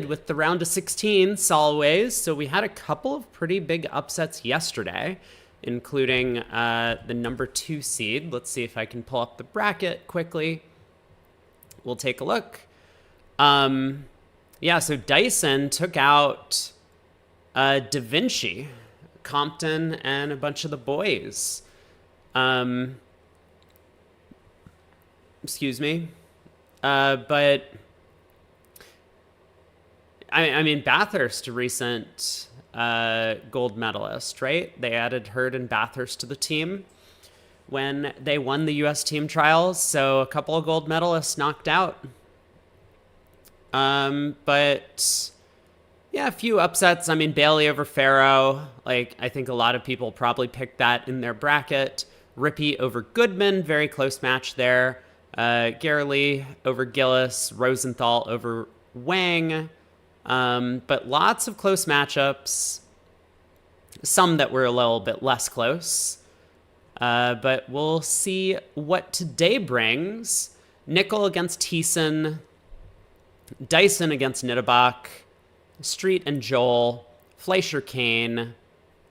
with the round of 16 Soloways. So we had a couple of pretty big upsets yesterday, including the number 2 seed. Let's see if I can pull up the bracket quickly. We'll take a look. Yeah, so Dyson took out Da Vinci, Compton, and a bunch of the boys. Excuse me. But I mean, Bathurst, a recent gold medalist, right? They added Hurd and Bathurst to the team when they won the U.S. team trials. So a couple of gold medalists knocked out. But yeah, a few upsets. I mean, Bailey over Farrow. Like, I think a lot of people probably picked that in their bracket. Rippey over Goodman. Very close match there. Garley over Gillis. Rosenthal over Wang. But lots of close matchups. Some that were a little bit less close. But we'll see what today brings. Nickel against Thiessen. Dyson against Nittebach. Street and Joel. Fleischer Kane.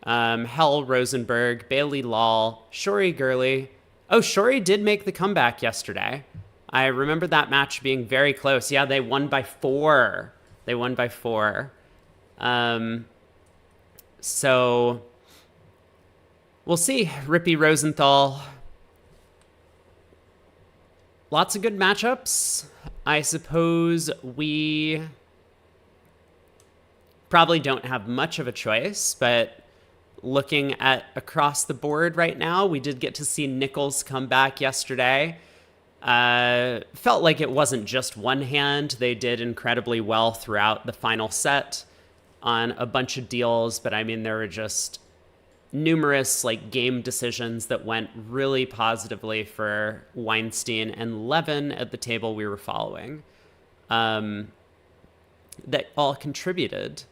Hell Rosenberg. Bailey Lal. Shori Gurley. Oh, Shori did make the comeback yesterday. I remember that match being very close. Yeah, they won by 4. They won by 4. So we'll see. Rippey Rosenthal. Lots of good matchups. I suppose we probably don't have much of a choice, but looking at across the board right now, we did get to see Nichols come back yesterday. Felt like it wasn't just one hand. They did incredibly well throughout the final set on a bunch of deals, but I mean, there were just numerous like game decisions that went really positively for Weinstein and Levin at the table we were following, that all contributed.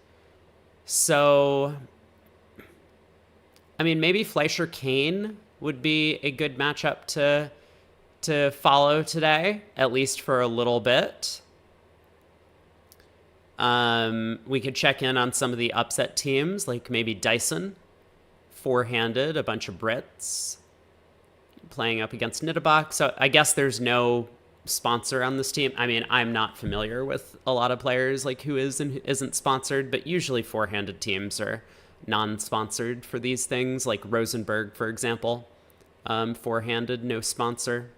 So, I mean, maybe Fleischer Kane would be a good matchup to follow today, at least for a little bit. We could check in on some of the upset teams, like maybe Dyson, four-handed, a bunch of Brits, playing up against Nittebach. So I guess there's no sponsor on this team. I mean, I'm not familiar with a lot of players, like who is and isn't sponsored, but usually four-handed teams are non-sponsored for these things, like Rosenberg, for example. Four-handed, no sponsor.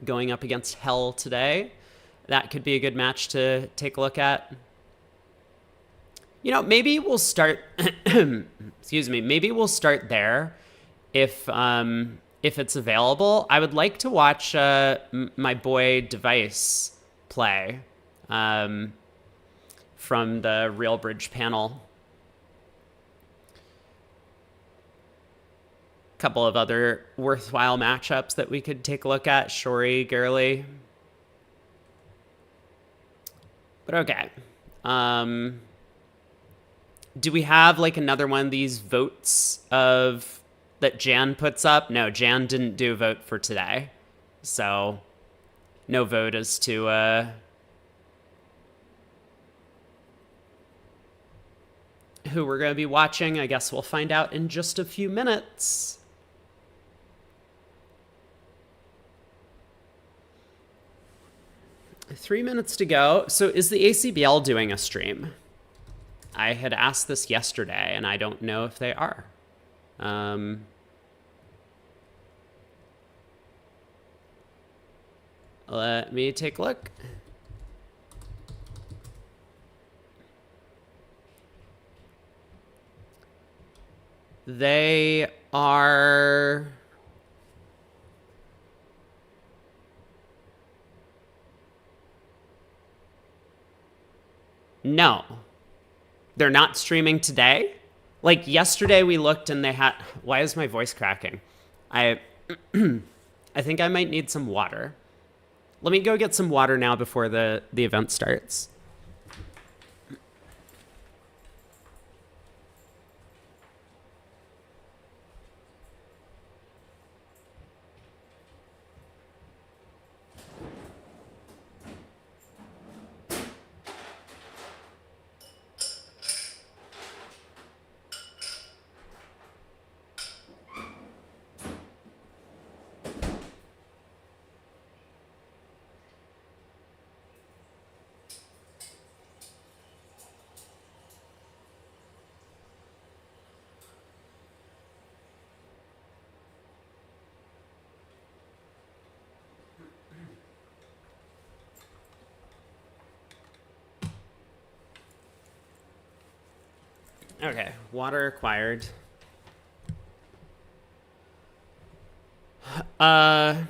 Going up against Hell today. That could be a good match to take a look at. You know, maybe we'll start, excuse me, maybe we'll start there if it's available. I would like to watch my boy Device play from the Real Bridge panel. Couple of other worthwhile matchups that we could take a look at. Shori, Gurley. But okay. Do we have like another one of these votes of that Jan puts up? No, Jan didn't do a vote for today. So no vote as to who we're going to be watching. I guess we'll find out in just a few minutes. Three minutes to go. So is the ACBL doing a stream? I had asked this yesterday, and I don't know if they are. Let me take a look. They are... No. They're not streaming today? Like, yesterday we looked and they had... Why is my voice cracking? I think I might need some water. Let me go get some water now before the event starts. Okay, water acquired. Yeah,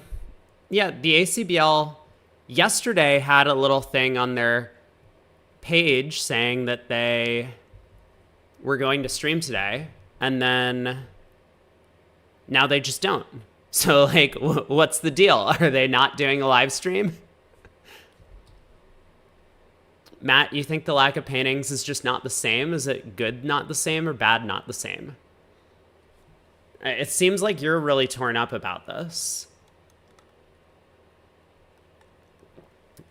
the ACBL yesterday had a little thing on their page saying that they were going to stream today, and then now they just don't. So, like, what's the deal? Are they not doing a live stream? Matt, you think the lack of paintings is just not the same? Is it good not the same or bad not the same? It seems like you're really torn up about this.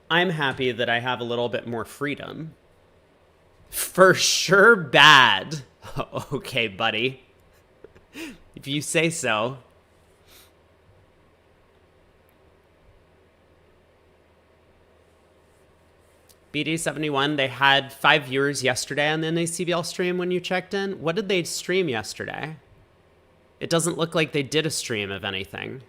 I'm happy that I have a little bit more freedom. For sure bad. Okay, buddy. If you say so. BD71, they had 5 viewers yesterday on the NACBL stream when you checked in. What did they stream yesterday? It doesn't look like they did a stream of anything.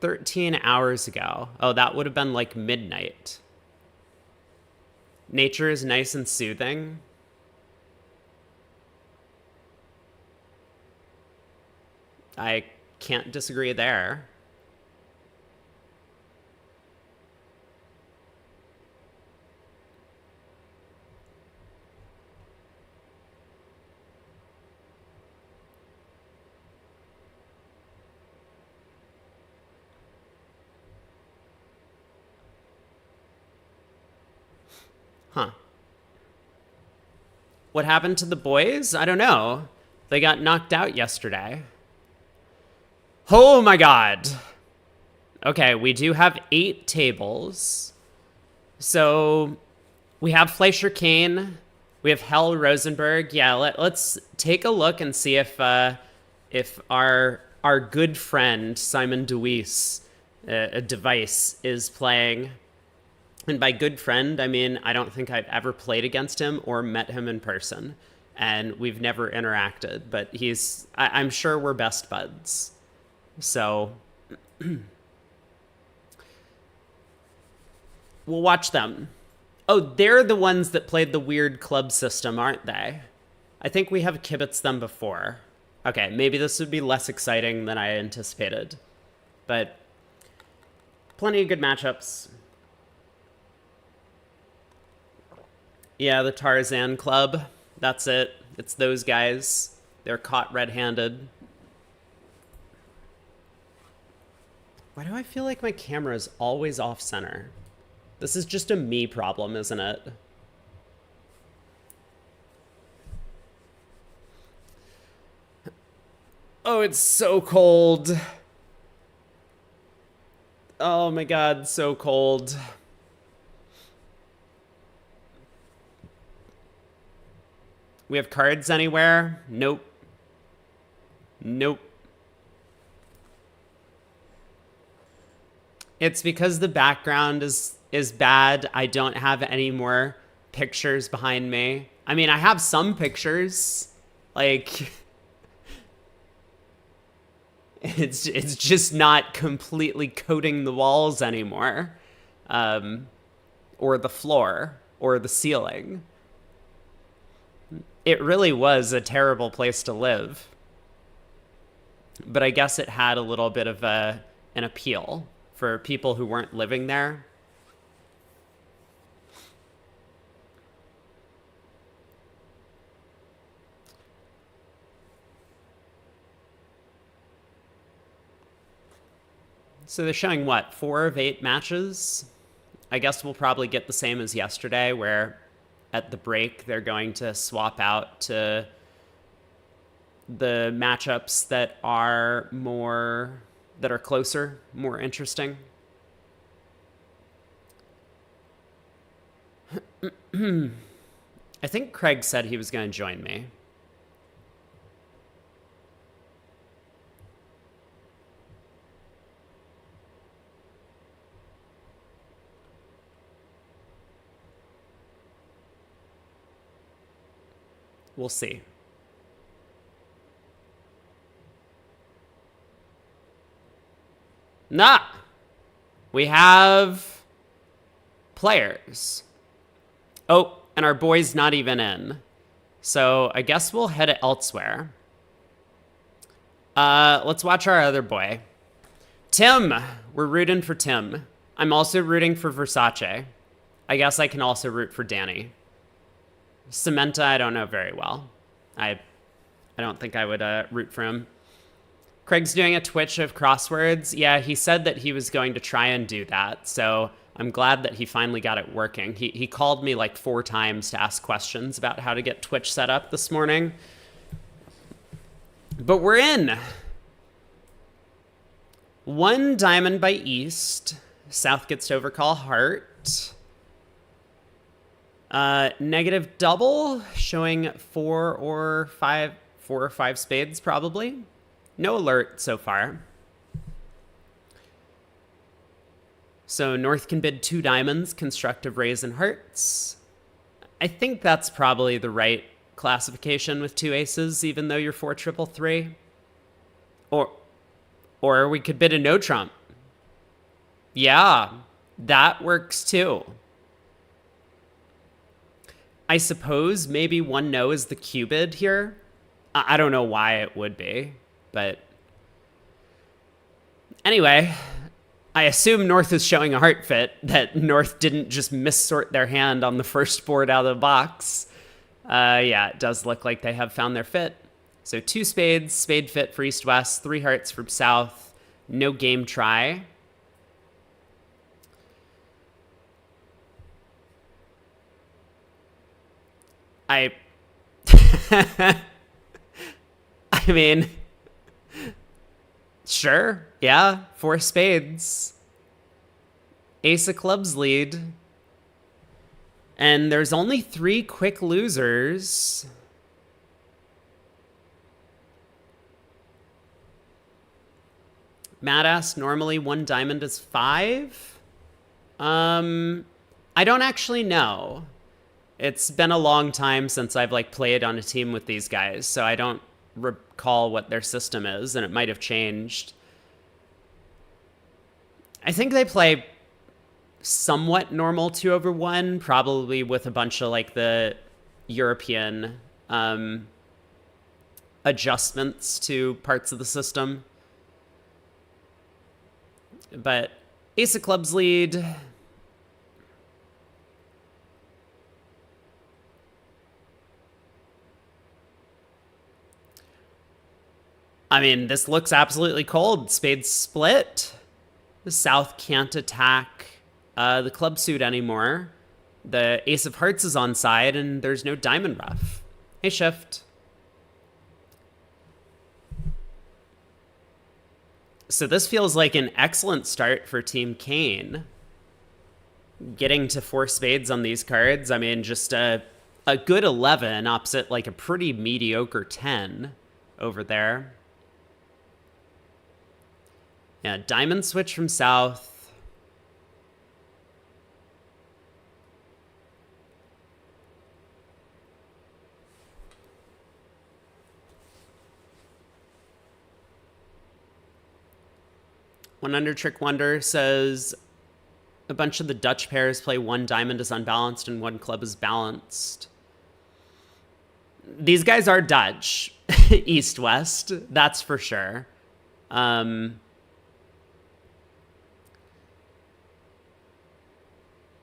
"13 hours ago." Oh, that would have been like midnight. Nature is nice and soothing. I can't disagree there. Huh. What happened to the boys? I don't know. They got knocked out yesterday. Oh my god. Okay, we do have 8 tables. So we have Fleischer Kane. We have Hell Rosenberg. Yeah, let's take a look and see if our good friend Simon Deweese, a device, is playing. And by good friend, I mean I don't think I've ever played against him or met him in person. And we've never interacted, but I'm sure we're best buds. So we'll watch them. Oh, they're the ones that played the weird club system, aren't they? I think we have kibitzed them before. Okay, maybe this would be less exciting than I anticipated. But plenty of good matchups. Yeah, the Tarzan Club. That's it. It's those guys. They're caught red-handed. Why do I feel like my camera is always off-center? This is just a me problem, isn't it? Oh, it's so cold. Oh my god, so cold. We have cards anywhere? Nope. Nope. It's because the background is bad. I don't have any more pictures behind me. I mean, I have some pictures. Like, it's just not completely coating the walls anymore. Or the floor, or the ceiling. It really was a terrible place to live. But I guess it had a little bit of an appeal for people who weren't living there. So they're showing what, 4 of 8 matches? I guess we'll probably get the same as yesterday, where at the break they're going to swap out to the matchups that are closer, more interesting. I think Craig said he was going to join me. We'll see. Nah. We have players. Oh, and our boy's not even in. So I guess we'll head it elsewhere. Let's watch our other boy. Tim. We're rooting for Tim. I'm also rooting for Versace. I guess I can also root for Danny. Samantha, I don't know very well. I don't think I would root for him. Craig's doing a Twitch of crosswords. Yeah, he said that he was going to try and do that, so I'm glad that he finally got it working. He called me like 4 times to ask questions about how to get Twitch set up this morning. But we're in. 1 diamond by East. South gets to overcall Heart. Negative double, showing 4 or 5 spades probably. No alert so far. So North can bid 2 diamonds, constructive raise and hearts. I think that's probably the right classification with 2 aces, even though you're 4 triple 3. Or we could bid a no trump. Yeah, that works too. I suppose maybe 1 no is the Q bid here. I don't know why it would be, but anyway, I assume North is showing a heart fit, that North didn't just missort their hand on the first board out of the box. Yeah, it does look like they have found their fit. So 2 spades, spade fit for East-West, 3 hearts from South, no game try. I mean, sure, yeah, 4 spades. Ace of clubs lead. And there's only 3 quick losers. Matt asked, normally 1 diamond is 5? I don't actually know. It's been a long time since I've played on a team with these guys, so I don't recall what their system is, and it might have changed. I think they play somewhat normal 2/1, probably with a bunch of the European adjustments to parts of the system. But ace of clubs lead. I mean, this looks absolutely cold. Spades split. The South can't attack the club suit anymore. The ace of hearts is on side, and there's no diamond ruff. Hey, Shift. So this feels like an excellent start for Team Kane. Getting to 4 spades on these cards. I mean, just a good 11 opposite a pretty mediocre 10 over there. Yeah, diamond switch from South. One Under Trick Wonder says a bunch of the Dutch pairs play 1 diamond is unbalanced and 1 club is balanced. These guys are Dutch, East-West, that's for sure.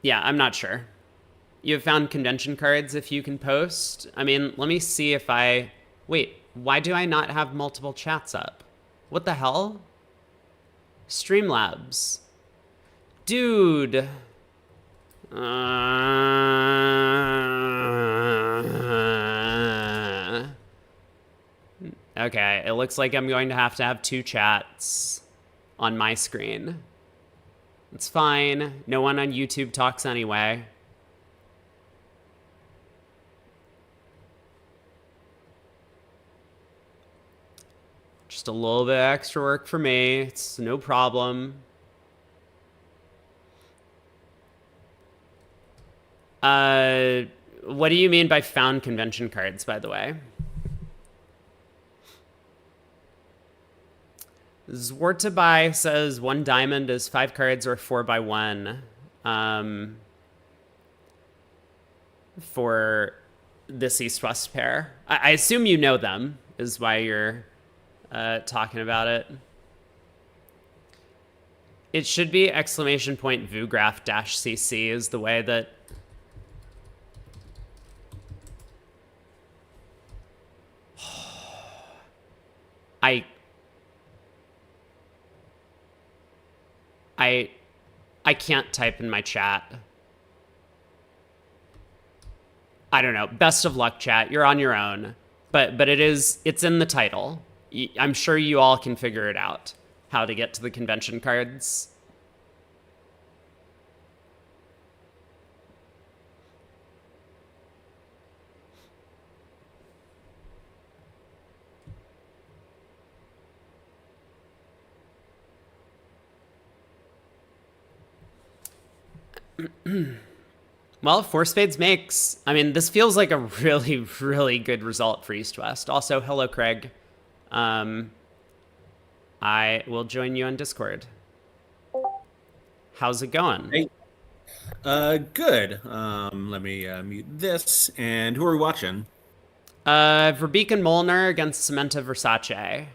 Yeah, I'm not sure. You have found convention cards if you can post. I mean, let me see if I... Wait, why do I not have multiple chats up? What the hell? Streamlabs. Dude. Okay, it looks like I'm going to have 2 chats on my screen. It's fine. No one on YouTube talks anyway. Just a little bit of extra work for me. It's no problem. What do you mean by found convention cards, by the way? Zwartabai says 1 diamond is 5 cards or 4 by 1. for this East-West pair. I assume you know them, is why you're talking about it. It should be exclamation point vugraph-cc is the way that... I can't type in my chat. I don't know. Best of luck, chat. You're on your own. But it's in the title. I'm sure you all can figure it out, how to get to the convention cards. Well, four spades makes. I mean, this feels like a really, really good result for East-West. Also, hello, Craig. I will join you on Discord. How's it going? Hey. Good. Let me mute this. And who are we watching? Verbeek and Molnar against Samantha Versace.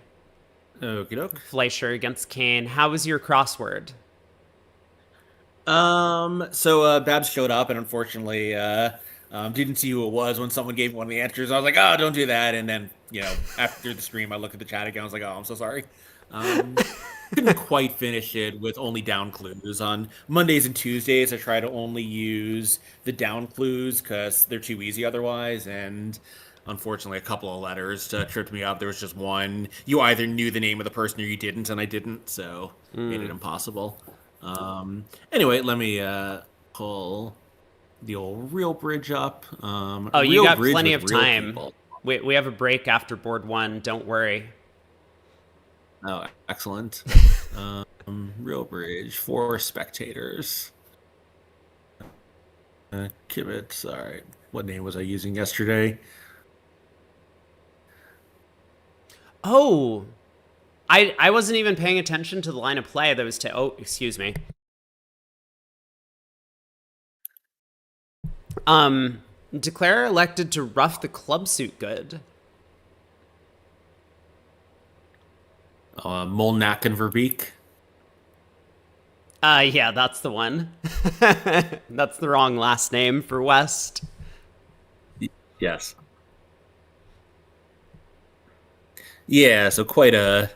Okie doke. Fleischer against Kane. How was your crossword? So Babs showed up and unfortunately didn't see who it was when someone gave one of the answers. I was like, oh, don't do that. And then, after the stream, I looked at the chat again. I was like, oh, I'm so sorry. Couldn't quite finish it with only down clues. On Mondays and Tuesdays, I try to only use the down clues because they're too easy otherwise. And unfortunately, a couple of letters tripped me up. There was just one. You either knew the name of the person or you didn't, and I didn't, so made it impossible. Anyway, let me pull the old real bridge up. Oh, you got plenty of time. We have a break after board one. Don't worry. Oh, excellent. Real bridge for spectators. Kibitz. All right. What name was I using yesterday? Oh, I wasn't even paying attention to the line of play that was oh, excuse me. Declare elected to rough the club suit good. Molnak and Verbeek. Yeah, that's the one. That's the wrong last name for West. Yes. Yeah, so quite a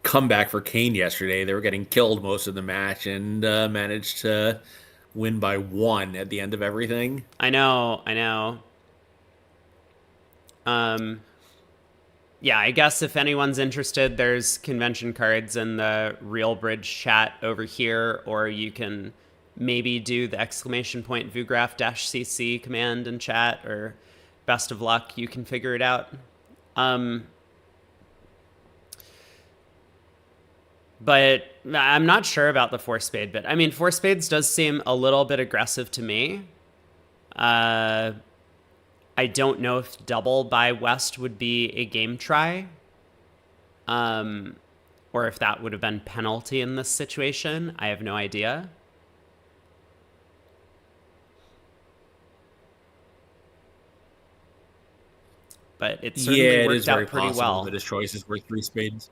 comeback for Kane yesterday. They were getting killed most of the match and managed to win by 1 at the end of everything. I know. Yeah, I guess if anyone's interested, there's convention cards in the Real Bridge chat over here, or you can maybe do the exclamation point vugraph-cc command in chat, or best of luck, you can figure it out. But I'm not sure about the four spade bit. I mean, four spades does seem a little bit aggressive to me. I don't know if double by West would be a game try. Or if that would have been penalty in this situation. I have no idea. But it certainly worked out pretty well. That his choices were three spades.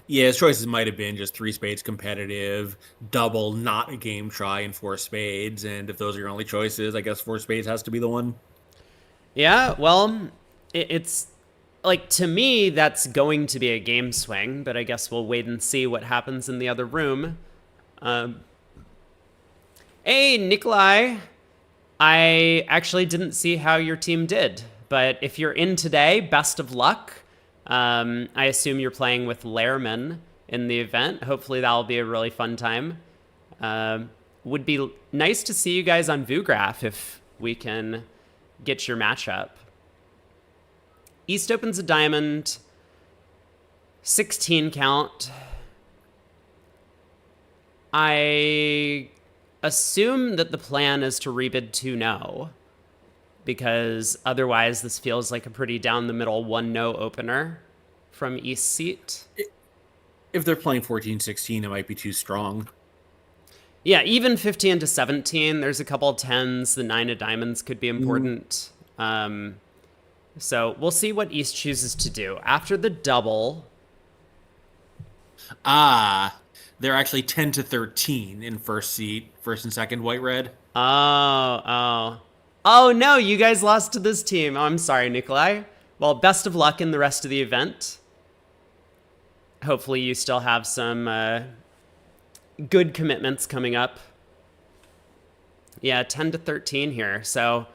Yeah, his choices might have been just three spades competitive, double not a game try, and four spades. And if those are your only choices, I guess four spades has to be the one. Yeah, well, it's like, to me, that's going to be a game swing, but I guess we'll wait and see what happens in the other room. Hey, Nikolai. I actually didn't see how your team did, but if you're in today, best of luck. I assume you're playing with Lehrman in the event. Hopefully that'll be a really fun time. Would be nice to see you guys on vugraph if we can get your matchup. East opens a diamond. 16 count. I assume that the plan is to rebid 2-0. Because otherwise this feels like a pretty down the middle 1-0 opener from East seat. If they're playing 14-16, it might be too strong. Yeah, even 15 to 17, there's a couple of tens. The nine of diamonds could be Mm. important. So we'll see what East chooses to do. After the double, Ah, they're actually 10 to 13 in first seat, first and second, white red. oh. Oh no, you guys lost to this team. Oh, I'm sorry, Nikolai. Well, best of luck in the rest of the event. Hopefully, you still have some good commitments coming up. Yeah, 10 to 13 here. So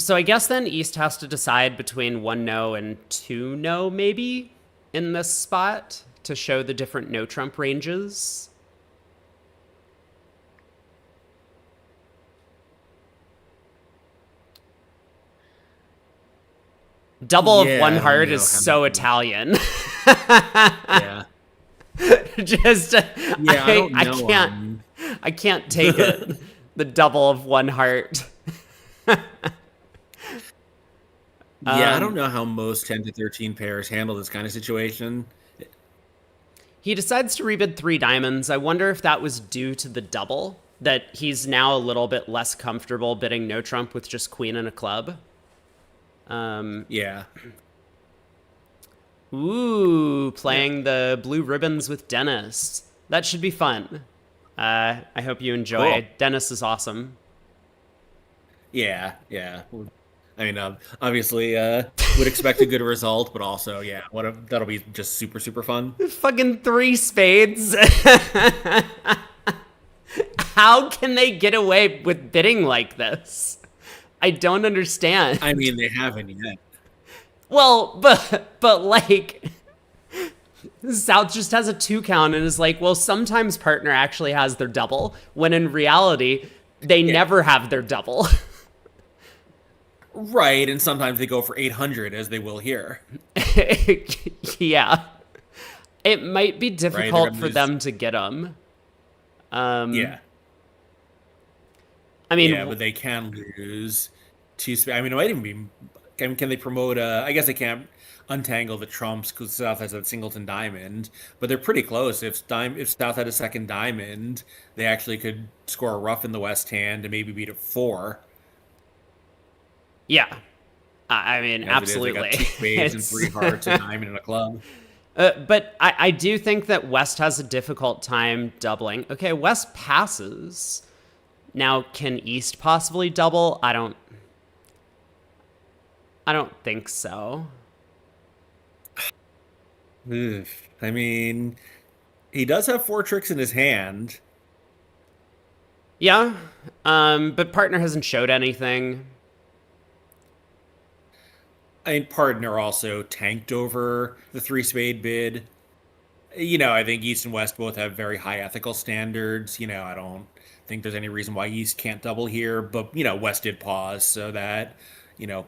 I guess then East has to decide between one no and two no, maybe, in this spot to show the different no trump ranges. Double of Yeah, one I don't heart is know how. so Italian. Yeah. Just Yeah, I don't I know. can't take it. The double of one heart. Yeah, I don't know how most 10 to 13 pairs handle this kind of situation. He decides to rebid three diamonds. I wonder if that was due to the double, that he's now a little bit less comfortable bidding no trump with just queen and a club. Yeah. Ooh, Yeah. playing the blue ribbons with Dennis. That should be fun. I hope you enjoy. Cool. Dennis is awesome. Yeah, yeah. I mean, obviously, would expect a good result, but also, yeah, that'll be just super, super fun. Fucking three spades. How can they get away with bidding like this? I don't understand. I mean, they haven't yet. Well, but like South just has a two count and is like, well, sometimes partner actually has their double, when in reality, they Yeah. never have their double. Right, and sometimes they go for 800, as they will here. Yeah. It might be Right, they're difficult gonna for lose. them to get them. I Yeah, yeah, mean, but they can lose two. I mean, it might even be. Can they promote? I guess they can't untangle the trumps because South has a singleton diamond, but they're pretty close. If South had a second diamond, they actually could score a rough in the West hand and maybe beat it four. yeah. I mean, As it is, they absolutely. got two spades and three hearts, a diamond, and a club. But I do think that West has a difficult time doubling. Okay, West passes. Now, can East possibly double? I don't think so. Ugh. I mean, he does have four tricks in his hand. Yeah. But partner hasn't showed anything. I mean, partner also tanked over the three spade bid. I think East and West both have very high ethical standards. I don't think there's any reason why East can't double here, but West did pause, so that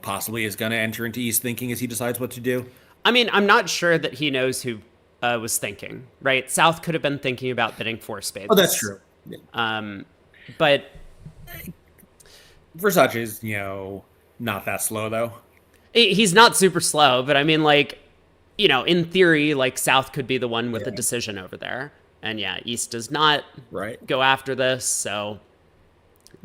possibly is going to enter into East thinking as he decides what to do. I mean, I'm not sure that he knows who was thinking, right? South could have been thinking about bidding four Oh, that's spades. true. Yeah. But Versace is not that slow though. he's not super slow, but I mean, like, in theory, like, South could be the one with the Yeah. decision over there. And yeah, East does not Right. go after this, so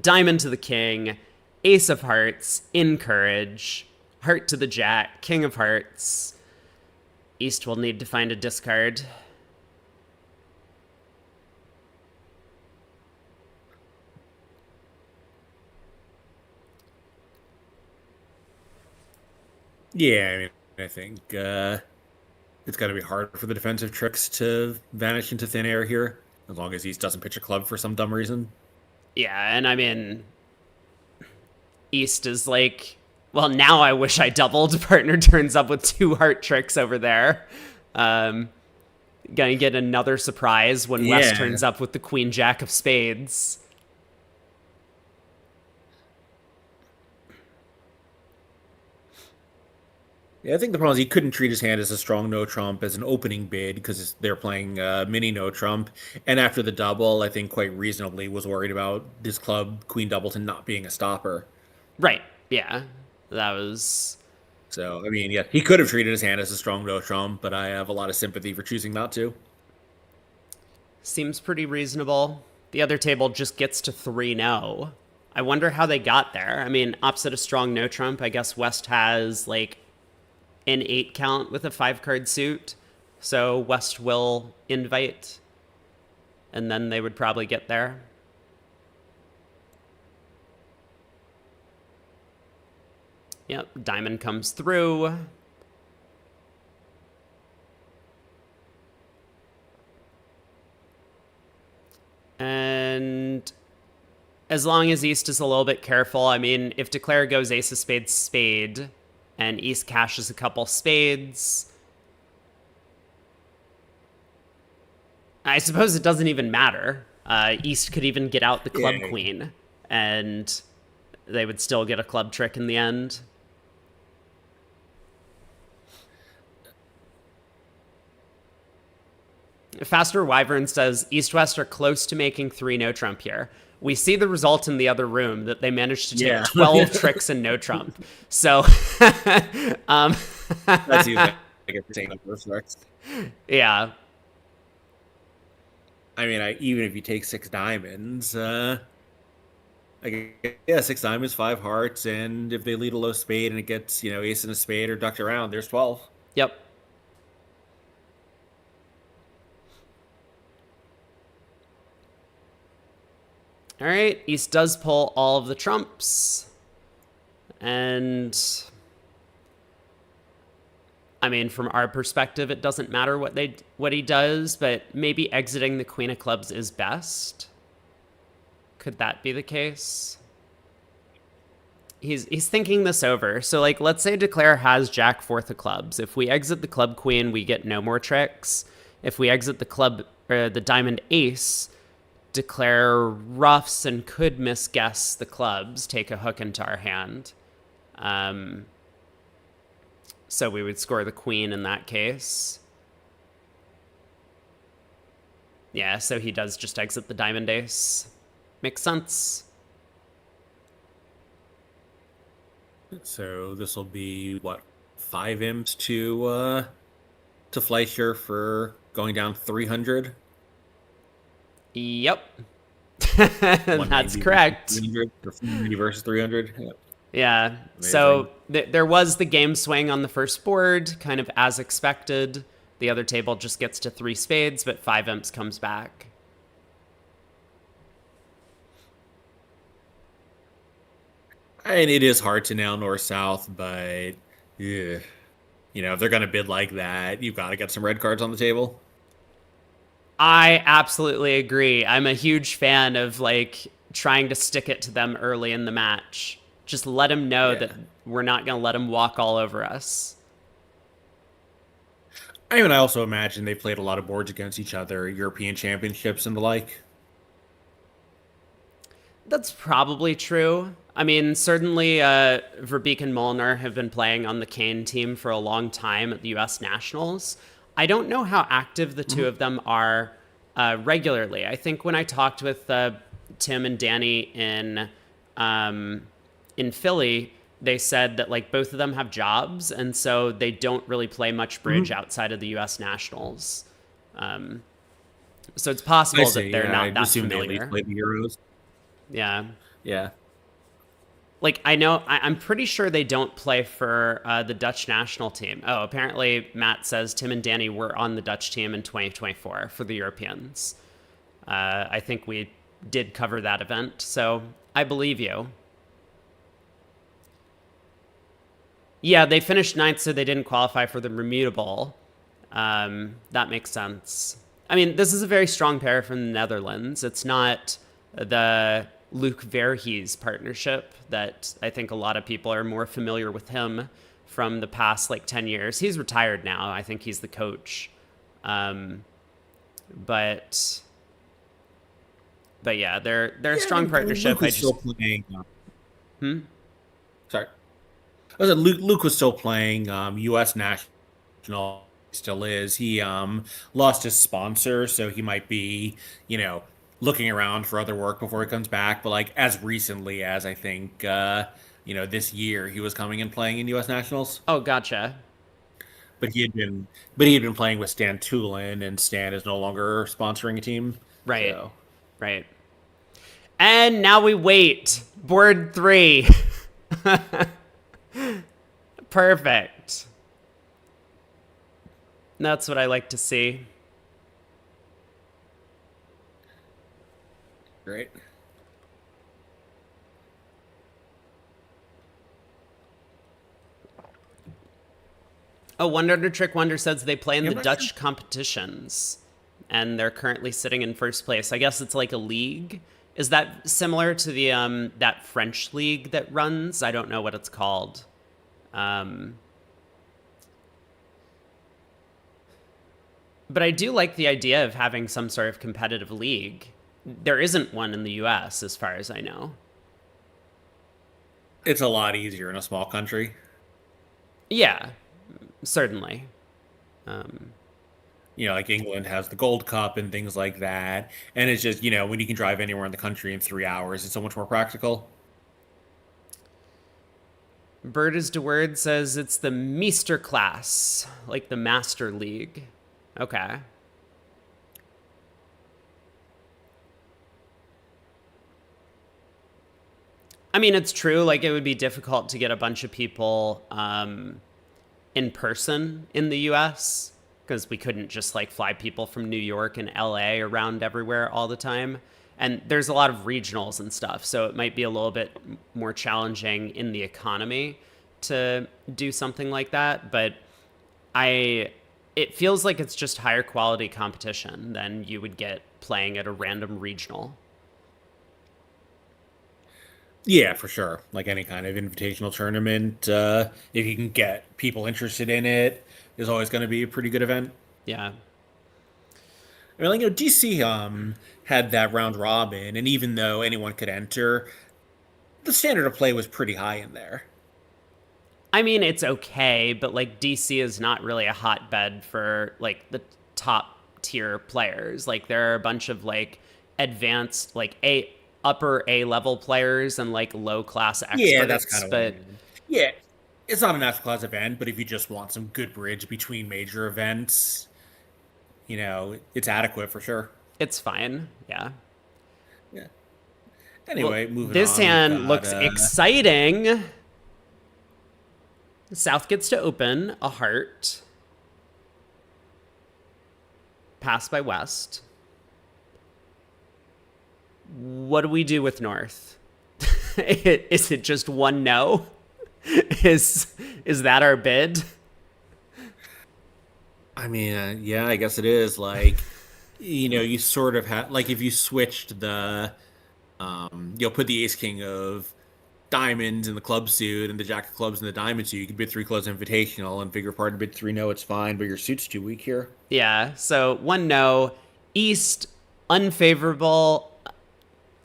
diamond to the king, ace of hearts, encourage, heart to the jack, king of hearts. East will need to find a discard. Yeah, I mean, I think it's got to be hard for the defensive tricks to vanish into thin air here, as long as East doesn't pitch a club for some dumb reason. Yeah, and I mean, East is like, well, now I wish I doubled. Partner turns up with two heart tricks over there. Um, Gonna get another surprise when West Yeah. turns up with the queen jack of spades. Yeah, I think the problem is he couldn't treat his hand as a strong no trump as an opening bid because they're playing mini no trump. And after the double, I think quite reasonably was worried about this club Queen Doubleton not being a stopper. Right. Yeah. That was. So I mean, yeah, he could have treated his hand as a strong no trump, but I have a lot of sympathy for choosing not to. Seems pretty reasonable. The other table just gets to 3-0. I wonder how they got there. I mean, opposite a strong no trump, I guess West has like an 8 count with a 5-card suit. So West will invite, and then they would probably get there. Yep, diamond comes through. And as long as East is a little bit careful, I mean, if Declare goes ace of spades, spade, and East cashes a couple spades, I suppose it doesn't even matter. East could even get out the club queen, and they would still get a club trick in the end. Faster Wyvern says East-West are close to making 3 no trump here. We see the result in the other room that they managed to take 12 tricks and no trump. So, that's even like a thing of reflex. Yeah. I mean, even if you take 6 diamonds, 6 diamonds, 5 hearts, and if they lead a low spade and it gets, ace and a spade or ducked around, there's 12. Yep. All right, East does pull all of the trumps. And I mean, from our perspective, it doesn't matter what he does, but maybe exiting the queen of clubs is best. Could that be the case? He's thinking this over. So like, let's say Declare has jack fourth of clubs. If we exit the club queen, we get no more tricks. If we exit the club or the diamond ace, Declare roughs and could misguess the clubs, take a hook into our hand. So we would score the queen in that case. Yeah, so he does just exit the diamond ace. Makes sense. So this will be, what, 5 imps to Fleischer for going down 300? Yep. That's correct. 300 versus 300. Yep. Yeah. Amazing. So there was the game swing on the first board, kind of as expected. The other table just gets to 3 spades, but 5 imps comes back. And it is hard to nail north-south, but yeah, if they're going to bid like that, you've got to get some red cards on the table. I absolutely agree. I'm a huge fan of like trying to stick it to them early in the match. Just let them know that we're not going to let them walk all over us. I mean, I also imagine they played a lot of boards against each other, European Championships and the like. That's probably true. I mean, certainly Verbeek and Molnar have been playing on the Kane team for a long time at the U.S. Nationals. I don't know how active the two of them are regularly. I think when I talked with Tim and Danny in Philly, they said that like both of them have jobs, and so they don't really play much bridge outside of the U.S. Nationals. So it's possible that they're not that familiar. They at least play the Euros. Yeah. Yeah. Like, I'm pretty sure they don't play for the Dutch national team. Oh, apparently Matt says Tim and Danny were on the Dutch team in 2024 for the Europeans. I think we did cover that event, so I believe you. Yeah, they finished 9th, so they didn't qualify for the Bermuda Bowl. That makes sense. I mean, this is a very strong pair from the Netherlands. It's not the Luc Verhees partnership that I think a lot of people are more familiar with him from the past like 10 years. He's retired now. I think he's the coach. But yeah, they're a strong partnership. Luke was still playing. Sorry. Luke was still playing U.S. national. Still is. He lost his sponsor, so he might be, looking around for other work before he comes back. But like as recently as I think this year, he was coming and playing in U.S. nationals. Oh, gotcha. but he had been playing with Stan Tulin, and Stan is no longer sponsoring a team. Right. So Right. And now we wait. Board 3. Perfect. That's what I like to see. great. Oh, Wonder Under Trick Wonder says they play in Yeah, the I'm not sure. Dutch competitions, and they're currently sitting in first place. I guess it's like a league. Is that similar to the that French league that runs? I don't know what it's called. Um, but I do like the idea of having some sort of competitive league. There isn't one in the U.S. as far as I know. It's a lot easier in a small country. Yeah, certainly. Like England has the Gold Cup and things like that. And it's just, when you can drive anywhere in the country in 3 hours, it's so much more practical. Bird is to Word says it's the Meester class, like the Master League. Okay. I mean, it's true. Like, it would be difficult to get a bunch of people in person in the U.S. because we couldn't just like fly people from New York and L.A. around everywhere all the time. And there's a lot of regionals and stuff, so it might be a little bit more challenging in the economy to do something like that. But it feels like it's just higher quality competition than you would get playing at a random regional. Yeah, for sure. Like any kind of invitational tournament, if you can get people interested in it, is always going to be a pretty good event. Yeah. I mean, like, DC had that round robin, and even though anyone could enter, the standard of play was pretty high in there. I mean, it's okay, but like DC is not really a hotbed for like the top tier players. Like there are a bunch of like advanced, like upper A level players and like low class Yeah, that's kind experts, of what I but mean. Yeah, it's not a national class event, but if you just want some good bridge between major events, it's adequate for sure. it's fine. Yeah. Yeah. Well, Anyway, moving this on, we've hand got looks exciting. South gets to open a heart. Passed by West. What do we do with North? Is it just one no? Is that our bid? I mean, yeah, I guess it is. Like, you sort of have like if you switched you'll put the ace king of diamonds in the club suit and the jack of clubs in the diamond suit. You could bid three clubs invitational and figure part bid three no, it's fine, but your suit's too weak here. Yeah. So one no. East unfavorable.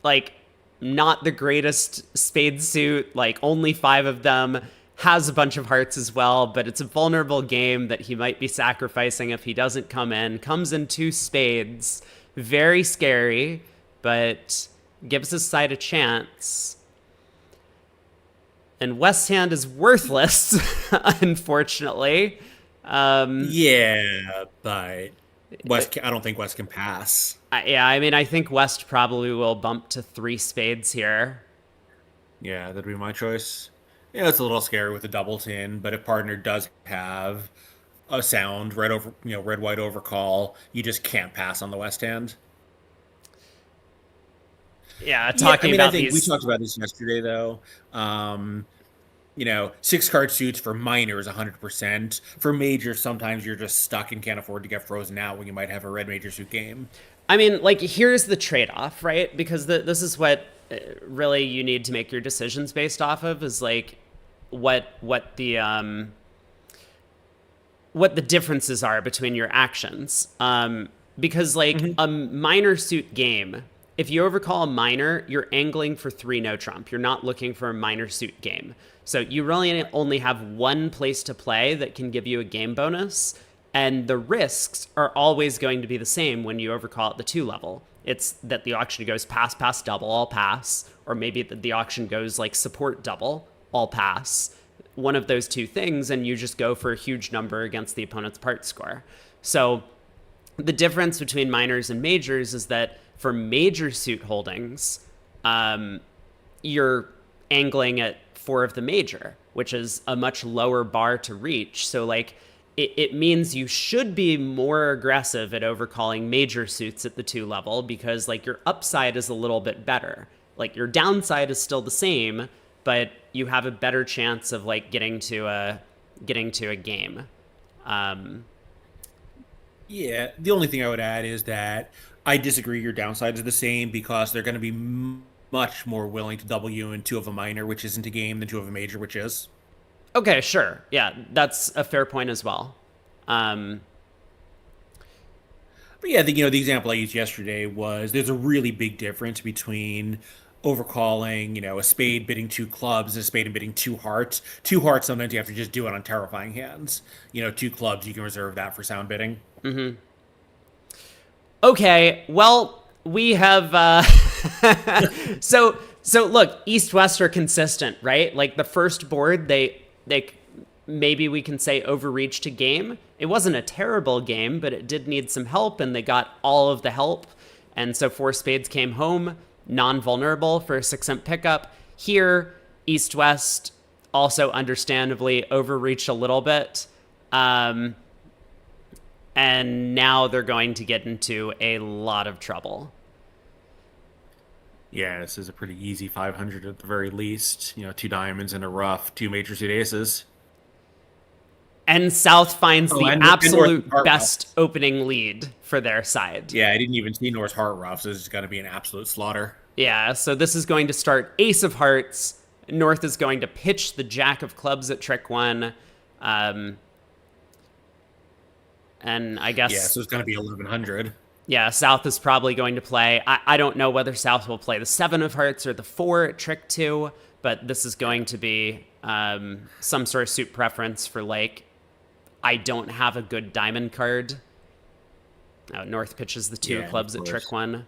Like not the greatest spade suit. Like only 5 of them. Has a bunch of hearts as well, but it's a vulnerable game that he might be sacrificing if he doesn't come in. Comes in 2 spades. Very scary, but gives his side a chance. And West hand is worthless, unfortunately. Yeah, but I don't think West can pass. Yeah, I mean, I think West probably will bump to 3 spades here. Yeah, that'd be my choice. Yeah, it's a little scary with the double tin, but if partner does have a sound red white overcall, you just can't pass on the West hand. Yeah, Yeah, I talking mean, I about think we these. talked about this yesterday, though. 6 card suits for minor is 100%. For major, sometimes you're just stuck and can't afford to get frozen out when you might have a red major suit game. I mean, like, here's the trade-off, right? Because this is what really you need to make your decisions based off of is like what the differences are between your actions. Because like a minor suit game, if you overcall a minor, you're angling for 3 no trump. You're not looking for a minor suit game. So you really only have one place to play that can give you a game bonus. And the risks are always going to be the same when you overcall at the 2 level. It's that the auction goes pass, pass, double, all pass. Or maybe that the auction goes like support double, all pass. one of those two things, and you just go for a huge number against the opponent's part score. So the difference between minors and majors is that for major suit holdings, you're angling at 4 of the major, which is a much lower bar to reach. So like it means you should be more aggressive at overcalling major suits at the 2 level, because like your upside is a little bit better. Like your downside is still the same, but you have a better chance of like getting to a game. Yeah, the only thing I would add is that I disagree your downsides are the same, because they're going to be much more willing to double you in 2 of a minor, which isn't a game, than 2 of a major, which is. Okay, sure. Yeah, that's a fair point as well. But yeah, the example I used yesterday was there's a really big difference between overcalling, a spade bidding 2 clubs and a spade and bidding 2 hearts. 2 hearts, sometimes you have to just do it on terrifying hands. 2 clubs, you can reserve that for sound bidding. Okay, well, we have so look, East-West are consistent, right? Like the first board, they maybe we can say overreached a game. It wasn't a terrible game, but it did need some help, and they got all of the help. And so 4 spades came home, non-vulnerable for a 6-cent pickup. Here, East-West also understandably overreached a little bit. And now they're going to get into a lot of trouble. Yeah, this is a pretty easy 500 at the very least. 2 diamonds and a rough, 2 major suit aces. And South finds the and absolute North best opening lead for their side. Yeah, I didn't even see North's heart rough, so this is going to be an absolute slaughter. Yeah, so this is going to start ace of hearts. North is going to pitch the jack of clubs at trick 1. And I guess... Yeah, so it's going to be 1100. Yeah, South is probably going to play... I don't know whether South will play the 7 of hearts or the 4 at trick 2, but this is going to be some sort of suit preference for, like, I don't have a good diamond card. North pitches the 2 clubs at trick 1.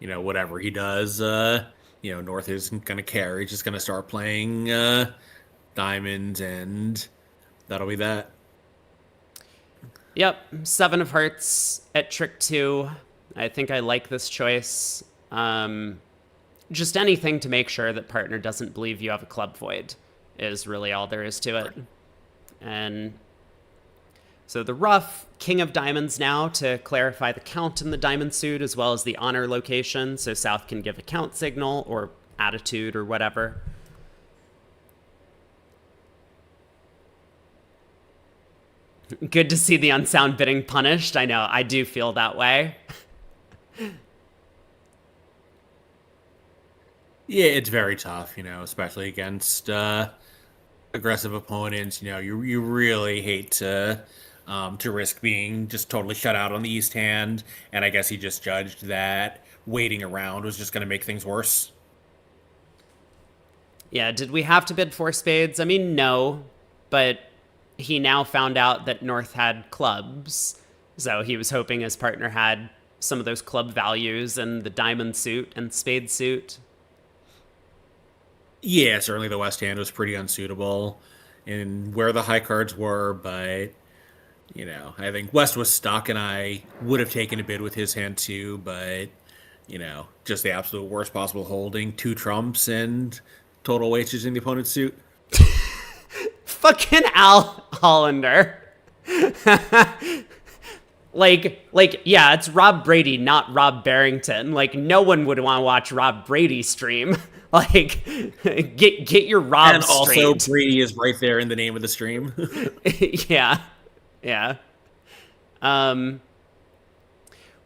Whatever he does, North isn't going to care. He's just going to start playing diamonds, and that'll be that. Yep, 7 of hearts at trick 2. I think I like this choice. Just anything to make sure that partner doesn't believe you have a club void is really all there is to it. And so the rough, king of diamonds now to clarify the count in the diamond suit, as well as the honor location, so South can give a count signal or attitude or whatever. Good to see the unsound bidding punished. I know, I do feel that way. Yeah, it's very tough, especially against aggressive opponents. You really hate to risk being just totally shut out on the East hand, and I guess he just judged that waiting around was just going to make things worse. Yeah, did we have to bid 4 spades? I mean, no, but he now found out that North had clubs, so he was hoping his partner had some of those club values and the diamond suit and spade suit. Yeah, certainly the West hand was pretty unsuitable in where the high cards were, but, I think West was stuck, and I would have taken a bid with his hand too, but, just the absolute worst possible holding. 2 trumps and total wastage in the opponent's suit. Fucking Al Hollander. Yeah, it's Rob Brady, not Rob Barrington. Like, no one would want to watch Rob Brady stream. Like, get your Rob and straight. And also, Brady is right there in the name of the stream. Yeah.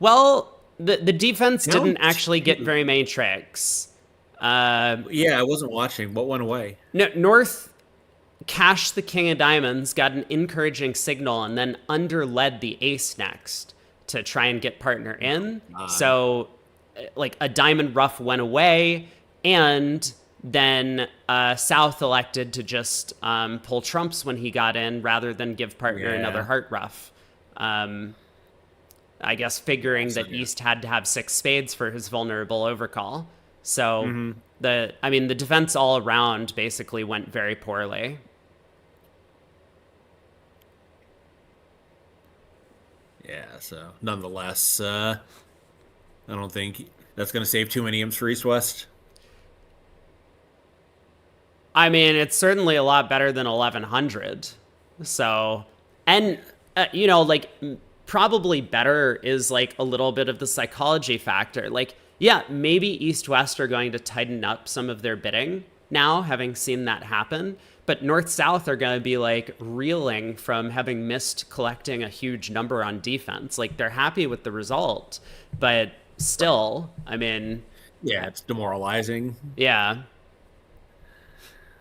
Well, the defense didn't actually get very many tricks. Yeah, I wasn't watching. What went away? North cashed the king of diamonds, got an encouraging signal, and then underled the ace next to try and get partner in. So, like, a diamond rough went away, and then South elected to just pull trumps when he got in rather than give partner another heart rough. I guess figuring that East had to have 6 spades for his vulnerable overcall. So The defense all around basically went very poorly. Yeah, so nonetheless, I don't think that's going to save too many imps for East West. I mean, it's certainly a lot better than 1100. So, and like probably better is like a little bit of the psychology factor. Like, yeah, maybe East West are going to tighten up some of their bidding now, having seen that happen. But North South are going to be like reeling from having missed collecting a huge number on defense. Like, they're happy with the result, but still, I mean, Yeah, it's demoralizing. yeah.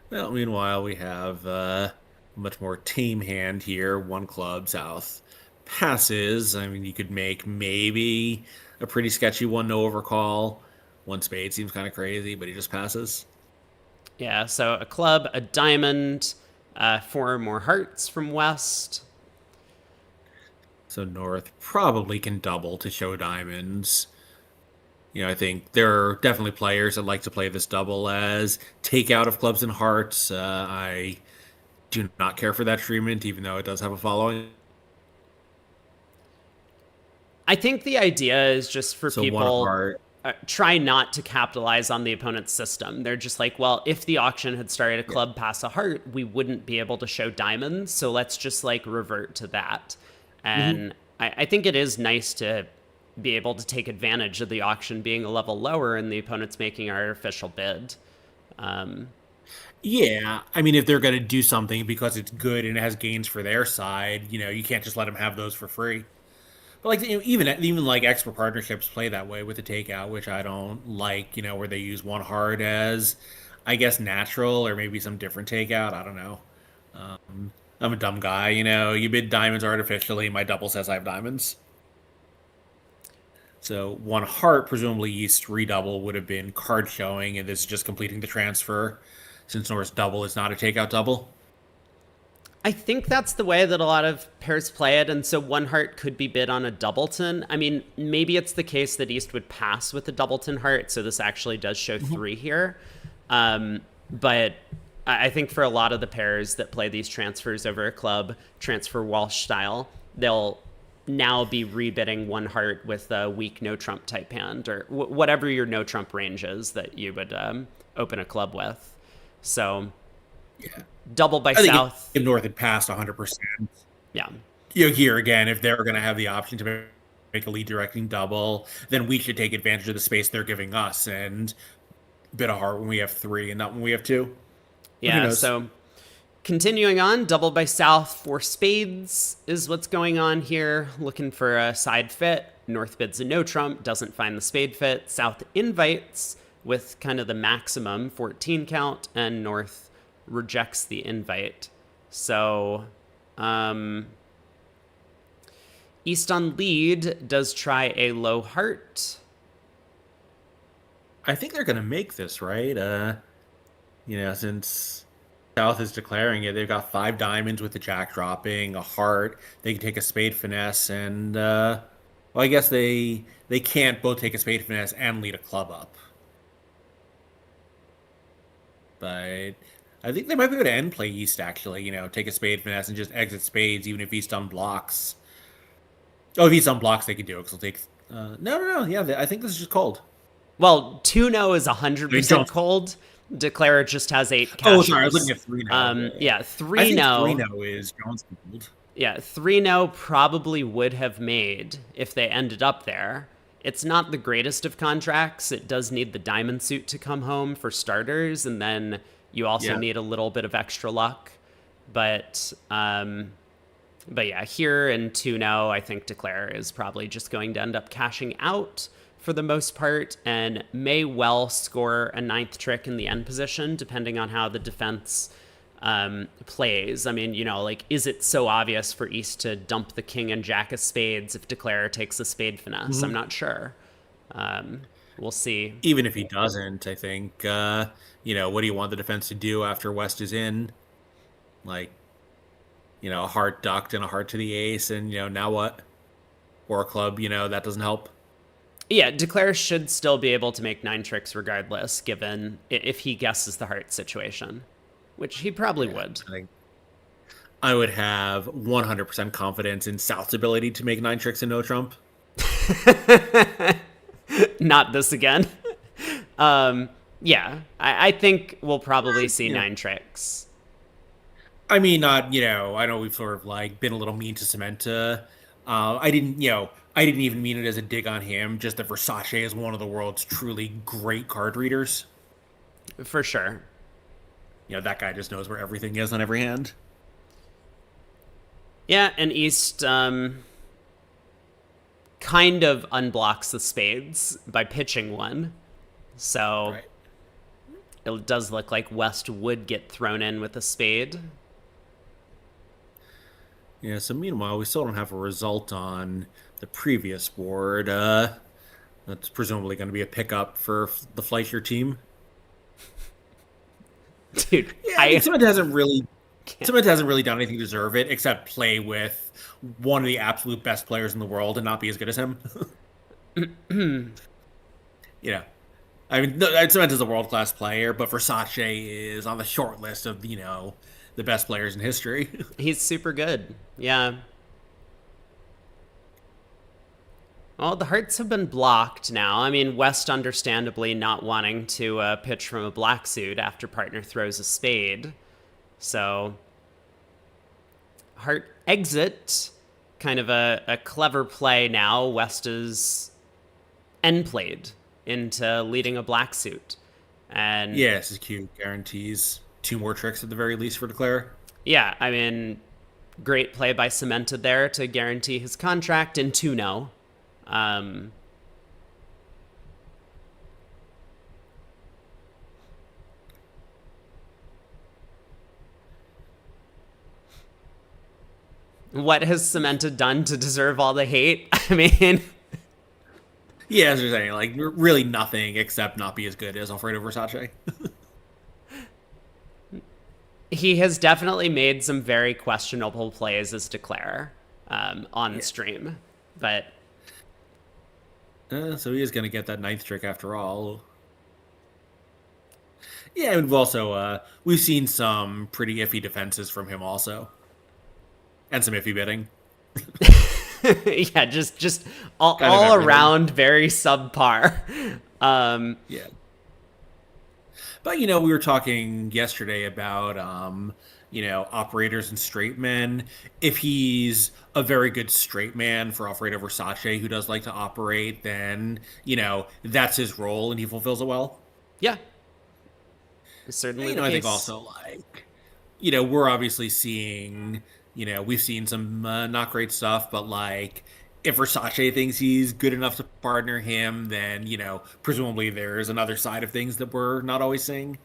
Well, meanwhile, we have a much more tame hand here. One club South passes. I mean, you could make maybe a pretty sketchy one no overcall. One spade seems kind of crazy, but he just passes. Yeah, so a club, a diamond, four more hearts from West. So North probably can double to show diamonds. I think there are definitely players that like to play this double as takeout of clubs and hearts. I do not care for that treatment, even though it does have a following. I think the idea is just for So one people heart. try not to capitalize on the opponent's system. They're just like, well, if the auction had started a Yeah. club pass a heart, we wouldn't be able to show diamonds. So let's just like revert to that. Mhm. And I think it is nice to be able to take advantage of the auction being a level lower and the opponent's making an artificial bid. Um, Yeah, I mean, if they're going to do something because it's good and it has gains for their side, you can't just let them have those for free. But like even like expert partnerships play that way with the takeout, which I don't like. Where they use one heart as, I guess, natural or maybe some different takeout. I don't know. I'm a dumb guy. You bid diamonds artificially. My double says I have diamonds. So one heart, presumably East redouble would have been card showing, and this is just completing the transfer, since North's double is not a takeout double. I think that's the way that a lot of pairs play it, and so one heart could be bid on a doubleton. I mean, maybe it's the case that East would pass with the doubleton heart, so this actually does show three here. But I think for a lot of the pairs that play these transfers over a club, transfer Walsh style, they'll now be rebidding one heart with a weak no trump type hand or whatever your no trump range is that you would open a club with. So Yeah, double by I think South. if North had passed 100%, Yeah. here again, if they're going to have the option to make a lead directing double, then we should take advantage of the space they're giving us and bid a heart when we have three and not when we have two. But who Yeah. knows? So continuing on, double by South for spades is what's going on here. Looking for a side fit. North bids a no trump, doesn't find the spade fit. South invites with kind of the maximum 14 count, and North rejects the invite. So, East on lead does try a low heart. I think they're going to make this, right? Since South is declaring it, they've got five diamonds with the jack dropping, a heart. They can take a spade finesse, and well, I guess they can't both take a spade finesse and lead a club up. But I think they might be able to end play East actually. Take a spade finesse and just exit spades, even if East unblocks. Oh, if East unblocks, they can do it because they'll take. No. Yeah, I think this is just cold. Well, 2-0 is 100% cold. Declare just has 8 cashers. Oh, sorry, I was looking at 3-0. Yeah, I 3-0. think 3-0 is Jones cold. Yeah, 3-0 probably would have made if they ended up there. It's not the greatest of contracts. It does need the diamond suit to come home for starters, and then you also need a little bit of extra luck. But yeah, here in 2-0, I think Declare is probably just going to end up cashing out for the most part and may well score a ninth trick in the end position, depending on how the defense plays. I mean, is it so obvious for East to dump the king and jack of spades if Declare takes a spade finesse? Mm-hmm. I'm not sure. We'll see. Even if he doesn't, I think, what do you want the defense to do after West is in? Like, a heart ducked and a heart to the ace, and, now what? Or a club, that doesn't help. Yeah, Declare should still be able to make 9 tricks regardless, given if he guesses the heart situation, which he probably Yeah, would. I think I would have 100% confidence in South's ability to make 9 tricks and no trump. Not this again. Yeah, I think we'll probably see You know, 9 tricks. I mean, not, I know we've sort of like been a little mean to Samantha. I didn't even mean it as a dig on him, just that Versace is one of the world's truly great card readers. For sure. That guy just knows where everything is on every hand. Yeah, and East kind of unblocks the spades by pitching one. So Right. it does look like West would get thrown in with a spade. Yeah, so meanwhile, we still don't have a result on the previous board. That's presumably going to be a pickup for the Fleischer team. Dude, Yeah, I mean, can't. Cement hasn't really done anything to deserve it except play with one of the absolute best players in the world and not be as good as him. you know, I mean, Cement is a world class player, but Versace is on the short list of the best players in history. He's super good. Yeah. Well, the hearts have been blocked now. I mean, West understandably not wanting to pitch from a black suit after partner throws a spade. So, heart exit, kind of a clever play now. West is end played into leading a black suit. And Yeah, this is cute. Guarantees 2 more tricks at the very least for Declare. yeah, I mean, great play by Cemented there to guarantee his contract in 2-0. Um, what has Cemented done to deserve all the hate? I mean, Yeah, as you're saying, like really nothing except not be as good as Alfredo Versace. he has definitely made some very questionable plays as Declare on Yeah. stream. But So he is going to get that 9th trick after all. Yeah, and we've seen some pretty iffy defenses from him also, and some iffy bidding. yeah, just all, Kind of all everything. around very subpar. Yeah. But we were talking yesterday about operators and straight men. If he's a very good straight man for Alfredo Versace who does like to operate, then that's his role and he fulfills it well. Yeah, certainly the I case. think also we're obviously seeing we've seen some not great stuff, but like if Versace thinks he's good enough to partner him, then presumably there's another side of things that we're not always seeing.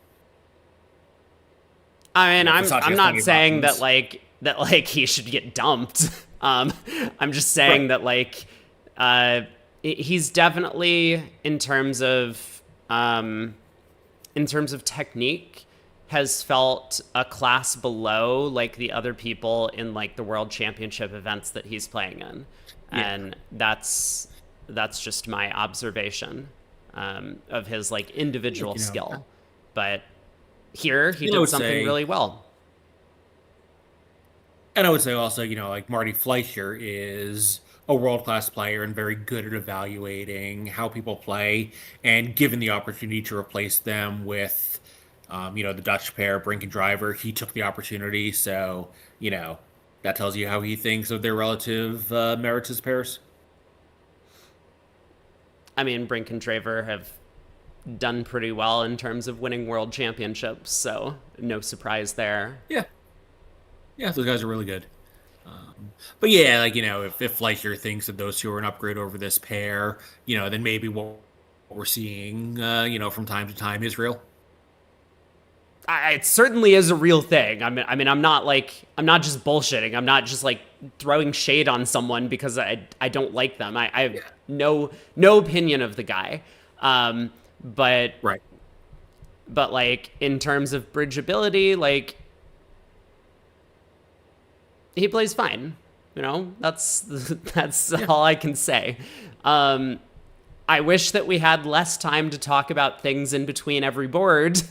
I mean, Versace I'm has not plenty of saying that options. like he should get dumped. I'm just saying Right. that he's definitely in terms of technique has felt a class below like the other people in like the world championship events that he's playing in. Yeah. And that's just my observation of his like individual skill. But here he I did would something say- really well. And I would say also, like Marty Fleischer is a world-class player and very good at evaluating how people play, and given the opportunity to replace them with, the Dutch pair, Brink and Driver, he took the opportunity. So, that tells you how he thinks of their relative merits as pairs. I mean, Brink and Draver have done pretty well in terms of winning world championships, so no surprise there. Yeah. Yeah, those guys are really good. But yeah, like, if Fleischer thinks that those two are an upgrade over this pair, then maybe what we're seeing, from time to time is real. It certainly is a real thing. I mean, I'm not just bullshitting. I'm not just like throwing shade on someone because I don't like them. I have no opinion of the guy. But Right. like in terms of bridgeability, like he plays fine. That's all I can say. I I wish that we had less time to talk about things in between every board.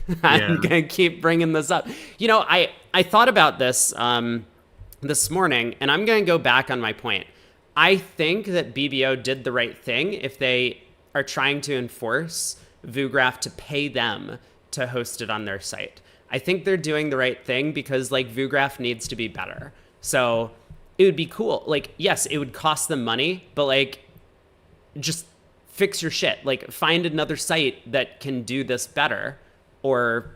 Yeah. I'm gonna keep bringing this up. I thought about this this morning, and I'm gonna go back on my point. I think that BBO did the right thing if they are trying to enforce vugraph to pay them to host it on their site. I think they're doing the right thing because like vugraph needs to be better. So it would be cool. Like, yes, it would cost them money, but like just fix your shit. Like find another site that can do this better, or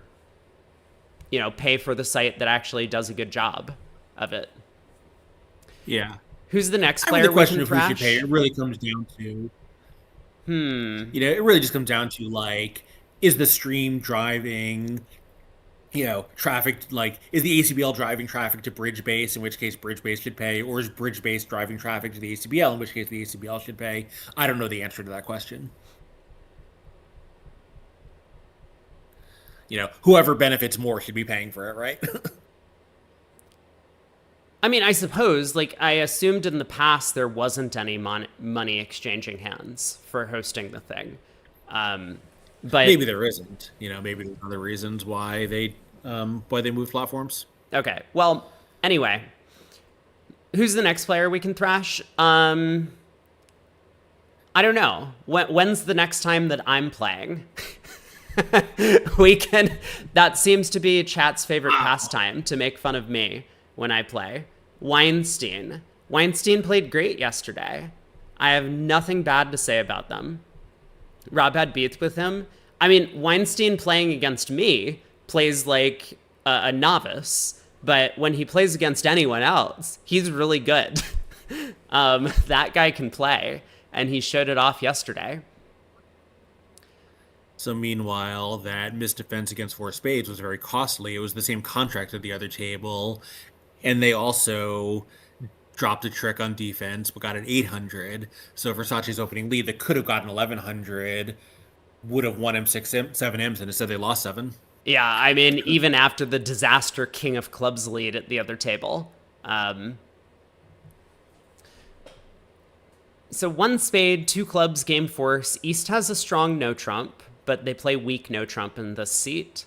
pay for the site that actually does a good job of it. Yeah. Who's the next I mean, player the question we of can who should pay, thrash? it really comes down to, it really just comes down to like, is the stream driving, traffic, like, is the ACBL driving traffic to Bridge Base, in which case Bridge Base should pay, or is Bridge Base driving traffic to the ACBL, in which case the ACBL should pay? I don't know the answer to that question. Whoever benefits more should be paying for it, right? I mean, I suppose, like, I assumed in the past there wasn't any money exchanging hands for hosting the thing. But, Maybe there isn't. Maybe there's other reasons why they move platforms. okay. Well, anyway, who's the next player we can thrash? I don't know. When's the next time that I'm playing? We can. That seems to be chat's favorite pastime, to make fun of me when I play. Weinstein. Weinstein played great yesterday. I have nothing bad to say about them. Rob had beats with him. I mean, Weinstein playing against me plays like a novice, but when he plays against anyone else, he's really good. That guy can play, and he showed it off yesterday. So meanwhile, that missed defense against four spades was very costly. It was the same contract at the other table, and they also dropped a trick on defense, but got an 800. So Versace's opening lead that could have gotten 1100 would have won him 7 M's, and instead they lost 7. Yeah, I mean, even after the disaster King of Clubs lead at the other table. So one spade, two clubs, game force. East has a strong no trump, but they play weak no trump in this seat.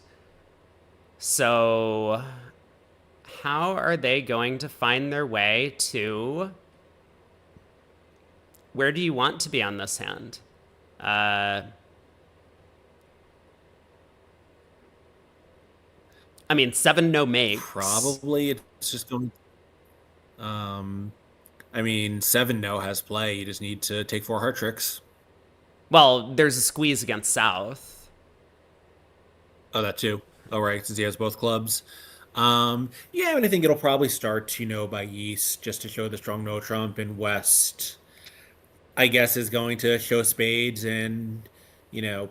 So how are they going to find their way to... Where do you want to be on this hand? I mean, 7 no makes. Probably it's just going. I mean, 7 no has play. You just need to take 4 heart tricks. Well, there's a squeeze against South. Oh, that too. Oh, right, since he has both clubs. Yeah, I mean, I think it'll probably start, by East just to show the strong no trump, and West, I guess, is going to show spades and,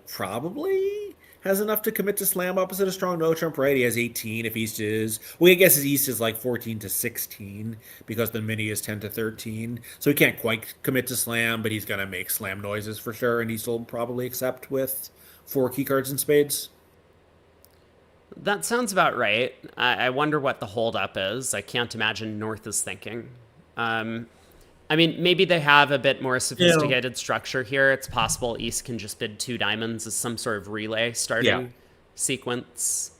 probably has enough to commit to slam opposite a strong no trump, right? He has 18 if East is, well, I guess his East is like 14 to 16 because the mini is 10 to 13. So he can't quite commit to slam, but he's going to make slam noises for sure, and he still probably accept with 4 key cards and spades. That sounds about right. I wonder what the holdup is. I can't imagine North is thinking. I mean, maybe they have a bit more sophisticated structure here. It's possible East can just bid 2 diamonds as some sort of relay starting sequence.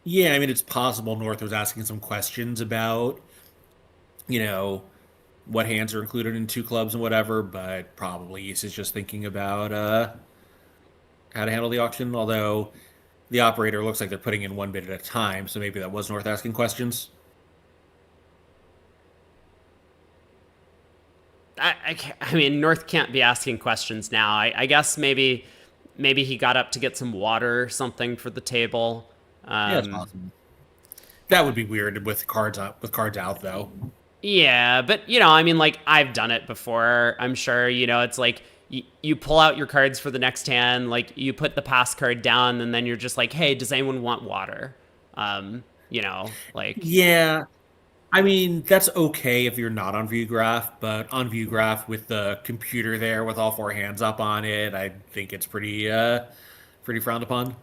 Yeah, I mean, it's possible North was asking some questions about, you know, what hands are included in 2 clubs and whatever, but probably East is just thinking about how to handle the auction, although the operator looks like they're putting in 1 bid at a time, so maybe that was North asking questions. I mean, North can't be asking questions now. I guess maybe he got up to get some water or something for the table. Yeah, it's possible. That would be weird with cards out though. Yeah, but I mean, like, I've done it before. I'm sure, it's like you pull out your cards for the next hand, like you put the pass card down, and then you're just like, hey, does anyone want water? Like, Yeah, I mean, that's okay if you're not on ViewGraph, but on ViewGraph with the computer there with all 4 hands up on it, I think it's pretty frowned upon.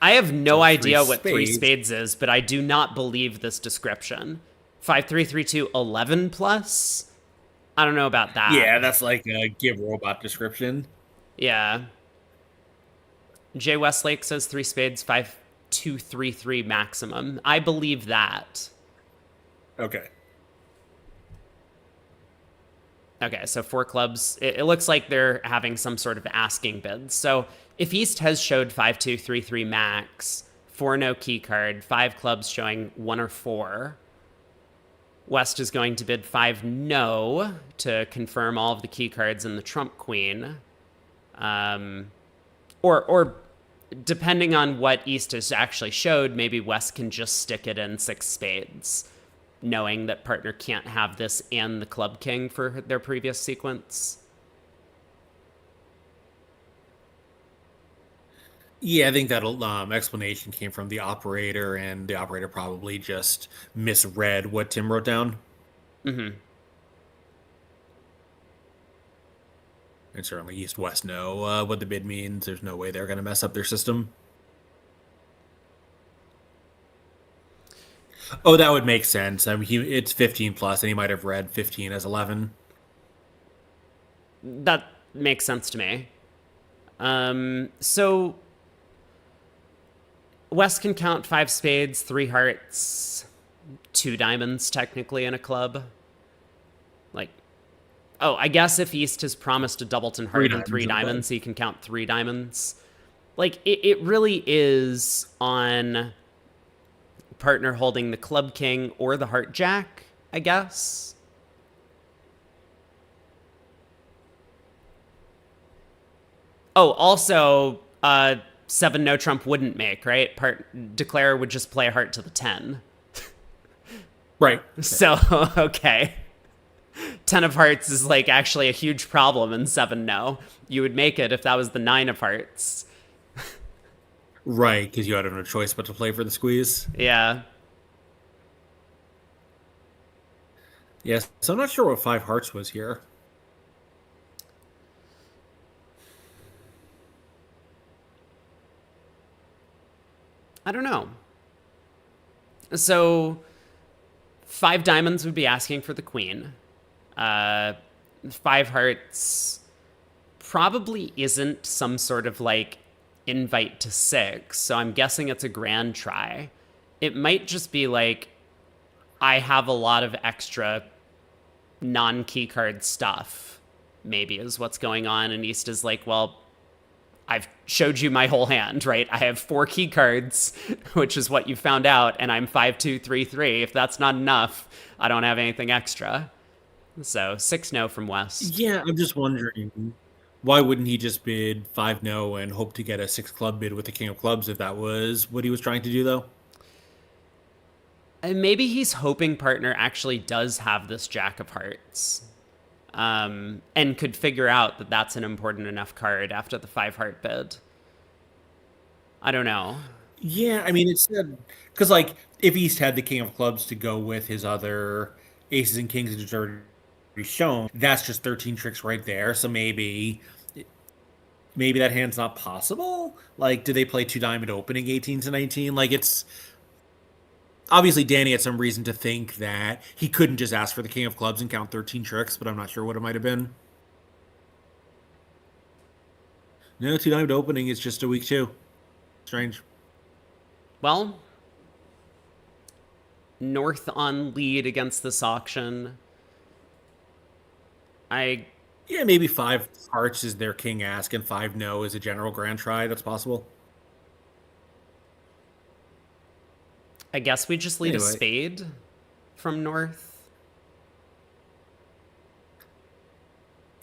I have no So three idea what three spades. spades is, but I do not believe this description. 5332 11 plus? I don't know about that. Yeah, that's like a give robot description. Yeah. Jay Westlake says three spades, 5233 maximum. I believe that. Okay. Okay, so four clubs. It looks like they're having some sort of asking bids. So if East has showed 5233 max, four no key card, five clubs showing one or four, West is going to bid five no to confirm all of the key cards in the trump queen. Or depending on what East has actually showed, maybe West can just stick it in six spades, knowing that partner can't have this and the club king for their previous sequence. Yeah, I think that explanation came from the operator, and the operator probably just misread what Tim wrote down. And certainly East West know what the bid means. There's no way they're going to mess up their system. Oh, that would make sense. I mean, it's 15 plus, and he might have read 15 as 11. That makes sense to me. So West can count five spades, three hearts, two diamonds technically in a club. Like, oh, I guess if East has promised a doubleton heart and three diamonds, he can count three diamonds. Like, it really is on partner holding the club king or the heart jack, I guess. Oh, also, seven no trump wouldn't make, right? Declare would just play a heart to the 10. Right. So, okay. 10 of hearts is like actually a huge problem in seven no. You would make it if that was the 9 of hearts. Right, because you had no choice but to play for the squeeze. Yeah. Yes, so I'm not sure what five hearts was here. I don't know. So, five diamonds would be asking for the queen. Five hearts probably isn't some sort of like invite to six, so I'm guessing it's a grand try. It might just be like, I have a lot of extra non-key card stuff, maybe is what's going on, and East is like, well, I've showed you my whole hand, right? I have four key cards, which is what you found out, and I'm 5-2-3-3. If that's not enough, I don't have anything extra. So 6 no from West. Yeah, I'm just wondering, why wouldn't he just bid 5 no and hope to get a 6 club bid with the king of clubs if that was what he was trying to do, though? And maybe he's hoping partner actually does have this jack of hearts. And could figure out that that's an important enough card after the 5 heart bid. I don't know. Yeah, I mean, it said, because, like, if East had the king of clubs to go with his other aces and kings that it's already shown, that's just 13 tricks right there. So maybe that hand's not possible. Like, do they play two diamond opening 18 to 19? Like, it's obviously Danny had some reason to think that he couldn't just ask for the king of clubs and count 13 tricks, but I'm not sure what it might have been. No, two diamond opening is just a week two. Strange. Well, North on lead against this auction. Yeah, maybe 5 hearts is their king ask and 5 no is a general grand try. That's possible. I guess we just lead a Anyway. spade from North.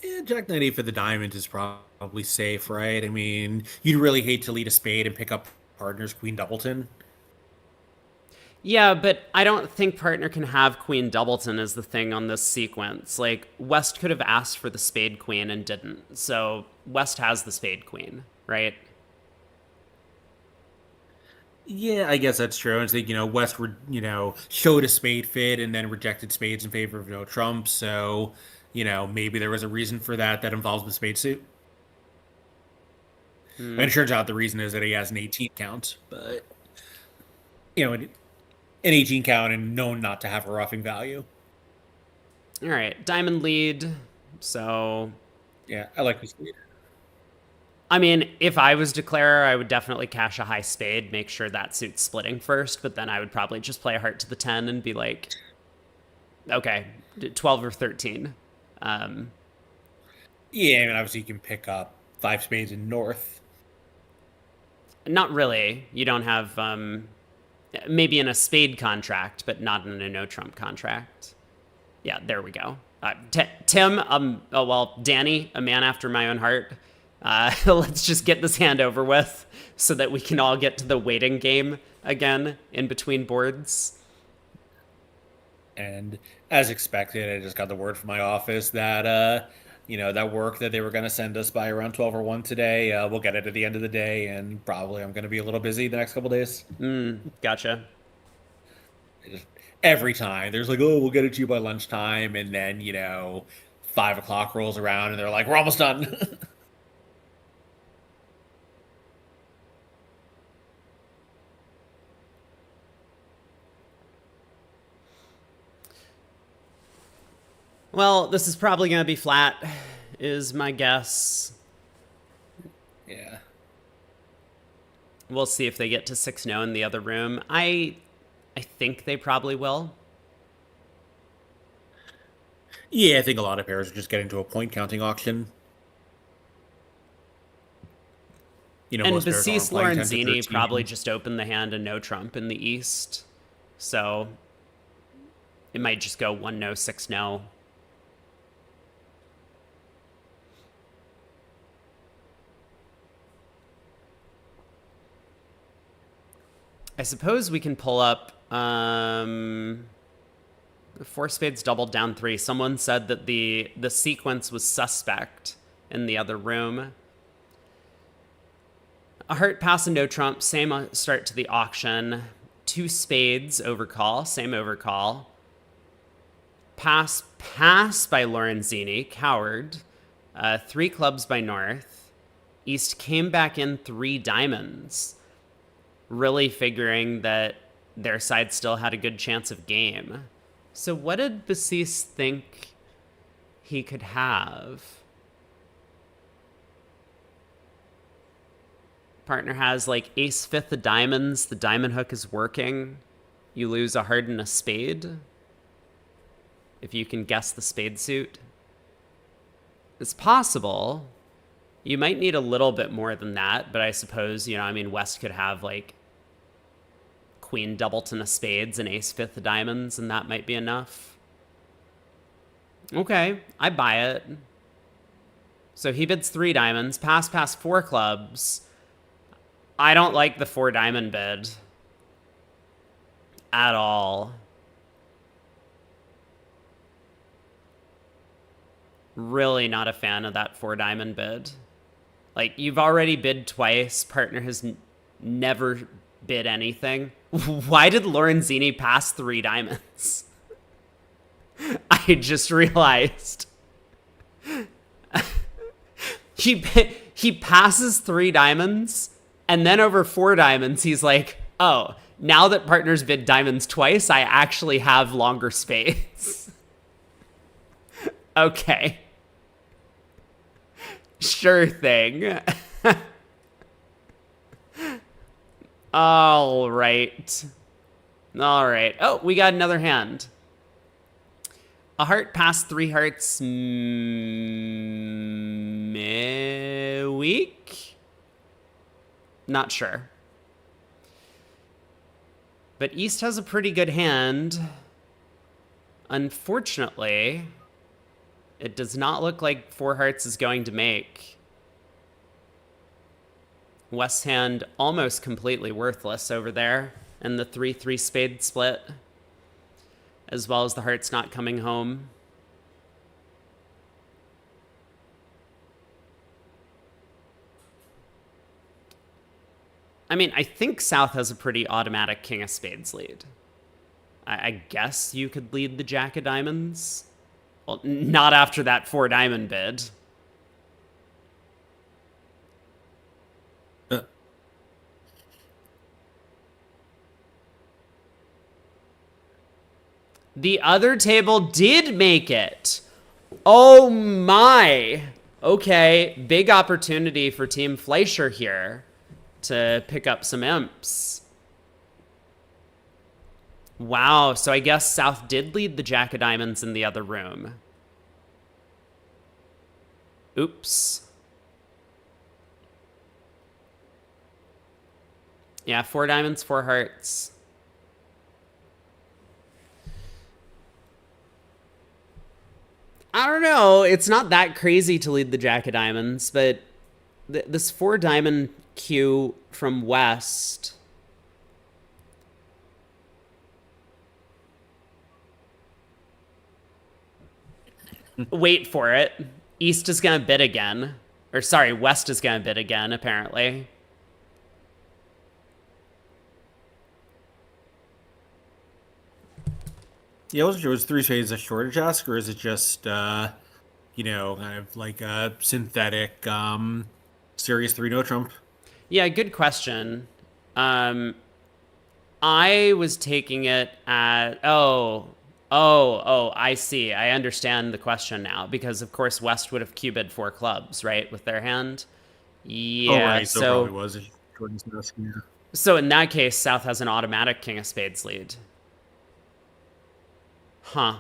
Yeah, Jack 98 for the diamond is probably safe, right? I mean, you'd really hate to lead a spade and pick up partners Queen Doubleton. Yeah, but I don't think partner can have Queen Doubleton as the thing on this sequence. Like, West could have asked for the spade queen and didn't. So West has the spade queen, right? Yeah, I guess that's true. It's like, West, showed a spade fit and then rejected spades in favor of no trump. So, maybe there was a reason for that involves the spade suit. And it turns out the reason is that he has an 18 count, but an 18 count and known not to have a roughing value. All right, diamond lead. So, Yeah, I like this lead. I mean, if I was declarer, I would definitely cash a high spade, make sure that suit's splitting first, but then I would probably just play a heart to the 10 and be like, okay, 12 or 13. Yeah, I mean, obviously you can pick up five spades in North. Not really. You don't have, maybe in a spade contract, but not in a no trump contract. Yeah, there we go. Tim, Danny, a man after my own heart. Let's just get this hand over with so that we can all get to the waiting game again in between boards. And as expected, I just got the word from my office that that work that they were going to send us by around 12 or 1 today, we'll get it at the end of the day, and probably I'm going to be a little busy the next couple days. Gotcha. Every time there's like, oh, we'll get it to you by lunchtime, and then 5 o'clock rolls around and they're like, we're almost done. Well, this is probably going to be flat, is my guess. Yeah. We'll see if they get to 6-0 in the other room. I think they probably will. Yeah, I think a lot of pairs are just getting to a point counting auction. And Basis Lorenzini probably just opened the hand and no trump in the East. So it might just go 1-0, 6-0. I suppose we can pull up 4 spades doubled down 3. Someone said that the sequence was suspect in the other room. A heart pass and no trump, same start to the auction. 2 spades overcall, same overcall. Pass by Lorenzini, coward. 3 clubs by North. East came back in 3 diamonds, really figuring that their side still had a good chance of game. So what did Basis think he could have? Partner has like ace fifth of diamonds. The diamond hook is working. You lose a heart and a spade. If you can guess the spade suit. It's possible. You might need a little bit more than that, but I suppose, West could have like queen doubleton of spades and ace fifth of diamonds, and that might be enough. Okay, I buy it. So he bids 3 diamonds, pass 4 clubs. I don't like the 4 diamond bid at all. Really not a fan of that 4 diamond bid. Like, you've already bid twice. Partner has never bid anything. Why did Lorenzini pass 3 diamonds? I just realized. He passes 3 diamonds, and then over 4 diamonds, he's like, oh, now that partners bid diamonds twice, I actually have longer spades. Okay. Sure thing. All right. Oh, we got another hand. A heart past 3 hearts weak? Not sure. But East has a pretty good hand. Unfortunately, it does not look like 4 hearts is going to make. West's hand almost completely worthless over there. And the 3-3 spade split, as well as the hearts not coming home. I mean, I think South has a pretty automatic king of spades lead. I guess you could lead the jack of diamonds. Well, not after that 4 diamond bid. The other table did make it. Oh my. Okay, big opportunity for Team Fleischer here to pick up some imps. Wow, so I guess South did lead the Jack of Diamonds in the other room. Oops. Yeah, 4 diamonds, 4 hearts. I don't know. It's not that crazy to lead the Jack of Diamonds, but this 4 diamond cue from West. Wait for it. East is going to bid again. Or sorry, West is going to bid again, apparently. Yeah, I wasn't sure. Was 3 spades a shortage ask, or is it just, kind of like a synthetic, serious 3 no trump? Yeah, good question. Um, I was taking it at I see. I understand the question now because of course West would have cubed 4 clubs, right, with their hand. Oh, Yeah, right. So it probably so was a shortage ask. Yeah. so in that case, South has an automatic King of Spades lead. Huh.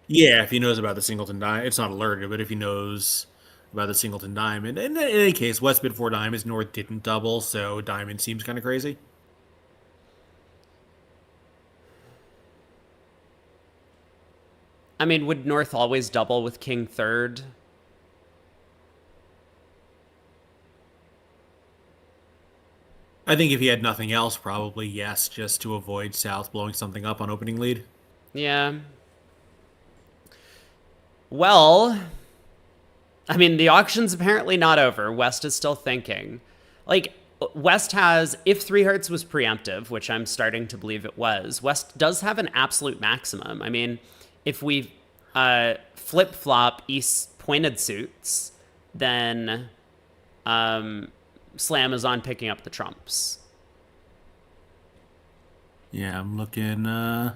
Yeah, if he knows about the singleton diamond, it's not alerted, but if he knows about the singleton diamond, and in any case, West bid 4 diamonds, North didn't double, so diamond seems kind of crazy. I mean, would North always double with King third? I think if he had nothing else, probably yes, just to avoid South blowing something up on opening lead. Yeah. Well, I mean, the auction's apparently not over. West is still thinking. Like, West has, if 3 hearts was preemptive, which I'm starting to believe it was, West does have an absolute maximum. I mean, if we flip flop East pointed suits, then Slam is on picking up the trumps. Yeah, I'm looking. I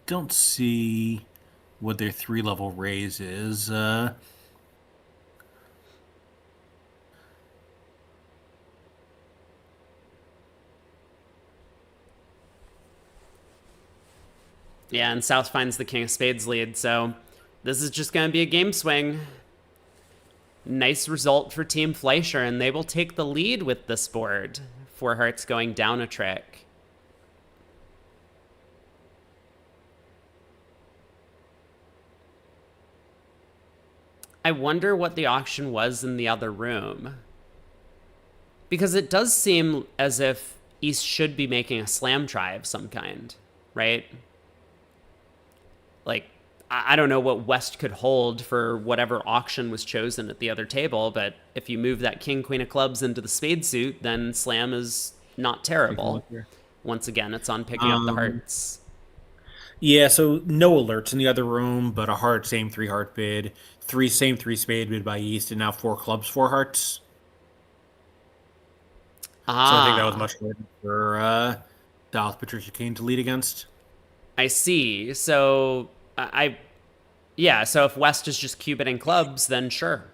don't see what their 3-level raise is. Yeah, and South finds the King of Spades lead, so this is just going to be a game swing. Nice result for Team Fleischer, and they will take the lead with this board. 4 hearts going down a trick. I wonder what the auction was in the other room. Because it does seem as if East should be making a slam try of some kind, right? Like, I don't know what West could hold for whatever auction was chosen at the other table, but if you move that King, Queen of Clubs into the spade suit, then slam is not terrible. Once again, it's on picking up the hearts. Yeah, so no alerts in the other room, but a heart, same 3 heart bid, same 3 spade bid by East, and now 4 clubs, 4 hearts. So I think that was Ah, much harder for South Patricia Kane to lead against. I see. So yeah, so if West is just cubiting clubs, then sure.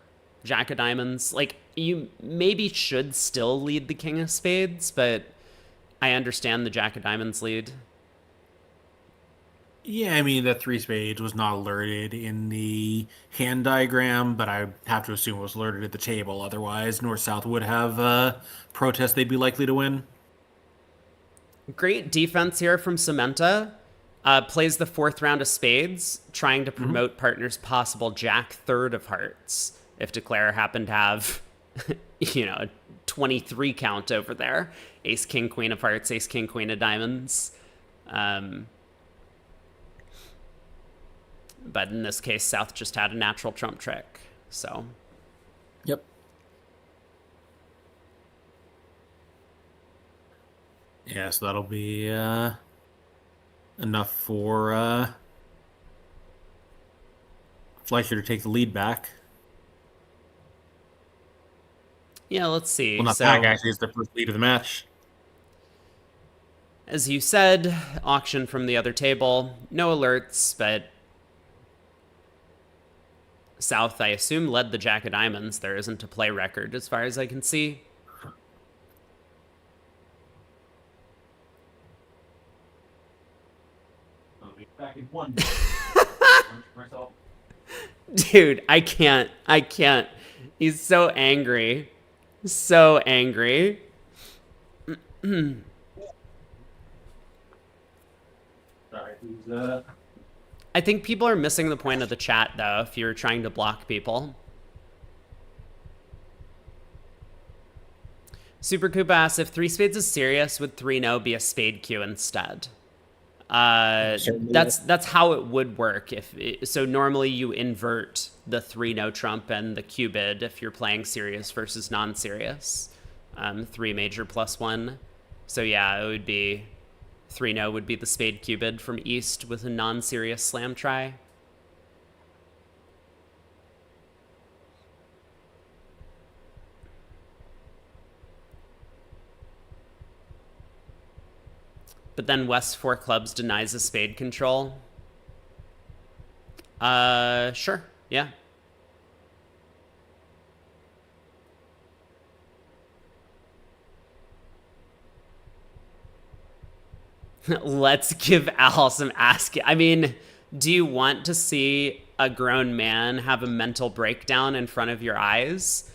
Jack of Diamonds. Like, you maybe should still lead the King of Spades, but I understand the Jack of Diamonds lead. Yeah, I mean, that 3 spades was not alerted in the hand diagram, but I have to assume it was alerted at the table. Otherwise, North South would have protest they'd be likely to win. Great defense here from Cementa. Plays the 4th round of spades, trying to promote partner's possible Jack third of hearts. If Declare happened to have, a 23 count over there. Ace, King, Queen of hearts, Ace, King, Queen of diamonds. But in this case, South just had a natural trump trick. So, Yep. Yeah, so that'll be enough for Fleischer to take the lead back. yeah, let's see. Well, not back, So, actually. It's the first lead of the match. As you said, auction from the other table. No alerts, but South, I assume, led the Jack of Diamonds. There isn't a play record as far as I can see. Back in one. Dude, I can't. I can't. He's so angry. So angry. I think people are missing the point of the chat, though, if you're trying to block people. Super Koopa asks, if three spades is serious, would 3-no be a spade cue instead? That's how it would work. So normally you invert the 3-no trump and the cue bid if you're playing serious versus non-serious. 3 major plus 1. So yeah, it would be 3-no would be the spade cue bid from East with a non-serious slam try. But then West 4 clubs denies a spade control. Sure, yeah. Let's give Al some ask. I mean, do you want to see a grown man have a mental breakdown in front of your eyes?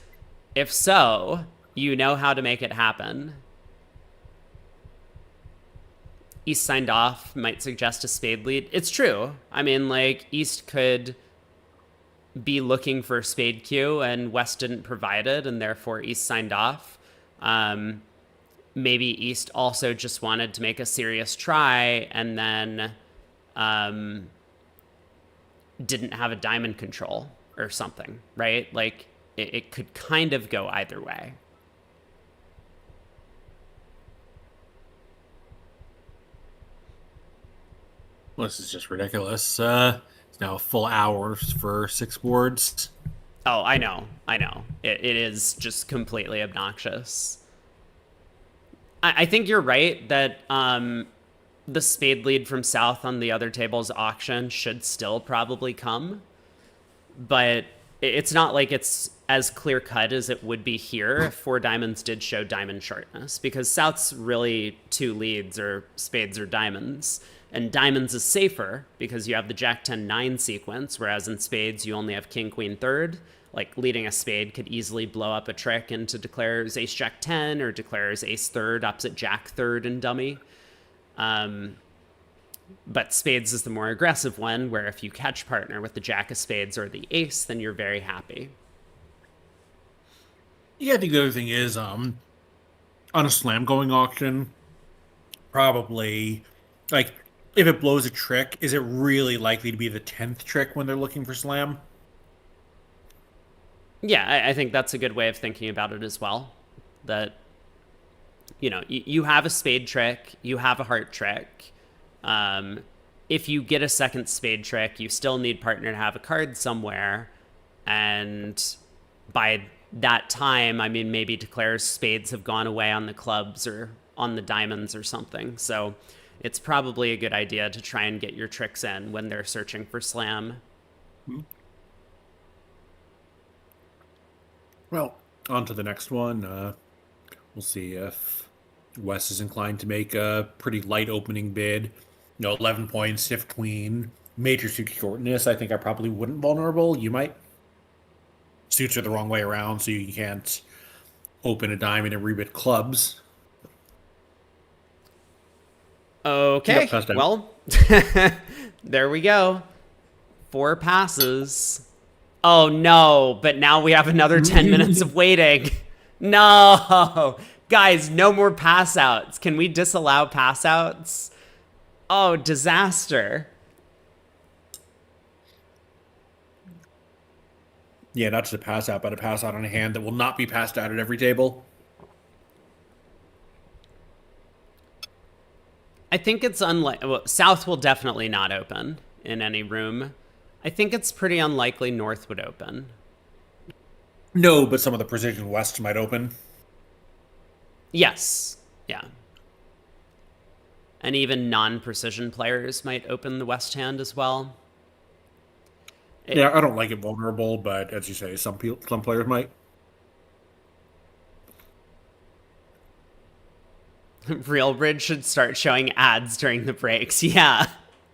If so, you know how to make it happen. East signed off might suggest a spade lead. It's true. I mean, like, East could be looking for a spade cue and West didn't provide it, and therefore East signed off. Maybe East also just wanted to make a serious try and then didn't have a diamond control or something, right? Like, it could kind of go either way. Well, this is just ridiculous. It's now a full hour for 6 boards. Oh, I know. It is just completely obnoxious. I think you're right that the spade lead from South on the other table's auction should still probably come. But it's not like it's as clear-cut as it would be here if 4 diamonds did show diamond shortness. Because South's really 2 leads or spades or diamonds. And diamonds is safer because you have the Jack-10-9 sequence, whereas in spades you only have King-Queen third. Like, leading a spade could easily blow up a trick into declares Ace-Jack-10 or declares Ace-third, opposite Jack-third and dummy. But spades is the more aggressive one, where if you catch partner with the Jack of spades or the Ace, then you're very happy. Yeah, I think the other thing is, on a slam-going auction, probably, like, if it blows a trick, is it really likely to be the 10th trick when they're looking for slam? Yeah, I think that's a good way of thinking about it as well. That, you know, you have a spade trick, you have a heart trick. If you get a second spade trick, you still need partner to have a card somewhere. And by that time, I mean, maybe declares spades have gone away on the clubs or on the diamonds or something. So it's probably a good idea to try and get your tricks in when they're searching for slam. Well, on to the next one. We'll see if West is inclined to make a pretty light opening bid. 11 points, stiff queen, major suit shortness. I think I probably wouldn't vulnerable. You might. Suits are the wrong way around, so you can't open a diamond and rebid clubs. Okay, well, there we go. 4 passes. Oh, no, but now we have another 10 minutes of waiting. No, guys, no more pass outs. Can we disallow pass outs? Oh, disaster. Yeah, not just a pass out, but a pass out on a hand that will not be passed out at every table. I think it's unlikely. Well, South will definitely not open in any room. I think it's pretty unlikely North would open. No, but some of the precision West might open. Yes. Yeah. And even non-precision players might open the West hand as well. Yeah, I don't like it vulnerable, but as you say, some players might. RealBridge should start showing ads during the breaks. Yeah.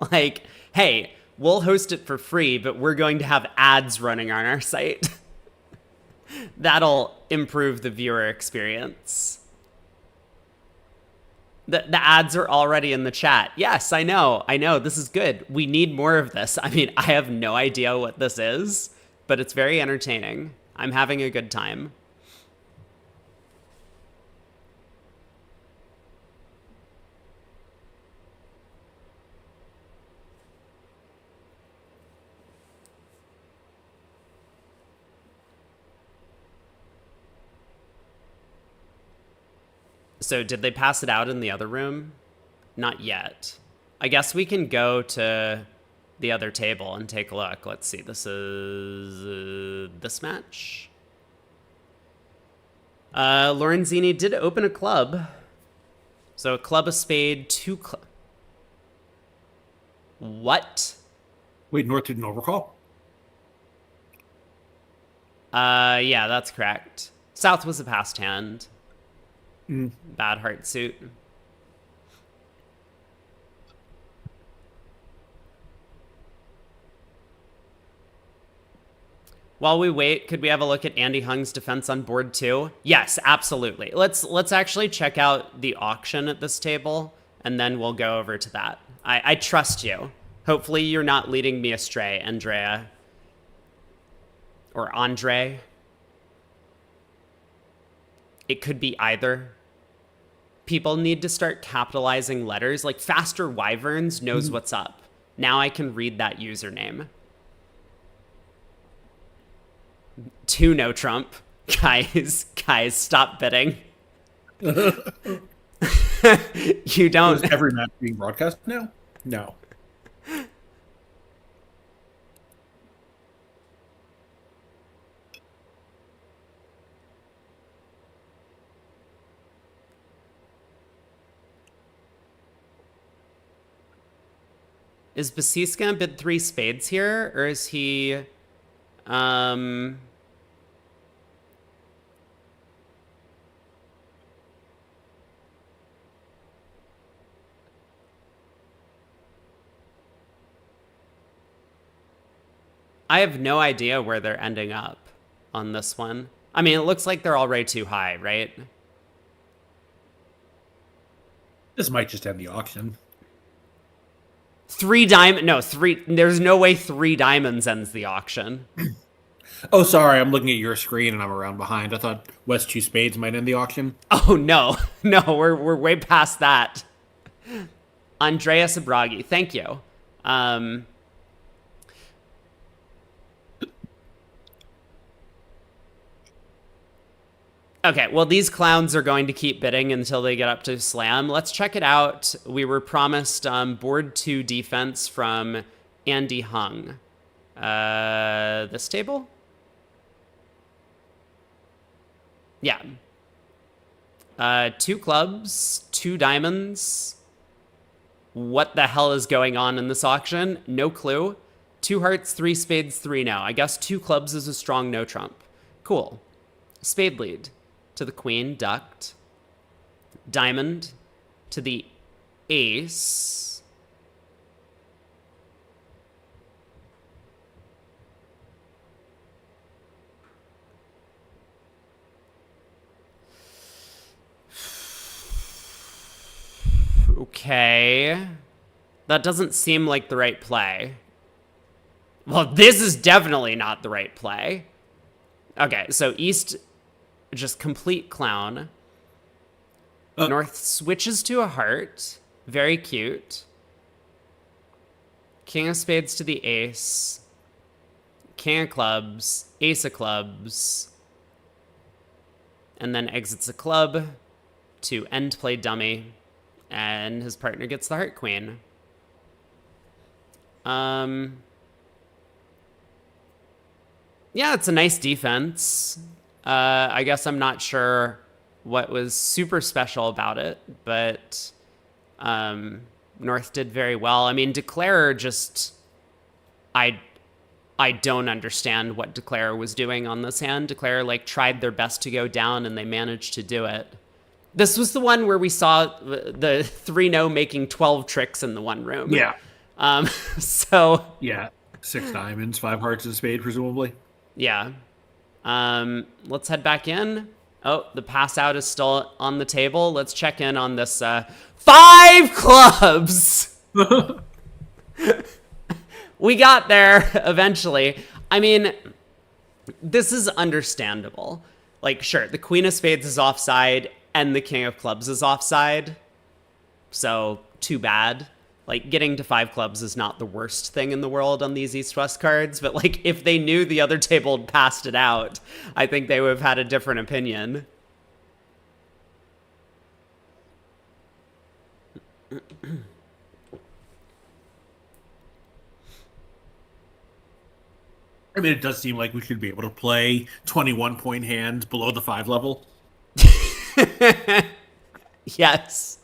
Like, hey, we'll host it for free, but we're going to have ads running on our site. That'll improve the viewer experience. The ads are already in the chat. Yes, I know. This is good. We need more of this. I mean, I have no idea what this is, but it's very entertaining. I'm having a good time. So did they pass it out in the other room? Not yet. I guess we can go to the other table and take a look. Let's see. This is this match. Lorenzini did open a club. So a club, a spade, two What? Wait, North didn't overcall? Yeah, that's correct. South was a passed hand. Bad heart suit. While we wait, could we have a look at Andy Hung's defense on board 2? Yes, absolutely. Let's actually check out the auction at this table, and then we'll go over to that. I trust you. Hopefully you're not leading me astray, Andrea. Or Andre. It could be either. People need to start capitalizing letters. Like Faster Wyverns knows what's up. Now I can read that username. 2 no Trump. Guys, stop bidding. You don't. Is every match being broadcast now? No. Is Basis gonna bid 3 spades here, or is he I have no idea where they're ending up on this one. I mean, it looks like they're already too high, right? This might just end the auction. 3 diamond. No, 3. There's no way 3 diamonds ends the auction. Oh, sorry. I'm looking at your screen and I'm around behind. I thought West 2 spades might end the auction. Oh, no. No, we're way past that. Andreas Abragi, thank you. Okay, well, these clowns are going to keep bidding until they get up to slam. Let's check it out. We were promised board 2 defense from Andy Hung. This table? Yeah. 2 clubs, 2 diamonds. What the hell is going on in this auction? No clue. 2 hearts, 3 spades, 3 no. I guess 2 clubs is a strong no trump. Cool. Spade lead to the queen, ducked. Diamond to the ace. Okay. That doesn't seem like the right play. Well, this is definitely not the right play. Okay, so East, just complete clown. North switches to a heart. Very cute. King of spades to the ace. King of clubs. Ace of clubs. And then exits a club to end play dummy. And his partner gets the heart queen. Yeah, it's a nice defense. I guess I'm not sure what was super special about it, but North did very well. I mean, Declarer just, I don't understand what Declarer was doing on this hand. Declarer like tried their best to go down and they managed to do it. This was the one where we saw the 3-0 making 12 tricks in the one room. Yeah. So Yeah. 6 diamonds, 5 hearts and spade, presumably. yeah. Let's head back in. Oh, the pass out is still on the table. Let's check in on this 5 clubs. We got there eventually. I mean, this is understandable. Like, sure, the Queen of Spades is offside and the King of Clubs is offside. So, too bad. Like, getting to 5 clubs is not the worst thing in the world on these East-West cards. But, like, if they knew the other table had passed it out, I think they would have had a different opinion. I mean, it does seem like we should be able to play 21-point hands below the 5 level. Yes.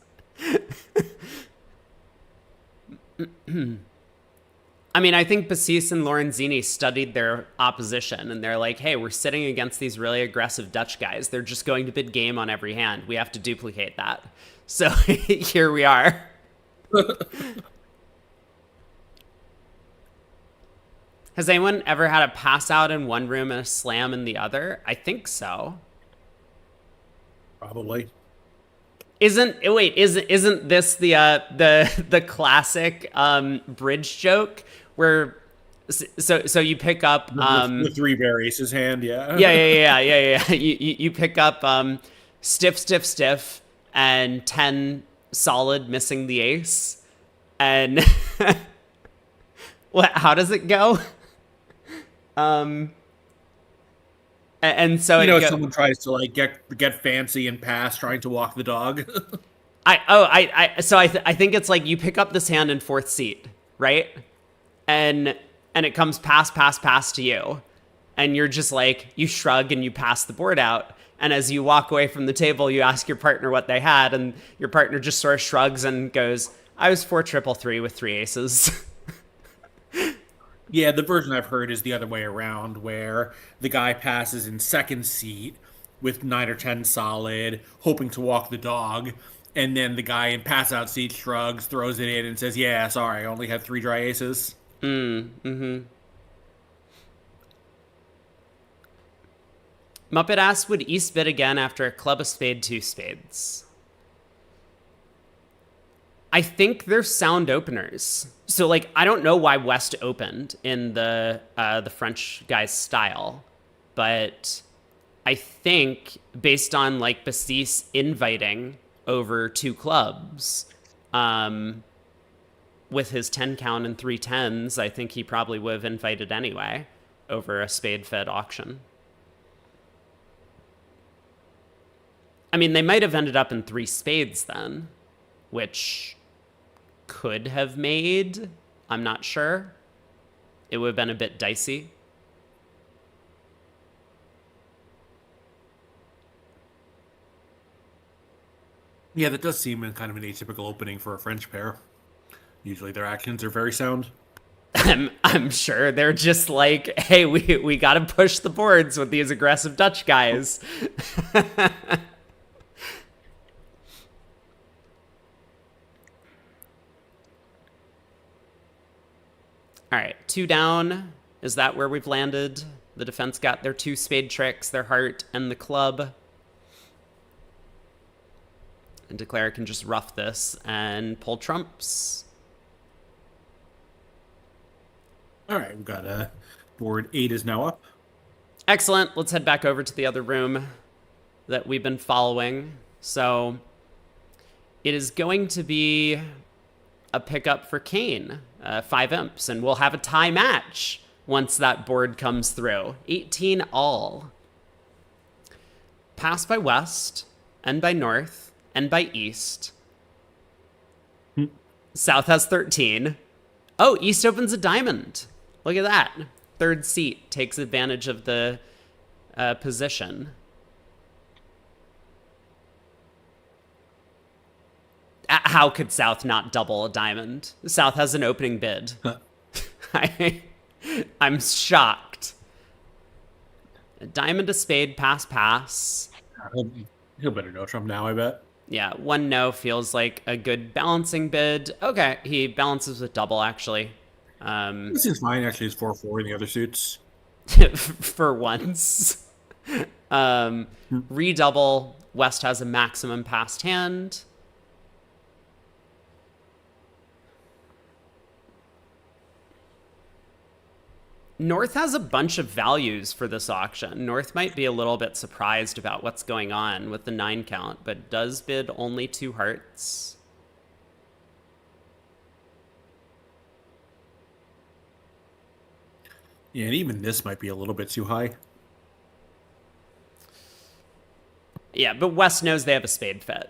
I mean, I think Basis and Lorenzini studied their opposition, and they're like, hey, we're sitting against these really aggressive Dutch guys. They're just going to bid game on every hand. We have to duplicate that. So here we are. Has anyone ever had a pass out in one room and a slam in the other? I think so. Probably. Isn't this the classic bridge joke where so you pick up the 3 bare aces hand, yeah. yeah. You pick up stiff and 10 solid missing the ace, and what? How does it go? And so someone tries to like get fancy and pass, trying to walk the dog. I think it's like you pick up this hand in 4th seat, right? And it comes pass to you, and you're just like, you shrug and you pass the board out. And as you walk away from the table, you ask your partner what they had, and your partner just sort of shrugs and goes, "I was 4-3-3 with 3 aces." Yeah, the version I've heard is the other way around, where the guy passes in 2nd seat with 9 or 10 solid, hoping to walk the dog, and then the guy in pass-out seat shrugs, throws it in, and says, yeah, sorry, I only have 3 dry aces. Muppet asks, would East bid again after a club, a spade, 2 spades? I think they're sound openers. So, like, I don't know why West opened in the French guy's style, but I think based on, like, Basis inviting over 2 clubs, with his 10 count and 3 tens, I think he probably would have invited anyway over a spade-fed auction. I mean, they might have ended up in 3 spades then, which could have made, I'm not sure. It would have been a bit dicey. Yeah, that does seem kind of an atypical opening for a French pair. Usually their actions are very sound. I'm sure they're just like, hey, we got to push the boards with these aggressive Dutch guys. All right, 2 down. Is that where we've landed? The defense got their 2 spade tricks, their heart, and the club. And Declare can just rough this and pull trumps. All right, we've got board 8 is now up. Excellent. Let's head back over to the other room that we've been following. So it is going to be a pickup for Kane, 5 imps, and we'll have a tie match once that board comes through. 18 all. Pass by West, and by North, and by East. South has 13. Oh, East opens a diamond. Look at that. 3rd seat takes advantage of the position. How could South not double a diamond? South has an opening bid. I'm shocked. A diamond, a spade, pass, pass. He'll better no Trump now, I bet. Yeah, 1 no feels like a good balancing bid. Okay, he balances with double, actually. This is fine, actually. It's 4-4 in the other suits. For once. Redouble. West has a maximum passed hand. North has a bunch of values for this auction. North might be a little bit surprised about what's going on with the 9 count, but does bid only 2 hearts. Yeah, and even this might be a little bit too high. Yeah, but West knows they have a spade fit.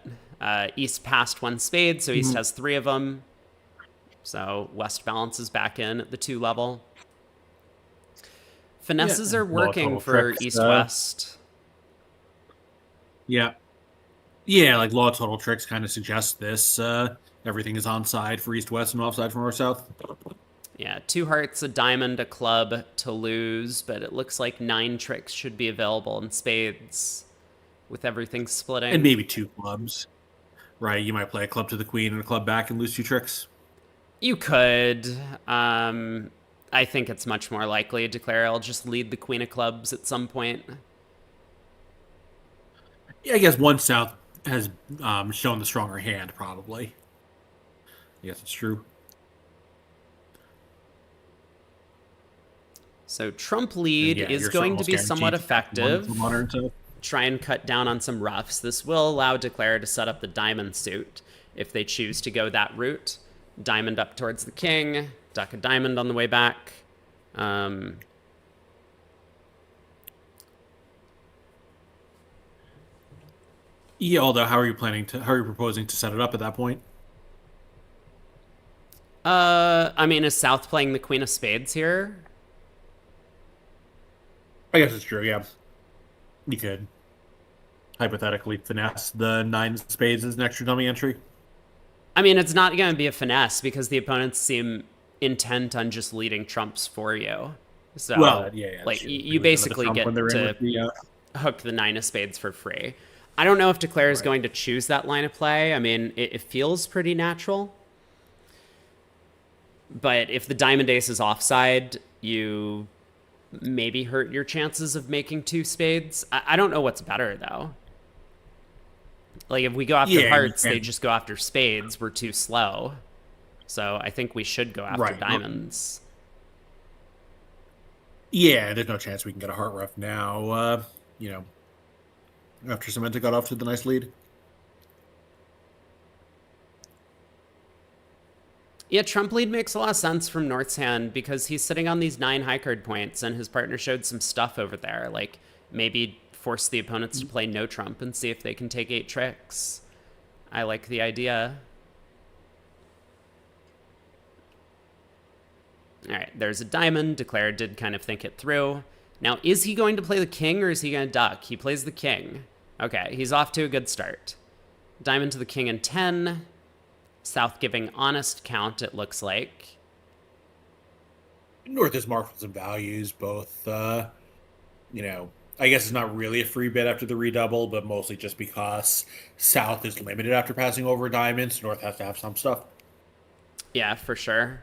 East passed 1 spade, so East has 3 of them. So West balances back in at the 2 level. Finesses are working for East-West. Yeah. Yeah, like law total tricks kind of suggest this. Everything is onside for East-West and offside for North-South. Yeah, 2 hearts, a diamond, a club to lose, but it looks like 9 tricks should be available in spades with everything splitting. And maybe 2 clubs. Right, you might play a club to the queen and a club back and lose 2 tricks. You could. I think it's much more likely Declare I'll just lead the queen of clubs at some point. Yeah, I guess one South has shown the stronger hand, probably. Yes, it's true. So Trump lead is going to be somewhat effective. Try and cut down on some roughs. This will allow Declare to set up the diamond suit if they choose to go that route. Diamond up towards the king. Duck a diamond on the way back. Yeah, although how are you proposing to set it up at that point? I mean, is South playing the queen of spades here? I guess it's true, yeah. You could hypothetically finesse the 9 spades as an extra dummy entry. I mean, it's not going to be a finesse because the opponents seem intent on just leading trumps for you. So, like, you basically get to hook the 9 of spades for free. I don't know if Declare is going to choose that line of play. I mean, it feels pretty natural. But if the diamond ace is offside, you maybe hurt your chances of making 2 spades. I don't know what's better, though. Like, if we go after hearts, they just go after spades. We're too slow. So I think we should go after diamonds. Yeah, there's no chance we can get a heart rough now, after Samantha got off to the nice lead. Yeah, Trump lead makes a lot of sense from North's hand because he's sitting on these 9 high card points and his partner showed some stuff over there. Like, maybe force the opponents to play no Trump and see if they can take 8 tricks. I like the idea. All right, there's a diamond. Declare did kind of think it through. Now, is he going to play the king or is he going to duck? He plays the king. Okay, he's off to a good start. Diamond to the king in 10. South giving honest count, it looks like. North is marked with some values, both, I guess it's not really a free bet after the redouble, but mostly just because South is limited after passing over diamonds. North has to have some stuff. Yeah, for sure.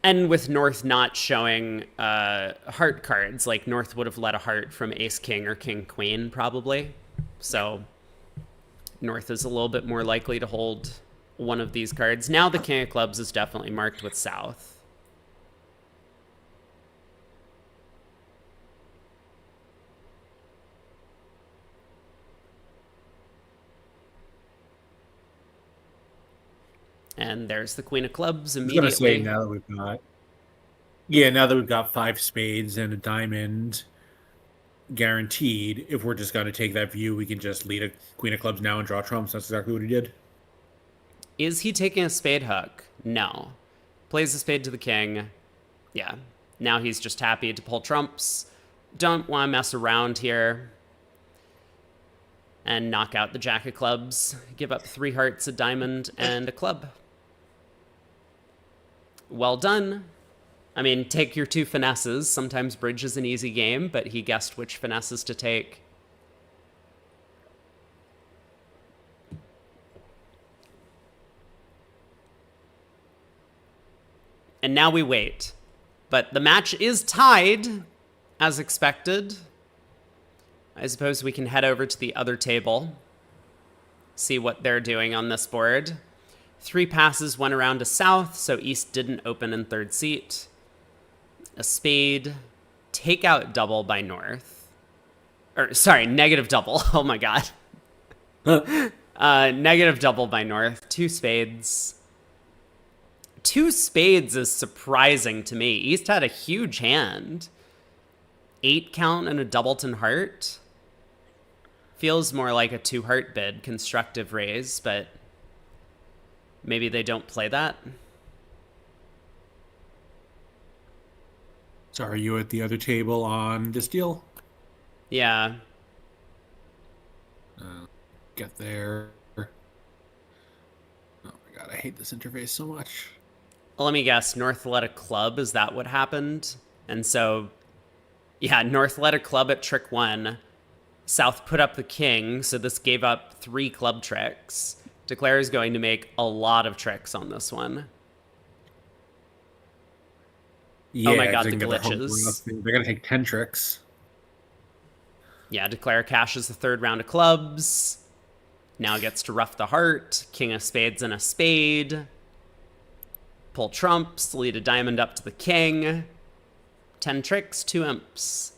And with North not showing heart cards, like North would have let a heart from ace-king or king-queen, probably. So North is a little bit more likely to hold one of these cards. Now the king of clubs is definitely marked with South. And there's the queen of clubs immediately. I was going to say, now that we've got 5 spades and a diamond guaranteed, if we're just going to take that view, we can just lead a queen of clubs now and draw trumps. That's exactly what he did. Is he taking a spade hook? No. Plays the spade to the king. Yeah. Now he's just happy to pull trumps. Don't want to mess around here. and knock out the jack of clubs. Give up 3 hearts, a diamond, and a club. Well done. I mean, take your 2 finesses. Sometimes bridge is an easy game, but he guessed which finesses to take. And now we wait. But the match is tied, as expected. I suppose we can head over to the other table, see what they're doing on this board. 3 passes went around to south, so east didn't open in 3rd seat. A spade, takeout double by north. Or, sorry, negative double. Oh my god. Negative double by north. 2 spades. 2 spades is surprising to me. East had a huge hand. 8 count and a doubleton heart. Feels more like a 2 heart bid, constructive raise, but maybe they don't play that. So are you at the other table on this deal? Yeah. Get there. Oh my god, I hate this interface so much. Well, let me guess. North led a club. Is that what happened? And so, yeah, North led a club at trick 1. South put up the king, so this gave up 3 club tricks. Declare is going to make a lot of tricks on this one. Yeah, oh my god, the they're glitches. They're going to take 10 tricks. Yeah, Declare cashes the 3rd round of clubs. Now gets to ruff the heart. King of spades and a spade. Pull trumps, lead a diamond up to the king. 10 tricks, 2 imps.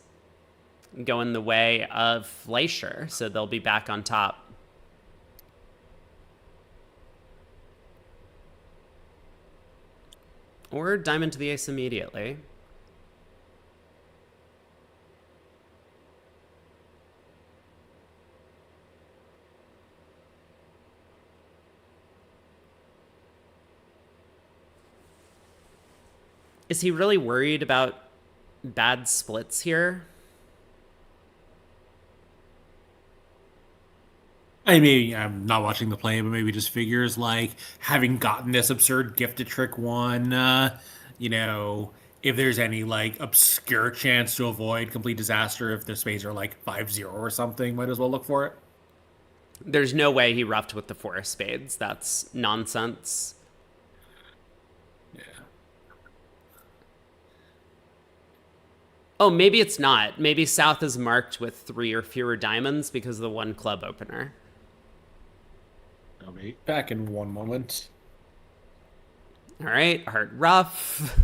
Going the way of Fleischer, so they'll be back on top. Or diamond to the ace immediately. Is he really worried about bad splits here? I mean, I'm not watching the play, but maybe just figures like having gotten this absurd gift at trick 1, if there's any like obscure chance to avoid complete disaster, if the spades are like 5-0 or something, might as well look for it. There's no way he ruffed with the 4 of spades. That's nonsense. Yeah. Oh, maybe it's not. Maybe South is marked with 3 or fewer diamonds because of the 1 club opener. I'll be back in 1 moment. All right, heart ruff.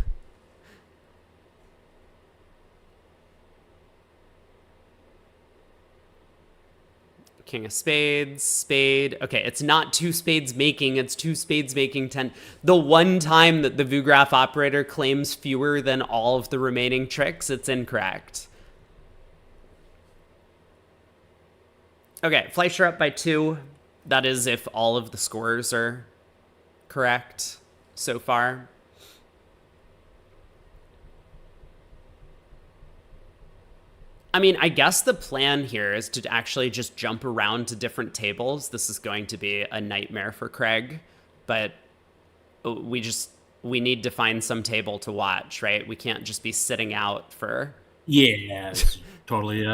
King of spades, spade. Okay, it's not 2 spades making, it's 2 spades making 10. The one time that the vugraph operator claims fewer than all of the remaining tricks, it's incorrect. Okay, Fleischer up by 2. That is if all of the scores are correct so far. I mean, I guess the plan here is to actually just jump around to different tables. This is going to be a nightmare for Craig, but we need to find some table to watch, right? We can't just be sitting out for... Yeah, it's totally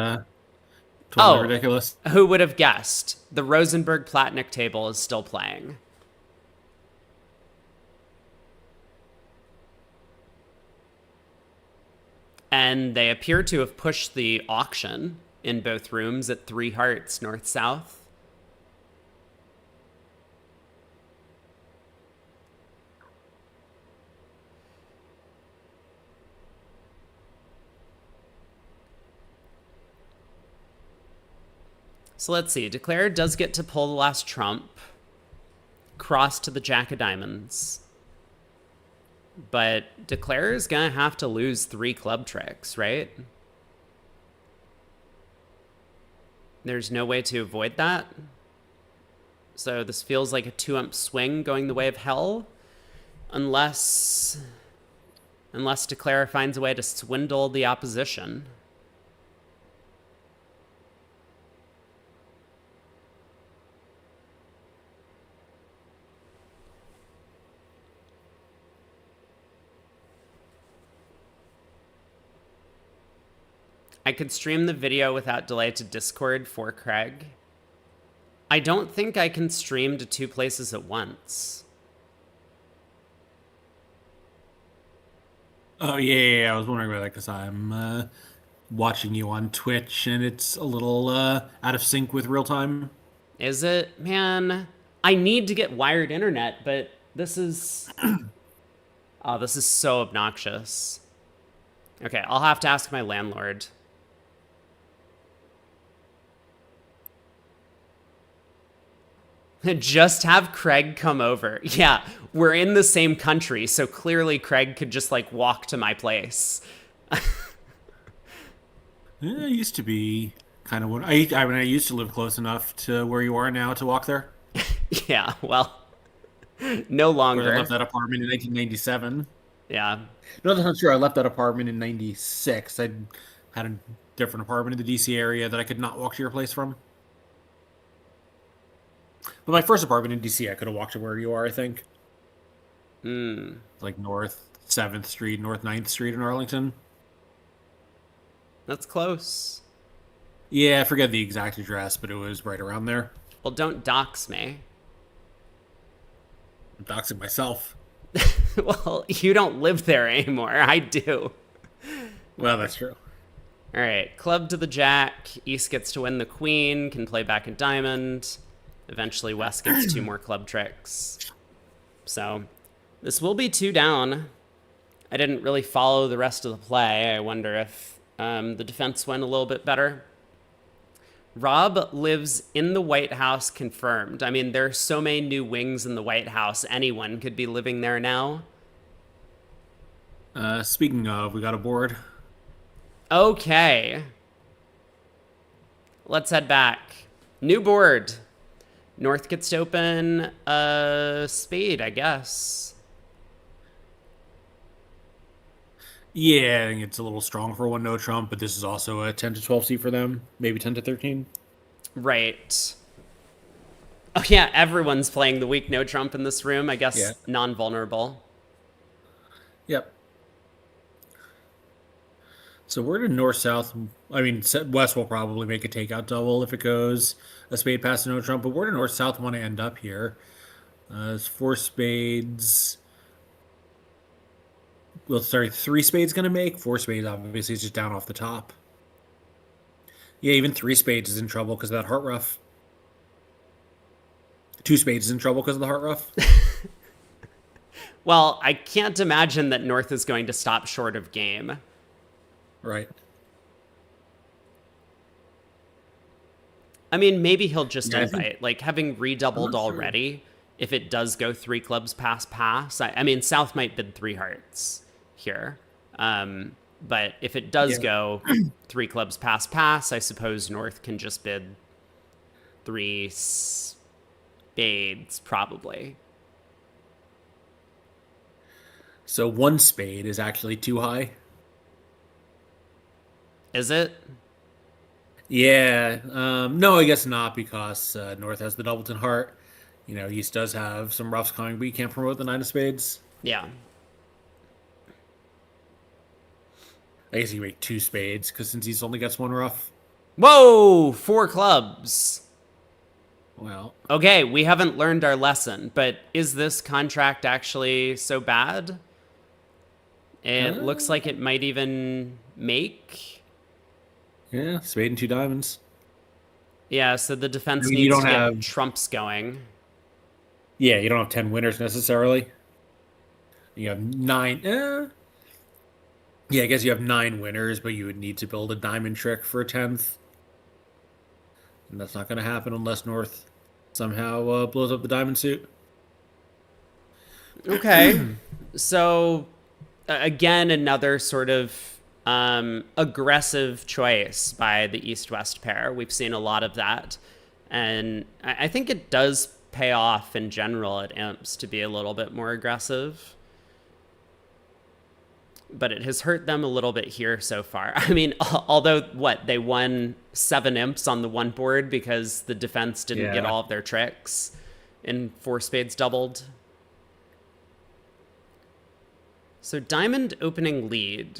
ridiculous. Who would have guessed? The Rosenberg-Platnick table is still playing. And they appear to have pushed the auction in both rooms at 3 hearts, north-south. So let's see. Declare does get to pull the last trump. Cross to the jack of diamonds. But Declare is going to have to lose 3 club tricks, right? There's no way to avoid that. So this feels like a 2-ump swing going the way of hell. Unless Declare finds a way to swindle the opposition. I could stream the video without delay to Discord for Craig. I don't think I can stream to 2 places at once. Oh, yeah. I was wondering about that because I'm watching you on Twitch and it's a little out of sync with real time. Is it? Man, I need to get wired internet, but this is... Oh, this is so obnoxious. Okay, I'll have to ask my landlord. Just have Craig come over. Yeah, we're in the same country, so clearly Craig could just, like, walk to my place. Yeah, it used to be kind of what I used to live close enough to where you are now to walk there. Yeah, well, no Where longer. I left that apartment in 1997. Yeah. No, that's not true. I left that apartment in 96. I had a different apartment in the DC area that I could not walk to your place from. But my first apartment in DC, I could have walked to where you are, I think. Like North 7th Street, North 9th Street in Arlington. That's close. Yeah, I forget the exact address, but it was right around there. Well, don't dox me. I'm doxing myself. Well, you don't live there anymore. I do. Well, that's true. All right, club to the jack. East gets to win the queen, can play back a diamond. Eventually, West gets 2 more club tricks. So, this will be 2 down. I didn't really follow the rest of the play. I wonder if the defense went a little bit better. Rob lives in the White House, confirmed. I mean, there are so many new wings in the White House. Anyone could be living there now. Speaking of, we got a board. Okay. Let's head back. New board. North gets to open a spade, I guess. Yeah, I think it's a little strong for 1 no trump, but this is also a 10 to 12 seat for them. Maybe 10 to 13. Right. Oh, yeah, everyone's playing the weak no trump in this room. I guess Yeah. non-vulnerable. Yep. So we're to north-south. I mean, West will probably make a takeout double if it goes a spade past no trump, but where do north-south want to end up here? It's 4 spades. Well, sorry, 3 spades going to make. 4 spades, obviously, is just down off the top. Yeah, even 3 spades is in trouble because of that heart rough. 2 spades is in trouble because of the heart rough. Well, I can't imagine that North is going to stop short of game. Right. I mean, maybe he'll just Yeah, invite. Like, having redoubled already, if it does go 3 clubs past pass, I mean, South might bid 3 hearts here. But if it does go 3 clubs past pass, I suppose North can just bid 3 spades, probably. So 1 spade is actually too high. Is it? Yeah. No, I guess not because North has the Doubleton heart. You know, East does have some roughs coming, but you can't promote the 9 of spades. Yeah. I guess you make 2 spades because since East only gets 1 rough. Whoa! 4 clubs. Well, Okay, we haven't learned our lesson, but is this contract actually so bad? It looks like it might even make. yeah, spade and 2 diamonds. Yeah, so the defense I mean, you needs don't to get have- trumps going. Yeah, you don't have 10 winners necessarily. You have 9. Yeah, I guess you have 9 winners, but you would need to build a diamond trick for a 10th. And that's not going to happen unless North somehow blows up the diamond suit. Okay. So, again, another sort of aggressive choice by the East-West pair. We've seen a lot of that. And I think it does pay off in general at imps to be a little bit more aggressive. But it has hurt them a little bit here so far. I mean, although, they won 7 imps on the 1 board because the defense didn't get all of their tricks in 4 spades doubled. So diamond opening lead.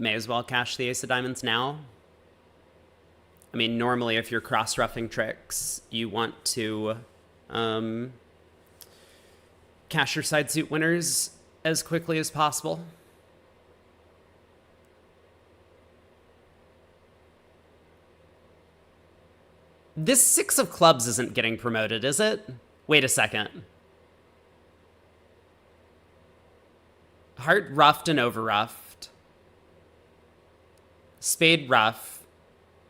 may as well cash the ace of diamonds now. I mean, normally if you're cross-ruffing tricks, you want to cash your side suit winners as quickly as possible. This 6 of clubs isn't getting promoted, is it? Wait a second. Heart ruffed and over ruffed. Spade ruff.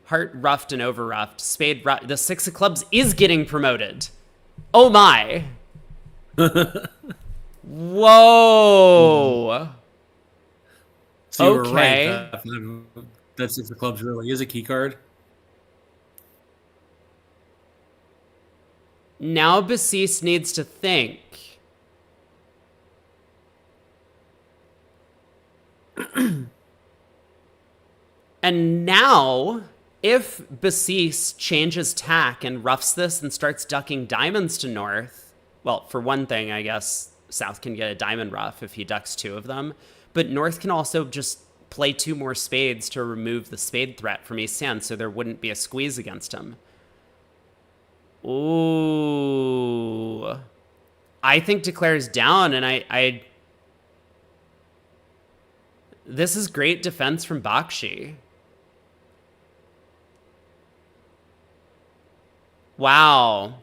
Heart ruffed and over ruffed. Spade ruff. The 6 of clubs is getting promoted. Oh my. Whoa. So you were Okay. right. That 6 of clubs really is a key card. Now Basis needs to think. And now, if Basis changes tack and roughs this and starts ducking diamonds to North, well, for one thing, I guess South can get a diamond ruff if he ducks 2 of them, but North can also just play 2 more spades to remove the spade threat from East Hand, so there wouldn't be a squeeze against him. Ooh. I think declares down, and I this is great defense from Bakshi. Wow.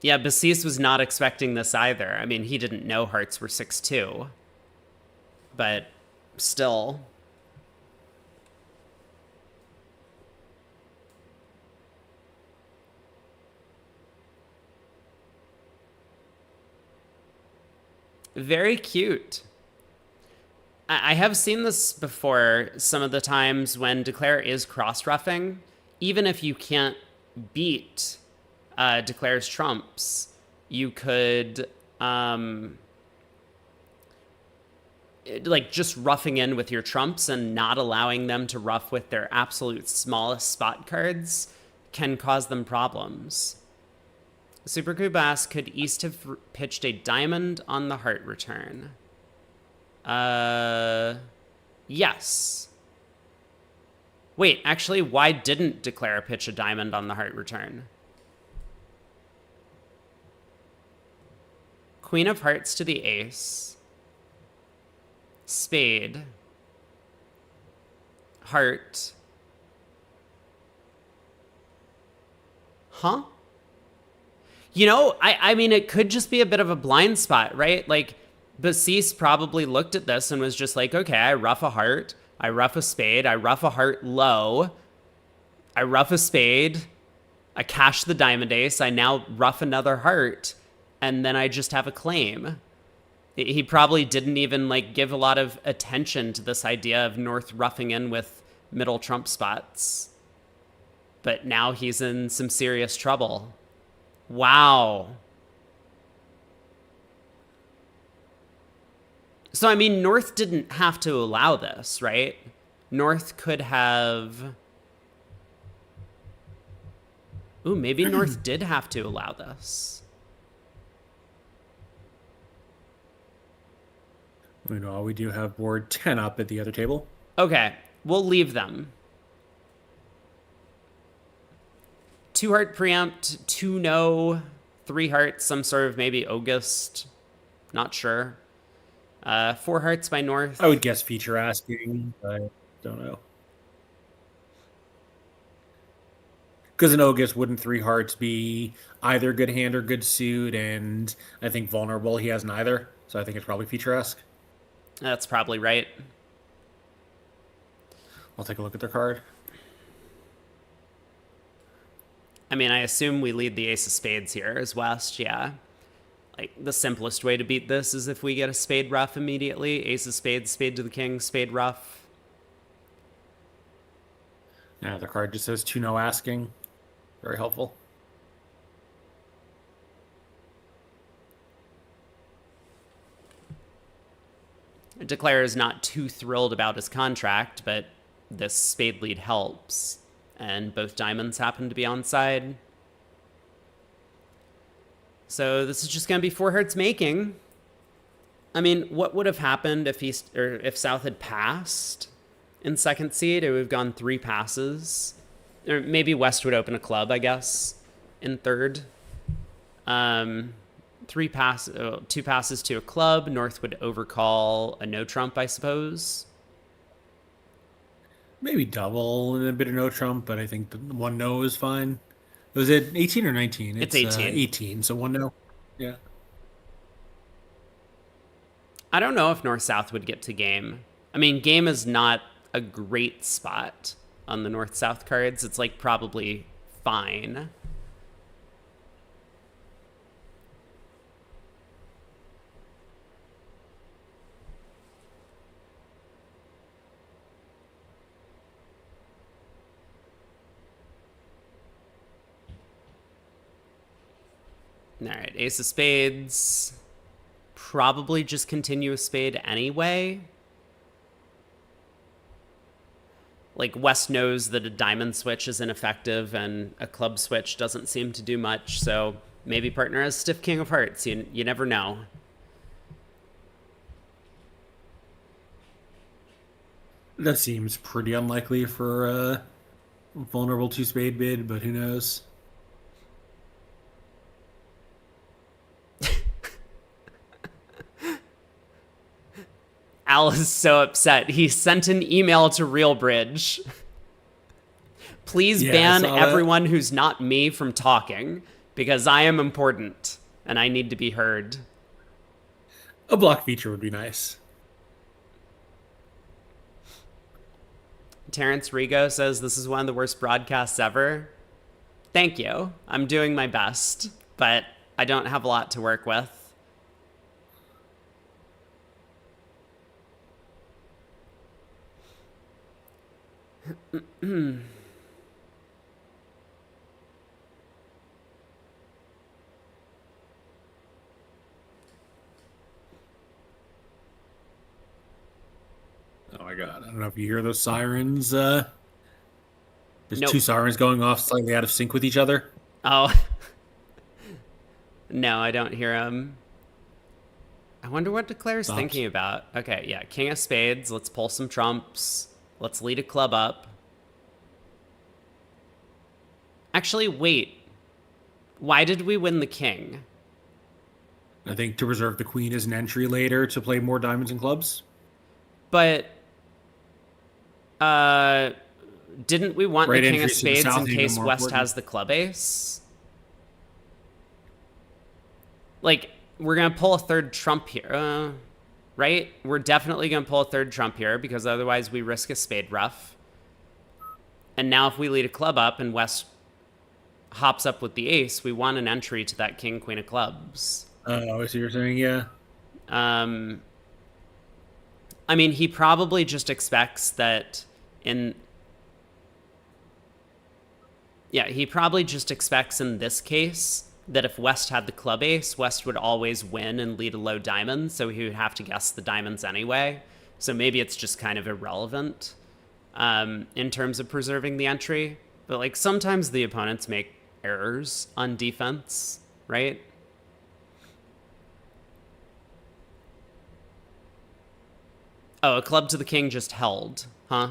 Yeah, Basis was not expecting this either. I mean, he didn't know hearts were 6-2. But still. Very cute. I have seen this before some of the times when Declare is cross-ruffing. Even if you can't beat Declare's trumps, you could like just roughing in with your trumps and not allowing them to rough with their absolute smallest spot cards can cause them problems. Super Cube asks, could East have pitched a diamond on the heart return? Yes. Wait, actually, why didn't Declare pitch a diamond on the heart return? Queen of hearts to the ace. Spade. Heart. Huh? You know, I mean, it could just be a bit of a blind spot, right? Like, Basis probably looked at this and was just like, okay, I ruff a heart, I ruff a spade, I ruff a heart low, I ruff a spade, I cash the diamond ace, I now ruff another heart, and then I just have a claim. He probably didn't even, like, give a lot of attention to this idea of North roughing in with middle trump spots. But now he's in some serious trouble. Wow. So, I mean, North didn't have to allow this, right? North could have... Ooh, maybe North did have to allow this. Meanwhile, we do have board 10 up at the other table. Okay, we'll leave them. 2 heart preempt, 2 no, 3 hearts, some sort of maybe August. Not sure. 4 hearts by North. I would guess feature asking. I don't know. Because in August, wouldn't 3 hearts be either good hand or good suit? And I think vulnerable, he has neither. So I think it's probably feature ask. That's probably right. I'll take a look at their card. I mean, I assume we lead the ace of spades here as West, yeah. Like, the simplest way to beat this is if we get a spade ruff immediately. Ace of spades, spade to the king, spade ruff. Yeah, the card just says 2 no asking. Very helpful. Declare is not too thrilled about his contract, but this spade lead helps. And both diamonds happen to be on side. So this is just going to be 4 hearts making. I mean, what would have happened if East or if South had passed in second seed? It would have gone 3 passes, or maybe West would open a club, I guess, in third. 2 passes to a club. North would overcall a no trump, I suppose. Maybe double and a bit of no trump, but I think the one no is fine. Was it 18 or 19? It's 18. 18, so one no. Yeah. I don't know if North-South would get to game. I mean, game is not a great spot on the North-South cards. It's like probably fine. All right, Ace of Spades. Probably just continue a spade anyway. Like, West knows that a diamond switch is ineffective and a club switch doesn't seem to do much, so maybe partner has stiff king of hearts. You never know. That seems pretty unlikely for a vulnerable 2-spade bid, but who knows? Al is so upset. He sent an email to RealBridge. Please ban everyone who's not me from talking, because I am important and I need to be heard. A block feature would be nice. Terrence Rigo says this is one of the worst broadcasts ever. Thank you. I'm doing my best, but I don't have a lot to work with. Oh my god, I don't know if you hear those sirens. There's Nope. 2 sirens going off slightly out of sync with each other. Oh. No, I don't hear him. I wonder what Declare's thinking about. Okay, yeah, King of Spades. Let's pull some trumps. Let's lead a club up. Actually, wait. Why did we win the king? I think to reserve the queen as an entry later to play more diamonds and clubs. But didn't we want the king of spades in case West has the club ace? Like, we're going to pull a third trump here, right? We're definitely going to pull a third trump here because otherwise we risk a spade ruff. And now if we lead a club up and West hops up with the ace, we want an entry to that king, queen of clubs. Oh, I see what you're saying, yeah. I mean, he probably just expects that he probably just expects in this case that if West had the club ace, West would always win and lead a low diamond, so he would have to guess the diamonds anyway. So maybe it's just kind of irrelevant in terms of preserving the entry. But, like, sometimes the opponents make errors on defense, right? Oh, a club to the king just held, huh?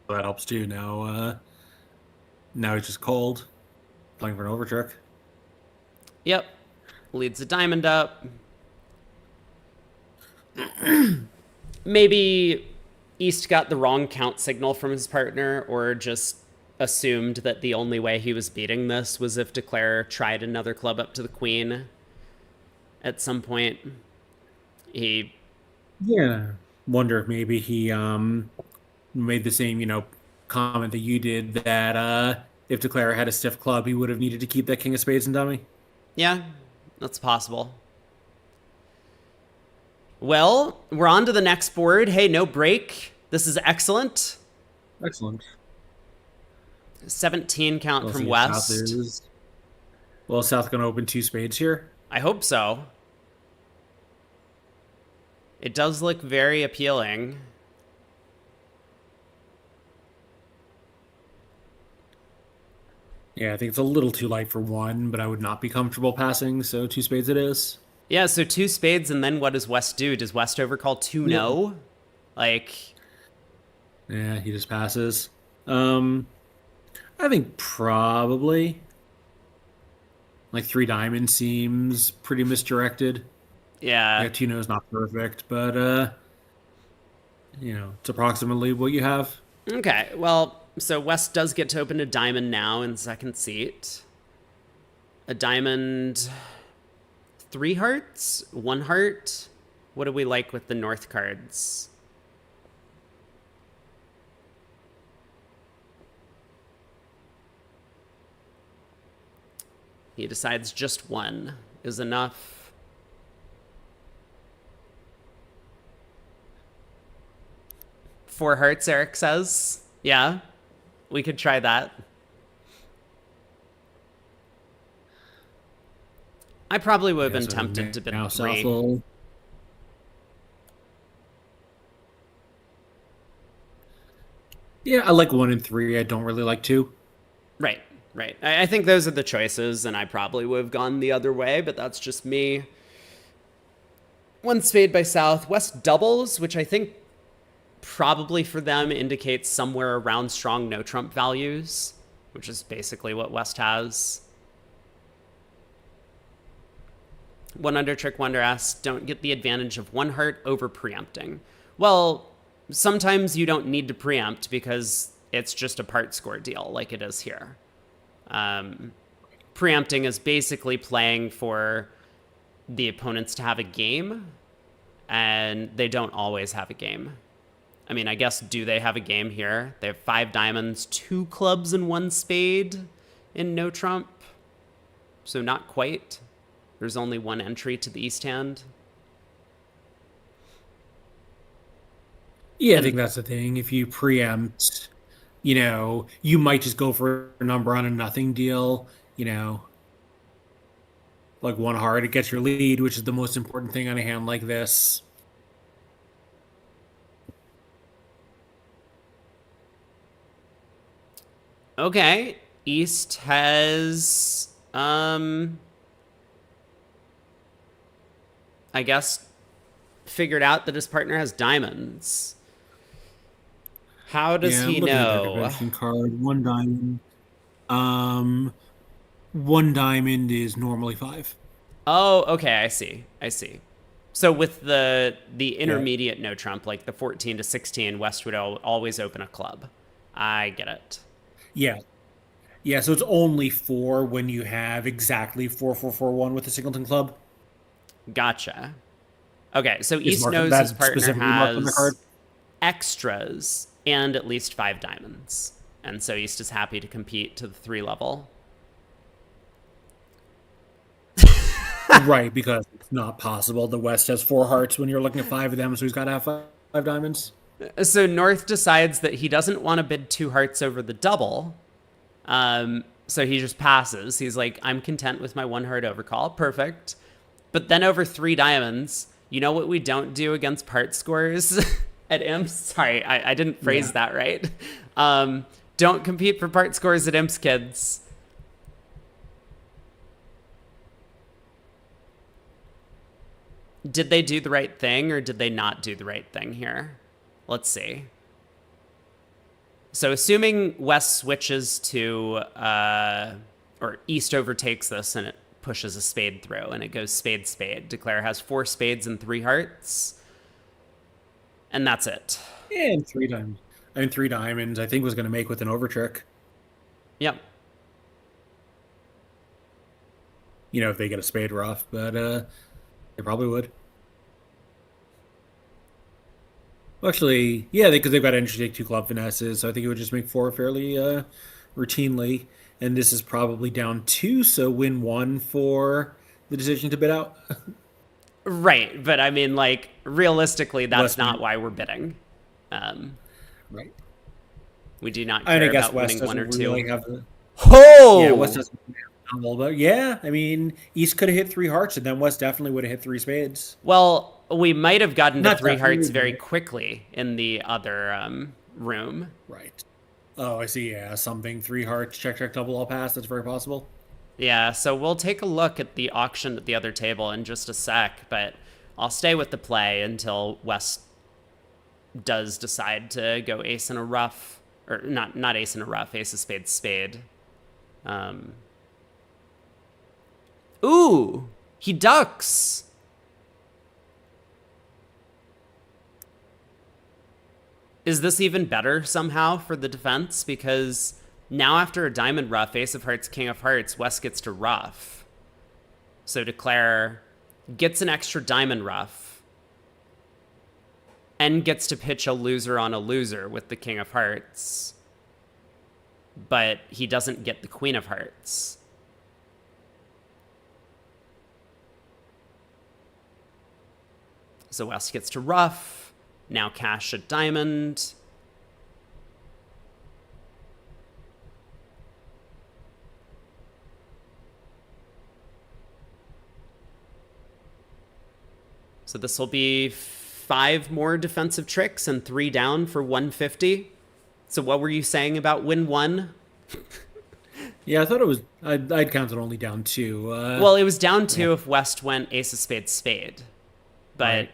Well, that helps too. Now he's just cold, playing for an overtrick. Yep. Leads a diamond up. Maybe East got the wrong count signal from his partner, or just assumed that the only way he was beating this was if Declare tried another club up to the queen at some point. Wonder if maybe he made the same, comment that you did, that if Declare had a stiff club, he would have needed to keep that king of spades in dummy. Yeah, that's possible. Well, we're on to the next board. Hey, no break. This is excellent. Excellent. 17 count from West. South going to open 2 spades here? I hope so. It does look very appealing. Yeah, I think it's a little too light for 1, but I would not be comfortable passing, so 2 spades it is. Yeah, so two spades, and then what does West do? Does West overcall two no? Like, Yeah, he just passes. I think probably like three diamonds seems pretty misdirected. yeah. Yeah, two no's not perfect, but it's approximately what you have. Okay, well, so West does get to open a diamond now in second seat. A diamond, three hearts, one heart. What do we like with the North cards? He decides just one is enough. Four hearts, Eric says. Yeah, we could try that. I probably would have been So tempted to bid now three. shuffle. Yeah, I like one and three. I don't really like two. Right, right. I think those are the choices, and I probably would have gone the other way, but that's just me. One spade by South. West doubles, which I think probably for them indicates somewhere around strong no trump values, which is basically what West has. One Under Trick Wonder asks, don't get the advantage of one heart over preempting. Well, sometimes you don't need to preempt because it's just a part score deal like it is here. Preempting is basically playing for the opponents to have a game, and they don't always have a game. I mean, I guess, do they have a game here? They have 5 diamonds, 2 clubs, and 1 spade in no trump. So not quite. There's only 1 entry to the east hand. Yeah, I think that's the thing. If you preempt, you might just go for a number on a nothing deal, like one heart, it gets your lead, which is the most important thing on a hand like this. Okay, East has, I guess, figured out that his partner has diamonds. How does Yeah, he I'm looking at their know? convention card. One diamond. One diamond is normally 5. Oh, okay, I see. So with the Yeah. intermediate no trump, like the 14 to 16, West would always open a club. I get it. Yeah. Yeah, so it's only 4 when you have exactly 4-4-4-1 with the Singleton Club. Gotcha. Okay, so Is East marked, knows that's his partner specifically marked on the card. has extras and at least 5 diamonds. And so East is happy to compete to the 3 level. Right, because it's not possible. The West has 4 hearts when you're looking at 5 of them, so he's got to have 5 diamonds. So North decides that he doesn't want to bid 2 hearts over the double. So he just passes. He's like, I'm content with my 1 heart overcall. Perfect. But then over 3 diamonds, you know what we don't do against part scores at Imps? Sorry, I didn't phrase that right. Don't compete for part scores at Imps, kids. Did they do the right thing or did they not do the right thing here? Let's see. So assuming West switches to, or East overtakes this and it pushes a spade through and it goes spade, spade. Declare has 4 spades and 3 hearts. And that's it. And 3 diamonds. 3 diamonds, I think, was going to make with an overtrick. Yep. If they get a spade rough, but they probably would. Well, actually, yeah, because they've got entry take 2 club finesses, so I think it would just make 4 fairly routinely. And this is probably down 2, so win 1 for the decision to bid out. Right, but I mean, like, realistically, that's West not why we're bidding. Right. We do not I care guess about West winning 1 or doesn't 2. really have the... Oh! Yeah, West doesn't have all but yeah, I mean, East could have hit 3 hearts, and then West definitely would have hit 3 spades. Well, we might have gotten to Not 3 hearts definitely. very quickly in the other room. Right. Oh, I see. Yeah, something 3 hearts, check, check, double, all pass. That's very possible. Yeah, so we'll take a look at the auction at the other table in just a sec, but I'll stay with the play until West does decide to go ace in a rough, or not ace in a rough, ace of spades spade. Ooh, he ducks. Is this even better somehow for the defense? Because now after a diamond ruff, ace of hearts, king of hearts, West gets to ruff. So declare gets an extra diamond ruff and gets to pitch a loser on a loser with the king of hearts. But he doesn't get the queen of hearts. So West gets to ruff. Now cash a diamond. So this will be 5 more defensive tricks and 3 down for 150. So what were you saying about win 1? Yeah, I thought it was. I'd counted only down 2. Well, it was down 2 if West went ace of spades spade. But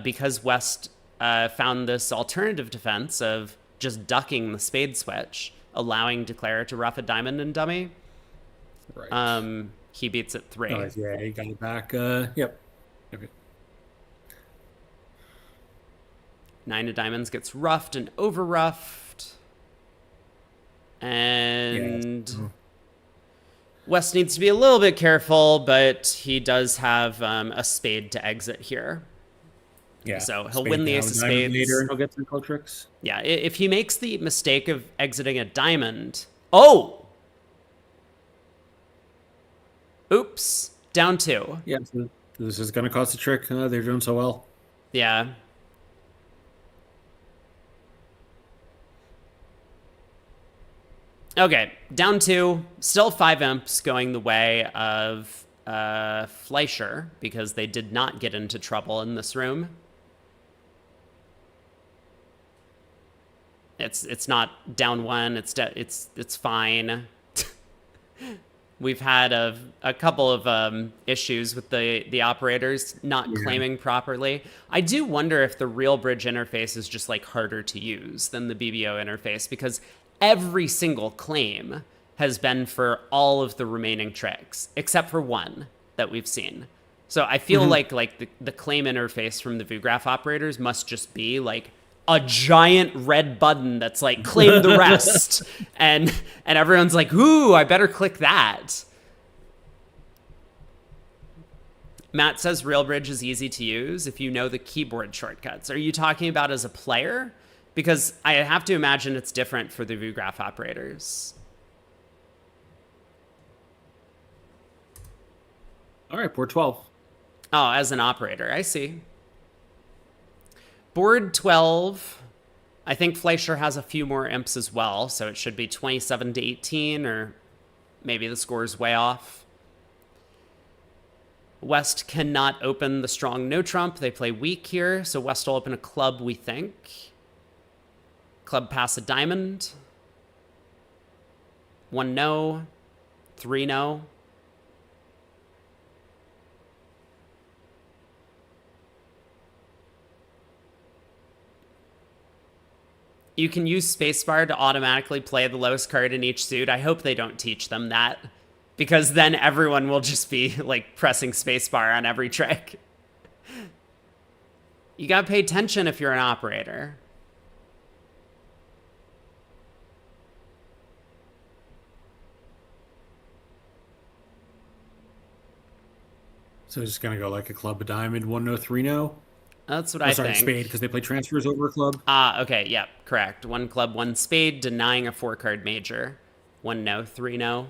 because West found this alternative defense of just ducking the spade switch, allowing declare to ruff a diamond and dummy, he beats it 3. Yeah, he got it back. Yep. Okay. 9 of diamonds gets roughed and over roughed. And West needs to be a little bit careful, but he does have a spade to exit here. Yeah. So he'll win the ace of spades. Later, and he'll get some cold tricks. Yeah, if he makes the mistake of exiting a diamond... Oh! Oops. Down 2. Yeah, so this is going to cost a trick. They're doing so well. Yeah. Okay, down 2. Still 5 imps going the way of Fleischer because they did not get into trouble in this room. It's not down 1. It's fine. We've had a couple of issues with the operators not claiming properly. I do wonder if the real bridge interface is just like harder to use than the BBO interface because every single claim has been for all of the remaining tricks except for 1 that we've seen. So I feel like the claim interface from the vugraph operators must just be like a giant red button that's like claim the rest and everyone's like, ooh, I better click that. Matt says RealBridge is easy to use if you know the keyboard shortcuts. Are you talking about as a player? Because I have to imagine it's different for the vugraph operators. All right, board 12. Oh, as an operator, I see. Board 12, I think Fleischer has a few more imps as well, so it should be 27 to 18, or maybe the score is way off. West cannot open the strong no trump. They play weak here, so West will open a club, we think. Club pass a diamond. 1 no. 3 no. You can use spacebar to automatically play the lowest card in each suit. I hope they don't teach them that, because then everyone will just be like pressing spacebar on every trick. You gotta pay attention if you're an operator. So it's just going to go like a club, a diamond, 1 no, 3 no. That's what I sorry, think. spade, because they play transfers over a club. Okay, yeah, correct. 1 club, 1 spade, denying a 4-card major. 1 no, 3 no.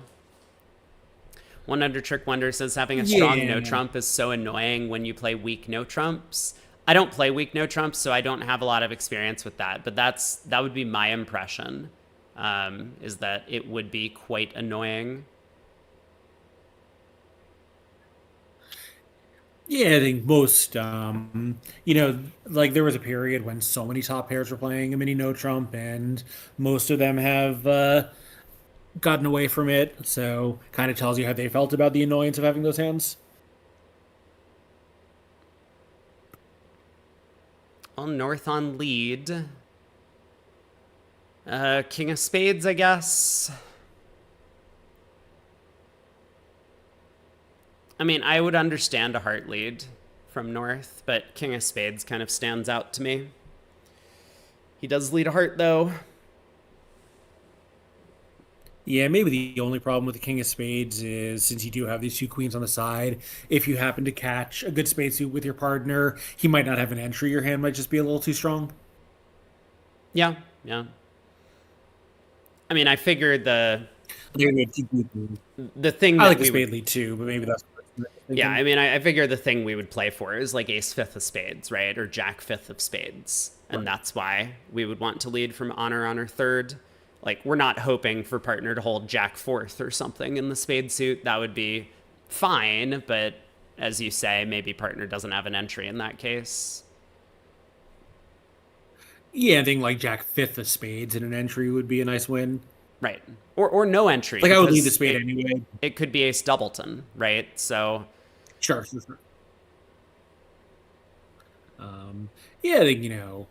1 under Trick Wonder says having a strong no trump is so annoying when you play weak no trumps. I don't play weak no trumps, so I don't have a lot of experience with that, but that would be my impression, is that it would be quite annoying. Yeah, I think most, like there was a period when so many top pairs were playing a mini no trump, and most of them have gotten away from it, so kind of tells you how they felt about the annoyance of having those hands. Well, North on lead. King of Spades, I guess. I mean, I would understand a heart lead from North, but King of Spades kind of stands out to me. He does lead a heart, though. Yeah, maybe the only problem with the King of Spades is since you do have these two queens on the side, if you happen to catch a good spade suit with your partner, he might not have an entry. Your hand might just be a little too strong. Yeah, yeah. I mean, I figured the thing I that like the we spade would, lead too, but maybe that's what I'm yeah, thinking. I mean, I figure the thing we would play for is like ace fifth of spades, right? Or jack fifth of spades. And Right. that's why we would want to lead from honor third. Like, we're not hoping for partner to hold jack fourth or something in the spade suit. That would be fine, but as you say, maybe partner doesn't have an entry in that case. Yeah, I think like Jack fifth of spades in an entry would be a nice win. Right. Or no entry, Like I would lead the because spade anyway. it could be ace doubleton, right? So, Sure, sure, sure. Yeah, I think,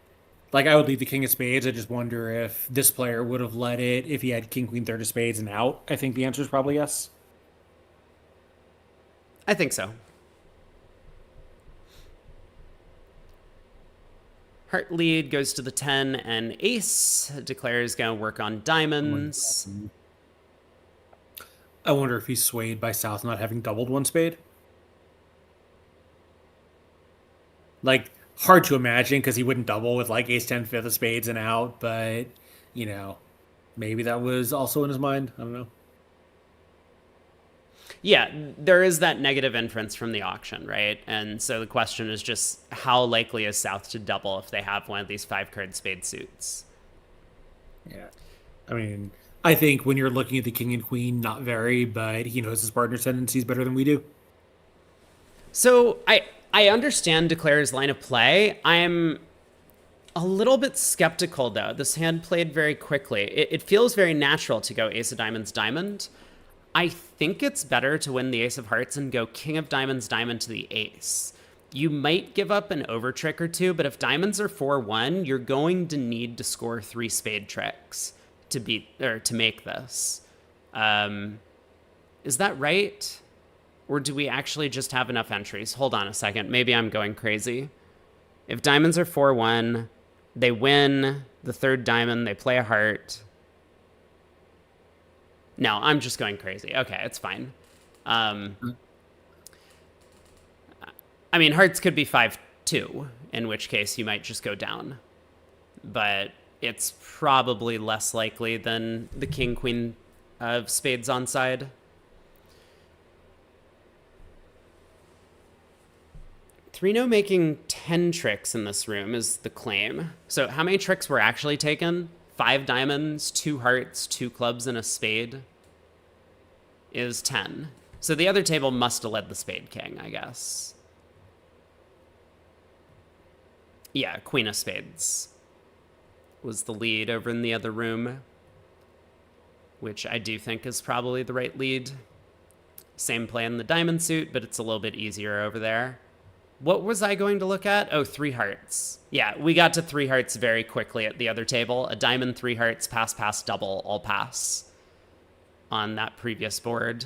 like I would lead the king of spades. I just wonder if this player would have led it if he had king, queen, third of spades and out. I think the answer is probably yes. I think so. Heart lead goes to the 10 and ace. Declares going to work on diamonds. I wonder if he's swayed by South not having doubled one spade. Like, hard to imagine because he wouldn't double with like ace 10 fifth of spades and out, but, you know, maybe that was also in his mind. I don't know. Yeah, there is that negative inference from the auction, right? And so the question is just how likely is South to double if they have one of these 5-card spade suits? Yeah. I mean, I think when you're looking at the king and queen, not very, but he knows his partner's tendencies better than we do. So I understand Declare's line of play. I'm a little bit skeptical, though. This hand played very quickly. It feels very natural to go ace of diamonds, diamond. I think it's better to win the ace of hearts and go king of diamonds, diamond to the ace. You might give up an over trick or two, but if diamonds are 4-1, you're going to need to score 3 spade tricks to beat or to make this. Is that right? Or do we actually just have enough entries? Hold on a second. Maybe I'm going crazy. If diamonds are 4-1, they win the third diamond, they play a heart. No, I'm just going crazy. Okay, it's fine. I mean, hearts could be 5-2, in which case you might just go down. But it's probably less likely than the king, queen of spades on side. Three-no making 10 tricks in this room is the claim. So how many tricks were actually taken? 5 diamonds, 2 hearts, 2 clubs, and a spade is 10. So the other table must have led the spade king, I guess. Yeah, queen of spades was the lead over in the other room, which I do think is probably the right lead. Same play in the diamond suit, but it's a little bit easier over there. What was I going to look at? Oh, 3 hearts. Yeah, we got to 3 hearts very quickly at the other table. A diamond, 3 hearts, pass, pass, double, all pass on that previous board.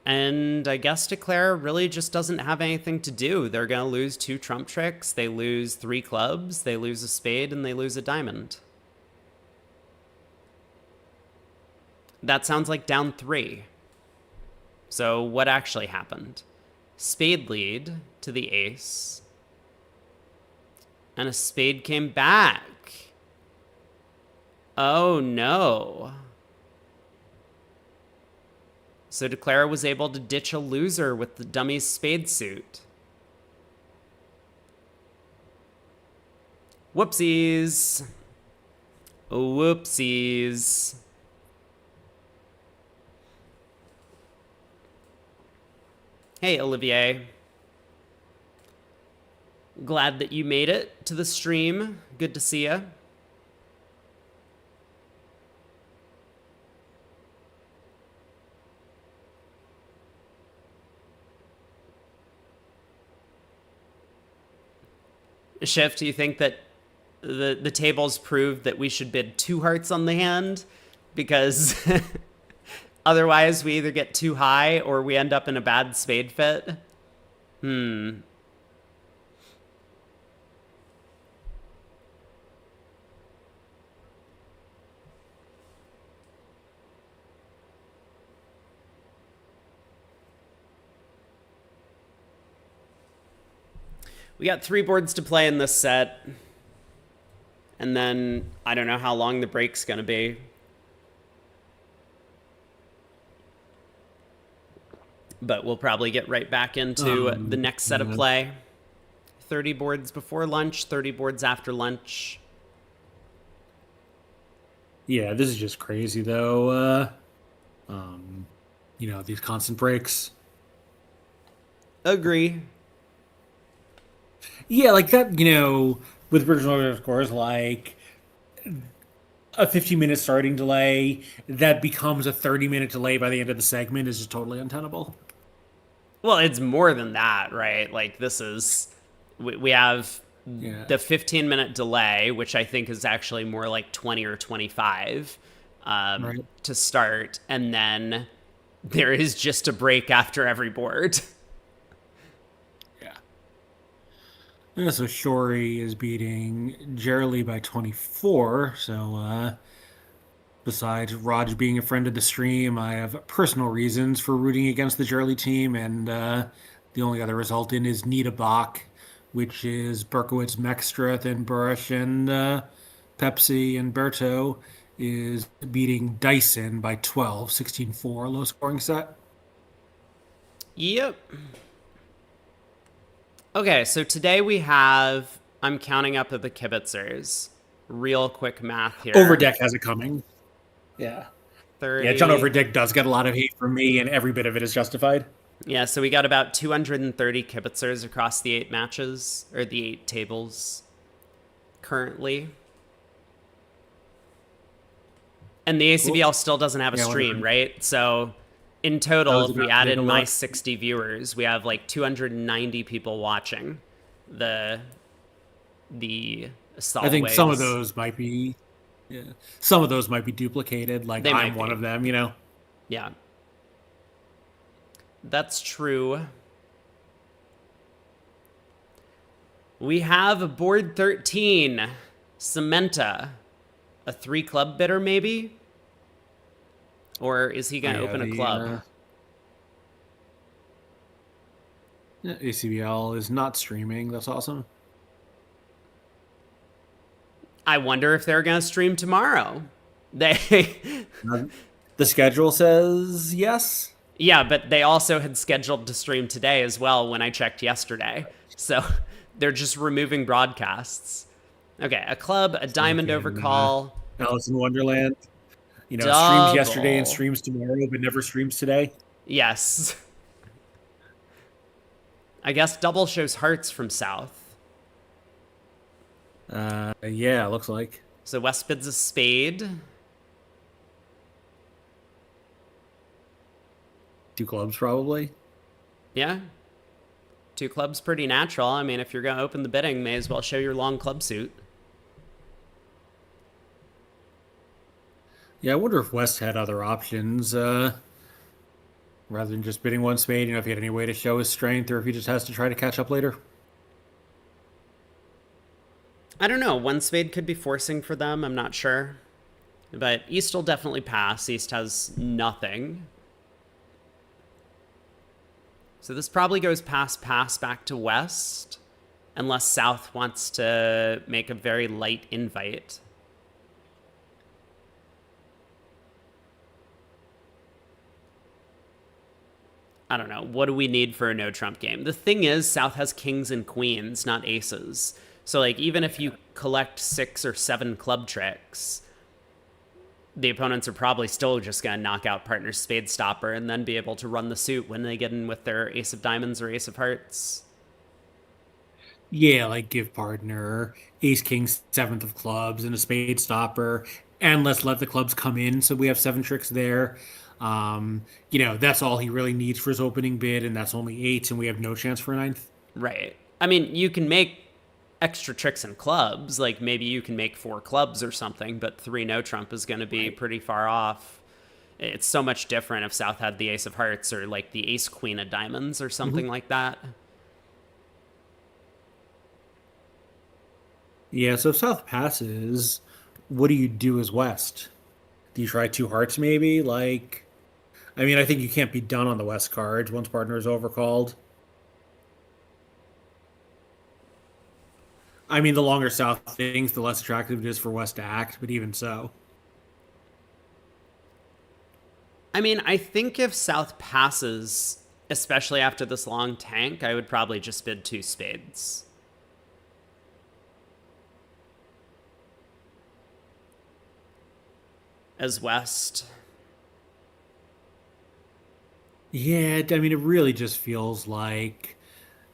And I guess Declare really just doesn't have anything to do. They're going to lose 2 trump tricks. They lose 3 clubs. They lose a spade, and they lose a diamond. That sounds like down 3. So what actually happened? Spade lead to the ace. And a spade came back. Oh no. So Declare was able to ditch a loser with the dummy's spade suit. Whoopsies. Whoopsies. Hey, Olivier. Glad that you made it to the stream. Good to see you. Shift, do you think that the tables proved that we should bid 2 hearts on the hand? Because otherwise we either get too high or we end up in a bad spade fit. We got 3 boards to play in this set. And then I don't know how long the break's going to be. But we'll probably get right back into the next set of play. 30 boards before lunch, 30 boards after lunch. Yeah, this is just crazy, though. These constant breaks. Agree. Yeah, like that, with original scores, like a 15-minute starting delay that becomes a 30-minute delay by the end of the segment is just totally untenable. Well, it's more than that, right? Like, this is... We have the 15-minute delay, which I think is actually more like 20 or 25 Right. to start. And then there is just a break after every board. Yeah, so Shori is beating Jerry by 24. So besides Raj being a friend of the stream, I have personal reasons for rooting against the Jerry team. And the only other result in is Nita Bach, which is Berkowitz, Mexstrath, and Burush, and Pepsi and Berto is beating Dyson by 12, 16-4, low scoring set. Yep. Okay, so today we have... I'm counting up the kibitzers. Real quick math here. Overdeck has it coming. Yeah. 30. Yeah, John Overdeck does get a lot of hate from me, and every bit of it is justified. Yeah, so we got about 230 kibitzers across the 8 matches, or the 8 tables currently. And the ACBL still doesn't have a stream, right? So in total, if we added my 60 viewers, we have like 290 people watching the Soloway. I think some of those might be duplicated, like I'm one of them, Yeah. That's true. We have board 13, Cementa. A 3 club bidder, maybe? Or is he going to open a club? ACBL is not streaming. That's awesome. I wonder if they're going to stream tomorrow. The schedule says yes. Yeah, but they also had scheduled to stream today as well when I checked yesterday. So they're just removing broadcasts. Okay, a club, a diamond overcall. Alice in Wonderland. Streams yesterday and streams tomorrow, but never streams today. Yes. I guess double shows hearts from south. Yeah, looks like. So West bids a spade. 2 clubs, probably. Yeah. 2 clubs, pretty natural. I mean, if you're going to open the bidding, may as well show your long club suit. Yeah, I wonder if West had other options, rather than just bidding 1 spade, if he had any way to show his strength, or if he just has to try to catch up later. I don't know. 1 spade could be forcing for them. I'm not sure. But East will definitely pass. East has nothing. So this probably goes pass back to West, unless South wants to make a very light invite. I don't know. What do we need for a no-trump game? The thing is, South has kings and queens, not aces. So, like, even if you collect 6 or 7 club tricks, the opponents are probably still just going to knock out partner's spade stopper and then be able to run the suit when they get in with their ace of diamonds or ace of hearts. Yeah, like give partner ace king 7th of clubs and a spade stopper, and let's let the clubs come in so we have 7 tricks there. That's all he really needs for his opening bid, and that's only 8, and we have no chance for a 9th. Right. I mean, you can make extra tricks and clubs. Like maybe you can make 4 clubs or something, but 3 no trump is going to be Right. pretty far off. It's so much different if South had the ace of hearts or like the ace queen of diamonds or Mhm. something like that. Yeah, so if South passes, what do you do as West? Do you try two hearts maybe? Like, I mean, I think you can't be done on the West cards once partner is overcalled. I mean, the longer South thinks, the less attractive it is for West to act, but even so. I mean, I think if South passes, especially after this long tank, I would probably just bid 2 spades. As West. Yeah, I mean, it really just feels like,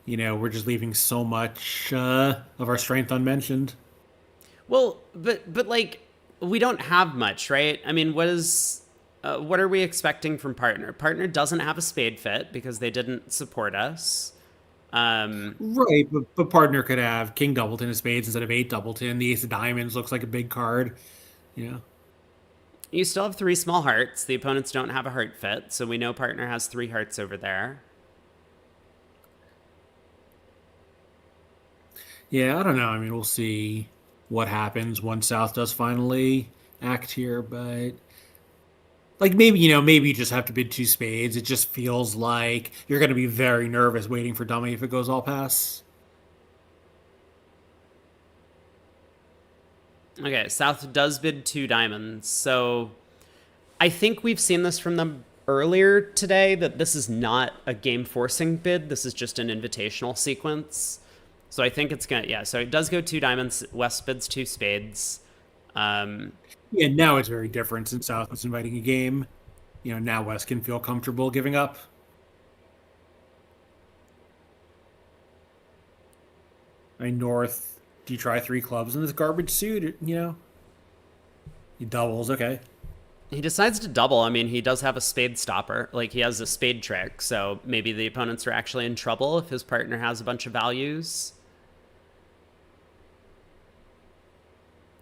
we're just leaving so much of our strength unmentioned. Well, but like we don't have much, right? I mean, what are we expecting from partner? Partner doesn't have a spade fit because they didn't support us. Um, Right, but partner could have King Doubleton of spades instead of eight Doubleton. The Ace of Diamonds looks like a big card. You know. you still have 3 small hearts. The opponents don't have a heart fit, so we know partner has 3 hearts over there. Yeah, I don't know. I mean, we'll see what happens once South does finally act here, but like maybe, maybe you just have to bid two spades. It just feels like you're going to be very nervous waiting for dummy if it goes all pass. Okay, South does bid 2 diamonds. So I think we've seen this from them earlier today that this is not a game forcing bid. This is just an invitational sequence. So I think it's gonna, yeah. So it does go 2 diamonds. West bids 2 spades. Um, Yeah, now it's very different since South was inviting a game. Now West can feel comfortable giving up. I mean, North, do you try three clubs in this garbage suit? He doubles, okay. he decides to double. I mean, he does have a spade stopper. Like he has a spade trick. So maybe the opponents are actually in trouble if his partner has a bunch of values.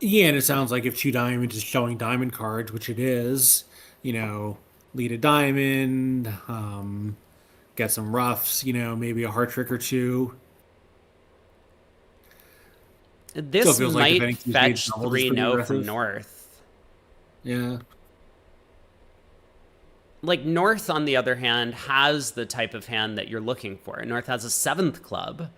Yeah, and it sounds like if two diamonds is showing diamond cards, which it is, lead a diamond, get some roughs, maybe a heart trick or two. Still This feels like might defending two spades fetch doubles is 3 pretty no from aggressive. North. Yeah. Like North, on the other hand, has the type of hand that you're looking for. North has a 7th club.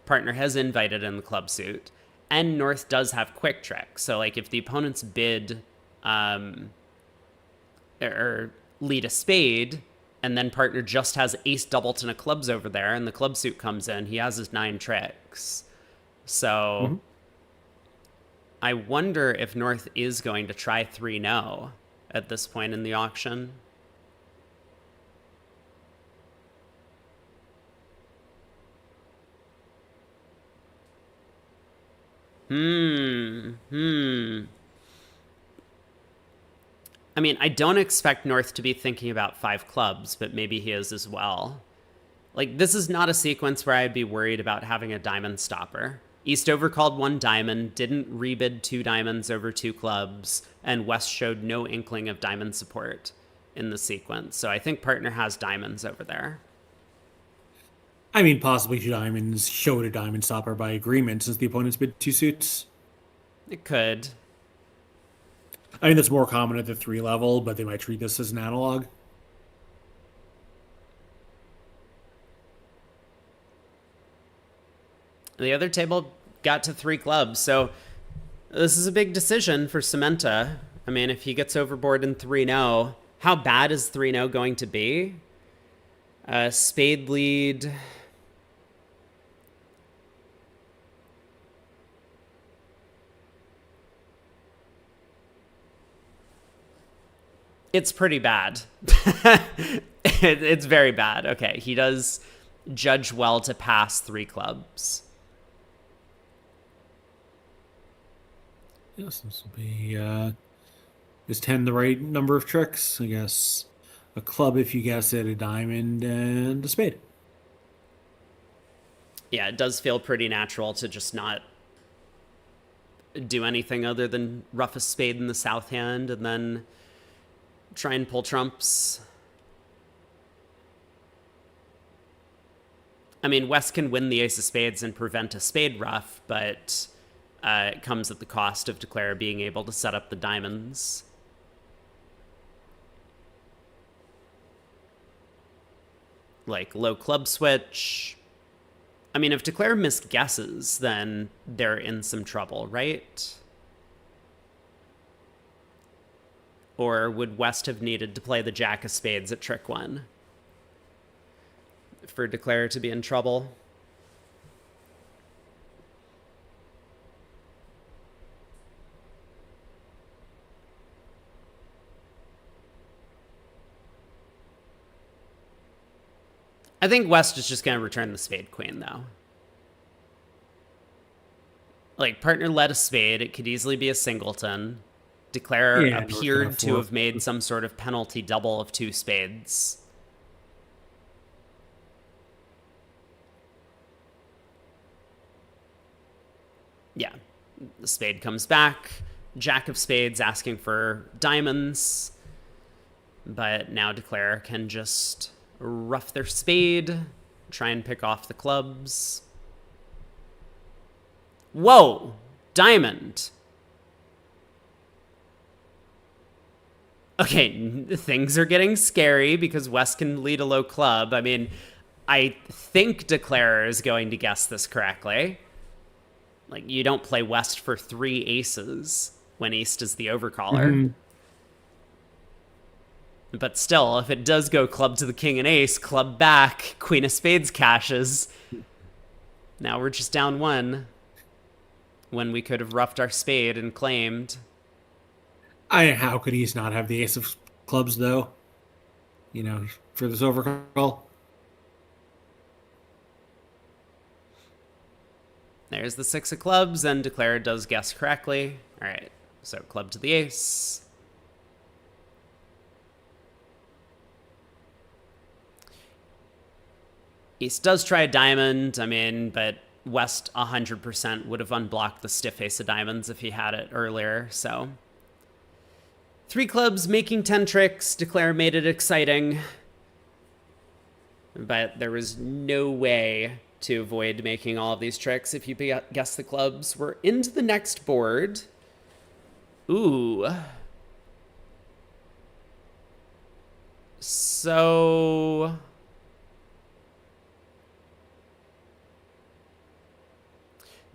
Partner has invited in the club suit. And North does have quick trick. So like if the opponent's bid or lead a spade, and then partner just has ace doubleton of clubs over there, and the club suit comes in, he has his 9 tricks. So Mhm. I wonder if North is going to try 3 no at this point in the auction. Hmm. I mean, I don't expect North to be thinking about 5 clubs, but maybe he is as well. Like, this is not a sequence where I'd be worried about having a diamond stopper. East overcalled 1 diamond, didn't rebid 2 diamonds over 2 clubs, and West showed no inkling of diamond support in the sequence. So I think partner has diamonds over there. I mean, possibly two diamonds showed a diamond stopper by agreement since the opponent's bid two suits. It could. I mean, that's more common at the three level, but they might treat this as an analog. The other table got to 3 clubs, so this is a big decision for Cementa. I mean, if he gets overboard in 3-0, how bad is 3-0 going to be? Spade lead. It's pretty bad. It's very bad. Okay, he does judge well to pass 3 clubs. Yes, this will be, is 10 the right number of tricks? I guess a club if you guess it, a diamond, and a spade. Yeah, it does feel pretty natural to just not do anything other than ruff a spade in the south hand and then try and pull trumps. I mean, West can win the ace of spades and prevent a spade ruff, but it comes at the cost of Declare being able to set up the diamonds. Like low club switch. I mean, if Declare misguesses, then they're in some trouble, right? Or would West have needed to play the jack of spades at trick one for Declare to be in trouble? I think West is just going to return the spade queen, though. Like, partner led a spade. It could easily be a singleton. Declare appeared to have made some sort of penalty double of 2 spades. Yeah. The spade comes back. Jack of spades asking for diamonds. But now Declare can just ruff their spade, try and pick off the clubs. Whoa! Diamond! Okay, things are getting scary because West can lead a low club. I mean, I think Declarer is going to guess this correctly. Like, you don't play West for 3 aces when East is the overcaller. Mm-hmm. But still, if it does go club to the king and ace, club back, queen of spades cashes. Now we're just down 1 when we could have ruffed our spade and claimed. How could East not have the ace of clubs, though? You know, for this overcall. There's the 6 of clubs, and Declare does guess correctly. All right, so club to the ace. East does try a diamond, I mean, but West 100% would have unblocked the stiff ace of diamonds if he had it earlier, so. 3 clubs making 10 tricks. Declare made it exciting. But there was no way to avoid making all of these tricks if you guess the clubs. We're into the next board. Ooh. So...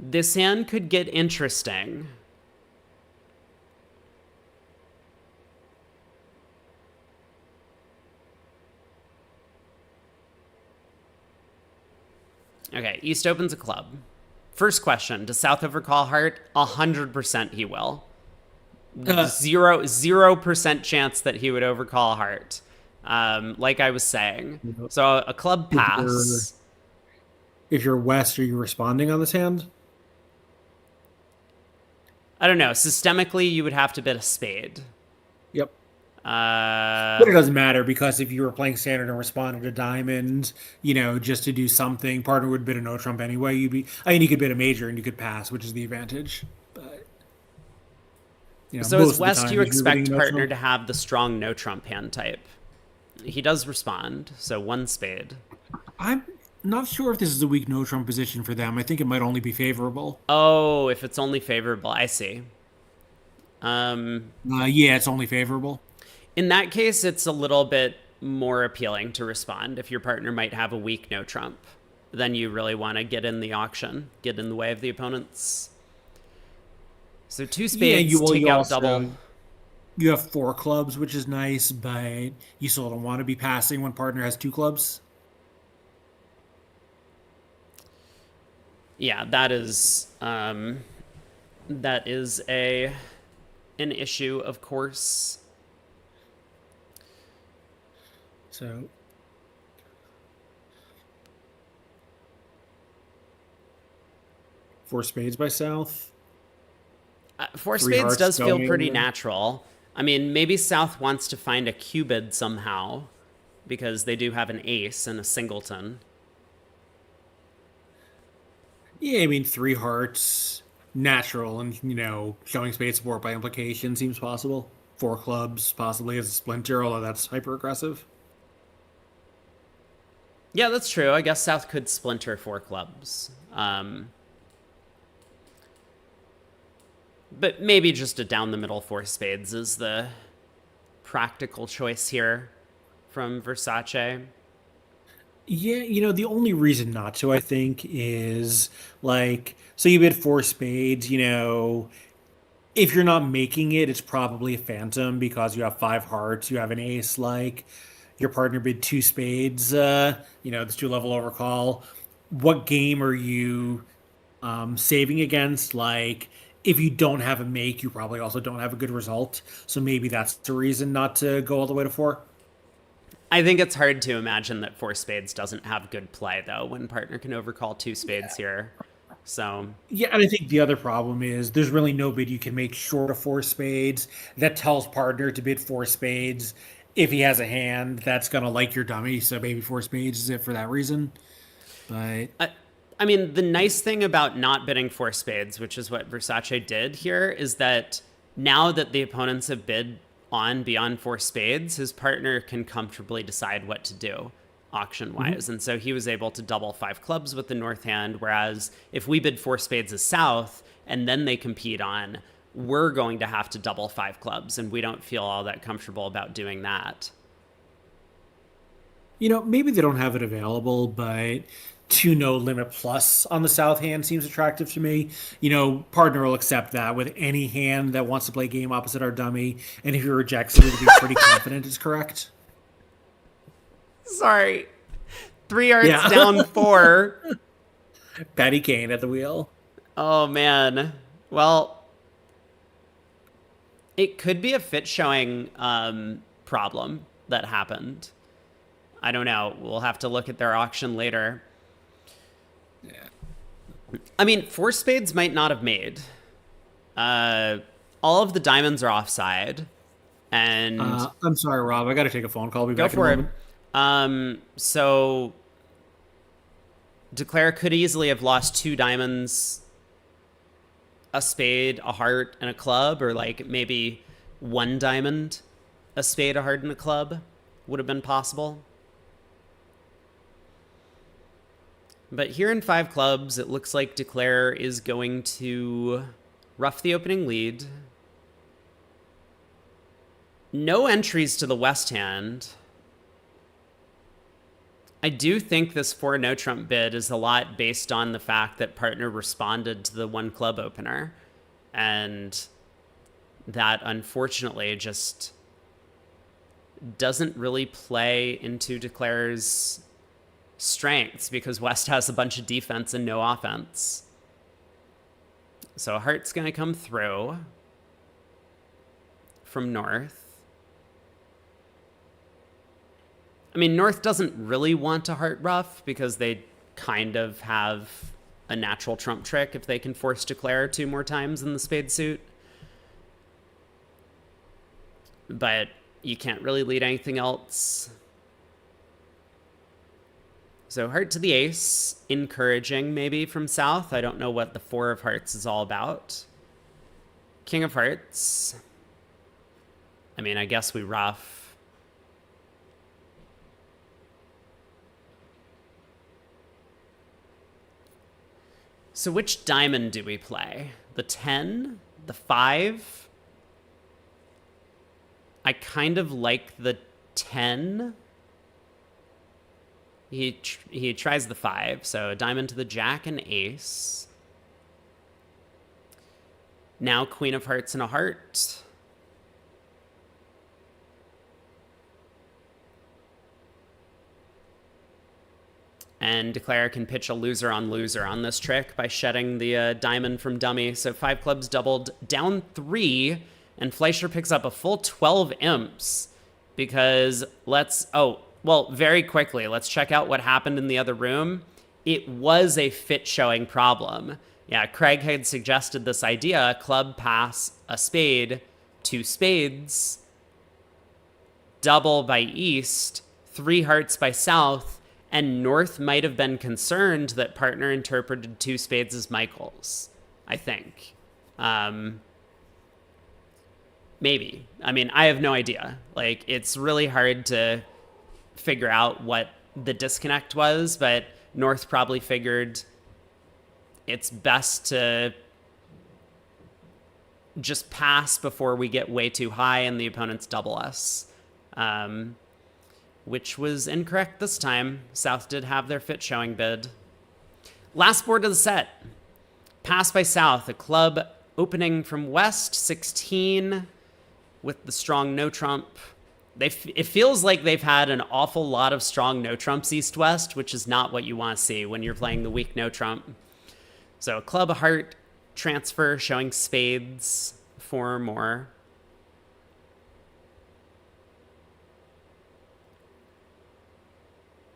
this hand could get interesting. Okay, East opens a club. First question, does South overcall heart? 100% he will. 0% chance that he would overcall heart. Like I was saying. So a club pass. If you're West, are you responding on this hand? I don't know. Systemically, you would have to bet a spade. Yep. But it doesn't matter because if you were playing standard and responded to diamond, you know, just to do something, partner would bid a no trump anyway. You could bid a major and you could pass, which is the advantage. But you know, so as West, you expect partner to have the strong no trump hand type. He does respond, so 1 spade. I'm not sure if this is a weak no trump position for them. I think it might only be favorable. Oh, if it's only favorable, I see. Yeah, it's only favorable. In that case, it's a little bit more appealing to respond. If your partner might have a weak no trump, then you really want to get in the auction, get in the way of the opponents. So 2 spades, take out double. You have 4 clubs, which is nice, but you still don't want to be passing when partner has 2 clubs. Yeah, that is an issue, of course. So 4 spades by South. 4 spades does feel pretty natural. I mean, maybe South wants to find a cubid somehow because they do have an ace and a singleton. Yeah, I mean 3 hearts. natural, and showing spade support by implication seems possible. Four clubs possibly as a splinter, although that's hyper aggressive. Yeah, that's true. I guess South could splinter four clubs. But maybe just a down the middle four spades is the practical choice here from Versace. Yeah, the only reason not to, I think, is like, so you bid four spades, if you're not making it, it's probably a phantom because you have five hearts, you have an ace, like your partner bid two spades, this two level overcall. What game are you saving against? Like, if you don't have a make, you probably also don't have a good result. So maybe that's the reason not to go all the way to four. I think it's hard to imagine that four spades doesn't have good play, though, when partner can overcall two spades here. So, Yeah, and I think the other problem is there's really no bid you can make short of four spades that tells partner to bid four spades if he has a hand that's gonna like your dummy. So maybe four spades is it for that reason. But I mean, the nice thing about not bidding four spades, which is what Versace did here, is that now that the opponents have bid on beyond four spades, his partner can comfortably decide what to do auction wise. And so he was able to double five clubs with the north hand. Whereas if we bid four spades as south and then they compete on, we're going to have to double five clubs. And we don't feel all that comfortable about doing that. maybe they don't have it available, but two no limit plus on the south hand seems attractive to me. Partner will accept that with any hand that wants to play game opposite our dummy, and if he rejects it, it'll be pretty confident it's correct. Sorry. 3 hearts down 4. Patty Kane at the wheel. Oh, man. Well, it could be a fit showing problem that happened. I don't know. We'll have to look at their auction later. Yeah. I mean, four spades might not have made. All of the diamonds are offside. And I'm sorry, Rob. I got to take a phone call. I'll be go back for in a it. moment. So Declare could easily have lost two diamonds, a spade, a heart, and a club, or like maybe one diamond, a spade, a heart, and a club would have been possible. But here in five clubs, it looks like Declare is going to rough the opening lead. No entries to the west hand. I do think this 4 no trump bid is a lot based on the fact that partner responded to the one club opener. And that unfortunately just doesn't really play into Declare's strengths because West has a bunch of defense and no offense. So heart's going to come through from North. I mean, North doesn't really want a heart rough because they kind of have a natural trump trick if they can force Declare 2 more times in the spade suit. But you can't really lead anything else. So heart to the ace, encouraging maybe from South. I don't know what the 4 of hearts is all about. King of hearts. I mean, I guess we rough. So which diamond do we play? The 10? The 5? I kind of like the 10. He tries the 5, so a diamond to the jack and ace. Now queen of hearts and a heart. And Declare can pitch a loser on this trick by shedding the diamond from dummy. So 5 clubs doubled, down 3, and Fleischer picks up a full 12 imps because very quickly, let's check out what happened in the other room. It was a fit showing problem. Yeah, Craig had suggested this idea, club pass, a spade, 2 spades, double by east, 3 hearts by south, and North might have been concerned that partner interpreted 2 spades as Michael's. I think. Maybe. I mean, I have no idea. Like, it's really hard to figure out what the disconnect was, but North probably figured it's best to just pass before we get way too high and the opponents double us, which was incorrect this time. South did have their fit showing bid. Last board of the set. Pass by South, a club opening from West, 16, with the strong no trump. It feels like they've had an awful lot of strong no trumps East-West, which is not what you want to see when you're playing the weak no trump. So a club, a heart, transfer showing spades, 4 or more.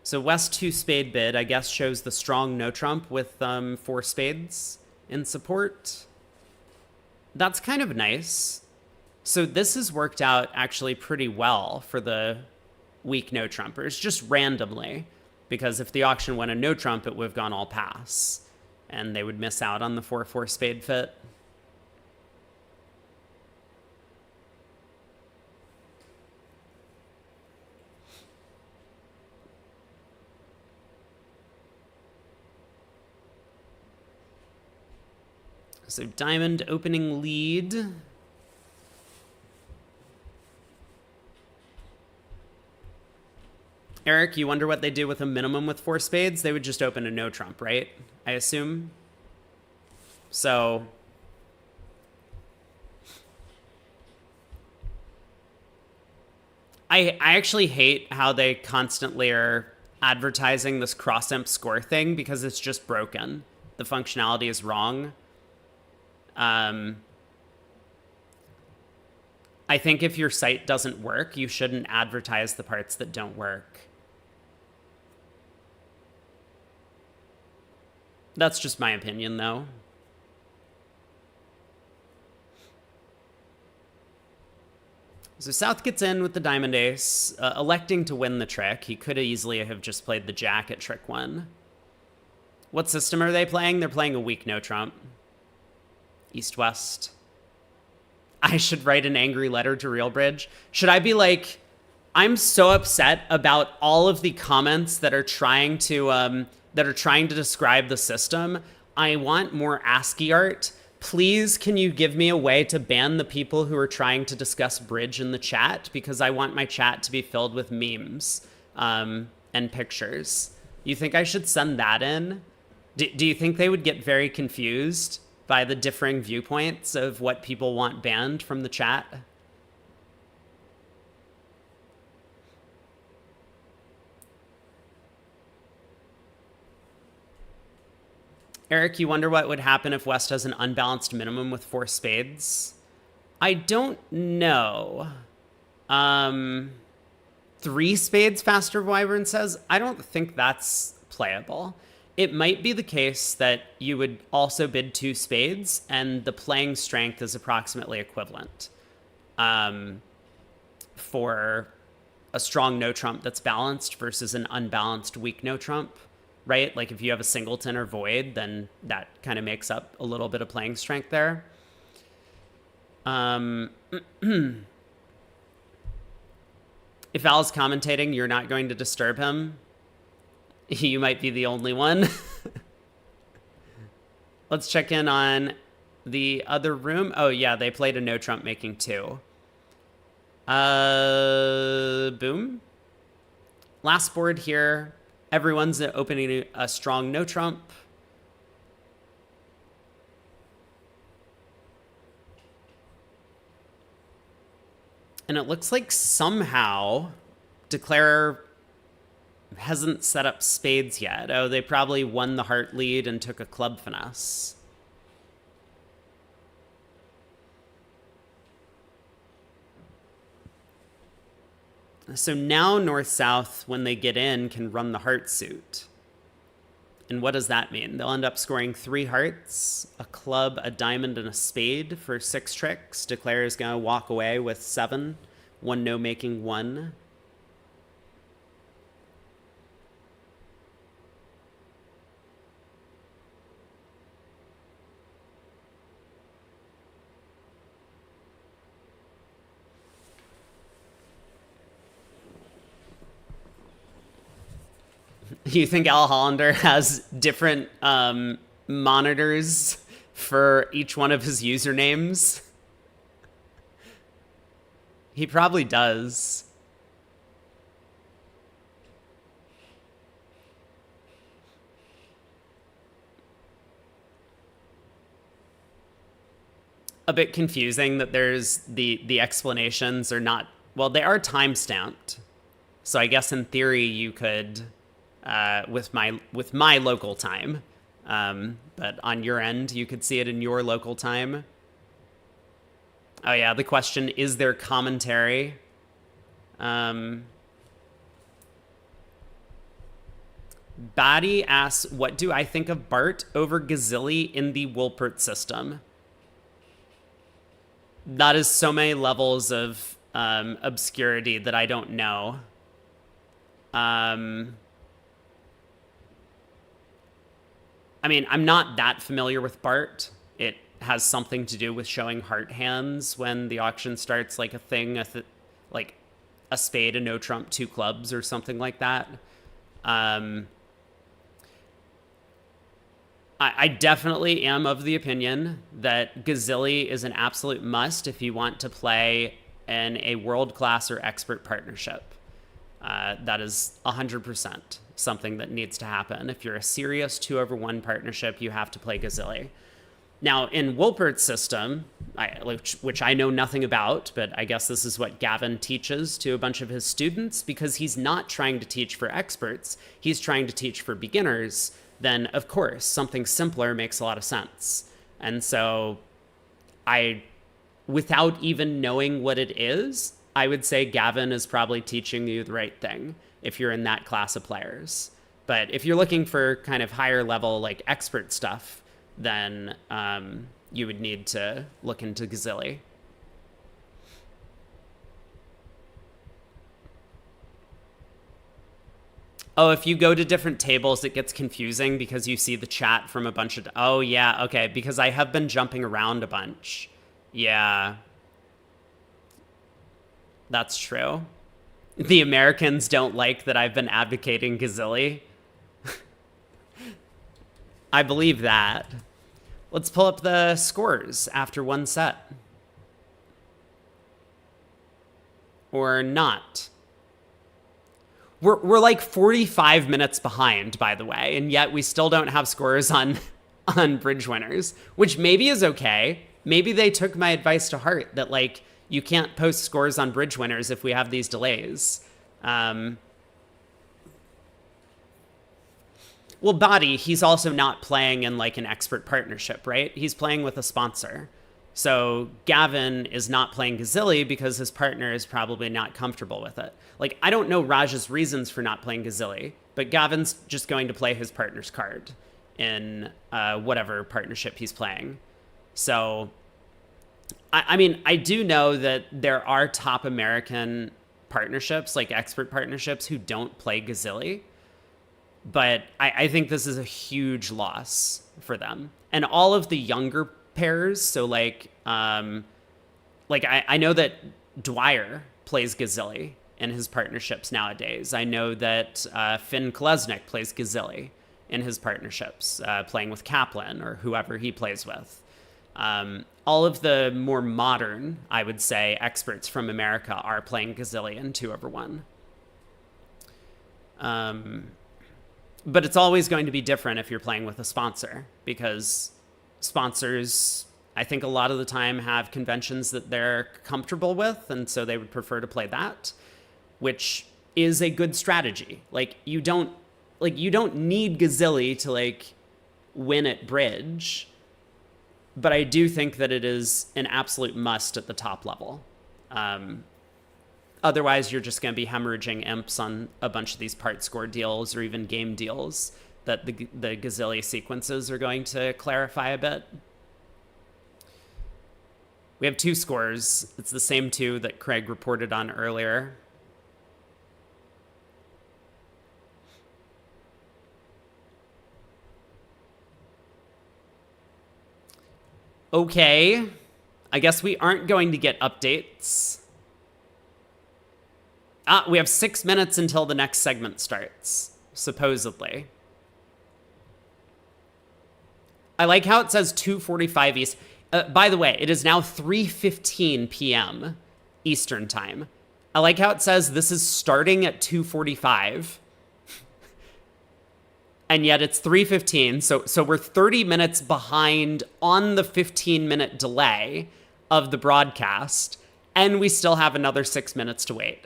So West 2 spade bid, I guess, shows the strong no trump with 4 spades in support. That's kind of nice. So this has worked out actually pretty well for the weak no trumpers, just randomly, because if the auction went a no trump, it would have gone all pass, and they would miss out on the 4-4 spade fit. So diamond opening lead. Eric, you wonder what they do with a minimum with 4 spades? They would just open a no trump, right? I assume. So I actually hate how they constantly are advertising this cross-imp score thing because it's just broken. The functionality is wrong. I think if your site doesn't work, you shouldn't advertise the parts that don't work. That's just my opinion, though. So South gets in with the diamond ace, electing to win the trick. He could easily have just played the jack at trick 1. What system are they playing? They're playing a weak no trump. East-West. I should write an angry letter to RealBridge. Should I be like, I'm so upset about all of the comments that are trying to describe the system. I want more ASCII art. Please, can you give me a way to ban the people who are trying to discuss bridge in the chat? Because I want my chat to be filled with memes and pictures. You think I should send that in? Do you think they would get very confused by the differing viewpoints of what people want banned from the chat? Eric, you wonder what would happen if West has an unbalanced minimum with 4 spades? I don't know. 3 spades, Faster Wyvern says. I don't think that's playable. It might be the case that you would also bid 2 spades, and the playing strength is approximately equivalent for a strong no trump that's balanced versus an unbalanced weak no trump, right? Like if you have a singleton or void, then that kind of makes up a little bit of playing strength there. If Al's commentating, you're not going to disturb him. You might be the only one. Let's check in on the other room. Oh, yeah, they played a no trump making 2. Boom. Last board here. Everyone's opening a strong no trump. And it looks like somehow Declare hasn't set up spades yet. Oh, they probably won the heart lead and took a club finesse. So now North-South, when they get in, can run the heart suit. And what does that mean? They'll end up scoring 3 hearts, a club, a diamond, and a spade for 6 tricks. Declare is going to walk away with 7. 1 no making 1. You think Al Hollander has different monitors for each one of his usernames? He probably does. A bit confusing that there's the explanations are not, well, they are time-stamped. So I guess in theory you could with my local time. But on your end, you could see it in your local time. Oh yeah, the question, is there commentary? Batty asks, what do I think of Bart over Gazilli in the Wolpert system? That is so many levels of obscurity that I don't know. I mean, I'm not that familiar with Bart. It has something to do with showing heart hands when the auction starts, like a thing, like a spade, a no trump, two clubs, or something like that. I definitely am of the opinion that Gazilli is an absolute must if you want to play in a world-class or expert partnership. That is 100% something that needs to happen. If you're a serious 2/1 partnership, you have to play Gazilli. Now, in Wolpert's system, which I know nothing about, but I guess this is what Gavin teaches to a bunch of his students, because he's not trying to teach for experts, he's trying to teach for beginners, then of course something simpler makes a lot of sense. And so without even knowing what it is, I would say Gavin is probably teaching you the right thing if you're in that class of players. But if you're looking for kind of higher level, like expert stuff, then you would need to look into Gazilli. Oh, if you go to different tables, it gets confusing because you see the chat from a bunch of... Oh, yeah, okay, because I have been jumping around a bunch. Yeah. That's true. The Americans don't like that I've been advocating Gazilli. I believe that. Let's pull up the scores after one set. Or not. We're like 45 minutes behind, by the way, and yet we still don't have scores on bridge winners, which maybe is okay. Maybe they took my advice to heart that, like, you can't post scores on bridge winners if we have these delays. Well, Body, he's also not playing in like an expert partnership, right? He's playing with a sponsor. So Gavin is not playing Gazilli because his partner is probably not comfortable with it. Like, I don't know Raj's reasons for not playing Gazilli, but Gavin's just going to play his partner's card in whatever partnership he's playing. So, I mean, I do know that there are top American partnerships, like expert partnerships, who don't play Gazilli. But I think this is a huge loss for them. And all of the younger pairs, so like I know that Dwyer plays Gazilli in his partnerships nowadays. I know that Finn Kolesnik plays Gazilli in his partnerships, playing with Kaplan or whoever he plays with. All of the more modern, I would say, experts from America are playing Gazilli in 2/1. But it's always going to be different if you're playing with a sponsor, because sponsors, I think a lot of the time, have conventions that they're comfortable with, and so they would prefer to play that, which is a good strategy. Like, you don't need Gazilli to like win at bridge, but I do think that it is an absolute must at the top level. Otherwise, you're just going to be hemorrhaging imps on a bunch of these part score deals or even game deals that the Gazilli sequences are going to clarify a bit. We have 2 scores. It's the same 2 that Craig reported on earlier. Okay. I guess we aren't going to get updates. We have 6 minutes until the next segment starts. supposedly. I like how it says 2:45 East. By the way, it is now 3:15 p.m. Eastern time. I like how it says this is starting at 2:45. And yet it's 3:15. So we're 30 minutes behind on the 15-minute delay of the broadcast, and we still have another 6 minutes to wait.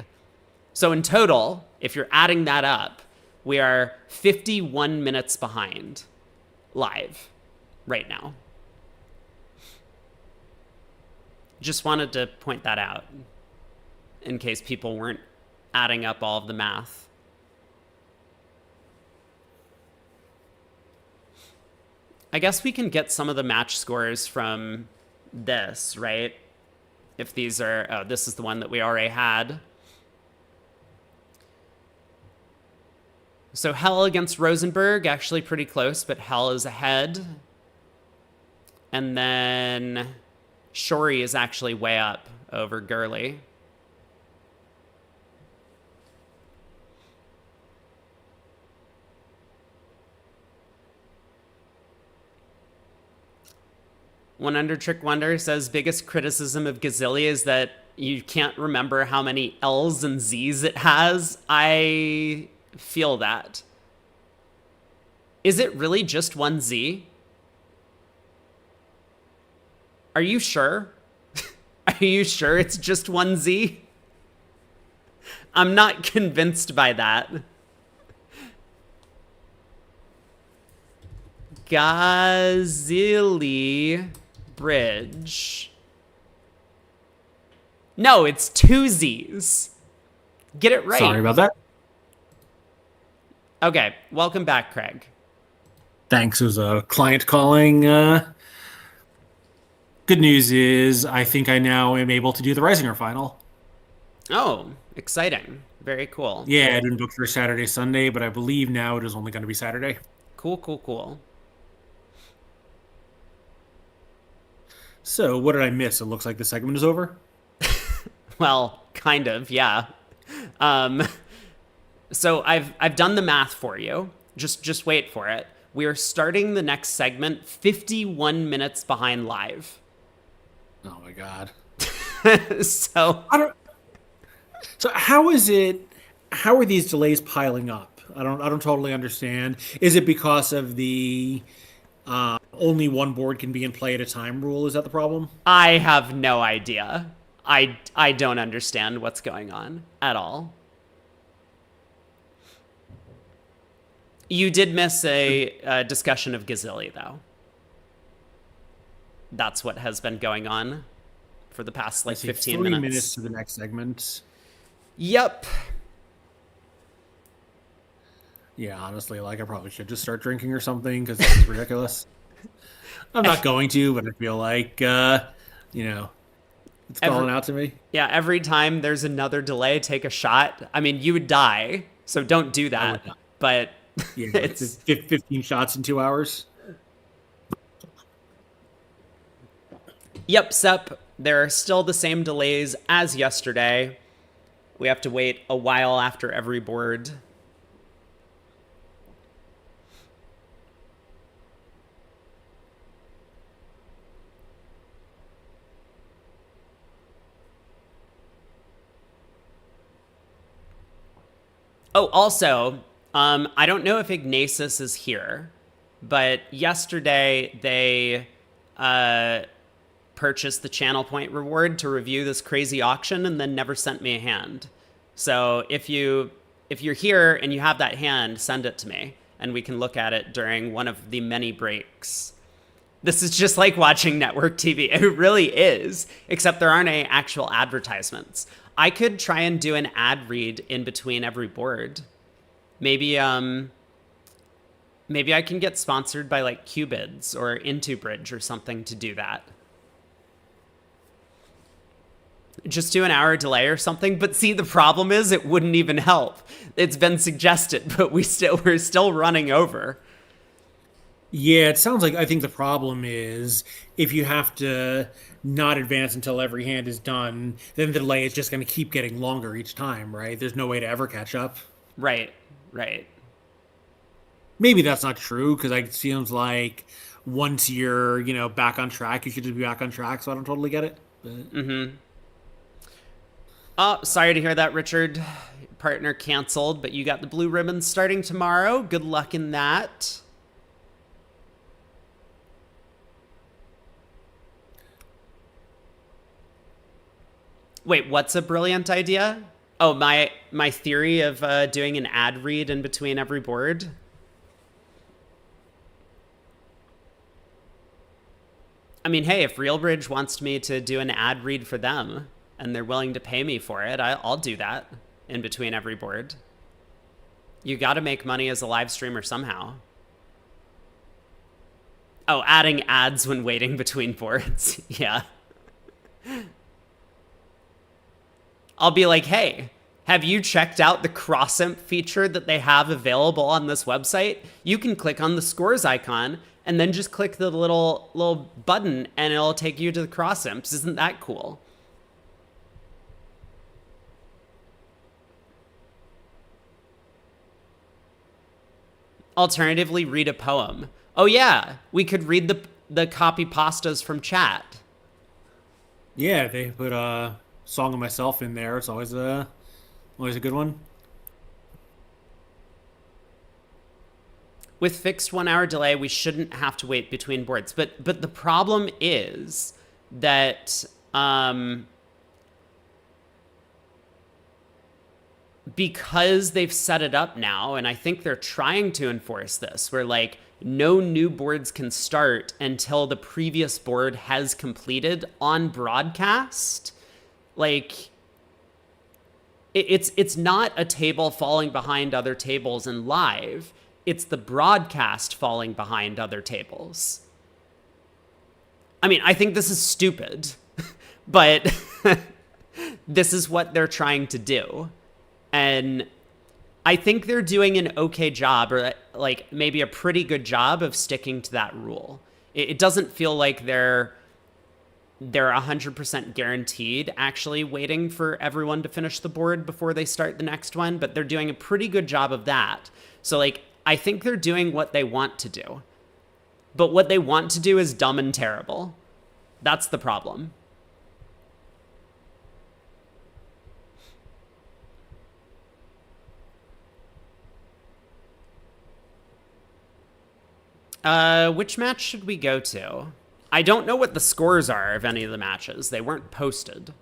So in total, if you're adding that up, we are 51 minutes behind live right now. Just wanted to point that out in case people weren't adding up all of the math. I guess we can get some of the match scores from this, right? If these are, oh, this is the one that we already had. So Hell against Rosenberg, actually pretty close, but Hell is ahead. And then Shori is actually way up over Gurley. One Under Trick Wonder says biggest criticism of Gazillia is that you can't remember how many L's and Z's it has. I feel that. Is it really just one Z? Are you sure? Are you sure it's just one Z? I'm not convinced by that. Gazilli Bridge. No, it's two Z's. Get it right. Sorry about that. Okay, welcome back, Craig. Thanks. It was a client calling. Good news is I think I now am able to do the Risinger final. Oh, exciting. Very cool. Yeah, I didn't book for Saturday, Sunday, but I believe now it is only going to be Saturday. Cool. So, what did I miss? It looks like the segment is over. Well, kind of, yeah. So I've done the math for you. Just wait for it. We are starting the next segment 51 minutes behind live. Oh my god. So how is it? How are these delays piling up? I don't totally understand. Is it because of the only one board can be in play at a time rule? Is that the problem? I have no idea. I don't understand what's going on at all. You did miss a discussion of Gazilli, though. That's what has been going on for the past, 15 minutes. 3 minutes to the next segment. Yep. Yeah, honestly, I probably should just start drinking or something, because this is ridiculous. I'm not going to, but I feel like, it's calling out to me. Yeah, every time there's another delay, take a shot. I mean, you would die, so don't do that. But yeah, it's 15 shots in 2 hours. Yep, Sep, there are still the same delays as yesterday. We have to wait a while after every board. Oh, also, I don't know if Ignatius is here, but yesterday they purchased the channel point reward to review this crazy auction and then never sent me a hand. So if you're here and you have that hand, send it to me and we can look at it during one of the many breaks. This is just like watching network TV. It really is, except there aren't any actual advertisements. I could try and do an ad read in between every board. Maybe I can get sponsored by Qbids or Into Bridge or something to do that. Just do an hour delay or something. But see, the problem is it wouldn't even help. It's been suggested, but we're still running over. Yeah, it sounds like I think the problem is if you have to not advance until every hand is done, then the delay is just going to keep getting longer each time, right? There's no way to ever catch up. Right. maybe that's not true because it seems like once you're, back on track, you should just be back on track. So I don't totally get it. But Oh, sorry to hear that, Richard. Partner canceled, but you got the blue ribbon starting tomorrow. Good luck in that. Wait, what's a brilliant idea? Oh, my theory of doing an ad read in between every board. I mean, hey, if RealBridge wants me to do an ad read for them and they're willing to pay me for it, I'll do that in between every board. You got to make money as a live streamer somehow. Oh, adding ads when waiting between boards. Yeah. I'll be like, hey, have you checked out the cross-imp feature that they have available on this website? You can click on the scores icon and then just click the little button and it'll take you to the cross-imps. Isn't that cool? Alternatively, read a poem. Oh yeah, we could read the copy pastas from chat. yeah, they put a song of myself in there. It's always a good one. With fixed 1 hour delay, we shouldn't have to wait between boards. But the problem is that because they've set it up now, and I think they're trying to enforce this, where like no new boards can start until the previous board has completed on broadcast. Like it's not a table falling behind other tables in live. It's the broadcast falling behind other tables. I mean, I think this is stupid, but this is what they're trying to do. And I think they're doing an okay job, or like maybe a pretty good job of sticking to that rule. It doesn't feel like they're 100% guaranteed actually waiting for everyone to finish the board before they start the next one, but they're doing a pretty good job of that. So like, I think they're doing what they want to do. But what they want to do is dumb and terrible. That's the problem. Which match should we go to? I don't know what the scores are of any of the matches. They weren't posted.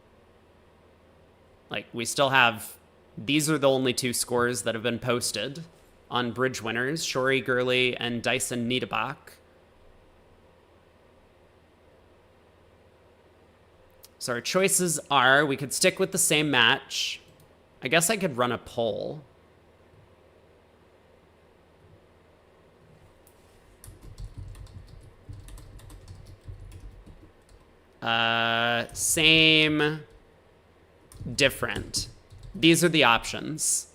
Like, we still have... These are the only two scores that have been posted on bridge winners, Shori Gurley and Dyson Niederbach. So our choices are, we could stick with the same match. I guess I could run a poll. Same, different. These are the options.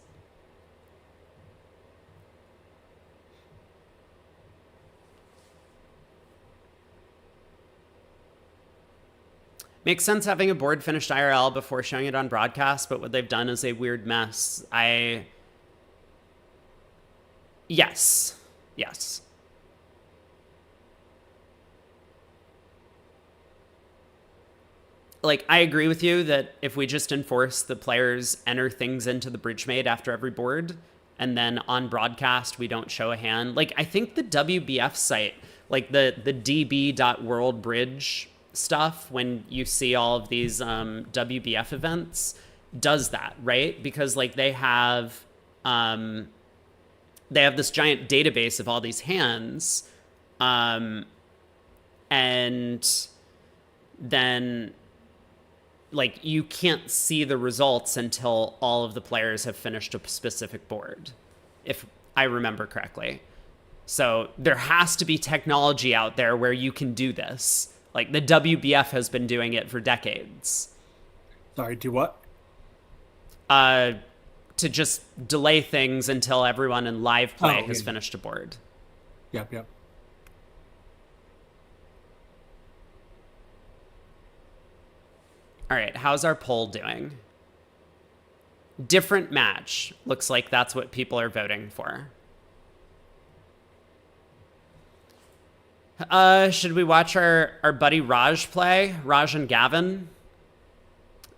Makes sense having a board finished IRL before showing it on broadcast, but what they've done is a weird mess. Yes. Yes. Like, I agree with you that if we just enforce the players enter things into the bridge-made after every board, and then on broadcast we don't show a hand. Like, I think the WBF site, like the db.worldbridge stuff, when you see all of these WBF events, does that, right? Because like they have this giant database of all these hands, and then like you can't see the results until all of the players have finished a specific board, if I remember correctly. So there has to be technology out there where you can do this. Like the WBF has been doing it for decades. Sorry, do what? To just delay things until everyone in live play has finished a board. Yep. All right, how's our poll doing? Different match. Looks like that's what people are voting for. Should we watch our buddy Raj play? Raj and Gavin?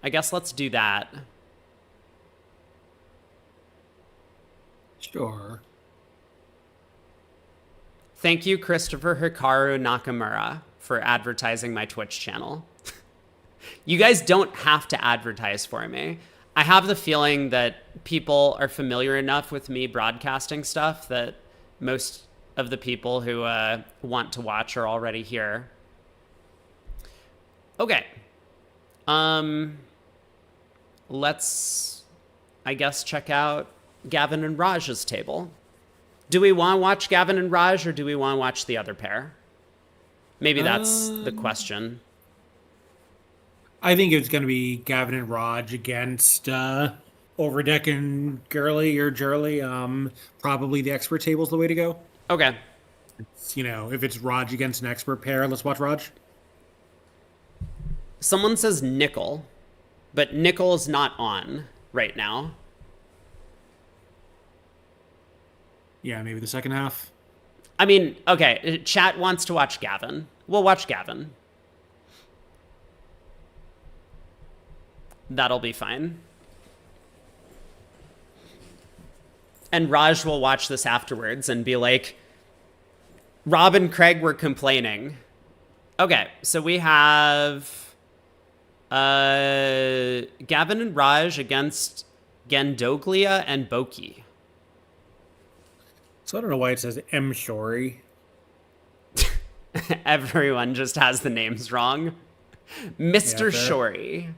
I guess let's do that. Sure. Thank you, Christopher Hikaru Nakamura, for advertising my Twitch channel. You guys don't have to advertise for me. I have the feeling that people are familiar enough with me broadcasting stuff that most of the people who want to watch are already here. Okay. Let's, I guess, check out Gavin and Raj's table. Do we want to watch Gavin and Raj, or do we want to watch the other pair? Maybe that's the question. I think it's going to be Gavin and Raj against Overdeck and Gurley or Jurley. Probably the expert table's the way to go. Okay. If it's Raj against an expert pair, let's watch Raj. Someone says nickel, but nickel is not on right now. Yeah, maybe the second half. I mean, okay, chat wants to watch Gavin. We'll watch Gavin. That'll be fine. And Raj will watch this afterwards and be like, Rob and Craig were complaining. Okay, so we have Gavin and Raj against Gendoglia and Boki. So I don't know why it says M. Shori. Everyone just has the names wrong. Mr. Yeah, Shori.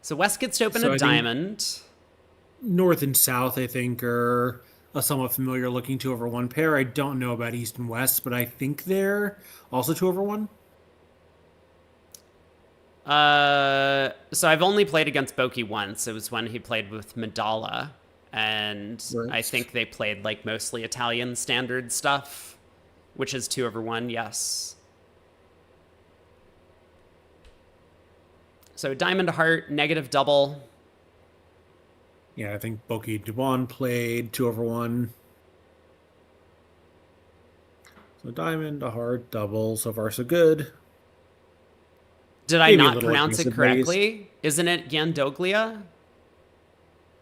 So West gets to open a diamond. North and South, I think, are a somewhat familiar looking 2/1 pair. I don't know about East and West, but I think they're also 2/1. So I've only played against Boki once. It was when he played with Medalla. And right. I think they played like mostly Italian standard stuff, which is 2/1, yes. So diamond heart, negative double. Yeah, I think Boki Duban played 2/1. So diamond, a heart, double. So far, so good. Did I not pronounce it correctly? Isn't it Gandoglia?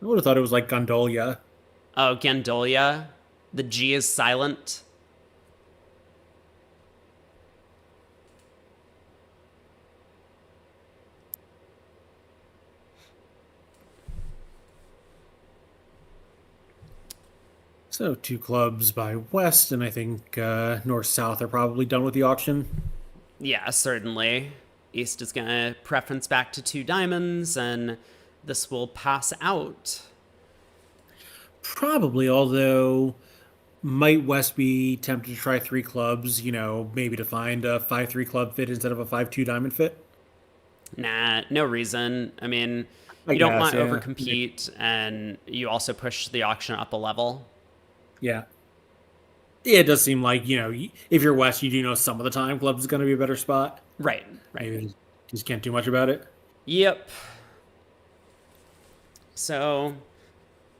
I would have thought it was like Gondolia. Oh, Gandolia. The G is silent. So 2 clubs by West, and I think North-South are probably done with the auction. Yeah, certainly. East is going to preference back to 2 diamonds, and this will pass out. Probably, although might West be tempted to try 3 clubs, maybe to find a 5-3 club fit instead of a 5-2 diamond fit? Nah, no reason. I mean, you don't want to overcompete, and you also push the auction up a level. Yeah. Yeah, it does seem like, if you're West, you do know some of the time clubs is going to be a better spot. Right. Maybe just can't do much about it. Yep. So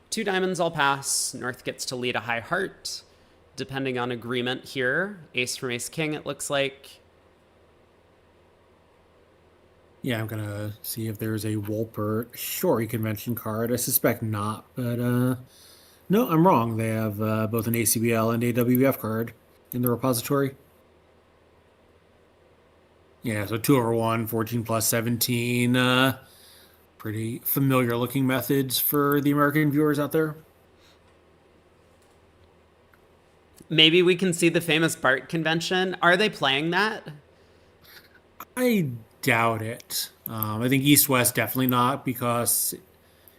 2 diamonds all pass. North gets to lead a high heart, depending on agreement here. Ace from Ace King, it looks like. Yeah, I'm going to see if there's a Wolpert Shori convention card. I suspect not, but no, I'm wrong. They have both an ACBL and a WBF card in the repository. Yeah, so 2/1, 14 plus 17. Pretty familiar looking methods for the American viewers out there. Maybe we can see the famous Bart convention. Are they playing that? I doubt it. I think East-West definitely not, because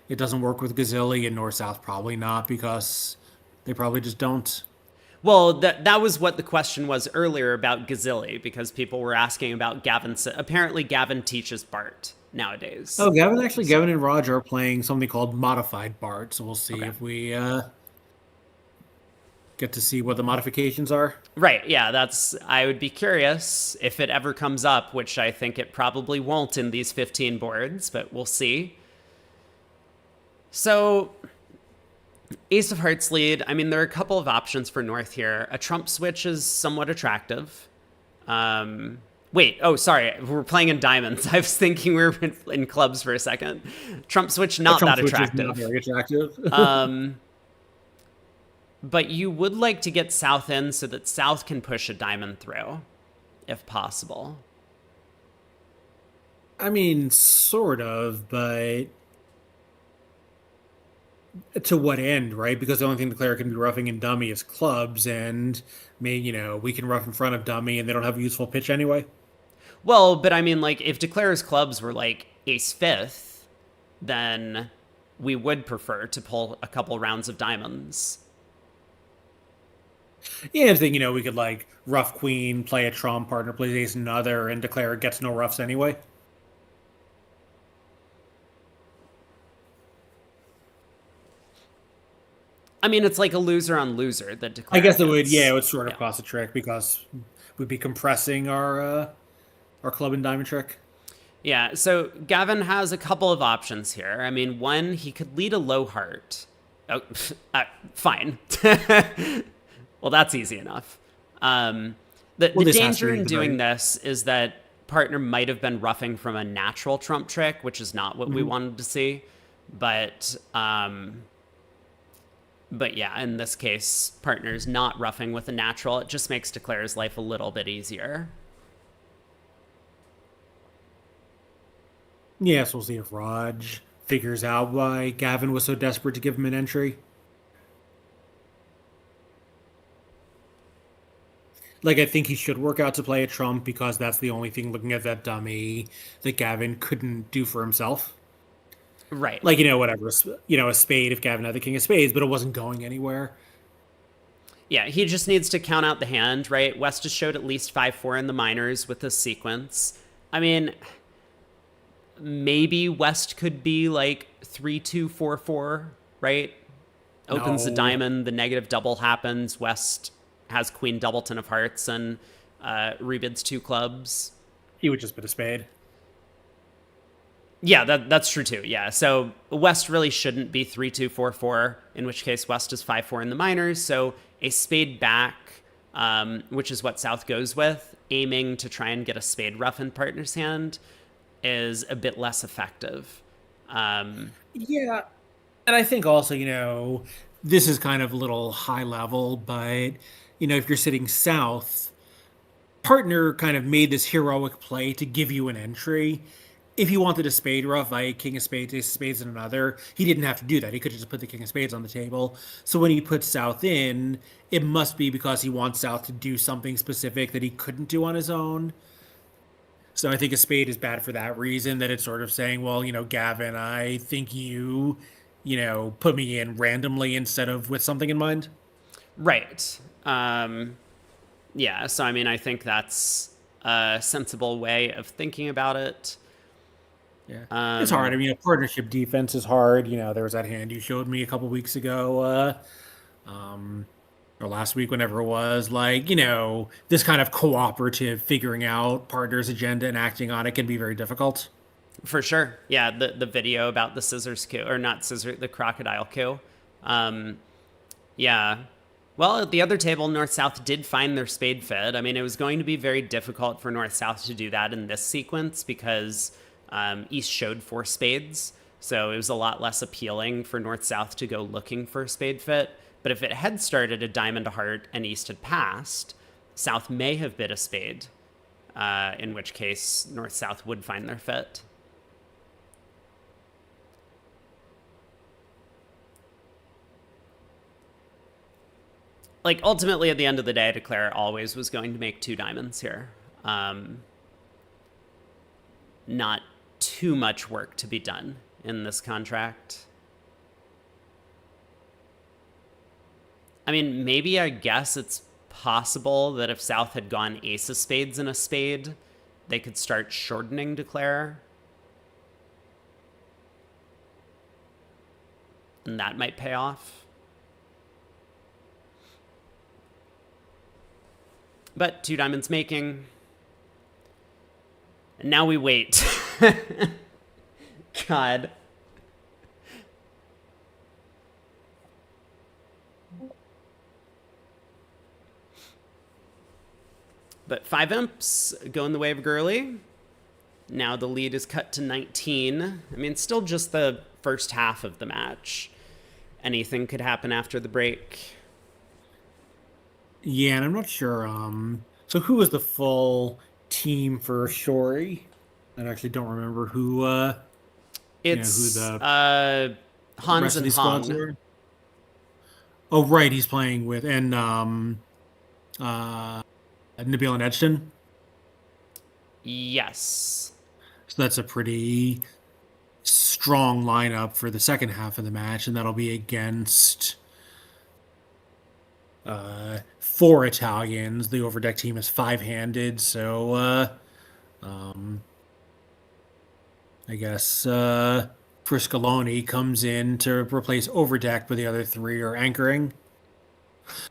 it doesn't work with Gazilli, and North-South probably not, because they probably just don't. Well, that was what the question was earlier about Gazilli, because people were asking about Gavin. Apparently, Gavin teaches Bart nowadays. Oh, Gavin and Roger are playing something called Modified Bart, so we'll see if we get to see what the modifications are. Right, yeah, I would be curious if it ever comes up, which I think it probably won't in these 15 boards, but we'll see. So Ace of Hearts lead. I mean, there are a couple of options for North here. A trump switch is somewhat attractive. Wait, oh, sorry. We're playing in diamonds. I was thinking we were in clubs for a second. Trump switch, not Trump that switch is attractive. not very attractive. But you would like to get South in so that South can push a diamond through, if possible. I mean, sort of, but to what end, right? Because the only thing the player can be roughing in dummy is clubs, and we can rough in front of dummy, and they don't have a useful pitch anyway. Well, but I mean, like, if Declare's clubs were like ace fifth, then we would prefer to pull a couple rounds of diamonds. Yeah, I think we could like rough queen, play a trump, partner plays ace another, and Declare gets no roughs anyway. I mean, it's like a loser on loser that Declare I guess it gets. would. Yeah, it would sort of Yeah. cost a trick because we'd be compressing our club and diamond trick. Yeah, so Gavin has a couple of options here. I mean, one, he could lead a low heart. Oh, fine. Well, that's easy enough. The This has to danger be in the doing night. this is that partner might have been roughing from a natural trump trick, which is not what we wanted to see. But yeah, in this case, partner's not roughing with a natural. It just makes Declare's life a little bit easier. Yes, we'll see if Raj figures out why Gavin was so desperate to give him an entry. Like, I think he should work out to play a trump because that's the only thing looking at that dummy that Gavin couldn't do for himself. Right. Like, whatever, a spade if Gavin had the king of spades, but it wasn't going anywhere. Yeah, he just needs to count out the hand, right? West has showed at least 5-4 in the minors with this sequence. I mean, maybe West could be like 3-2-4-4, right? Opens the No. diamond, the negative double happens. West has queen doubleton of hearts and rebids 2 clubs. He would just put a spade. Yeah, that's true too. Yeah, so West really shouldn't be 3-2-4-4, in which case West is 5-4 in the minors. So a spade back, which is what South goes with, aiming to try and get a spade rough in partner's hand, is a bit less effective. Yeah. And I think also, this is kind of a little high level, but, if you're sitting south, partner kind of made this heroic play to give you an entry. If he wanted a spade rough, like king of spades, ace of spades, and another, he didn't have to do that. He could have just put the king of spades on the table. So when he puts South in, it must be because he wants South to do something specific that he couldn't do on his own. So I think a spade is bad for that reason, that it's sort of saying, well, Gavin, I think you, put me in randomly instead of with something in mind. Right. Yeah, so I mean, I think that's a sensible way of thinking about it. Yeah, it's hard. I mean, a partnership defense is hard. There was that hand you showed me a couple weeks ago, or last week, whenever it was. Like, this kind of cooperative figuring out partner's agenda and acting on it can be very difficult. For sure. Yeah, the video about the scissors coup, or not scissor, the crocodile coup. Yeah. Well, at the other table, North-South did find their spade fit. I mean, it was going to be very difficult for North-South to do that in this sequence because East showed 4 spades. So it was a lot less appealing for North-South to go looking for a spade fit. But if it had started a diamond, a heart, and East had passed, South may have bid a spade, in which case North-South would find their fit. Like, ultimately, at the end of the day, Declare always was going to make 2 diamonds here. Not too much work to be done in this contract. I mean, maybe I guess it's possible that if South had gone ace of spades and a spade, they could start shortening Declare. And that might pay off. But 2 diamonds making. And now we wait. God. But 5 imps going the way of Gurley. Now the lead is cut to 19. I mean, still just the first half of the match. Anything could happen after the break. Yeah, and I'm not sure. So who was the full team for Shori? I actually don't remember who. It's who the Hans rest of and these squads Hung. were. Oh, right, he's playing with Nabil and Edgston. Yes. So that's a pretty strong lineup for the second half of the match, and that'll be against 4 Italians. The overdeck team is 5-handed, so I guess Friscaloni comes in to replace overdeck, but the other 3 are anchoring.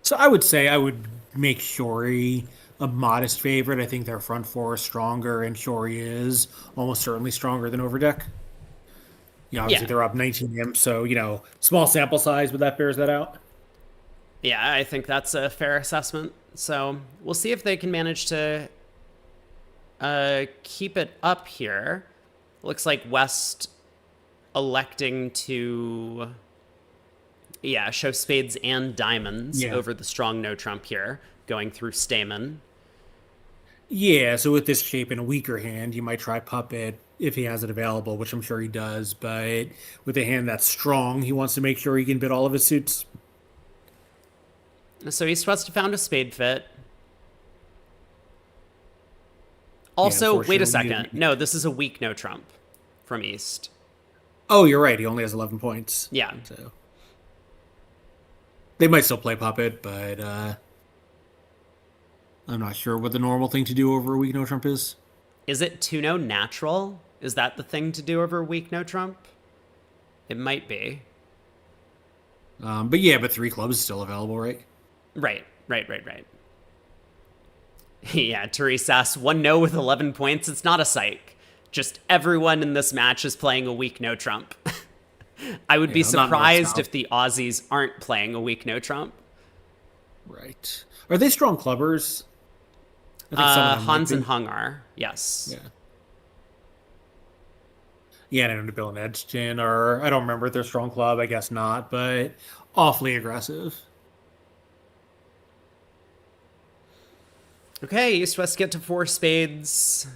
So I would say I would make Shori a modest favorite. I think their front 4 is stronger, and Shori is almost certainly stronger than overdeck. Yeah, obviously Yeah. they're up 19 imps, so small sample size, but that bears that out. Yeah, I think that's a fair assessment. So we'll see if they can manage to keep it up here. Looks like West electing to, show spades and diamonds over the strong no trump here, going through Stamen. Yeah, so with this shape in a weaker hand, you might try puppet if he has it available, which I'm sure he does. But with a hand that's strong, he wants to make sure he can bid all of his suits. So East West found a spade fit. Also, wait a second. No, this is a weak no trump from East. Oh, you're right. He only has 11 points. Yeah. So they might still play puppet, but I'm not sure what the normal thing to do over a weak no trump is. Is it 2-no natural? Is that the thing to do over a weak no trump? It might be. But 3 clubs is still available, right? Right. Yeah, Therese asks, 1-no with 11 points. It's not a psych. Just everyone in this match is playing a weak no trump. I would be surprised if the Aussies aren't playing a weak no trump. Right. Are they strong clubbers? I think some of them Hans and Hung are, yes. Yeah. Yeah, and Nabil and Edgston are, I don't remember if they're strong club, I guess not, but awfully aggressive. Okay, East West get to 4 spades.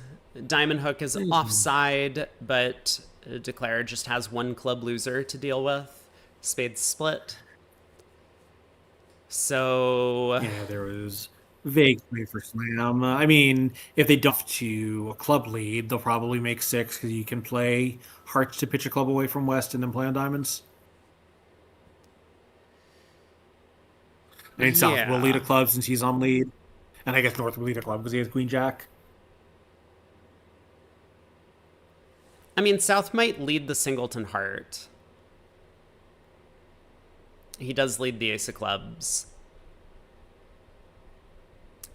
Diamond Hook is offside, but Declare just has 1 club loser to deal with. Spades split. So yeah, there was vague play for slam. I mean, if they dump to a club lead, they'll probably make 6 because you can play hearts to pitch a club away from West and then play on diamonds. I mean, South will lead a club since he's on lead, and I guess North will lead a club because he has Queen Jack. I mean, South might lead the singleton heart. He does lead the ace of clubs.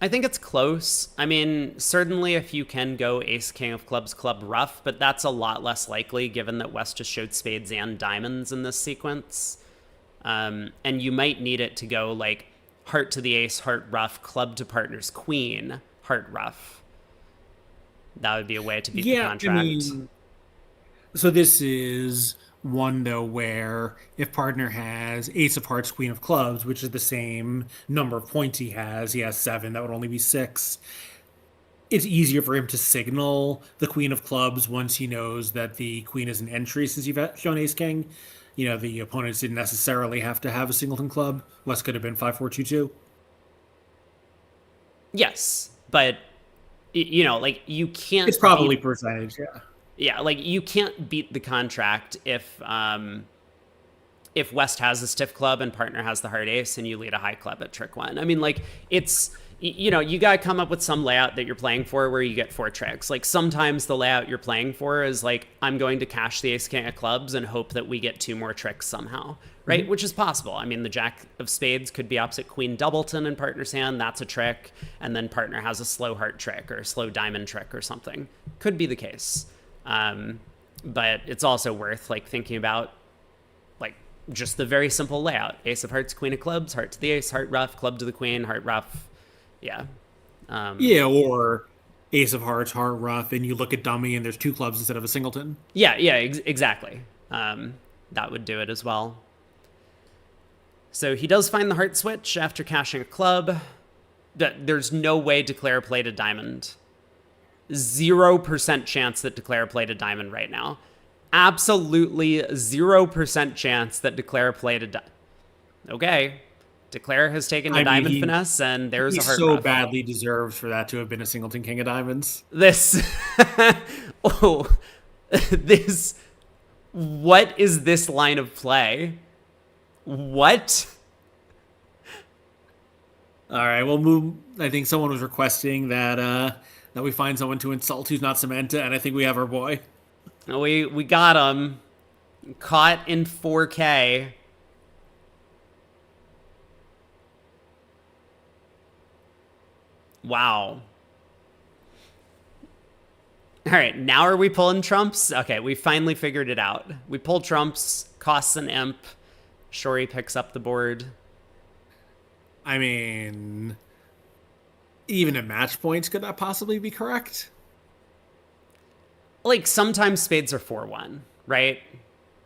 I think it's close. I mean, certainly if you can go ace king of clubs, club rough, but that's a lot less likely given that West just showed spades and diamonds in this sequence. And you might need it to go like heart to the ace, heart rough, club to partner's queen, heart rough. That would be a way to beat the contract. I mean, so this is one, though, where if partner has ace of hearts, queen of clubs, which is the same number of points he has 7, that would only be 6. It's easier for him to signal the queen of clubs once he knows that the queen is an entry since you've shown ace king. The opponents didn't necessarily have to have a singleton club. West could have been 5-4-2-2. Yes, but, you can't... It's probably percentage, yeah. Yeah, you can't beat the contract if West has a stiff club and partner has the heart ace and you lead a high club at trick 1. I mean, it's, you got to come up with some layout that you're playing for where you get 4 tricks. Sometimes the layout you're playing for is I'm going to cash the ace king of clubs and hope that we get 2 more tricks somehow, right? Mm-hmm. Which is possible. I mean, the jack of spades could be opposite queen doubleton in partner's hand. That's a trick. And then partner has a slow heart trick or a slow diamond trick or something. Could be the case. But it's also worth thinking about just the very simple layout: ace of hearts, queen of clubs, heart to the ace, heart rough, club to the queen, heart rough. Yeah. Yeah, or Ace of Hearts, Heart Rough, and you look at Dummy and there's two clubs instead of a singleton. Yeah, exactly. That would do it as well. So he does find the heart switch after cashing a club. There's no way Declare played a diamond. 0% chance that Declare played a diamond right now. Absolutely 0% chance that Declare played a diamond. Okay. Declare has taken a diamond finesse, and there's a heart so rough. badly deserves for that to have been a singleton king of diamonds. This. Oh. This. What is this line of play? What? All right, we'll move. I think someone was requesting that we find someone to insult who's not Samantha, and I think we have our boy. We got him. Caught in 4K. Wow. All right, now are we pulling trumps? Okay, we finally figured it out. We pull trumps, costs an imp. Shori picks up the board. I mean, even at match points, could that possibly be correct? Like, sometimes spades are 4-1, right?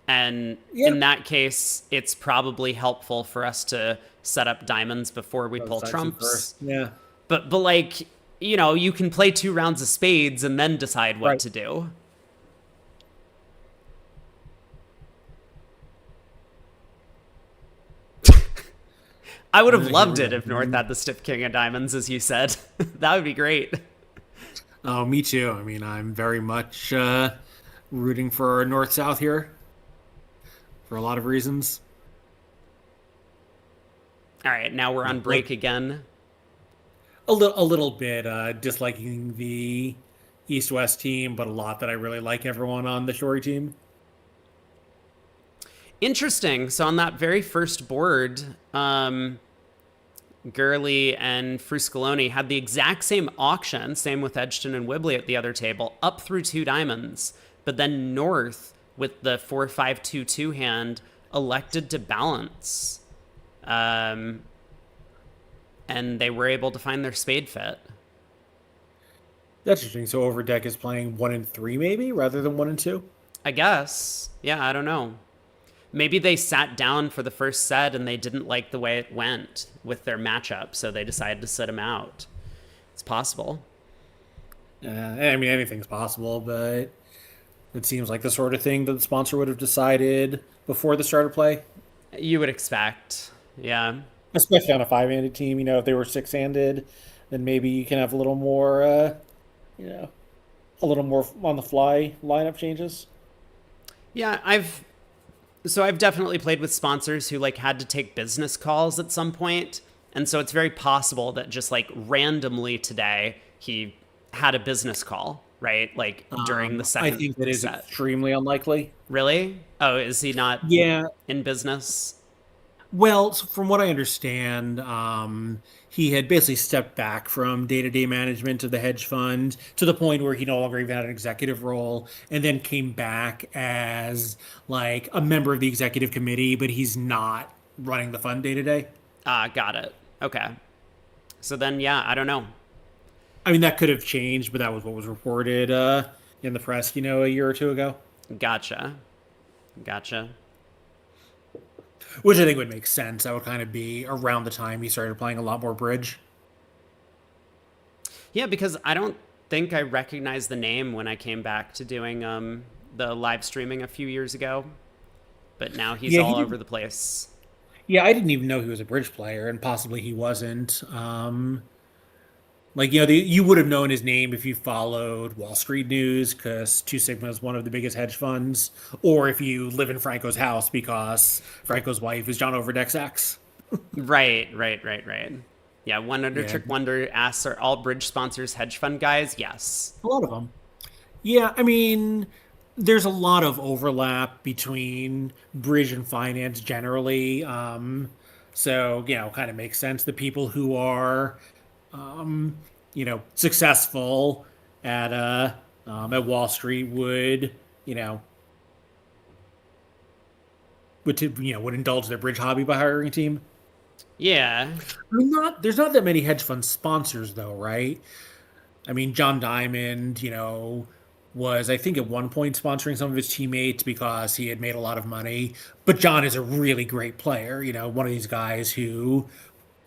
And in that case, it's probably helpful for us to set up diamonds before we pull trumps. Yeah. But like, you know, you can play 2 rounds of spades and then decide what to do. I would have loved it if North had the stiff king of diamonds, as you said. That would be great. Oh, me too. I mean, I'm very much rooting for North-South here for a lot of reasons. All right, now we're on break again. A little bit disliking the East-West team, but a lot that I really like everyone on the Shori team. Interesting. So on that very first board, Gurley and Fruscaloni had the exact same auction, same with Edgton and Wibley at the other table, up through 2 diamonds. But then North, with the 4-5-2-2 hand, elected to balance. And they were able to find their spade fit. That's interesting. So Overdeck is playing 1 and 3 maybe, rather than 1 and 2? I guess. Yeah, I don't know. Maybe they sat down for the first set and they didn't like the way it went with their matchup, so they decided to sit him out. It's possible. I mean, anything's possible, but it seems like the sort of thing that the sponsor would have decided before the start of play. You would expect, yeah. Especially on a 5-handed team, you know, if they were 6-handed, then maybe you can have a little more, a little more on the fly lineup changes. Yeah, I've definitely played with sponsors who like had to take business calls at some point, and so it's very possible that just like randomly today he had a business call, right? Like during the second. I think that is set. Extremely unlikely. Really? Oh, is he not? Yeah. In business. Well, so from what I understand, he had basically stepped back from day-to-day management of the hedge fund to the point where he no longer even had an executive role, and then came back as like a member of the executive committee, but he's not running the fund day-to-day. Got it. Okay. So then, yeah, I don't know. I mean, that could have changed, but that was what was reported in the press, a year or 2 ago. Gotcha. Which I think would make sense. That would kind of be around the time he started playing a lot more bridge. Yeah, because I don't think I recognized the name when I came back to doing the live streaming a few years ago. But now he's all over the place. Yeah, I didn't even know he was a bridge player, and possibly he wasn't. You would have known his name if you followed Wall Street News, because Two Sigma is one of the biggest hedge funds, or if you live in Franco's house because Franco's wife is John Overdeck's ex. Right. Yeah, One Under Trick Wonder asks, are all bridge sponsors hedge fund guys? Yes. A lot of them. Yeah, I mean, there's a lot of overlap between bridge and finance generally. So, kind of makes sense. The people who are successful at Wall Street would indulge their bridge hobby by hiring a team. Yeah. I mean, there's not that many hedge fund sponsors though, right? I mean, John Diamond, was I think at one point sponsoring some of his teammates because he had made a lot of money. But John is a really great player, one of these guys who,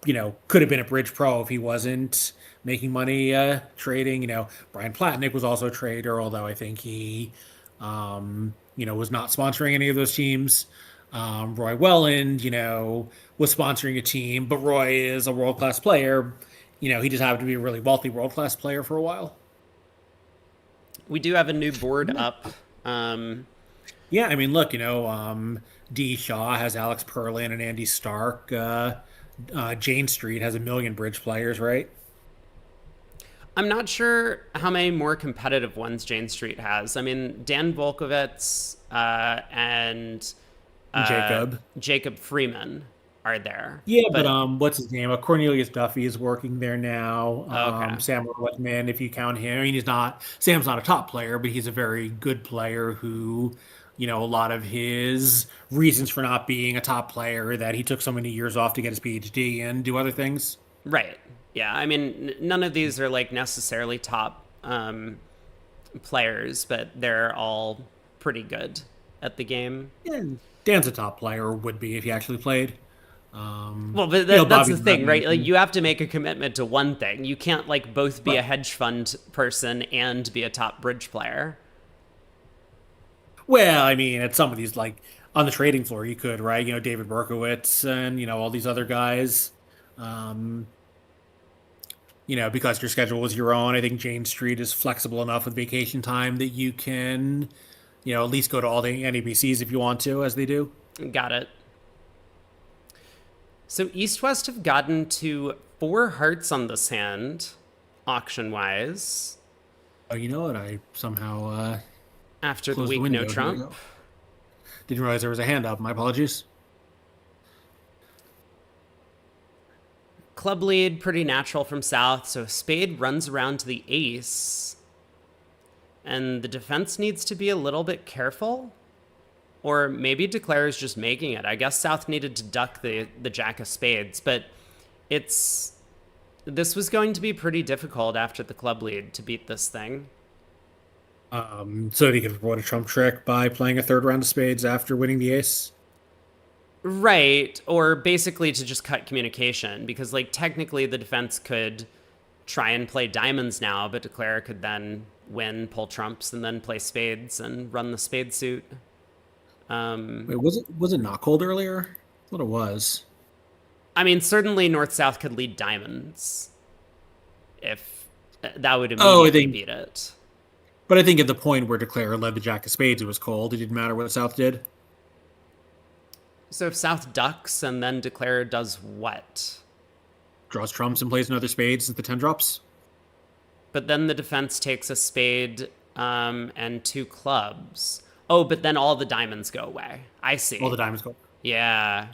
could have been a bridge pro if he wasn't making money trading. Brian Platnick was also a trader, although I think he, was not sponsoring any of those teams. Roy Welland, was sponsoring a team, but Roy is a world class player. He just happened to be a really wealthy world class player for a while. We do have a new board up. Yeah, I mean, look, D. Shaw has Alex Perlin and Andy Stark. Jane Street has a million bridge players, right? I'm not sure how many more competitive ones Jane Street has. I mean, Dan Volkovitz and Jacob Freeman are there. Yeah, but what's his name? Cornelius Duffy is working there now. Okay. Sam Whitman, if you count him, I mean, Sam's not a top player, but he's a very good player who, a lot of his reasons for not being a top player that he took so many years off to get his PhD and do other things. Right. Yeah. I mean, none of these are like necessarily top players, but they're all pretty good at the game. Yeah, Dan's a top player, would be if he actually played. Well, but that's the thing, right? Like, you have to make a commitment to one thing. You can't like both be a hedge fund person and be a top bridge player. Well, I mean, at some of these, like on the trading floor, you could, right? David Berkowitz and all these other guys. Um, because your schedule is your own. I think Jane Street is flexible enough with vacation time that you can, at least go to all the NABCs if you want to, as they do. Got it. So East West have gotten to 4 hearts on this hand, auction wise. Oh, you know what? I somehow after the closed week window. no Trump. Didn't realize there was a hand up. My apologies. Club lead, pretty natural from south, so spade runs around to the ace. And the defense needs to be a little bit careful. Or maybe Declare is just making it. I guess South needed to duck the jack of spades, but this was going to be pretty difficult after the club lead to beat this thing. So he could avoid a trump trick by playing a third round of spades after winning the ace. Right, or basically to just cut communication, because like technically the defense could try and play diamonds now, but Declare could then win, pull trumps, and then play spades and run the spade suit. Wait, was it not cold earlier? I thought it was. I mean, certainly North-South could lead diamonds. If that would immediately beat it. But I think at the point where Declare led the jack of spades, it was cold. It didn't matter what South did. So if South ducks and then Declare does what? Draws trumps and plays another spades at the 10 drops. But then the defense takes a spade and 2 clubs. Oh, but then all the diamonds go away. I see. All the diamonds go. Yeah.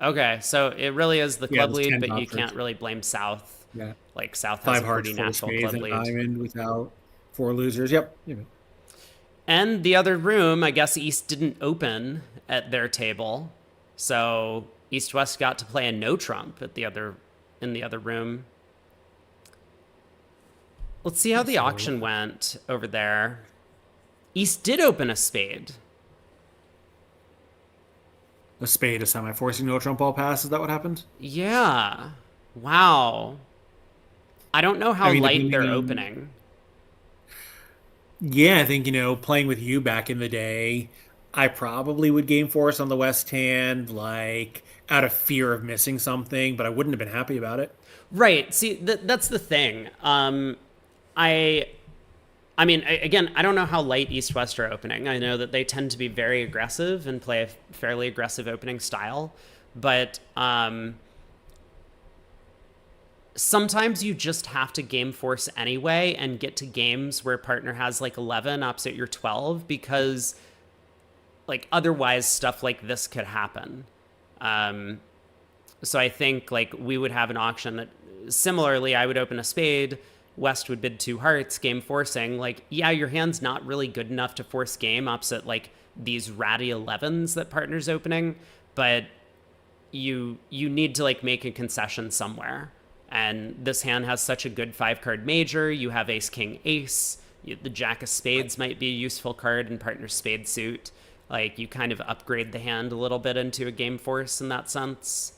Okay, so it really is the club lead, but you can't really blame South. Yeah. Like, South has 5 a hearts, pretty 4 natural spades, club and lead. diamond without 4 losers. Yep. And the other room, I guess East didn't open at their table. So East-West got to play a no trump in the other room. Let's see how the auction went over there. East did open a spade. A spade, a semi-forcing no trump all pass. Is that what happened? Yeah. Wow. I don't know how light they're opening. Yeah, I think, playing with you back in the day, I probably would game force on the West hand, like, out of fear of missing something, but I wouldn't have been happy about it. Right. See, that's the thing. I mean, again, I don't know how light East-West are opening. I know that they tend to be very aggressive and play a fairly aggressive opening style, but sometimes you just have to game force anyway and get to games where partner has like 11 opposite your 12, because like otherwise stuff like this could happen. So I think like we would have an auction that similarly, I would open a spade, West would bid 2 hearts, game forcing. Like, yeah, your hand's not really good enough to force game opposite like these ratty 11s that partner's opening, but you need to like make a concession somewhere. And this hand has such a good 5-card major. You have ace king ace. The jack of spades might be a useful card in partner spade suit. Like you kind of upgrade the hand a little bit into a game force in that sense.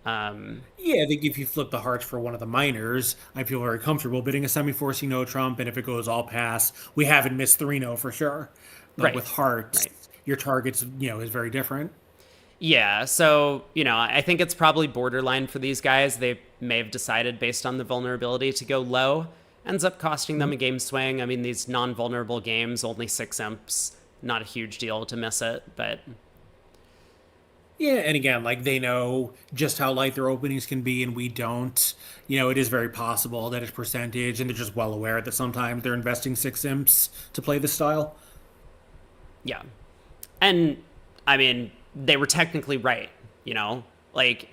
Yeah, I think if you flip the hearts for one of the minors, I feel very comfortable bidding a semi-forcing no trump, and if it goes all pass, we haven't missed 3-no for sure. But Right. with hearts, Right. your targets, is very different. Yeah, so, I think it's probably borderline for these guys. They may have decided based on the vulnerability to go low. Ends up costing them a game swing. I mean, these non-vulnerable games, only 6 imps. Not a huge deal to miss it, but Yeah, and again, like they know just how light their openings can be, and we don't. It is very possible that it's percentage, and they're just well aware that sometimes they're investing 6 imps to play this style. yeah. And, I mean, they were technically right, Like,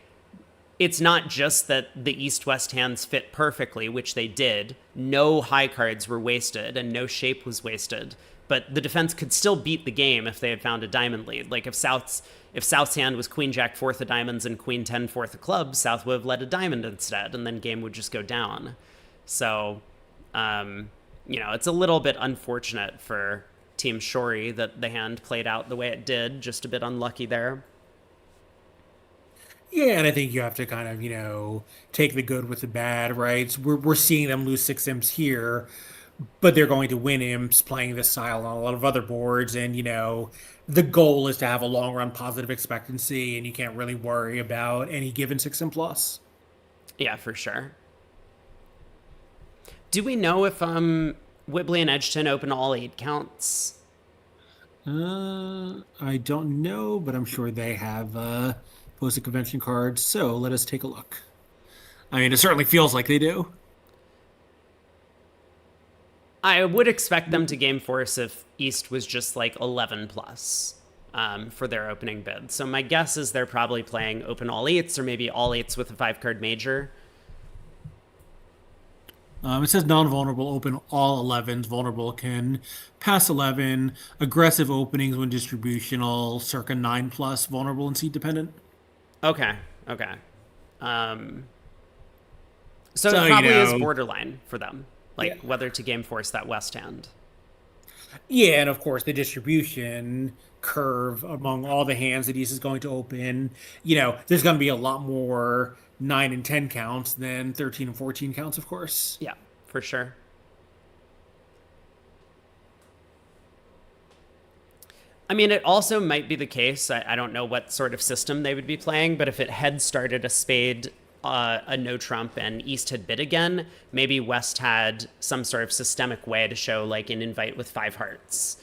it's not just that the east-west hands fit perfectly, which they did. No high cards were wasted, and no shape was wasted. But the defense could still beat the game if they had found a diamond lead. Like, if South's hand was queen jack fourth of diamonds and queen 10 fourth of clubs, South would have led a diamond instead, and then game would just go down. So, it's a little bit unfortunate for Team Shori that the hand played out the way it did. Just a bit unlucky there. Yeah, and I think you have to kind of, take the good with the bad, right? So we're seeing them lose 6 imps here, but they're going to win imps playing this style on a lot of other boards. And, the goal is to have a long run positive expectancy, and you can't really worry about any given 6 imp loss. Yeah, for sure. Do we know if Whibley and Edgerton open all 8 counts? I don't know, but I'm sure they have posted convention cards. So let us take a look. I mean, it certainly feels like they do. I would expect them to game force if East was just like 11 plus for their opening bid. So my guess is they're probably playing open all 8s or maybe all 8s with a 5-card major. It says non-vulnerable, open all 11s. Vulnerable can pass 11. Aggressive openings when distributional, circa 9 plus. Vulnerable and seat dependent. Okay. So it probably is borderline for them, like whether to game force that west hand. Yeah, and of course the distribution curve among all the hands that East is going to open, there's going to be a lot more 9 and 10 counts than 13 and 14 counts, of course. Yeah, for sure. I mean, it also might be the case, I don't know what sort of system they would be playing, but if it had started a spade, a no trump, and East had bid again, maybe West had some sort of systemic way to show like an invite with 5 hearts.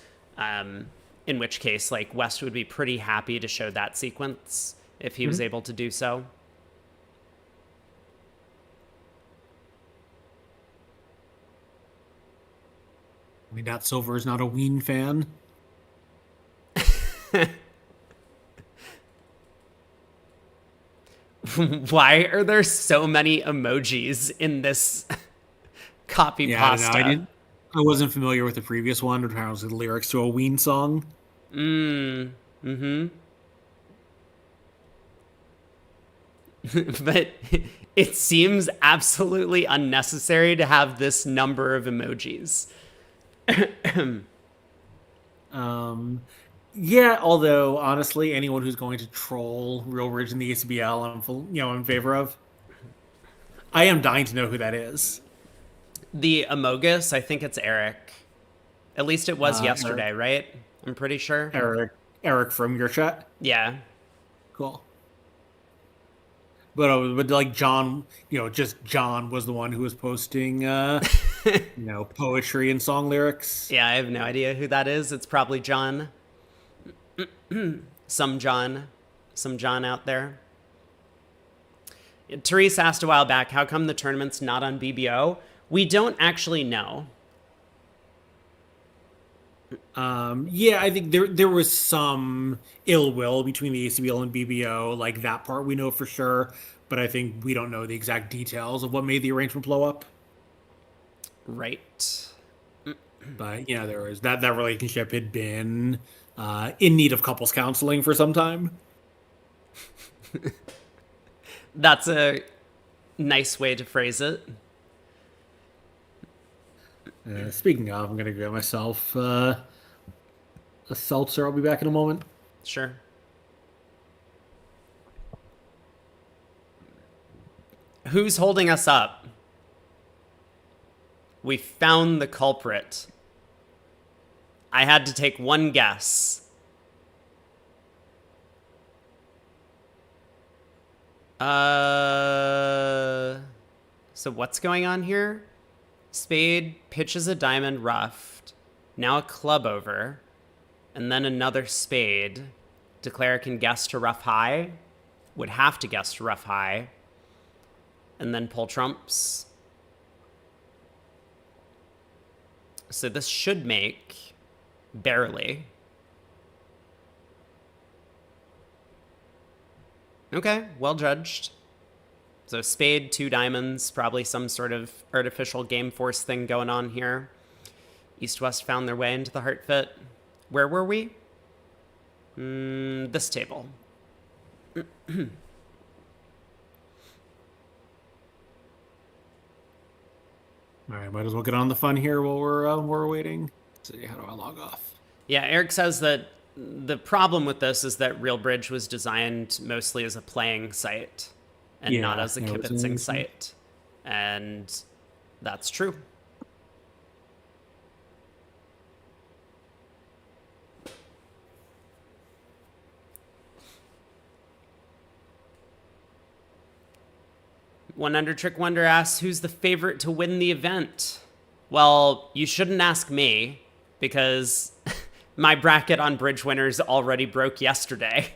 In which case, like West would be pretty happy to show that sequence if he was able to do so. I mean, Nat Silver is not a Ween fan. Why are there so many emojis in this copy pasta? I wasn't familiar with the previous one, which was the lyrics to a Ween song. But it seems absolutely unnecessary to have this number of emojis. Yeah, although honestly, anyone who's going to troll Real Ridge in the ACBL, I'm in favor of. I am dying to know who that is. The Amogus, I think it's Eric. At least it was yesterday, right? I'm pretty sure. Eric from your chat. Yeah. Cool. But like John, just John was the one who was posting, poetry and song lyrics. Yeah, I have no idea who that is. It's probably John. Some John out there. Therese asked a while back, how come the tournament's not on BBO? We don't actually know. Yeah, I think there was some ill will between the ACBL and BBO, like that part we know for sure, but I think we don't know the exact details of what made the arrangement blow up. Right. But there was that relationship had been in need of couples counseling for some time. That's a nice way to phrase it. Speaking of, I'm gonna grab myself a seltzer. I'll be back in a moment. Sure. Who's holding us up? We found the culprit. I had to take one guess. So what's going on here? Spade pitches a diamond ruffed, now a club over, and then another spade. Declare can guess to rough high, would have to guess to rough high, and then pull trumps. So this should make barely. Okay, well judged. So spade, 2 diamonds, probably some sort of artificial game force thing going on here. East-West found their way into the heart fit. Where were we? This table. All right, might as well get on the fun here while we're waiting. Let's see, how do I log off? Yeah, Eric says that the problem with this is that Real Bridge was designed mostly as a playing site and not as a kibitzing site. And that's true. One Under Trick Wonder asks, who's the favorite to win the event? Well, you shouldn't ask me, because my bracket on Bridge Winners already broke yesterday.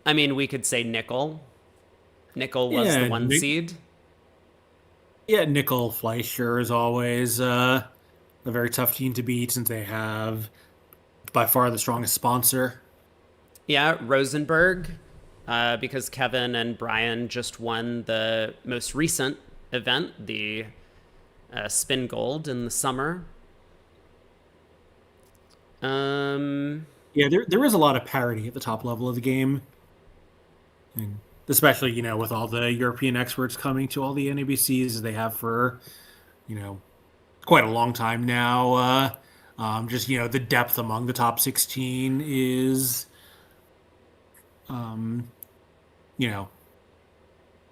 I mean, we could say Nickel. Nickel was the 1 seed. Yeah, Nickel Fleischer is always a very tough team to beat since they have by far the strongest sponsor. Yeah, Rosenberg, because Kevin and Brian just won the most recent event, the Spin Gold in the summer. Yeah, there is a lot of parity at the top level of the game. And especially, with all the European experts coming to all the NABCs as they have for, quite a long time now. Just, the depth among the top 16 is,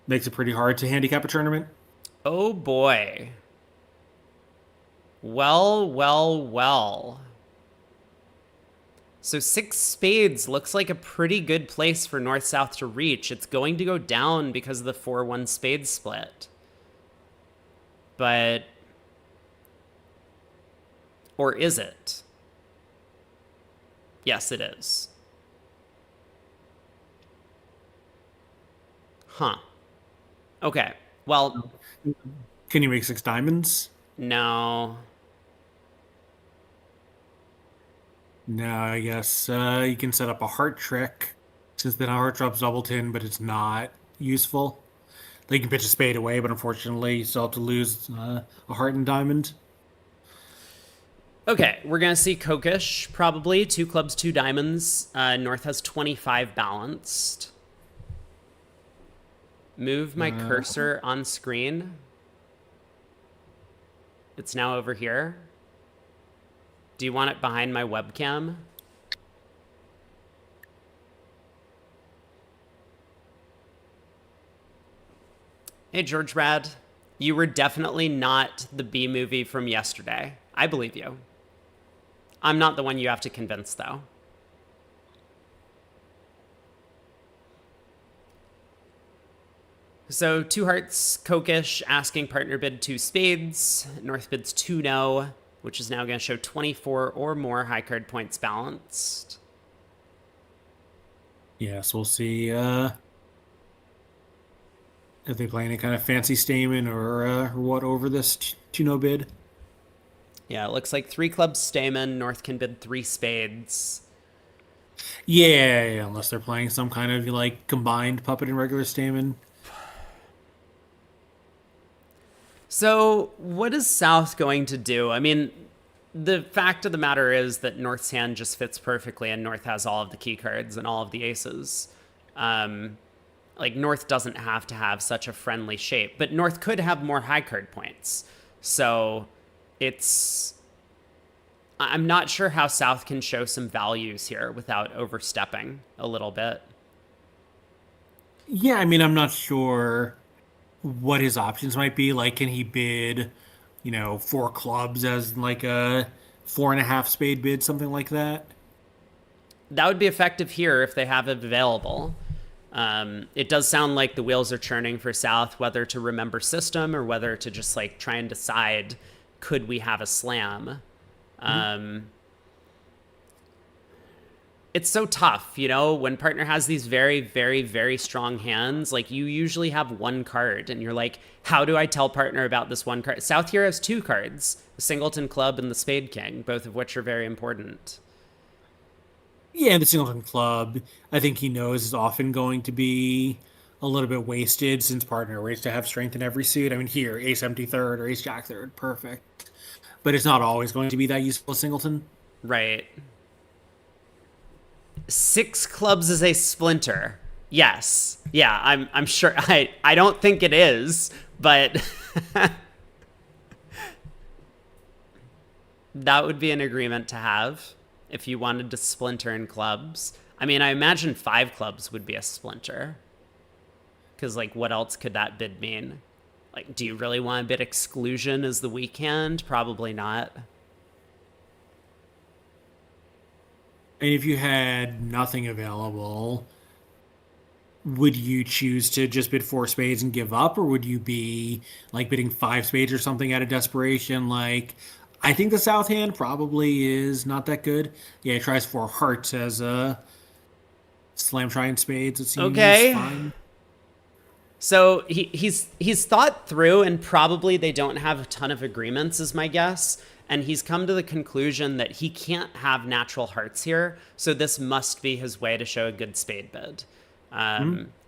makes it pretty hard to handicap a tournament. Oh boy. Well. So 6 spades looks like a pretty good place for North-South to reach. It's going to go down because of the 4-1 spade split. But... or is it? Yes, it is. Huh. Okay. Well... Can you make 6 diamonds? No. No, I guess you can set up a heart trick since the heart drops doubleton, but it's not useful. Like you can pitch a spade away, but unfortunately you still have to lose a heart and diamond. Okay, we're going to see Kokish, probably. 2 clubs, 2 diamonds. North has 25 balanced. Move my cursor on screen. It's now over here. Do you want it behind my webcam? Hey, George Rad. You were definitely not the B movie from yesterday. I believe you. I'm not the one you have to convince, though. So 2 hearts, Kokish, asking partner bid 2 spades. North bids 2 no, which is now going to show 24 or more high card points balanced. Yes, we'll see if they play any kind of fancy stamen or what over this 2-no bid. Yeah, it looks like 3 clubs stamen. North can bid 3 spades. Yeah, unless they're playing some kind of combined puppet and regular stamen. So what is South going to do? I mean, the fact of the matter is that North's hand just fits perfectly, and North has all of the key cards and all of the aces. Like, North doesn't have to have such a friendly shape, but North could have more high card points. So I'm not sure how South can show some values here without overstepping a little bit. Yeah, I mean, I'm not sure what his options might be. Like, can he bid, four clubs as like a 4.5 spade bid, something like that? That would be effective here if they have it available. It does sound like the wheels are churning for South, whether to remember system or whether to just like try and decide, could we have a slam? It's so tough, when partner has these very, very, very strong hands. Like, you usually have one card and you're like, how do I tell partner about this one card? South here has two cards, the singleton club and the spade king, both of which are very important. Yeah, the singleton club, I think he knows is often going to be a little bit wasted since partner waits to have strength in every suit. I mean, here, ace empty third or ace jack third, perfect. But it's not always going to be that useful as singleton. Right. 6 clubs is a splinter. Yes. Yeah, I'm sure. I don't think it is, but that would be an agreement to have if you wanted to splinter in clubs. I mean, I imagine 5 clubs would be a splinter. Because, like, what else could that bid mean? Like, do you really want to bid exclusion as the weak hand? Probably not. And if you had nothing available, would you choose to just bid 4 spades and give up? Or would you be, like, bidding 5 spades or something out of desperation? Like, I think the South hand probably is not that good. Yeah, he tries 4 hearts as a slam trying spades. It seems fine. So he's thought through, and probably they don't have a ton of agreements, is my guess. And he's come to the conclusion that he can't have natural hearts here, so this must be his way to show a good spade bid,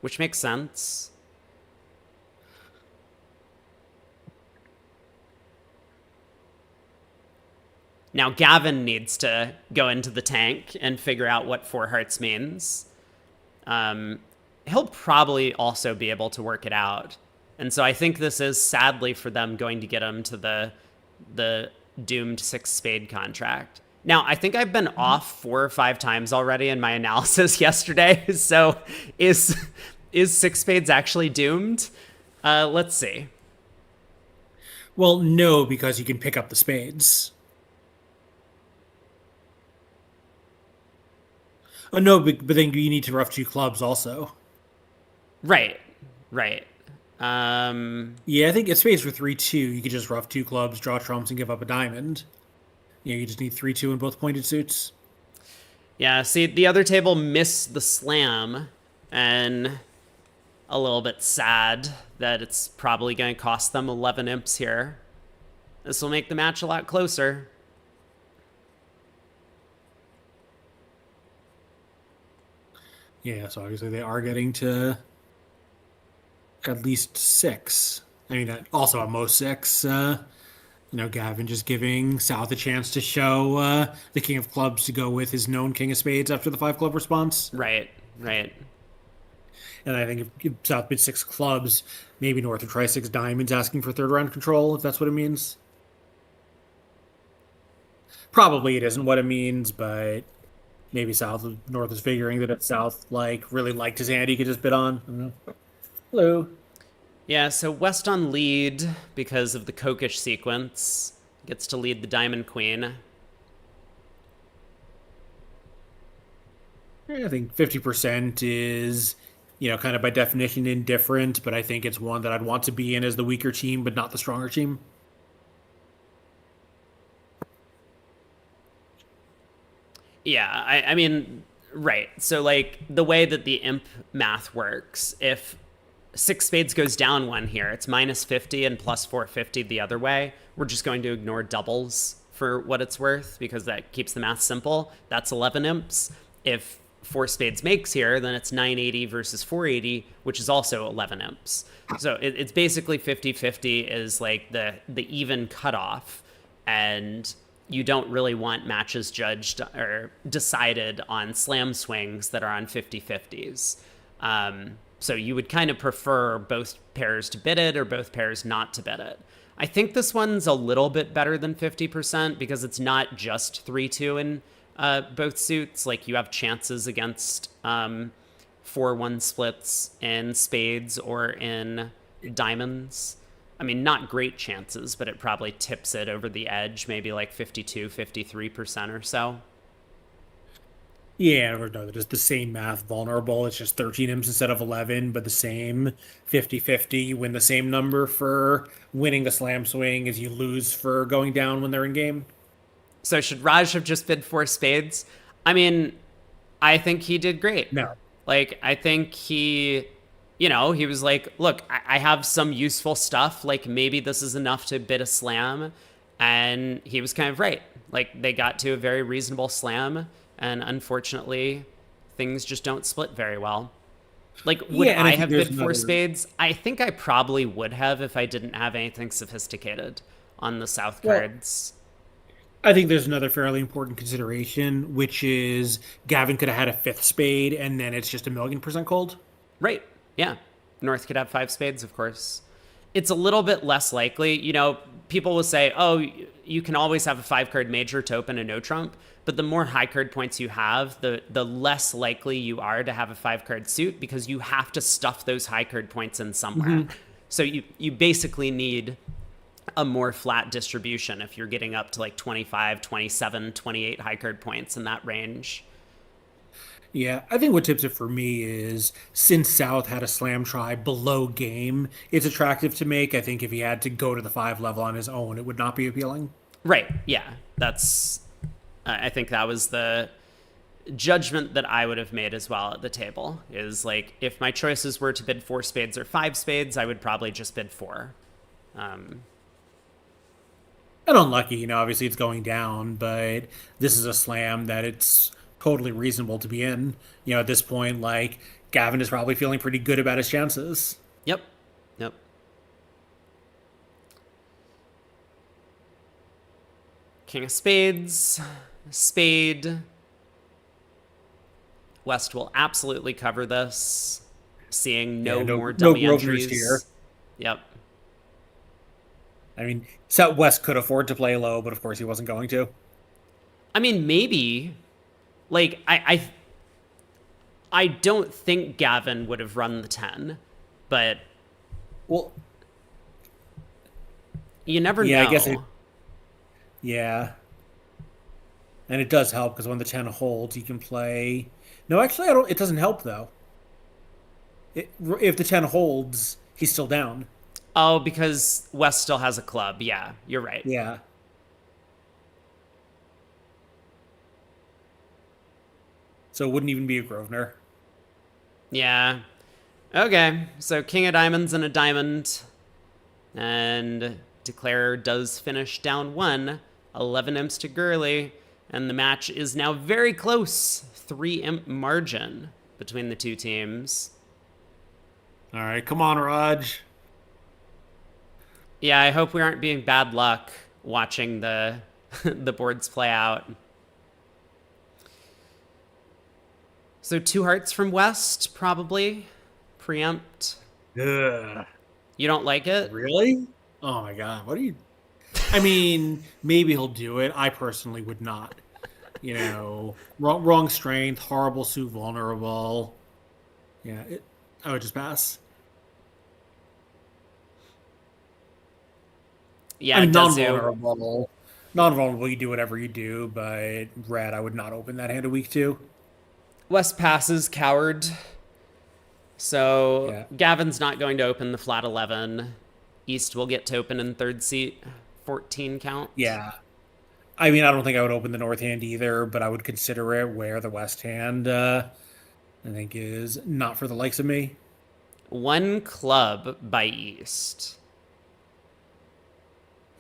which makes sense. Now Gavin needs to go into the tank and figure out what 4 hearts means. He'll probably also be able to work it out. And so I think this is, sadly for them, going to get him to the doomed 6 spade contract. Now, I think I've been off 4 or 5 times already in my analysis yesterday. So is 6 spades actually doomed? Let's see. Well, no, because you can pick up the spades. Oh, no, but then you need to rough 2 clubs also. Right. Yeah, I think if spades were 3-2, you could just rough 2 clubs, draw trumps, and give up a diamond. You just need 3-2 in both pointed suits. Yeah, see, the other table missed the slam, and a little bit sad that it's probably going to cost them 11 imps here. This will make the match a lot closer. Yeah, so obviously they are getting to at least 6. I mean, also at most 6. Gavin just giving South a chance to show the king of clubs to go with his known king of spades after the 5 club response. Right. And I think if South bids 6 clubs, maybe North would try 6 diamonds asking for 3rd round control, if that's what it means. Probably it isn't what it means, but maybe North is figuring that if South really liked his hand, he could just bid on. I don't know. Hello. Yeah, so West on lead because of the Kokish sequence. Gets to lead the Diamond Queen. I think 50% is, kind of by definition indifferent, but I think it's one that I'd want to be in as the weaker team, but not the stronger team. Yeah, I mean, right. So, the way that the imp math works, if 6 spades goes down 1 here, it's minus 50 and plus 450 the other way. We're just going to ignore doubles for what it's worth because that keeps the math simple. That's 11 imps. If 4 spades makes here, then it's 980 versus 480, which is also 11 imps. So it's basically 50-50 is the even cutoff. And you don't really want matches judged or decided on slam swings that are on 50-50s. So you would kind of prefer both pairs to bid it or both pairs not to bid it. I think this one's a little bit better than 50% because it's not just 3-2 in both suits. Like, you have chances against 4-1 splits in spades or in diamonds. I mean, not great chances, but it probably tips it over the edge, maybe like 52-53% or so. Yeah, or no, just the same math vulnerable. It's just 13 imps instead of 11, but the same 50-50. You win the same number for winning a slam swing as you lose for going down when they're in game. So should Raj have just bid 4 spades? I mean, I think he did great. No. Like, I think he was like, look, I have some useful stuff. Like, maybe this is enough to bid a slam. And he was kind of right. Like, they got to a very reasonable slam. And unfortunately, things just don't split very well. Like, would I have bid 4 spades? I think I probably would have if I didn't have anything sophisticated on the South cards. I think there's another fairly important consideration, which is Gavin could have had a 5th spade, and then it's just 1,000,000% cold. Right. Yeah. North could have 5 spades, of course. It's a little bit less likely. You know, people will say, oh, you can always have a 5-card major to open a no trump. But the more high card points you have, the less likely you are to have a 5-card suit because you have to stuff those high card points in somewhere. Mm-hmm. So you basically need a more flat distribution if you're getting up to like 25, 27, 28 high card points in that range. Yeah, I think what tips it for me is since South had a slam try below game, it's attractive to make. I think if he had to go to the 5 level on his own, it would not be appealing. Right. Yeah. I think that was the judgment that I would have made as well at the table, is like, if my choices were to bid 4 spades or 5 spades, I would probably just bid 4. And unlucky, obviously it's going down, but this is a slam that it's totally reasonable to be in. At this point, like, Gavin is probably feeling pretty good about his chances. Yep. King of spades, spade. West will absolutely cover this, seeing no more dummy entries here. Yep. I mean, South West could afford to play low, but of course he wasn't going to. I mean, maybe. Like, I don't think Gavin would have run the 10, but well, you never know. Yeah, I guess yeah. And it does help because when the 10 holds, you can play. No, actually, it doesn't help though. If the 10 holds, he's still down. Oh, because West still has a club. Yeah, you're right. Yeah. So it wouldn't even be a Grosvenor. Yeah. Okay, so King of Diamonds and a diamond. And Declarer does finish down 1. 11 imps to Gurley. And the match is now very close. 3 imp margin between the two teams. All right, come on, Raj. Yeah, I hope we aren't being bad luck watching the the boards play out. So 2 hearts from West, probably. Preempt. Ugh. You don't like it? Really? Oh my god, what are you... I mean, maybe he'll do it. I personally would not. Wrong strength, horrible suit, vulnerable. Yeah, I would just pass. Yeah, I mean, non-vulnerable, you do whatever you do, but red, I would not open that hand a week 2. West passes, coward. So yeah. Gavin's not going to open the flat 11. East will get to open in 3rd seat. 14 count. Yeah. I mean, I don't think I would open the north hand either, but I would consider it where the west hand, I think, is not for the likes of me. 1 club by East.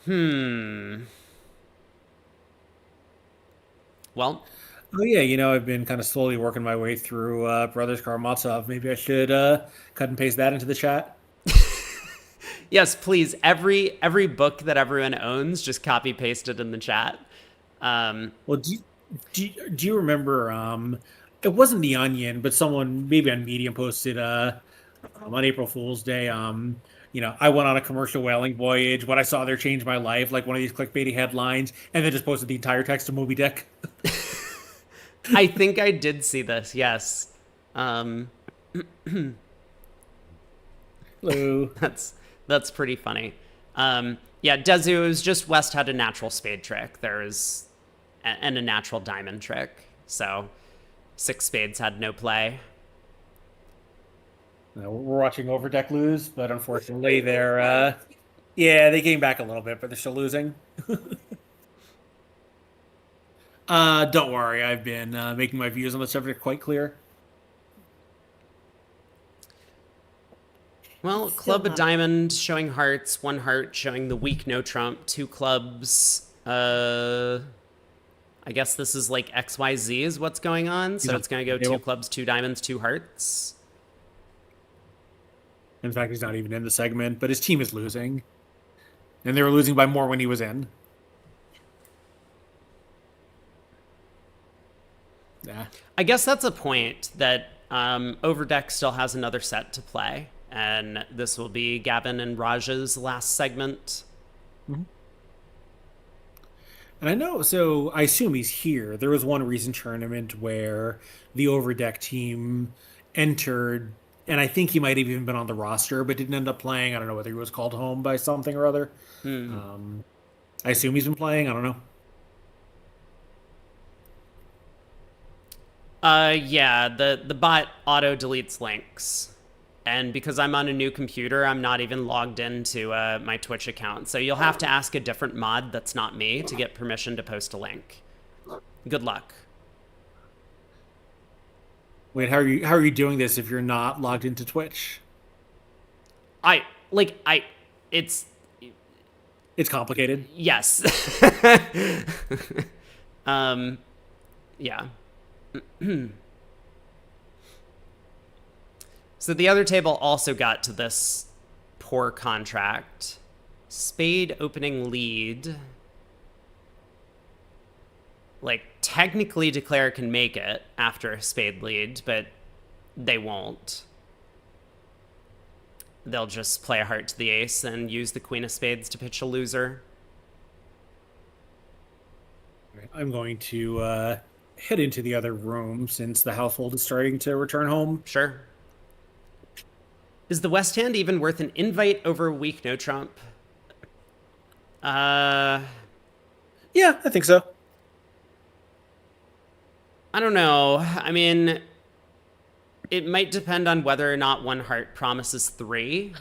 Well. Oh, yeah, I've been kind of slowly working my way through Brothers Karamazov. Maybe I should cut and paste that into the chat. Yes, please. Every book that everyone owns, just copy paste it in the chat. Well, do you remember? It wasn't the Onion, but someone maybe on Medium posted on April Fool's Day. I went on a commercial whaling voyage. What I saw there changed my life, like one of these clickbaity headlines, and then just posted the entire text to Moby Dick. I think I did see this. Yes. Hello. That's pretty funny. Yeah, Dezu was just West had a natural spade trick. And a natural diamond trick. So 6 spades had no play. We're watching Overdeck lose, but unfortunately, they came back a little bit, but they're still losing. Don't worry, I've been making my views on the subject quite clear. Well, club a diamond showing hearts, 1 heart showing the weak no trump, 2 clubs. I guess this is like XYZ is what's going on. So it's going to go 2 clubs, 2 diamonds, 2 hearts. In fact, he's not even in the segment, but his team is losing. And they were losing by more when he was in. Yeah. I guess that's a point that Overdeck still has another set to play. And this will be Gavin and Raj's last segment. Mm-hmm. And I assume he's here. There was one recent tournament where the Overdeck team entered, and I think he might have even been on the roster, but didn't end up playing. I don't know whether he was called home by something or other. I assume he's been playing. I don't know. Yeah, the bot auto deletes links. And because I'm on a new computer, I'm not even logged into my Twitch account. So you'll have to ask a different mod that's not me to get permission to post a link. Good luck. Wait, how are you doing this if you're not logged into Twitch? It's complicated. Yes. Yeah. So the other table also got to this poor contract. Spade opening lead. Like, technically Declare can make it after a spade lead, but they won't. They'll just play a heart to the ace and use the queen of spades to pitch a loser. I'm going to head into the other room since the household is starting to return home. Sure. Is the West hand even worth an invite over a weak no trump? Yeah, I think so. I don't know. I mean, it might depend on whether or not 1 heart promises 3.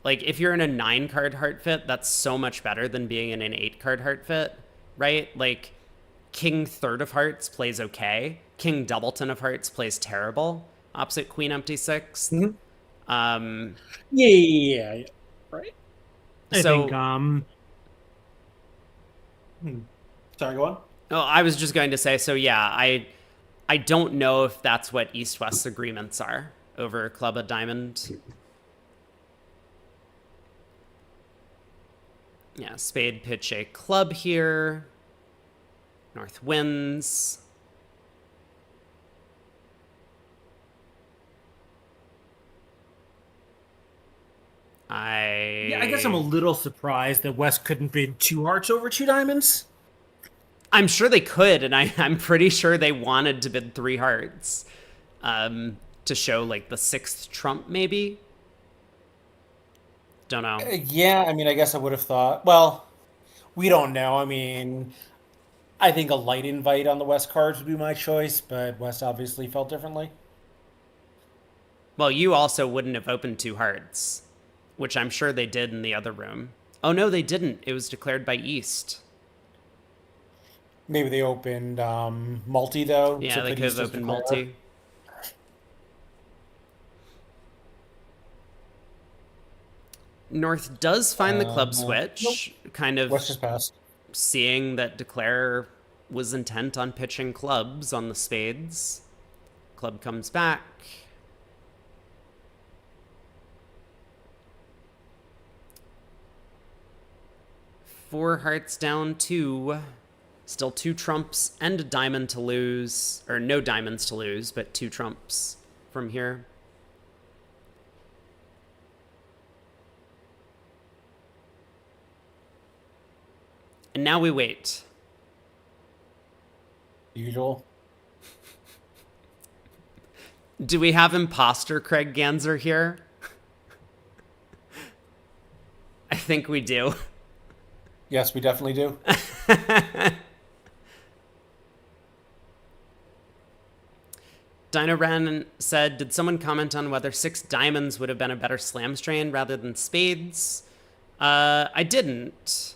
Like, if you're in a 9-card heart fit, that's so much better than being in an 8-card heart fit, right? Like, King third of hearts plays okay. King doubleton of hearts plays terrible. Opposite Queen empty 6th. Mm-hmm. Yeah. Right. I think. Sorry, go on. Oh, I was just going to say. So yeah, I don't know if that's what East-West agreements are over Club of Diamond. Yeah, spade pitch a club here. North wins. I guess I'm a little surprised that West couldn't bid 2 hearts over 2 diamonds. I'm sure they could, and I'm pretty sure they wanted to bid 3 hearts to show like the 6th trump, maybe. Don't know. Yeah, I mean, I guess I would have thought. Well, we don't know. I mean, I think a light invite on the West cards would be my choice, but West obviously felt differently. Well, you also wouldn't have opened 2 hearts, which I'm sure they did in the other room. Oh, no, they didn't. It was declared by East. Maybe they opened multi, though. Yeah, they could have opened multi. North does find the club switch, kind of West just passed. Seeing that Declare was intent on pitching clubs on the spades. Club comes back. Four hearts down 2. Still 2 trumps and a diamond to lose, or no diamonds to lose, but 2 trumps from here. And now we wait. Usual. Do we have imposter Craig Ganser here? I think we do. Yes, we definitely do. Dino Ren said, did someone comment on whether 6 diamonds would have been a better slam strain rather than spades? I didn't.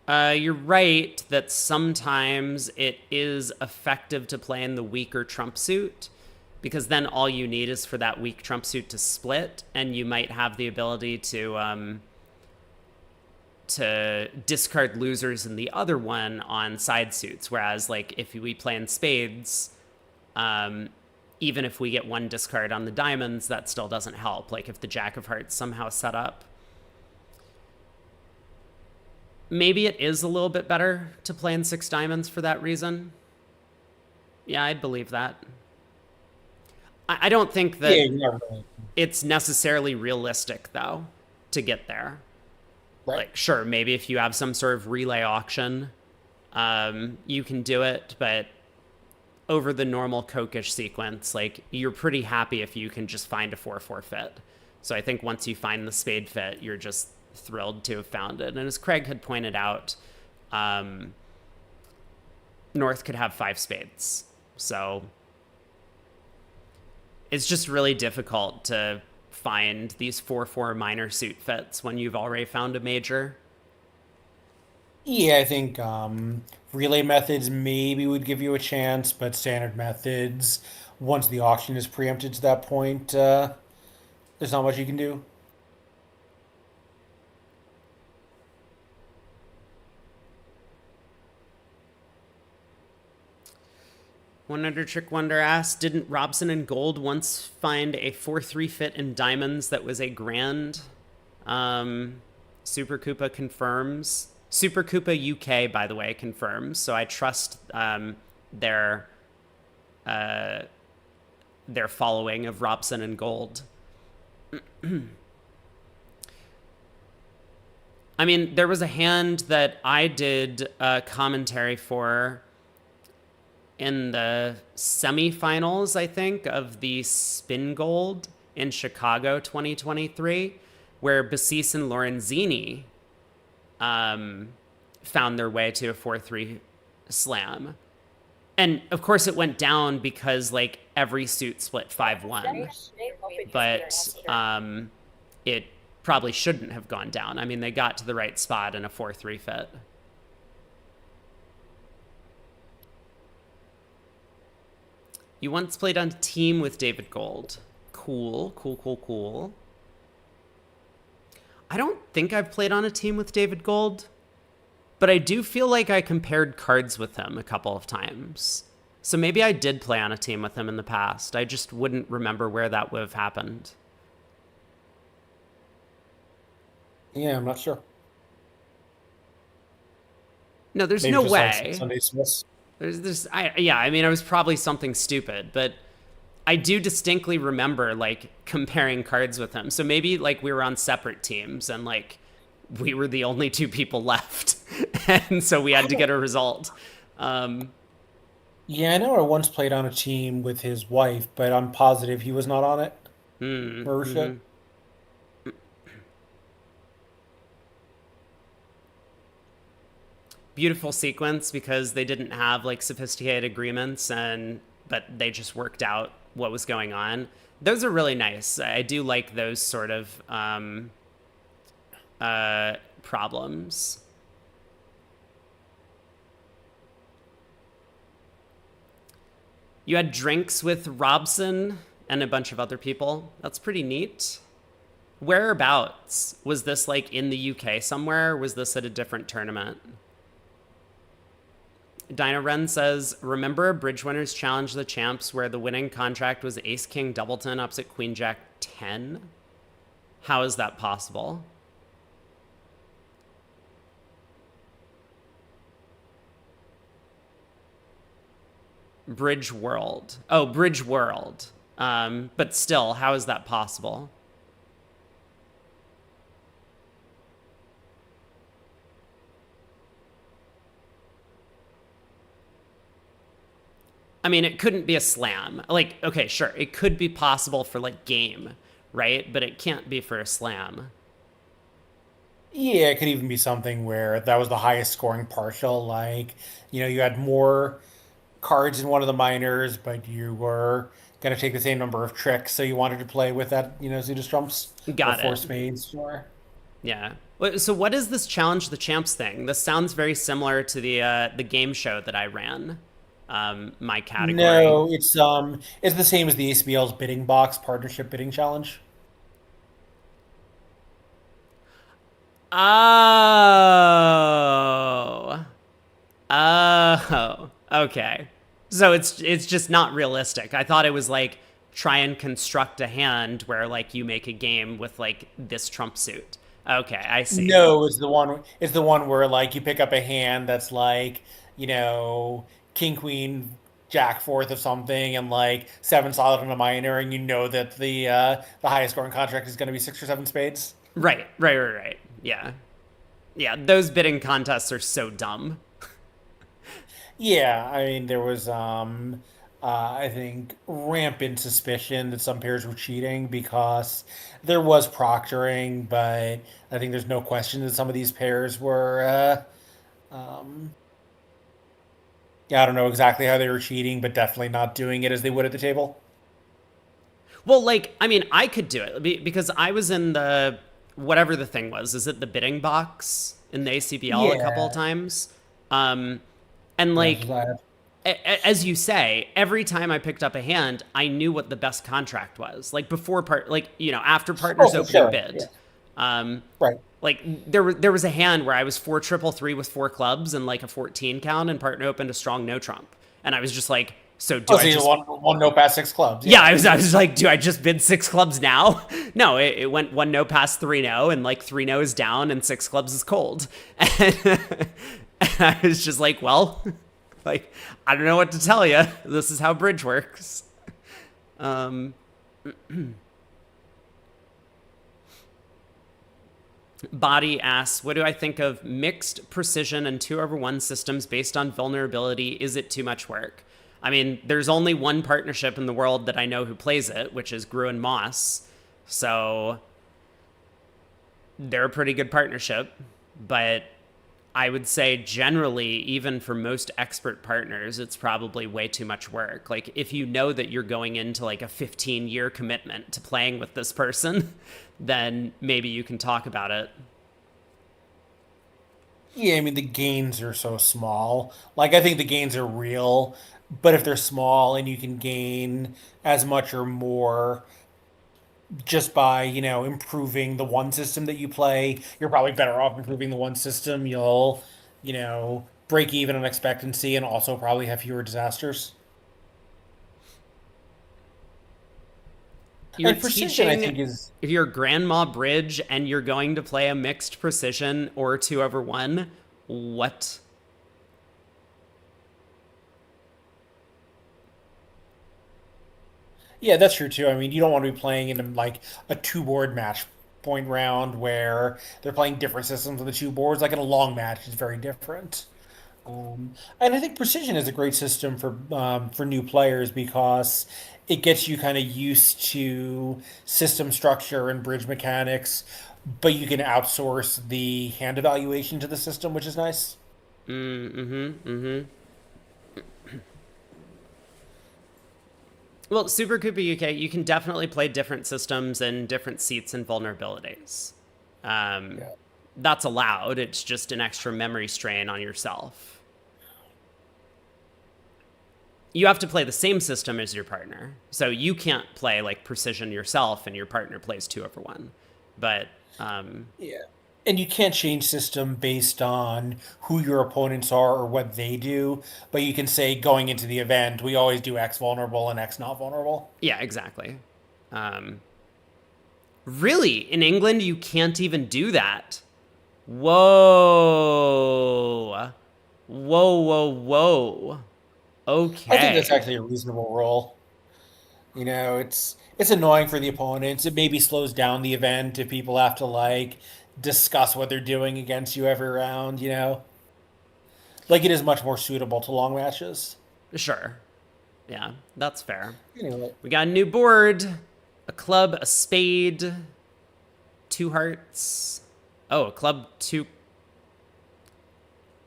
You're right that sometimes it is effective to play in the weaker trump suit, because then all you need is for that weak trump suit to split, and you might have the ability to discard losers in the other one on side suits. Whereas, like, if we play in spades, even if we get 1 discard on the diamonds, that still doesn't help. Like, if the Jack of Hearts somehow set up. Maybe it is a little bit better to play in 6 diamonds for that reason. Yeah, I'd believe that. I don't think that it's necessarily realistic, though, to get there. Right. Like, sure, maybe if you have some sort of relay auction, you can do it, but over the normal Kokish sequence, like, you're pretty happy if you can just find a 4/4 fit. So I think once you find the spade fit, you're just thrilled to have found it. And as Craig had pointed out, North could have 5 spades. So it's just really difficult to find these 4/4 minor suit fits when you've already found a major. Yeah, I think relay methods maybe would give you a chance, but standard methods, once the auction is preempted to that point, there's not much you can do. One Under Trick Wonder asks, didn't Robson and Gold once find a 4/3 fit in diamonds that was a grand? Super Koopa confirms. Super Koopa UK, by the way, confirms. So I trust their following of Robson and Gold. I mean, there was a hand that I did commentary for in the semifinals, I think, of the Spin Gold in Chicago 2023, where Basis and Lorenzini found their way to a 4/3 slam. And of course it went down because, like, every suit split 5-1. But it probably shouldn't have gone down. I mean, they got to the right spot in a 4/3 fit. You once played on a team with David Gold. Cool, cool, cool, cool. I don't think I've played on a team with David Gold, but I do feel like I compared cards with him a couple of times. So maybe I did play on a team with him in the past. I just wouldn't remember where that would have happened. Yeah, I'm not sure. No, there's Maybe no just like way. Sunday Smiths. I mean, I was probably something stupid, but I do distinctly remember, like, comparing cards with him. So maybe, like, we were on separate teams and, like, we were the only 2 people left. And so we had to get a result. Yeah, I know I once played on a team with his wife, but I'm positive he was not on it. Marisha. Beautiful sequence because they didn't have, like, sophisticated agreements, but they just worked out what was going on. Those are really nice. I do like those sort of problems. You had drinks with Robson and a bunch of other people. That's pretty neat. Whereabouts? Was this, like, in the UK somewhere, or was this at a different tournament? Dino Ren says, remember a Bridge Winners Challenge of the Champs where the winning contract was Ace King Doubleton opposite Queen Jack 10? How is that possible? Bridge World. Oh, Bridge World. But still, how is that possible? I mean, it couldn't be a slam. Like, okay, sure, it could be possible for like game, right? But it can't be for a slam. Yeah, it could even be something where that was the highest scoring partial. Like, you had more cards in one of the minors, but you were going to take the same number of tricks, so you wanted to play with that, Zeta trumps or Got four it. spades. Or Yeah. So what is this challenge the champs thing? This sounds very similar to the game show that I ran. My category. no, it's the same as the ACBL's bidding box partnership bidding challenge. Oh. Oh. Okay. So it's just not realistic. I thought it was like try and construct a hand where like you make a game with like this trump suit. Okay, I see. No, it's the one where like you pick up a hand that's like, king queen jack fourth of something and like seven solid and a minor, and you know that the highest scoring contract is going to be six or seven spades. Right. Yeah. Yeah, those bidding contests are so dumb. Yeah, I mean there was I think rampant suspicion that some pairs were cheating because there was proctoring, but I think there's no question that some of these pairs were yeah, I don't know exactly how they were cheating, but definitely not doing it as they would at the table. Well, like, I mean, I could do it because I was in the whatever the thing was. Is it the bidding box in the ACBL a couple of Yeah. times? Um, and That's like, what I- as you say, every time I picked up a hand, I knew what the best contract was. Like before after Oh, partners for opening sure. bid. Yeah. Um, Right. like there was a hand where I was 4-3-3 with four clubs and like a 14 count, and partner opened a strong no trump, and I was just like, so do Oh, I so you just one no past six clubs. yeah, Yeah. I was like, do I just bid six clubs now? No, it went one no past three no, and like three no is down, and six clubs is cold. And I was just like, well, like I don't know what to tell you. This is how bridge works. Um, Body asks, what do I think of mixed precision and 2/1 systems based on vulnerability? Is it too much work? I mean, there's only one partnership in the world that I know who plays it, which is Grew and Moss. So they're a pretty good partnership. But I would say generally, even for most expert partners, it's probably way too much work. Like if you know that you're going into like a 15-year commitment to playing with this person, then maybe you can talk about it. Yeah, I mean the gains are so small. Like I think the gains are real, but if they're small and you can gain as much or more just by, improving the one system that you play, you're probably better off improving the one system. You'll, break even on expectancy and also probably have fewer disasters. You're And precision, I teaching think, is your grandma bridge and you're going to play a mixed precision or 2/1. What? yeah, that's true too. I mean, you don't want to be playing in like a two board match point round where they're playing different systems on the two boards. Like in a long match, it's very different. And I think precision is a great system for new players because it gets you kind of used to system structure and bridge mechanics, but you can outsource the hand evaluation to the system, which is nice. Well, Super Koopa UK, you can definitely play different systems and different seats and vulnerabilities. Um, Yeah. that's allowed. It's just an extra memory strain on yourself. You have to play the same system as your partner. So you can't play like precision yourself and your partner plays 2/1. But Yeah. And you can't change system based on who your opponents are or what they do, but you can say going into the event, we always do X vulnerable and X not vulnerable. yeah, exactly. Um, really, in England, you can't even do that. Whoa. Whoa. I think that's Okay. actually a reasonable roll. It's annoying for the opponents. It maybe slows down the event if people have to like discuss what they're doing against you every round. Like it is much more suitable to long matches. Sure. Yeah, that's fair. Anyway, We got a new board, a club, a spade, two hearts. Oh, a club, two.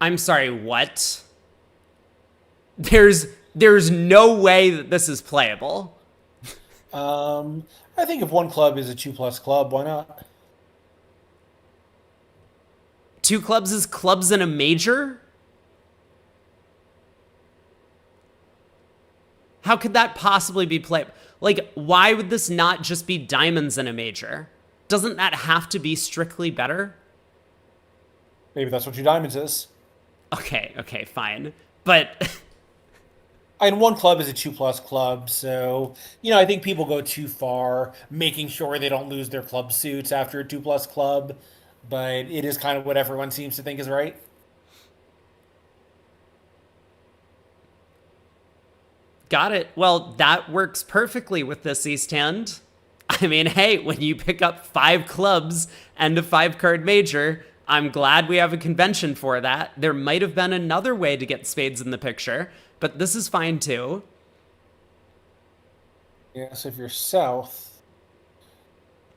I'm sorry, what? There's no way that this is playable. I think if one club is a 2+ club, why not? Two clubs is clubs in a major? How could that possibly be playable? Like, why would this not just be diamonds in a major? Doesn't that have to be strictly better? Maybe that's what two diamonds is. Okay, fine. But And one club is a 2+ club, so I think people go too far, making sure they don't lose their club suits after a 2+ club. But it is kind of what everyone seems to think is right. got it. Well, that works perfectly with this East Hand. I mean, hey, when you pick up 5 clubs and a 5 card major, I'm glad we have a convention for that. There might have been another way to get spades in the picture, but this is fine too. Yeah, so if you're south,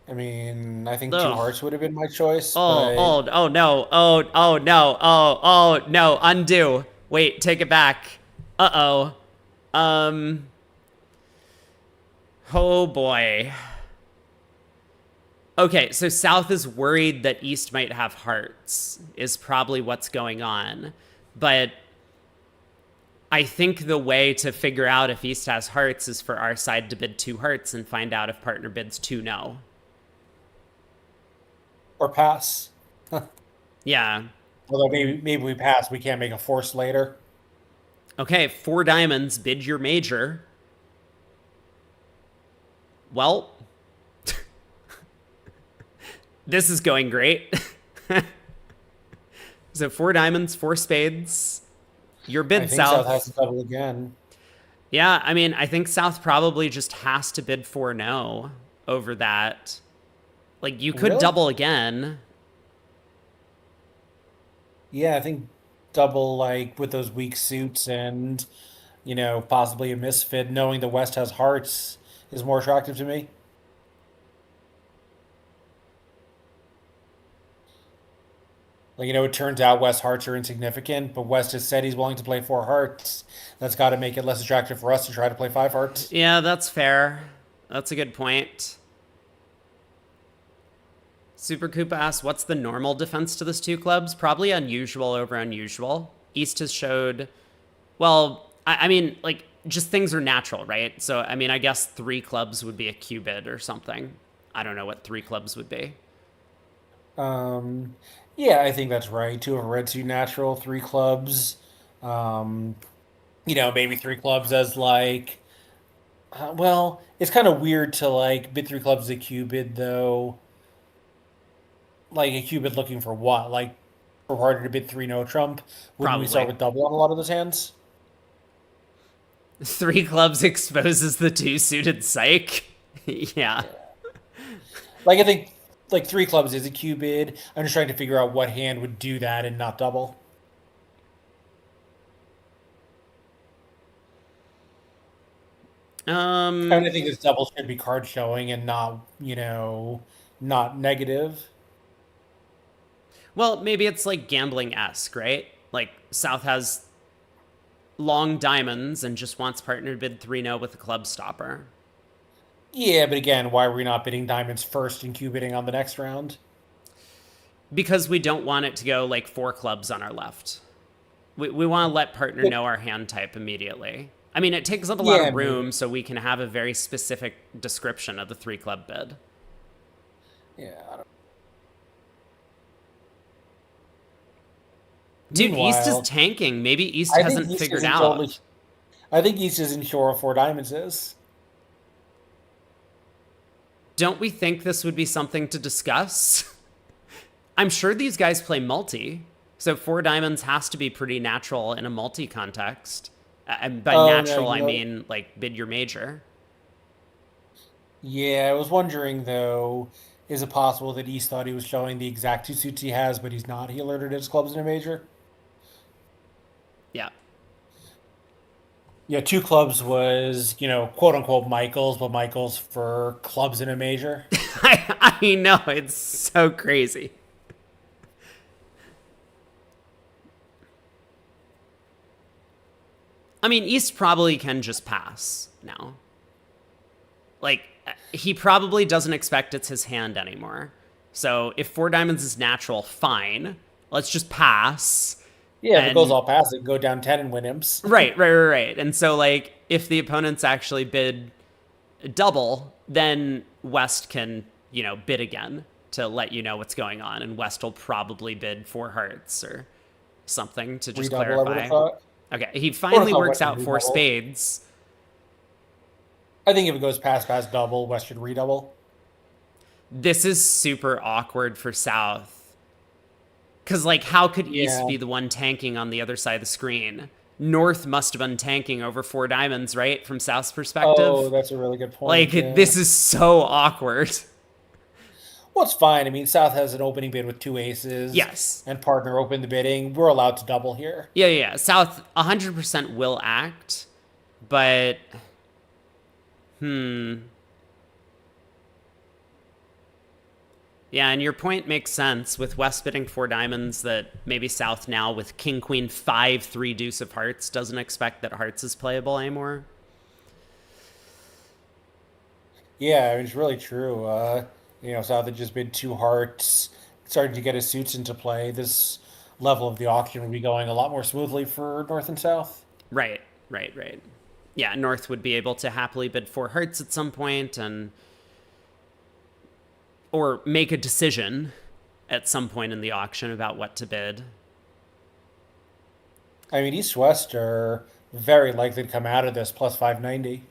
I mean, I think two Ugh. hearts would have been my choice, Oh, but oh, oh no. Oh no. Oh no. Undo. Wait, take it back. Uh-oh. Um, oh boy. Okay, so South is worried that East might have hearts, is probably what's going on. But I think the way to figure out if East has hearts is for our side to bid 2 hearts and find out if partner bids 2 no. or pass. Yeah. Although maybe we pass, we can't make a force later. Okay, 4 diamonds, bid your major. Well, this is going great. So 4 diamonds, 4 spades. Your I bid, think South South. has to double again. Yeah, I mean, I think South probably just has to bid 4 no over that. Like, you could Really? double again. Yeah, I think double like with those weak suits and possibly a misfit. Knowing the West has hearts is more attractive to me. Like it turns out West hearts are insignificant, but West has said he's willing to play 4 hearts. That's got to make it less attractive for us to try to play 5 hearts. Yeah, that's fair. That's a good point. Super Koopa asks, what's the normal defense to this 2 clubs? Probably unusual over unusual. East has showed, well, I mean, like, just things are natural, right? So, I mean, I guess 3 clubs would be a cubid or something. I don't know what 3 clubs would be. Um, yeah, I think that's right. Two of a red suit natural, 3 clubs. Um, maybe 3 clubs as like. Well, it's kind of weird to like bid 3 clubs as a cubid though. Like a cubid looking for what? Like for harder to bid 3 no trump. Wouldn't we start Probably. with double on a lot of those hands? 3 clubs exposes the 2 suited psych. Yeah. Like I think like 3 clubs is a cubid. I'm just trying to figure out what hand would do that and not double. And I think this double should be card showing and not negative. Well, maybe it's like gambling-esque, right? Like, South has long diamonds and just wants partner to bid 3 no with a club stopper. Yeah, but again, why are we not bidding diamonds first and Q bidding on the next round? Because we don't want it to go like 4 clubs on our left. We want to let partner But know our hand type immediately. I mean, it takes up a lot yeah, of maybe. room so we can have a very specific description of the 3 club bid. Yeah. I don't... Dude, East is Meanwhile, tanking. Maybe East I think hasn't East figured isn't totally. out. I think East isn't sure what 4 diamonds is. Don't we think this would be something to discuss? I'm sure these guys play multi, so 4 diamonds has to be pretty natural in a multi context. And by Oh no, natural, I mean like bid your major. yeah, I was wondering though, is it possible that East thought he was showing the exact two suits he has, but he's not? He alerted his clubs in a major. Yeah. Yeah, two clubs was, quote unquote Michaels, but Michaels for clubs in a major. I know, it's so crazy. I mean, East probably can just pass now. Like, he probably doesn't expect it's his hand anymore. So if four diamonds is natural, fine. Let's just pass. Yeah, if it goes And all past, it can go down 10 and win imps. right. And so, like, if the opponents actually bid double, then West can, bid again to let you know what's going on. And West will probably bid four hearts or something to just Redouble, I would have clarify. thought. Okay, he I would have finally thought works West should out four redouble. spades. I think if it goes past double, West should redouble. This is super awkward for South. Because, like, how could East Yeah. be the one tanking on the other side of the screen? North must have been tanking over four diamonds, right? From South's Oh, perspective. that's a really good Like, point. Yeah. this is so awkward. Well, it's fine. I mean, South has an opening bid with two aces, Yes. and partner opened the bidding. We're allowed to double here. Yeah. South 100% will act, but yeah, and your point makes sense with West bidding four diamonds that maybe South now with King Queen 5 3 deuce of hearts doesn't expect that hearts is playable anymore. Yeah, I mean, it's really true. South had just bid two hearts, starting to get his suits into play. This level of the auction would be going a lot more smoothly for North and South. Right. Yeah, North would be able to happily bid four hearts at some point and or make a decision at some point in the auction about what to bid. I mean, East West are very likely to come out of this plus 590.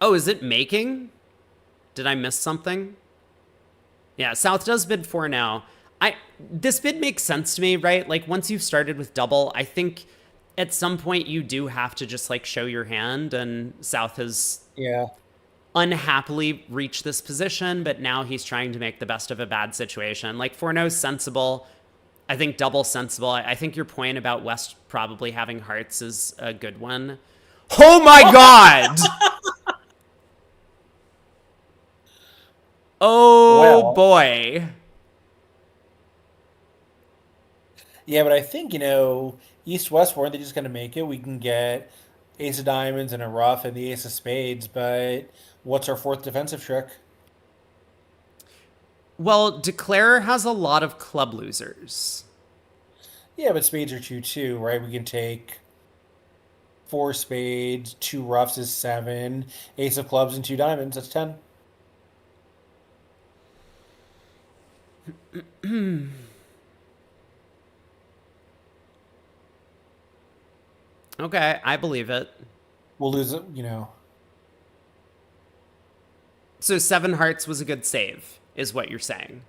Oh, is it making? Did I miss something? Yeah, South does bid four now. This bid makes sense to me, right? Like once you've started with double, I think at some point you do have to just like show your hand, and South has Yeah. unhappily reached this position, but now he's trying to make the best of a bad situation. Like four no's sensible. I think double sensible. I think your point about West probably having hearts is a good one. Oh my god! Oh Well, boy. yeah, but I think, East West weren't they just going to make it? We can get ace of diamonds and a ruff and the ace of spades, but what's our fourth defensive trick? Well, Declarer has a lot of club losers. Yeah, but spades are 2-2, right? We can take four spades, two ruffs is seven, ace of clubs and two diamonds, that's 10. Okay, I believe it. We'll lose it. So seven hearts was a good save, is what you're saying.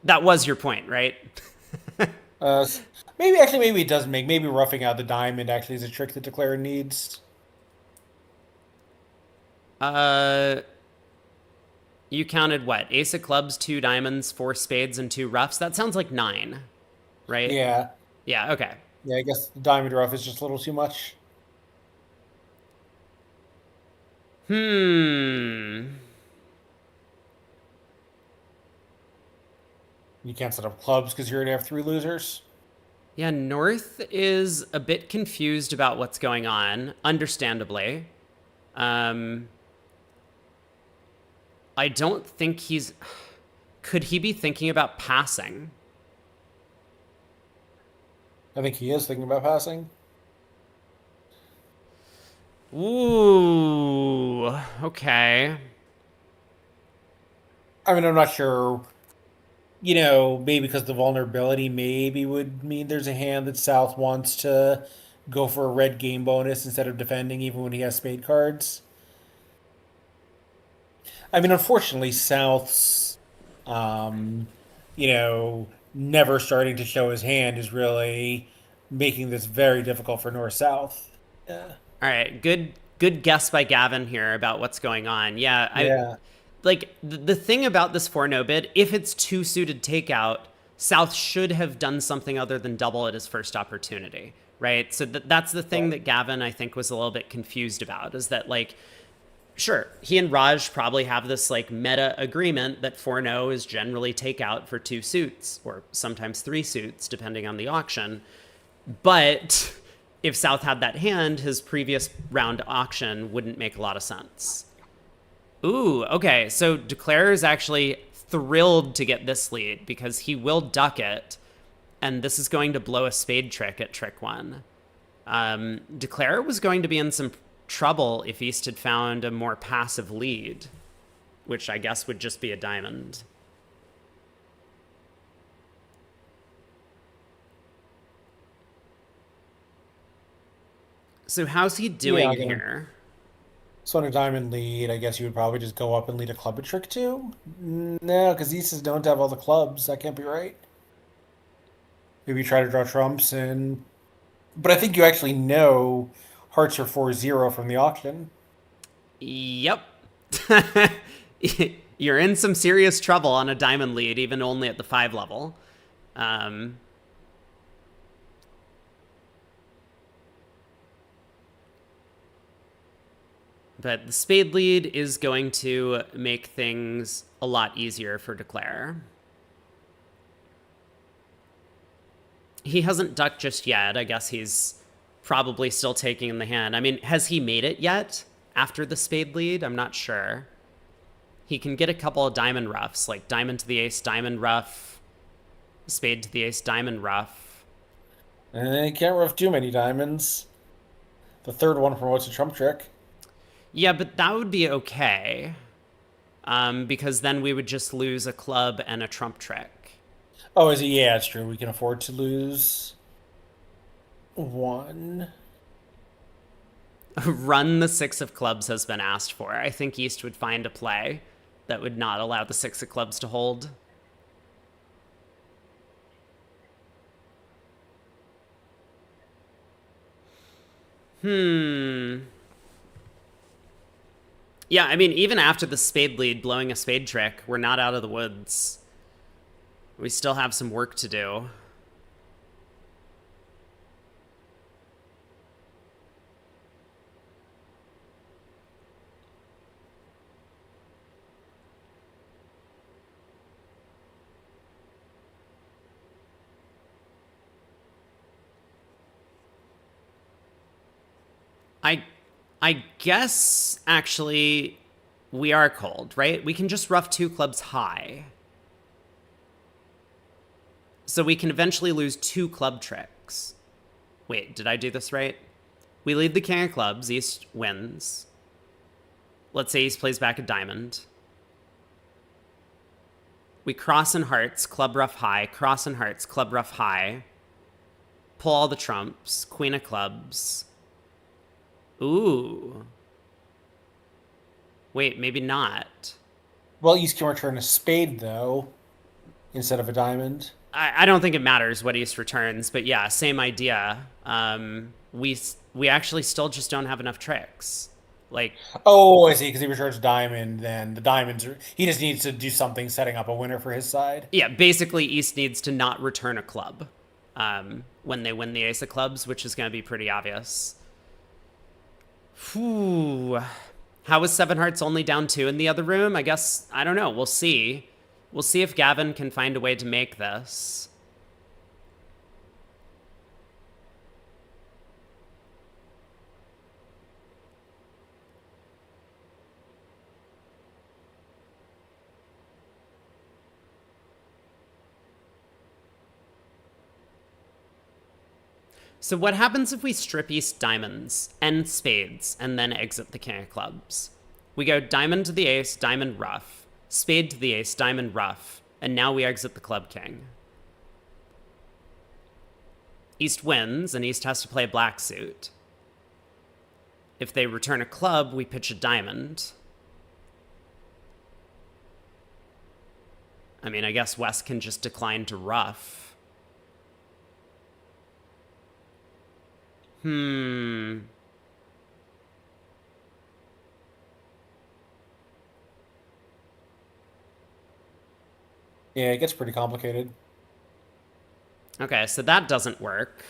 That was your point, right? Uh, maybe it doesn't make. Maybe roughing out the diamond actually is a trick that Declare needs. Uh, you counted what? Ace of clubs, two diamonds, four spades, and two roughs. That sounds like nine, right? Yeah. Yeah, okay. Yeah, I guess the diamond rough is just a little too much. Hmm. You can't set up clubs because you already have three losers. Yeah, North is a bit confused about what's going on, understandably. Um, I don't think he's. Could he be thinking about passing? I think he is thinking about passing. Ooh, okay. I mean, I'm not sure. Maybe because the vulnerability maybe would mean there's a hand that South wants to go for a red game bonus instead of defending even when he has spade cards. I mean, unfortunately, South's um, never starting to show his hand is really making this very difficult for North South. Yeah. All right, good guess by Gavin here about what's going on. Yeah, I Yeah. like the thing about this 4-no bid, if it's two suited takeout, South should have done something other than double at his first opportunity, right? So that's the thing that Gavin, I think, was a little bit confused about, is that, like, sure, he and Raj probably have this, like, meta agreement that 4-no is generally takeout for two suits, or sometimes three suits, depending on the auction. But if South had that hand, his previous round auction wouldn't make a lot of sense. Ooh, okay. So Declare is actually thrilled to get this lead because he will duck it, and this is going to blow a spade trick at trick one. Declare was going to be in some trouble if East had found a more passive lead, which I guess would just be a diamond. So how's he doing here? So on a diamond lead, I guess you would probably just go up and lead a club at trick two? No, because Easts don't have all the clubs. That can't be right. Maybe try to draw trumps and. But I think you actually know hearts are 4-0 from the auction. Yep. You're in some serious trouble on a diamond lead, even only at the 5 level. But the spade lead is going to make things a lot easier for Declare. He hasn't ducked just yet. I guess he's probably still taking in the hand. I mean, has he made it yet after the spade lead? I'm not sure. He can get a couple of diamond roughs, like diamond to the ace, diamond rough, spade to the ace, diamond rough. And you can't rough too many diamonds. The third one promotes a trump trick. Yeah, but that would be okay. Because then we would just lose a club and a trump trick. Oh, is it? Yeah, it's true. We can afford to lose one. Run the 6 of clubs has been asked for. I think East would find a play that would not allow the 6 of clubs to hold. Yeah, I mean, even after the spade lead, blowing a spade trick, we're not out of the woods. We still have some work to do. I guess, actually, we are cold, right? We can just rough 2 clubs high. So we can eventually lose 2 club tricks. Wait, did I do this right? We lead the king of clubs. East wins. Let's say East plays back a diamond. We cross in hearts, club rough high. Cross in hearts, club rough high. Pull all the trumps. Queen of clubs. Ooh. Wait, maybe not. Well, East can return a spade, though, instead of a diamond. I don't think it matters what East returns, but yeah, same idea. We actually still just don't have enough tricks. Like, oh, I see. Because he returns a diamond, then the diamonds are. He just needs to do something, setting up a winner for his side. yeah, basically East needs to not return a club when they win the ace of clubs, which is going to be pretty obvious. Whew. How is 7 hearts only down 2 in the other room? I guess, I don't know. We'll see. We'll see if Gavin can find a way to make this. So what happens if we strip East diamonds and spades and then exit the king of clubs? We go diamond to the ace, diamond rough, spade to the ace, diamond rough, and now we exit the club king. East wins, and East has to play a black suit. If they return a club, we pitch a diamond. I mean, I guess West can just decline to ruff. Hmm. Yeah, it gets pretty complicated. Okay, so that doesn't work.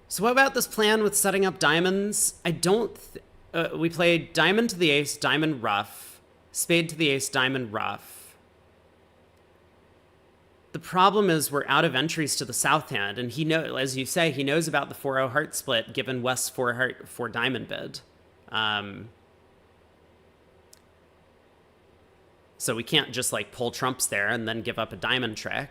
So what about this plan with setting up diamonds? I don't... we played diamond to the ace, diamond ruff, spade to the ace, diamond ruff. The problem is we're out of entries to the south hand, and he knows, as you say, he knows about the 4-0 heart split given West's 4 diamond bid. So we can't just like pull trumps there and then give up a diamond trick.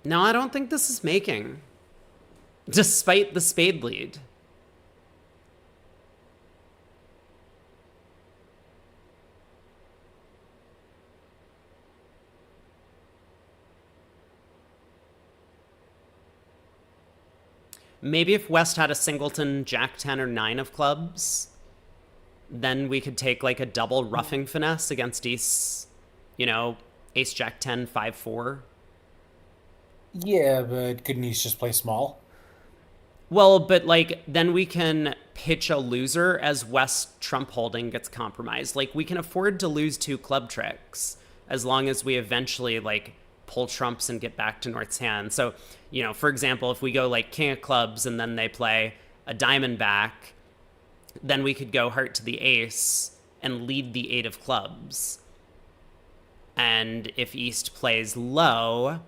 No, I don't think this is making, despite the spade lead. Maybe if West had a singleton Jack 10 or 9 of clubs, then we could take like a double roughing finesse against East, you know, ace Jack 10, 5-4. Yeah, but couldn't he just play small? Well, but like then we can pitch a loser as West trump holding gets compromised. Like we can afford to lose 2 club tricks as long as we eventually like pull trumps and get back to North's hand. So, you know, for example, if we go like king of clubs and then they play a diamond back, then we could go heart to the ace and lead the 8 of clubs. And if East plays low,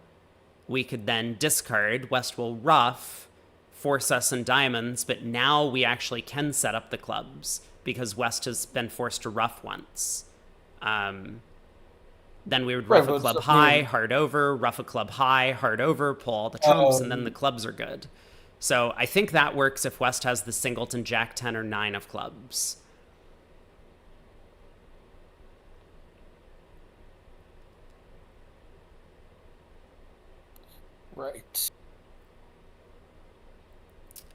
we could then discard. West will ruff, force us in diamonds, but now we actually can set up the clubs because West has been forced to ruff once. Then we would ruff a club high, hard over, ruff a club high, hard over, pull all the trumps, and then the clubs are good. So I think that works if West has the singleton Jack 10 or 9 of clubs. Right.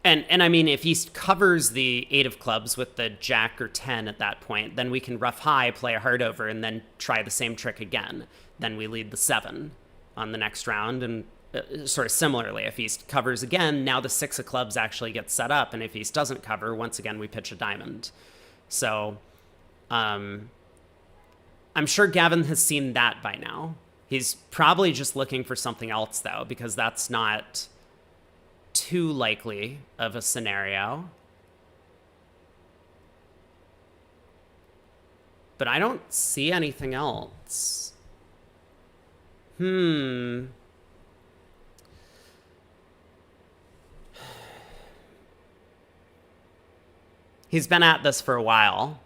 And I mean, if East covers the 8 of clubs with the Jack or 10 at that point, then we can ruff high, play a hard over, and then try the same trick again. Then we lead the 7 on the next round. And sort of similarly, if East covers again, now the 6 of clubs actually gets set up. And if East doesn't cover, once again, we pitch a diamond. So I'm sure Gavin has seen that by now. He's probably just looking for something else, though, because that's not too likely of a scenario. But I don't see anything else. He's been at this for a while.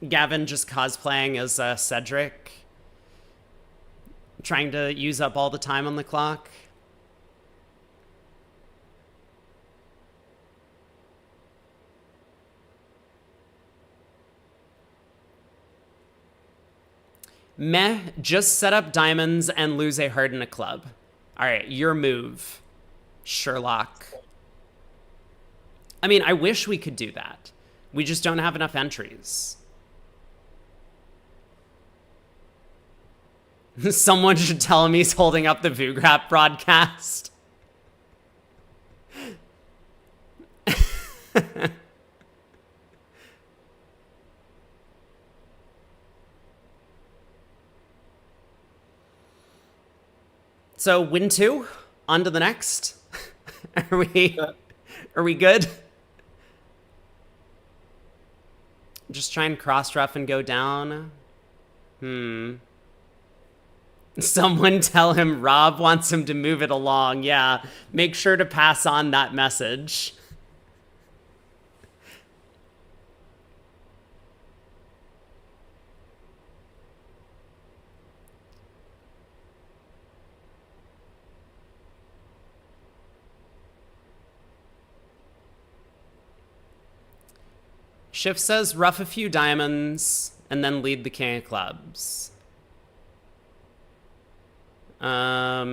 Gavin just cosplaying as Cedric, trying to use up all the time on the clock. Meh, just set up diamonds and lose a heart and a club. All right, your move, Sherlock. I mean, I wish we could do that. We just don't have enough entries. Someone should tell him he's holding up the vugraph broadcast. So win 2, on to the next. Are we good? Just try and cross rough and go down. Someone tell him Rob wants him to move it along. Yeah, make sure to pass on that message. Schiff says ruff a few diamonds and then lead the king of clubs. I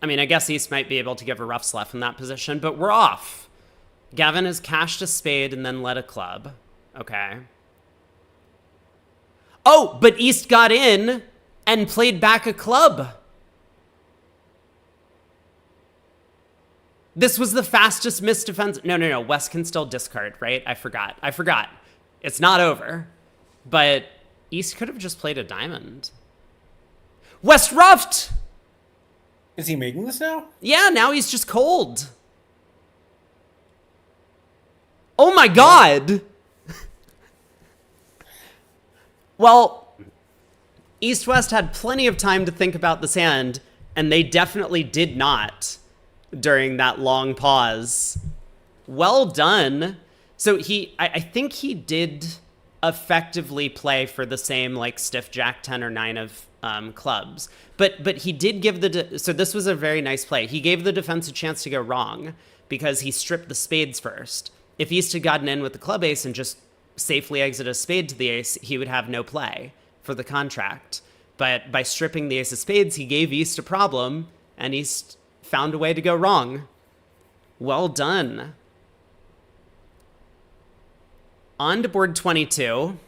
mean, I guess East might be able to give a rough sluff in that position, but we're off. Gavin has cashed a spade and then led a club. Okay. Oh, but East got in and played back a club. This was the fastest missed defense. No. West can still discard, right? I forgot. It's not over. But East could have just played a diamond. West ruffed! Is he making this now? Yeah, now he's just cold. Oh my god! Well, East-West had plenty of time to think about this hand, and they definitely did not during that long pause. Well done. So I think he did effectively play for the same like stiff jack 10 or 9 of clubs, but he did give so this was a very nice play. He gave the defense a chance to go wrong because he stripped the spades first. If East had gotten in with the club ace and just safely exit a spade to the ace, he would have no play for the contract. But by stripping the ace of spades, he gave East a problem, and East found a way to go wrong. Well done. On to board 22.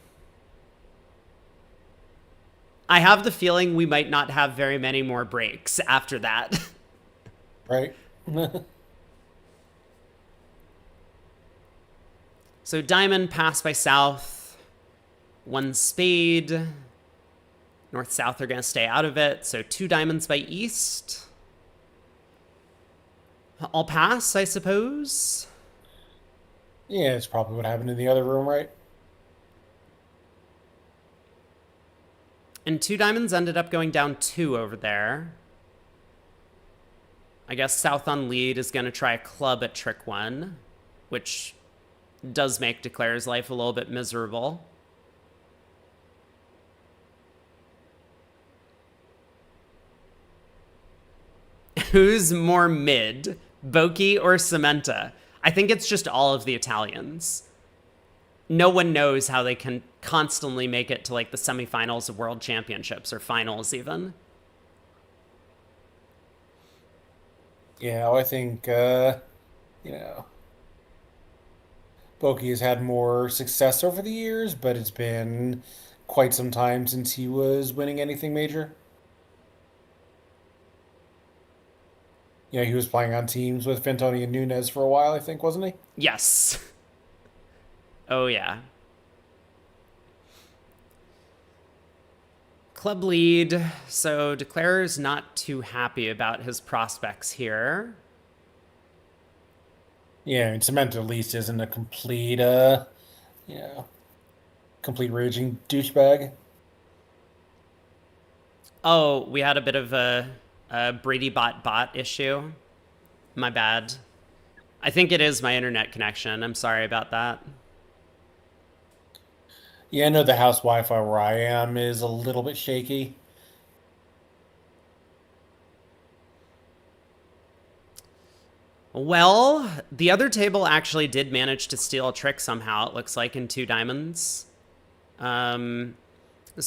I have the feeling we might not have very many more breaks after that. Right. So diamond pass by south. 1 spade. North-south are going to stay out of it. So 2 diamonds by east. I'll pass, I suppose. Yeah, it's probably what happened in the other room, right? And 2 diamonds ended up going down 2 over there. I guess south on lead is going to try a club at trick 1, which does make Declare's life a little bit miserable. Who's more mid, Bocchi or Cementa? I think it's just all of the Italians. No one knows how they can constantly make it to like the semifinals of world championships or finals even. Yeah, I think, Bocchi has had more success over the years, but it's been quite some time since he was winning anything major. Yeah, he was playing on teams with Fantoni and Nunez for a while, I think, wasn't he? Yes. Oh, yeah. Club lead. So Declare's not too happy about his prospects here. Yeah, and Cement at least isn't a complete, complete raging douchebag. Oh, we had a bit of a Brady bot issue. My bad. I think it is my internet connection. I'm sorry about that. Yeah, I know the house Wi-Fi where I am is a little bit shaky. Well, the other table actually did manage to steal a trick somehow, it looks like, in 2 diamonds. So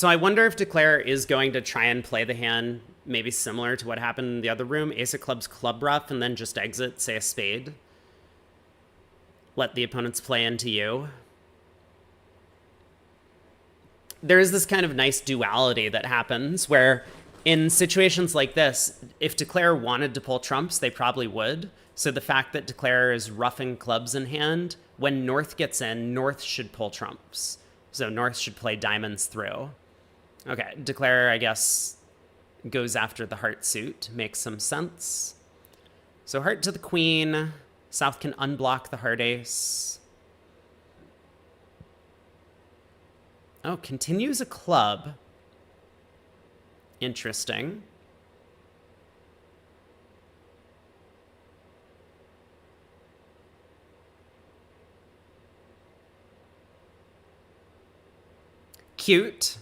I wonder if Declare is going to try and play the hand maybe similar to what happened in the other room. Ace of clubs, club rough, and then just exit, say, a spade. Let the opponents play into you. There is this kind of nice duality that happens where in situations like this, if Declare wanted to pull trumps, they probably would. So the fact that Declare is roughing clubs in hand, when North gets in, North should pull trumps. So North should play diamonds through. Okay, Declare, I guess, goes after the heart suit. Makes some sense. So heart to the queen. South can unblock the heart ace. Oh, continues a club. Interesting. Cute.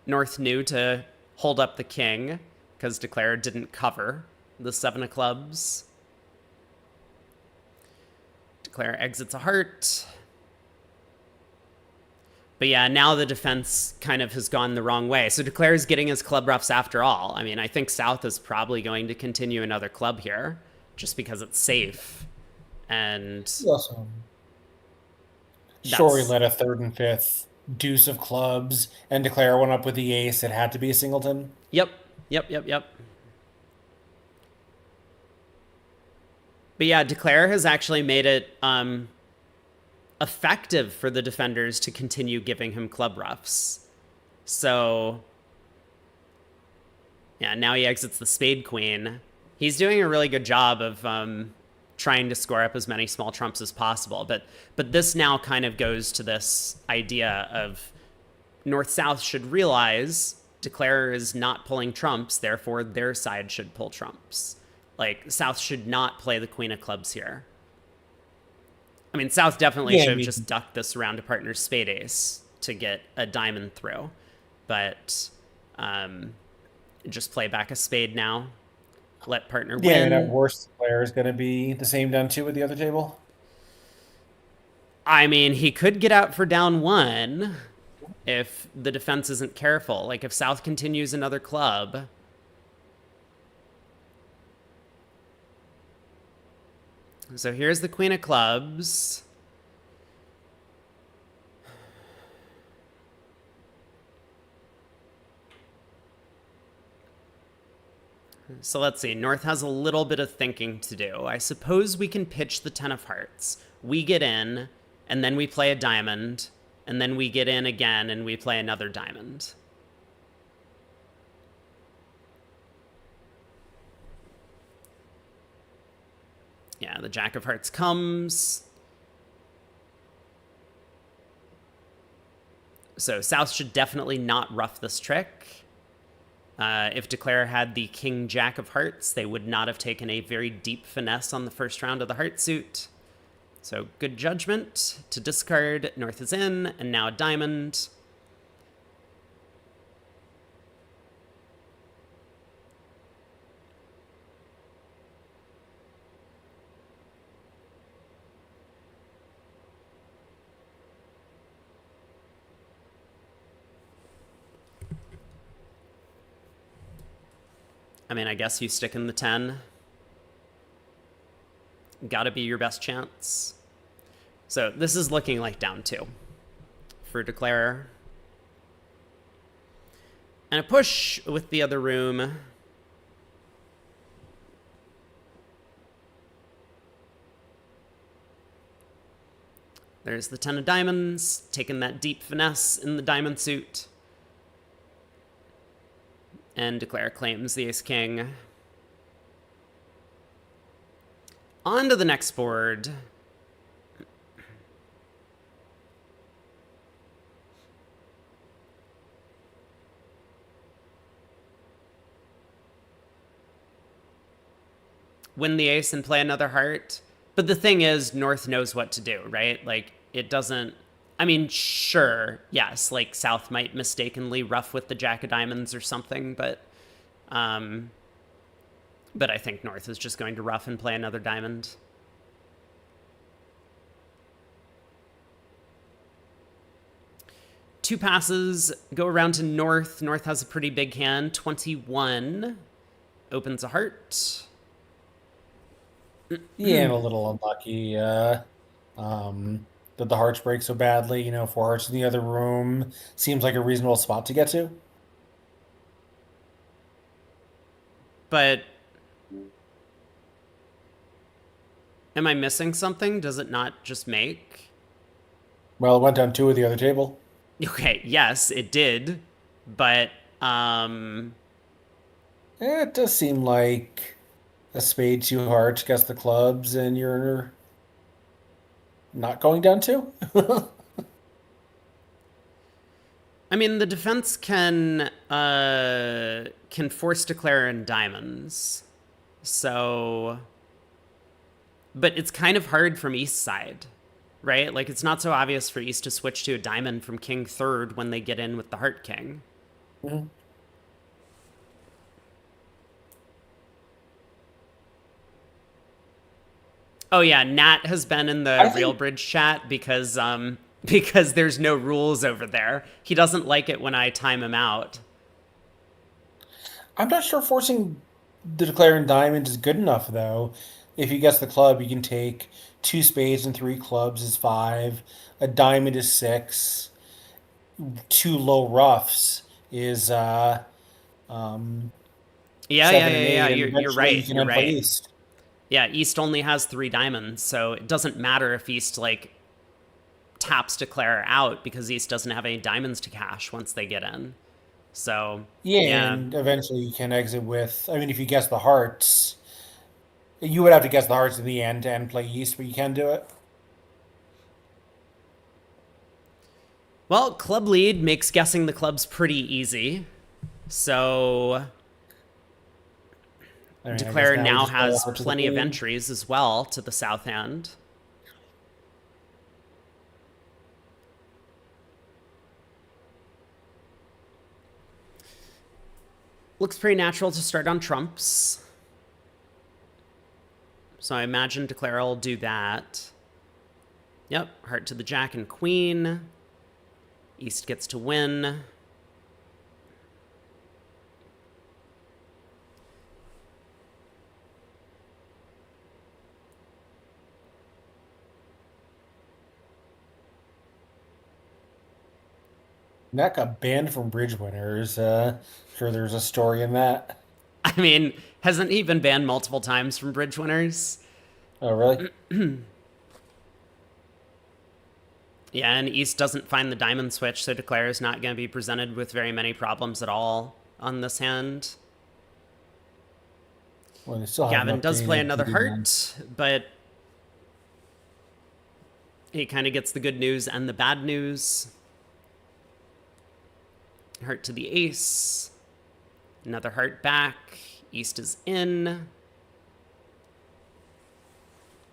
North knew to hold up the king. because Declare didn't cover the 7 of clubs. Declare exits a heart. But yeah, now the defense kind of has gone the wrong way. So Declare is getting his club roughs after all. I mean, I think South is probably going to continue another club here just because it's safe. And Awesome. Shorey led a 3rd and 5th, deuce of clubs, and Declare went up with the ace. It had to be a singleton. Yep. But yeah, Declare has actually made it effective for the defenders to continue giving him club roughs. So yeah, now he exits the spade queen. He's doing a really good job of trying to score up as many small trumps as possible. But this now kind of goes to this idea of North-South should realize Declare is not pulling trumps, therefore their side should pull trumps. Like, South should not play the queen of clubs here. I mean, South definitely should have just ducked this around to partner's spade ace to get a diamond through. But just play back a spade now. Let partner win. Yeah, and at worst, Declare is going to be the same down 2 with the other table. I mean, he could get out for down 1 if the defense isn't careful. Like, if South continues another club... So here's the queen of clubs. So let's see. North has a little bit of thinking to do. I suppose we can pitch the 10 of hearts. We get in, and then we play a diamond, and then we get in again, and we play another diamond. Yeah, the Jack of Hearts comes. So South should definitely not rough this trick. If Declare had the King Jack of Hearts, they would not have taken a very deep finesse on the first round of the heart suit. So good judgment to discard. North is in, and now a diamond. I mean, I guess you stick in the 10. Gotta be your best chance. So this is looking like down 2 for Declare. And a push with the other room. There's the 10 of diamonds, taking that deep finesse in the diamond suit. And Declare claims the ace-king. On to the next board. Win the ace and play another heart. But the thing is, North knows what to do, right? Like, it doesn't... I mean, sure, yes, like South might mistakenly rough with the Jack of Diamonds or something, but I think North is just going to rough and play another diamond. Two passes go around to North. North has a pretty big hand. 21 opens a heart. Yeah, and a little unlucky. That the hearts break so badly, 4 hearts in the other room seems like a reasonable spot to get to. But am I missing something? Does it not just make? Well, it went down 2 with the other table. Okay, yes, it did. But it does seem like a spade, 2 hearts, gets the clubs, and you're not going down 2. I mean, the defense can force Declare in diamonds. So, but it's kind of hard from East side, right? Like, it's not so obvious for East to switch to a diamond from King third when they get in with the Heart King. Mm-hmm. Oh yeah, Nat has been in the I Real think Bridge chat because there's no rules over there. He doesn't like it when I time him out. I'm not sure forcing the declare and diamond is good enough though. If he gets the club, you can take two spades and three clubs is five. A diamond is six. Two low roughs is um, Yeah, yeah, seven yeah, and yeah. eight, and You're eventually right. you can You're end play right. East. Yeah, East only has 3 diamonds, so it doesn't matter if East like taps declare out because East doesn't have any diamonds to cash once they get in. So Yeah, yeah. and eventually you can exit with. I mean, if you guess the hearts, you would have to guess the hearts in the end to end play East, but you can do it. Well, club lead makes guessing the clubs pretty easy. So All right, I guess Declare now we now just play the has hearts of the plenty of queen. entries as well to the south end. Looks pretty natural to start on trumps. So I imagine Declare will do that. Yep, heart to the jack and queen. East gets to win. That got banned from Bridge Winners. Sure, there's a story in that. I mean, hasn't he been banned multiple times from bridge winners? Oh, really? Yeah, and East doesn't find the diamond switch, so Declare is not going to be presented with very many problems at all on this hand. Well, they still haven't Gavin does play updated another the heart, but he kind of gets the good news and the bad news. Heart to the ace. Another heart back. East is in.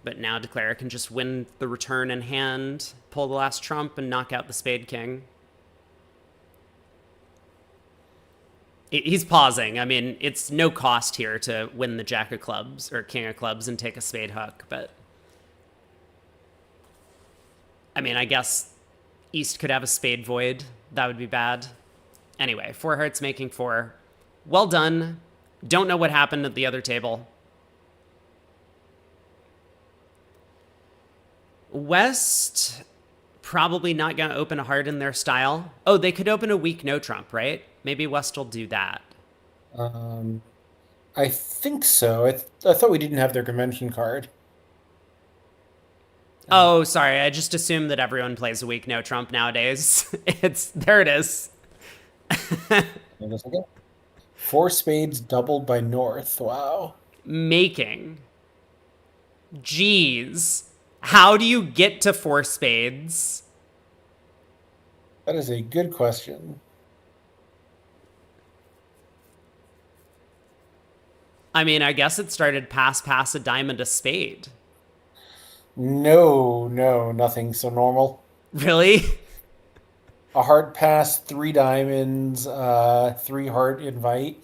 But now Declare can just win the return in hand, pull the last trump, and knock out the spade king. He's pausing. I mean, it's no cost here to win the jack of clubs or king of clubs and take a spade hook, but I mean, I guess East could have a spade void. That would be bad. Anyway, 4 hearts making 4. Well done. Don't know what happened at the other table. West probably not going to open a heart in their style. Oh, they could open a weak no trump, right? Maybe West will do that. um, I think so. I thought we didn't have their convention card. Oh, sorry. I just assumed that everyone plays a weak no trump nowadays. It's there it is. I guess okay. Four spades doubled by North. Wow. Making. Jeez. How do you get to 4 spades? That is a good question. I mean, I guess it started pass, a diamond, a spade. No, no, nothing so normal. Really? A heart pass, three diamonds, three heart invite,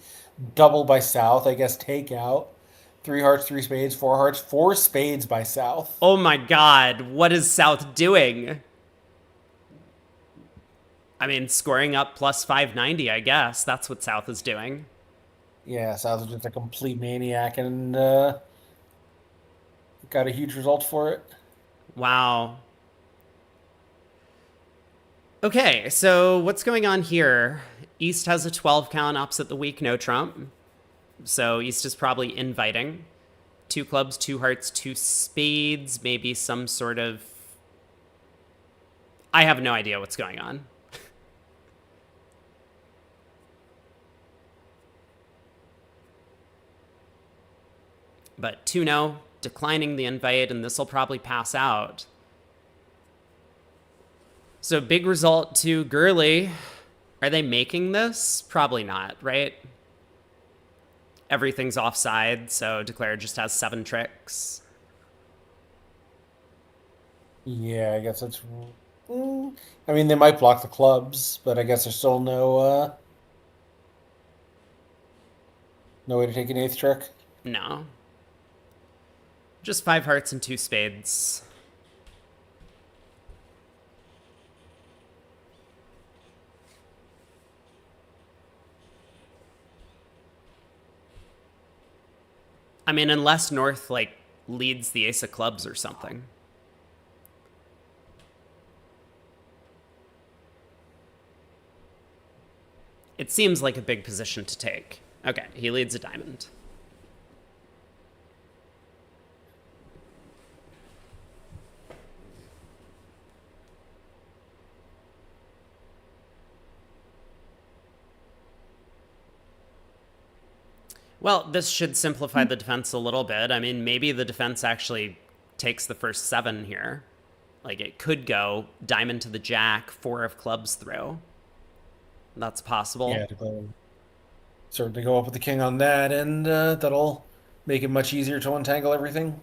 double by South, I guess take out. Three hearts, three spades, four hearts, four spades by South. Oh my god. What is South doing? I mean, scoring up plus 590, I guess. That's what South is doing. Yeah, South is just a complete maniac and got a huge result for it. Wow. Okay, so what's going on here? East has a 12 count opposite the weak no trump. So East is probably inviting. 2 clubs, 2 hearts, 2 spades, maybe some sort of. I have no idea what's going on. But 2-0, declining the invite, and this will probably pass out. So big result to Gurley. Are they making this? Probably not, right? Everything's offside, so Declare just has 7 tricks. Yeah, I guess that's. I mean, they might block the clubs, but I guess there's still no way to take an eighth trick. No. Just 5 hearts and 2 spades. I mean, unless North, like, leads the ace of clubs or something. It seems like a big position to take. Okay, he leads a diamond. Well, this should simplify the defense a little bit. I mean, maybe the defense actually takes the first 7 here. Like, it could go diamond to the jack, 4 of clubs through. That's possible. Yeah, to certainly go up with the king on that, and that'll make it much easier to untangle everything.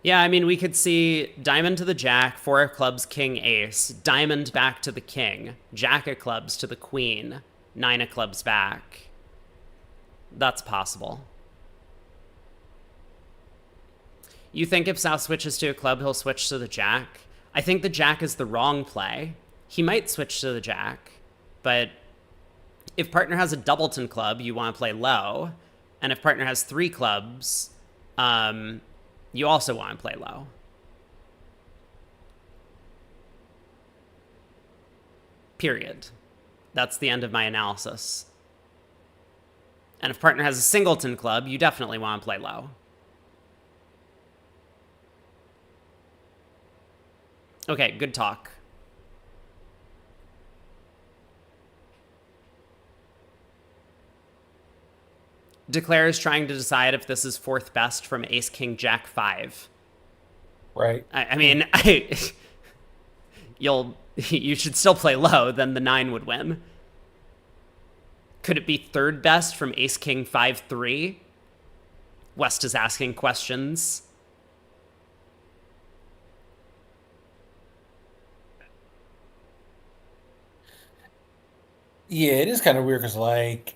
Yeah, I mean, we could see diamond to the jack, 4 of clubs, king, ace, diamond back to the king, jack of clubs to the queen, 9 of clubs back. That's possible. You think if South switches to a club, he'll switch to the jack? I think the jack is the wrong play. He might switch to the jack, but if partner has a doubleton club, you want to play low, and if partner has 3 clubs, you also want to play low. Period. That's the end of my analysis. And if partner has a singleton club, you definitely want to play low. Okay, good talk. Declare is trying to decide if this is 4th best from ace, king, jack, 5. Right. I mean, you should still play low, then the 9 would win. Could it be 3rd best from ace, king, 5, 3? West is asking questions. Yeah, it is kind of weird because, like,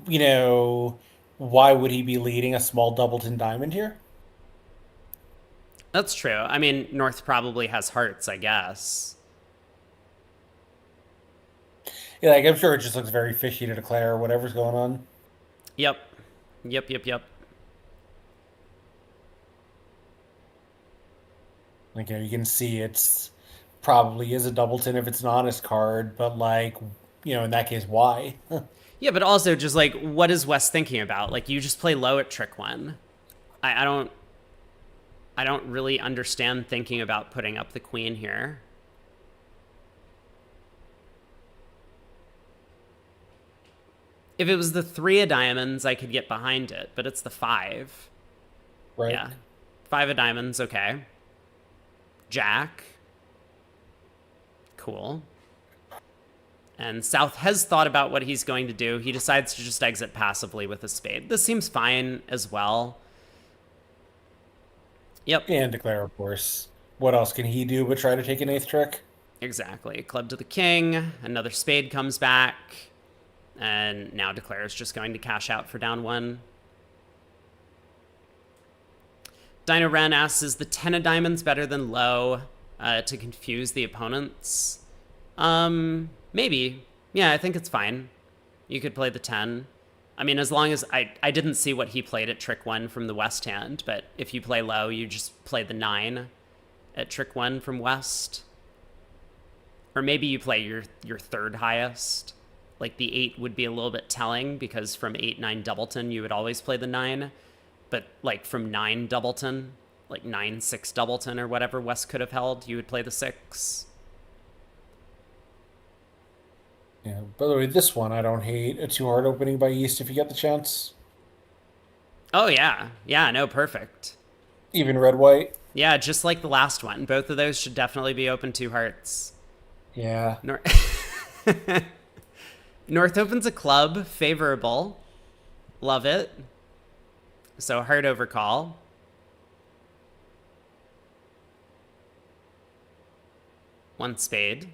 you know, why would he be leading a small doubleton diamond here? That's true. I mean, North probably has hearts, I guess. Yeah, like, I'm sure it just looks very fishy to declare whatever's going on. Yep. Yep. Like, you can see it's probably is a doubleton if it's an honest card, but, like, in that case, why? Yeah, but also just like, what is West thinking about? Like, you just play low at trick 1. I don't really understand thinking about putting up the queen here. If it was the 3 of diamonds, I could get behind it, but it's the 5. Right. Yeah. 5 of diamonds, okay. Jack. Cool. And South has thought about what he's going to do. He decides to just exit passively with a spade. This seems fine as well. Yep. And declare, of course. What else can he do but try to take an 8th trick? Exactly. Club to the king. Another spade comes back. And now Declare is just going to cash out for down 1. Dino Ren asks, is the 10 of diamonds better than low to confuse the opponents? Maybe. Yeah, I think it's fine. You could play the 10. I mean, as long as I didn't see what he played at trick 1 from the West hand, but if you play low, you just play the 9 at trick 1 from West. Or maybe you play your 3rd highest. Like, the 8 would be a little bit telling, because from 8-9 doubleton, you would always play the 9. But, like, from 9 doubleton, like 9-6 doubleton or whatever West could have held, you would play the 6. Yeah, by the way, this one I don't hate. A 2-heart opening by East if you get the chance. Oh, yeah. Yeah, no, perfect. Even red-white. Yeah, just like the last one. Both of those should definitely be open 2 hearts. Yeah. North opens a club, favorable. Love it. So heart over call. one spade.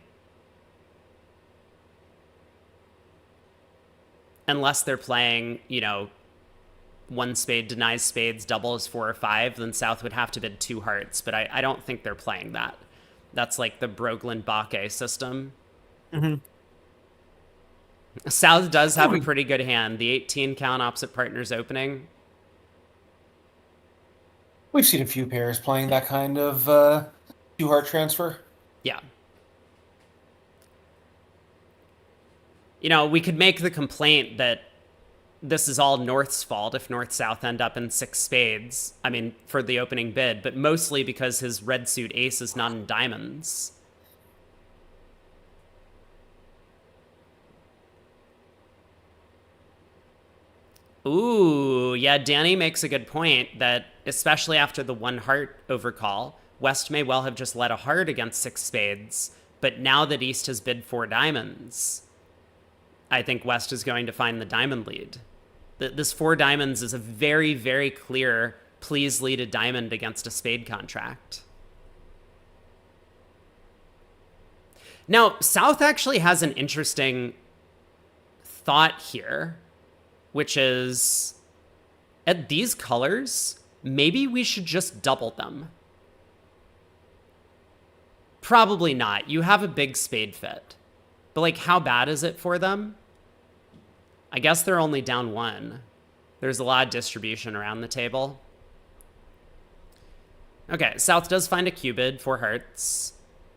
Unless they're playing, one spade denies spades, doubles 4 or 5, then South would have to bid 2 hearts. But I don't think they're playing that. That's like the Broglie-Bakke system. Mm-hmm. South does have a pretty good hand. The 18 count opposite partners opening. We've seen a few pairs playing that kind of 2-heart transfer. Yeah. We could make the complaint that this is all North's fault if North-South end up in 6 spades. I mean, for the opening bid, but mostly because his red suit ace is not in diamonds. Ooh, yeah, Danny makes a good point that, especially after the 1 heart overcall, West may well have just led a heart against 6 spades, but now that East has bid 4 diamonds, I think West is going to find the diamond lead. This 4 diamonds is a very, very clear please lead a diamond against a spade contract. Now, South actually has an interesting thought here, which is, at these colors, maybe we should just double them. Probably not. You have a big spade fit. But, like, how bad is it for them? I guess they're only down 1. There's a lot of distribution around the table. Okay, South does find a cubid, 4 hearts.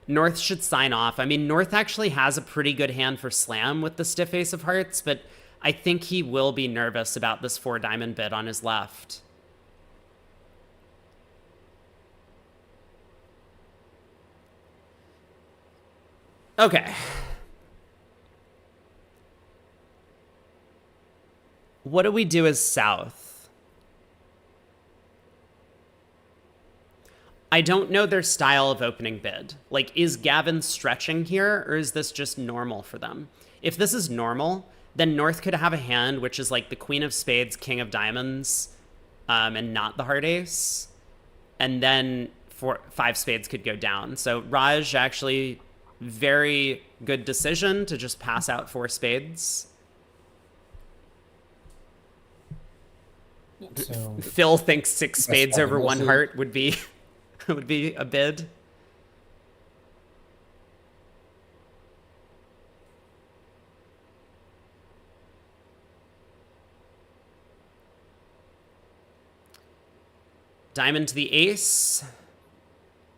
North should sign off. I mean, North actually has a pretty good hand for slam with the stiff ace of hearts, but I think he will be nervous about this 4 diamond bid on his left. Okay. What do we do as South? I don't know their style of opening bid. Like, is Gavin stretching here, or is this just normal for them? If this is normal, then North could have a hand which is like the queen of spades, king of diamonds, and not the heart ace. And then 5 spades could go down. So Raj, actually, very good decision to just pass out 4 spades. So, Phil thinks 6 spades over 1 heart would be would be a bid. Diamond to the ace.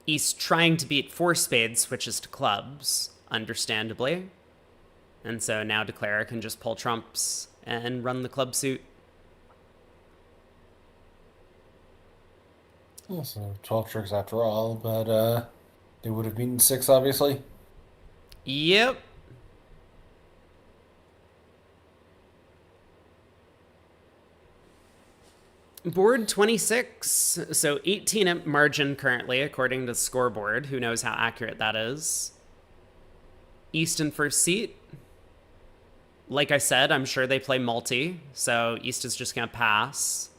East trying to beat 4 spades, switches to clubs, understandably. And so now Declara can just pull trumps and run the club suit. yeah, so 12 tricks after all, but they would have been 6, obviously. Yep. Board 26, so 18 margin currently, according to the scoreboard. Who knows how accurate that is? East in first seat. Like I said, I'm sure they play multi, so East is just going to pass.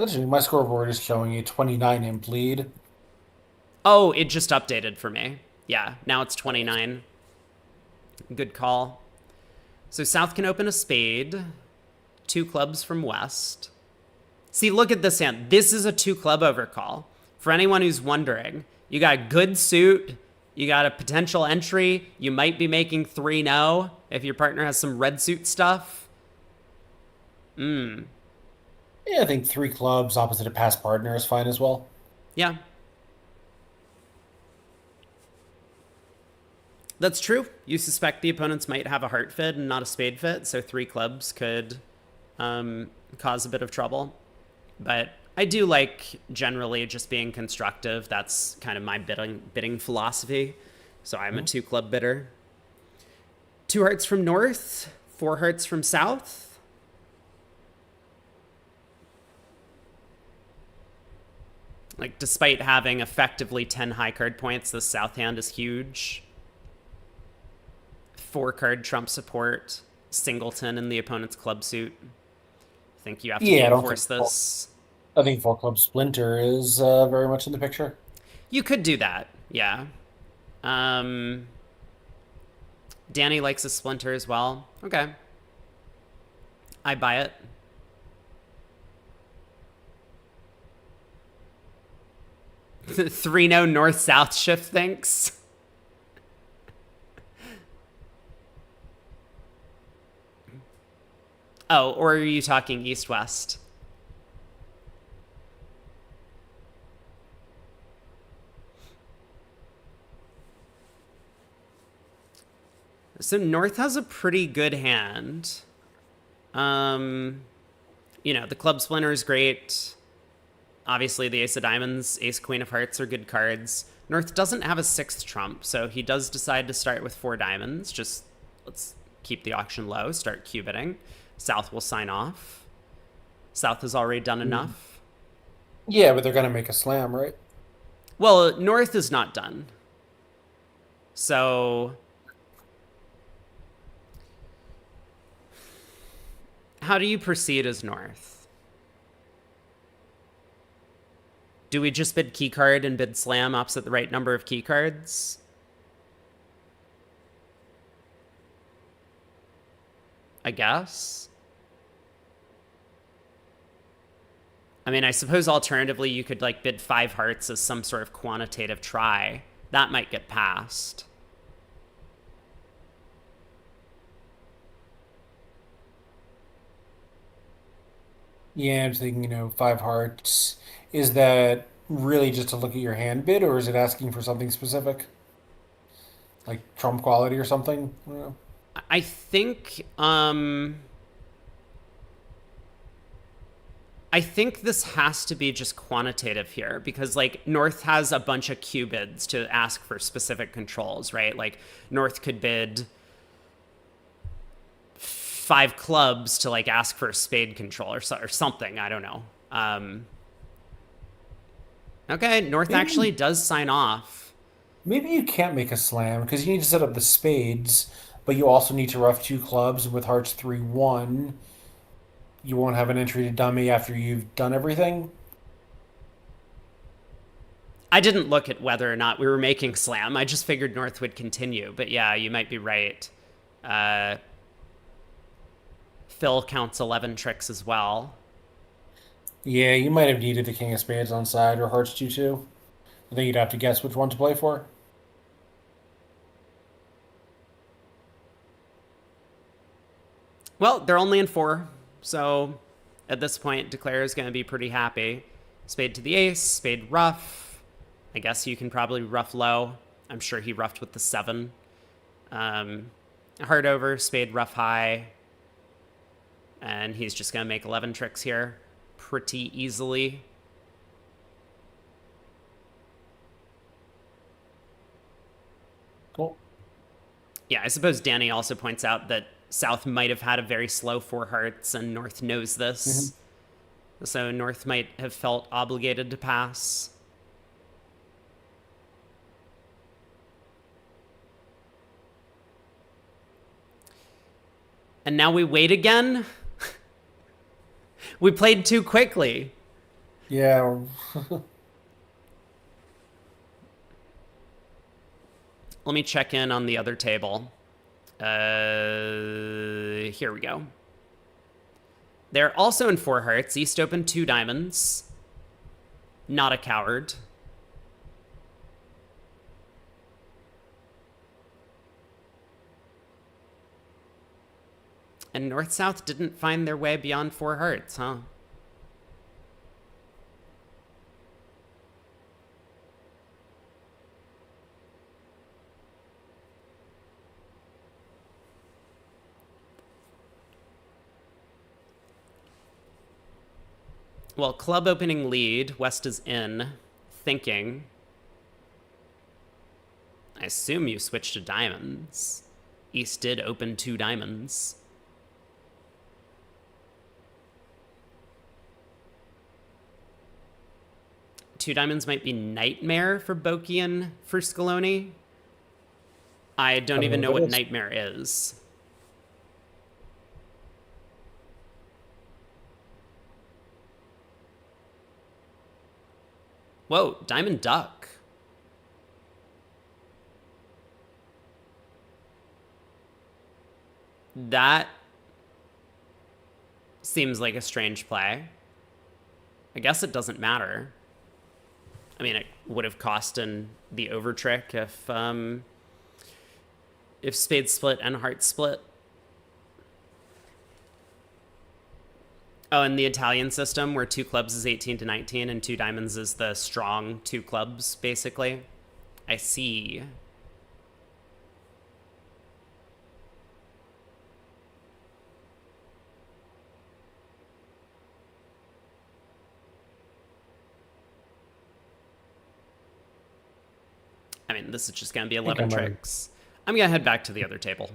Actually, my scoreboard is showing a 29 imp lead. Oh, it just updated for me. Yeah, now it's 29. Good call. So South can open a spade. 2 clubs from West. See, look at this hand. This is a 2 club overcall. For anyone who's wondering, you got a good suit. You got a potential entry. You might be making 3-0 if your partner has some red suit stuff. Yeah, I think 3 clubs opposite a past partner is fine as well. Yeah. That's true. You suspect the opponents might have a heart fit and not a spade fit, so 3 clubs could cause a bit of trouble. But I do like generally just being constructive. That's kind of my bidding philosophy. So I'm a 2 club bidder. 2 hearts from North, 4 hearts from South. Like, despite having effectively 10 high card points, the South hand is huge. 4 card trump support, singleton in the opponent's club suit. I think you have to reinforce this. I think 4 club splinter is very much in the picture. You could do that, yeah. Um, Danny likes a splinter as well. Okay. I buy it. Three no north south shift, thanks. Oh, or are you talking east west? So north has a pretty good hand. The club splinter is great. Obviously, the ace of diamonds, ace queen of hearts are good cards. North doesn't have a sixth trump, so he does decide to start with 4 diamonds. Just let's keep the auction low, start cubiting. South will sign off. South has already done enough. Yeah, but they're gonna make a slam, right? Well, North is not done. So how do you proceed as North? Do we just bid keycard and bid slam opposite the right number of keycards? I guess. I mean, I suppose alternatively you could like bid 5 hearts as some sort of quantitative try. That might get passed. Yeah, I'm thinking, 5 hearts. Is that really just to look at your hand bid, or is it asking for something specific? Like trump quality or something? I don't know. I think this has to be just quantitative here because like North has a bunch of Q bids to ask for specific controls, right? Like North could bid 5 clubs to like ask for a spade control or something. I don't know. Okay, North actually does sign off. Maybe you can't make a slam because you need to set up the spades, but you also need to rough 2 clubs with hearts 3-1. You won't have an entry to dummy after you've done everything. I didn't look at whether or not we were making slam. I just figured North would continue. But yeah, you might be right. Phil counts 11 tricks as well. Yeah, you might have needed the king of spades on side or hearts 2-2. I think you'd have to guess which one to play for. Well, they're only in 4. So at this point, Declare is going to be pretty happy. Spade to the ace, spade rough. I guess you can probably rough low. I'm sure he roughed with the 7. Heart over, spade rough high. And he's just going to make 11 tricks here pretty easily. Cool. Yeah, I suppose Danny also points out that South might have had a very slow 4 hearts, and North knows this. So North might have felt obligated to pass. And now we wait again? We played too quickly. Yeah. Let me check in on the other table. Here we go. They're also in 4 hearts. East open 2 diamonds. Not a coward. And North-South didn't find their way beyond 4 hearts, huh? Well, club opening lead. West is in. Thinking. I assume you switched to diamonds. East did open 2 diamonds. Two diamonds might be nightmare for Boki and for Scaloni. I don't even know what nightmare is. Whoa, diamond duck. That seems like a strange play. I guess it doesn't matter. I mean, it would have cost in the over trick if spade split and heart split. Oh, and the Italian system where 2 clubs is 18 to 19 and 2 diamonds is the strong 2 clubs, basically. I see. I mean, this is just going to be 11 tricks. I'm going to head back to the other table,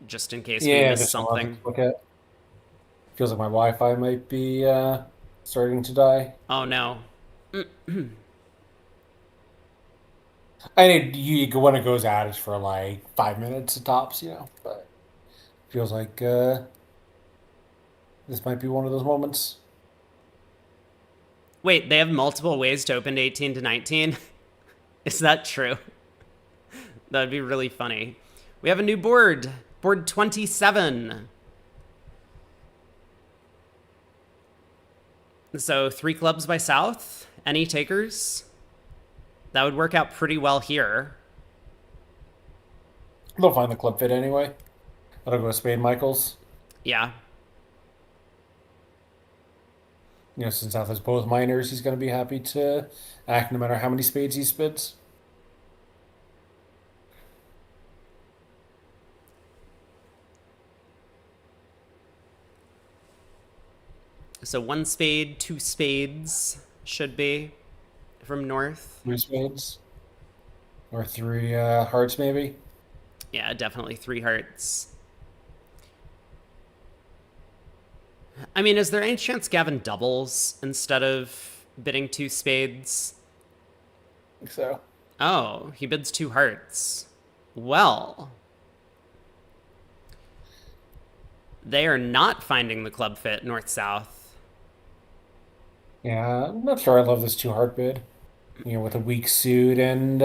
just in case we missed something. Look at. Feels like my Wi-Fi might be starting to die. Oh, no. I need when it goes out, it's for like 5 minutes at tops, But feels like this might be one of those moments. Wait, they have multiple ways to open to 18 to 19? Is that true? That'd be really funny. We have a new board. Board 27. So 3 clubs by South. Any takers? That would work out pretty well here. They'll find the club fit anyway. That'll go to Spade Michaels. Yeah. Since South has both minors, he's going to be happy to act no matter how many spades he spits. So 1 spade, 2 spades should be from North. 3 spades. Or 3 hearts, maybe. Yeah, definitely 3 hearts. I mean, is there any chance Gavin doubles instead of bidding 2 spades? I think so. Oh, he bids 2 hearts. Well, they are not finding the club fit north-south. Yeah, I'm not sure I love this 2-heart bid. With a weak suit and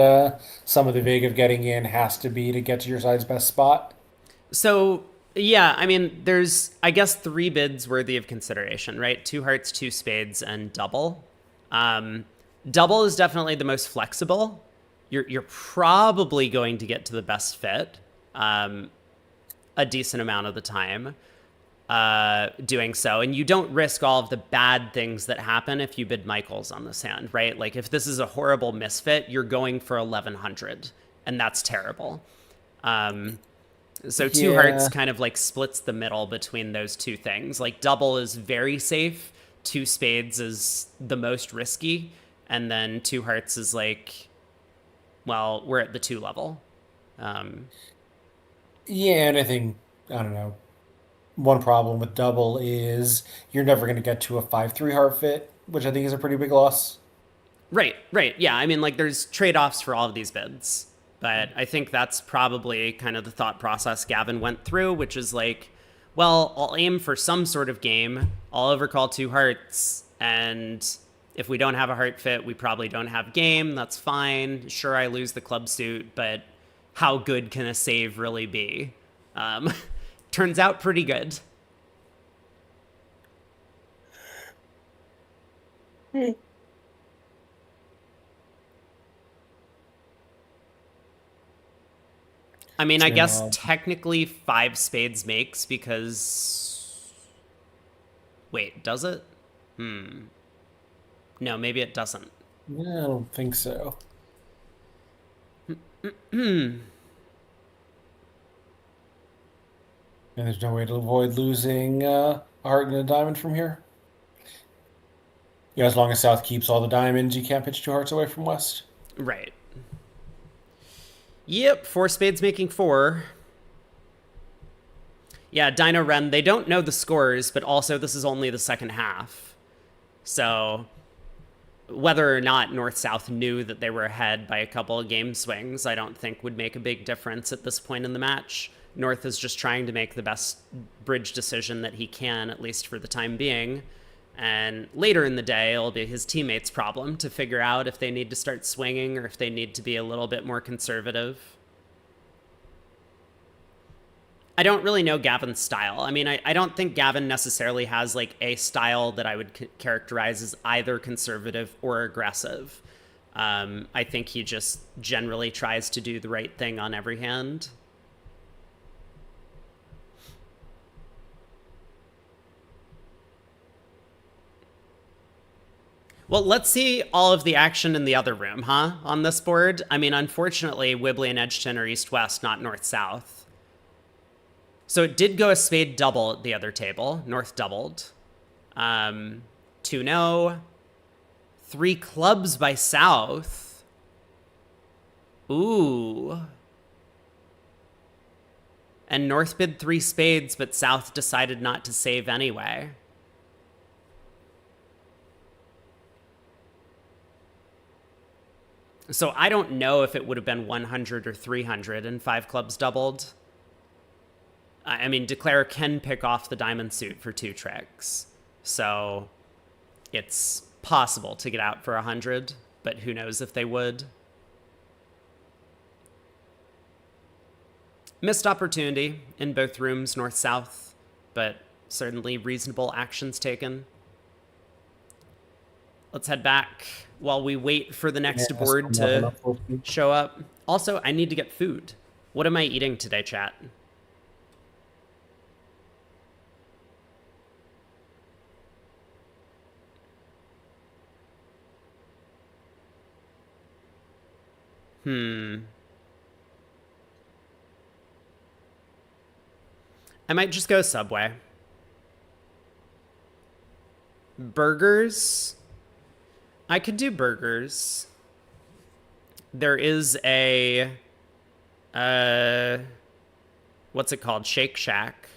some of the vig of getting in has to be to get to your side's best spot. So, yeah, I mean, there's, I guess, 3 bids worthy of consideration, right? 2 hearts, 2 spades, and double. Double is definitely the most flexible. You're probably going to get to the best fit a decent amount of the time doing so. And you don't risk all of the bad things that happen if you bid Michaels on this hand, right? Like, if this is a horrible misfit, you're going for 1100, and that's terrible. So 2 hearts kind of like splits the middle between those 2 things. Like, double is very safe, 2 spades is the most risky, and then 2 hearts is like, well, we're at the 2 level. Yeah, and I think, I don't know, one problem with double is you're never going to get to a 5-3 heart fit, which I think is a pretty big loss. Right. Yeah, I mean, like, there's trade-offs for all of these bids. But I think that's probably kind of the thought process Gavin went through, which is like, well, I'll aim for some sort of game. I'll overcall 2 hearts, and if we don't have a heart fit, we probably don't have game. That's fine. Sure, I lose the club suit, but how good can a save really be? Turns out pretty good. I mean, I guess technically 5 spades makes because... Wait, does it? No, maybe it doesn't. Yeah, I don't think so. And there's no way to avoid losing a heart and a diamond from here. As long as South keeps all the diamonds, you can't pitch 2 hearts away from West. Right. Yep, 4 spades making 4. Yeah, Dino Ren, they don't know the scores, but also this is only the second half. So whether or not North-South knew that they were ahead by a couple of game swings, I don't think would make a big difference at this point in the match. North is just trying to make the best bridge decision that he can, at least for the time being. And later in the day, it'll be his teammates' problem to figure out if they need to start swinging or if they need to be a little bit more conservative. I don't really know Gavin's style. I mean, I don't think Gavin necessarily has like a style that I would characterize as either conservative or aggressive. I think he just generally tries to do the right thing on every hand. Well, let's see all of the action in the other room, huh? On this board. I mean, unfortunately, Wibbly and Edgeton are east-west, not north-south. So it did go a spade double at the other table. North doubled. 2-0. 3 clubs by south. Ooh. And north bid 3 spades, but south decided not to save anyway. So I don't know if it would have been 100 or 300 and 5 clubs doubled. I mean, Declare can pick off the diamond suit for 2 tricks. So it's possible to get out for 100, but who knows if they would. Missed opportunity in both rooms, north-south, but certainly reasonable actions taken. Let's head back while we wait for the next board to show up. Also, I need to get food. What am I eating today, chat? I might just go Subway. Burgers? I could do burgers. There is a, what's it called? Shake Shack.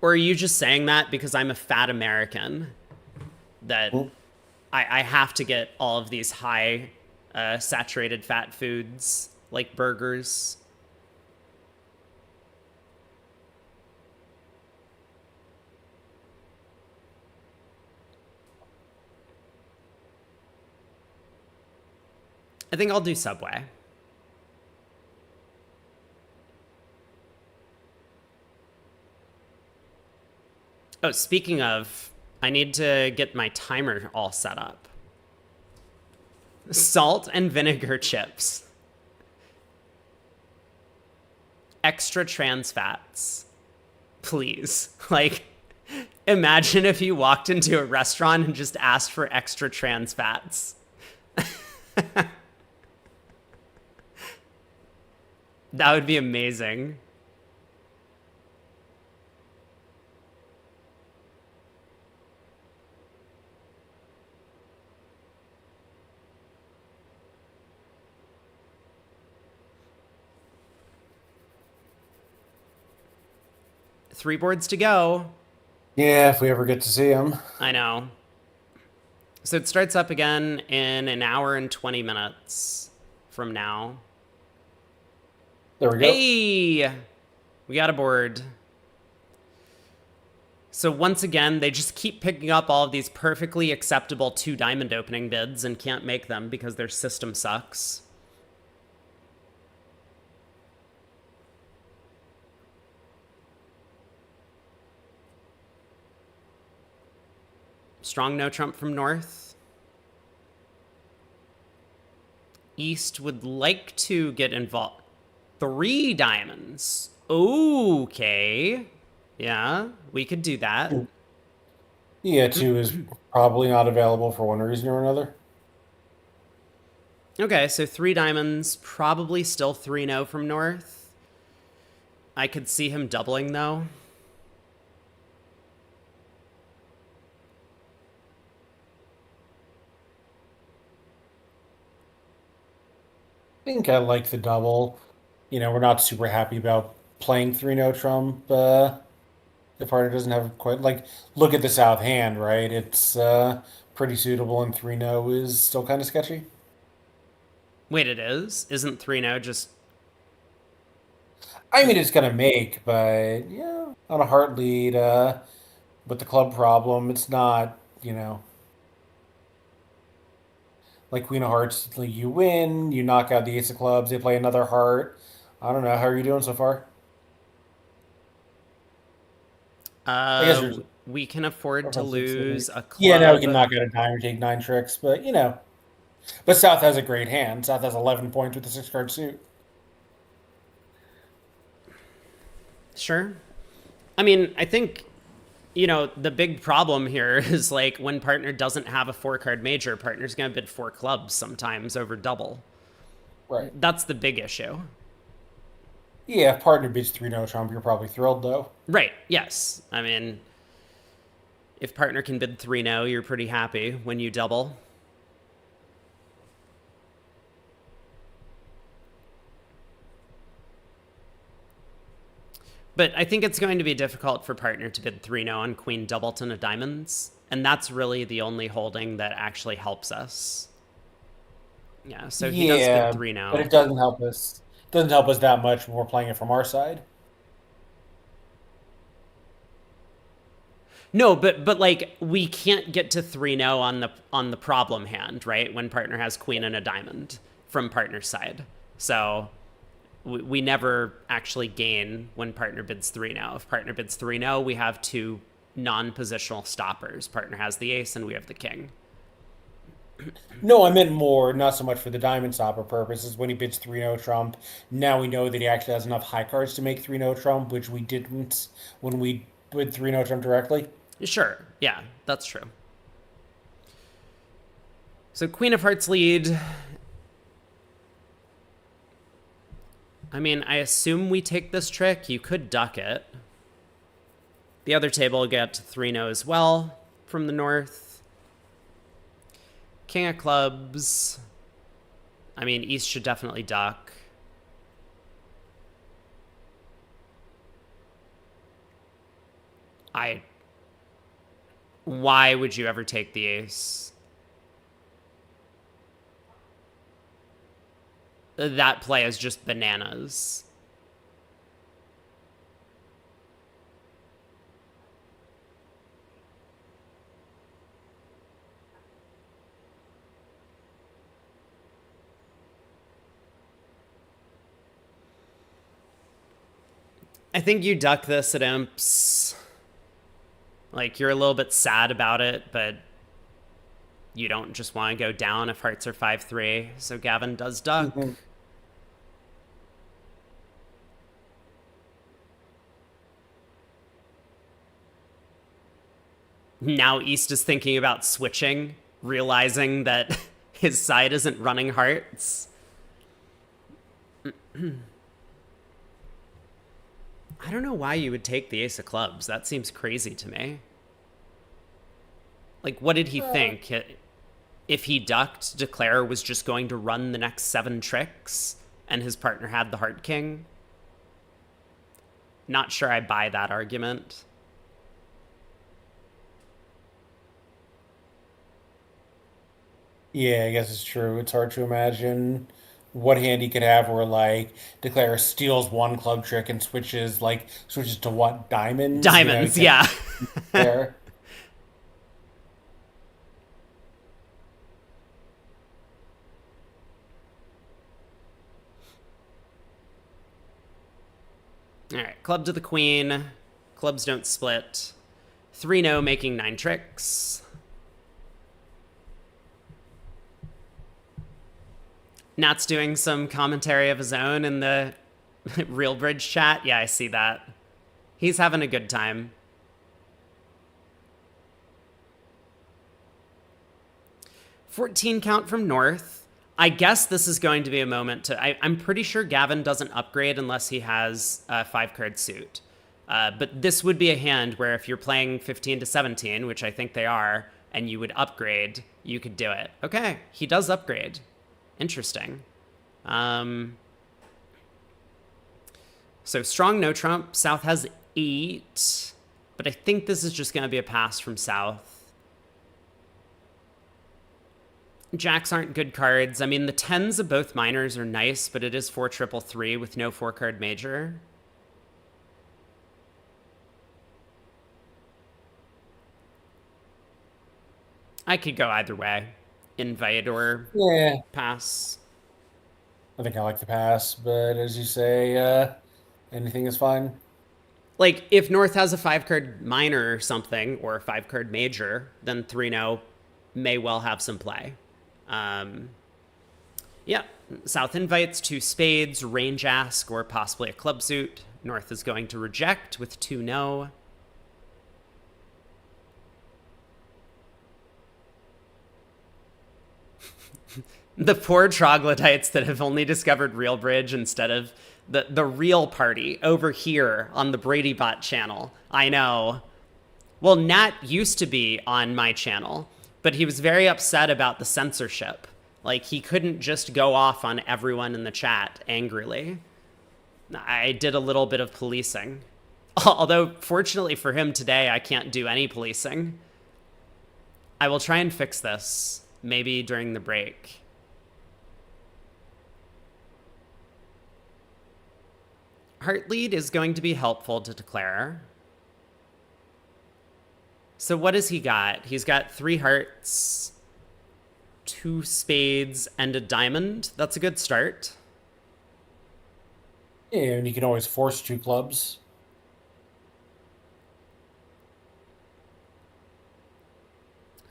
Or are you just saying that because I'm a fat American? That I have to get all of these high saturated fat foods like burgers. I think I'll do Subway. Oh, speaking of, I need to get my timer all set up. Salt and vinegar chips. Extra trans fats. Please. Like, imagine if you walked into a restaurant and just asked for extra trans fats. That would be amazing. Three boards to go. Yeah, if we ever get to see him. I know. So it starts up again in an hour and 20 minutes from now. There we go. Hey! We got a board. So once again, they just keep picking up all of these perfectly acceptable 2 diamond opening bids and can't make them because their system sucks. Strong no trump from north. East would like to get involved. 3 diamonds. Okay. Yeah, we could do that. Yeah, 2 is probably not available for one reason or another. Okay, so 3 diamonds, probably still 3-0 from north. I could see him doubling, though. I think I like the double. You know, we're not super happy about playing 3-no trump. The partner doesn't have quite like look at the south hand, right? It's pretty suitable, and 3-no is still kind of sketchy. Wait, it is? Isn't 3-0 just... I mean, it's gonna make, but yeah, on a heart lead, with the club problem, it's not, you know. Like Queen of Hearts, like you win, you knock out the Ace of Clubs, they play another heart. I don't know. How are you doing so far? I guess you're We can afford to 4, 5, 6, 7, 8. lose a Yeah, now we can club. knock out a dime or take 9 tricks, but you know. But South has a great hand. South has 11 points with a 6 card suit. Sure. I mean, I think, the big problem here is like when partner doesn't have a 4 card major, partner's going to bid 4 clubs sometimes over double. Right. That's the big issue. Yeah, if partner bids 3 no Trump, you're probably thrilled though. Right. Yes. I mean, if partner can bid 3 no, you're pretty happy when you double. But I think it's going to be difficult for partner to bid 3 no on Queen Doubleton of Diamonds. And that's really the only holding that actually helps us. Yeah, so he does bid Yeah, 3 but no. it doesn't help us. Doesn't help us that much when we're playing it from our side. No, but like we can't get to 3 no on the problem hand, right? When partner has queen and a diamond from partner's side. So we never actually gain when partner bids 3 no. If partner bids 3 no, we have 2 non-positional stoppers. Partner has the ace and we have the king. No, I meant more, not so much for the diamond stopper purposes. When he bids 3 no Trump, now we know that he actually has enough high cards to make 3 no Trump, which we didn't when we bid 3 no Trump directly. Sure, yeah, that's true. So Queen of Hearts lead. I mean, I assume we take this trick. You could duck it. The other table will get to 3 no as well from the north. King of clubs. I mean, east should definitely duck. Why would you ever take the ace? That play is just bananas. I think you duck this at imps. Like, you're a little bit sad about it, but you don't just want to go down if hearts are 5-3. So Gavin does duck. Mm-hmm. Now East is thinking about switching, realizing that his side isn't running hearts. I don't know why you would take the ace of clubs. That seems crazy to me. Like, what did he think? If he ducked, Declare was just going to run the next 7 tricks, and his partner had the heart king? Not sure I buy that argument. Yeah, I guess it's true. It's hard to imagine what hand he could have where like Declare steals one club trick and switches to what diamonds, he Diamonds, can't yeah. there. All right, club to the queen. Clubs don't split. 3 no, making 9 tricks. Nat's doing some commentary of his own in the Real Bridge chat. Yeah, I see that. He's having a good time. $14 count from north. I guess this is going to be a moment to... I'm pretty sure Gavin doesn't upgrade unless he has a 5-card suit. But this would be a hand where if you're playing 15 to 17, which I think they are, and you would upgrade, you could do it. Okay, he does upgrade. Interesting. So strong no trump. South has 8. But I think this is just going to be a pass from South. Jacks aren't good cards. I mean, the 10s of both minors are nice, but it is 4-3-3 with no 4-card major. I could go either way. invite or Yeah, pass. I think I like the pass, but as you say, anything is fine. Like, if North has a 5 card minor or something, or a 5 card major, then 3-0 may well have some play. Yeah, South invites 2 spades, range ask, or possibly a club suit. North is going to reject with 2-no. The poor troglodytes that have only discovered Real Bridge instead of the real party over here on the Brady Bot channel. I know. Well, Nat used to be on my channel, but he was very upset about the censorship. Like, he couldn't just go off on everyone in the chat angrily. I did a little bit of policing. Although, fortunately for him today, I can't do any policing. I will try and fix this, maybe during the break. Heart lead is going to be helpful to declare. So what has he got? He's got 3 hearts, 2 spades, and a diamond. That's a good start. Yeah, and you can always force 2 clubs.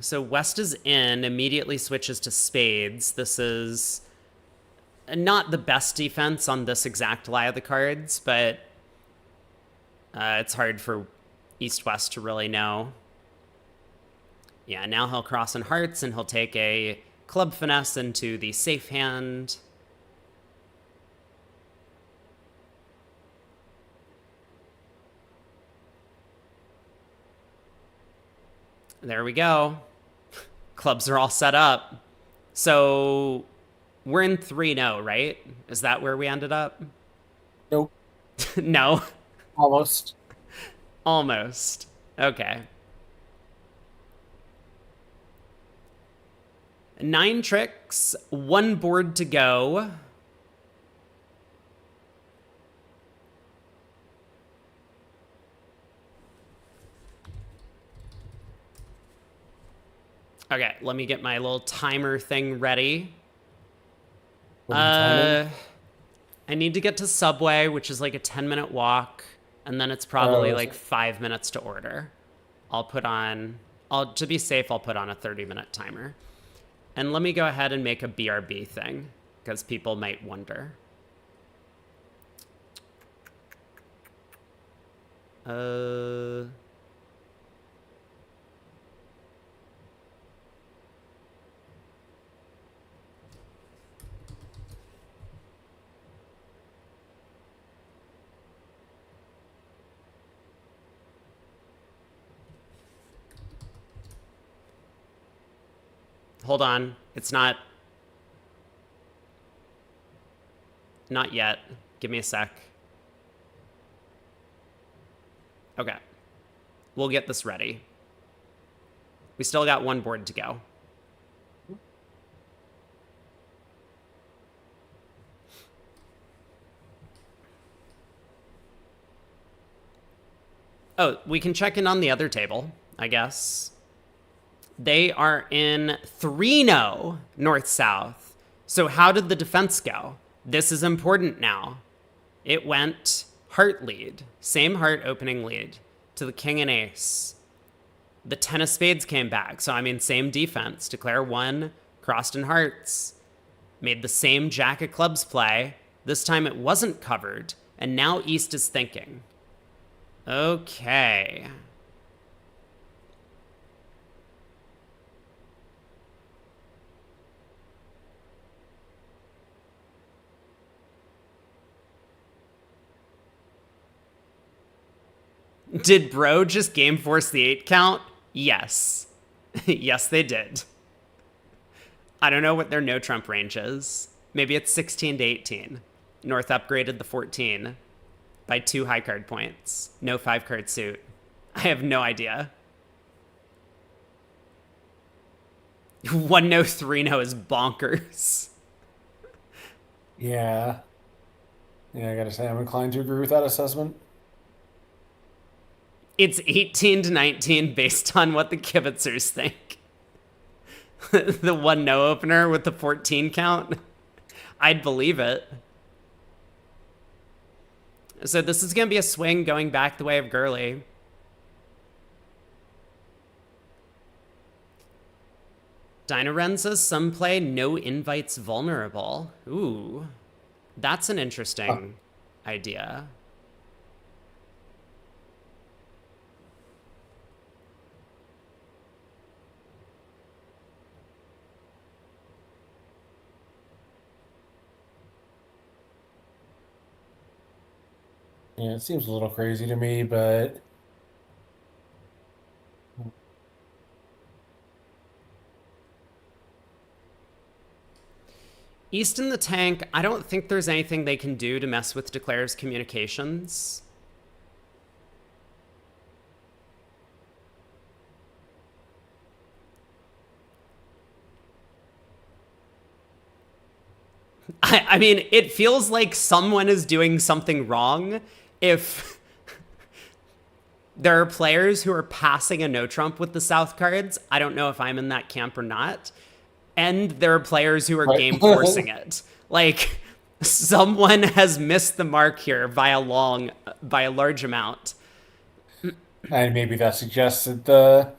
So West is in, immediately switches to spades. This is not the best defense on this exact lie of the cards, but it's hard for East-West to really know. Yeah, now he'll cross in hearts, and he'll take a club finesse into the safe hand. There we go. Clubs are all set up. So we're in 3-0, right? Is that where we ended up? Nope. No. Almost. Almost. Okay. 9 tricks, 1 board to go. Okay, let me get my little timer thing ready. What are you timing? I need to get to Subway, which is like a 10-minute walk, and then it's probably like 5 minutes to order. To be safe, I'll put on a 30-minute timer. And let me go ahead and make a BRB thing, because people might wonder. Hold on. It's not yet. Give me a sec. Okay. We'll get this ready. We still got 1 board to go. Oh, we can check in on the other table, I guess. They are in 3-0 north-south. So how did the defense go? This is important now. It went heart lead, same heart opening lead, to the king and ace. The 10 of spades came back. So, I mean, same defense. Declare 1, crossed in hearts. Made the same jack of clubs play. This time it wasn't covered. And now East is thinking. Okay. Did Bro just game force the 8 count? Yes. Yes, they did. I don't know what their no trump range is. Maybe it's 16 to 18. North upgraded the 14 by 2 high card points. No 5-card suit. I have no idea. 1-no, 3-no is bonkers. Yeah. Yeah, I gotta say, I'm inclined to agree with that assessment. It's 18 to 19 based on what the kibitzers think. The one no opener with the 14 count. I'd believe it. So this is going to be a swing going back the way of Gurley. Dinoren says some play no invites vulnerable. Ooh, that's an interesting idea. Yeah, it seems a little crazy to me, but East in the tank, I don't think there's anything they can do to mess with Declare's communications. I mean, it feels like someone is doing something wrong if there are players who are passing a no trump with the South cards. I don't know if I'm in that camp or not. And there are players who are Right. game forcing it. Like, someone has missed the mark here by a large amount. and maybe that suggests that the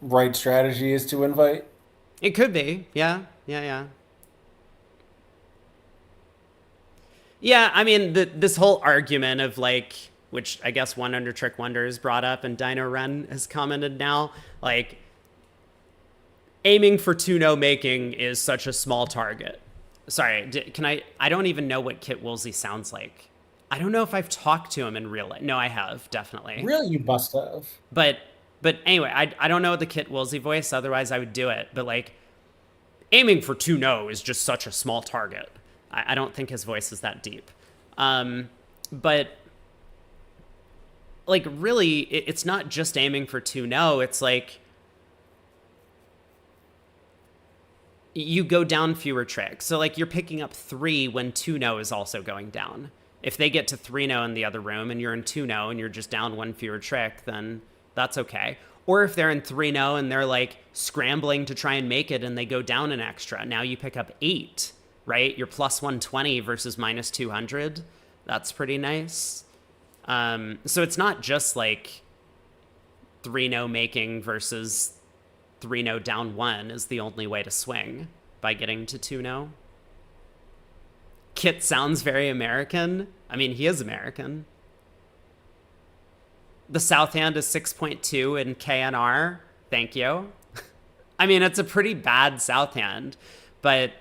right strategy is to invite. It could be. Yeah. Yeah. Yeah. Yeah, I mean, this whole argument of like, which I guess One Under Trick Wonder has brought up and Dino Ren has commented now, like, aiming for 2-0 making is such a small target. Sorry, I don't even know what Kit Woolsey sounds like. I don't know if I've talked to him in real life. No, I have, definitely. Really, you must have. But anyway, I don't know the Kit Woolsey voice, otherwise I would do it. But like, aiming for 2-0 is just such a small target. I don't think his voice is that deep. But like, really, it's not just aiming for 2-0. It's like, you go down fewer tricks. So like, you're picking up 3 when 2-0 is also going down. If they get to 3-0 in the other room and you're in 2-0 and you're just down 1 fewer trick, then that's okay. Or if they're in 3-0 and they're like scrambling to try and make it and they go down an extra, now you pick up 8, right? You're plus 120 versus minus 200. That's pretty nice. So it's not just like 3-0 making versus 3-0 down 1 is the only way to swing by getting to 2-0. Kit sounds very American. I mean, he is American. The South hand is 6.2 in KNR. Thank you. I mean, it's a pretty bad South hand, but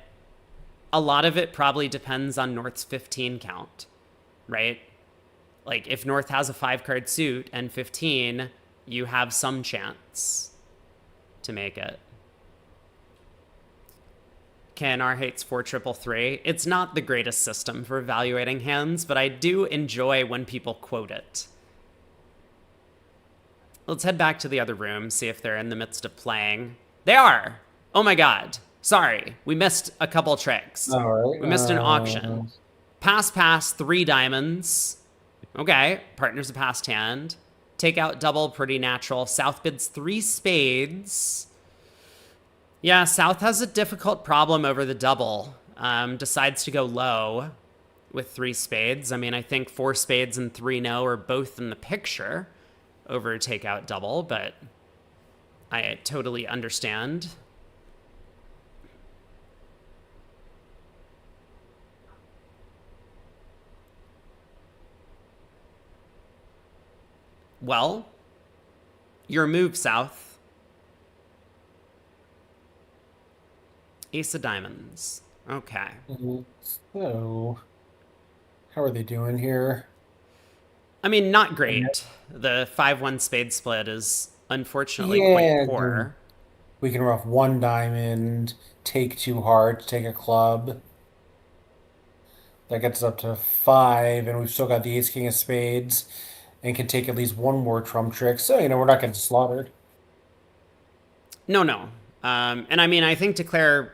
a lot of it probably depends on North's 15 count, right? Like, if North has a 5-card suit and 15, you have some chance to make it. KNR hates 4-3-3. It's not the greatest system for evaluating hands, but I do enjoy when people quote it. Let's head back to the other room, see if they're in the midst of playing. They are! Oh my god. Sorry, we missed a couple tricks. All right. We missed an auction. Pass, 3 diamonds. Okay, partner's a passed hand. Take out double, pretty natural. South bids 3 spades. Yeah, South has a difficult problem over the double. Decides to go low with 3 spades. I mean, I think 4 spades and 3-0 are both in the picture over take out double, but I totally understand. Well, your move, South. Ace of diamonds. Okay. So, how are they doing here? I mean, not great. The 5-1 spade split is unfortunately quite poor. We can rough 1 diamond, take 2 hearts, take a club. That gets us up to 5, and we've still got the ace king of spades, and can take at least 1 more trump trick. So, we're not getting slaughtered. No. And I mean, I think Declare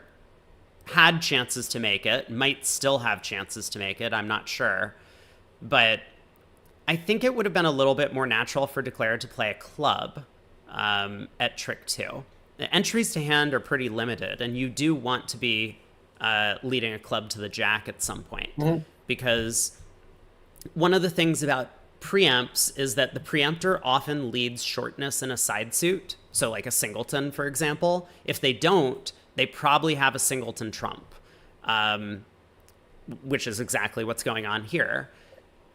had chances to make it, might still have chances to make it. I'm not sure. But I think it would have been a little bit more natural for Declare to play a club at trick 2. The entries to hand are pretty limited, and you do want to be leading a club to the jack at some point. Because one of the things about preempts is that the preemptor often leads shortness in a side suit. So like a singleton, for example. If they don't, they probably have a singleton trump, which is exactly what's going on here.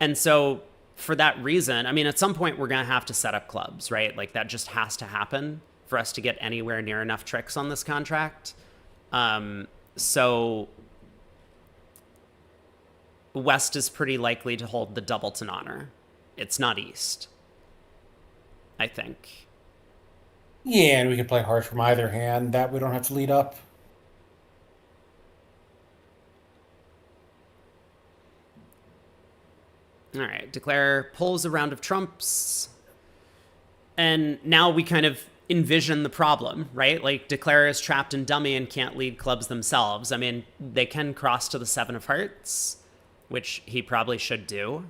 And so for that reason, I mean, at some point we're going to have to set up clubs, right? Like that just has to happen for us to get anywhere near enough tricks on this contract. So West is pretty likely to hold the doubleton honor. It's not East, I think. Yeah, and we can play hearts from either hand. That we don't have to lead up. All right, Declare pulls a round of trumps. And now we kind of envision the problem, right? Like Declare is trapped in dummy and can't lead clubs themselves. I mean, they can cross to the 7 of hearts, which he probably should do.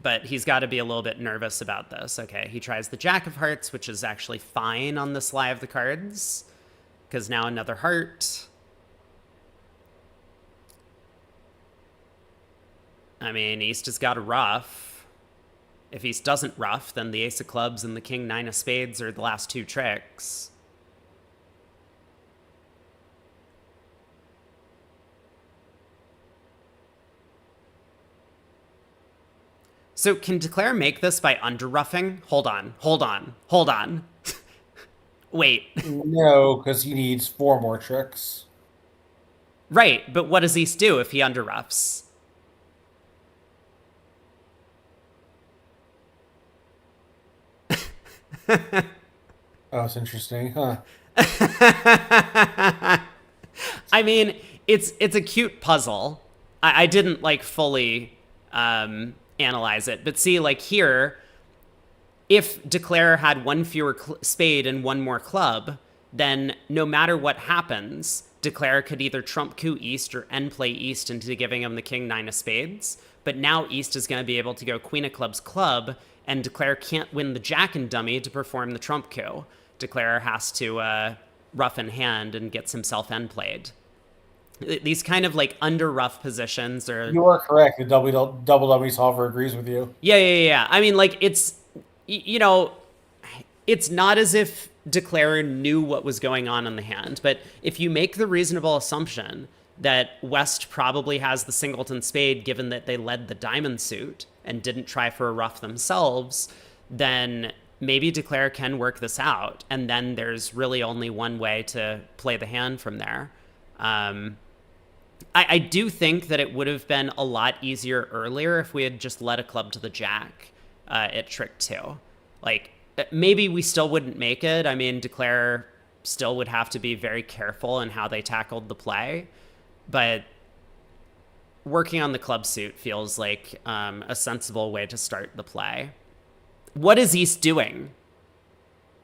But he's got to be a little bit nervous about this. Okay, he tries the Jack of Hearts, which is actually fine on this lie of the cards, because now another heart. I mean, East has got a ruff. If East doesn't ruff, then the Ace of Clubs and the King 9 of Spades are the last 2 tricks. So can Declare make this by under-ruffing? Hold on. Wait. No, because he needs 4 more tricks. Right, but what does East do if he under-ruffs? Oh, it's interesting, huh? I mean, it's a cute puzzle. I didn't like fully analyze it, but see, like here, if Declare had 1 fewer spade and 1 more club, then no matter what happens, Declare could either trump coup East or end play East into giving him the King 9 of Spades. But now East is going to be able to go Queen of Clubs club, and Declare can't win the Jack and dummy to perform the trump coup. Declare has to rough in hand and gets himself end played. These kind of like under rough positions are... You are correct. The double dummy solver agrees with you. Yeah. I mean, like, it's, you know, it's not as if Declare knew what was going on in the hand, but if you make the reasonable assumption that West probably has the singleton spade, given that they led the diamond suit and didn't try for a ruff themselves, then maybe Declare can work this out. And then there's really only one way to play the hand from there. I do think that it would have been a lot easier earlier if we had just led a club to the jack at trick 2. Like, maybe we still wouldn't make it. I mean, Declare still would have to be very careful in how they tackled the play. But working on the club suit feels like a sensible way to start the play. What is East doing?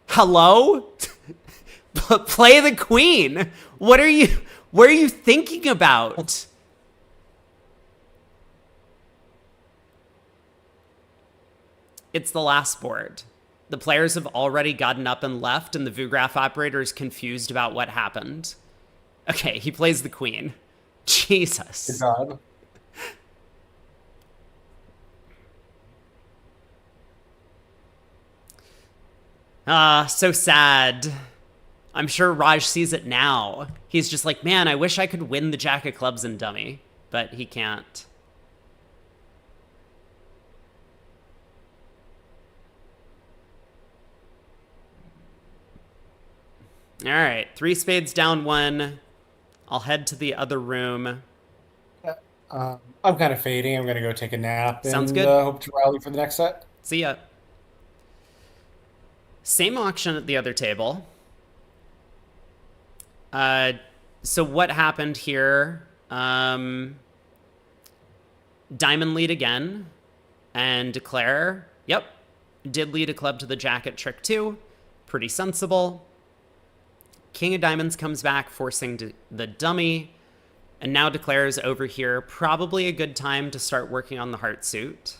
Hello? Play the queen. What are you thinking about? It's the last board. The players have already gotten up and left, and the vugraph operator is confused about what happened. Okay, he plays the queen. Jesus. Good job. So sad. I'm sure Raj sees it now. He's just like, man, I wish I could win the Jack of Clubs in dummy, but he can't. All right, 3 spades down 1. I'll head to the other room. I'm kind of fading. I'm going to go take a nap. Sounds and good. Hope to rally for the next set. See ya. Same auction at the other table. So what happened here? Diamond lead again. And Declare, yep, did lead a club to the jack at trick 2. Pretty sensible. King of Diamonds comes back, forcing the dummy. And now Declares over here. Probably a good time to start working on the heart suit.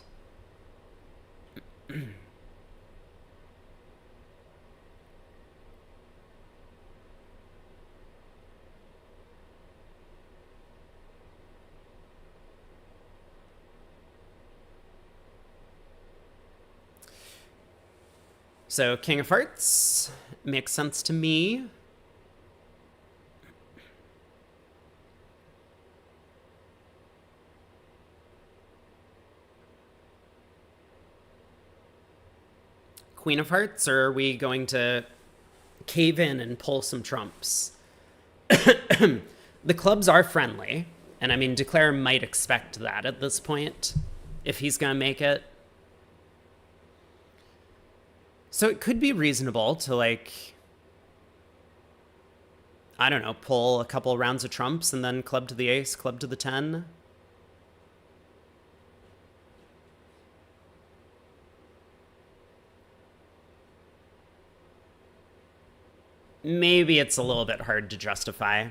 So King of Hearts makes sense to me. Queen of Hearts, or are we going to cave in and pull some trumps? The clubs are friendly, and I mean, Declare might expect that at this point, if he's going to make it. So it could be reasonable to, like, I don't know, pull a couple rounds of trumps and then club to the ace, club to the 10. Maybe it's a little bit hard to justify.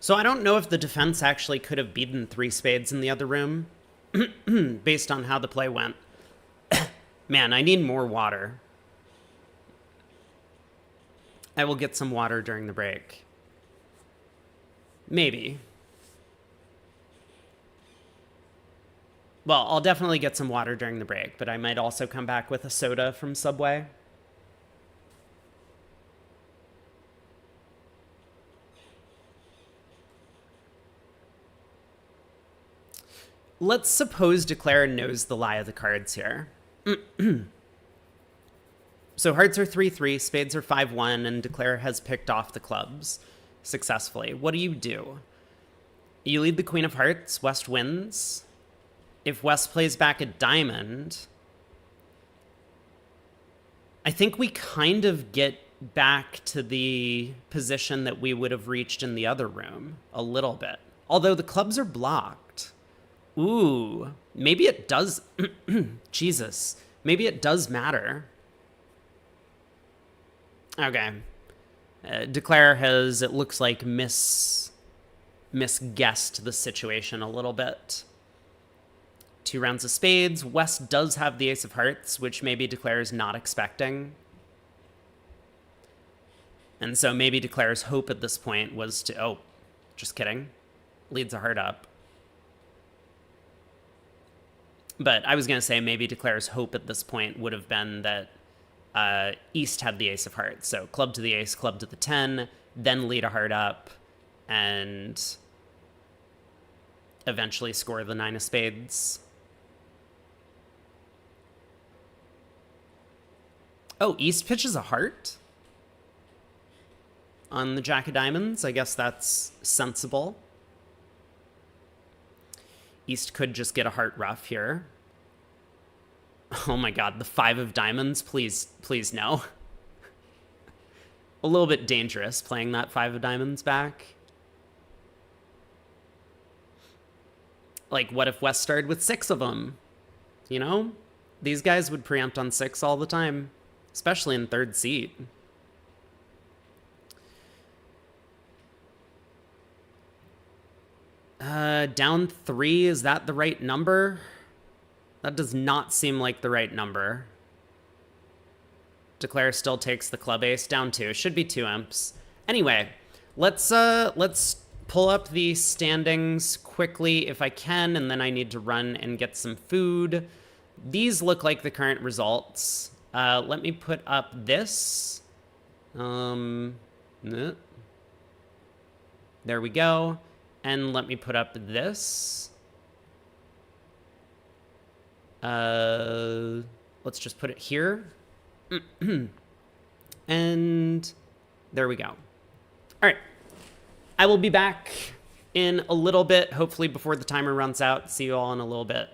So I don't know if the defense actually could have beaten 3 spades in the other room, based on how the play went. Man, I need more water. I will get some water during the break. Maybe. Well, I'll definitely get some water during the break, but I might also come back with a soda from Subway. Let's suppose Declare knows the lie of the cards here. So hearts are 3-3, spades are 5-1, and Declare has picked off the clubs successfully. What do? You lead the Queen of Hearts, West wins. If West plays back a diamond, I think we kind of get back to the position that we would have reached in the other room a little bit. Although the clubs are blocked. Ooh, maybe it does. Jesus, maybe it does matter. Okay. Declare has, it looks like, misguessed the situation a little bit. 2 rounds of spades. West does have the ace of hearts, which maybe Declare is not expecting. And so maybe Declare's hope at this point was to, oh, just kidding. Leads a heart up. But I was going to say maybe Declare's hope at this point would have been that East had the ace of hearts. So club to the ace, club to the 10, then lead a heart up, and eventually score the 9 of spades. Oh, East pitches a heart on the Jack of Diamonds. I guess that's sensible. East could just get a heart rough here. Oh my god, the 5 of diamonds, please no. A little bit dangerous playing that 5 of diamonds back. Like, what if West started with 6 of them? You know? These guys would preempt on 6 all the time, especially in 3rd seat. Down 3, is that the right number? That does not seem like the right number. Declare still takes the club ace. Down 2. Should be 2 imps. Anyway, let's pull up the standings quickly if I can, and then I need to run and get some food. These look like the current results. Let me put up this. There we go. And let me put up this. Let's just put it here. And there we go. All right. I will be back in a little bit, hopefully before the timer runs out. See you all in a little bit.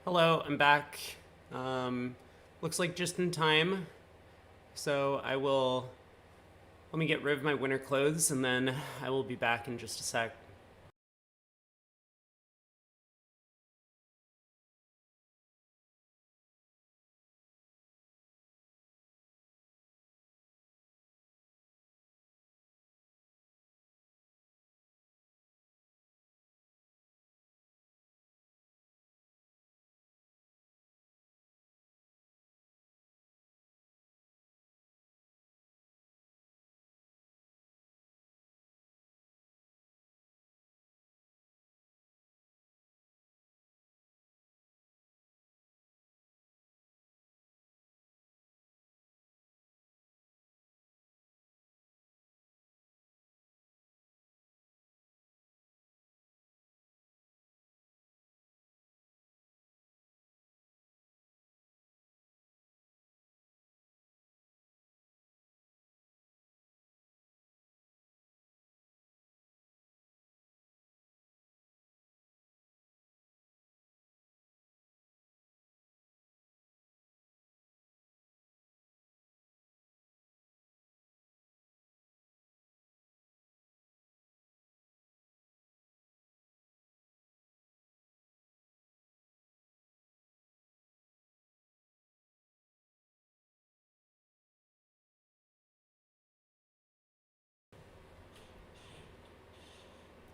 Hello, I'm back. Looks like just in time. So let me get rid of my winter clothes and then I will be back in just a sec.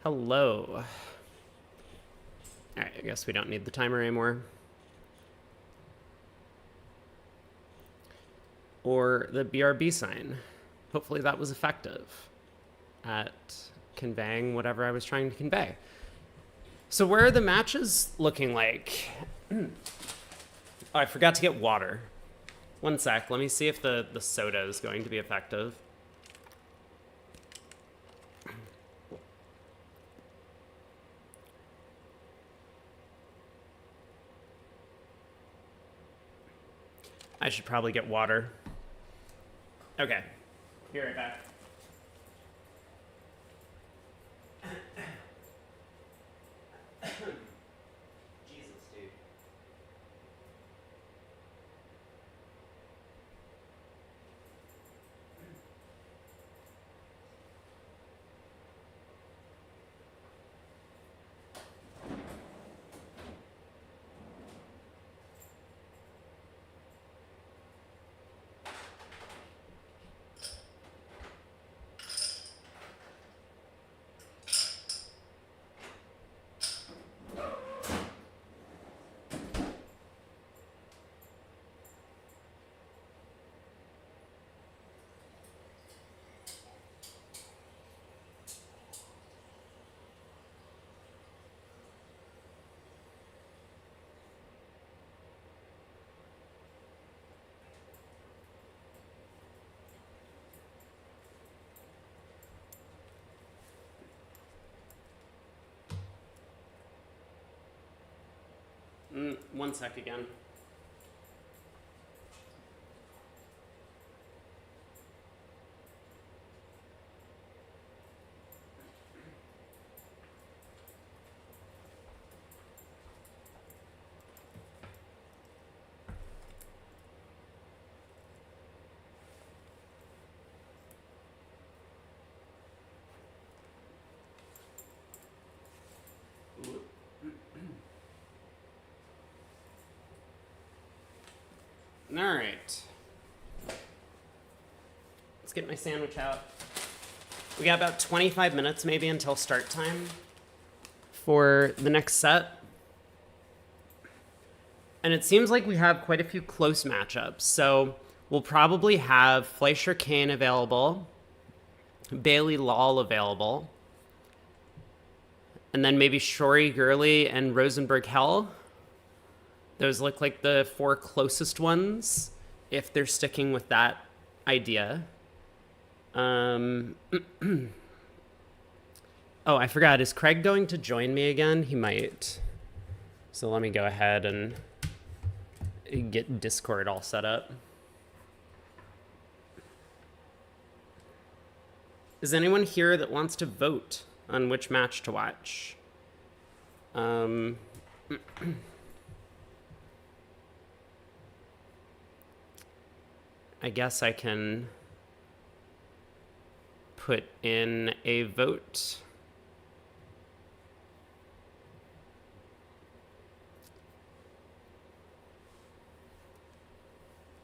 Hello. All right, I guess we don't need the timer anymore. Or the BRB sign. Hopefully that was effective at conveying whatever I was trying to convey. So where are the matches looking like? Oh, I forgot to get water. One sec, let me see if the soda is going to be effective. I should probably get water. Okay, be right back. Jesus, dude. One sec again. All right. Let's get my sandwich out. We got about 25 minutes maybe until start time for the next set. And it seems like we have quite a few close matchups. So we'll probably have Fleischer Kane available, Bailey Lal available, and then maybe Shori Gurley and Rosenberg Hell. Those look like the 4 closest ones, if they're sticking with that idea. Oh, I forgot. Is Craig going to join me again? He might. So let me go ahead and get Discord all set up. Is anyone here that wants to vote on which match to watch? I guess I can put in a vote.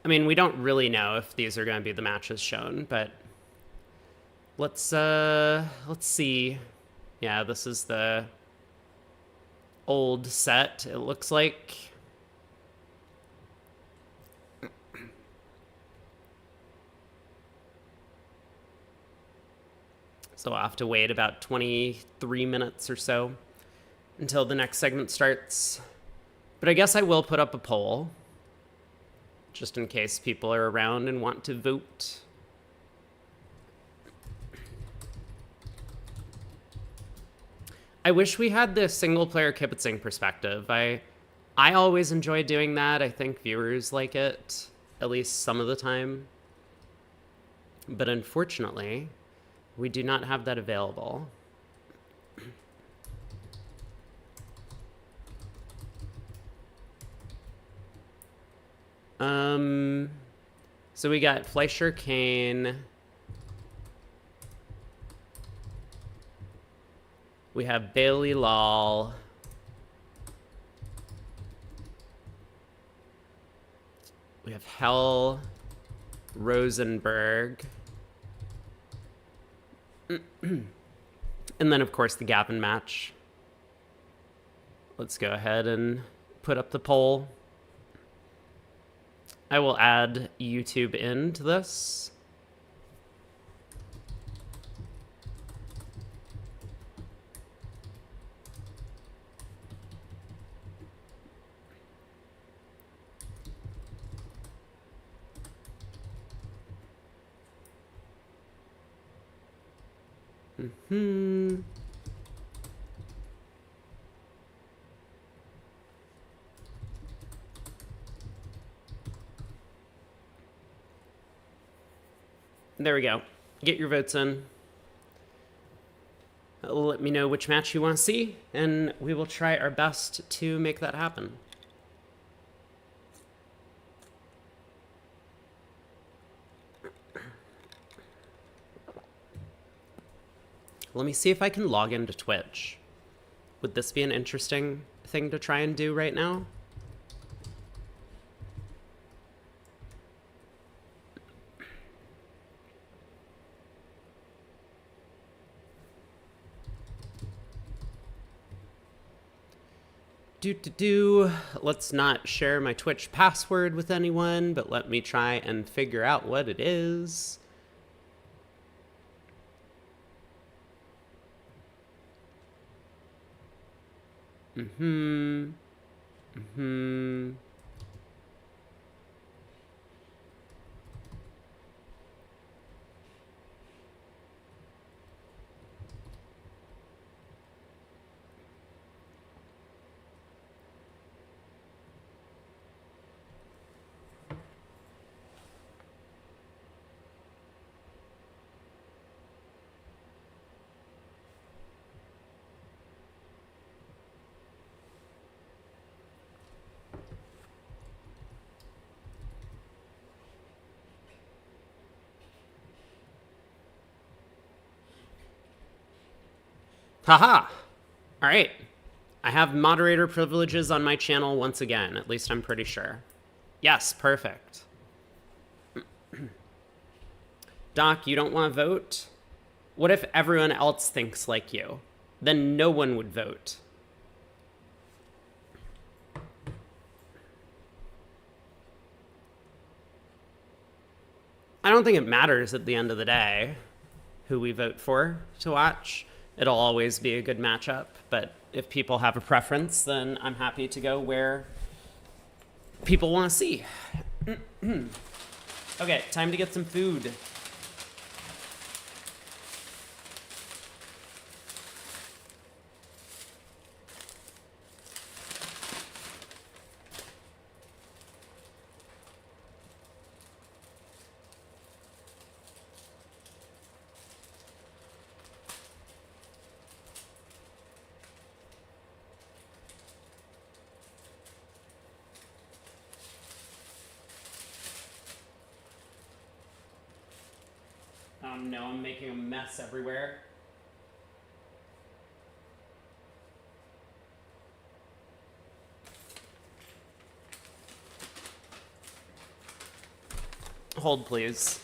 I mean, we don't really know if these are going to be the matches shown, but let's see. Yeah, this is the old set, it looks like. So I'll have to wait about 23 minutes or so until the next segment starts. But I guess I will put up a poll, just in case people are around and want to vote. I wish we had the single-player kibitzing perspective. I always enjoy doing that. I think viewers like it, at least some of the time. But unfortunately, we do not have that available. So we got Fleischer Kane. We have Bailey Lal. We have Hell Rosenberg. And then, of course, the Gavin match. Let's go ahead and put up the poll. I will add YouTube into this. There we go. Get your votes in. Let me know which match you want to see, and we will try our best to make that happen. Let me see if I can log into Twitch. Would this be an interesting thing to try and do right now? Let's not share my Twitch password with anyone, but let me try and figure out what it is. Haha! All right. I have moderator privileges on my channel once again. At least I'm pretty sure. Yes, perfect. Doc, you don't want to vote? What if everyone else thinks like you? Then no one would vote. I don't think it matters at the end of the day who we vote for to watch. It'll always be a good matchup, but if people have a preference, then I'm happy to go where people want to see. Okay, time to get some food. Oh no, I'm making a mess everywhere. Hold, please.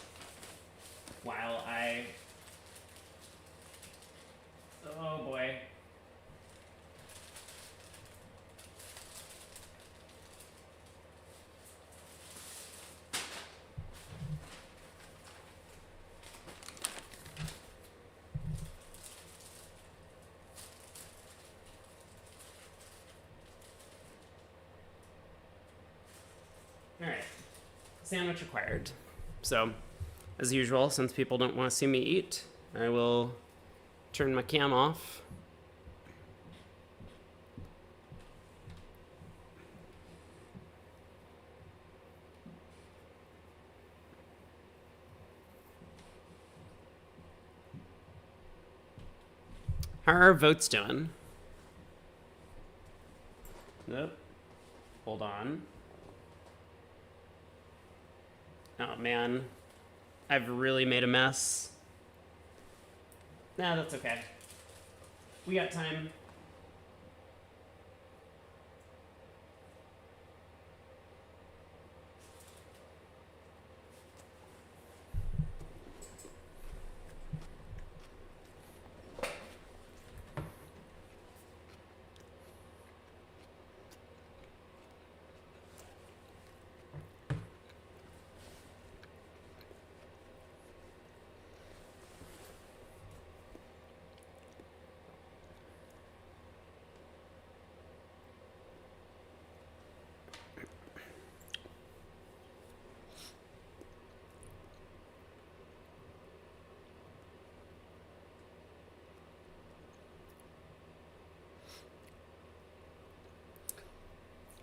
While I... Oh boy. Alright. Sandwich acquired. So, as usual, since people don't want to see me eat, I will turn my cam off. How are our votes doing? Nope. Hold on. Oh man, I've really made a mess. Nah, that's okay. We got time.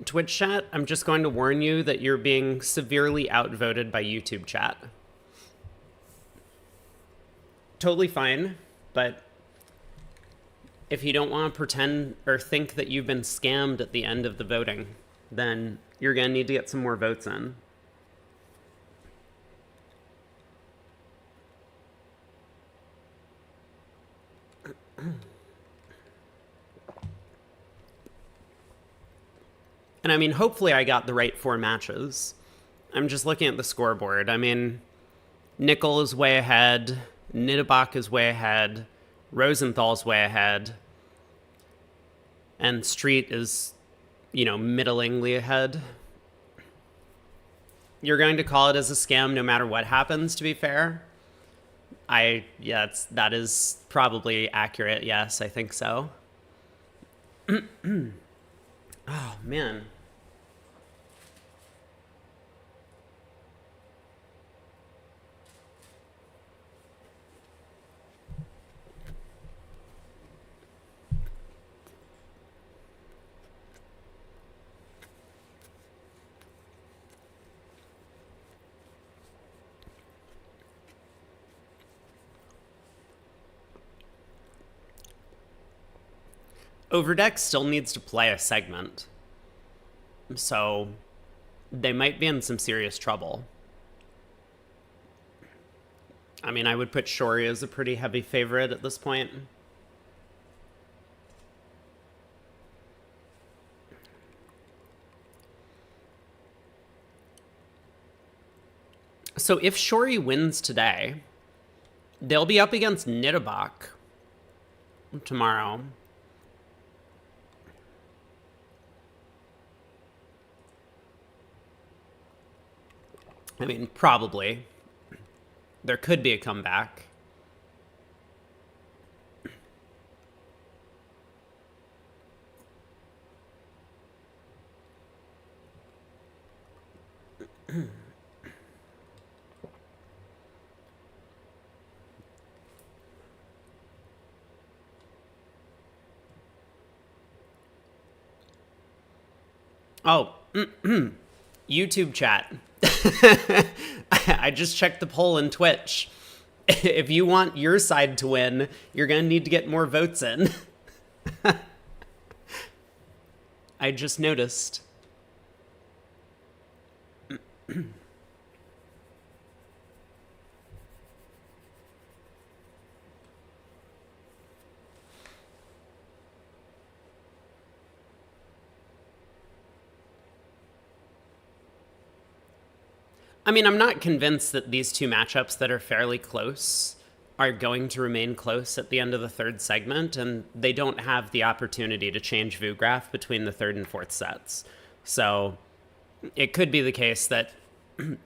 Twitch chat, I'm just going to warn you that you're being severely outvoted by YouTube chat. Totally fine, but if you don't want to pretend or think that you've been scammed at the end of the voting, then you're going to need to get some more votes in. And I mean, hopefully I got the right 4 matches. I'm just looking at the scoreboard. I mean, Nickel is way ahead. Nittebach is way ahead. Rosenthal's way ahead. And Street is, you know, middlingly ahead. You're going to call it as a scam no matter what happens, to be fair? Yeah, that is probably accurate. Yes, I think so. Oh, man. Overdeck still needs to play a segment. So they might be in some serious trouble. I mean, I would put Shori as a pretty heavy favorite at this point. So if Shori wins today, they'll be up against Nittebach tomorrow. I mean, probably. There could be a comeback. Oh, YouTube chat. I just checked the poll in Twitch. If you want your side to win, you're going to need to get more votes in. I just noticed. I mean, I'm not convinced that these two matchups that are fairly close are going to remain close at the end of the third segment, and they don't have the opportunity to change vugraph between the third and fourth sets. So it could be the case that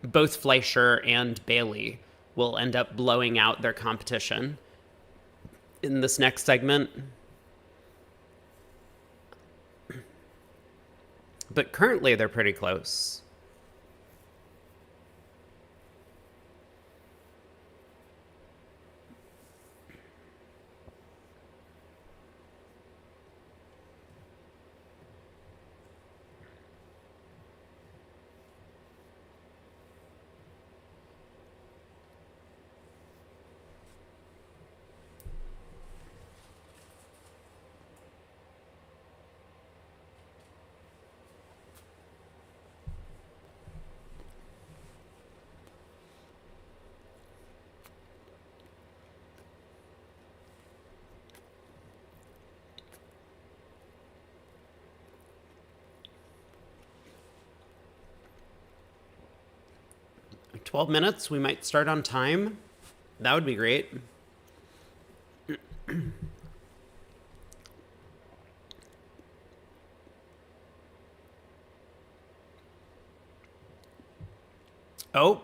both Fleischer and Bailey will end up blowing out their competition in this next segment. But currently, they're pretty close. In 12 minutes, we might start on time. That would be great. Oh,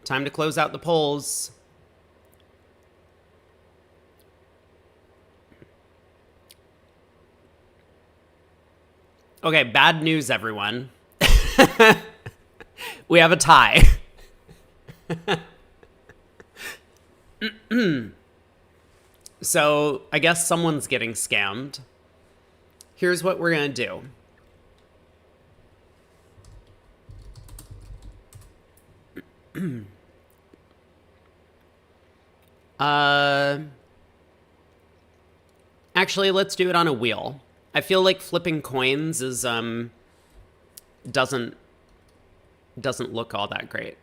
time to close out the polls. Okay, bad news, everyone. We have a tie. So I guess someone's getting scammed. Here's what we're going to do. Actually, let's do it on a wheel. I feel like flipping coins is doesn't look all that great.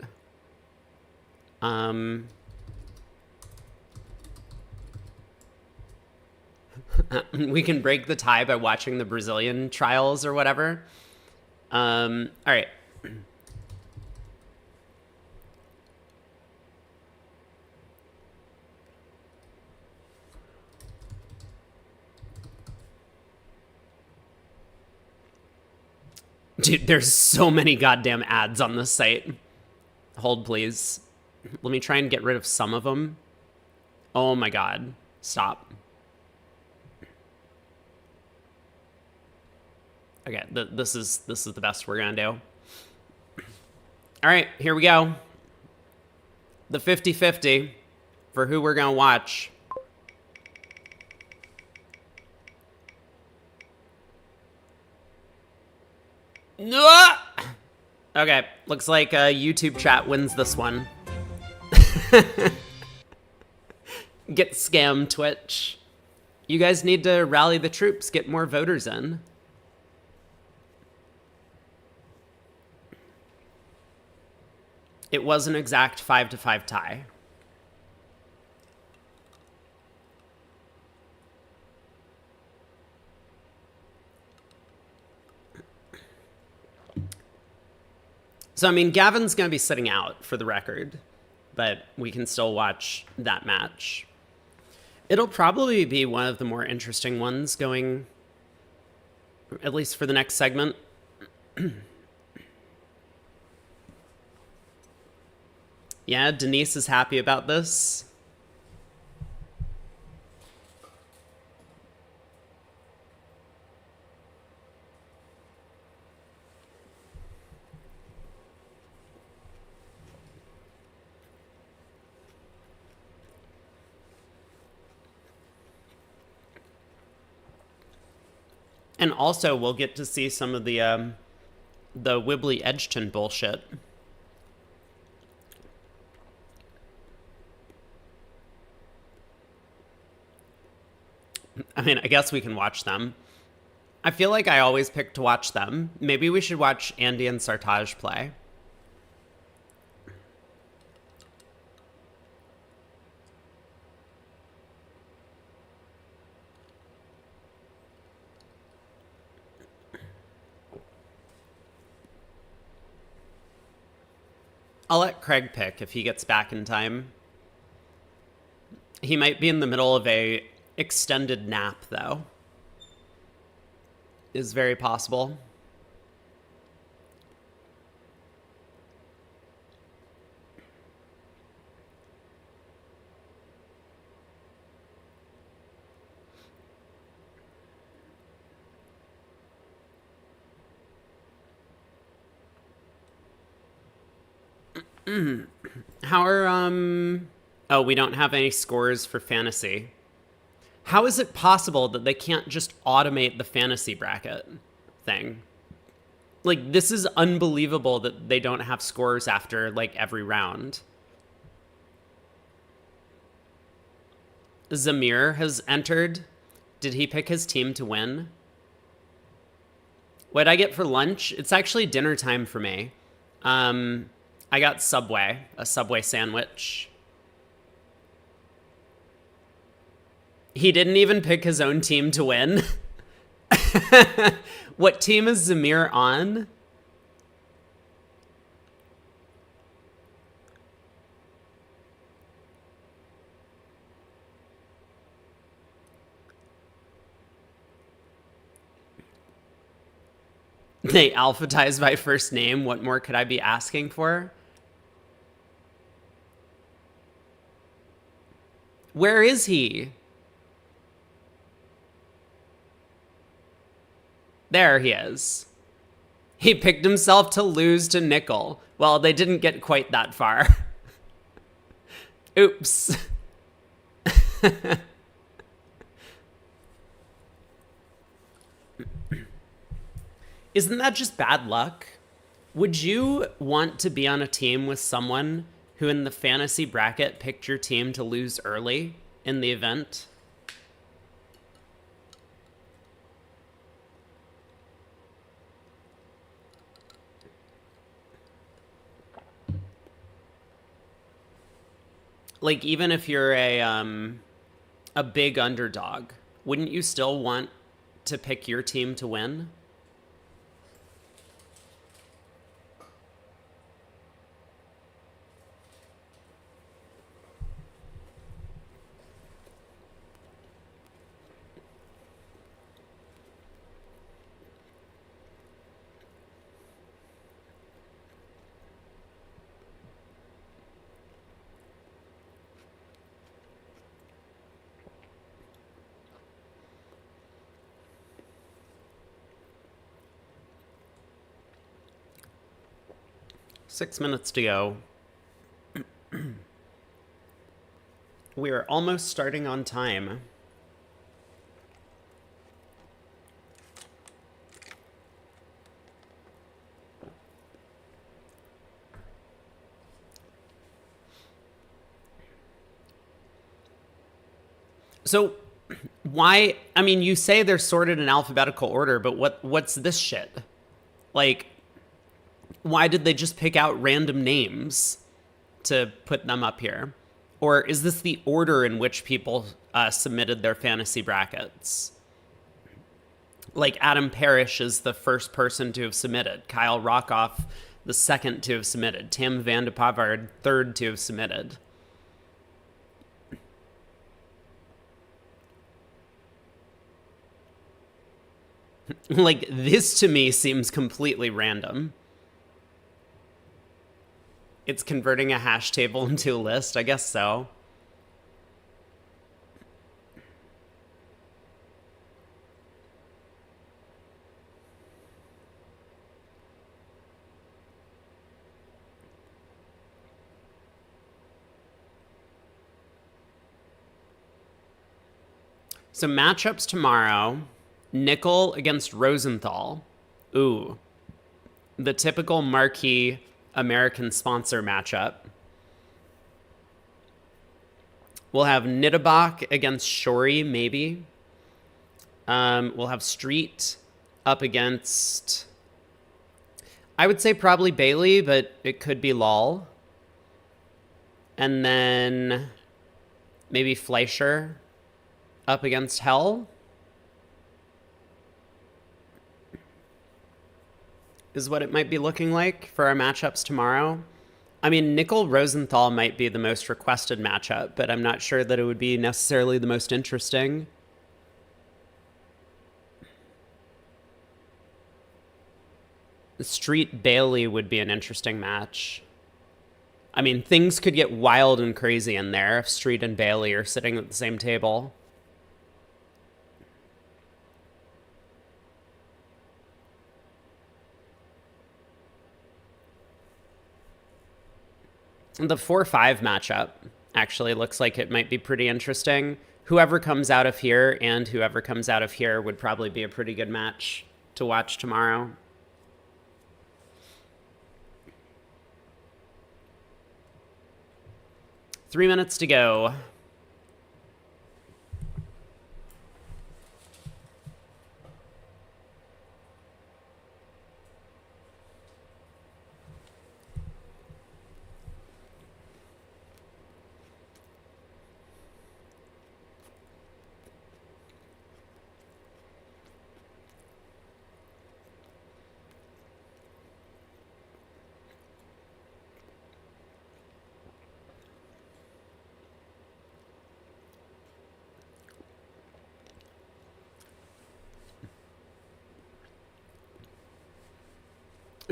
We can break the tie by watching the Brazilian trials or whatever. All right. Dude, there's so many goddamn ads on this site. Hold, please. Let me try and get rid of some of them. Oh my god. Stop. Okay, this is the best we're gonna do. All right, here we go. The 50-50 for who we're gonna watch. Okay, looks like YouTube chat wins this one. Get scammed, Twitch. You guys need to rally the troops, get more voters in. It was an exact 5-5 tie. So, I mean, Gavin's going to be sitting out for the record, but we can still watch that match. It'll probably be one of the more interesting ones going, at least for the next segment. Yeah, Denise is happy about this. And also, we'll get to see some of the Wibbly Edgerton bullshit. I mean, I guess we can watch them. I feel like I always pick to watch them. Maybe we should watch Andy and Sartaj play. I'll let Craig pick if he gets back in time. He might be in the middle of a extended nap, though. Is very possible. How are, oh, we don't have any scores for fantasy. How is it possible that they can't just automate the fantasy bracket thing? Like, this is unbelievable that they don't have scores after, like, every round. Zamir has entered. Did he pick his team to win? What'd I get for lunch? It's actually dinner time for me. I got Subway, a Subway sandwich. He didn't even pick his own team to win. What team is Zamir on? They alphabetize by first name. What more could I be asking for? Where is he? There he is. He picked himself to lose to Nickel. Well, they didn't get quite that far. Oops. Isn't that just bad luck? Would you want to be on a team with someone who in the fantasy bracket picked your team to lose early in the event? Like, even if you're a big underdog, wouldn't you still want to pick your team to win? Six minutes to go. We are almost starting on time. So why, I mean, you say they're sorted in alphabetical order, but what's this shit? Like, why did they just pick out random names to put them up here? Or is this the order in which people submitted their fantasy brackets? Like, Adam Parrish is the first person to have submitted. Kyle Rockoff, the second to have submitted. Tim Van de Pavard, third to have submitted. Like, this to me seems completely random. It's converting a hash table into a list, I guess so. So matchups tomorrow, Nickel against Rosenthal. Ooh, the typical marquee American sponsor matchup. We'll have Nittebach against Shori, maybe. We'll have Street up against, I would say probably Bailey, but it could be Lol. And then maybe Fleischer up against Hell. Is what it might be looking like for our matchups tomorrow. I mean, Nickel Rosenthal might be the most requested matchup, but I'm not sure that it would be necessarily the most interesting. Street Bailey would be an interesting match. I mean, things could get wild and crazy in there if Street and Bailey are sitting at the same table. The 4-5 matchup actually looks like it might be pretty interesting. Whoever comes out of here and whoever comes out of here would probably be a pretty good match to watch tomorrow. Three minutes to go.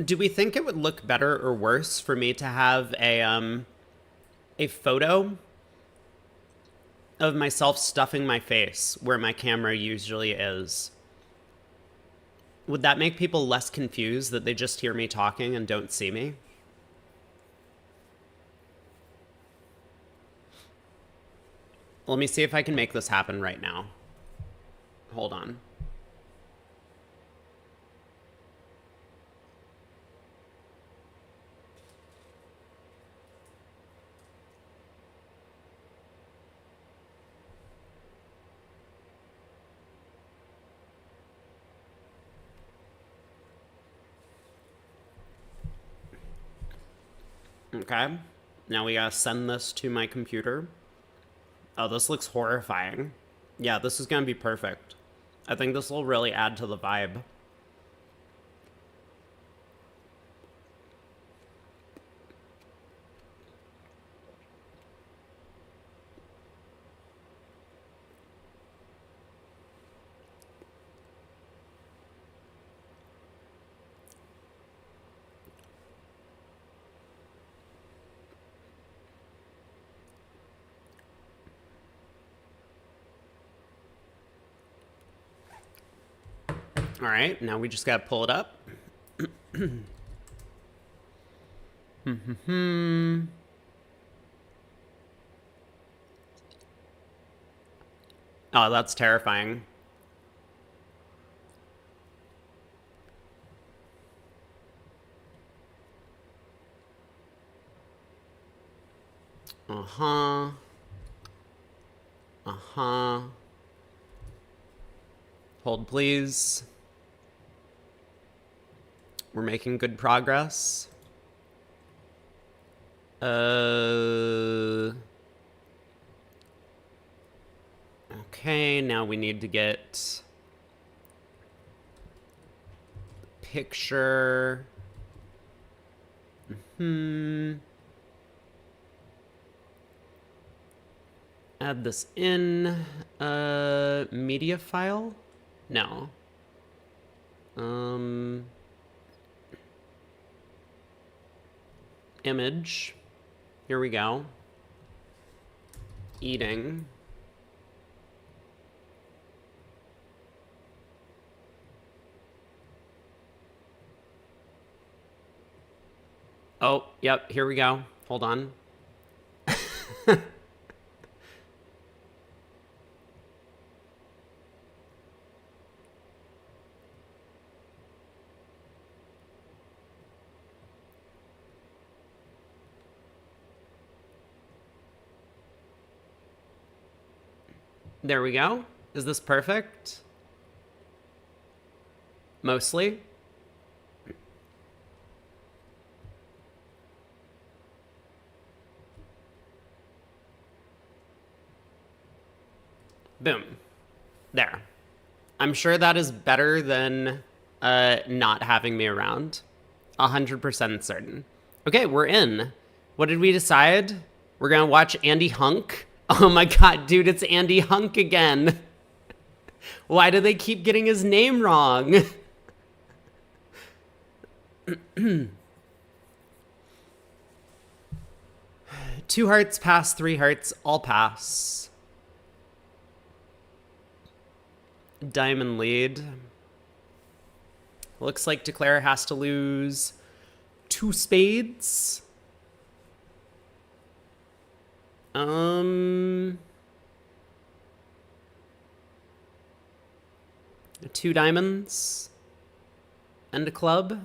Do we think it would look better or worse for me to have a photo of myself stuffing my face where my camera usually is? Would that make people less confused that they just hear me talking and don't see me? Let me see if I can make this happen right now. Hold on. Okay, now we gotta send this to my computer. Oh, this looks horrifying. Yeah, this is gonna be perfect. I think this will really add to the vibe. All right, now we just gotta pull it up. Oh, that's terrifying. Uh-huh. Uh-huh. Hold, please. We're making good progress. Okay, now we need to get picture. Add this in. Media file? No. Image. Here we go. Eating. Oh, yep, here we go. Hold on. There we go. Is this perfect? Mostly. Boom. There. I'm sure that is better than not having me around. 100% certain. Okay, we're in. What did we decide? We're gonna watch Andy Hunk? Oh my god, dude, it's Andy Hunk again. Why do they keep getting his name wrong? Two hearts pass, three hearts all pass. Diamond lead. Looks like Declare has to lose two spades. Two diamonds and a club.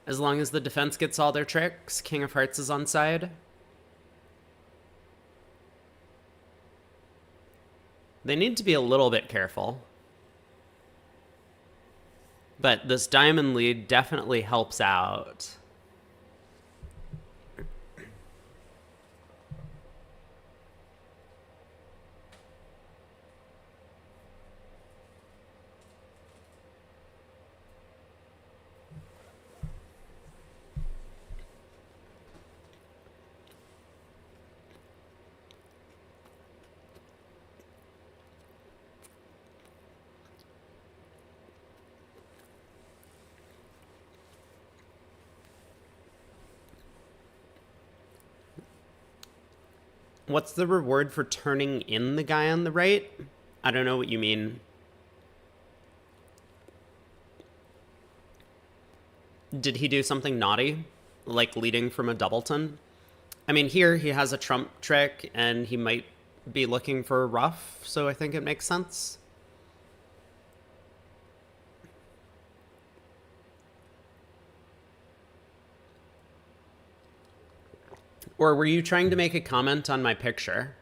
As long as the defense gets all their tricks, King of Hearts is on side. They need to be a little bit careful. But this diamond lead definitely helps out. What's the reward for turning in the guy on the right? I don't know what you mean. Did he do something naughty? Like leading from a doubleton? I mean, here he has a trump trick and he might be looking for a ruff, so I think it makes sense. Or were you trying to make a comment on my picture?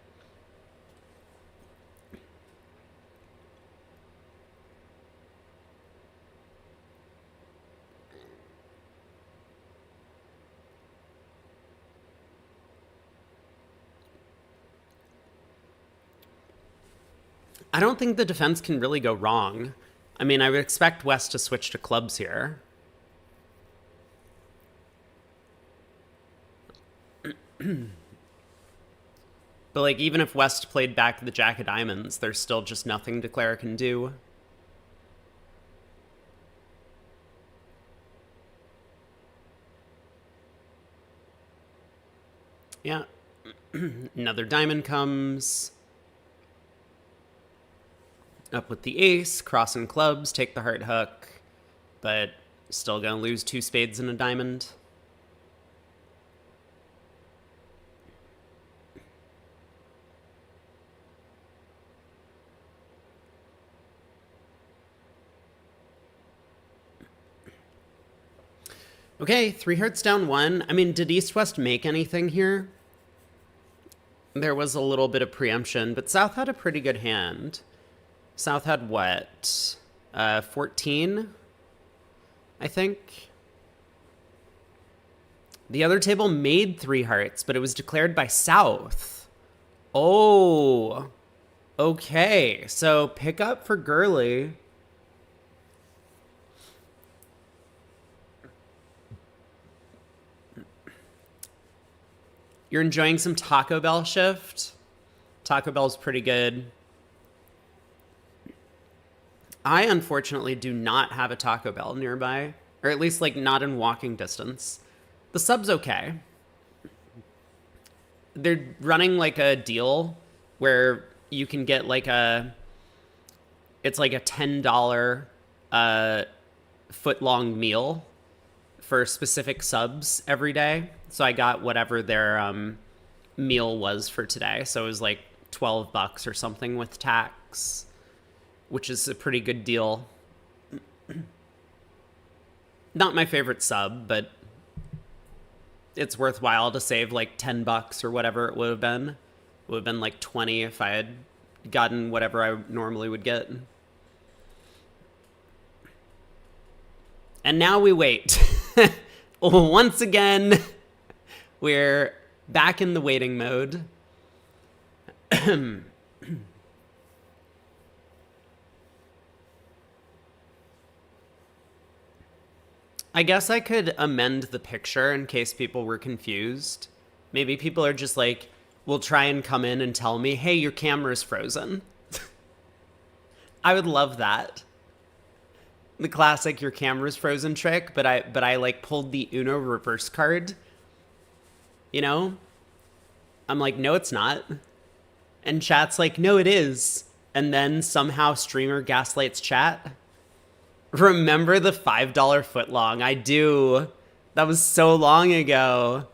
I don't think the defense can really go wrong. I mean, I would expect West to switch to clubs here. But, like, even if West played back the Jack of Diamonds, there's still just nothing Declare can do. Yeah. Another diamond comes. Up with the ace, crossing clubs, take the heart hook. But still gonna lose two spades and a diamond. Okay, three hearts down one. I mean, did East-West make anything here? There was a little bit of preemption, but South had a pretty good hand. South had what? 14, I think. The other table made three hearts, but it was declared by South. Oh, okay. So pick up for Gurley. You're enjoying some Taco Bell shift? Taco Bell's pretty good. I, unfortunately, do not have a Taco Bell nearby. Or at least, like, not in walking distance. The sub's okay. They're running, like, a deal where you can get, like, it's like a $10 foot-long meal for specific subs every day. So I got whatever their meal was for today. So it was like $12 or something with tax, which is a pretty good deal. Not my favorite sub, but it's worthwhile to save like $10 or whatever it would have been. It would have been like 20 if I had gotten whatever I normally would get. And now we wait. Once again, we're back in the waiting mode. I guess I could amend the picture in case people were confused. Maybe people are just like, will try and come in and tell me, hey, your camera's frozen. I would love that. The classic your camera's frozen trick, but I like pulled the Uno reverse card. You know? I'm like, no, it's not. And chat's like, no, it is. And then somehow streamer gaslights chat. Remember the $5 footlong? I do. That was so long ago.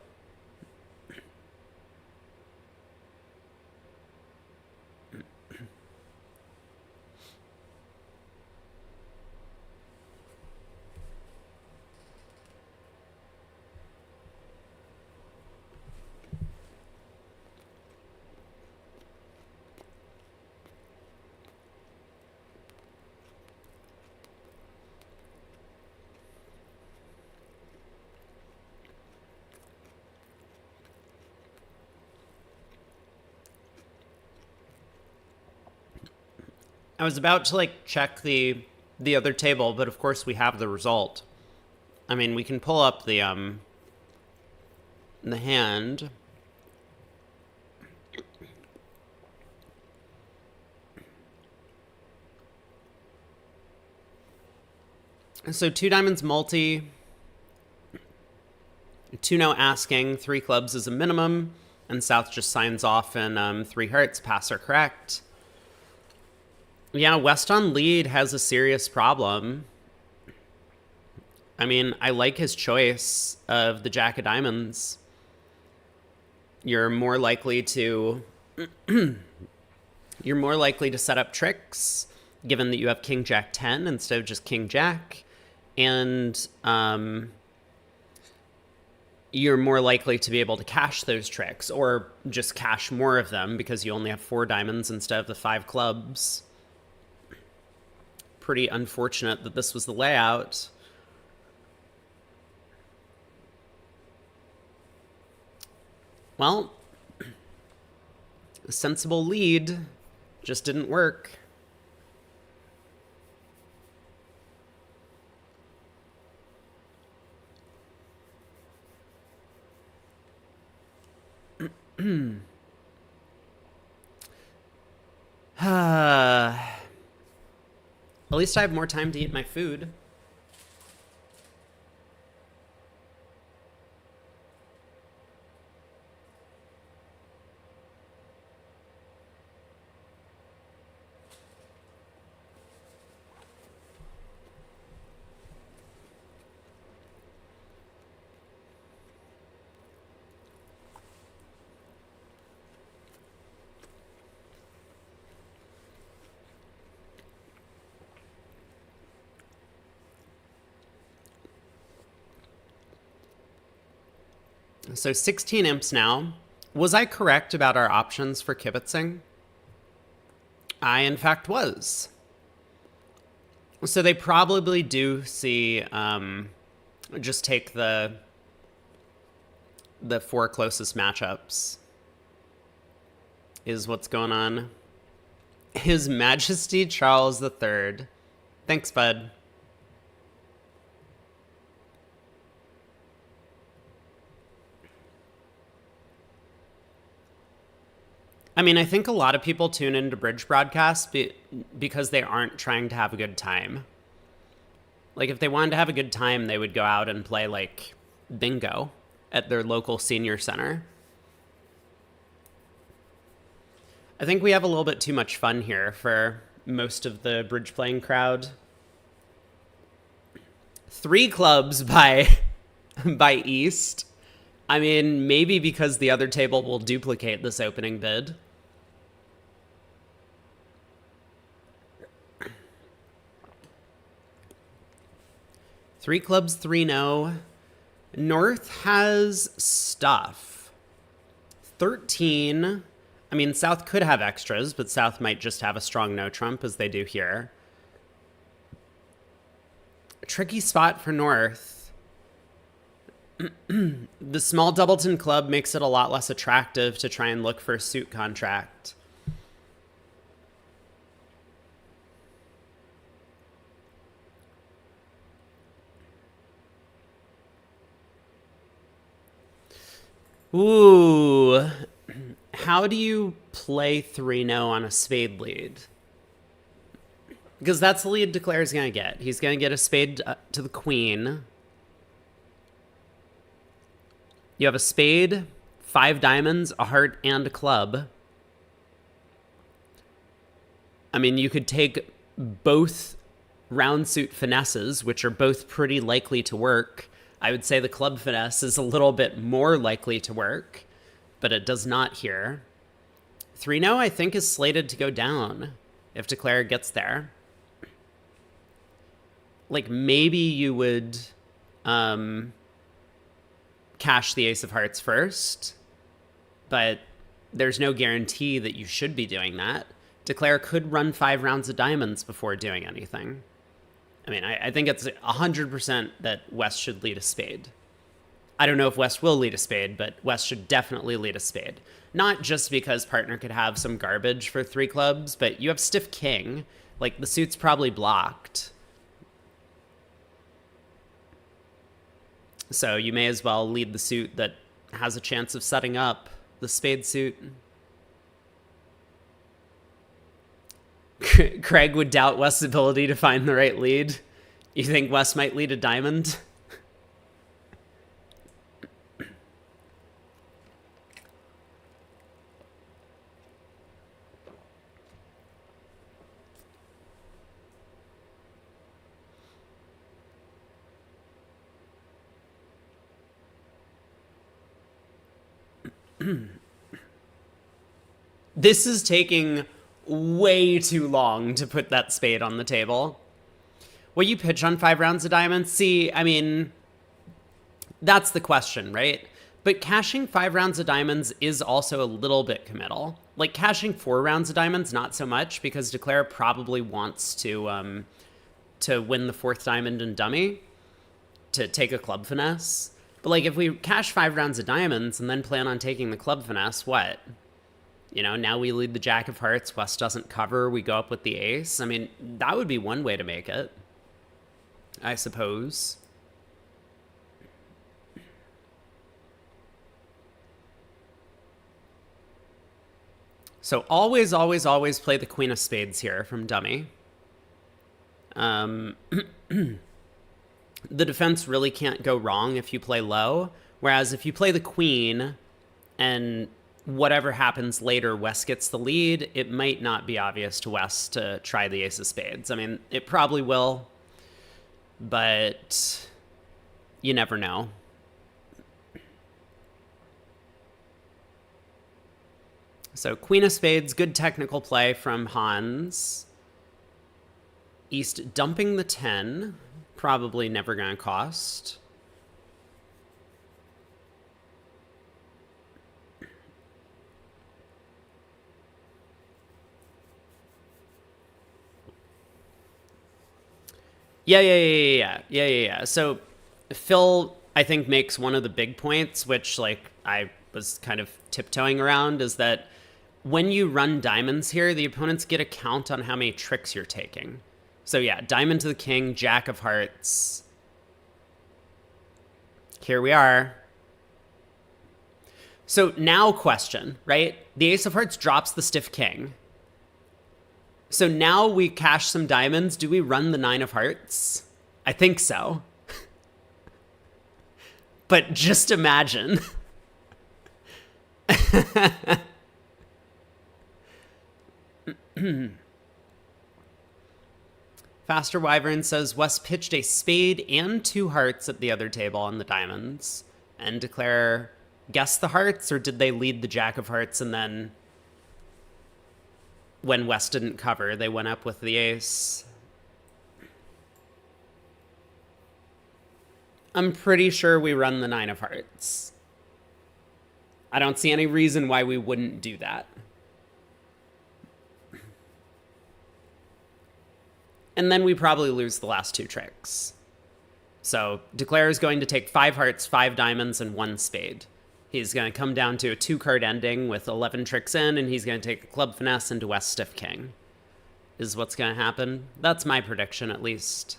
I was about to like check the other table, but of course we have the result. I mean, we can pull up the hand. So 2 diamonds multi, 2 no asking, 3 clubs is a minimum, and South just signs off in 3 hearts, pass or correct. Yeah, West on lead has a serious problem. I mean, I like his choice of the Jack of Diamonds. You're more likely to set up tricks, given that you have King Jack 10 instead of just King Jack. And you're more likely to be able to cash those tricks, or just cash more of them because you only have 4 diamonds instead of the 5 clubs. Pretty unfortunate that this was the layout. Well, a sensible lead just didn't work. At least I have more time to eat my food. So 16 imps now. Was I correct about our options for kibitzing? I, in fact, was. So they probably do see, just take the 4 closest matchups is what's going on. His Majesty Charles III. Thanks, bud. I mean, I think a lot of people tune into bridge broadcasts because they aren't trying to have a good time. Like, if they wanted to have a good time, they would go out and play, like, bingo at their local senior center. I think we have a little bit too much fun here for most of the bridge playing crowd. 3 clubs by East. I mean, maybe because the other table will duplicate this opening bid. Three clubs, 3 no. North has stuff. 13. I mean, South could have extras, but South might just have a strong no trump, as they do here. A tricky spot for North. The small doubleton club makes it a lot less attractive to try and look for a suit contract. Ooh. How do you play 3-0 on a spade lead? Because that's the lead Declare's going to get. He's going to get a spade to the queen. You have a spade, 5 diamonds, a heart, and a club. I mean, you could take both round suit finesses, which are both pretty likely to work. I would say the club finesse is a little bit more likely to work, but it does not here. 3-0, I think, is slated to go down if Declare gets there. Like, maybe you would cash the ace of hearts first, but there's no guarantee that you should be doing that. Declare could run 5 rounds of diamonds before doing anything. I mean, I think it's 100% that West should lead a spade. I don't know if West will lead a spade, but West should definitely lead a spade. Not just because partner could have some garbage for 3 clubs, but you have stiff king. Like, the suit's probably blocked. So you may as well lead the suit that has a chance of setting up the spade suit. Craig would doubt West's ability to find the right lead. You think West might lead a diamond? This is taking way too long to put that spade on the table. Will you pitch on 5 rounds of diamonds? See, I mean, that's the question, right? But cashing 5 rounds of diamonds is also a little bit committal. Like, cashing 4 rounds of diamonds, not so much, because Declare probably wants to win the 4th diamond and dummy, to take a club finesse. But, like, if we cash 5 rounds of diamonds and then plan on taking the club finesse, what? You know, now we lead the jack of hearts, West doesn't cover, we go up with the ace. I mean, that would be one way to make it, I suppose. So always, always, always play the queen of spades here from dummy. The defense really can't go wrong if you play low, whereas if you play the queen and whatever happens later, West gets the lead, it might not be obvious to West to try the ace of spades. I mean, it probably will, but you never know. So queen of spades, good technical play from Hans. East dumping the 10, probably never gonna cost. Yeah. So Phil, I think, makes one of the big points, which, like, I was kind of tiptoeing around, is that when you run diamonds here, the opponents get a count on how many tricks you're taking. So yeah, diamond to the king, jack of hearts. Here we are. So now question, right? The ace of hearts drops the stiff king. So now we cash some diamonds. Do we run the 9 of hearts? I think so. But just imagine. Faster Wyvern says West pitched a spade and 2 hearts at the other table on the diamonds. And Declare guessed the hearts, or did they lead the jack of hearts and then when West didn't cover, they went up with the ace? I'm pretty sure we run the 9 of hearts. I don't see any reason why we wouldn't do that. And then we probably lose the last 2 tricks. So Declare is going to take 5 hearts, 5 diamonds, and 1 spade. He's going to come down to a 2-card ending with 11 tricks in, and he's going to take a club finesse into West stiff king. Is what's going to happen. That's my prediction, at least.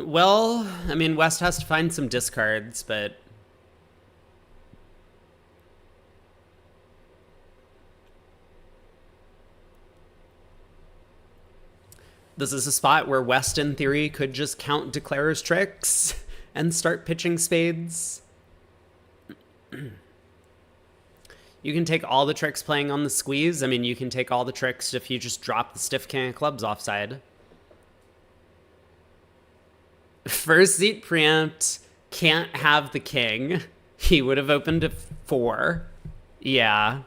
Well, I mean, West has to find some discards, but this is a spot where West, in theory, could just count Declarer's tricks and start pitching spades. You can take all the tricks playing on the squeeze. I mean, you can take all the tricks if you just drop the stiff king of clubs offside. First seat preempt, can't have the king. He would have opened to 4. Yeah.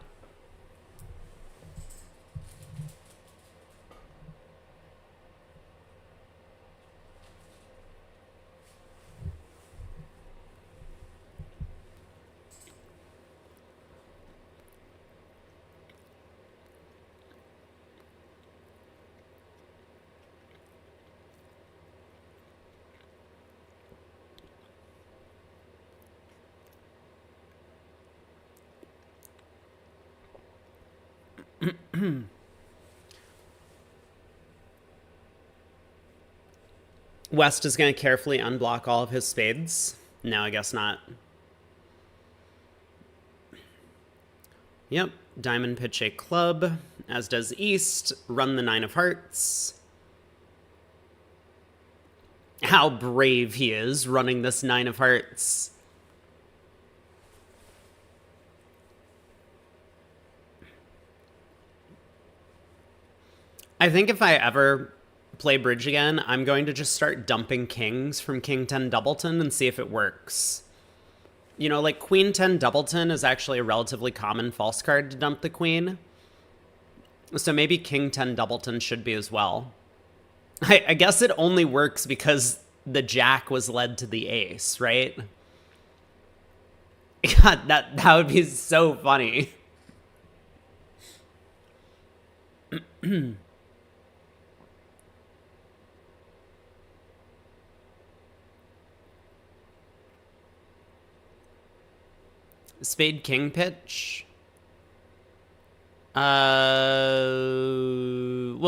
West is going to carefully unblock all of his spades. No, I guess not. Yep, diamond pitch a club, as does East. Run the 9 of hearts. How brave he is running this 9 of hearts. I think if I ever play bridge again, I'm going to just start dumping kings from King 10 Doubleton and see if it works. You know, like Queen 10 Doubleton is actually a relatively common false card to dump the queen. So maybe King 10 Doubleton should be as well. I guess it only works because the jack was led to the ace, right? God, that would be so funny. Spade king pitch. Well,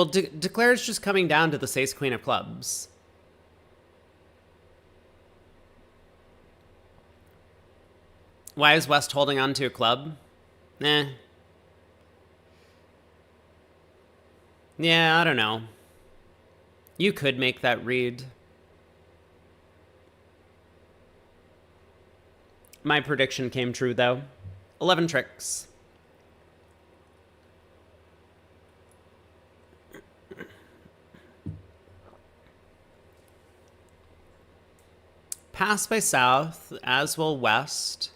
Declare's just coming down to the ace queen of clubs. Why is West holding on to a club? Yeah, I don't know. You could make that read. My prediction came true, though. 11 tricks. Pass by South, as will West.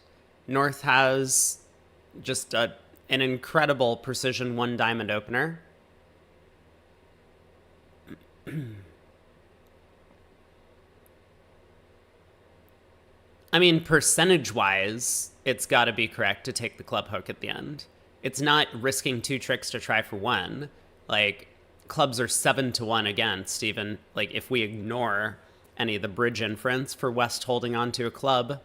North has just an incredible precision 1 diamond opener. I mean, percentage-wise, it's got to be correct to take the club hook at the end. It's not risking 2 tricks to try for 1. Like, clubs are 7-1 against, even, like, if we ignore any of the bridge inference for West holding on to a club.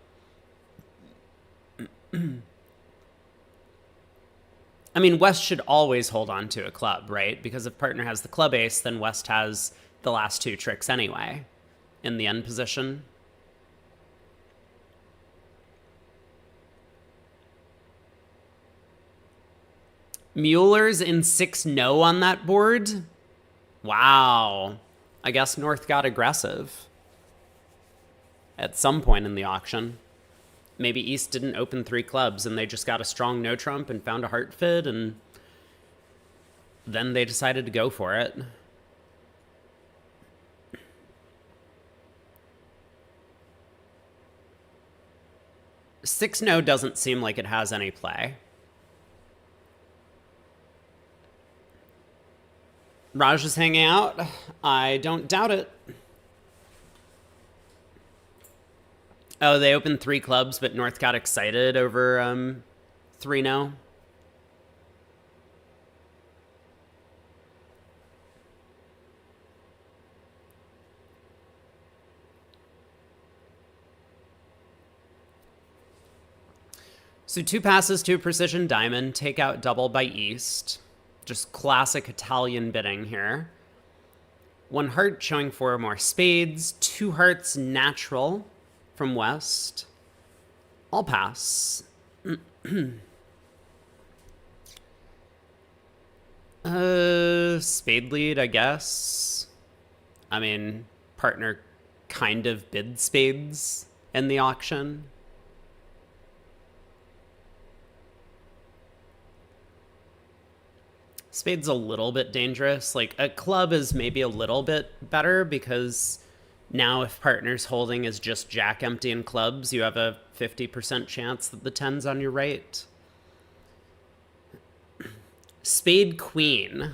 I mean, West should always hold on to a club, right? Because if partner has the club ace, then West has the last 2 tricks anyway in the end position. Mueller's in 6-no on that board? Wow. I guess North got aggressive at some point in the auction. Maybe East didn't open 3 clubs and they just got a strong no trump and found a heart fit, and then they decided to go for it. Six no doesn't seem like it has any play. Raj is hanging out. I don't doubt it. Oh, they opened 3 clubs, but North got excited over 3-0. So 2 passes to a precision diamond, take out double by East. Just classic Italian bidding here. 1 heart showing 4 or more spades, 2 hearts natural from West. I'll pass. Spade lead, I guess. I mean, partner kind of bid spades in the auction. Spade's a little bit dangerous. Like, a club is maybe a little bit better because now if partner's holding is just jack empty and clubs, you have a 50% chance that the 10's on your right. Spade queen.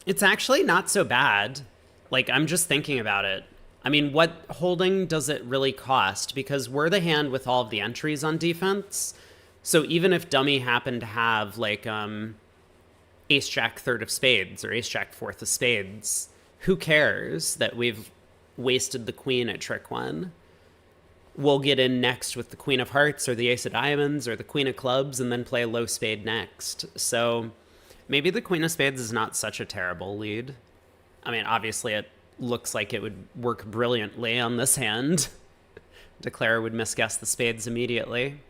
It's actually not so bad. Like, I'm just thinking about it. I mean, what holding does it really cost? Because we're the hand with all of the entries on defense. So even if dummy happened to have, like, ace-jack third of spades or ace-jack fourth of spades, who cares that we've wasted the queen at trick 1? We'll get in next with the queen of hearts or the ace of diamonds or the queen of clubs and then play a low spade next. So maybe the queen of spades is not such a terrible lead. I mean, obviously it looks like it would work brilliantly on this hand. Declare would misguess the spades immediately.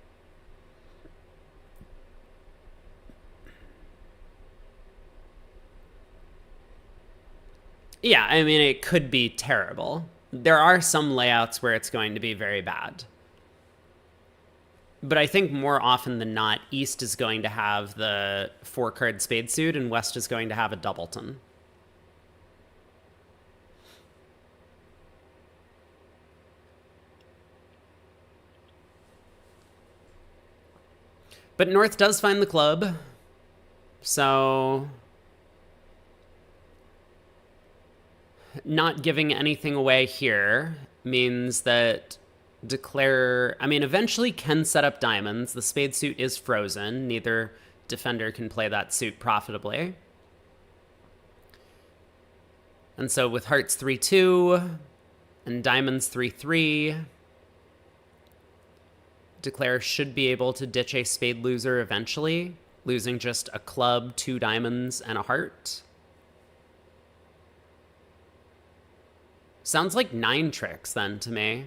Yeah, I mean, it could be terrible. There are some layouts where it's going to be very bad. But I think more often than not, East is going to have the 4-card spade suit and West is going to have a doubleton. But North does find the club, so not giving anything away here means that Declare, I mean, eventually can set up diamonds. The spade suit is frozen. Neither defender can play that suit profitably. And so with hearts 3-2 and diamonds 3-3, Declare should be able to ditch a spade loser eventually, losing just a club, 2 diamonds, and a heart. Sounds like 9 tricks then to me.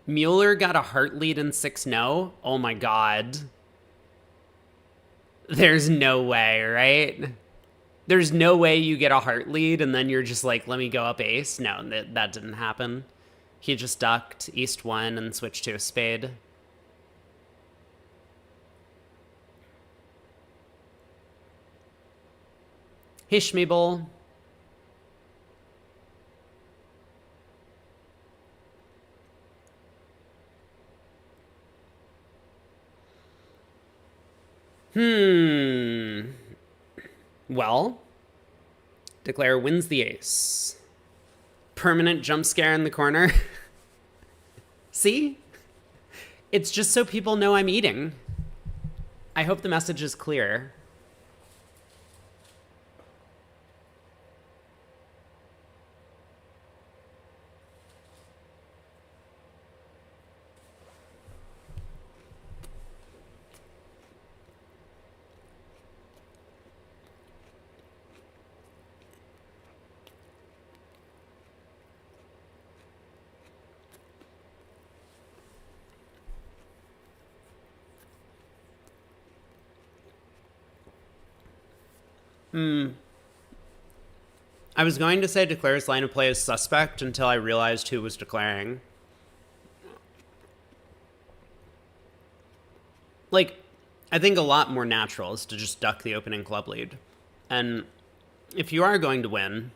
Mueller got a heart lead in 6-0. Oh my god. There's no way, right? There's no way you get a heart lead and then you're just like, let me go up ace. No, that didn't happen. He just ducked East 1 and switched to a spade. Hey, Schmeeble. Well, Declare wins the ace. Permanent jump scare in the corner. See? It's just so people know I'm eating. I hope the message is clear. I was going to say Declare's line of play is suspect until I realized who was declaring. Like, I think a lot more natural is to just duck the opening club lead. And if you are going to win,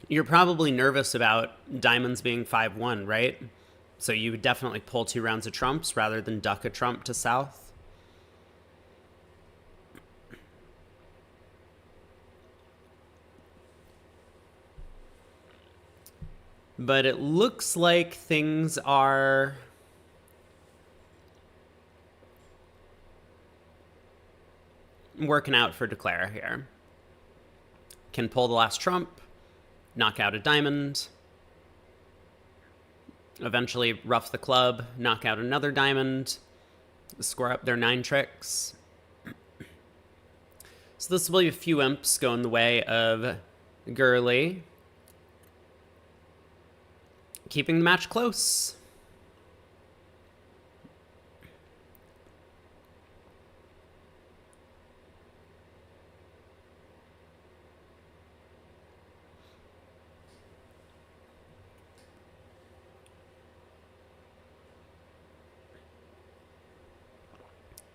you're probably nervous about diamonds being 5-1, right? So you would definitely pull 2 rounds of trumps rather than duck a trump to south. But it looks like things are working out for Declare here. Can pull the last trump, knock out a diamond. Eventually ruff the club, knock out another diamond, score up their 9 tricks. So this will be a few imps going the way of Gurley, keeping the match close.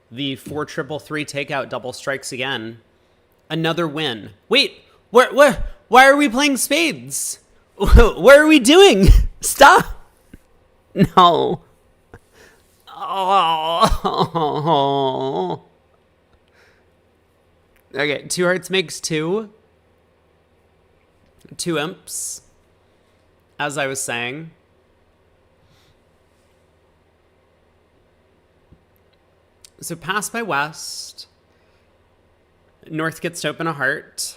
The 4-3-3 takeout double strikes again. Another win. Wait, why are we playing spades? What are we doing? Stop. No. Oh. Okay, 2 hearts makes 2. 2 imps. As I was saying. So pass by West. North gets to open a heart.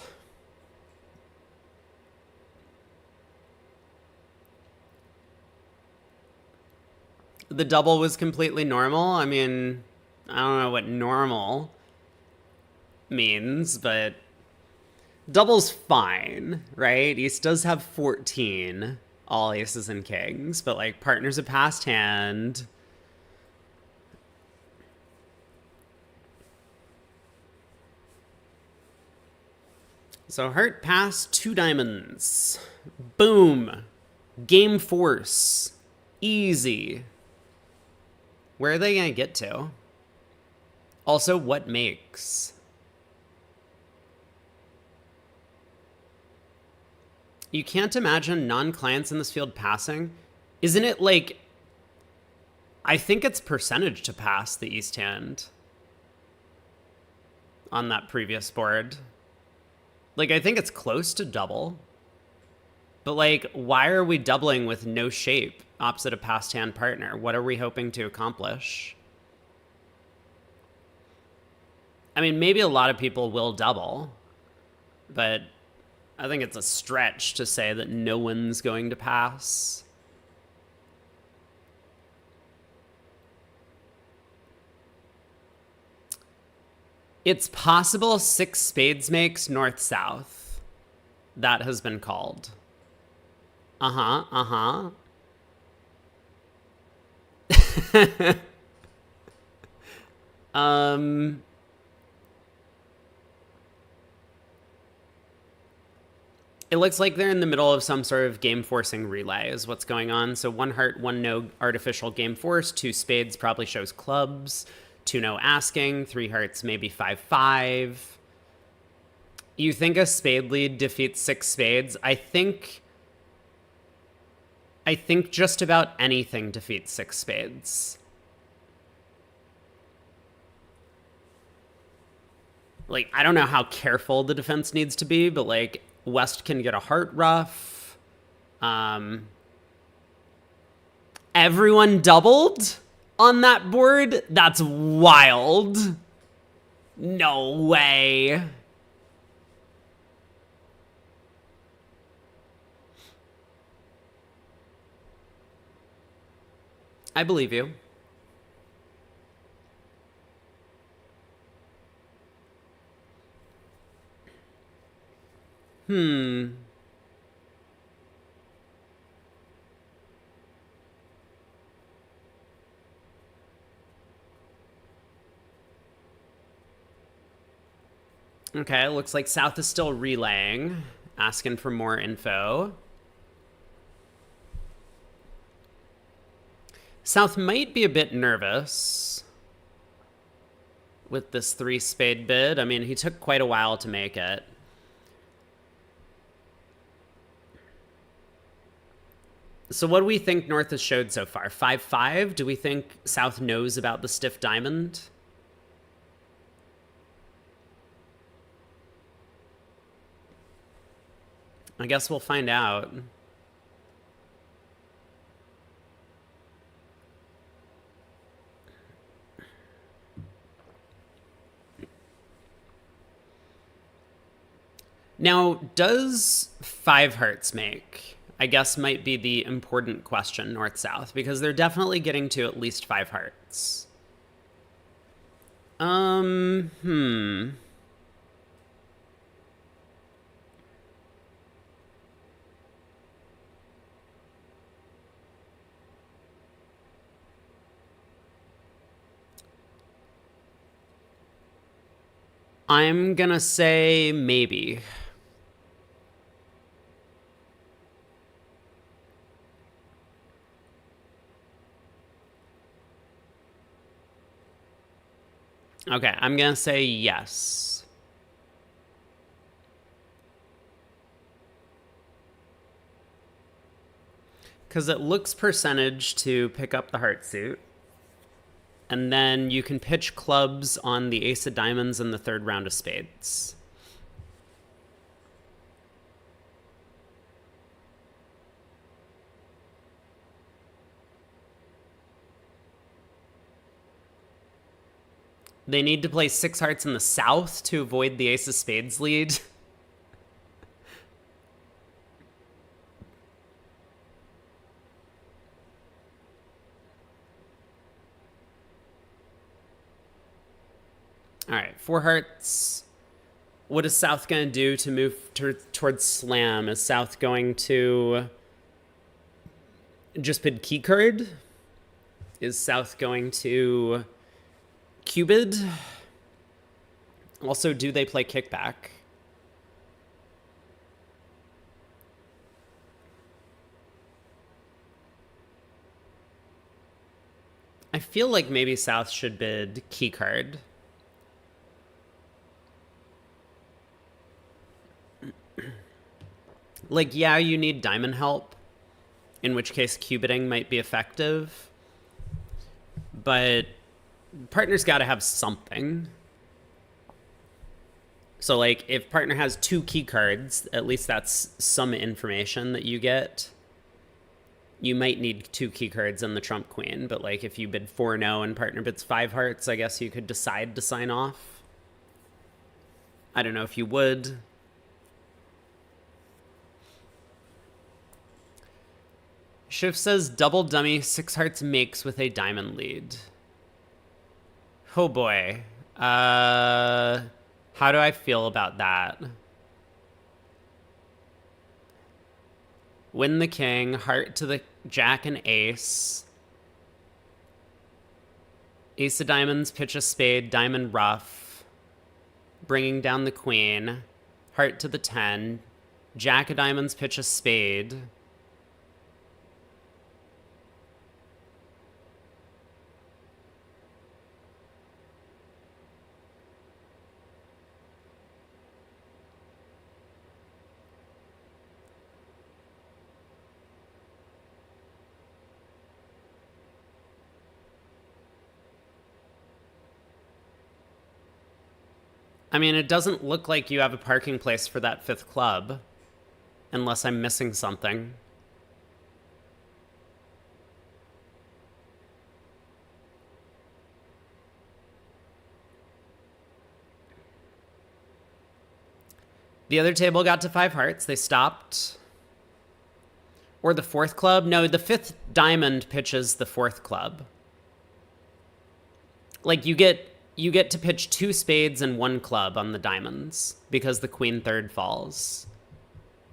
The double was completely normal. I mean, I don't know what normal means, but double's fine, right? East does have 14, all aces and kings, but like partner's a passed hand. So heart pass, 2 diamonds. Boom. Game force. Easy. Where are they going to get to? Also, what makes? You can't imagine non-clients in this field passing. Isn't it like... I think it's percentage to pass the East hand on that previous board. Like, I think it's close to double. But, like, why are we doubling with no shape opposite a passed hand partner? What are we hoping to accomplish? I mean, maybe a lot of people will double, but I think it's a stretch to say that no one's going to pass. It's possible 6 spades makes north-south. That has been called. Uh-huh. It looks like they're in the middle of some sort of game forcing relay is what's going on. So 1 heart, 1 no artificial game force, 2 spades probably shows clubs, 2 no asking, 3 hearts maybe 5-5. You think a spade lead defeats 6 spades? I think just about anything defeats 6 spades. Like, I don't know how careful the defense needs to be, but like West can get a heart ruff. Everyone doubled on that board? That's wild. No way. I believe you. Okay, looks like South is still relaying, asking for more info. South might be a bit nervous with this 3 spade bid. I mean, he took quite a while to make it. So what do we think North has showed so far? 5-5? Do we think South knows about the stiff diamond? I guess we'll find out. Now, does 5 hearts make? I guess might be the important question, north-south, because they're definitely getting to at least 5 hearts. Hmm. I'm gonna say maybe. Okay, I'm gonna say yes. Because it looks percentage to pick up the heart suit. And then you can pitch clubs on the ace of diamonds in the 3rd round of spades. They need to play 6 hearts in the south to avoid the ace of spades lead. All right, 4 hearts. What is South going to do to move towards slam? Is South going to just bid key card? Is South going to cubid? Also, do they play kickback? I feel like maybe South should bid key card. Like, yeah, you need diamond help, in which case cubiting might be effective. But partner's got to have something. So, like, if partner has 2 key cards, at least that's some information that you get. You might need 2 key cards and the trump queen, but, like, if you bid 4-0 and partner bids 5 hearts, I guess you could decide to sign off. I don't know if you would. Shift says double dummy 6 hearts makes with a diamond lead. Oh boy. How do I feel about that? Win the king, heart to the jack and ace. Ace of diamonds, pitch a spade, diamond ruff. Bringing down the queen. Heart to the 10. Jack of diamonds, pitch a spade. I mean, it doesn't look like you have a parking place for that 5th club, unless I'm missing something. The other table got to 5 hearts. They stopped. Or the 4th club? No, the 5th diamond pitches the 4th club. Like, you get to pitch 2 spades and 1 club on the diamonds because the queen 3rd falls.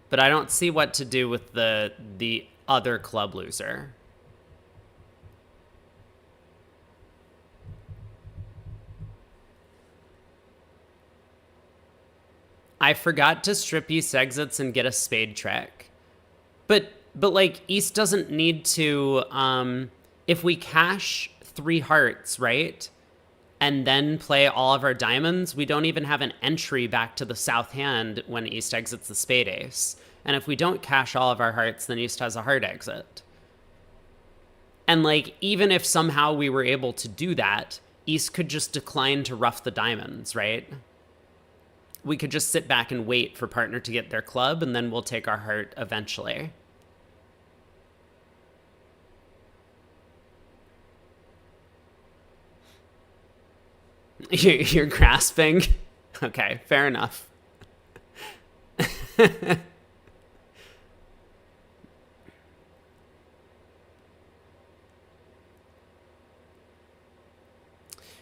But I don't see what to do with the other club loser. I forgot to strip East exits and get a spade trick. But like, East doesn't need to, if we cash 3 hearts, right? And then play all of our diamonds, we don't even have an entry back to the south hand when East exits the spade ace. And if we don't cash all of our hearts, then East has a heart exit. And, like, even if somehow we were able to do that, East could just decline to ruff the diamonds, right? We could just sit back and wait for partner to get their club, and then we'll take our heart eventually. You're grasping? Okay, fair enough.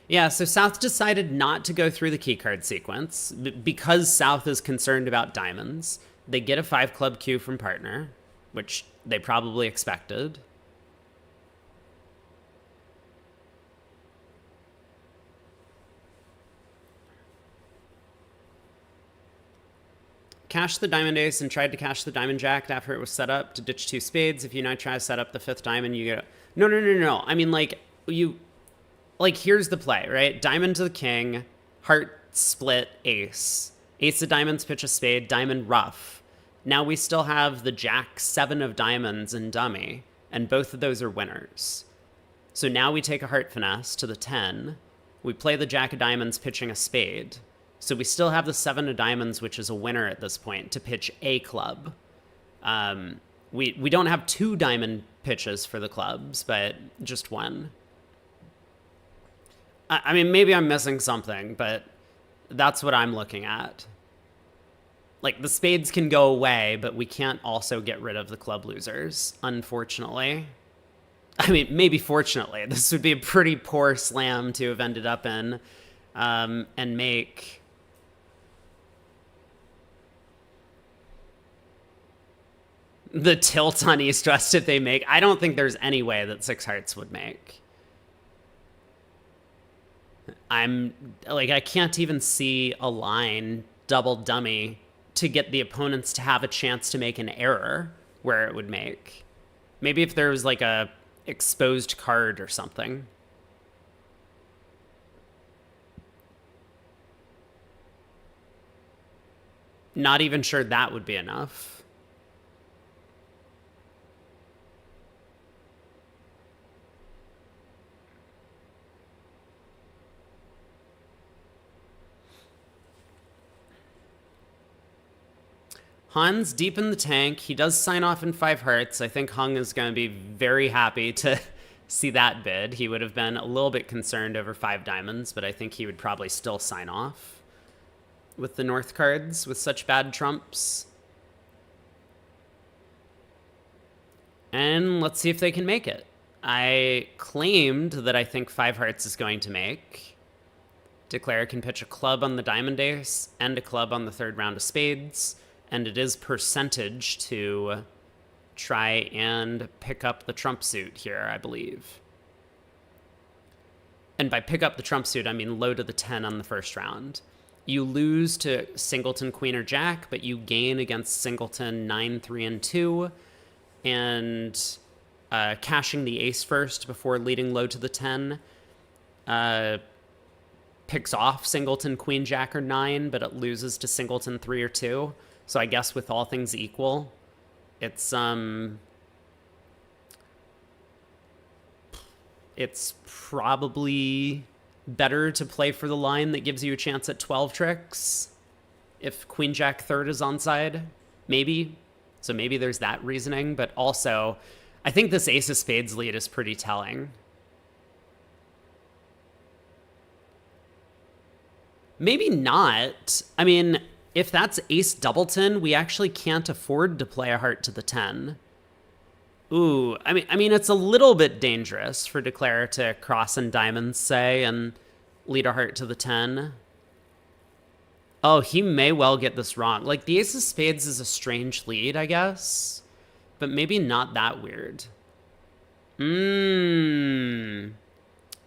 Yeah, so South decided not to go through the keycard sequence because South is concerned about diamonds. They get a 5-club cue from partner, which they probably expected. Cashed the diamond ace and tried to cash the diamond jack after it was set up to ditch 2 spades. If you now try to set up the 5th diamond, you get... No. I mean, like, you... Like, here's the play, right? Diamond to the king, heart split, ace. Ace of diamonds, pitch a spade, diamond ruff. Now we still have the jack 7 of diamonds and dummy, and both of those are winners. So now we take a heart finesse to the 10. We play the jack of diamonds pitching a spade. So we still have the 7 of diamonds, which is a winner at this point, to pitch a club. We don't have 2 diamond pitches for the clubs, but just 1. I mean, maybe I'm missing something, but that's what I'm looking at. Like, the spades can go away, but we can't also get rid of the club losers, unfortunately. I mean, maybe fortunately. This would be a pretty poor slam to have ended up in, and make... the tilt on East West if they make. I don't think there's any way that 6 hearts would make. I can't even see a line double dummy to get the opponents to have a chance to make an error where it would make. Maybe if there was like a exposed card or something. Not even sure that would be enough. Han's deep in the tank. He does sign off in 5 hearts. I think Hung is going to be very happy to see that bid. He would have been a little bit concerned over 5 diamonds, but I think he would probably still sign off with the North cards with such bad trumps. And let's see if they can make it. I claimed that I think 5 hearts is going to make. Declare can pitch a club on the diamond ace and a club on the 3rd round of spades. And it is percentage to try and pick up the trump suit here, I believe. And by pick up the trump suit, I mean low to the 10 on the 1st round. You lose to singleton, queen, or jack, but you gain against singleton 9, 3, and 2. And cashing the ace first before leading low to the 10 picks off singleton, queen, jack, or 9, but it loses to singleton 3 or 2. So I guess with all things equal, it's probably better to play for the line that gives you a chance at 12 tricks if queen jack 3rd is onside, maybe. So maybe there's that reasoning, but also I think this ace of spades lead is pretty telling. Maybe not. I mean, if that's ace doubleton, we actually can't afford to play a heart to the 10. Ooh, I mean, it's a little bit dangerous for Declare to cross in diamonds, say, and lead a heart to the 10. Oh, he may well get this wrong. Like, the ace of spades is a strange lead, I guess, but maybe not that weird.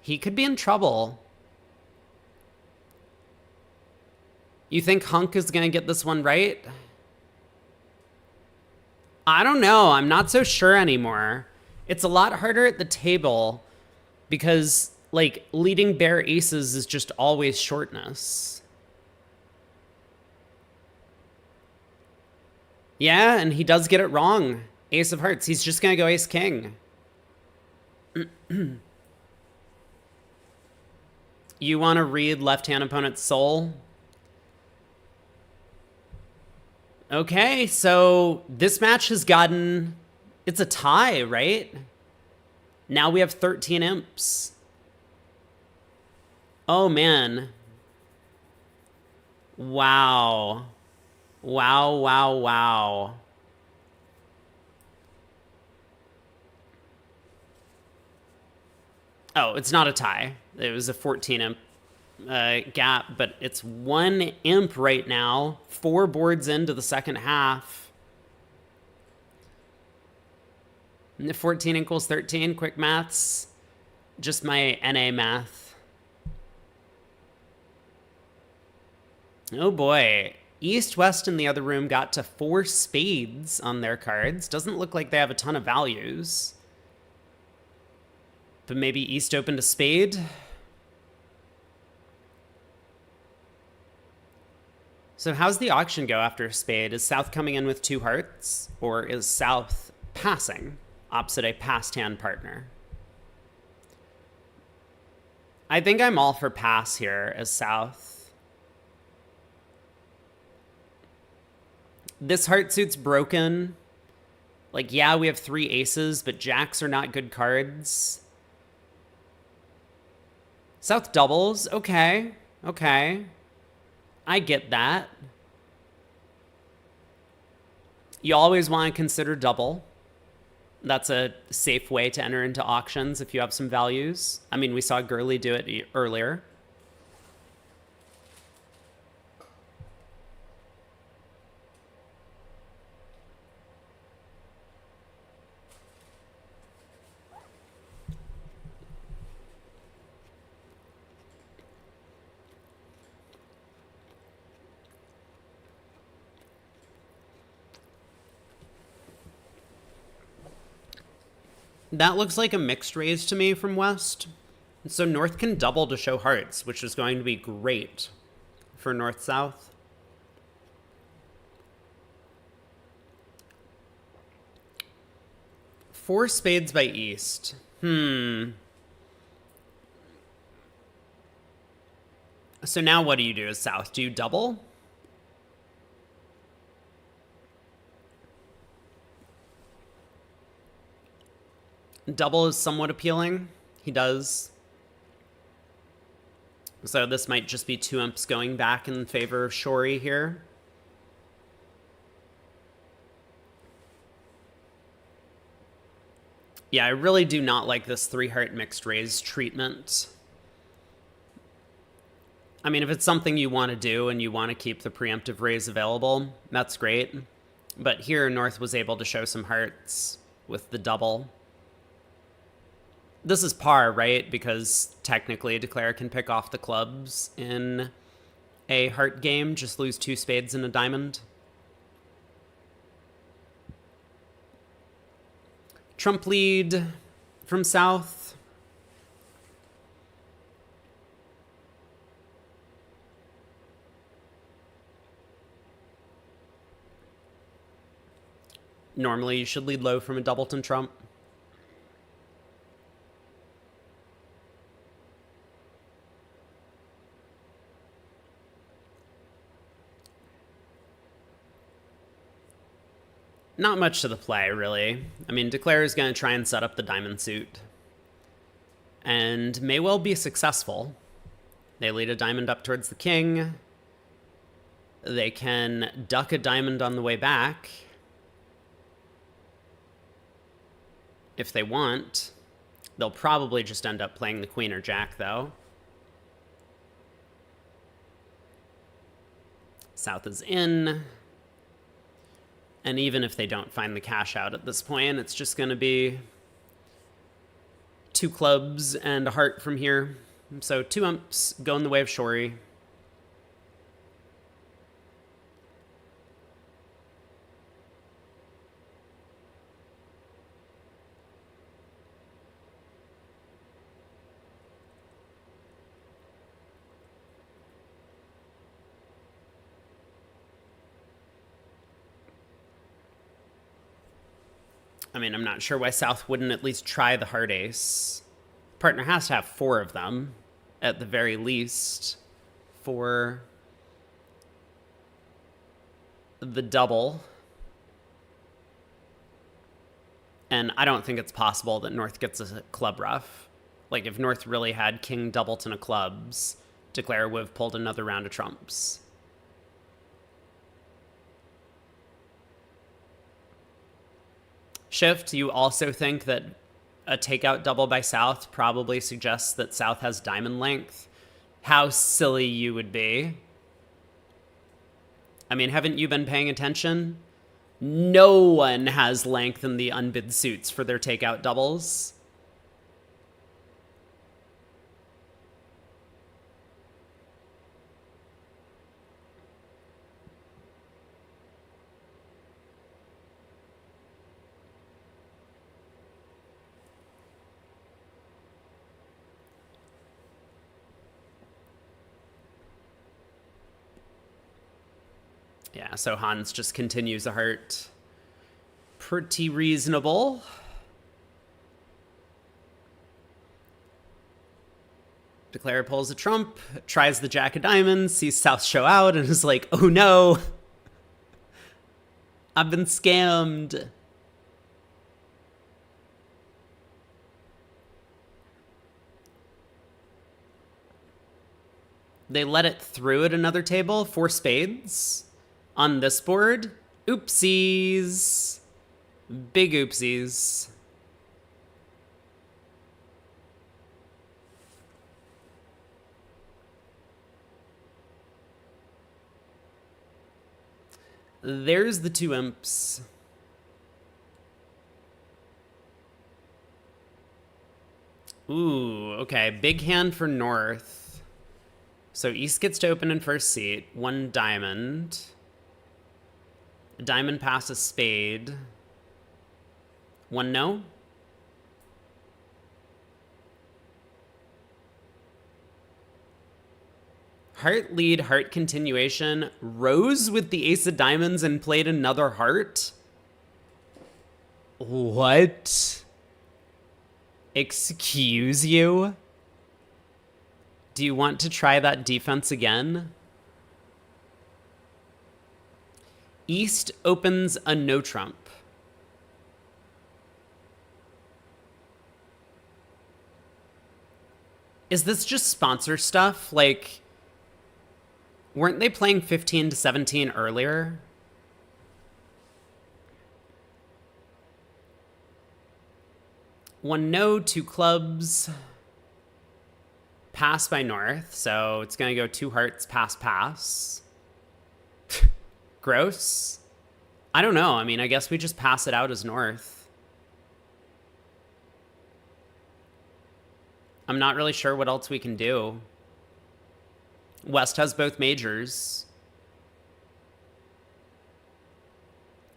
He could be in trouble. You think Hunk is going to get this one right? I don't know. I'm not so sure anymore. It's a lot harder at the table because, like, leading bare aces is just always shortness. Yeah, and he does get it wrong. Ace of hearts. He's just going to go ace king. You want to read left-hand opponent's soul? Okay, so this match has gotten... It's a tie, right? Now we have 13 imps. Oh, man. Wow. Wow. Oh, it's not a tie. It was a 14 imp gap, but it's 1 imp right now. 4 boards into the second half. 14 equals 13, quick maths. Just my NA math. Oh boy. East, West in the other room got to 4 spades on their cards. Doesn't look like they have a ton of values. But maybe East opened a spade. So how's the auction go after a spade? Is South coming in with 2 hearts? Or is South passing opposite a passed hand partner? I think I'm all for pass here as South. This heart suit's broken. Like, yeah, we have 3 aces, but jacks are not good cards. South doubles. Okay. Okay. I get that. You always want to consider double. That's a safe way to enter into auctions if you have some values. I mean, we saw Gurley do it earlier. That looks like a mixed raise to me from West. So North can double to show hearts, which is going to be great for North-South. Four spades by East. So now what do you do as South? Do you double? Double is somewhat appealing. He does. So this might just be 2 imps going back in favor of Shori here. Yeah, I really do not like this 3-heart mixed raise treatment. I mean, if it's something you want to do and you want to keep the preemptive raise available, that's great. But here, North was able to show some hearts with the double. This is par, right? Because technically Declare can pick off the clubs in a heart game, just lose 2 spades and a diamond. Trump lead from South. Normally you should lead low from a doubleton trump. Not much to the play, really. I mean, Declare is going to try and set up the diamond suit. And may well be successful. They lead a diamond up towards the king. They can duck a diamond on the way back. If they want. They'll probably just end up playing the queen or jack, though. South is in. And even if they don't find the cash out at this point, it's just going to be 2 clubs and a heart from here. So 2 umps go in the way of Shori. I mean, I'm not sure why South wouldn't at least try the heart ace. Partner has to have 4 of them, at the very least, for the double. And I don't think it's possible that North gets a club ruff. Like, if North really had king doubleton of clubs, Declare would have pulled another round of trumps. Shift, you also think that a takeout double by South probably suggests that South has diamond length. How silly you would be. I mean, haven't you been paying attention? No one has length in the unbid suits for their takeout doubles. Yeah, so Hans just continues a heart. Pretty reasonable. Declare pulls a trump, tries the jack of diamonds, sees South show out, and is like, oh no, I've been scammed. They let it through at another table, 4 spades. On this board, oopsies. Big oopsies. There's the 2 imps. Ooh, okay. Big hand for North. So East gets to open in first seat. 1 diamond. A diamond passes spade. 1 no. Heart lead, heart continuation. Rose with the ace of diamonds and played another heart? What? Excuse you? Do you want to try that defense again? East opens a no trump. Is this just sponsor stuff? Like, weren't they playing 15 to 17 earlier? One no, 2 clubs. Pass by North, so it's going to go 2 hearts, pass, pass. Gross. I don't know. I mean, I guess we just pass it out as North. I'm not really sure what else we can do. West has both majors.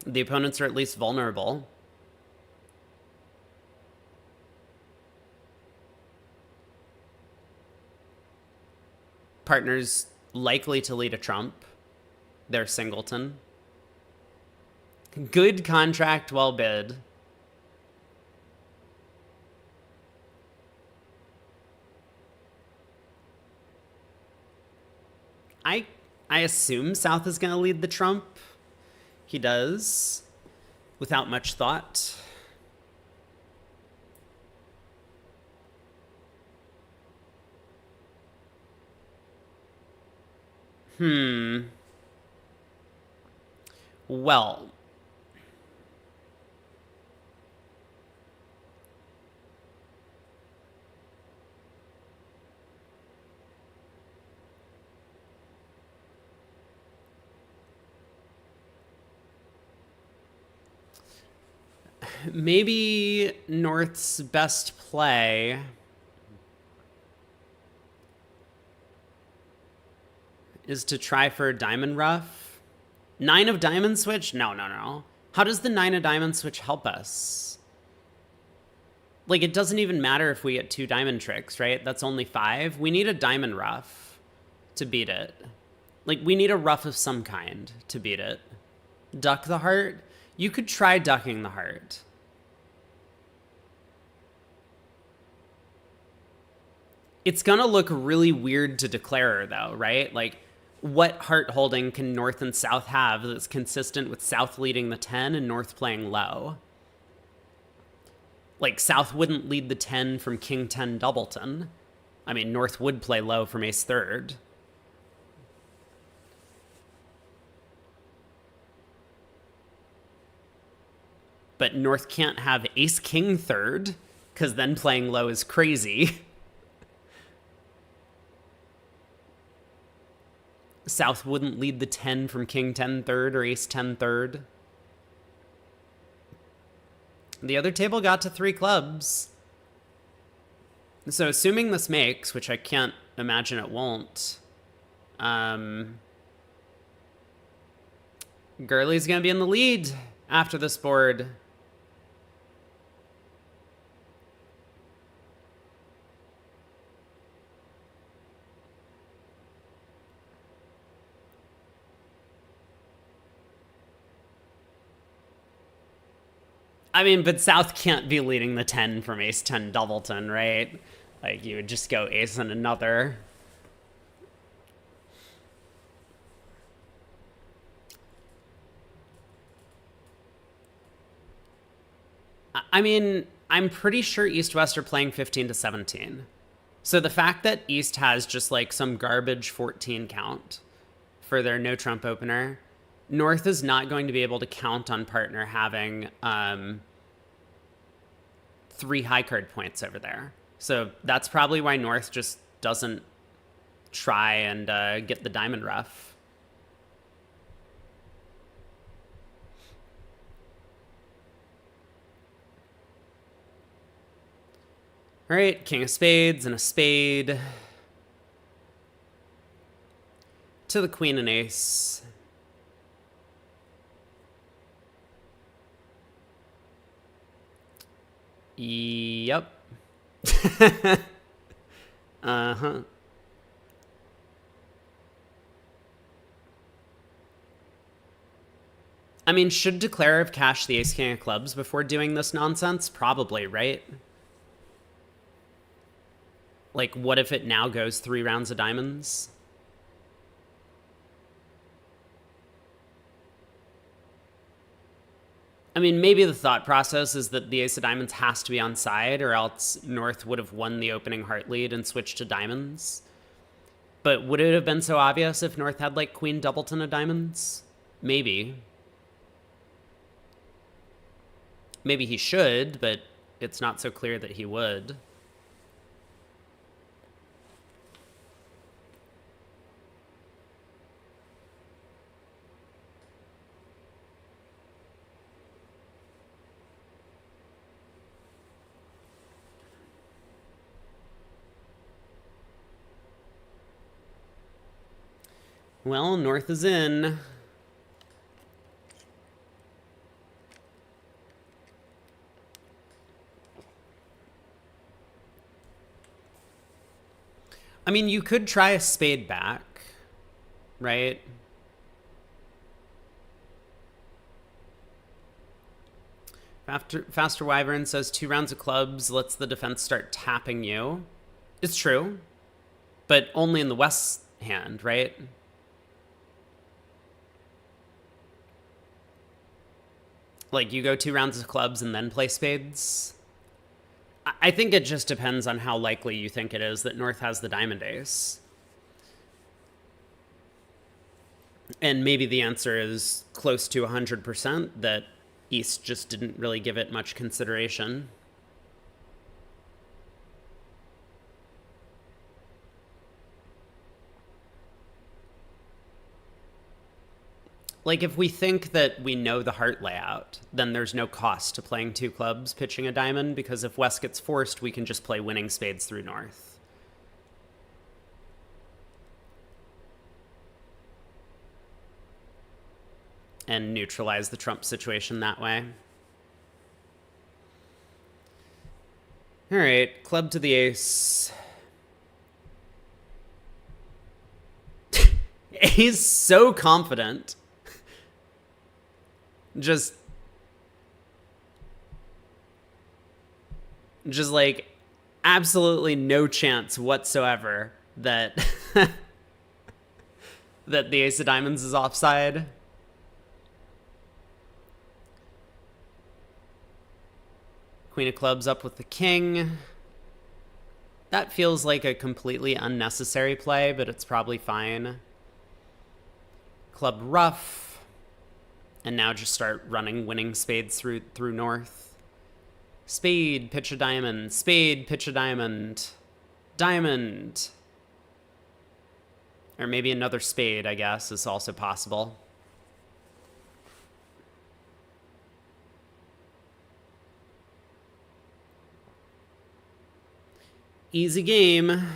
The opponents are at least vulnerable. Partners likely to lead a trump. They're singleton. Good contract, well bid. I assume South is going to lead the trump. He does, without much thought. Well, maybe North's best play is to try for a diamond ruff. 9 of diamond switch? No. How does the 9 of diamond switch help us? Like, it doesn't even matter if we get 2 diamond tricks, right? That's only 5. We need a diamond ruff to beat it. Like, we need a ruff of some kind to beat it. Duck the heart? You could try ducking the heart. It's gonna look really weird to declare, though, right? Like, what heart holding can North and South have that's consistent with South leading the 10 and North playing low? Like, South wouldn't lead the 10 from King 10 Doubleton. I mean, North would play low from Ace Third. But North can't have Ace King Third, because then playing low is crazy. South wouldn't lead the 10 from king 10 third or ace 10 third. The other table got to 3 clubs. So assuming this makes, which I can't imagine it won't, Gurley's going to be in the lead after this board. I mean, but South can't be leading the 10 from ace 10 doubleton, right? Like, you would just go ace and another. I mean, I'm pretty sure East-West are playing 15 to 17. So the fact that East has just like some garbage 14 count for their no trump opener, North is not going to be able to count on partner having 3 high card points over there. So that's probably why North just doesn't try and get the diamond rough. All right, king of spades and a spade. To the queen and ace. Yep. Uh-huh. I mean, should declare have cashed the ace king of clubs before doing this nonsense? Probably, right? Like, what if it now goes 3 rounds of diamonds? I mean, maybe the thought process is that the ace of diamonds has to be on side, or else North would have won the opening heart lead and switched to diamonds. But would it have been so obvious if North had, like, queen doubleton of diamonds? Maybe. Maybe he should, but it's not so clear that he would. Well, North is in. I mean, you could try a spade back, right? Faster Wyvern says 2 rounds of clubs lets the defense start tapping you. It's true, but only in the West hand, right? Like, you go 2 rounds of clubs and then play spades. I think it just depends on how likely you think it is that North has the diamond ace. And maybe the answer is close to 100% that East just didn't really give it much consideration. Like, if we think that we know the heart layout, then there's no cost to playing 2 clubs, pitching a diamond, because if West gets forced, we can just play winning spades through North. And neutralize the trump situation that way. All right, club to the ace. He's so confident. Just like absolutely no chance whatsoever that that the ace of diamonds is offside. Queen of clubs up with the king. That feels like a completely unnecessary play, but it's probably fine. Club ruff. And now just start running winning spades through North. Spade, pitch a diamond. Spade, pitch a diamond. Diamond. Or maybe another spade, I guess, is also possible. Easy game.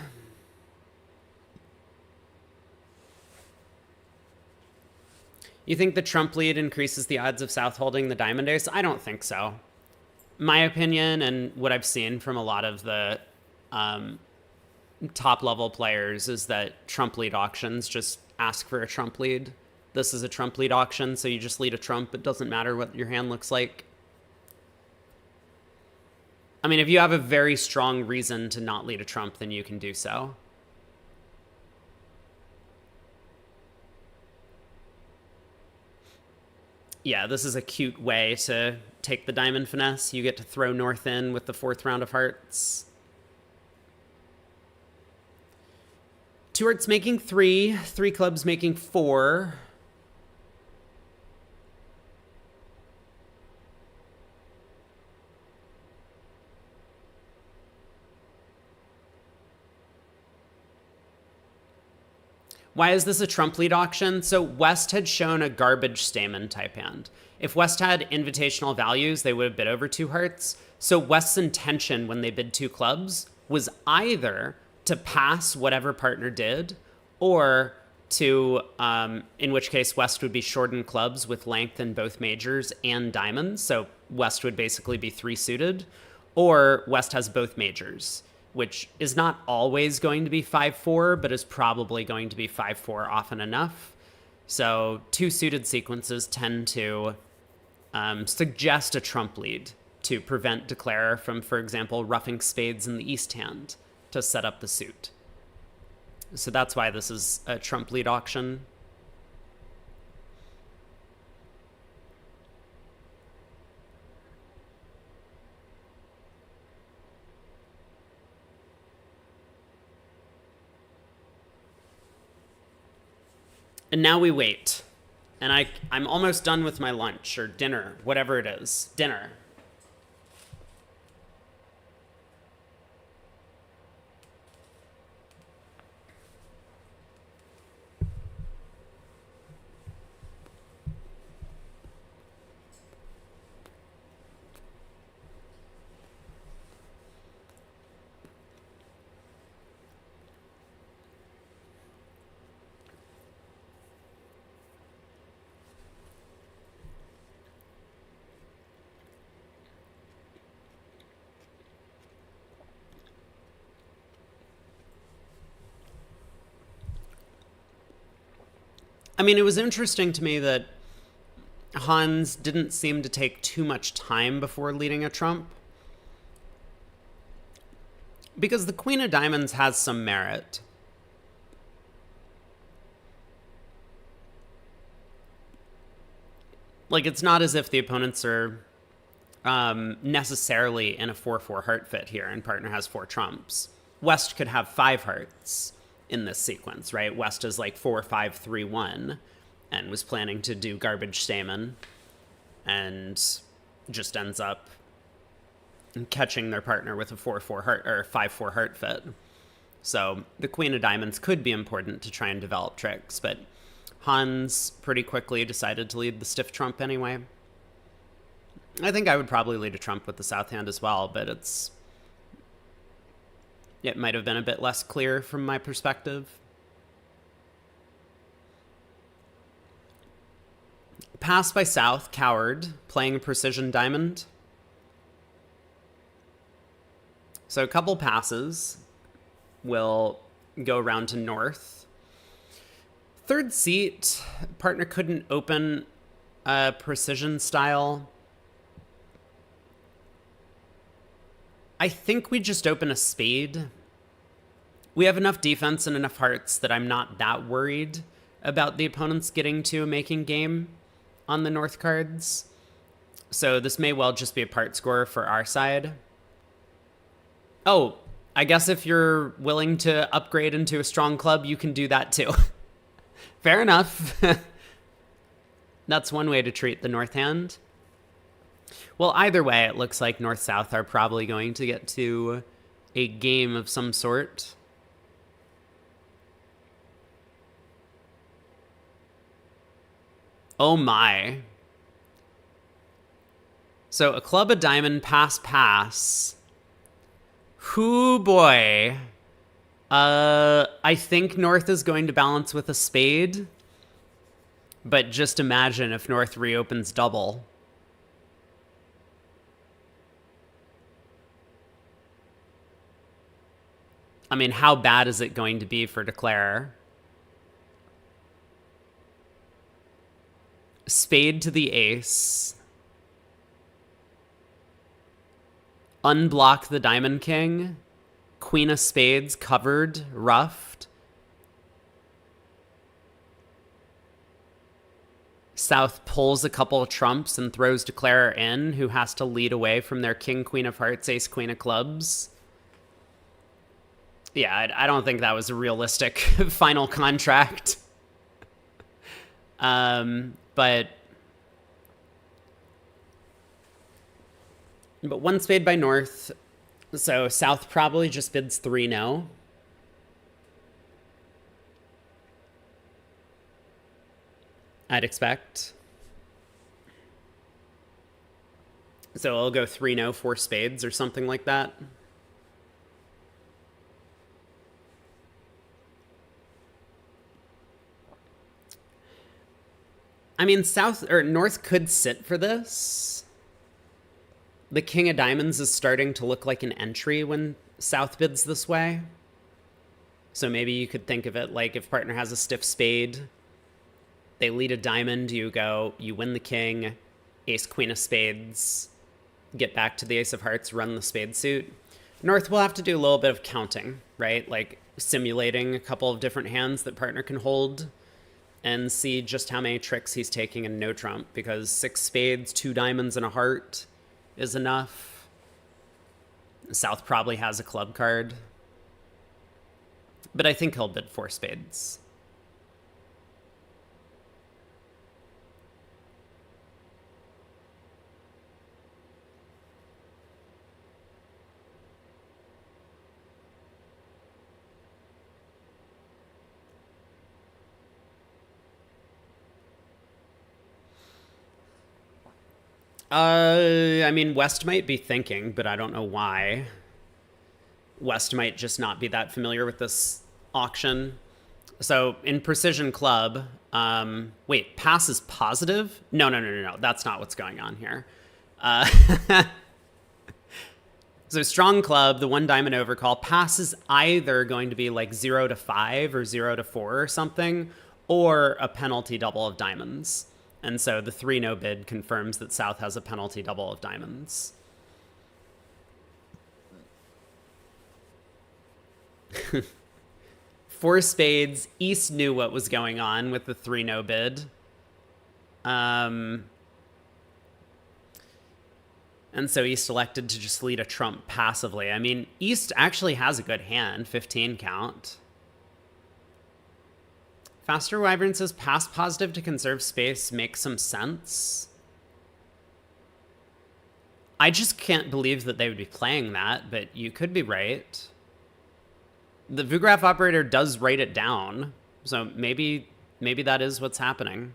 You think the trump lead increases the odds of South holding the diamond ace? I don't think so. My opinion, and what I've seen from a lot of the top level players, is that trump lead auctions just ask for a trump lead. This is a trump lead auction, so you just lead a trump. It doesn't matter what your hand looks like. I mean, if you have a very strong reason to not lead a trump, then you can do so. Yeah, this is a cute way to take the diamond finesse. You get to throw north in with the 4th round of hearts. 2 hearts making 3, 3 clubs making 4. Why is this a trump lead auction? So West had shown a garbage Stamen type hand. If West had invitational values, they would have bid over 2 hearts. So West's intention when they bid 2 clubs was either to pass whatever partner did, or to, in which case West would be short in clubs with length in both majors and diamonds. So West would basically be 3 suited, or West has both majors, which is not always going to be 5-4, but is probably going to be 5-4 often enough. So 2 suited sequences tend to suggest a trump lead to prevent declarer from, for example, roughing spades in the east hand to set up the suit. So that's why this is a trump lead auction. And now we wait. And I'm almost done with my lunch or dinner, whatever it is. Dinner. I mean, it was interesting to me that Hans didn't seem to take too much time before leading a trump, because the Queen of Diamonds has some merit. Like, it's not as if the opponents are necessarily in a 4-4 heart fit here and partner has 4 trumps. West could have 5 hearts in this sequence, right? West is like 4-5-3-1 and was planning to do garbage Stamen and just ends up catching their partner with a 4-4 heart or 5-4 heart fit. So the Queen of Diamonds could be important to try and develop tricks, but Hans pretty quickly decided to lead the stiff trump anyway. I think I would probably lead a trump with the south hand as well, but it might have been a bit less clear from my perspective. Pass by south, coward, playing a precision diamond. So a couple passes will go around to north. Third seat, partner couldn't open a precision style. I think we just open a spade. We have enough defense and enough hearts that I'm not that worried about the opponents getting to a making game on the north cards. So this may well just be a part score for our side. Oh, I guess if you're willing to upgrade into a strong club, you can do that too. Fair enough. That's one way to treat the north hand. Well, either way, it looks like North-South are probably going to get to a game of some sort. Oh my. So a club, a diamond, pass, pass. Hoo boy. I think North is going to balance with a spade. But just imagine if North reopens double. I mean, how bad is it going to be for Declare? Spade to the ace. Unblock the Diamond King. Queen of spades covered, ruffed. South pulls a couple of trumps and throws Declarer in, who has to lead away from their king, queen of hearts, ace, queen of clubs. Yeah, I don't think that was a realistic final contract. But one spade by North. So South probably just bids 3-no. I'd expect. So I'll go 3-no, 4 spades or something like that. I mean, South or North could sit for this. The King of Diamonds is starting to look like an entry when South bids this way. So maybe you could think of it like if partner has a stiff spade, they lead a diamond, you go, you win the king, ace, queen of spades, get back to the ace of hearts, run the spade suit. North will have to do a little bit of counting, right? Like simulating a couple of different hands that partner can hold and see just how many tricks he's taking in no trump, because 6 spades, 2 diamonds, and a heart is enough. South probably has a club card, but I think he'll bid 4 spades. I mean, West might be thinking, but I don't know why. West might just not be that familiar with this auction. So in Precision Club, wait, pass is positive? No. That's not what's going on here. So Strong Club, the 1 diamond overcall, pass is either going to be like 0 to 5 or 0 to 4 or something, or a penalty double of diamonds. And so the 3-no bid confirms that South has a penalty double of diamonds. Four spades. East knew what was going on with the 3-no bid. And so East elected to just lead a trump passively. I mean, East actually has a good hand, 15 count. Faster Wyvern says pass positive to conserve space makes some sense. I just can't believe that they would be playing that, but you could be right. The vugraph operator does write it down, so maybe that is what's happening.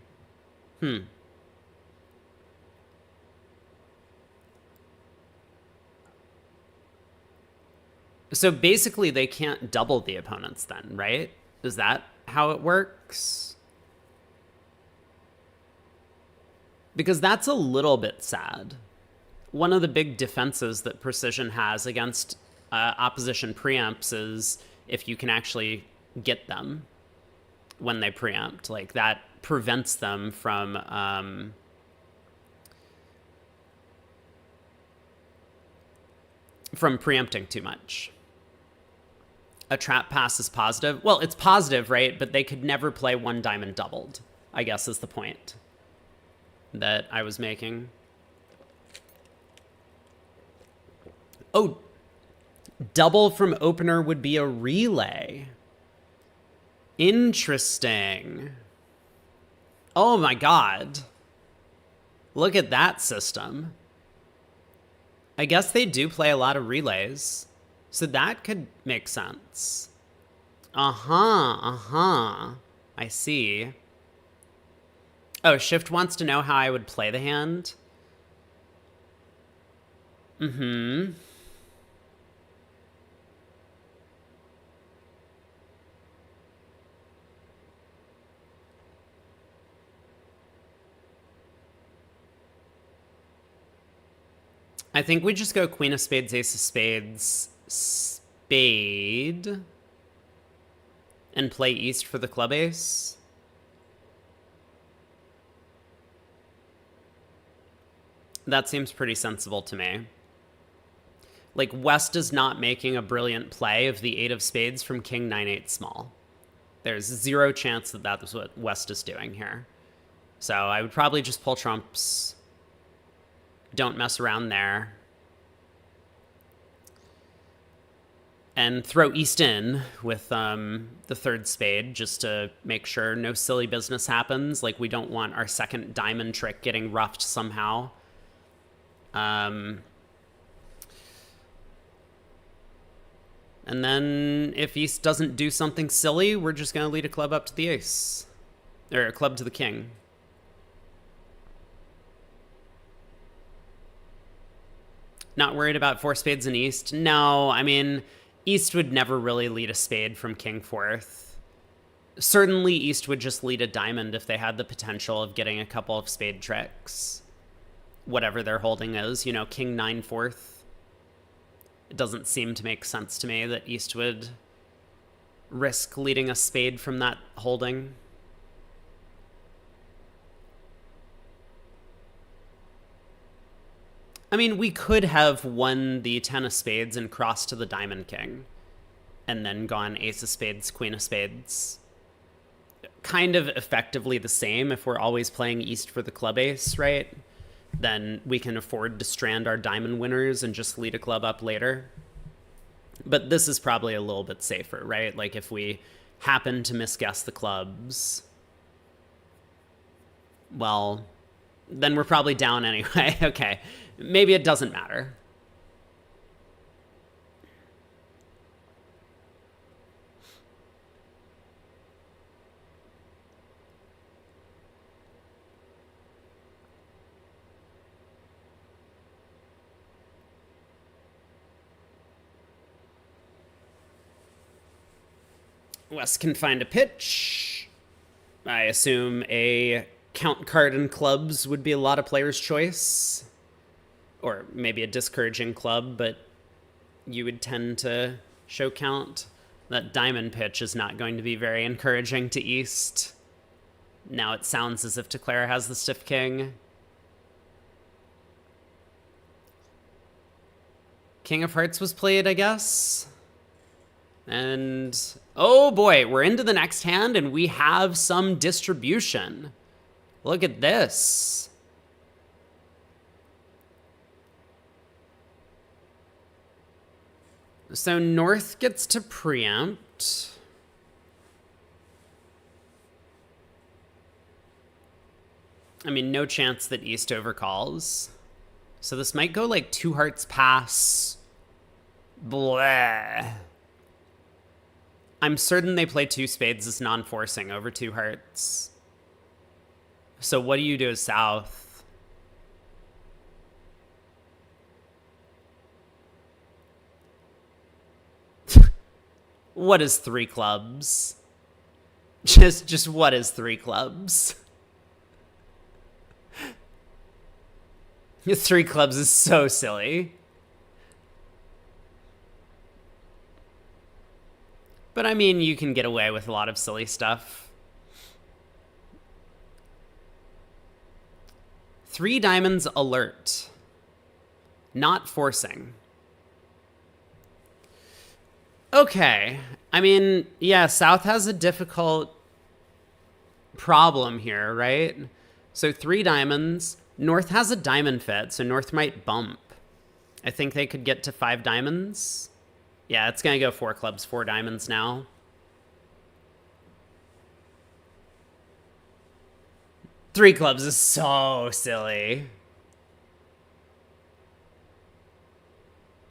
So basically they can't double the opponents then, right? Is that how it works? Because that's a little bit sad. One of the big defenses that Precision has against opposition preempts is if you can actually get them when they preempt. Like, that prevents them from preempting too much. A trap pass is positive. Well, it's positive, right? But they could never play 1 diamond doubled, I guess is the point that I was making. Oh, double from opener would be a relay. Interesting. Oh my God. Look at that system. I guess they do play a lot of relays, so that could make sense. I see. Oh, Shift wants to know how I would play the hand. I think we just go Queen of Spades, Ace of Spades, Spade, and play East for the club ace. That seems pretty sensible to me. Like, West is not making a brilliant play of the 8 of Spades from King 9-8 small. There's zero chance that that's what West is doing here. So I would probably just pull trumps. Don't mess around there. And throw East in with the 3rd spade just to make sure no silly business happens. Like, we don't want our 2nd diamond trick getting roughed somehow. And then if East doesn't do something silly, we're just going to lead a club up to the ace. Or a club to the king. Not worried about 4 spades in East? No, I mean, East would never really lead a spade from king 4th. Certainly East would just lead a diamond if they had the potential of getting a couple of spade tricks. Whatever their holding is, you know, king 9 4th. It doesn't seem to make sense to me that East would risk leading a spade from that holding. I mean, we could have won the 10 of spades and crossed to the diamond king, and then gone ace of spades, queen of spades. Kind of effectively the same if we're always playing East for the club ace, right? Then we can afford to strand our diamond winners and just lead a club up later. But this is probably a little bit safer, right? Like, if we happen to misguess the clubs, well, then we're probably down anyway. Okay. Maybe it doesn't matter. West can find a pitch. I assume a count card in clubs would be a lot of players' choice. Or maybe a discouraging club, but you would tend to show count. That diamond pitch is not going to be very encouraging to East. Now it sounds as if Teclair has the stiff king. King of Hearts was played, I guess. And, oh boy, we're into the next hand and we have some distribution. Look at this. So North gets to preempt. I mean, no chance that East overcalls. So this might go like 2 hearts pass. Blah. I'm certain they play 2 spades as non-forcing over 2 hearts. So what do you do as South? What is 3 clubs? Just what is 3 clubs? 3 clubs is so silly. But I mean, you can get away with a lot of silly stuff. 3 diamonds alert. Not forcing. Okay. I mean, yeah, South has a difficult problem here, right? So 3 diamonds. North has a diamond fit, so North might bump. I think they could get to 5 diamonds. Yeah, it's going to go 4 clubs, 4 diamonds now. Three clubs is so silly.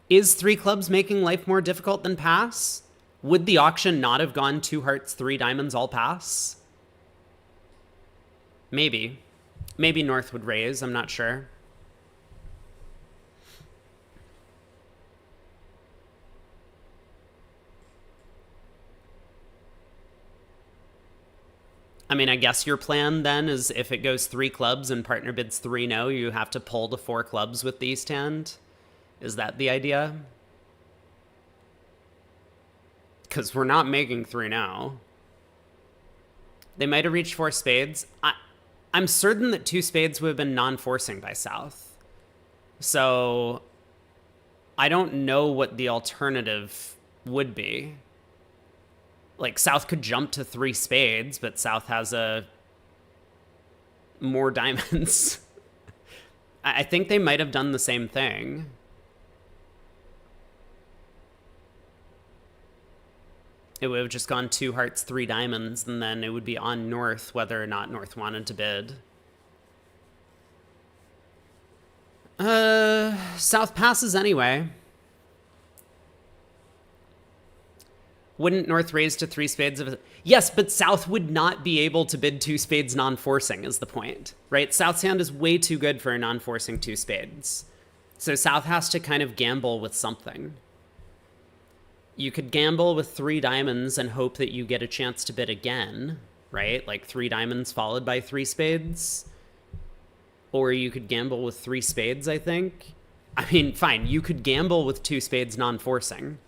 Is three clubs making life more difficult than pass? Would the auction not have gone 2 hearts, 3 diamonds, all pass? Maybe. Maybe North would raise, I'm not sure. I mean, I guess your plan then is if it goes 3 clubs and partner bids 3 no, you have to pull to 4 clubs with the East hand. Is that the idea? Because we're not making 3 now. They might have reached 4 spades. I'm certain that 2 spades would have been non-forcing by South. So I don't know what the alternative would be. Like, South could jump to 3 spades, but South has more diamonds. I think they might have done the same thing. It would have just gone 2 hearts, 3 diamonds, and then it would be on North whether or not North wanted to bid. South passes anyway. Wouldn't North raise to 3 spades? Yes, but South would not be able to bid 2 spades non-forcing is the point, right? South's hand is way too good for a non-forcing 2 spades. So South has to kind of gamble with something. You could gamble with 3 diamonds and hope that you get a chance to bid again, right? Like 3 diamonds followed by 3 spades. Or you could gamble with 3 spades, I think. I mean, fine, you could gamble with 2 spades non-forcing.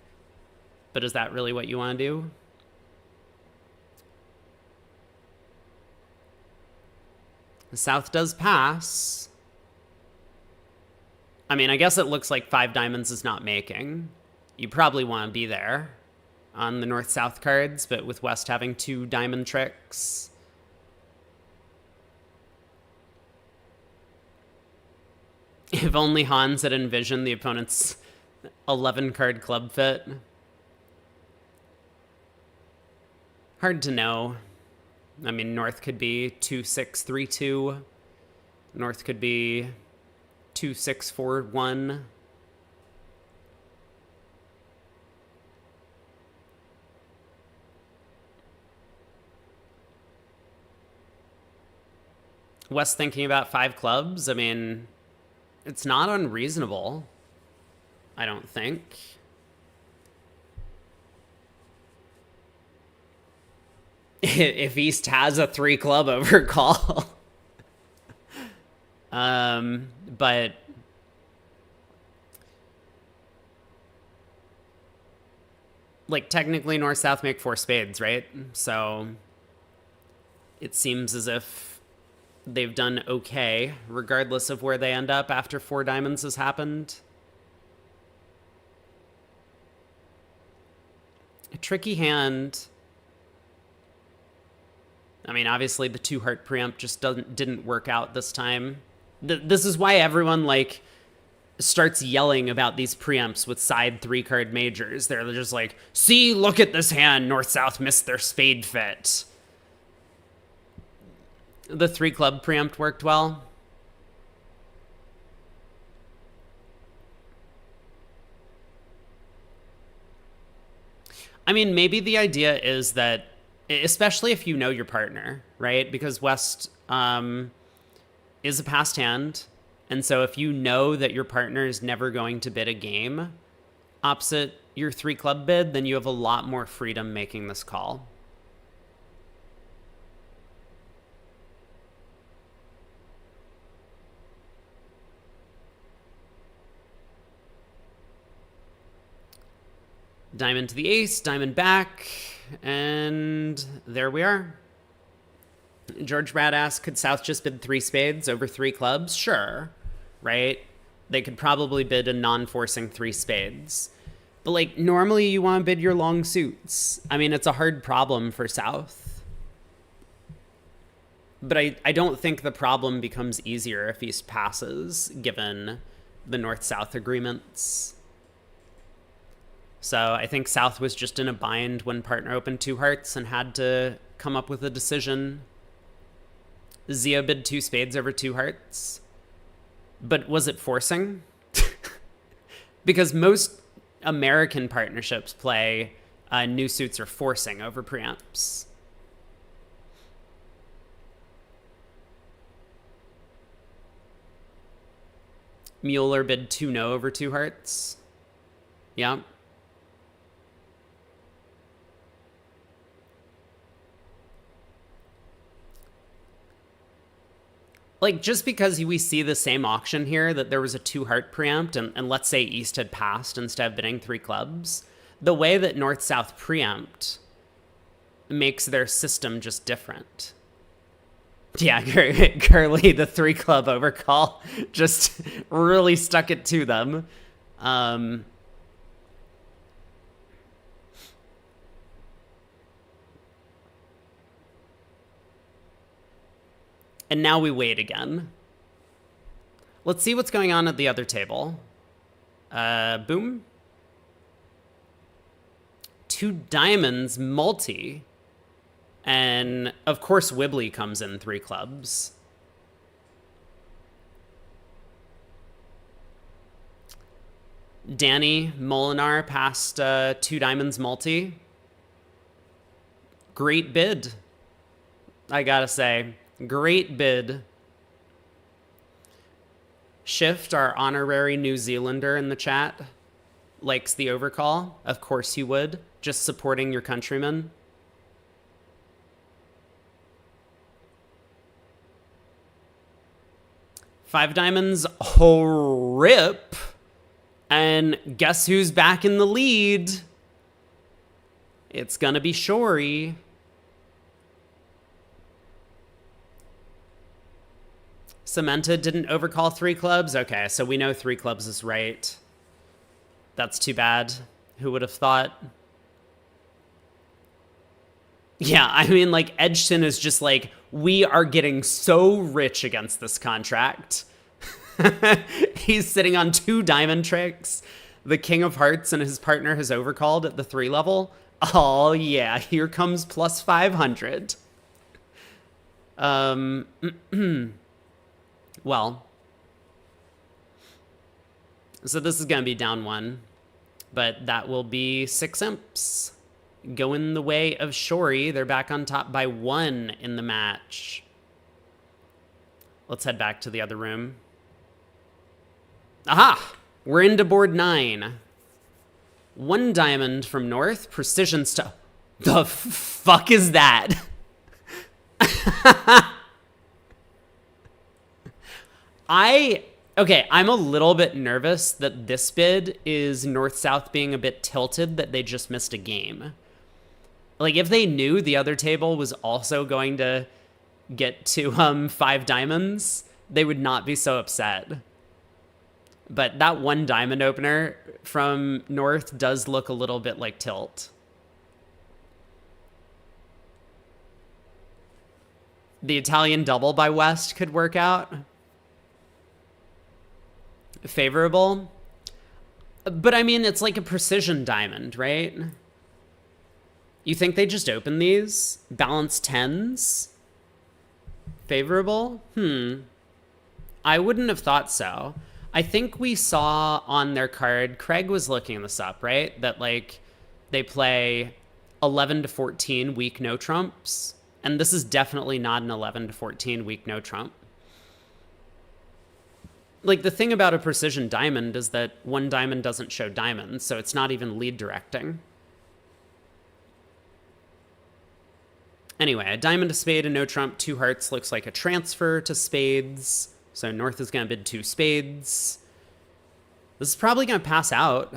But is that really what you want to do? The South does pass. I mean, I guess it looks like 5 diamonds is not making. You probably want to be there on the North-South cards, but with West having 2 diamond tricks. If only Hans had envisioned the opponent's 11-card club fit. Hard to know. I mean, North could be 2-6-3-2. North could be 2-6-4-1. West thinking about 5 clubs. I mean, it's not unreasonable, I don't think. If East has a 3 club overcall. But like technically North-South make 4 spades, right? So it seems as if they've done okay, regardless of where they end up after 4 diamonds has happened. A tricky hand. I mean, obviously the 2-heart preempt just didn't work out this time. This is why everyone, like, starts yelling about these preempts with side 3-card majors. They're just like, see, look at this hand. North-South missed their spade fit. The 3-club preempt worked well. I mean, maybe the idea is that, especially if you know your partner, right? Because West is a passed hand. And so if you know that your partner is never going to bid a game opposite your 3-club bid, then you have a lot more freedom making this call. Diamond to the ace, diamond back, and there we are. George Brad asked, could South just bid 3 spades over 3 clubs? Sure, right? They could probably bid a non-forcing 3 spades. But, like, normally you want to bid your long suits. I mean, it's a hard problem for South. But I don't think the problem becomes easier if East passes, given the North-South agreements. So I think South was just in a bind when partner opened 2 hearts and had to come up with a decision. Zia bid 2 spades over 2 hearts. But was it forcing? Because most American partnerships play new suits or forcing over preempts. Mueller bid 2-no over 2 hearts. Yeah. Like, just because we see the same auction here, that there was a 2-heart preempt, and let's say East had passed instead of bidding 3 clubs, the way that North-South preempt makes their system just different. Yeah, Curly, the 3-club overcall, just really stuck it to them. And now we wait again. Let's see what's going on at the other table. Boom. 2 diamonds, multi. And, of course, Wibbly comes in 3 clubs. Danny Molinar passed 2 diamonds, multi. Great bid, I gotta say. Great bid. Shift, our honorary New Zealander in the chat, likes the overcall. Of course you would. Just supporting your countrymen. Five diamonds, oh, rip. And guess who's back in the lead? It's gonna be Shory. Cemented didn't overcall 3 clubs. Okay, so we know 3 clubs is right. That's too bad. Who would have thought? Yeah, I mean, like, Edgton is just like, we are getting so rich against this contract. He's sitting on 2 diamond tricks. The King of Hearts and his partner has overcalled at the 3 level. Oh, yeah, here comes plus 500. Well, so this is going to be down 1, but that will be 6 imps. Going the way of Shory. They're back on top by 1 in the match. Let's head back to the other room. Aha! We're into board 9. 1 diamond from North. Precision stuff. The fuck is that? Okay, I'm a little bit nervous that this bid is North-South being a bit tilted that they just missed a game. Like, if they knew the other table was also going to get to 5 diamonds, they would not be so upset. But that 1 diamond opener from North does look a little bit like tilt. The Italian double by West could work out. Favorable. But I mean, it's like a precision diamond, right? You think they just open these? Balance 10s? Favorable? I wouldn't have thought so. I think we saw on their card, Craig was looking this up, right? That, like, they play 11 to 14 weak no trumps. And this is definitely not an 11 to 14 weak no trump. Like, the thing about a precision diamond is that 1 diamond doesn't show diamonds, so it's not even lead directing. Anyway, a diamond to spade and no trump, 2 hearts looks like a transfer to spades. So North is going to bid 2 spades. This is probably going to pass out.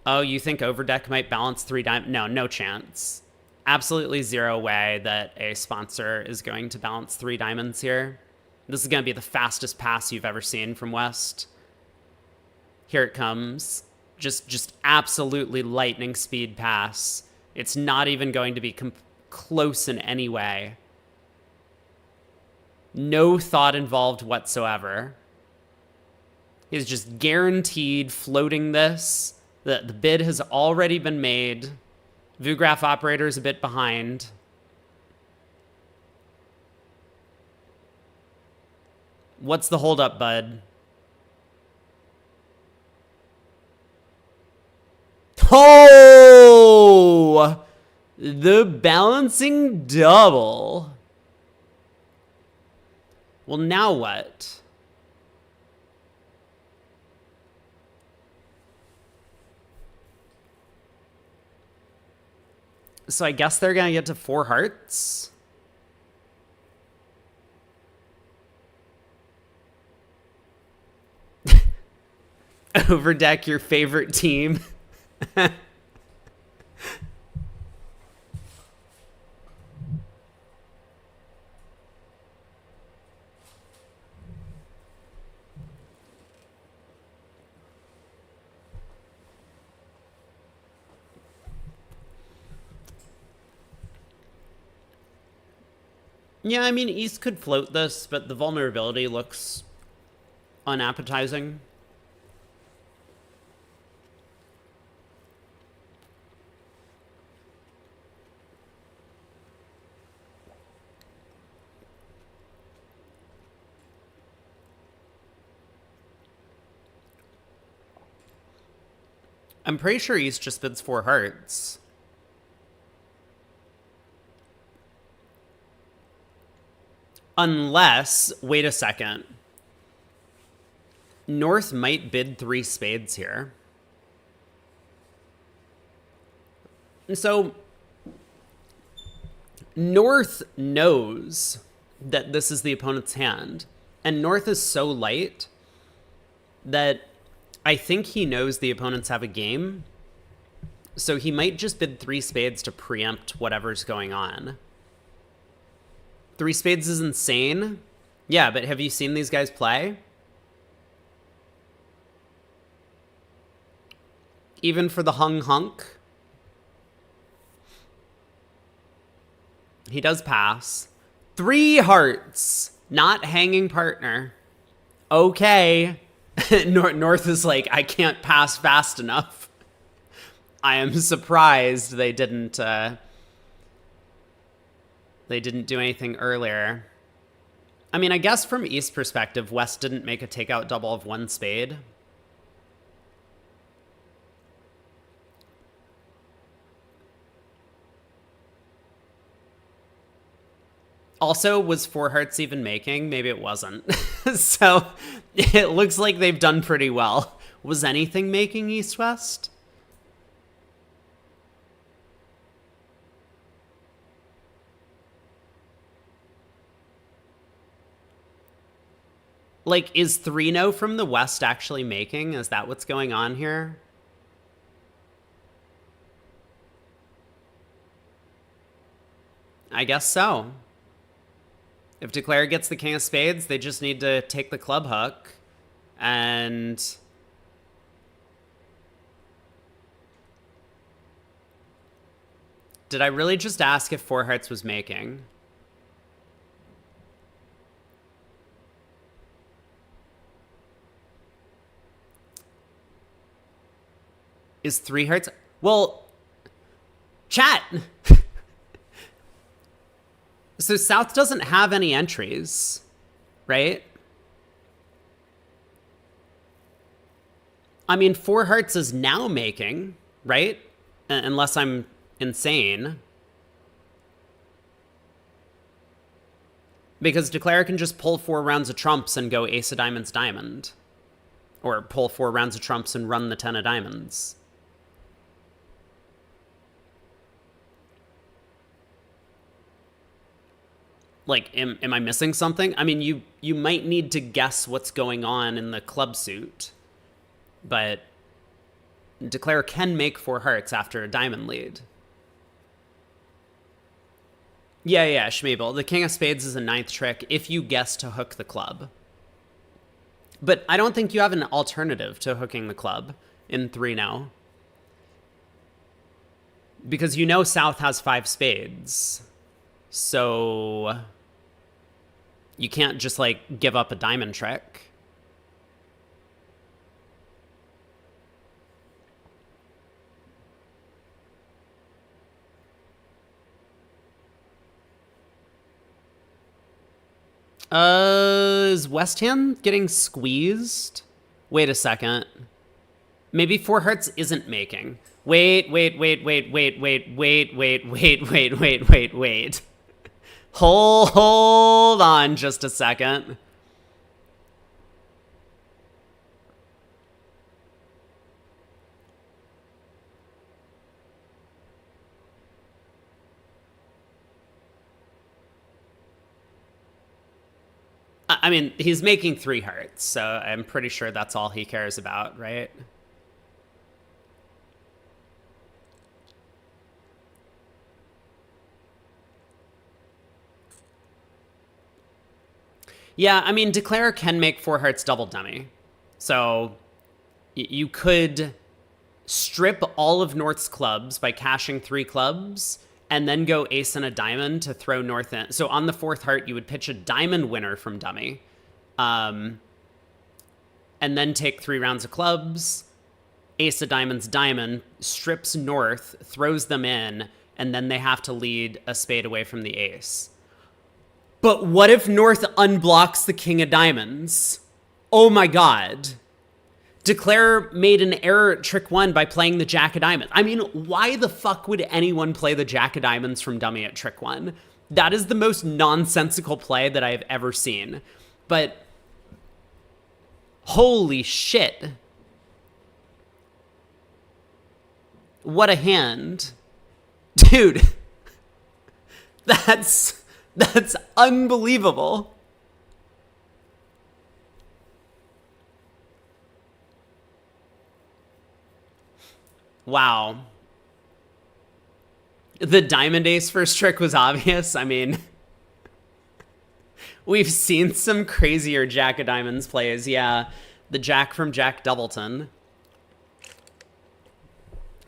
Oh, you think Overdeck might balance 3 diamonds? No, no chance. Absolutely 0 way that a sponsor is going to balance 3 diamonds here. This is going to be the fastest pass you've ever seen from West. Here it comes. Just absolutely lightning speed pass. It's not even going to be close in any way. No thought involved whatsoever. He's just guaranteed floating this. The bid has already been made. Vugraph operator is a bit behind. What's the holdup, bud? Oh! The balancing double. Well, now what? So I guess they're going to get to 4 hearts. Overdeck your favorite team. Yeah, I mean, East could float this, but the vulnerability looks unappetizing. I'm pretty sure East just bids 4 hearts. Unless, wait a second. North might bid 3 spades here. So, North knows that this is the opponent's hand. And North is so light that I think he knows the opponents have a game. So he might just bid 3 spades to preempt whatever's going on. 3 spades is insane. Yeah, but have you seen these guys play? Even for the hung hunk? He does pass. 3 hearts. Not hanging partner. Okay. North is like, I can't pass fast enough. I am surprised they didn't do anything earlier. I mean, I guess from East perspective, West didn't make a takeout double of 1 spade. Also, was 4 hearts even making? Maybe it wasn't. So, it looks like they've done pretty well. Was anything making East-West? Like, is 3-0 from the West actually making? Is that what's going on here? I guess so. If Declare gets the King of Spades, they just need to take the club hook. And did I really just ask if 4 hearts was making? Is 3 hearts? Well, chat. So South doesn't have any entries, right? I mean, 4 hearts is now making, right? Unless I'm insane. Because Declare can just pull 4 rounds of trumps and go ace of diamonds, diamond. Or pull 4 rounds of trumps and run the 10 of diamonds. Like, am I missing something? I mean, you might need to guess what's going on in the club suit. But Declare can make 4 hearts after a diamond lead. Yeah, Schmabel. The King of Spades is a 9th trick if you guess to hook the club. But I don't think you have an alternative to hooking the club in 3-0. Because you know South has 5 spades. So you can't just, like, give up a diamond trick. Is West Ham getting squeezed? Wait a second. Maybe four hearts isn't making. Wait. Hold on just a second. I mean, he's making three hearts, so I'm pretty sure that's all he cares about, right? Yeah, I mean, Declare can make four hearts double dummy. So you could strip all of North's clubs by cashing three clubs and then go ace and a diamond to throw North in. So on the fourth heart, you would pitch a diamond winner from dummy. And then take 3 rounds of clubs, ace of diamonds, diamond, strips North, throws them in, and then they have to lead a spade away from the ace. But what if North unblocks the king of diamonds? Oh my god. Declare made an error at trick 1 by playing the jack of diamonds. I mean, why the fuck would anyone play the jack of diamonds from dummy at trick 1? That is the most nonsensical play that I have ever seen. But holy shit. What a hand. Dude. That's unbelievable. Wow. The diamond ace first trick was obvious. I mean, we've seen some crazier jack of diamonds plays. Yeah, the jack from Jack Doubleton.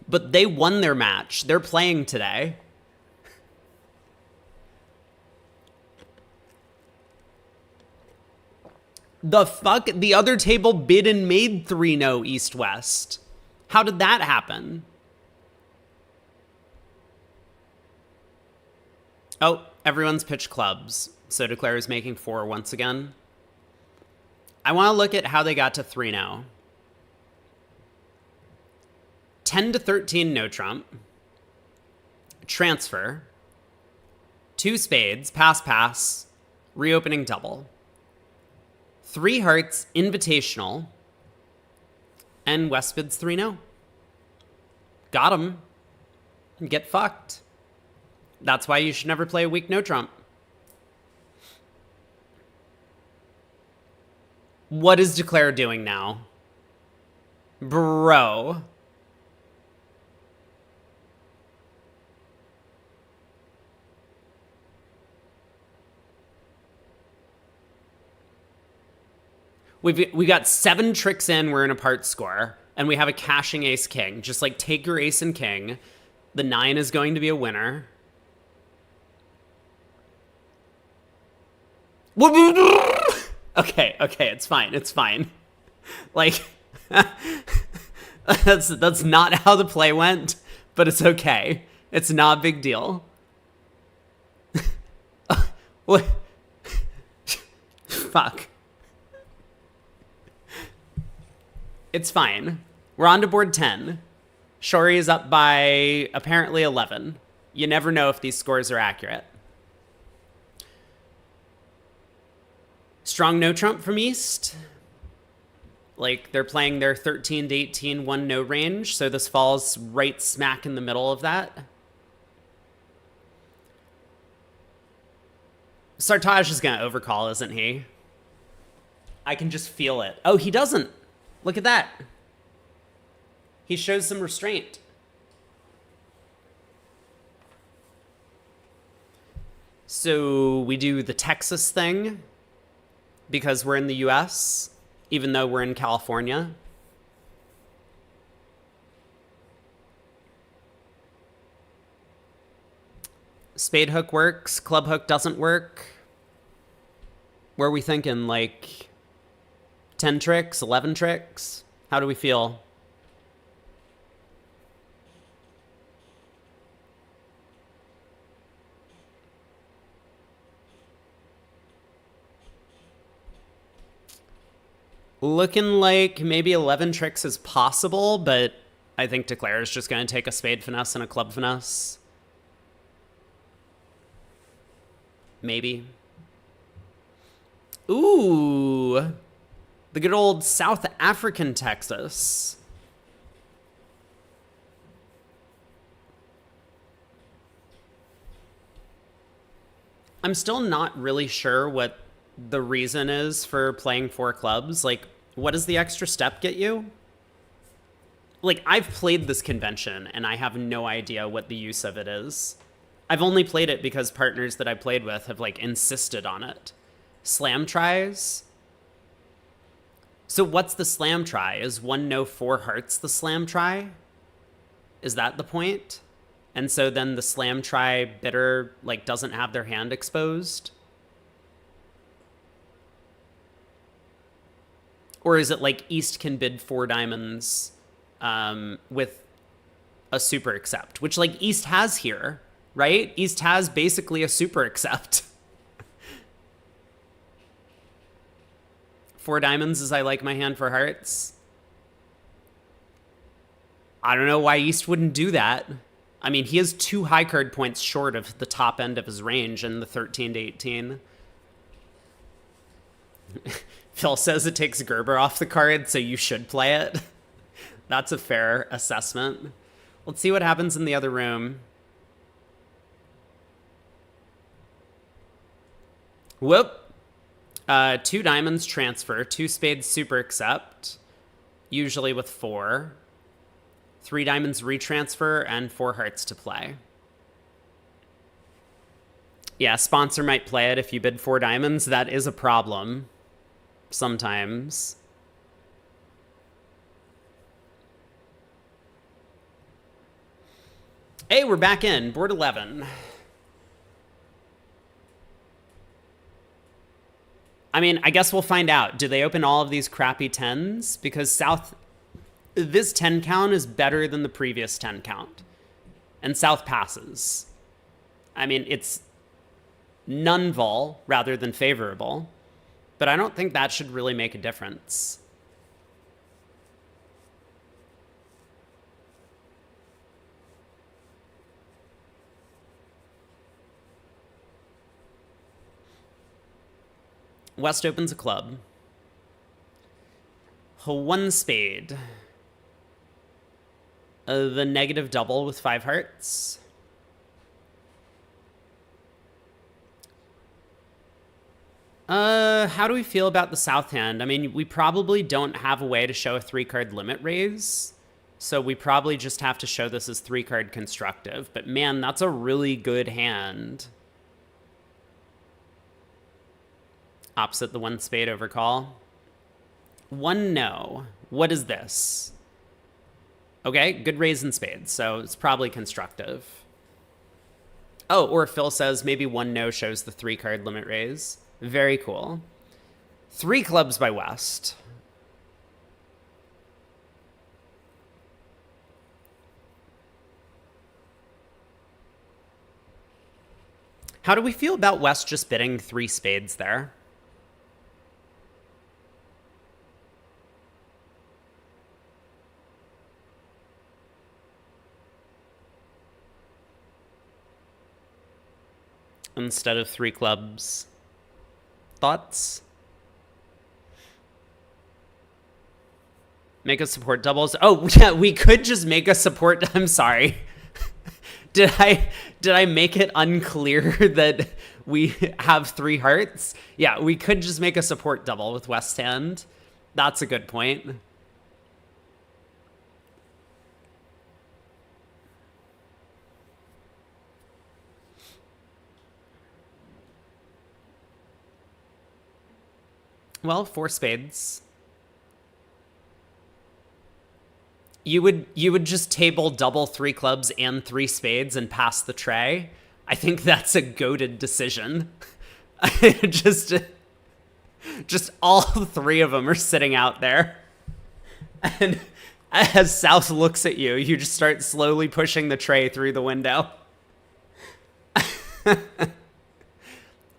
But they won their match. They're playing today. The fuck? The other table bid and made 3-0 East-West. How did that happen? Oh, everyone's pitched clubs. So Declare is making 4 once again. I want to look at how they got to 3-0. 10-13 no trump. Transfer. 2 spades, pass, reopening double. 3 hearts, invitational. And West bids 3-0. Got him. Get fucked. That's why you should never play a weak no trump. What is Declare doing now? Bro. We got 7 tricks in, we're in a part score, and we have a cashing ace king. Just like take your ace and king. The 9 is going to be a winner. Okay, it's fine. Like, that's not how the play went, but it's okay. It's not a big deal. What? Fuck. It's fine. We're on to board 10. Shori is up by apparently 11. You never know if these scores are accurate. Strong no trump from East. Like, they're playing their 13-18 1-no range, so this falls right smack in the middle of that. Sartaj is going to overcall, isn't he? I can just feel it. Oh, he doesn't. Look at that. He shows some restraint. So we do the Texas thing because we're in the US, even though we're in California. Spade hook works, club hook doesn't work. Where are we thinking? Like 10 tricks, 11 tricks? How do we feel? Looking like maybe 11 tricks is possible, but I think Declare is just going to take a spade finesse and a club finesse. Maybe. Ooh. The good old South African Texas. I'm still not really sure what the reason is for playing 4 clubs. Like, what does the extra step get you? Like, I've played this convention, and I have no idea what the use of it is. I've only played it because partners that I played with have, like, insisted on it. Slam tries? So what's the slam try? Is 1 no 4 hearts the slam try? Is that the point? And so then the slam try bidder, like, doesn't have their hand exposed? Or is it like East can bid 4 diamonds with a super accept, which, like, East has here, right? East has basically a super accept. 4 diamonds as I like my hand for hearts. I don't know why East wouldn't do that. I mean, he has 2 high card points short of the top end of his range in the 13 to 18. Phil says it takes Gerber off the card, so you should play it. That's a fair assessment. Let's see what happens in the other room. Whoop. 2 diamonds transfer, 2 spades super accept, usually with 4. 3 diamonds retransfer, and 4 hearts to play. Yeah, sponsor might play it if you bid 4 diamonds. That is a problem sometimes. Hey, we're back in. Board 11. I mean, I guess we'll find out. Do they open all of these crappy 10s? Because South... This 10 count is better than the previous 10 count. And South passes. I mean, it's non-vol rather than favorable. But I don't think that should really make a difference. West opens a club. 1 spade. The negative double with 5 hearts. How do we feel about the South hand? I mean, we probably don't have a way to show a 3-card limit raise. So we probably just have to show this as 3-card constructive. But man, that's a really good hand. Opposite the 1 spade overcall. 1 no. What is this? Okay, good raise in spades, so it's probably constructive. Oh, or Phil says maybe 1 no shows the 3-card limit raise. Very cool. 3 clubs by West. How do we feel about West just bidding 3 spades there? Instead of 3 clubs. Thoughts? Make a support doubles. Oh, yeah, we could just make a support. I'm sorry. Did I make it unclear that we have 3 hearts? Yeah, we could just make a support double with West hand. That's a good point. Well, 4 spades. You would just table double 3 clubs and 3 spades and pass the tray. I think that's a goated decision. just all 3 of them are sitting out there. And as South looks at you, you just start slowly pushing the tray through the window.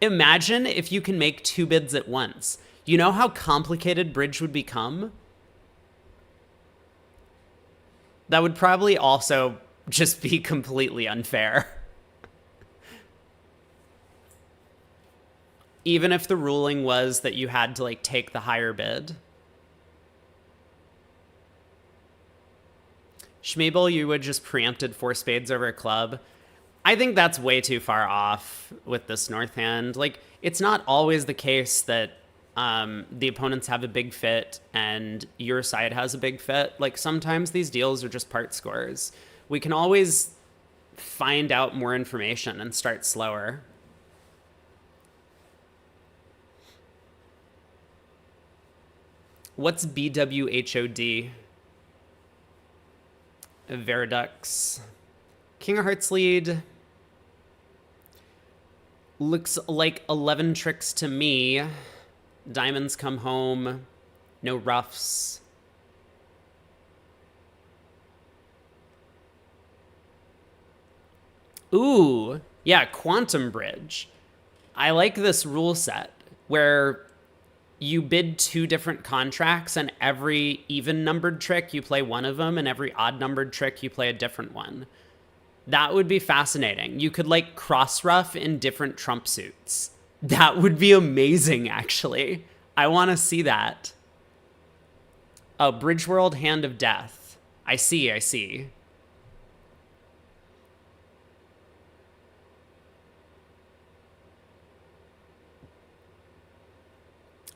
Imagine if you can make 2 bids at once. Do you know how complicated bridge would become? That would probably also just be completely unfair. Even if the ruling was that you had to like take the higher bid. Schmeebel, you would just preempted 4 spades over a club. I think that's way too far off with this north hand. Like, it's not always the case that the opponents have a big fit and your side has a big fit. Like, sometimes these deals are just part scores. We can always find out more information and start slower. What's BWHOD? Veridux. King of Hearts lead. Looks like 11 tricks to me. Diamonds come home. No roughs. Ooh, yeah, Quantum Bridge. I like this rule set where you bid 2 different contracts, and every even-numbered trick, you play one of them, and every odd-numbered trick, you play a different one. That would be fascinating. You could, like, cross-ruff in different trump suits. That would be amazing, actually. I want to see that. Oh, Bridge World, Hand of Death. I see, I see.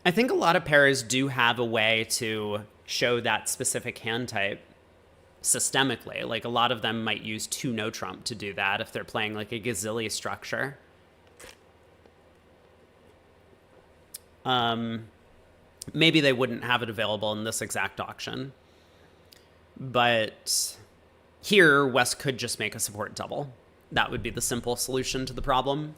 I think a lot of pairs do have a way to show that specific hand type systemically. Like, a lot of them might use 2 no trump to do that if they're playing like a gazilli structure. Maybe they wouldn't have it available in this exact auction. But here, West could just make a support double. That would be the simple solution to the problem.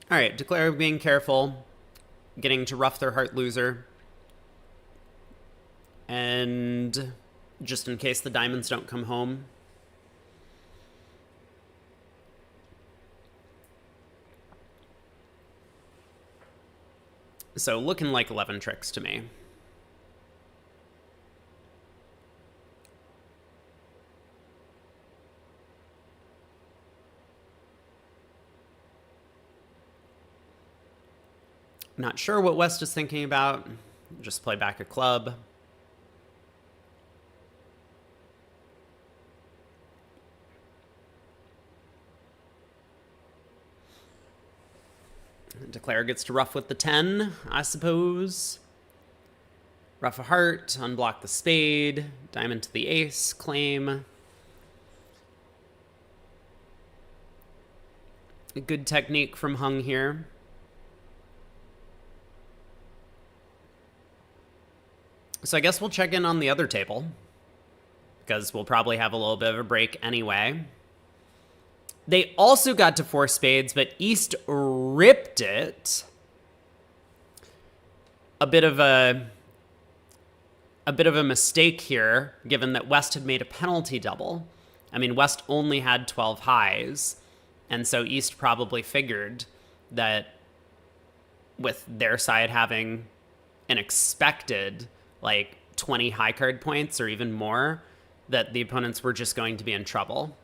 All right, declare being careful, getting to rough their heart loser. And just in case the diamonds don't come home. So looking like 11 tricks to me. Not sure what West is thinking about. Just play back a club. Declare gets to rough with the 10, I suppose. Rough a heart, unblock the spade, diamond to the ace, claim. A good technique from Hung here. So I guess we'll check in on the other table, because we'll probably have a little bit of a break anyway. They also got to 4 spades, but East ripped it. A bit of a mistake here, given that West had made a penalty double. I mean, West only had 12 highs, and so East probably figured that with their side having an expected like 20 high card points or even more, that the opponents were just going to be in trouble.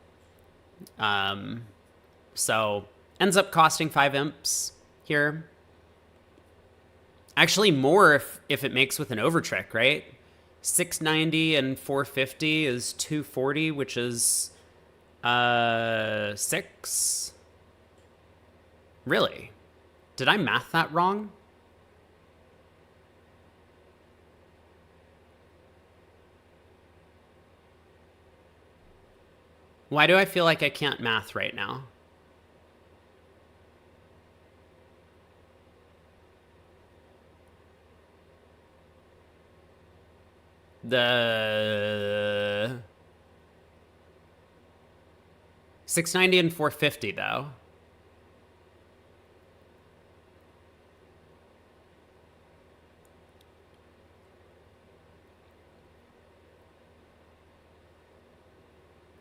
So ends up costing 5 imps here. Actually more if it makes with an over trick, right? 690 and 450 is 240, which is 6. Really? Did I math that wrong? Why do I feel like I can't math right now? The 690 and 450 though.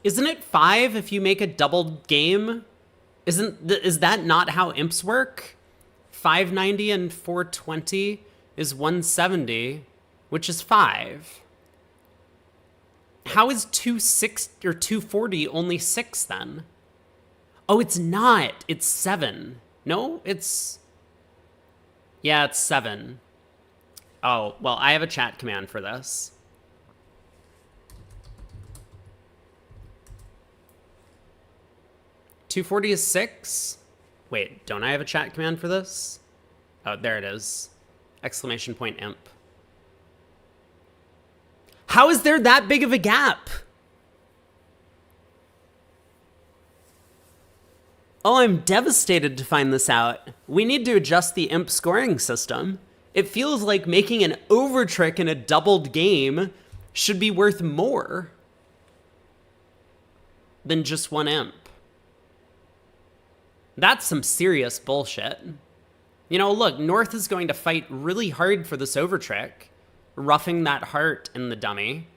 Isn't it 5 if you make a double game? Is that not how imps work? 590 and 420 is 170, which is 5. How is 260 or 240 only 6 then? Oh, it's not. It's 7. No, it's... Yeah, it's 7. Oh, well, I have a chat command for this. $240 is 6? Wait, don't I have a chat command for this? Oh, there it is. Exclamation point imp. How is there that big of a gap? Oh, I'm devastated to find this out. We need to adjust the imp scoring system. It feels like making an over trick in a doubled game should be worth more than just one imp. That's some serious bullshit. You know, look, North is going to fight really hard for this over trick, roughing that heart in the dummy,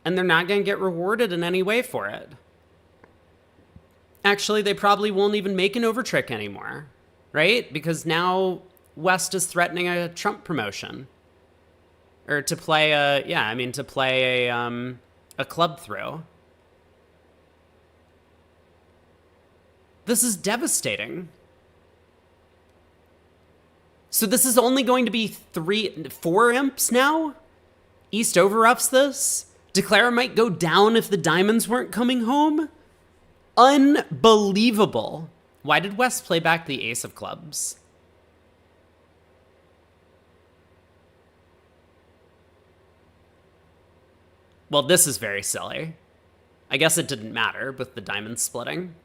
and they're not going to get rewarded in any way for it. Actually, they probably won't even make an over trick anymore, right? Because now West is threatening a Trump promotion. Or to play a club throw. This is devastating. So this is only going to be 4 imps now? East overups this? Declare might go down if the diamonds weren't coming home? Unbelievable. Why did West play back the ace of clubs? Well, this is very silly. I guess it didn't matter with the diamonds splitting.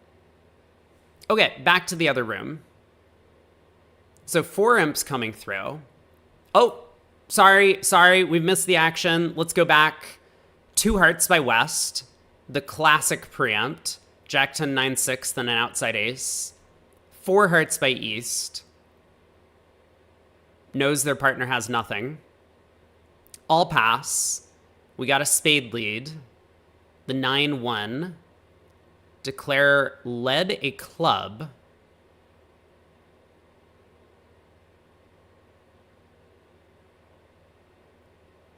Okay, back to the other room. So 4 imps coming through. Oh, sorry, we've missed the action. Let's go back. 2 hearts by West. The classic preempt. Jack 10, 9, 6, then an outside ace. 4 hearts by East. Knows their partner has nothing. All pass. We got a spade lead. The 9-1. Declare led a club.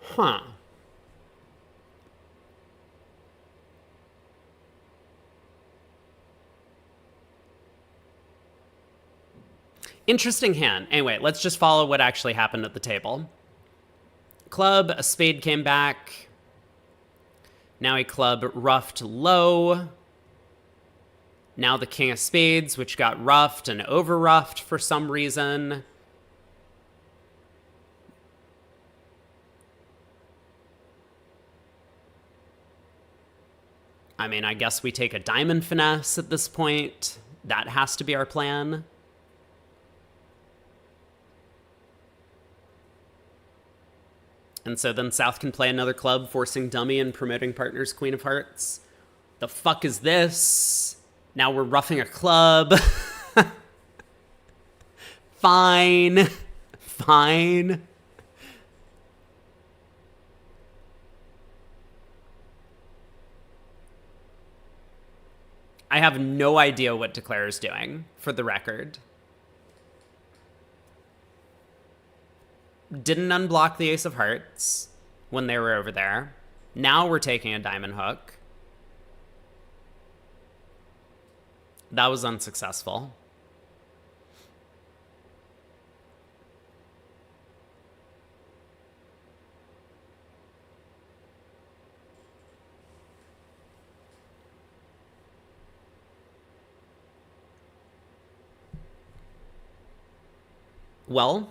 Huh. Interesting hand. Anyway, let's just follow what actually happened at the table. Club, a spade came back. Now a club roughed low. Now the king of spades, which got roughed and over-roughed for some reason. I mean, I guess we take a diamond finesse at this point. That has to be our plan. And so then South can play another club, forcing dummy and promoting partner's queen of hearts. The fuck is this? Now we're roughing a club. Fine. Fine. I have no idea what Declare is doing, for the record. Didn't unblock the ace of hearts when they were over there. Now we're taking a diamond hook. That was unsuccessful. Well,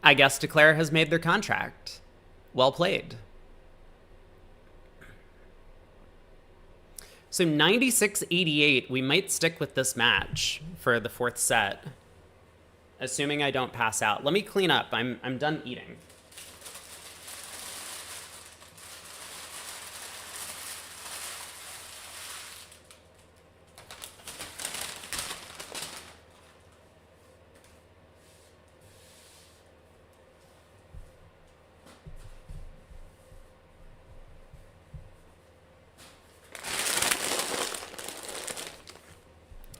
I guess Declare has made their contract. Well played. So 96-88, we might stick with this match for the 4th set. assuming I don't pass out. Let me clean up. I'm done eating.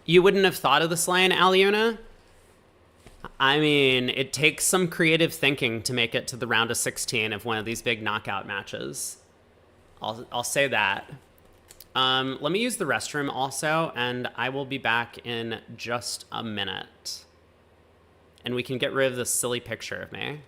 You wouldn't have thought of this line, Aliona? I mean, it takes some creative thinking to make it to the round of 16 of one of these big knockout matches. I'll say that. Let me use the restroom also, and I will be back in just a minute. And we can get rid of this silly picture of me.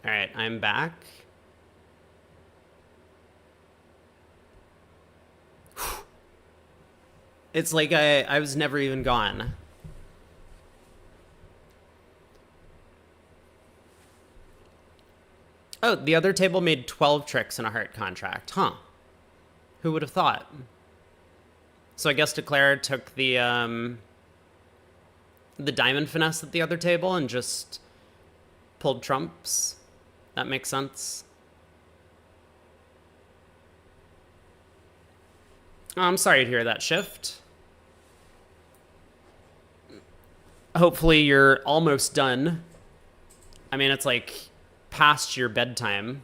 All right, I'm back. It's like I was never even gone. Oh, the other table made 12 tricks in a heart contract. Huh. Who would have thought? So I guess Declare took the diamond finesse at the other table and just pulled trumps. That makes sense. Oh, I'm sorry to hear that, Shift. Hopefully you're almost done. I mean, it's like past your bedtime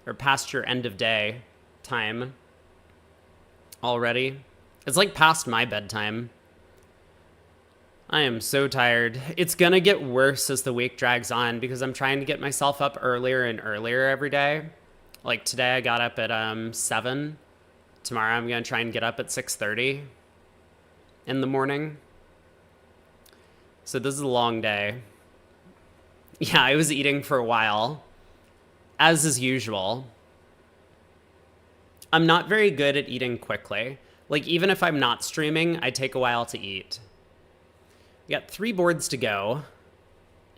or past your end of day time already. It's like past my bedtime. I am so tired. It's gonna get worse as the week drags on because I'm trying to get myself up earlier and earlier every day. Like today I got up at 7. Tomorrow I'm gonna try and get up at 6:30 in the morning. So this is a long day. Yeah, I was eating for a while, as is usual. I'm not very good at eating quickly. Like, even if I'm not streaming, I take a while to eat. We got 3 boards to go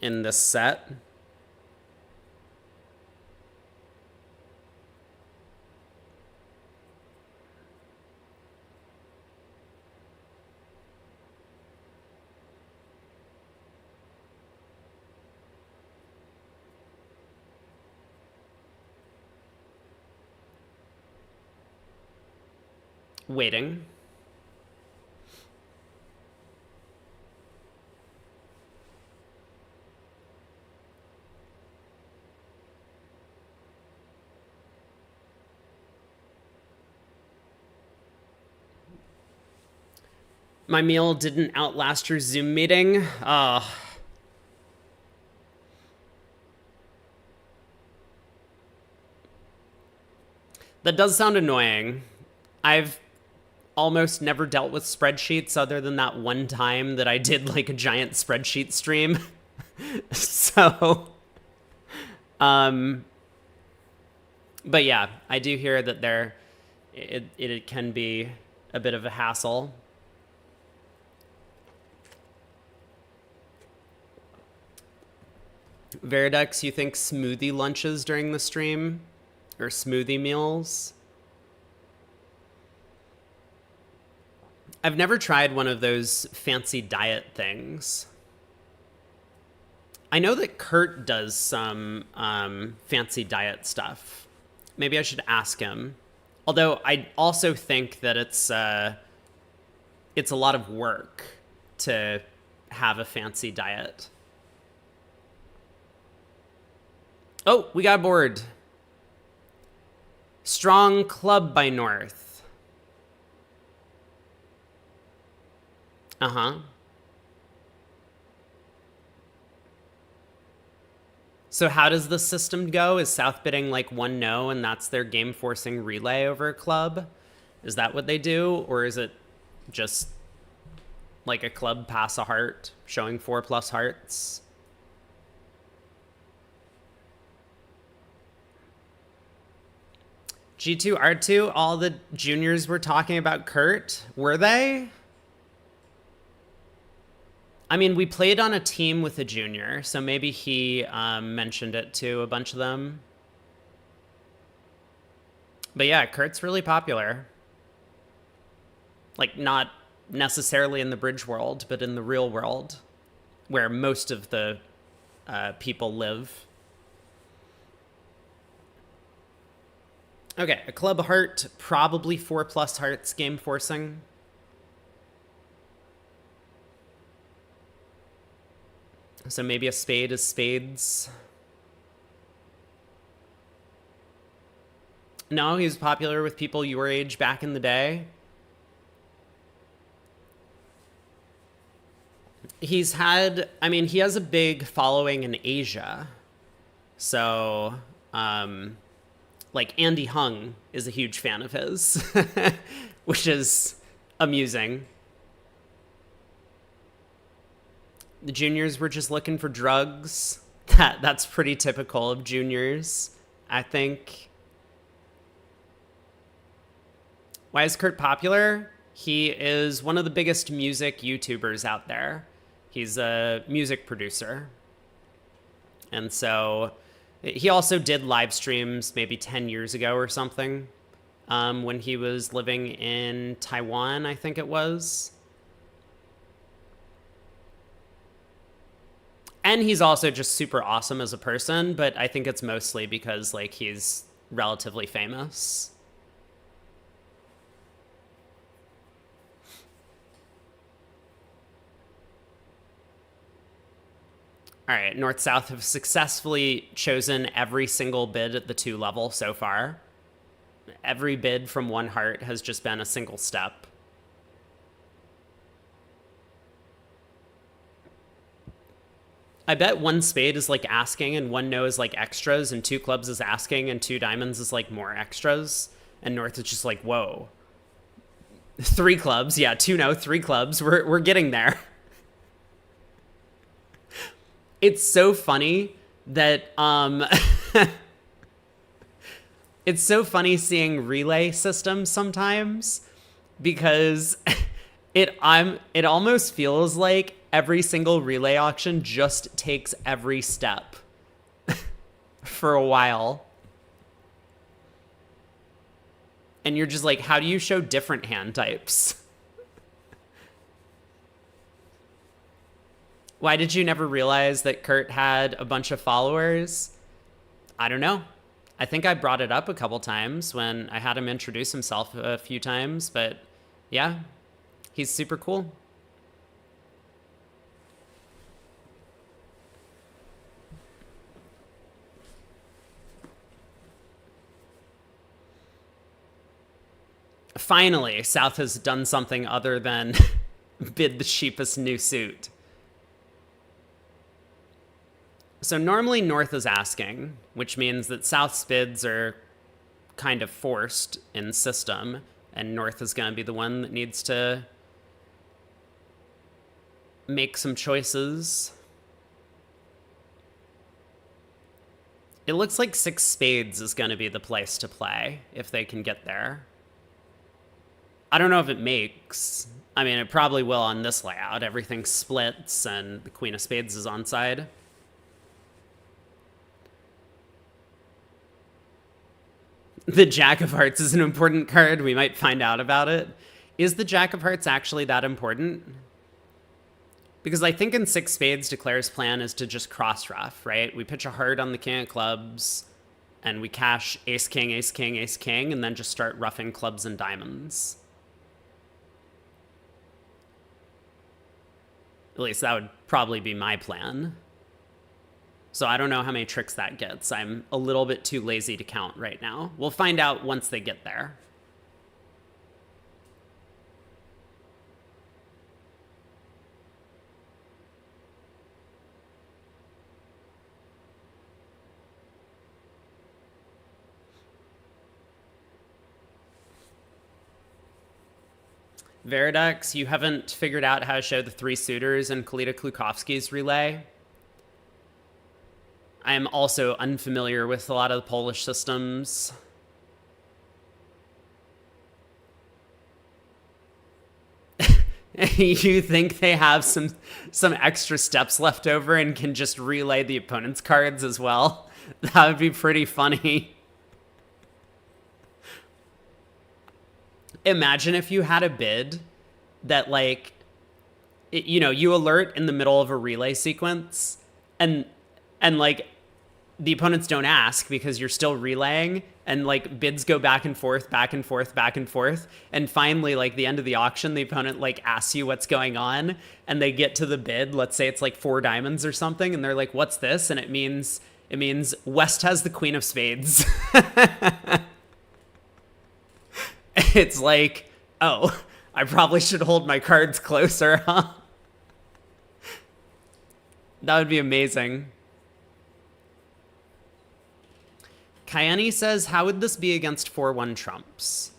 in this set. Waiting. My meal didn't outlast your Zoom meeting. That does sound annoying. I've almost never dealt with spreadsheets other than that one time that I did like a giant spreadsheet stream. So, but yeah, I do hear that it can be a bit of a hassle. Veridux, you think smoothie lunches during the stream? Or smoothie meals? I've never tried one of those fancy diet things. I know that Kurt does some fancy diet stuff. Maybe I should ask him. Although I also think that it's a lot of work to have a fancy diet. Oh, we got bored. Strong club by North. Uh-huh. So how does the system go? Is South bidding like 1-0 and that's their game forcing relay over a club? Is that what they do? Or is it just like a club pass a heart showing 4+ hearts? G2, R2, all the juniors were talking about Kurt. Were they? I mean, we played on a team with a junior, so maybe he mentioned it to a bunch of them. But yeah, Kurt's really popular. Like, not necessarily in the bridge world, but in the real world, where most of the people live. Okay, a club heart, probably 4+ hearts game forcing. So maybe a spade is spades. No, he was popular with people your age back in the day. He's had, I mean, he has a big following in Asia. So, like Andy Hung is a huge fan of his, which is amusing. The juniors were just looking for drugs. That's pretty typical of juniors, I think. Why is Kurt popular? He is one of the biggest music YouTubers out there. He's a music producer. And so he also did live streams maybe 10 years ago or something, when he was living in Taiwan, I think it was. And he's also just super awesome as a person, but I think it's mostly because like he's relatively famous. All right, North-South have successfully chosen every single bid at the 2 level so far. Every bid from 1 heart has just been a single step. I bet 1 spade is like asking and 1 no is like extras and 2 clubs is asking and 2 diamonds is like more extras. And North is just like, whoa. 3 clubs, yeah, 2 no, 3 clubs, we're getting there. It's so funny that it's so funny seeing relay systems sometimes, because it almost feels like every single relay auction just takes every step for a while. And you're just like, how do you show different hand types? Why did you never realize that Kurt had a bunch of followers? I don't know. I think I brought it up a couple times when I had him introduce himself a few times, but yeah, he's super cool. Finally, South has done something other than bid the cheapest new suit. So normally North is asking, which means that South's bids are kind of forced in system, and North is going to be the one that needs to make some choices. It looks like 6 spades is going to be the place to play if they can get there. I don't know if it makes. I mean, it probably will on this layout. Everything splits and the queen of spades is onside. The Jack of Hearts is an important card. We might find out about it. Is the Jack of Hearts actually that important? Because I think in 6 spades, Declare's plan is to just cross ruff, right? We pitch a heart on the king of clubs, and we cash ace, king, ace, king, ace, king, and then just start roughing clubs and diamonds. At least that would probably be my plan. So I don't know how many tricks that gets. I'm a little bit too lazy to count right now. We'll find out once they get there. Veridux, you haven't figured out how to show the 3 suitors in Kalita Klukowski's relay? I am also unfamiliar with a lot of the Polish systems. You think they have some extra steps left over and can just relay the opponent's cards as well? That would be pretty funny. Imagine if you had a bid that, like, you alert in the middle of a relay sequence and like the opponents don't ask because you're still relaying, and like bids go back and forth, back and forth, back and forth, and finally, like, the end of the auction, the opponent like asks you what's going on, and they get to the bid, let's say it's like 4 diamonds or something, and they're like, what's this? And it means West has the queen of spades. It's like, oh, I probably should hold my cards closer, huh? That would be amazing. Kayani says, how would this be against 4-1 trumps?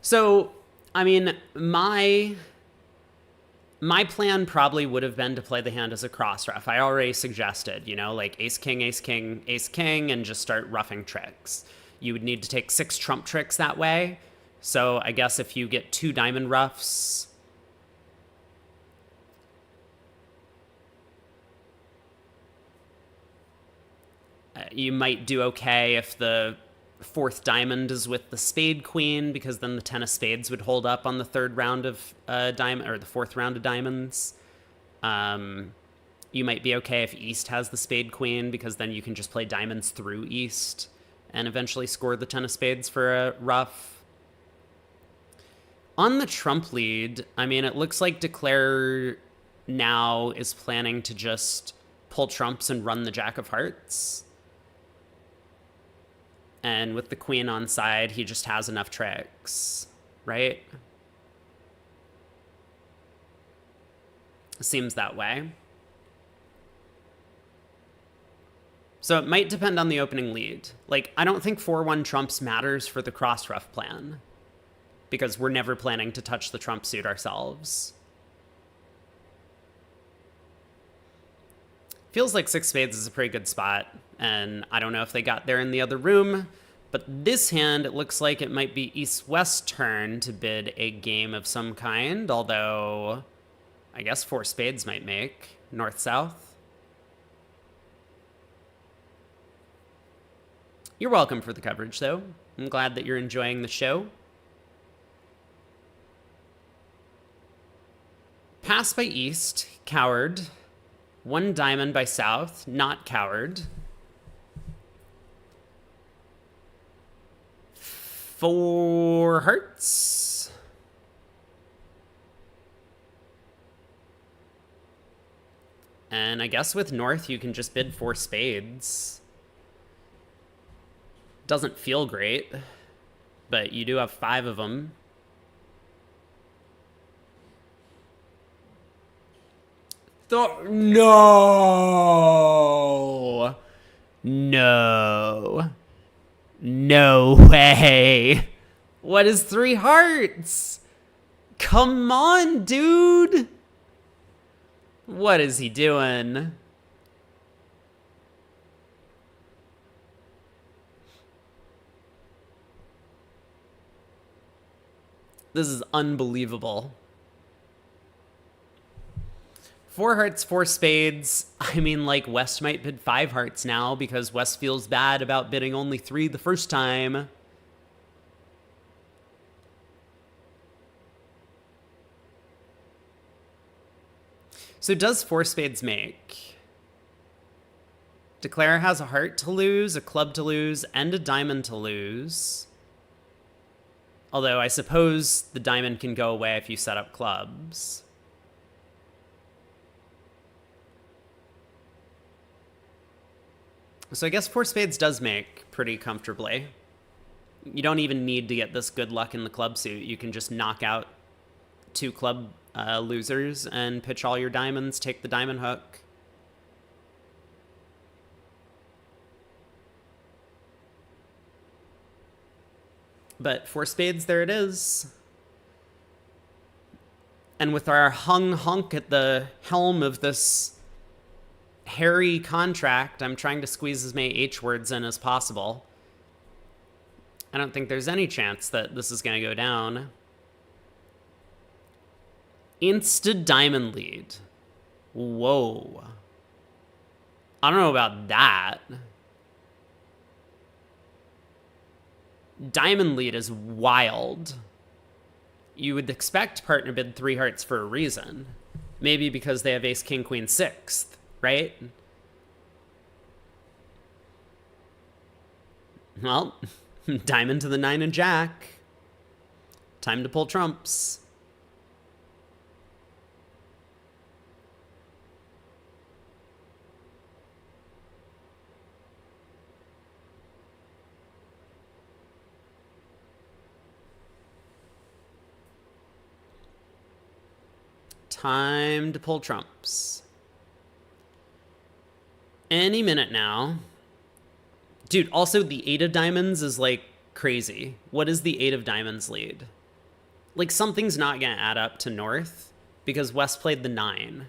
So, I mean, my plan probably would have been to play the hand as a cross ruff. I already suggested, like ace, king, ace, king, ace, king, and just start roughing tricks. You would need to take 6 trump tricks that way. So I guess if you get 2 diamond ruffs, you might do okay if the 4th diamond is with the spade queen, because then the 10 of spades would hold up on the 3rd round of diamond, or the 4th round of diamonds. You might be okay if East has the spade queen, because then you can just play diamonds through East and eventually score the 10 of spades for a ruff. On the trump lead, I mean, it looks like Declare now is planning to just pull trumps and run the Jack of Hearts. And with the queen on side, he just has enough tricks, right? Seems that way. So it might depend on the opening lead. Like, I don't think 4-1 trumps matters for the cross ruff plan, because we're never planning to touch the trump suit ourselves. Feels like 6 spades is a pretty good spot, and I don't know if they got there in the other room, but this hand, it looks like it might be East-West turn to bid a game of some kind, although I guess 4 spades might make North-South. You're welcome for the coverage, though. I'm glad that you're enjoying the show. Pass by East, coward. 1 diamond by South, not coward. 4 hearts. And I guess with North, you can just bid 4 spades. Doesn't feel great, but you do have 5 of them. No. No. No way. What is 3 hearts? Come on, dude. What is he doing? This is unbelievable. 4 hearts, 4 spades. I mean, like, West might bid 5 hearts now because West feels bad about bidding only 3 the first time. So does 4 spades make? Declare has a heart to lose, a club to lose, and a diamond to lose. Although I suppose the diamond can go away if you set up clubs. So I guess 4 spades does make pretty comfortably. You don't even need to get this good luck in the club suit. You can just knock out 2 club losers and pitch all your diamonds, take the diamond hook. But 4 spades, there it is. And with our hung honk at the helm of this hairy contract, I'm trying to squeeze as many H words in as possible. I don't think there's any chance that this is going to go down. Insta diamond lead. Whoa. I don't know about that. Diamond lead is wild. You would expect partner bid 3 hearts for a reason. Maybe because they have ace, king, queen, 6th, right? Well, diamond to the 9 and jack. Time to pull trumps. Time to pull trumps. Any minute now. Dude, also the 8 of diamonds is like crazy. What is the 8 of diamonds lead? Like something's not gonna add up to North because West played the 9.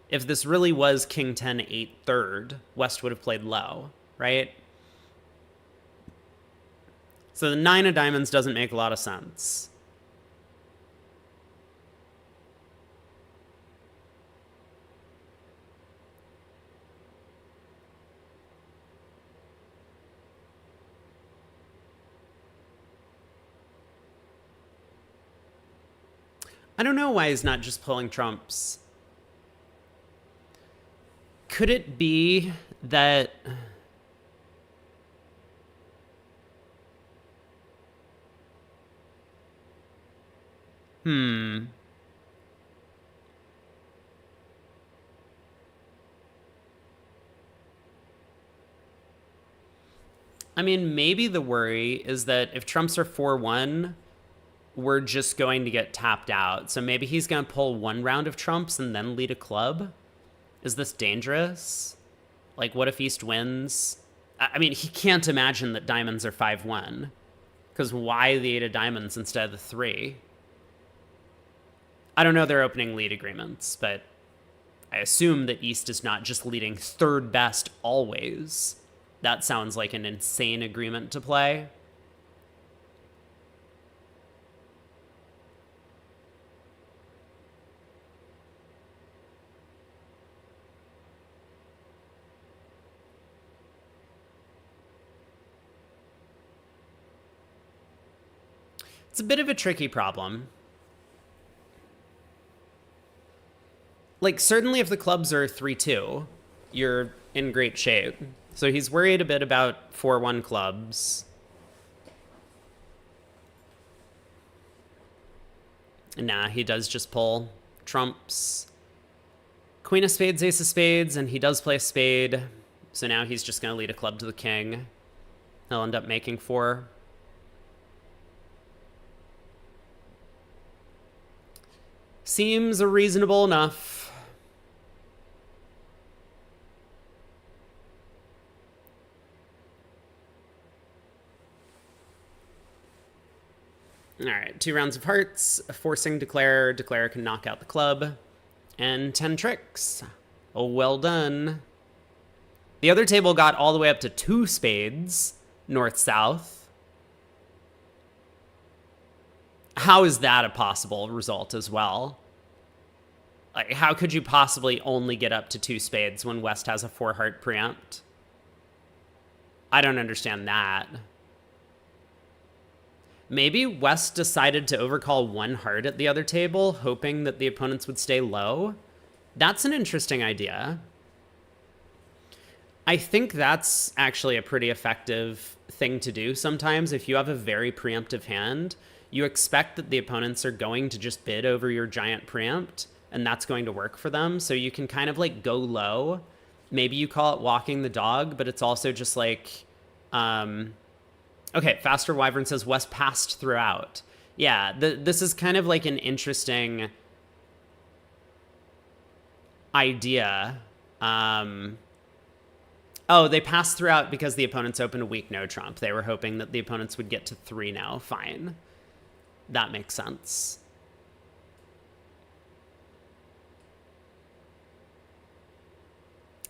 If this really was king 10 8 third, West would have played low, right? So the 9 of diamonds doesn't make a lot of sense. I don't know why he's not just pulling trumps. Could it be that... I mean, maybe the worry is that if trumps are 4-1... we're just going to get tapped out. So maybe he's going to pull 1 round of trumps and then lead a club? Is this dangerous? Like, what if East wins? I mean, he can't imagine that diamonds are 5-1. Because why the 8 of diamonds instead of the 3? I don't know their opening lead agreements, but I assume that East is not just leading 3rd best always. That sounds like an insane agreement to play. It's a bit of a tricky problem. Like, certainly if the clubs are 3-2, you're in great shape. So he's worried a bit about 4-1 clubs. Nah, he does just pull trumps. Queen of spades, ace of spades, and he does play a spade. So now he's just going to lead a club to the king. He'll end up making 4. Seems reasonable enough. All right, 2 rounds of hearts, forcing declare. Declare can knock out the club, and 10 tricks. Oh, well done. The other table got all the way up to 2 spades, north-south. How is that a possible result as well? Like, how could you possibly only get up to 2 spades when West has a 4-heart preempt? I don't understand that. Maybe West decided to overcall 1 heart at the other table, hoping that the opponents would stay low. That's an interesting idea. I think that's actually a pretty effective thing to do sometimes. If you have a very preemptive hand, you expect that the opponents are going to just bid over your giant preempt, and that's going to work for them. So you can kind of like go low. Maybe you call it walking the dog, but it's also just like... Okay, Faster Wyvern says West passed throughout. Yeah, this is kind of like an interesting idea. Oh, they passed throughout because the opponents opened a weak no trump. They were hoping that the opponents would get to 3 now. Fine. That makes sense.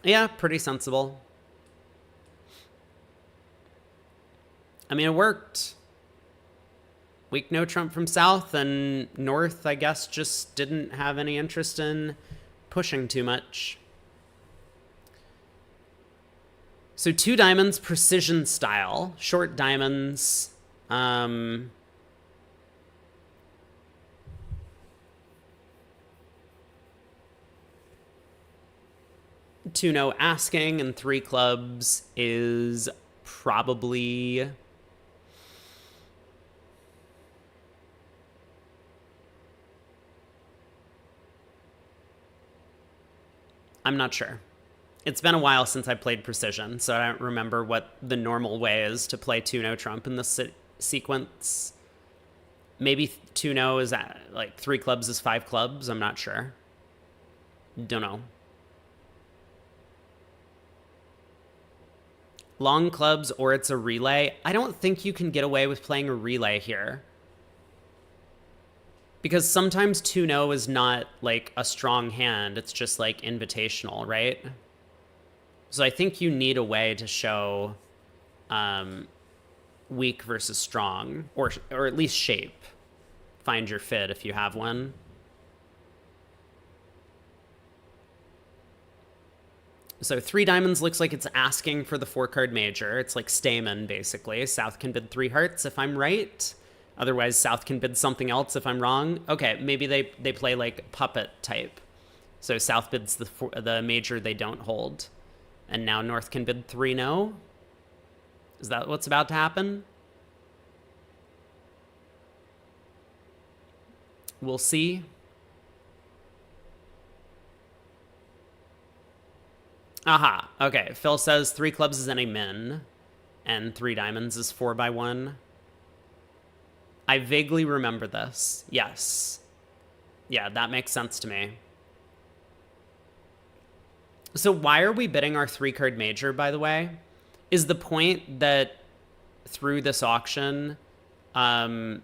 Yeah, pretty sensible. I mean, it worked. Weak no trump from south, and north, I guess, just didn't have any interest in pushing too much. So 2 diamonds, precision style. Short diamonds. 2-no asking, and 3 clubs is probably... I'm not sure. It's been a while since I played precision, so I don't remember what the normal way is to play 2-no trump in this sequence. Maybe 2-no is like 3 clubs is 5 clubs. I'm not sure. Don't know. Long clubs, or it's a relay. I don't think you can get away with playing a relay here. Because sometimes 2-no is not like a strong hand. It's just like invitational, right? So I think you need a way to show weak versus strong, or at least shape. Find your fit if you have one. So 3 diamonds looks like it's asking for the 4-card major. It's like Stamen, basically. South can bid 3 hearts if I'm right. Otherwise, South can bid something else if I'm wrong. Okay, maybe they play like puppet type. So South bids the major they don't hold. And now North can bid 3 no. Is that what's about to happen? We'll see. Aha, okay. Phil says 3 clubs is any min, and 3 diamonds is 4x1. I vaguely remember this. Yes. Yeah, that makes sense to me. So why are we bidding our 3-card major, by the way? Is the point that through this auction, partner's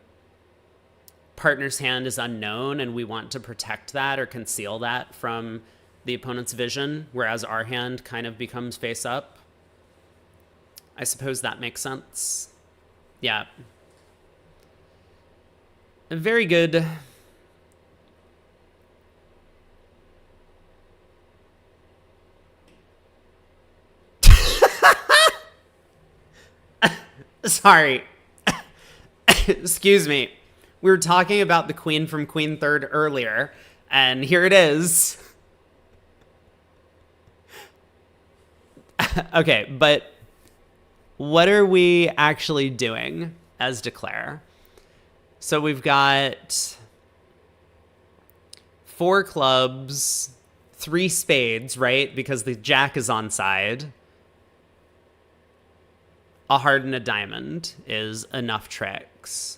hand is unknown and we want to protect that or conceal that from the opponent's vision, whereas our hand kind of becomes face up? I suppose that makes sense. Yeah. Very good. Sorry. Excuse me. We were talking about the queen from Queen Third earlier, and here it is. Okay, but what are we actually doing as declare? So we've got 4 clubs, 3 spades, right? Because the jack is on side. A heart and a diamond is enough tricks.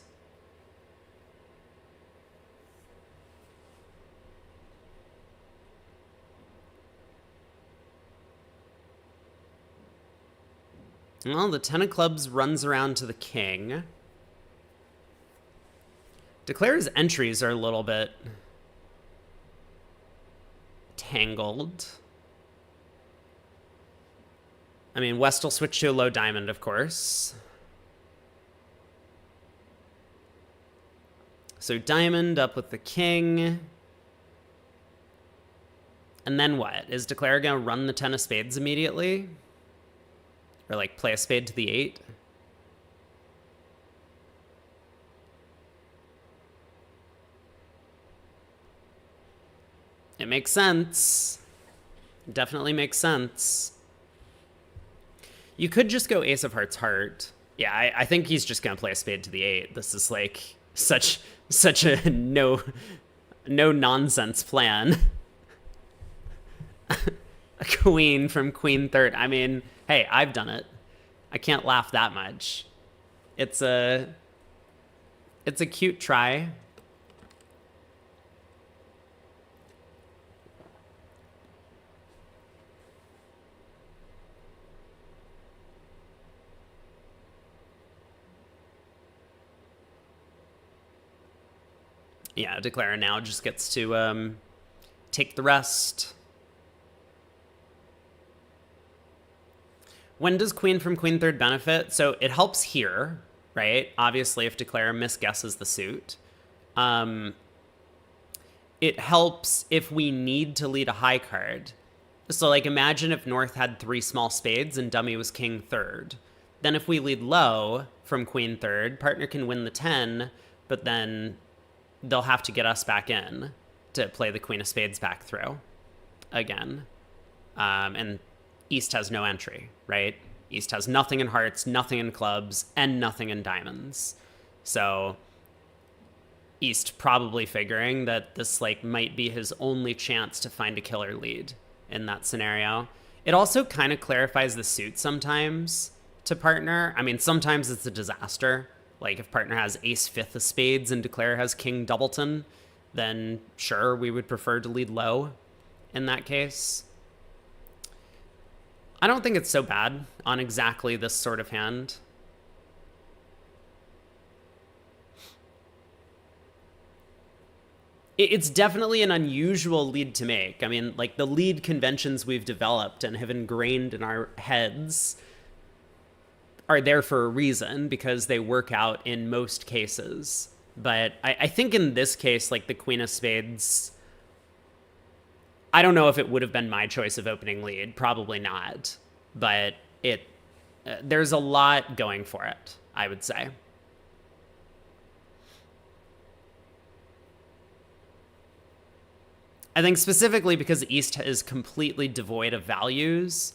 Well, the 10 of clubs runs around to the king. Declare's entries are a little bit tangled. I mean, West will switch to a low diamond, of course. So diamond up with the king. And then what? Is Declare going to run the 10 of spades immediately? Or like play a spade to the 8? It makes sense. Definitely makes sense. You could just go ace of hearts heart. Yeah, I think he's just going to play a spade to the 8. This is like such a no nonsense plan. A queen from queen third. I mean, hey, I've done it. I can't laugh that much. It's a cute try. Yeah, Declare now just gets to take the rest. When does queen from queen third benefit? So it helps here, right? Obviously, if Declare misguesses the suit. It helps if we need to lead a high card. So like imagine if North had 3 small spades and dummy was king third. Then if we lead low from queen third, partner can win the 10, but then they'll have to get us back in to play the queen of spades back through again. And East has no entry, right? East has nothing in hearts, nothing in clubs, and nothing in diamonds. So East probably figuring that this like might be his only chance to find a killer lead in that scenario. It also kind of clarifies the suit sometimes to partner. I mean, sometimes it's a disaster. Like if partner has ace fifth of spades and Declare has king doubleton, then sure, we would prefer to lead low in that case. I don't think it's so bad on exactly this sort of hand. It's definitely an unusual lead to make. I mean, like the lead conventions we've developed and have ingrained in our heads are there for a reason because they work out in most cases. But I think in this case, like the queen of spades, I don't know if it would have been my choice of opening lead. Probably not. But there's a lot going for it, I would say. I think specifically because East is completely devoid of values,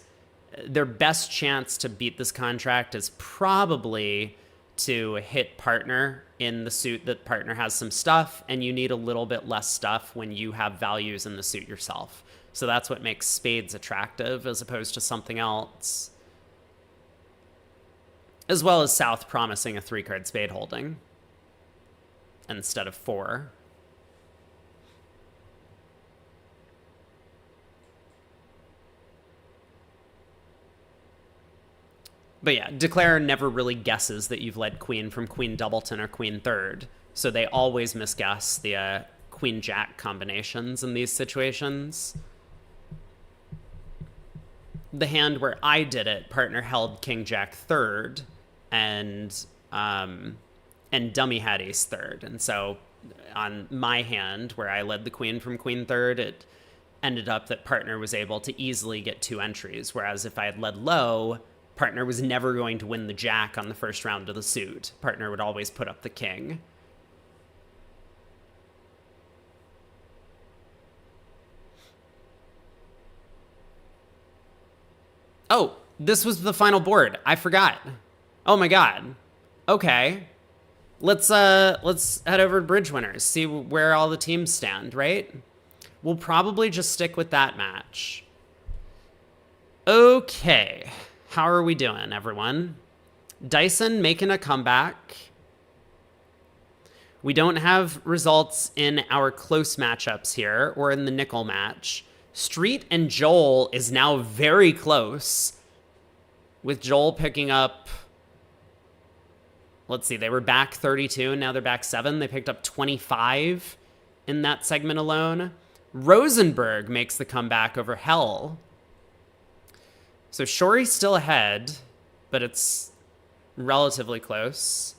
their best chance to beat this contract is probably to hit partner in the suit that partner has some stuff, and you need a little bit less stuff when you have values in the suit yourself. So that's what makes spades attractive as opposed to something else. As well as South promising a 3-card spade holding instead of 4. But yeah, Declare never really guesses that you've led queen from queen doubleton or queen third. So they always misguess the queen jack combinations in these situations. The hand where I did it, partner held king jack third and dummy had ace third. And so on my hand where I led the queen from queen third, it ended up that partner was able to easily get 2 entries. Whereas if I had led low, partner was never going to win the jack on the first round of the suit. Partner would always put up the king. Oh, this was the final board. I forgot. Oh my god. Okay. Let's head over to Bridge Winners, see where all the teams stand, right? We'll probably just stick with that match. Okay. How are we doing, everyone? Dyson making a comeback. We don't have results in our close matchups here or in the nickel match. Street and Joel is now very close, with Joel picking up let's see, they were back 32 and now they're back 7. They picked up 25 in that segment alone. Rosenberg makes the comeback over Hell. So Shory's still ahead, but it's relatively close.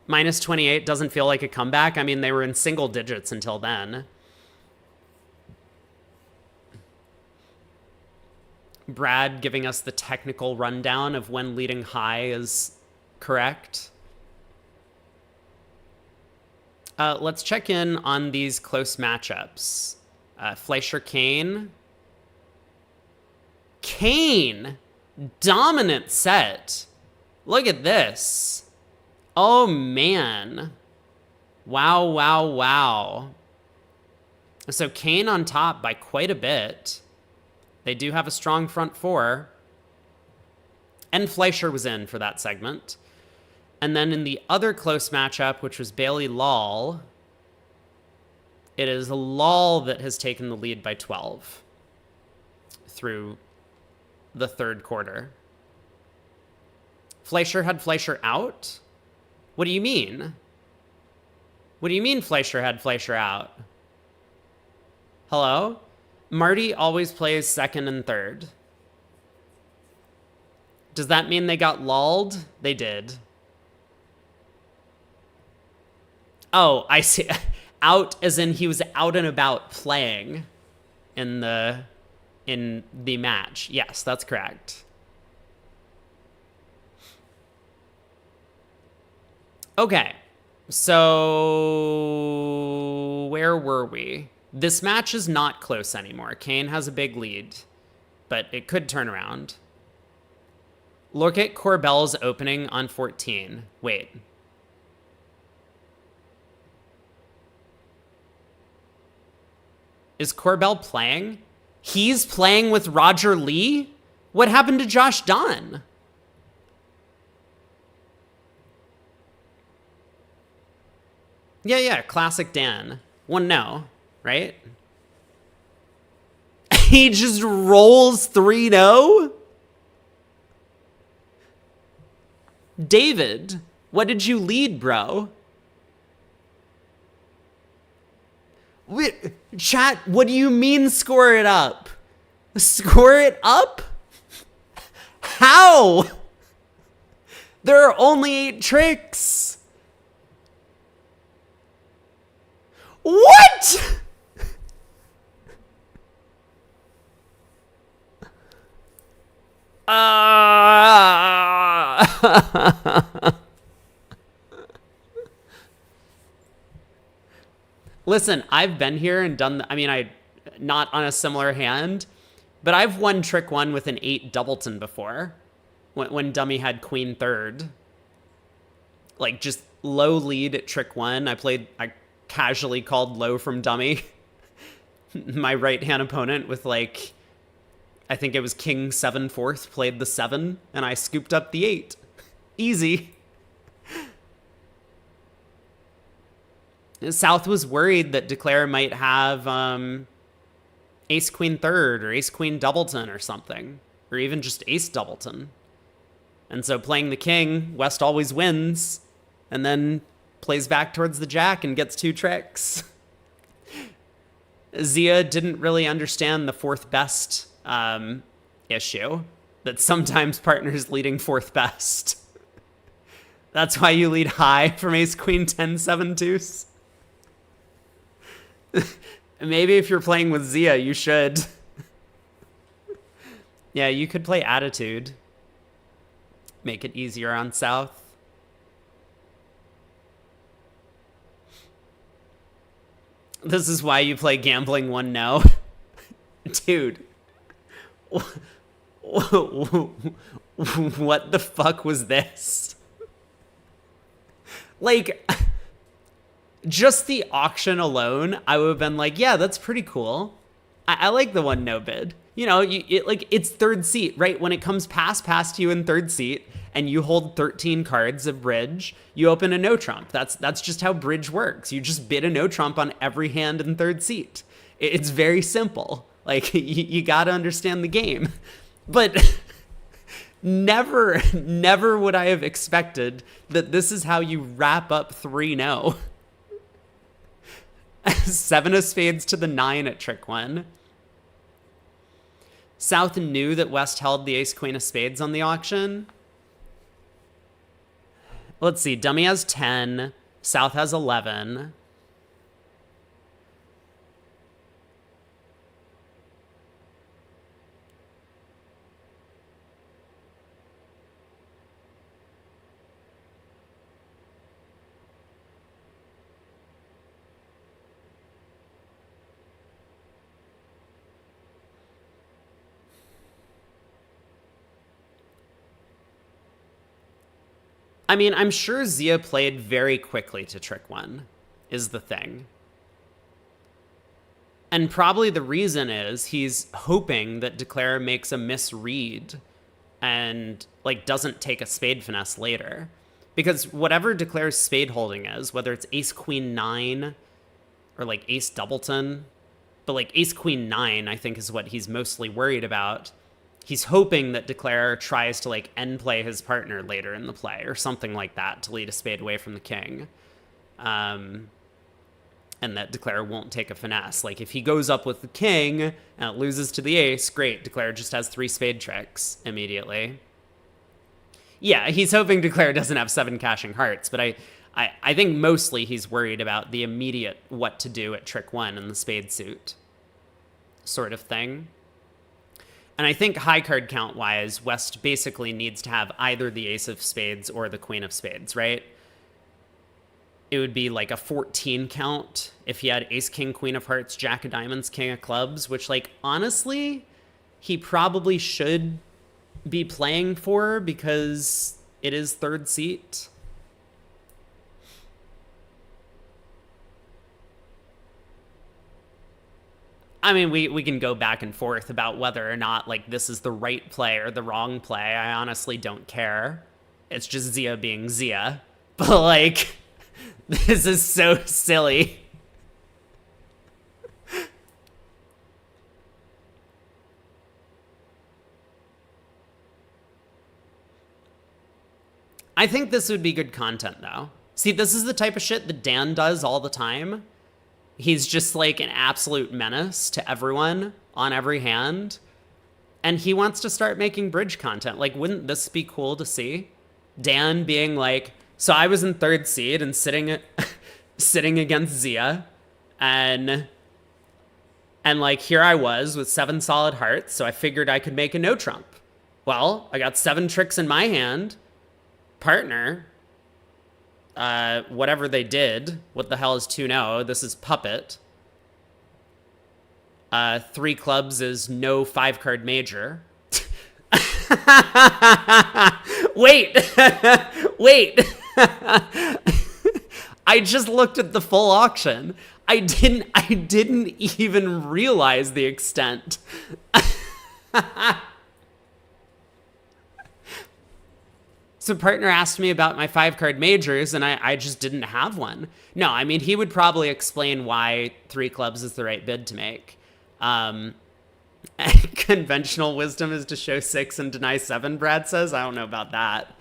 Minus 28 doesn't feel like a comeback. I mean, they were in single digits until then. Brad giving us the technical rundown of when leading high is correct. Let's check in on these close matchups. Fleischer Kane. Kane! Dominant set. Look at this. Oh, man. Wow, wow, wow. So Kane on top by quite a bit. They do have a strong front four. And Fleischer was in for that segment. And then in the other close matchup, which was Bailey Lal, it is Lal that has taken the lead by 12 through the third quarter. Fleischer had Fleischer out? What do you mean? What do you mean Fleischer had Fleischer out? Hello? Marty always plays second and third. Does that mean they got lulled? They did. Oh, I see. Out as in he was out and about playing in the match. Yes, that's correct. Okay. So where were we? This match is not close anymore. Kane has a big lead, but it could turn around. Look at Corbell's opening on 14. Wait. Is Corbell playing? He's playing with Roger Lee? What happened to Josh Dunn? Yeah, classic Dan. 1-0, right? He just rolls 3-0? David, what did you lead, bro? Wait, chat, what do you mean score it up? Score it up? How? There are only 8 tricks. What? Listen, I've been here and done, not on a similar hand, but I've won trick 1 with an 8 doubleton before, when Dummy had queen third. Like, just low lead at trick 1. I casually called low from Dummy. My right-hand opponent with, like, I think it was king 7 fourth, played the 7, and I scooped up the 8. Easy. South was worried that Declare might have ace queen third or ace queen doubleton or something, or even just ace doubleton. And so playing the king, West always wins, and then plays back towards the jack and gets 2 tricks. Zia didn't really understand the 4th best issue, that sometimes partners leading 4th best. That's why you lead high from ace queen 10 7 deuce. Maybe if you're playing with Zia, you should. Yeah, you could play Attitude. Make it easier on South. This is why you play Gambling 1-0. Dude. What the fuck was this? Like, just the auction alone, I would have been like, yeah, that's pretty cool. I like the 1-0 bid. You know, it's third seat, right? When it comes past you in third seat and you hold 13 cards of bridge, you open a no trump. That's just how bridge works. You just bid a no trump on every hand in third seat. It's very simple. Like, you got to understand the game. But Never would I have expected that this is how you wrap up 3-0. 7 of spades to the 9 at trick 1. South knew that West held the ace queen of spades on the auction. Let's see. Dummy has 10. South has 11. I mean, I'm sure Zia played very quickly to trick 1, is the thing. And probably the reason is he's hoping that Declare makes a misread and, like, doesn't take a spade finesse later. Because whatever Declare's spade holding is, whether it's ace queen 9 or, like, ace doubleton, but, like, ace queen 9, I think, is what he's mostly worried about. He's hoping that Declare tries to, like, end play his partner later in the play or something like that to lead a spade away from the king. And that Declare won't take a finesse. Like, if he goes up with the king and it loses to the ace, great. Declare just has 3 spade tricks immediately. Yeah, he's hoping Declare doesn't have 7 cashing hearts, but I think mostly he's worried about the immediate what to do at trick 1 in the spade suit sort of thing. And I think high card count wise, West basically needs to have either the ace of spades or the queen of spades, right? It would be like a 14 count if he had ace, king, queen of hearts, jack of diamonds, king of clubs, which, like, honestly, he probably should be playing for because it is third seat. I mean, we can go back and forth about whether or not, like, this is the right play or the wrong play. I honestly don't care. It's just Zia being Zia. But, like, this is so silly. I think this would be good content, though. See, this is the type of shit that Dan does all the time. He's just, like, an absolute menace to everyone on every hand. And he wants to start making bridge content. Like, wouldn't this be cool to see? Dan being like, so I was in third seed and sitting against Zia. And like, here I was with 7 solid hearts, so I figured I could make a no trump. Well, I got 7 tricks in my hand. Partner, whatever they did, what the hell is 2-0? This is puppet. 3 clubs is no 5-card major. Wait. I just looked at the full auction. I didn't even realize the extent. So partner asked me about my 5-card majors, and I just didn't have one. No, I mean, he would probably explain why 3 clubs is the right bid to make. Conventional wisdom is to show 6 and deny 7, Brad says. I don't know about that.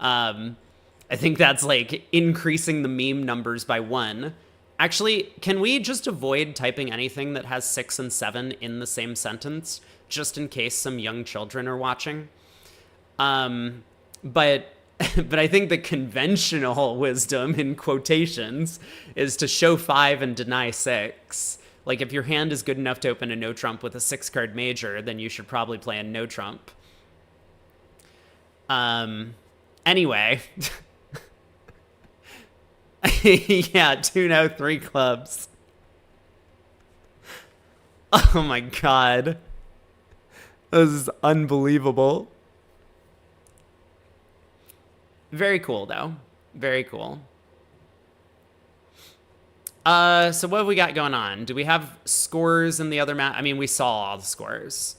I think that's, like, increasing the meme numbers by 1. Actually, can we just avoid typing anything that has 6 and 7 in the same sentence, just in case some young children are watching? But I think the conventional wisdom, in quotations, is to show 5 and deny 6. Like, if your hand is good enough to open a no trump with a 6-card major, then you should probably play a no trump. Anyway. Yeah, 2-0, 3 clubs. Oh my god. This is unbelievable. Very cool, though. Very cool. So what have we got going on? Do we have scores in the other match? I mean, we saw all the scores.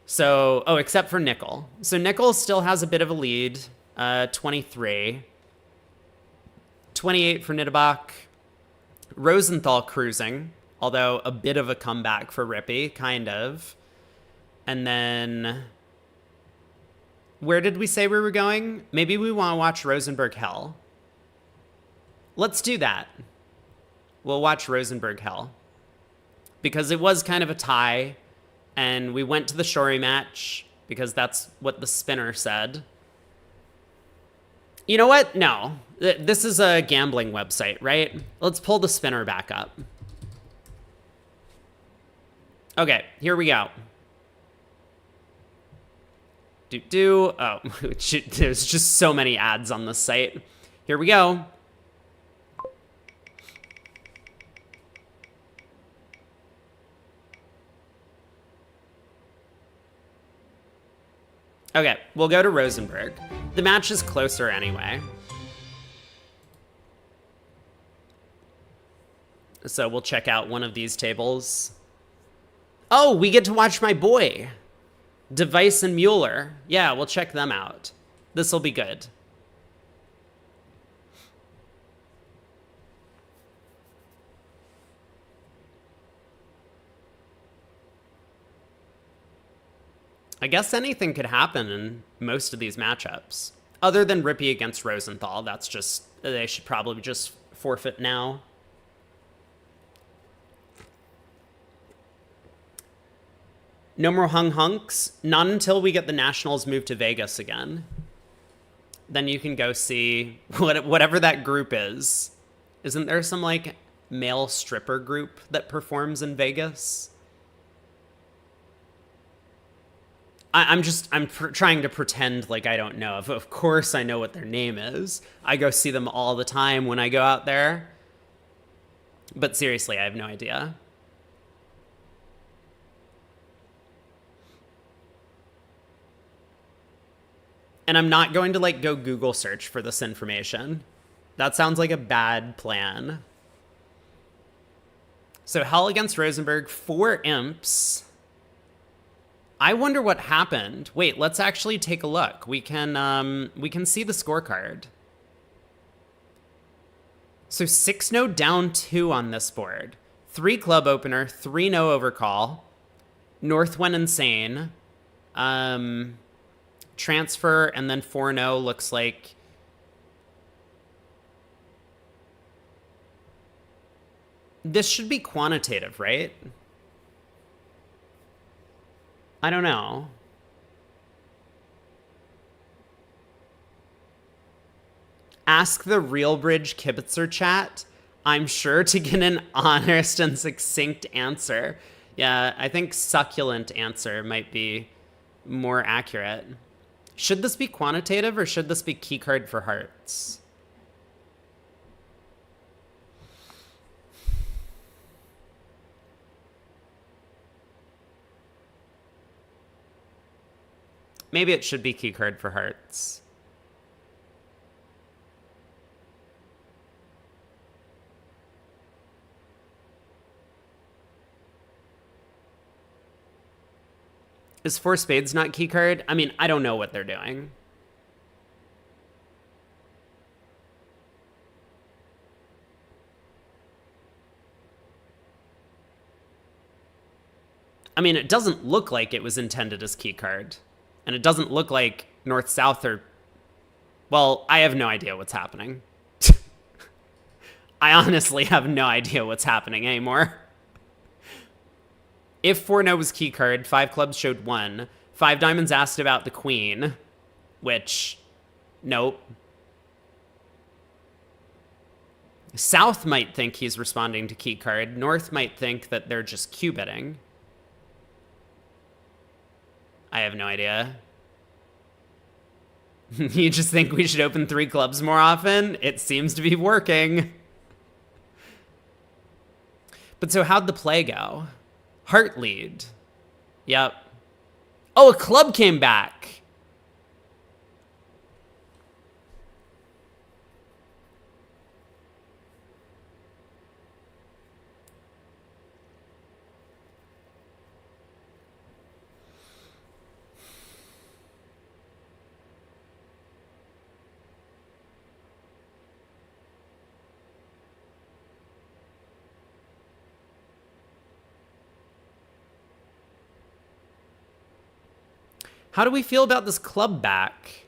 So, oh, except for Nickel. So Nickel still has a bit of a lead. 23. 28 for Nittebach. Rosenthal cruising, although a bit of a comeback for Rippy, kind of. And then Where did we say we were going? Maybe we want to watch Rosenberg Hell. Let's do that. We'll watch Rosenberg Hell. Because it was kind of a tie, and we went to the Shori match, because that's what the spinner said. You know what? No. This is a gambling website, right? Let's pull the spinner back up. Okay, here we go. Oh, there's just so many ads on this site. Here we go. Okay, we'll go to Rosenberg. The match is closer anyway. So we'll check out one of these tables. Oh, we get to watch my boy, Device and Mueller. Yeah, we'll check them out. This will be good. I guess anything could happen in most of these matchups. Other than Rippy against Rosenthal, that's just, they should probably just forfeit now. No more hung hunks. Not until we get the Nationals moved to Vegas again. Then you can go see whatever that group is. Isn't there some like male stripper group that performs in Vegas? I'm trying to pretend like I don't know. Of course I know what their name is. I go see them all the time when I go out there. But seriously, I have no idea. And I'm not going to like go Google search for this information. That sounds like a bad plan. So Hell against Rosenberg, 4 imps. I wonder what happened. Wait, let's actually take a look. We can see the scorecard. So 6-no down 2 on this board. 3 club opener, 3 no overcall. North went insane. Transfer, and then 4-no looks like... This should be quantitative, right? I don't know. Ask the RealBridge Kibitzer chat, I'm sure, to get an honest and succinct answer. Yeah, I think succulent answer might be more accurate. Should this be quantitative or should this be keycard for hearts? Maybe it should be keycard for hearts. Is 4 spades not keycard? I mean, I don't know what they're doing. I mean, it doesn't look like it was intended as keycard. And it doesn't look like north-south or... Well, I have no idea what's happening. I honestly have no idea what's happening anymore. If 4-no was keycard, 5 clubs showed 1. 5 diamonds asked about the queen, which... Nope. South might think he's responding to keycard. North might think that they're just Q-betting. I have no idea. You just think we should open 3 clubs more often? It seems to be working. But so how'd the play go? Heart lead. Yep. Oh, a club came back. How do we feel about this club back?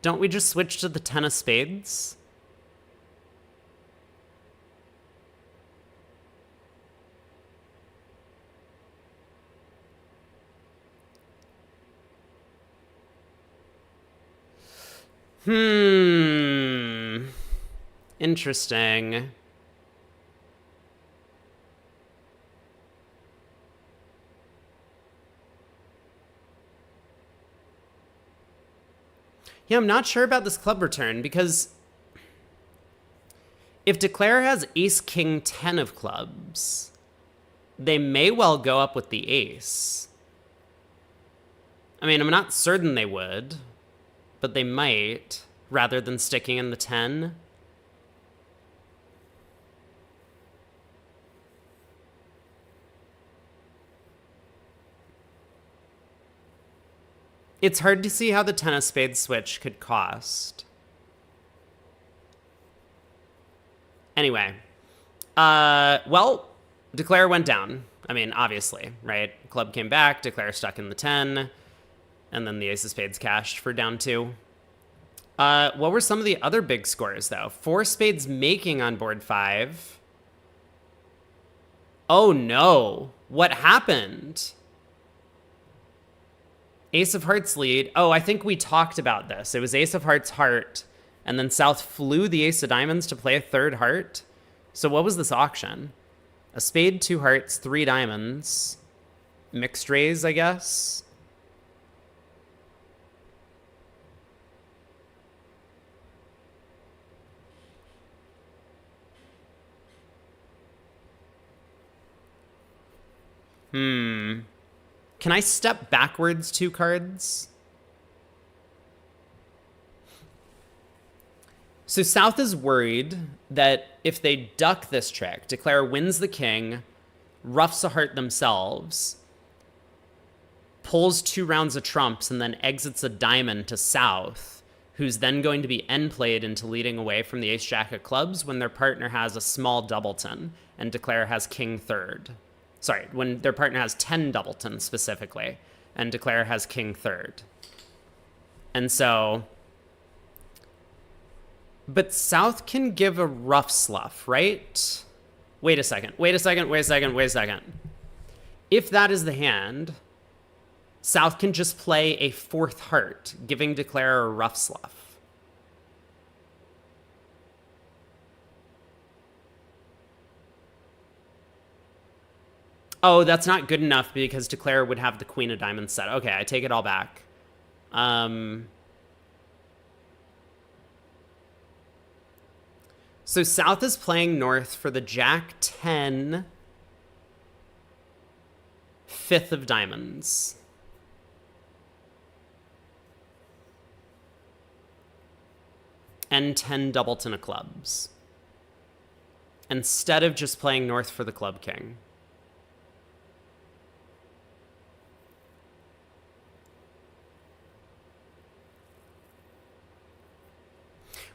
Don't we just switch to the 10 of spades? Interesting. Yeah, I'm not sure about this club return because if Declare has ace, king, 10 of clubs, they may well go up with the ace. I mean, I'm not certain they would, but they might, rather than sticking in the 10. It's hard to see how the 10 of spades switch could cost. Anyway, well, Declare went down. I mean, obviously, right? Club came back, Declare stuck in the 10, and then the ace of spades cashed for down 2. What were some of the other big scores, though? 4 spades making on board 5. Oh, no. What happened? Ace of hearts lead. Oh, I think we talked about this. It was ace of hearts, heart, and then South flew the ace of diamonds to play a third heart. So what was this auction? A spade, 2 hearts, 3 diamonds. Mixed raise, I guess. Can I step backwards 2 cards? So South is worried that if they duck this trick, Declare wins the king, roughs a heart themselves, pulls 2 rounds of trumps, and then exits a diamond to South, who's then going to be end played into leading away from the ace-jack of clubs when their partner has a small doubleton and Declare has king third. Sorry, when their partner has 10 doubletons specifically, and Declare has king third. And so... But South can give a rough slough, right? Wait a second. If that is the hand, South can just play a 4th heart, giving Declare a rough slough. Oh, that's not good enough because Declare would have the queen of diamonds set. Okay, I take it all back. So South is playing north for the jack 10, 5th of diamonds. And 10 doubleton of clubs. Instead of just playing north for the club king.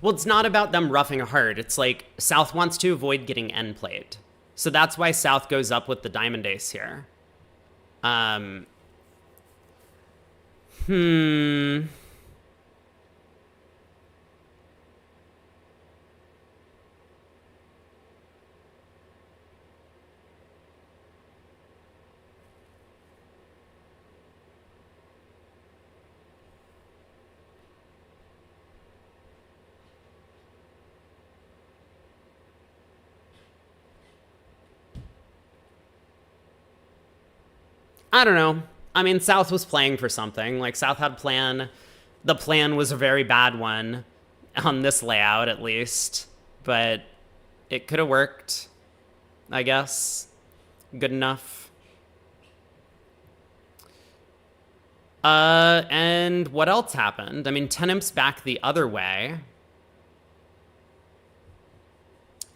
Well, it's not about them roughing a heart. It's like South wants to avoid getting end played. So that's why South goes up with the diamond ace here. I don't know. I mean, South was playing for something. Like, South had plan. The plan was a very bad one on this layout, at least. But it could have worked, I guess. Good enough. And what else happened? I mean, 10 imps back the other way.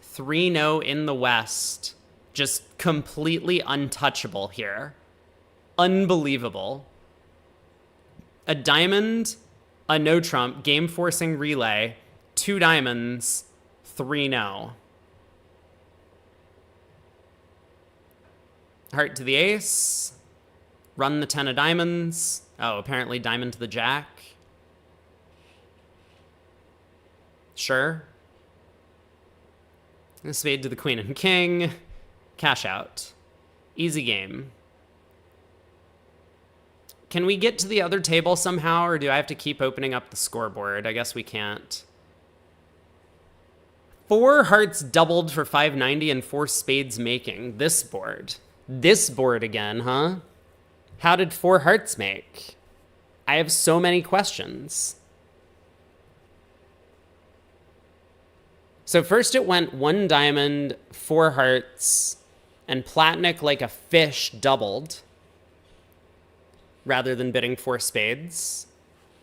3-0 in the West. Just completely untouchable here. Unbelievable. A diamond, a no trump, game forcing relay, 2 diamonds, 3-0. Heart to the ace. Run the 10 of diamonds. Oh, apparently diamond to the jack. Sure. Spade to the queen and king. Cash out. Easy game. Can we get to the other table somehow, or do I have to keep opening up the scoreboard? I guess we can't. 4 hearts doubled for 590 and 4 spades making. This board. This board again, huh? How did 4 hearts make? I have so many questions. So first it went 1 diamond, 4 hearts, and Platonic like a fish doubled rather than bidding 4 spades.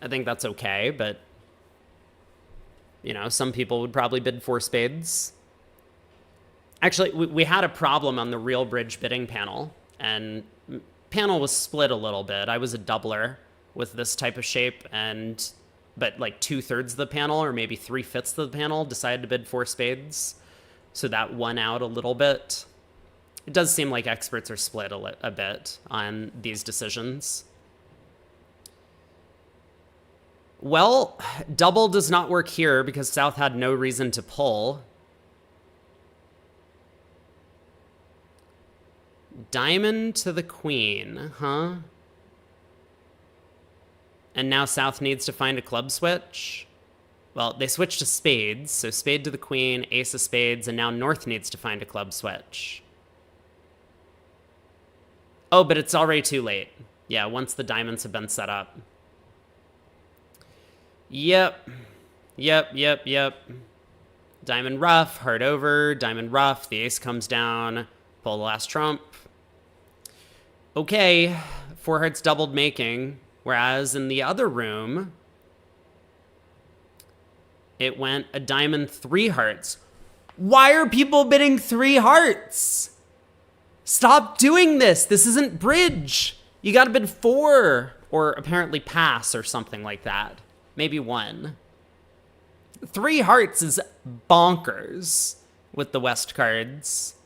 I think that's okay, but you know, some people would probably bid 4 spades. Actually, we had a problem on the real bridge bidding panel, and panel was split a little bit. I was a doubler with this type of shape, but like 2/3 of the panel, or maybe 3/5 of the panel, decided to bid 4 spades. So that won out a little bit. It does seem like experts are split a bit on these decisions. Well, double does not work here because South had no reason to pull. Diamond to the queen, huh? And now South needs to find a club switch. Well, they switched to spades, so spade to the queen, ace of spades, and now North needs to find a club switch. Oh, but it's already too late. Yeah, once the diamonds have been set up. Yep. Diamond rough, heart over, diamond rough, the ace comes down, pull the last trump. Okay, 4 hearts doubled making, whereas in the other room, it went a diamond 3 hearts. Why are people bidding 3 hearts? Stop doing this. This isn't bridge. You gotta bid 4, or apparently pass or something like that. Maybe 1. 3 hearts is bonkers with the West cards.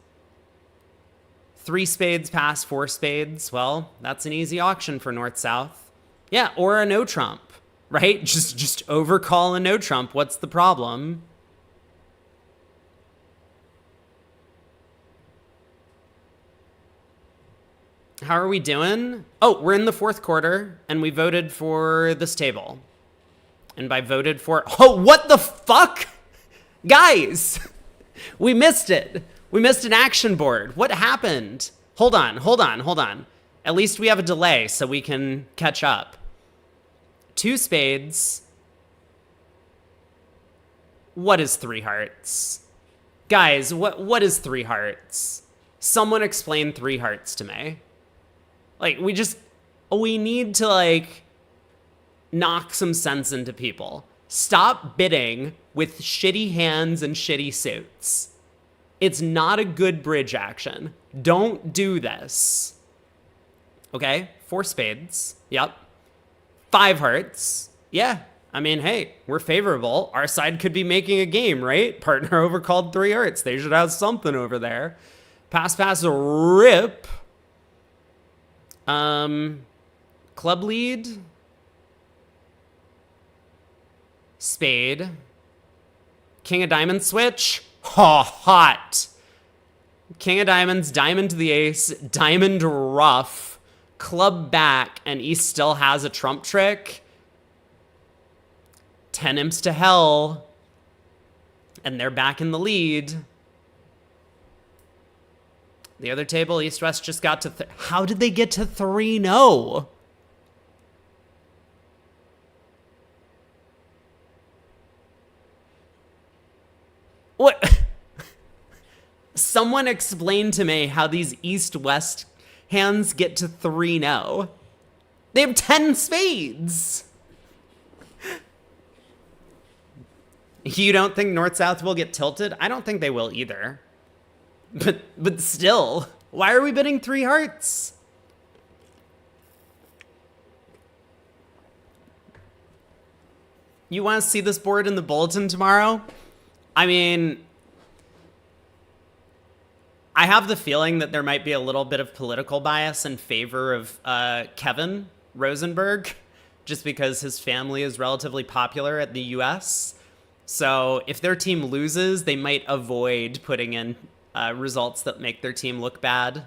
3 spades pass 4 spades. Well, that's an easy auction for North-South. Yeah, or a no trump, right? Just overcall a no trump. What's the problem? How are we doing? Oh, we're in the 4th quarter, and we voted for this table. And by voted for... Oh, what the fuck? Guys, we missed it. We missed an action board. What happened? Hold on. At least we have a delay so we can catch up. 2 spades. What is 3 hearts? Guys, what is 3 hearts? Someone explain 3 hearts to me. Like, we need to, like, knock some sense into people. Stop bidding with shitty hands and shitty suits. It's not a good bridge action. Don't do this. Okay, 4 spades. Yep. 5 hearts. Yeah, I mean, hey, we're favorable. Our side could be making a game, right? Partner overcalled 3 hearts. They should have something over there. Pass, rip. Club lead. Spade. King of diamonds switch. Ha, hot. King of diamonds, diamond to the ace, diamond rough, club back, and East still has a trump trick. 10 imps to hell. And they're back in the lead. The other table, East-West just got to... How did they get to 3-0? What? Someone explain to me how these East-West hands get to 3-0. They have 10 spades. You don't think North-South will get tilted? I don't think they will either. But still, why are we bidding 3 hearts? You want to see this board in the bulletin tomorrow? I mean, I have the feeling that there might be a little bit of political bias in favor of Kevin Rosenberg, just because his family is relatively popular at the U.S. So if their team loses, they might avoid putting in results that make their team look bad.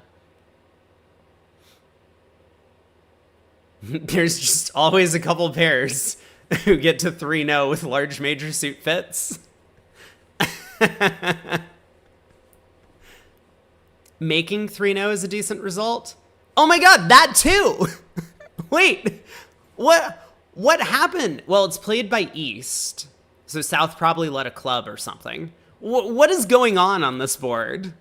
There's just always a couple pairs who get to 3-0 with large major suit fits. Making 3-0 is a decent result. Oh my god, that too! Wait, what happened? Well, it's played by East, so South probably let a club or something. What is going on this board?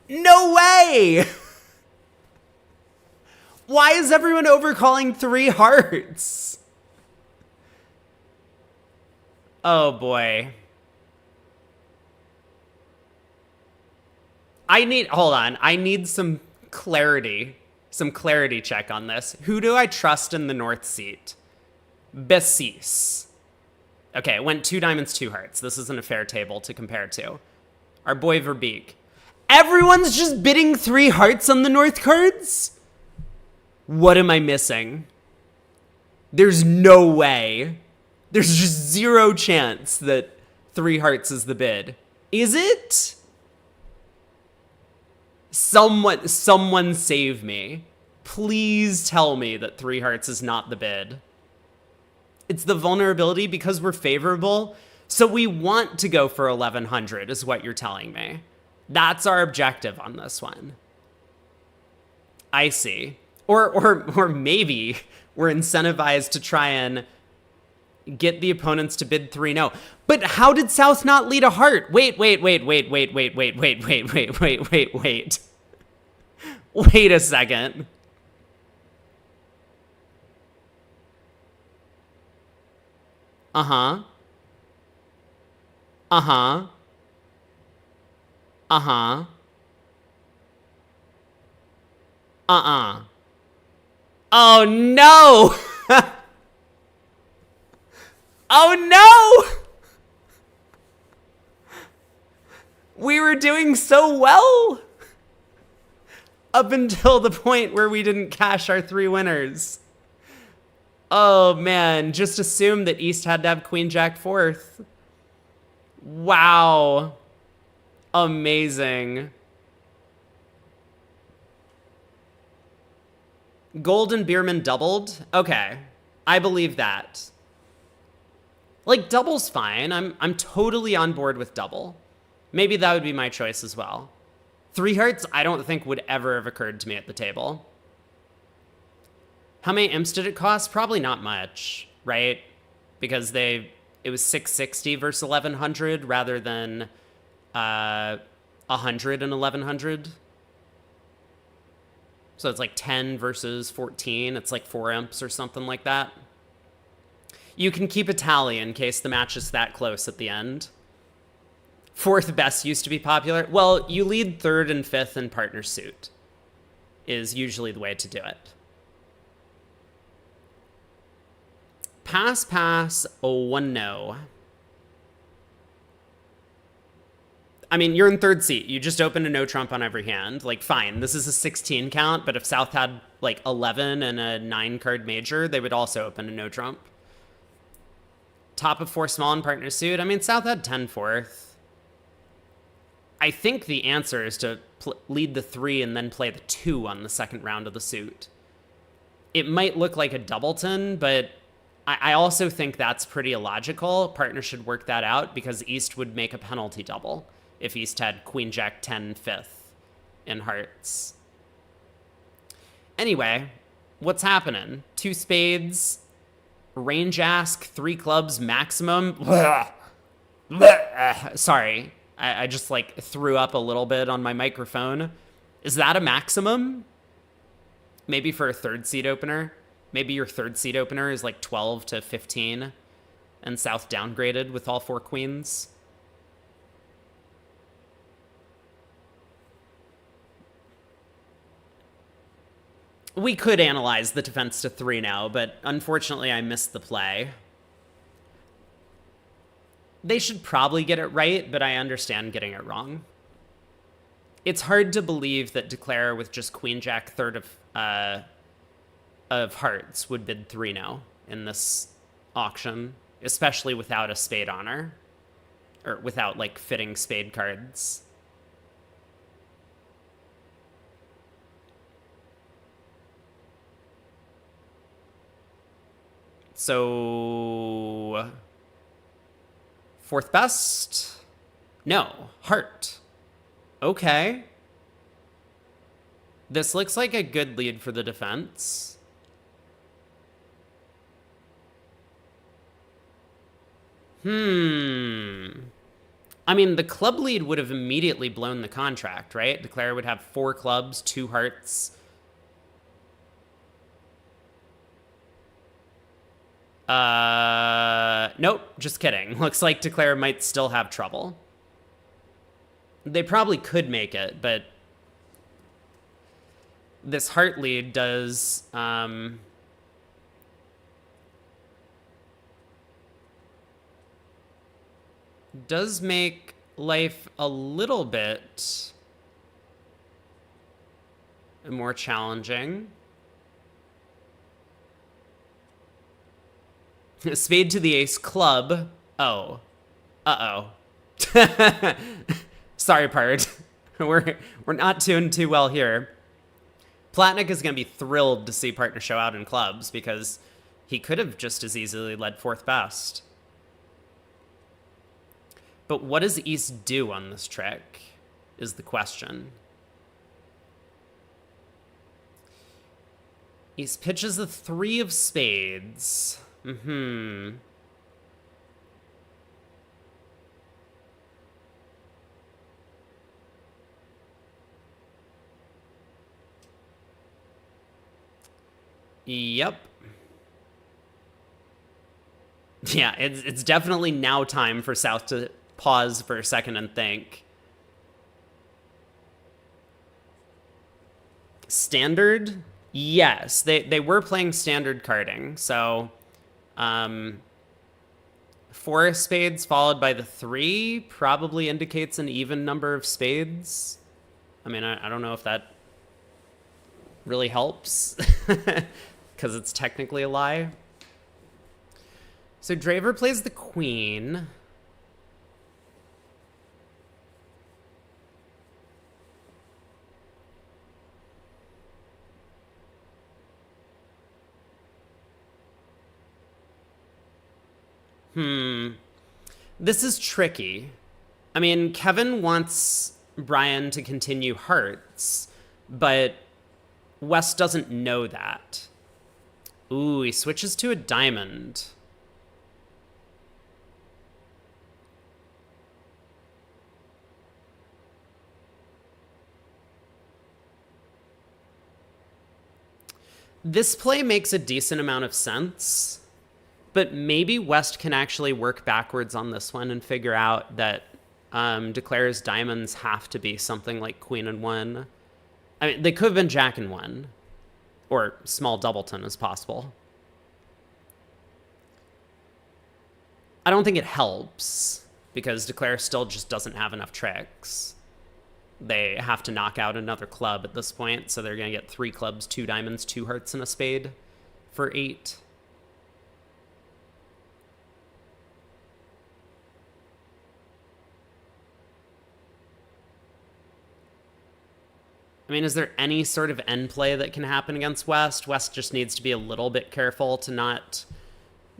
No way! Why is everyone overcalling 3 hearts? Oh boy. Hold on. I need some clarity check on this. Who do I trust in the north seat? Bessis. Okay, it went 2 diamonds, 2 hearts. This isn't a fair table to compare to. Our boy Verbeek. Everyone's just bidding 3 hearts on the north cards? What am I missing? There's no way. There's just 0 chance that 3 hearts is the bid. Is it? Someone save me. Please tell me that 3 hearts is not the bid. It's the vulnerability because we're favorable. So we want to go for 1100 is what you're telling me. That's our objective on this one. I see. Or maybe we're incentivized to try and get the opponents to bid 3-0. But how did South not lead a heart? Wait. Wait a second. Uh-huh. Uh-huh. Uh-huh. Uh-uh. Oh, no! Oh, no! We were doing so well! Up until the point where we didn't cash our 3 winners. Oh, man. Just assume that East had to have Queen Jack 4th. Wow. Amazing. Gold and Bierman doubled? Okay. I believe that. Like, double's fine. I'm totally on board with double. Maybe that would be my choice as well. 3 hearts, I don't think would ever have occurred to me at the table. How many imps did it cost? Probably not much, right? Because it was 660 versus 1100 rather than 100 and 1100. So it's like 10 versus 14. It's like 4 imps or something like that. You can keep a tally in case the match is that close at the end. 4th best used to be popular. Well, you lead 3rd and 5th in partner suit is usually the way to do it. Pass, 1-0. I mean, you're in 3rd seat. You just opened a no trump on every hand. Like, fine, this is a 16 count, but if South had, like, 11 and a 9-card major, they would also open a no trump. Top of 4 small in partner suit. I mean, South had 10 4th. I think the answer is to lead the 3 and then play the 2 on the second round of the suit. It might look like a doubleton, but I also think that's pretty illogical. Partner should work that out because East would make a penalty double if East had Queen Jack 10 5th in hearts. Anyway, what's happening? 2 spades, range ask, 3 clubs maximum. Sorry, I just like threw up a little bit on my microphone. Is that a maximum? Maybe for a 3rd seat opener? Maybe your 3rd seat opener is like 12 to 15 and South downgraded with all 4 queens. We could analyze the defense to 3 now, but unfortunately I missed the play. They should probably get it right, but I understand getting it wrong. It's hard to believe that Declare with just Queen Jack third of hearts would bid 3-0 in this auction, especially without a spade honor, or without like fitting spade cards. So fourth best? No, heart. Okay. This looks like a good lead for the defense. I mean, the club lead would have immediately blown the contract, right? Declare would have 4 clubs, 2 hearts. Nope, just kidding. Looks like Declare might still have trouble. They probably could make it, but this heart lead does make life a little bit more challenging. Spade to the ace club. Oh. Uh-oh. Sorry, Pard. We're not doing too well here. Platnick is going to be thrilled to see partner show out in clubs because he could have just as easily led fourth best. But what does East do on this trick is the question. East pitches the 3 of spades. Yep. Yeah, it's definitely now time for South to pause for a second and think. Standard? Yes, they were playing standard carding, so 4 of spades followed by the 3 probably indicates an even number of spades. I mean, I don't know if that really helps because it's technically a lie. So Draver plays the queen. This is tricky. I mean, Kevin wants Brian to continue hearts, but West doesn't know that. Ooh, he switches to a diamond. This play makes a decent amount of sense. But maybe West can actually work backwards on this one and figure out that Declare's diamonds have to be something like queen and 1. I mean, they could have been jack and 1. Or small doubleton is possible. I don't think it helps, because Declare still just doesn't have enough tricks. They have to knock out another club at this point, so they're going to get 3 clubs, 2 diamonds, 2 hearts, and a spade for 8. I mean, is there any sort of end play that can happen against West? West just needs to be a little bit careful to not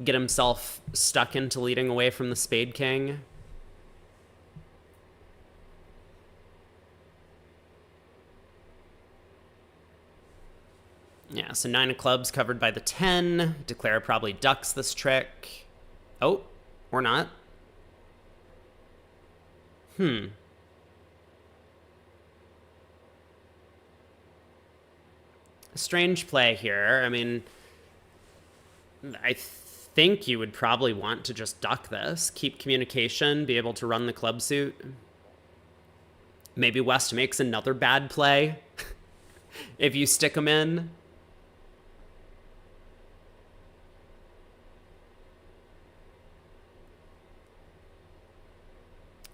get himself stuck into leading away from the Spade King. Yeah, so 9 of clubs covered by the 10. Declare probably ducks this trick. Oh, or not. Strange play here. I mean, I think you would probably want to just duck this, keep communication, be able to run the club suit. Maybe West makes another bad play if you stick him in.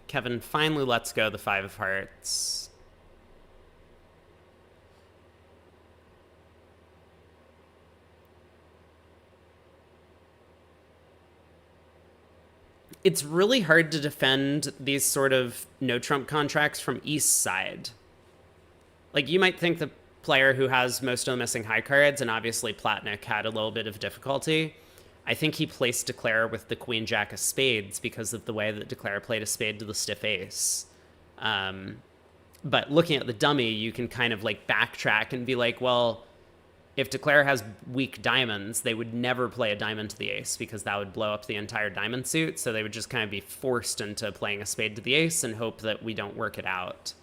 Kevin finally lets go the 5 of hearts. It's really hard to defend these sort of no trump contracts from East's side. Like, you might think the player who has most of the missing high cards, and obviously Platnick had a little bit of difficulty. I think he placed Declare with the Queen Jack of Spades because of the way that Declare played a spade to the stiff ace. But looking at the dummy, you can kind of like backtrack and be like, well, if Declare has weak diamonds, they would never play a diamond to the ace because that would blow up the entire diamond suit. So they would just kind of be forced into playing a spade to the ace and hope that we don't work it out.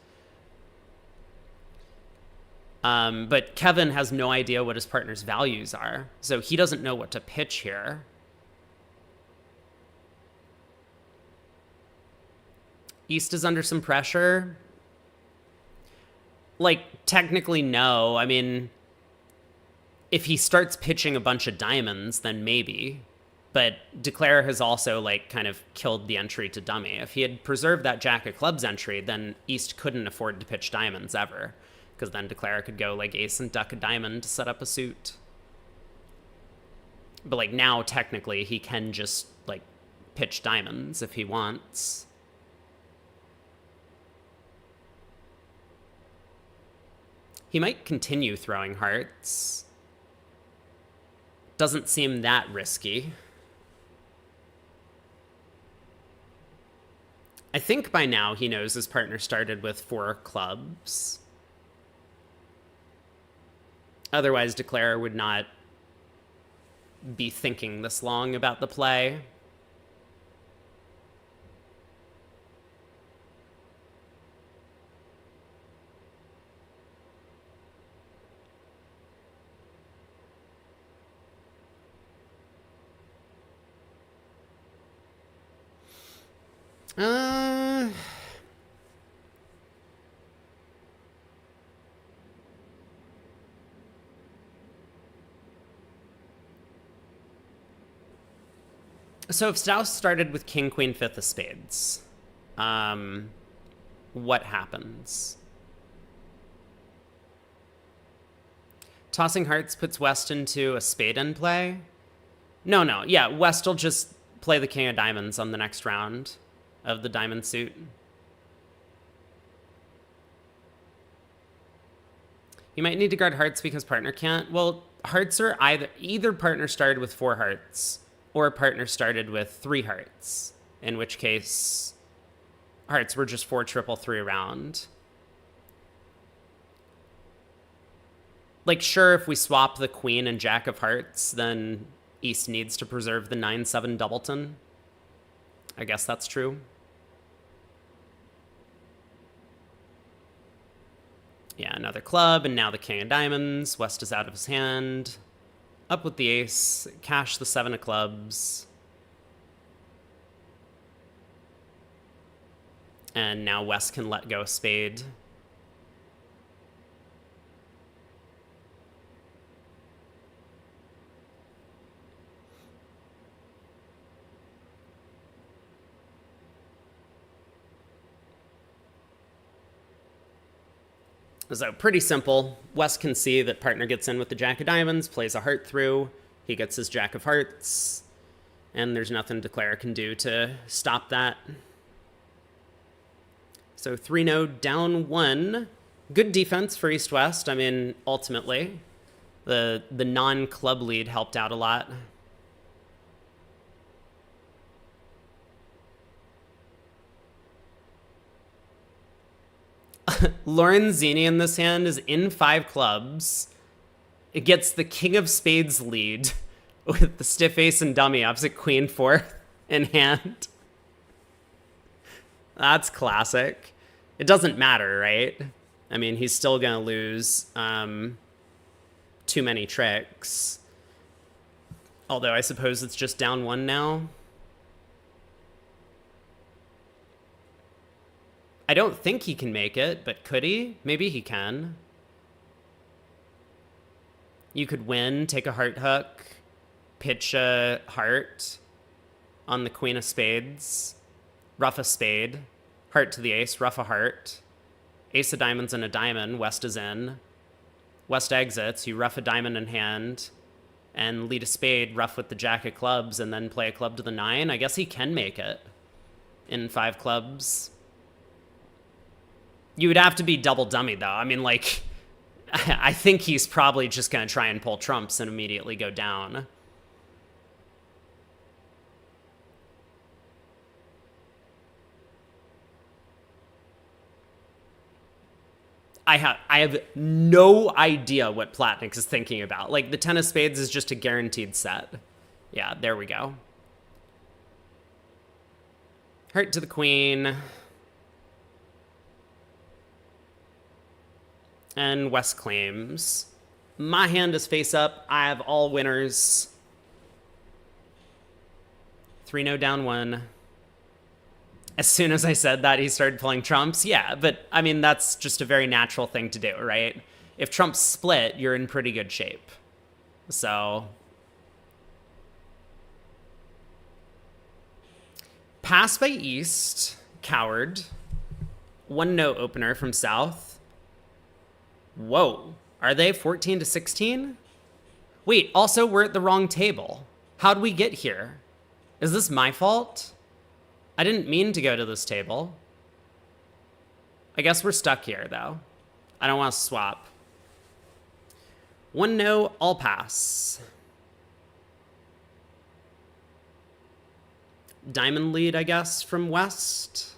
But Kevin has no idea what his partner's values are, so he doesn't know what to pitch here. East is under some pressure. Like, technically, no. I mean, if he starts pitching a bunch of diamonds, then maybe. But Declare has also, like, kind of killed the entry to dummy. If he had preserved that Jack of Clubs entry, then East couldn't afford to pitch diamonds ever. Because then Declare could go, like, ace and duck a diamond to set up a suit. But, like, now, technically, he can just, like, pitch diamonds if he wants. He might continue throwing hearts. Doesn't seem that risky. I think by now he knows his partner started with 4 clubs. Otherwise, Declare would not be thinking this long about the play. So if Strauss started with King, Queen, 5th of spades, what happens? Tossing hearts puts West into a spade in play? No. Yeah, West will just play the King of Diamonds on the next round of the diamond suit. You might need to guard hearts because partner can't. Well, hearts are either partner started with 4 hearts or partner started with 3 hearts, in which case hearts were just 4 triple 3 around. Like, sure, if we swap the Queen and Jack of Hearts, then East needs to preserve the 9-7 doubleton. I guess that's true. Yeah, another club, and now the King of Diamonds. West is out of his hand. Up with the ace, cash the 7 of clubs. And now West can let go a spade. So pretty simple. West can see that partner gets in with the Jack of Diamonds, plays a heart through. He gets his Jack of Hearts. And there's nothing Declare can do to stop that. So 3-0 down 1. Good defense for East-West. I mean, ultimately, the non-club lead helped out a lot. Lorenzini in this hand is in 5 clubs. It gets the King of Spades lead with the stiff ace and dummy opposite Queen 4 in hand. That's classic. It doesn't matter, right? I mean, he's still going to lose too many tricks. Although I suppose it's just down 1 now. I don't think he can make it, but could he? Maybe he can. You could win, take a heart hook, pitch a heart on the Queen of Spades, ruff a spade, Heart to the ace, ruff a heart. Ace of diamonds and a diamond, West is in. West exits, you ruff a diamond in hand and lead a spade, ruff with the jack of clubs, and then play a club to the 9. I guess he can make it in 5 clubs. You would have to be double dummy, though. I mean, like, I think he's probably just going to try and pull trumps and immediately go down. I have no idea what Platniks is thinking about. Like, the 10 of spades is just a guaranteed set. Yeah, there we go. Heart to the queen. And West claims. My hand is face up. I have all winners. 3-0 down 1. As soon as I said that, he started pulling trumps. Yeah, but I mean, that's just a very natural thing to do, right? If trumps split, you're in pretty good shape. So, pass by East, coward. 1-0 opener from South. Whoa, are they 14 to 16? Wait, also, we're at the wrong table. How'd we get here? Is this my fault? I didn't mean to go to this table. I guess we're stuck here, though. I don't want to swap. 1-0, all pass. Diamond lead, I guess, from West.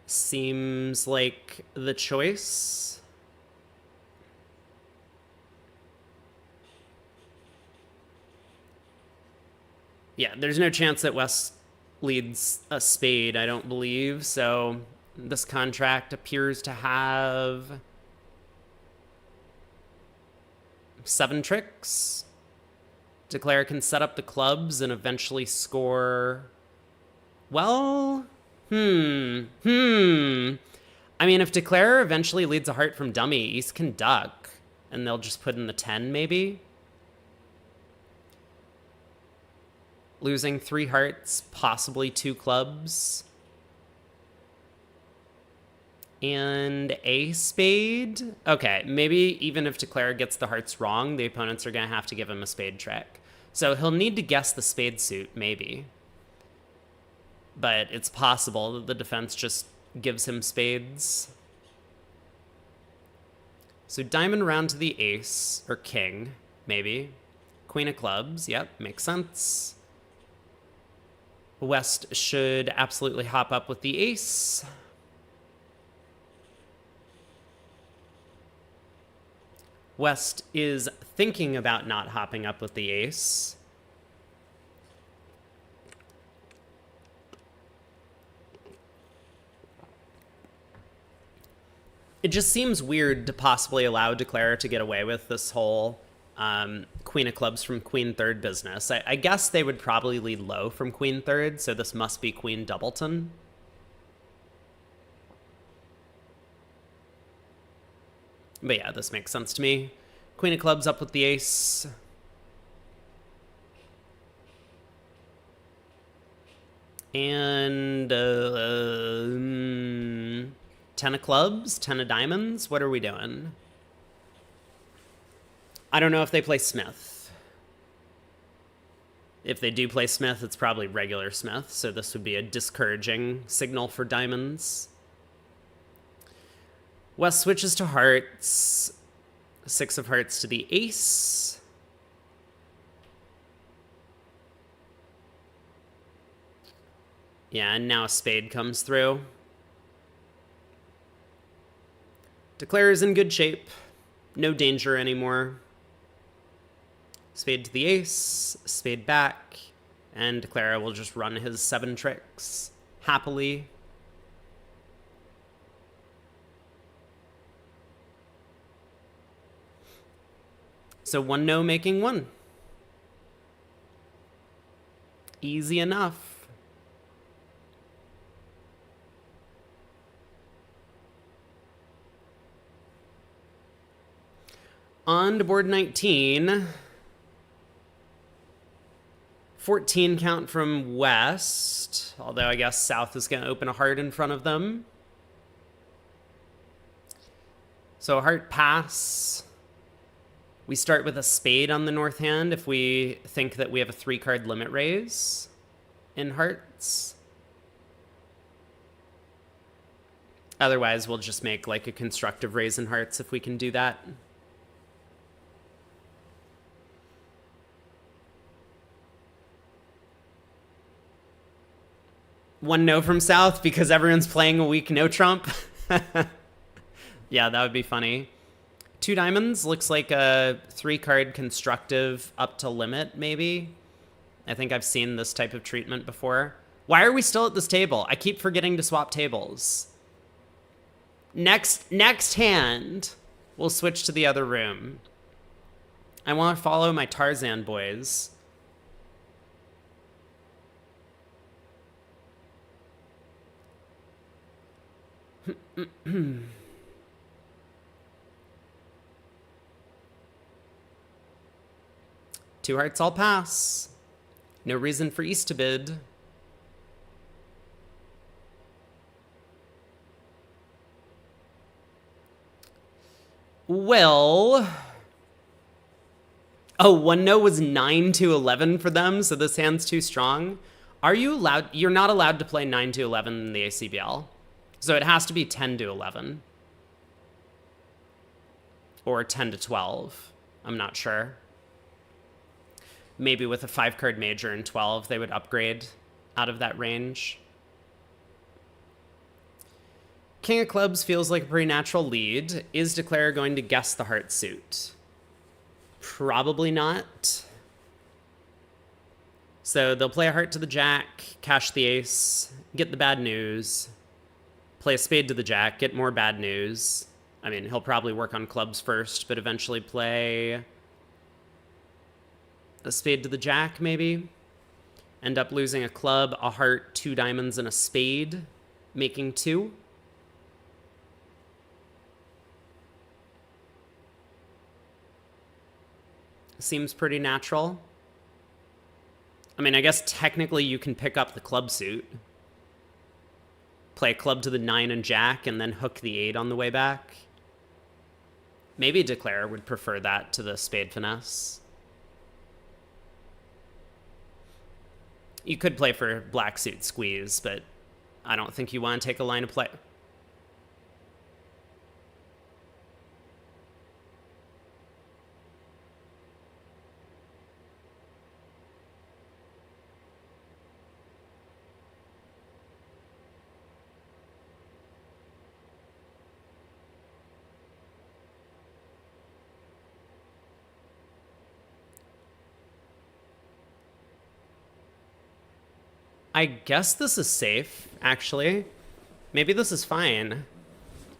Seems like the choice. Yeah, there's no chance that West leads a spade, I don't believe. So this contract appears to have 7 tricks. Declare can set up the clubs and eventually score. Well, I mean, if Declare eventually leads a heart from dummy, East can duck, and they'll just put in the 10, maybe. Losing 3 hearts, possibly 2 clubs. And a spade? Okay, maybe even if Declare gets the hearts wrong, the opponents are going to have to give him a spade trick. So he'll need to guess the spade suit, maybe. But it's possible that the defense just gives him spades. So diamond round to the ace, or king, maybe. Queen of clubs, yep, makes sense. West should absolutely hop up with the ace. West is thinking about not hopping up with the ace. It just seems weird to possibly allow Declare to get away with this whole Queen of clubs from Queen third business. I guess they would probably lead low from Queen third, so this must be Queen doubleton. But yeah, this makes sense to me. Queen of clubs up with the ace. And 10 of clubs, 10 of diamonds. What are we doing? I don't know if they play Smith. If they do play Smith, it's probably regular Smith, so this would be a discouraging signal for diamonds. West switches to hearts. 6 of hearts to the ace. Yeah, and now a spade comes through. Declare is in good shape. No danger anymore. Spade to the ace, spade back, and Declare will just run his 7 tricks happily. So 1-0 making 1. Easy enough. On to board 19. 14 count from west, although I guess south is going to open a heart in front of them. So heart pass. We start with a spade on the north hand if we think that we have a 3-card limit raise in hearts. Otherwise, we'll just make like a constructive raise in hearts if we can do that. One no from south because everyone's playing a weak no trump. Yeah, that would be funny. 2 diamonds looks like a 3-card constructive up to limit, maybe. I think I've seen this type of treatment before. Why are we still at this table? I keep forgetting to swap tables. Next hand, we'll switch to the other room. I want to follow my Tarzan boys. Two hearts all pass. No reason for East to bid. Well, oh, one no was 9 to 11 for them, so this hand's too strong. Are you allowed? You're not allowed to play 9 to 11 in the ACBL. So it has to be 10 to 11. Or 10 to 12. I'm not sure. Maybe with a 5-card major and 12, they would upgrade out of that range. King of clubs feels like a pretty natural lead. Is Declare going to guess the heart suit? Probably not. So they'll play a heart to the jack, cash the ace, get the bad news, play a spade to the jack, get more bad news. I mean, he'll probably work on clubs first, but eventually play a spade to the jack, maybe. End up losing a club, a heart, 2 diamonds, and a spade, making 2. Seems pretty natural. I mean, I guess technically you can pick up the club suit. Play a club to the 9 and jack, and then hook the 8 on the way back. Maybe Declare would prefer that to the spade finesse. You could play for black suit squeeze, but I don't think you want to take a line of play. I guess this is safe, actually. Maybe this is fine.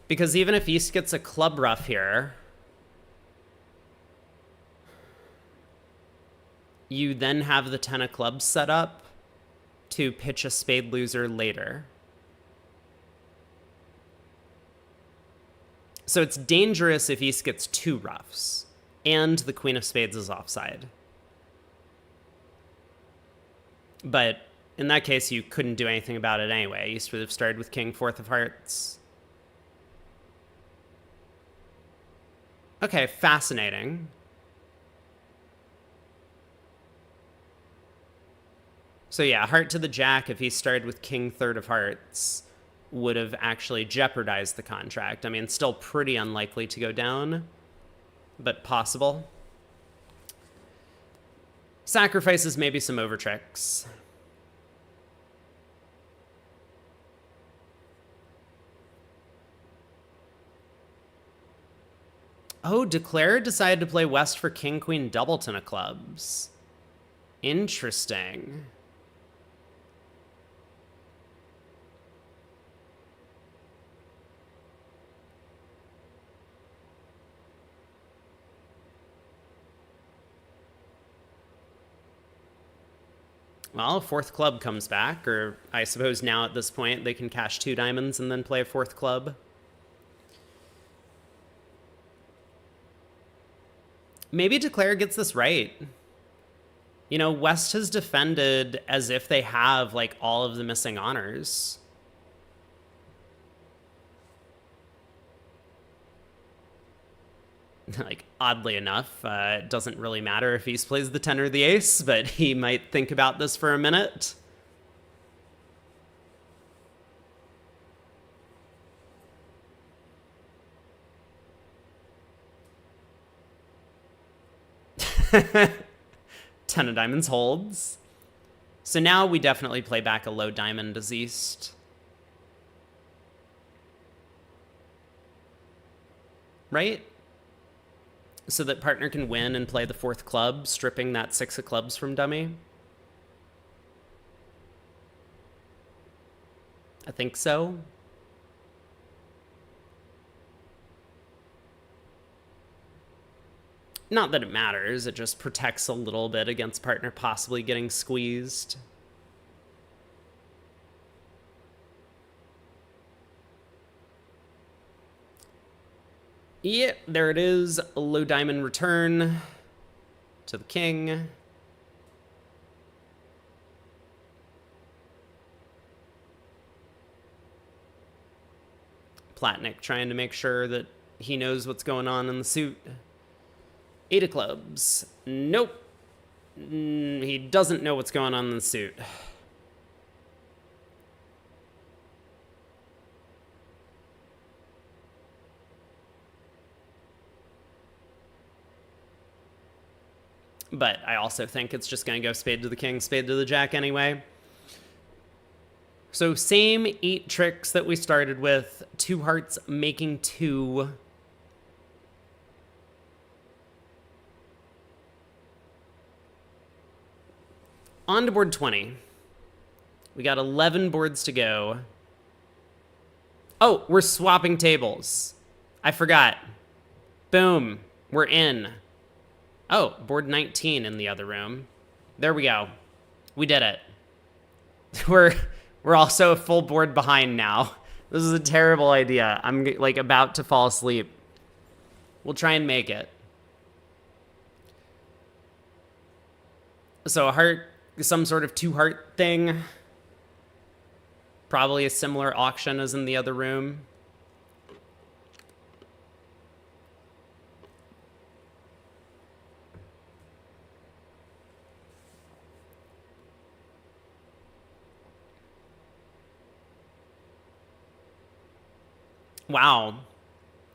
Because even if East gets a club ruff here, you then have the 10 of clubs set up to pitch a spade loser later. So it's dangerous if East gets 2 ruffs and the queen of spades is offside. But in that case, you couldn't do anything about it anyway. East would have started with king, 4th of hearts. Okay, fascinating. So yeah, heart to the jack, if he started with king, 3rd of hearts, would have actually jeopardized the contract. I mean, still pretty unlikely to go down, but possible. Sacrifices maybe some over tricks. Oh, Declare decided to play west for king, queen, double 10 of clubs. Interesting. Well, a 4th club comes back, or I suppose now at this point they can cash 2 diamonds and then play a 4th club. Maybe Declare gets this right. You know, West has defended as if they have, like, all of the missing honors. Like, oddly enough, it doesn't really matter if East plays the 10 or the ace, but he might think about this for a minute. Ten of diamonds holds. So now we definitely play back a low diamond as East. Right? So that partner can win and play the 4th club, stripping that 6 of clubs from dummy. I think so. Not that it matters, it just protects a little bit against partner possibly getting squeezed. Yep, there it is. A low diamond return to the king. Platnick trying to make sure that he knows what's going on in the suit. 8 of clubs. Nope. He doesn't know what's going on in the suit. But I also think it's just going to go spade to the king, spade to the jack anyway. So same 8 tricks that we started with. 2 hearts making 2. On to board 20. We got 11 boards to go. Oh, we're swapping tables. I forgot. Boom. We're in. Oh, board 19 in the other room. There we go. We did it. We're also a full board behind now. This is a terrible idea. I'm like about to fall asleep. We'll try and make it. So a heart, some sort of 2 heart thing. Probably a similar auction as in the other room. Wow.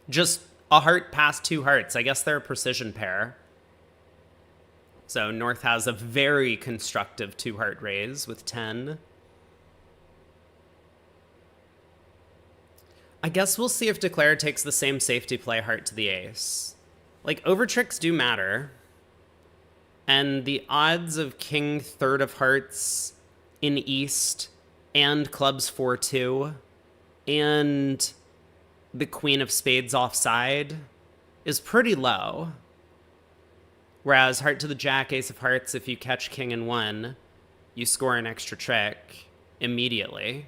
Just a heart past 2 hearts. I guess they're a precision pair. So North has a very constructive 2 heart raise with 10. I guess we'll see if Declare takes the same safety play heart to the ace. Like, overtricks do matter. And the odds of king 3rd of hearts in East and clubs 4-2 and the queen of spades offside is pretty low. Whereas heart to the jack, ace of hearts, if you catch king in 1, you score an extra trick immediately.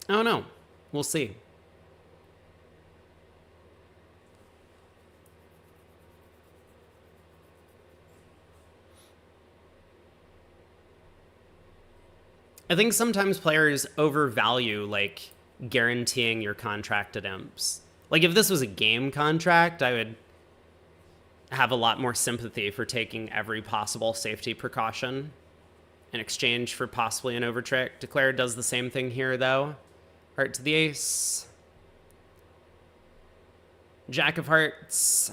I don't know. We'll see. I think sometimes players overvalue, like, guaranteeing your contracted imps. Like, if this was a game contract, I would have a lot more sympathy for taking every possible safety precaution in exchange for possibly an overtrick. Declare does the same thing here, though. Heart to the ace. Jack of hearts.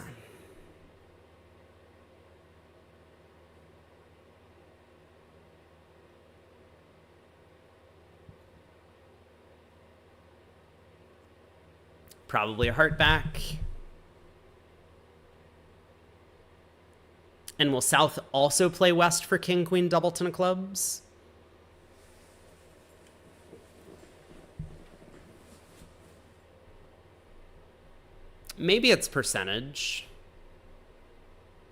Probably a heart back. And will South also play West for King, Queen, Doubleton of clubs? Maybe it's percentage.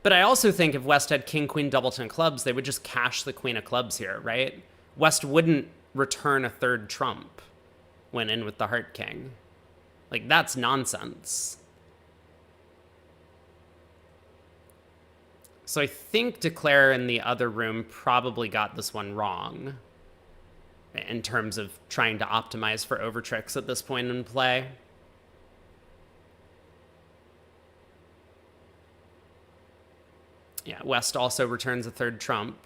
But I also think if West had king, queen, doubleton clubs, they would just cash the queen of clubs here, right? West wouldn't return a third trump when in with the heart king. Like, that's nonsense. So I think Declare in the other room probably got this one wrong in terms of trying to optimize for overtricks at this point in play. Yeah, West also returns a third trump.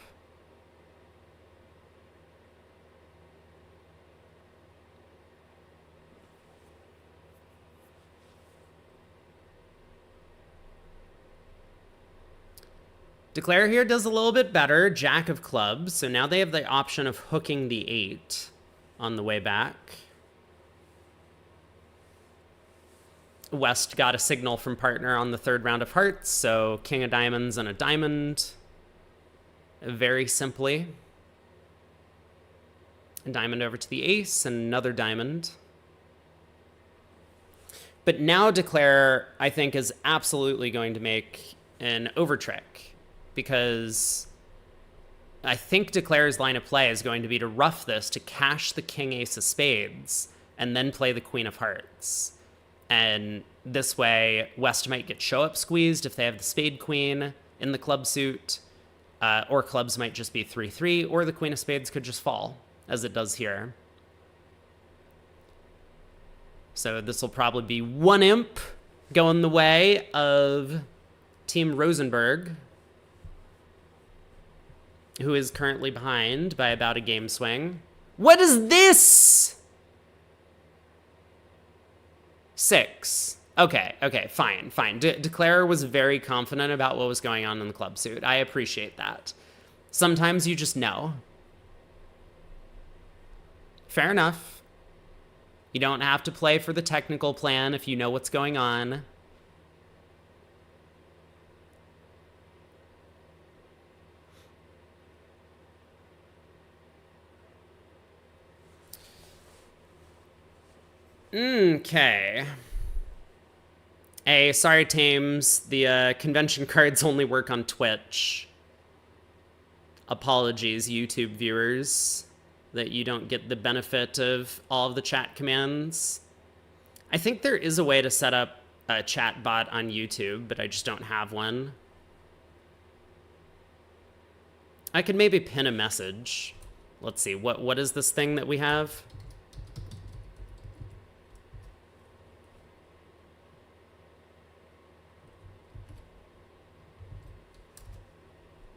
Declare here does a little bit better, Jack of clubs, so now they have the option of hooking the 8 on the way back. West got a signal from partner on the third round of hearts, so king of diamonds and a diamond, very simply. A diamond over to the ace and another diamond. But now Declare, I think, is absolutely going to make an overtrick, because I think Declare's line of play is going to be to rough this to cash the king ace of spades and then play the queen of hearts. And this way, West might get show up squeezed if they have the spade queen in the club suit, or clubs might just be 3-3, or the queen of spades could just fall, as it does here. So this will probably be one imp going the way of Team Rosenberg, who is currently behind by about a game swing. What is this? 6. Okay, fine. Declare was very confident about what was going on in the club suit. I appreciate that. Sometimes you just know. Fair enough. You don't have to play for the technical plan if you know what's going on. Okay. Hey, sorry, Tames. The convention cards only work on Twitch. Apologies, YouTube viewers, that you don't get the benefit of all of the chat commands. I think there is a way to set up a chat bot on YouTube, but I just don't have one. I could maybe pin a message. Let's see, what is this thing that we have?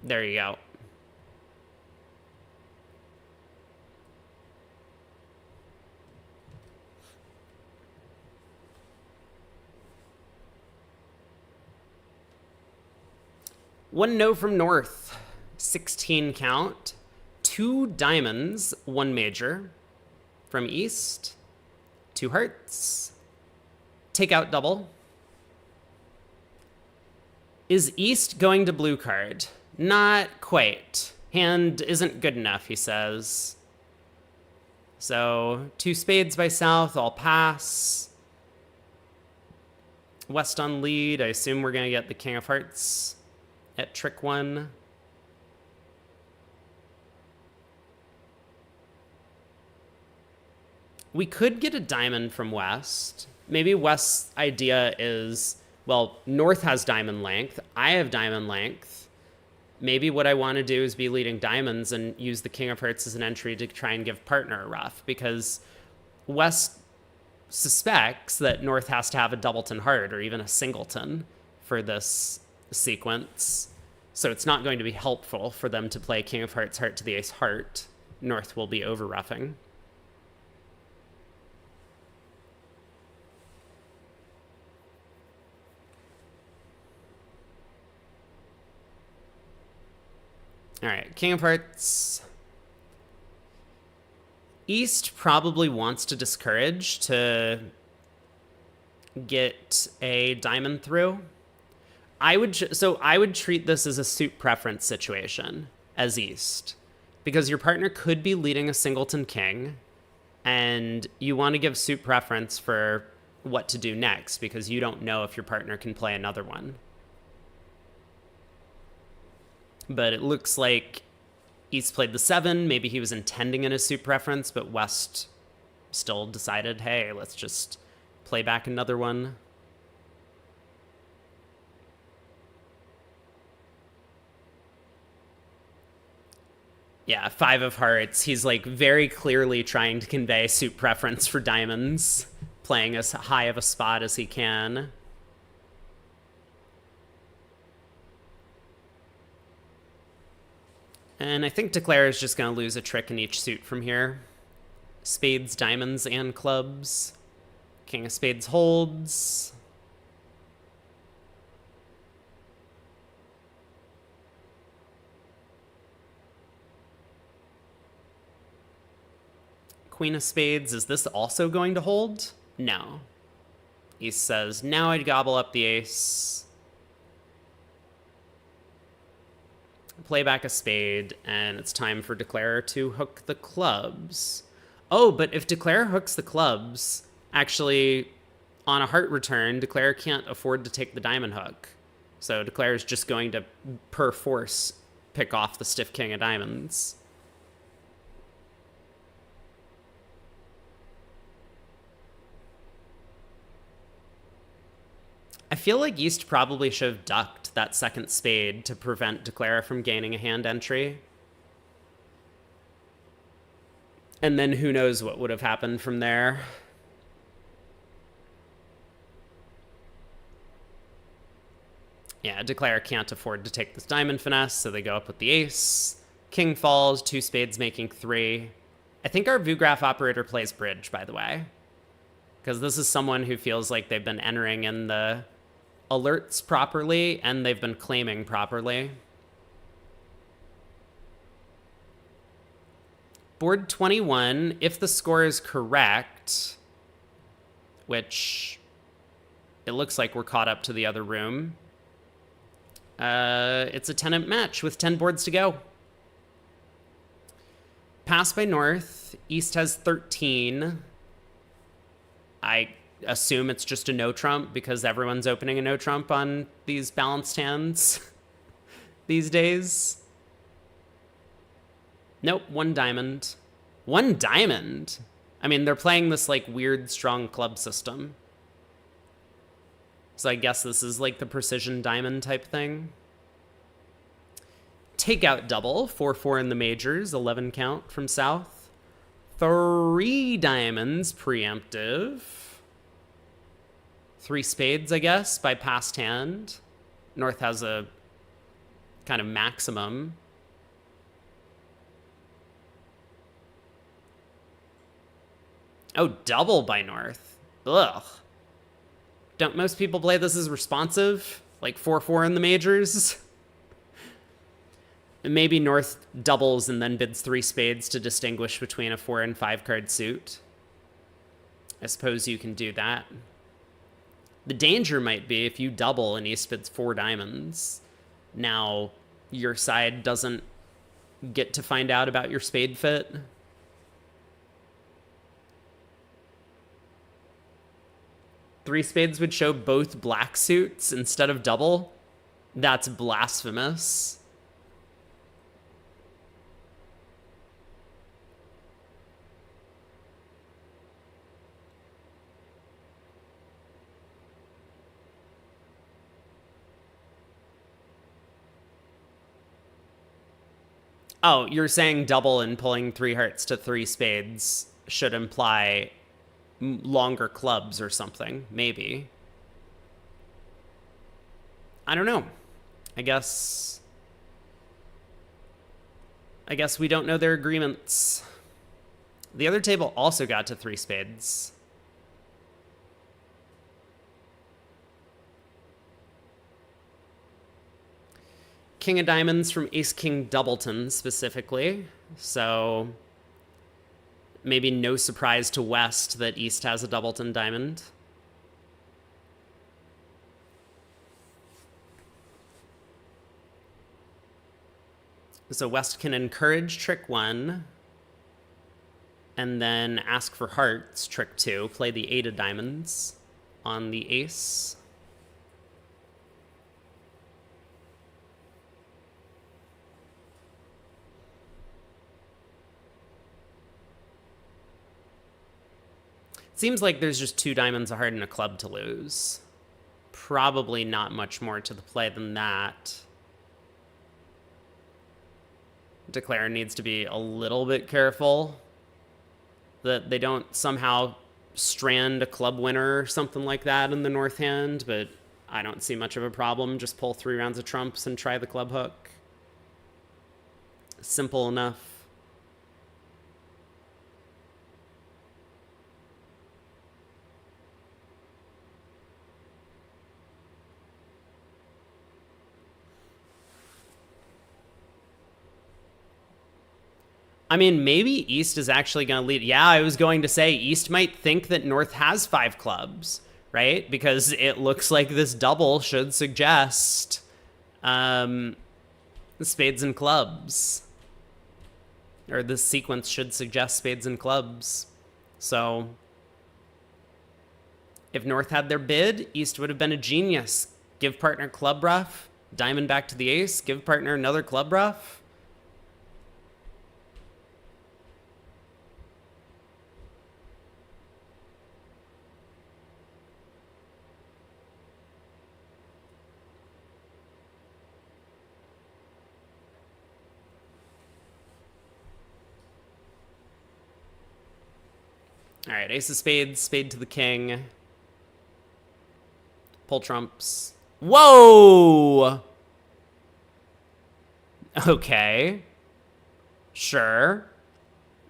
There you go. One no from North, 16 count, 2 diamonds, 1 major. From East, 2 hearts, take out double. Is East going to blue card? Not quite. Hand isn't good enough, he says. So 2 spades by South, I'll pass. West on lead, I assume we're going to get the king of hearts at trick 1. We could get a diamond from West. Maybe West's idea is, well, North has diamond length, I have diamond length. Maybe what I want to do is be leading diamonds and use the king of hearts as an entry to try and give partner a rough, because West suspects that North has to have a doubleton heart or even a singleton for this sequence. So it's not going to be helpful for them to play king of hearts, heart to the ace, heart. North will be over roughing. All right, king of hearts. East probably wants to discourage to get a diamond through. I would treat this as a suit preference situation as East, because your partner could be leading a singleton king, and you want to give suit preference for what to do next, because you don't know if your partner can play another one. But it looks like East played the 7. Maybe he was intending in his suit preference, but West still decided, hey, let's just play back another one. Yeah, 5 of hearts. He's like very clearly trying to convey suit preference for diamonds, playing as high of a spot as he can. And I think Declare is just going to lose a trick in each suit from here. Spades, diamonds, and clubs. King of spades holds. Queen of spades, is this also going to hold? No. He says, now I'd gobble up the ace. Play back a spade, and it's time for Declare to hook the clubs. Oh, but if Declare hooks the clubs, actually, on a heart return, Declare can't afford to take the diamond hook. So Declare is just going to, per force, pick off the stiff king of diamonds. I feel like East probably should have ducked that second spade to prevent Declare from gaining a hand entry. And then who knows what would have happened from there. Yeah, Declare can't afford to take this diamond finesse, so they go up with the ace. King falls, 2 spades making 3. I think our vugraph operator plays bridge, by the way. Because this is someone who feels like they've been entering in the alerts properly, and they've been claiming properly. Board 21, if the score is correct, which it looks like we're caught up to the other room, it's a 10-imp match with 10 boards to go. Pass by North. East has 13. I assume it's just a no trump because everyone's opening a no trump on these balanced hands these days. Nope, 1 diamond. 1 diamond? I mean, they're playing this like weird strong club system. So I guess this is like the precision diamond type thing. Takeout double, 4-4 in the majors, 11 count from South. 3 diamonds, preemptive. 3 spades, I guess, by past hand. North has a kind of maximum. Oh, double by North. Ugh. Don't most people play this as responsive? Like 4-4 in the majors? And maybe North doubles and then bids 3 spades to distinguish between a 4 and 5 card suit. I suppose you can do that. The danger might be if you double and East bids 4 diamonds. Now your side doesn't get to find out about your spade fit. Three spades would show both black suits instead of double. That's blasphemous. Oh, you're saying double and pulling 3 hearts to 3 spades should imply longer clubs or something, maybe. I don't know. I guess we don't know their agreements. The other table also got to 3 spades. King of diamonds from Ace-King Doubleton, specifically. So maybe no surprise to West that East has a Doubleton diamond. So West can encourage trick 1, and then ask for hearts, trick 2, play the 8 of diamonds on the ace. Seems like there's just 2 diamonds, a heart, and a club to lose. Probably not much more to the play than that. Declare needs to be a little bit careful that they don't somehow strand a club winner or something like that in the north hand, but I don't see much of a problem. Just pull 3 rounds of trumps and try the club hook. Simple enough. I mean, maybe East is actually going to lead. Yeah, I was going to say East might think that North has 5 clubs, right? Because it looks like this double should suggest spades and clubs. Or this sequence should suggest spades and clubs. So if North had their bid, East would have been a genius. Give partner club ruff, diamond back to the ace, give partner another club ruff. All right, ace of spades, spade to the king. Pull trumps. Whoa! Okay. Sure.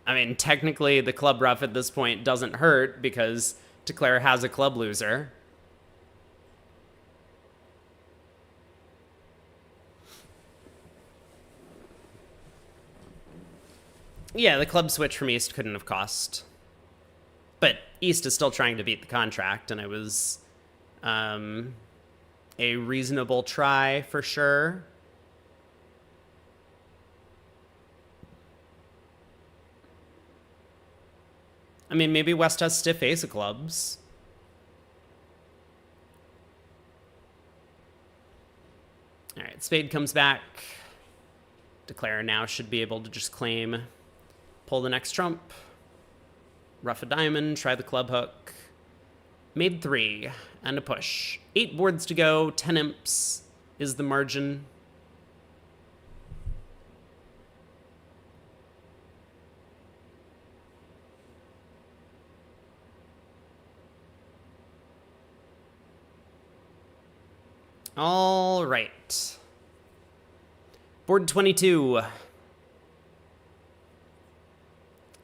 I mean, technically, the club ruff at this point doesn't hurt because Declare has a club loser. Yeah, the club switch from East couldn't have cost. But East is still trying to beat the contract, and it was a reasonable try for sure. I mean, maybe West has stiff ace of clubs. All right, spade comes back. Declare now should be able to just claim, pull the next trump. Ruff a diamond, try the club hook. Made 3 and a push. 8 boards to go, 10 imps is the margin. All right. Board 22.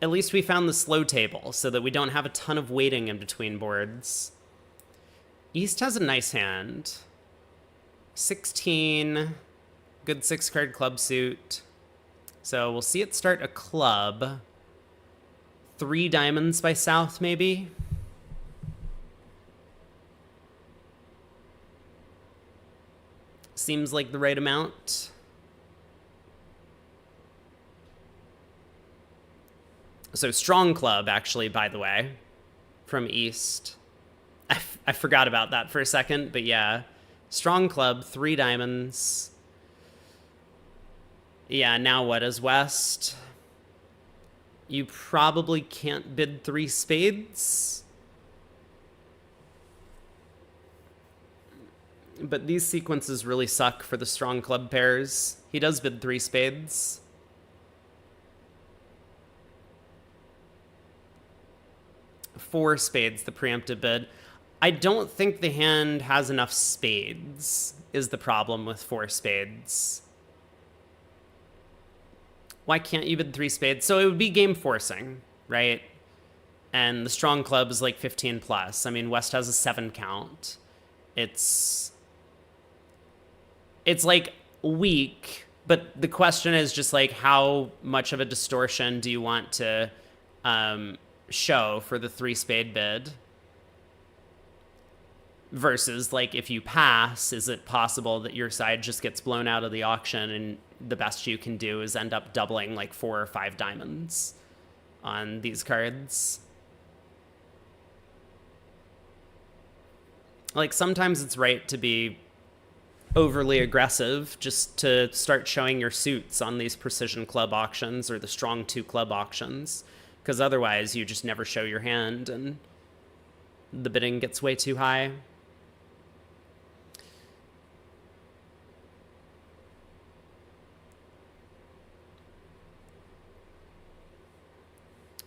At least we found the slow table so that we don't have a ton of waiting in between boards. East has a nice hand. 16. Good 6-card club suit. So we'll see it start a club. 3 diamonds by South, maybe? Seems like the right amount. So strong club, actually, by the way, from East. I forgot about that for a second, but yeah. Strong club, 3 diamonds. Yeah, now what is West? You probably can't bid 3 spades. But these sequences really suck for the strong club pairs. He does bid 3 spades. Four spades, the preemptive bid. I don't think the hand has enough spades, is the problem with 4 spades. Why can't you bid 3 spades? So it would be game forcing, right? And the strong club is like 15 plus. I mean, West has a 7 count. It's like weak, but the question is just like how much of a distortion do you want to show for the 3 spade bid versus like if you pass, is it possible that your side just gets blown out of the auction and the best you can do is end up doubling like 4 or 5 diamonds on these cards? Like sometimes it's right to be overly aggressive just to start showing your suits on these precision club auctions or the strong 2 club auctions. Because otherwise, you just never show your hand, and the bidding gets way too high.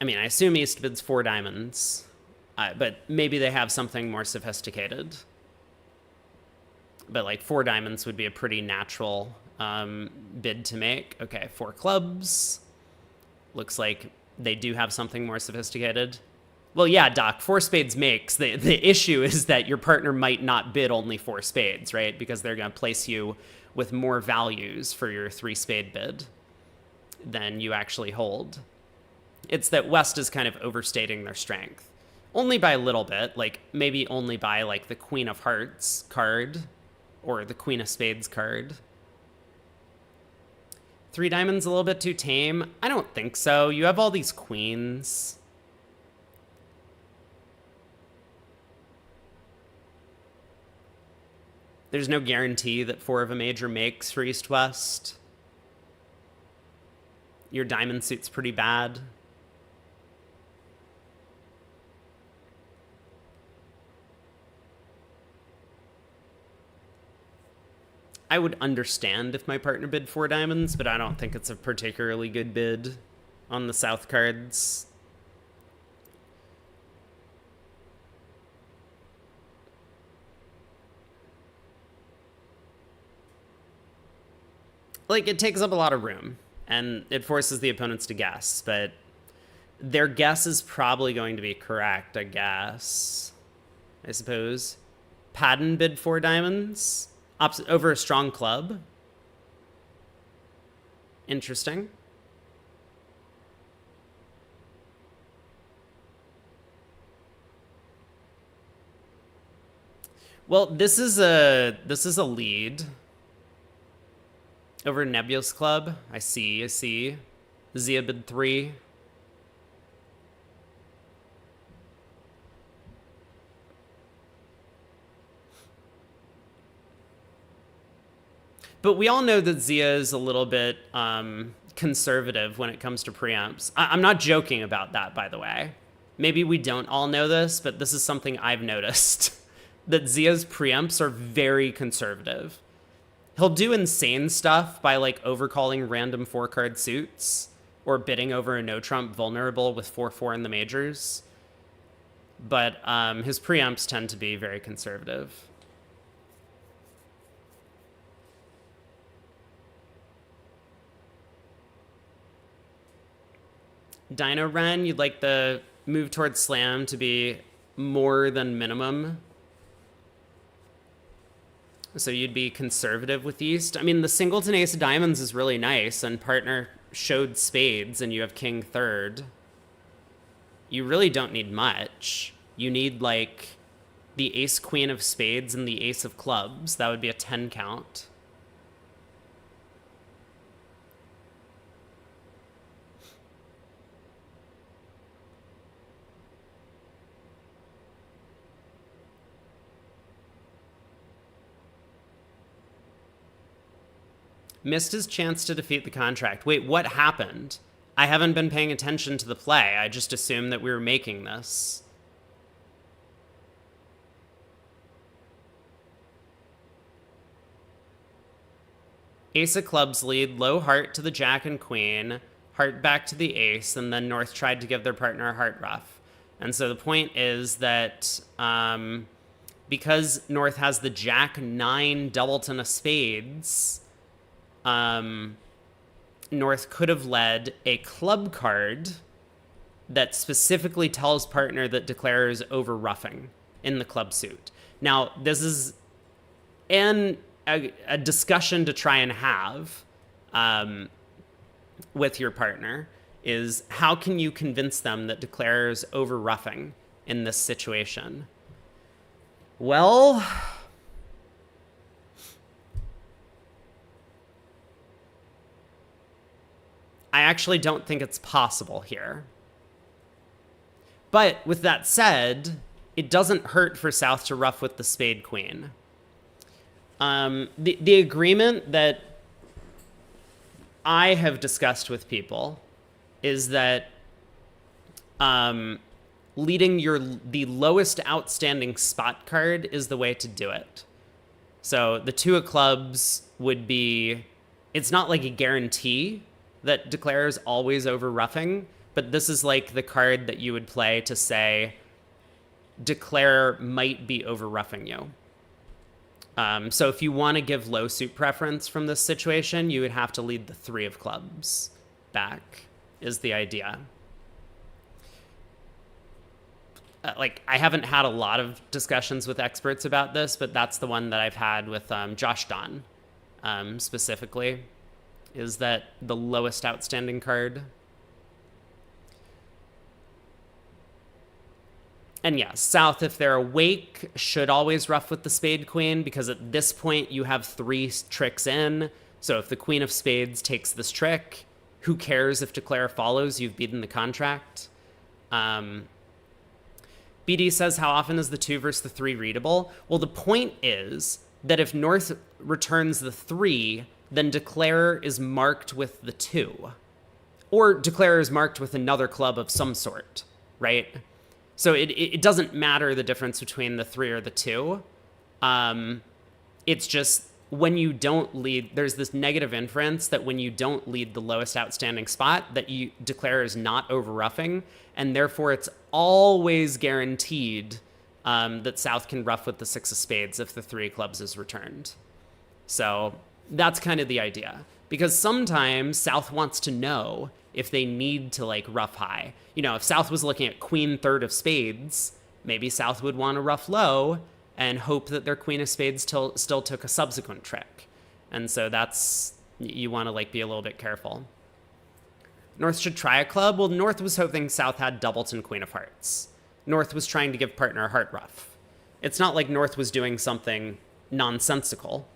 I mean, I assume East bids 4 diamonds, but maybe they have something more sophisticated. But like 4 diamonds would be a pretty natural bid to make. Okay, 4 clubs. Looks like they do have something more sophisticated. Well, yeah, Doc, 4 spades makes. The issue is that your partner might not bid only 4 spades, right? Because they're going to place you with more values for your 3 spade bid than you actually hold. It's that West is kind of overstating their strength. Only by a little bit, like maybe only by like the Queen of Hearts card or the Queen of Spades card. 3 diamonds a little bit too tame? I don't think so. You have all these queens. There's no guarantee that 4 of a major makes for East-West. Your diamond suit's pretty bad. I would understand if my partner bid 4 diamonds, but I don't think it's a particularly good bid on the South cards. Like, it takes up a lot of room, and it forces the opponents to guess, but their guess is probably going to be correct, I guess. I suppose. Padden bid 4 diamonds over a strong club. Interesting. Well, this is a lead over Nebulous Club. I see. Zia bid 3. But we all know that Zia is a little bit conservative when it comes to preamps. I'm not joking about that, by the way. Maybe we don't all know this, but this is something I've noticed. That Zia's preamps are very conservative. He'll do insane stuff by like overcalling random 4-card suits or bidding over a no-trump vulnerable with 4-4 in the majors. But his preamps tend to be very conservative. Dino Ren, you'd like the move towards slam to be more than minimum. So you'd be conservative with East. I mean, the singleton ace of diamonds is really nice, and partner showed spades, and you have king third. You really don't need much. You need, like, the ace queen of spades and the ace of clubs. That would be a 10 count. Missed his chance to defeat the contract. Wait, what happened? I haven't been paying attention to the play. I just assumed that we were making this. Ace of clubs lead, low heart to the jack and queen, heart back to the ace, and then North tried to give their partner a heart ruff. And so the point is that because North has the jack 9 doubleton of spades, North could have led a club card that specifically tells partner that declarer is over ruffing in the club suit. Now, this is a discussion to try and have with your partner is how can you convince them that declarer is over ruffing in this situation? Well, I actually don't think it's possible here. But with that said, it doesn't hurt for South to ruff with the spade queen. The agreement that I have discussed with people is that leading the lowest outstanding spot card is the way to do it. So the 2 of clubs would be, it's not like a guarantee that declare is always over ruffing, but this is like the card that you would play to say declare might be over ruffing you. So if you want to give low suit preference from this situation, you would have to lead the 3 of clubs back, is the idea. Like, I haven't had a lot of discussions with experts about this, but that's the one that I've had with Josh Don specifically, is that the lowest outstanding card. And yeah, south, if they're awake, should always ruff with the spade queen, because at this point you have 3 tricks in. So if the queen of spades takes this trick, who cares if declare follows? You've beaten the contract. BD says, how often is the 2 versus the 3 readable? Well, the point is that if North returns the 3, then declare is marked with the 2. Or declare is marked with another club of some sort, right? So it doesn't matter the difference between the 3 or the 2. It's just when you don't lead, there's this negative inference that when you don't lead the lowest outstanding spot, that you declare is not over ruffing, and therefore it's always guaranteed that south can ruff with the 6 of spades if the 3 of clubs is returned. So that's kind of the idea, because sometimes south wants to know if they need to like ruff high. You know, if south was looking at queen 3rd of spades, maybe south would want to ruff low and hope that their queen of spades still took a subsequent trick. And so that's, you want to like be a little bit careful. North should try a club. Well, North was hoping south had doubleton queen of hearts. North was trying to give partner a heart ruff. It's not like North was doing something nonsensical,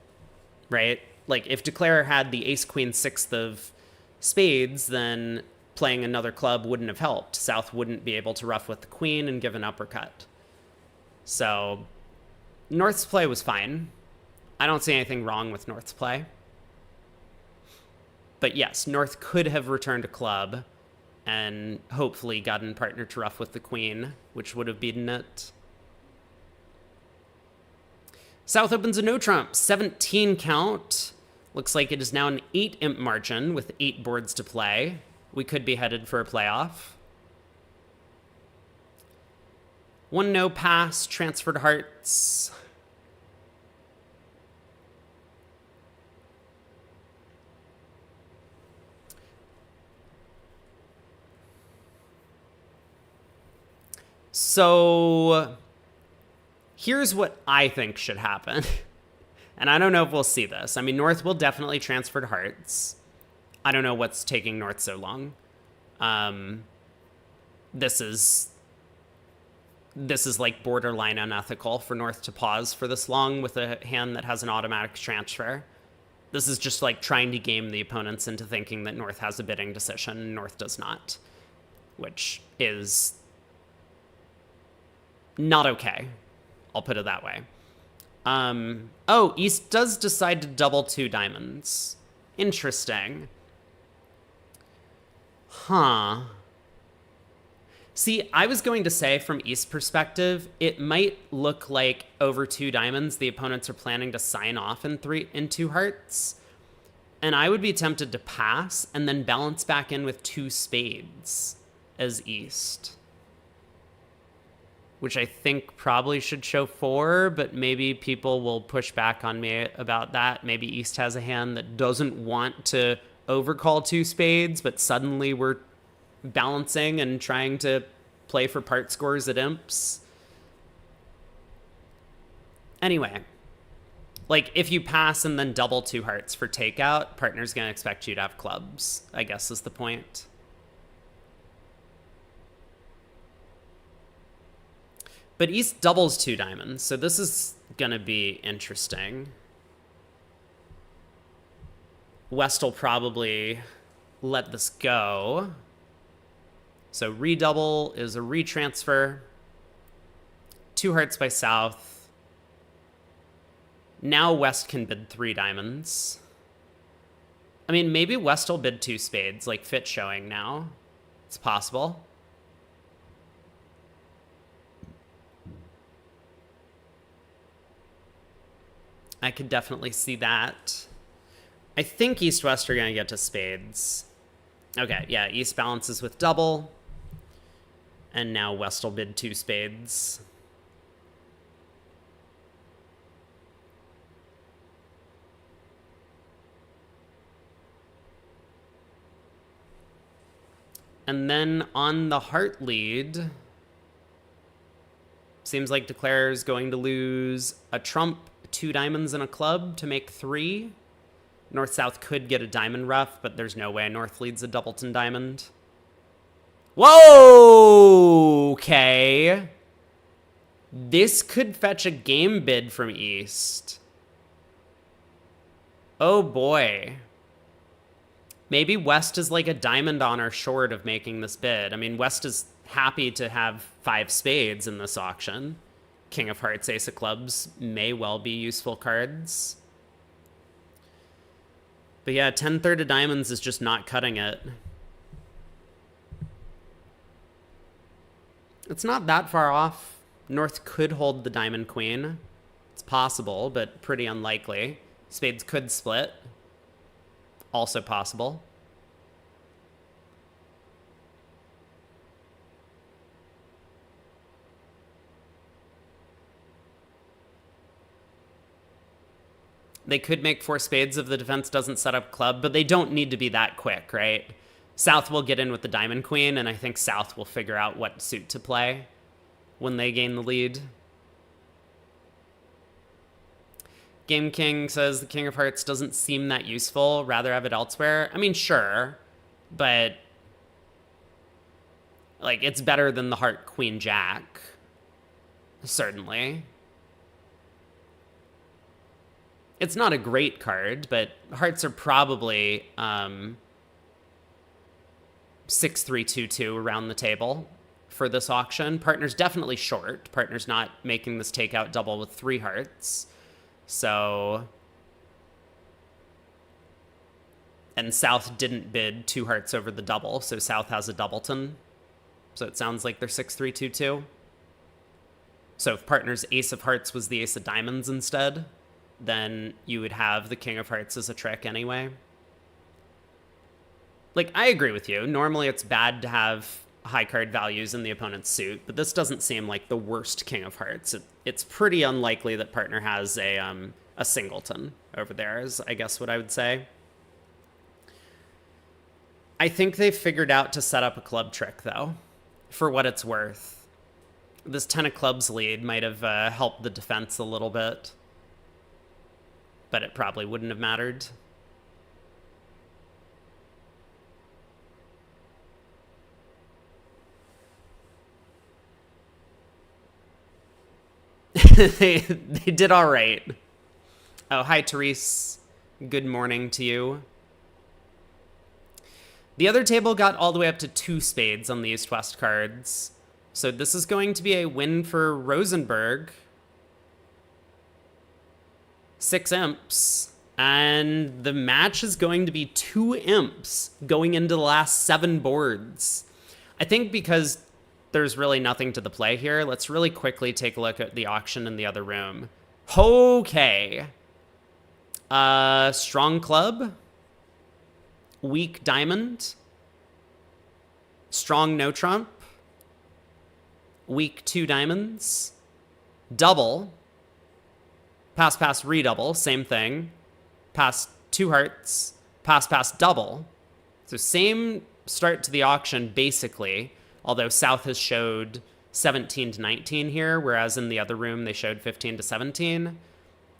right? Like if declare had the ace queen 6th of spades, then playing another club wouldn't have helped. South wouldn't be able to ruff with the queen and give an uppercut. So North's play was fine. I don't see anything wrong with North's play. But yes, North could have returned a club and hopefully gotten partner to ruff with the queen, which would have beaten it. South opens a no trump, 17 count. Looks like it is now an 8 imp margin with 8 boards to play. We could be headed for a playoff. 1 no pass, transferred hearts. So here's what I think should happen. And I don't know if we'll see this. I mean, North will definitely transfer to hearts. I don't know what's taking North so long. This is like borderline unethical for North to pause for this long with a hand that has an automatic transfer. This is just like trying to game the opponents into thinking that North has a bidding decision and North does not, which is not okay. I'll put it that way. Oh, East does decide to double 2 diamonds. Interesting. Huh. See, I was going to say from East perspective, it might look like over 2 diamonds, the opponents are planning to sign off in 2 hearts. And I would be tempted to pass and then balance back in with 2 spades as East, which I think probably should show 4, but maybe people will push back on me about that. Maybe East has a hand that doesn't want to overcall 2 spades, but suddenly we're balancing and trying to play for part scores at imps. Anyway, like if you pass and then double 2 hearts for takeout, partner's gonna expect you to have clubs, I guess is the point. But East doubles 2 diamonds, so this is going to be interesting. West will probably let this go. So redouble is a retransfer. 2 hearts by South. Now West can bid 3 diamonds. I mean, maybe West will bid 2 spades, like Fit showing now. It's possible. I could definitely see that. I think East-West are going to get to spades. Okay, yeah, East balances with double. And now West will bid 2 spades. And then on the heart lead, seems like Declare's going to lose a trump, 2 diamonds, and a club to make 3. North-South could get a diamond rough, but there's no way North leads a doubleton diamond. Whoa! Okay. This could fetch a game bid from East. Oh boy. Maybe West is like a diamond on or short of making this bid. I mean, West is happy to have 5 spades in this auction. King of Hearts, Ace of Clubs may well be useful cards. But yeah, 10-3 of diamonds is just not cutting it. It's not that far off. North could hold the diamond queen. It's possible, but pretty unlikely. Spades could split. Also possible. They could make 4 spades if the defense doesn't set up club, but they don't need to be that quick, right? South will get in with the diamond queen, and I think South will figure out what suit to play when they gain the lead. Game King says the King of Hearts doesn't seem that useful. Rather have it elsewhere. I mean, sure, but like it's better than the Heart Queen Jack. Certainly. It's not a great card, but hearts are probably 6-3-2-2 around the table for this auction. Partner's definitely short. Partner's not making this takeout double with 3 hearts. So... And South didn't bid 2 hearts over the double, so South has a doubleton. So it sounds like they're 6-3-2-2. So if partner's Ace of Hearts was the Ace of Diamonds instead, then you would have the King of Hearts as a trick anyway. Like, I agree with you. Normally it's bad to have high card values in the opponent's suit, but this doesn't seem like the worst King of Hearts. It's pretty unlikely that partner has a singleton over there, is I guess what I would say. I think they've figured out to set up a club trick, though, for what it's worth. This 10 of clubs lead might have helped the defense a little bit, but it probably wouldn't have mattered. they did all right. Oh, hi, Therese. Good morning to you. The other table got all the way up to 2 spades on the East-West cards. So this is going to be a win for Rosenberg. 6 imps. And the match is going to be 2 imps going into the last 7 boards. I think because there's really nothing to the play here, let's really quickly take a look at the auction in the other room. Okay. Strong club. Weak diamond. Strong no trump. Weak 2 diamonds. Double. Pass, pass, redouble. Same thing. Pass 2 hearts. Pass, pass, double. So same start to the auction, basically. Although South has showed 17 to 19 here, whereas in the other room they showed 15 to 17.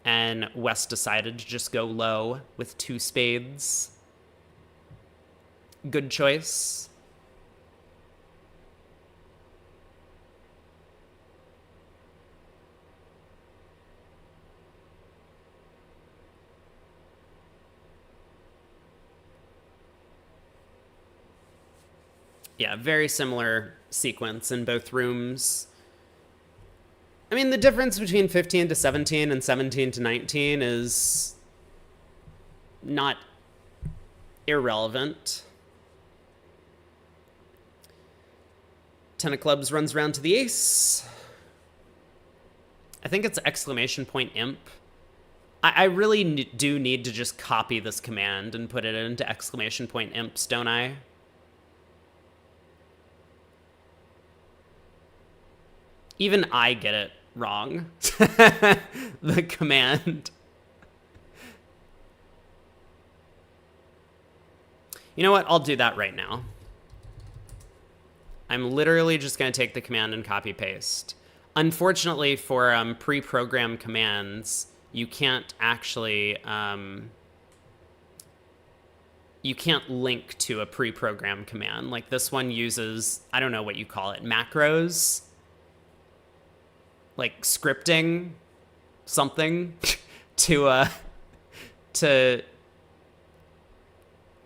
And West decided to just go low with 2 spades. Good choice. Yeah, very similar sequence in both rooms. I mean, the difference between 15 to 17 and 17 to 19 is not irrelevant. 10 of clubs runs around to the ace. I think it's exclamation point imp I really do need to just copy this command and put it into exclamation point imps, don't I? Even I get it wrong. The command. You know what? I'll do that right now. I'm literally just going to take the command and copy paste. Unfortunately for pre-programmed commands, you can't actually, you can't link to a pre-programmed command. Like this one uses, I don't know what you call it, macros? Like scripting something to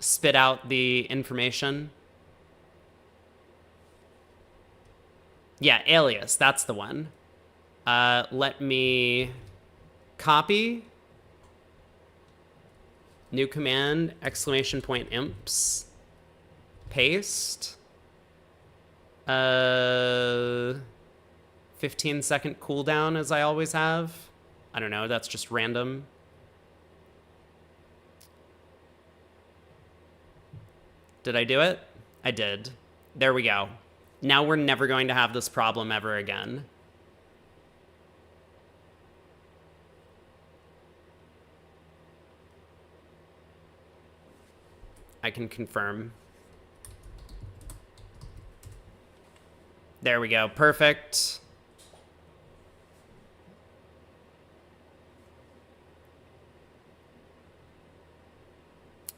spit out the information. Yeah, alias, that's the one. Let me copy. New command, exclamation point imps. Paste. 15-second cooldown as I always have. I don't know, that's just random. Did I do it? I did. There we go. Now we're never going to have this problem ever again. I can confirm. There we go. Perfect.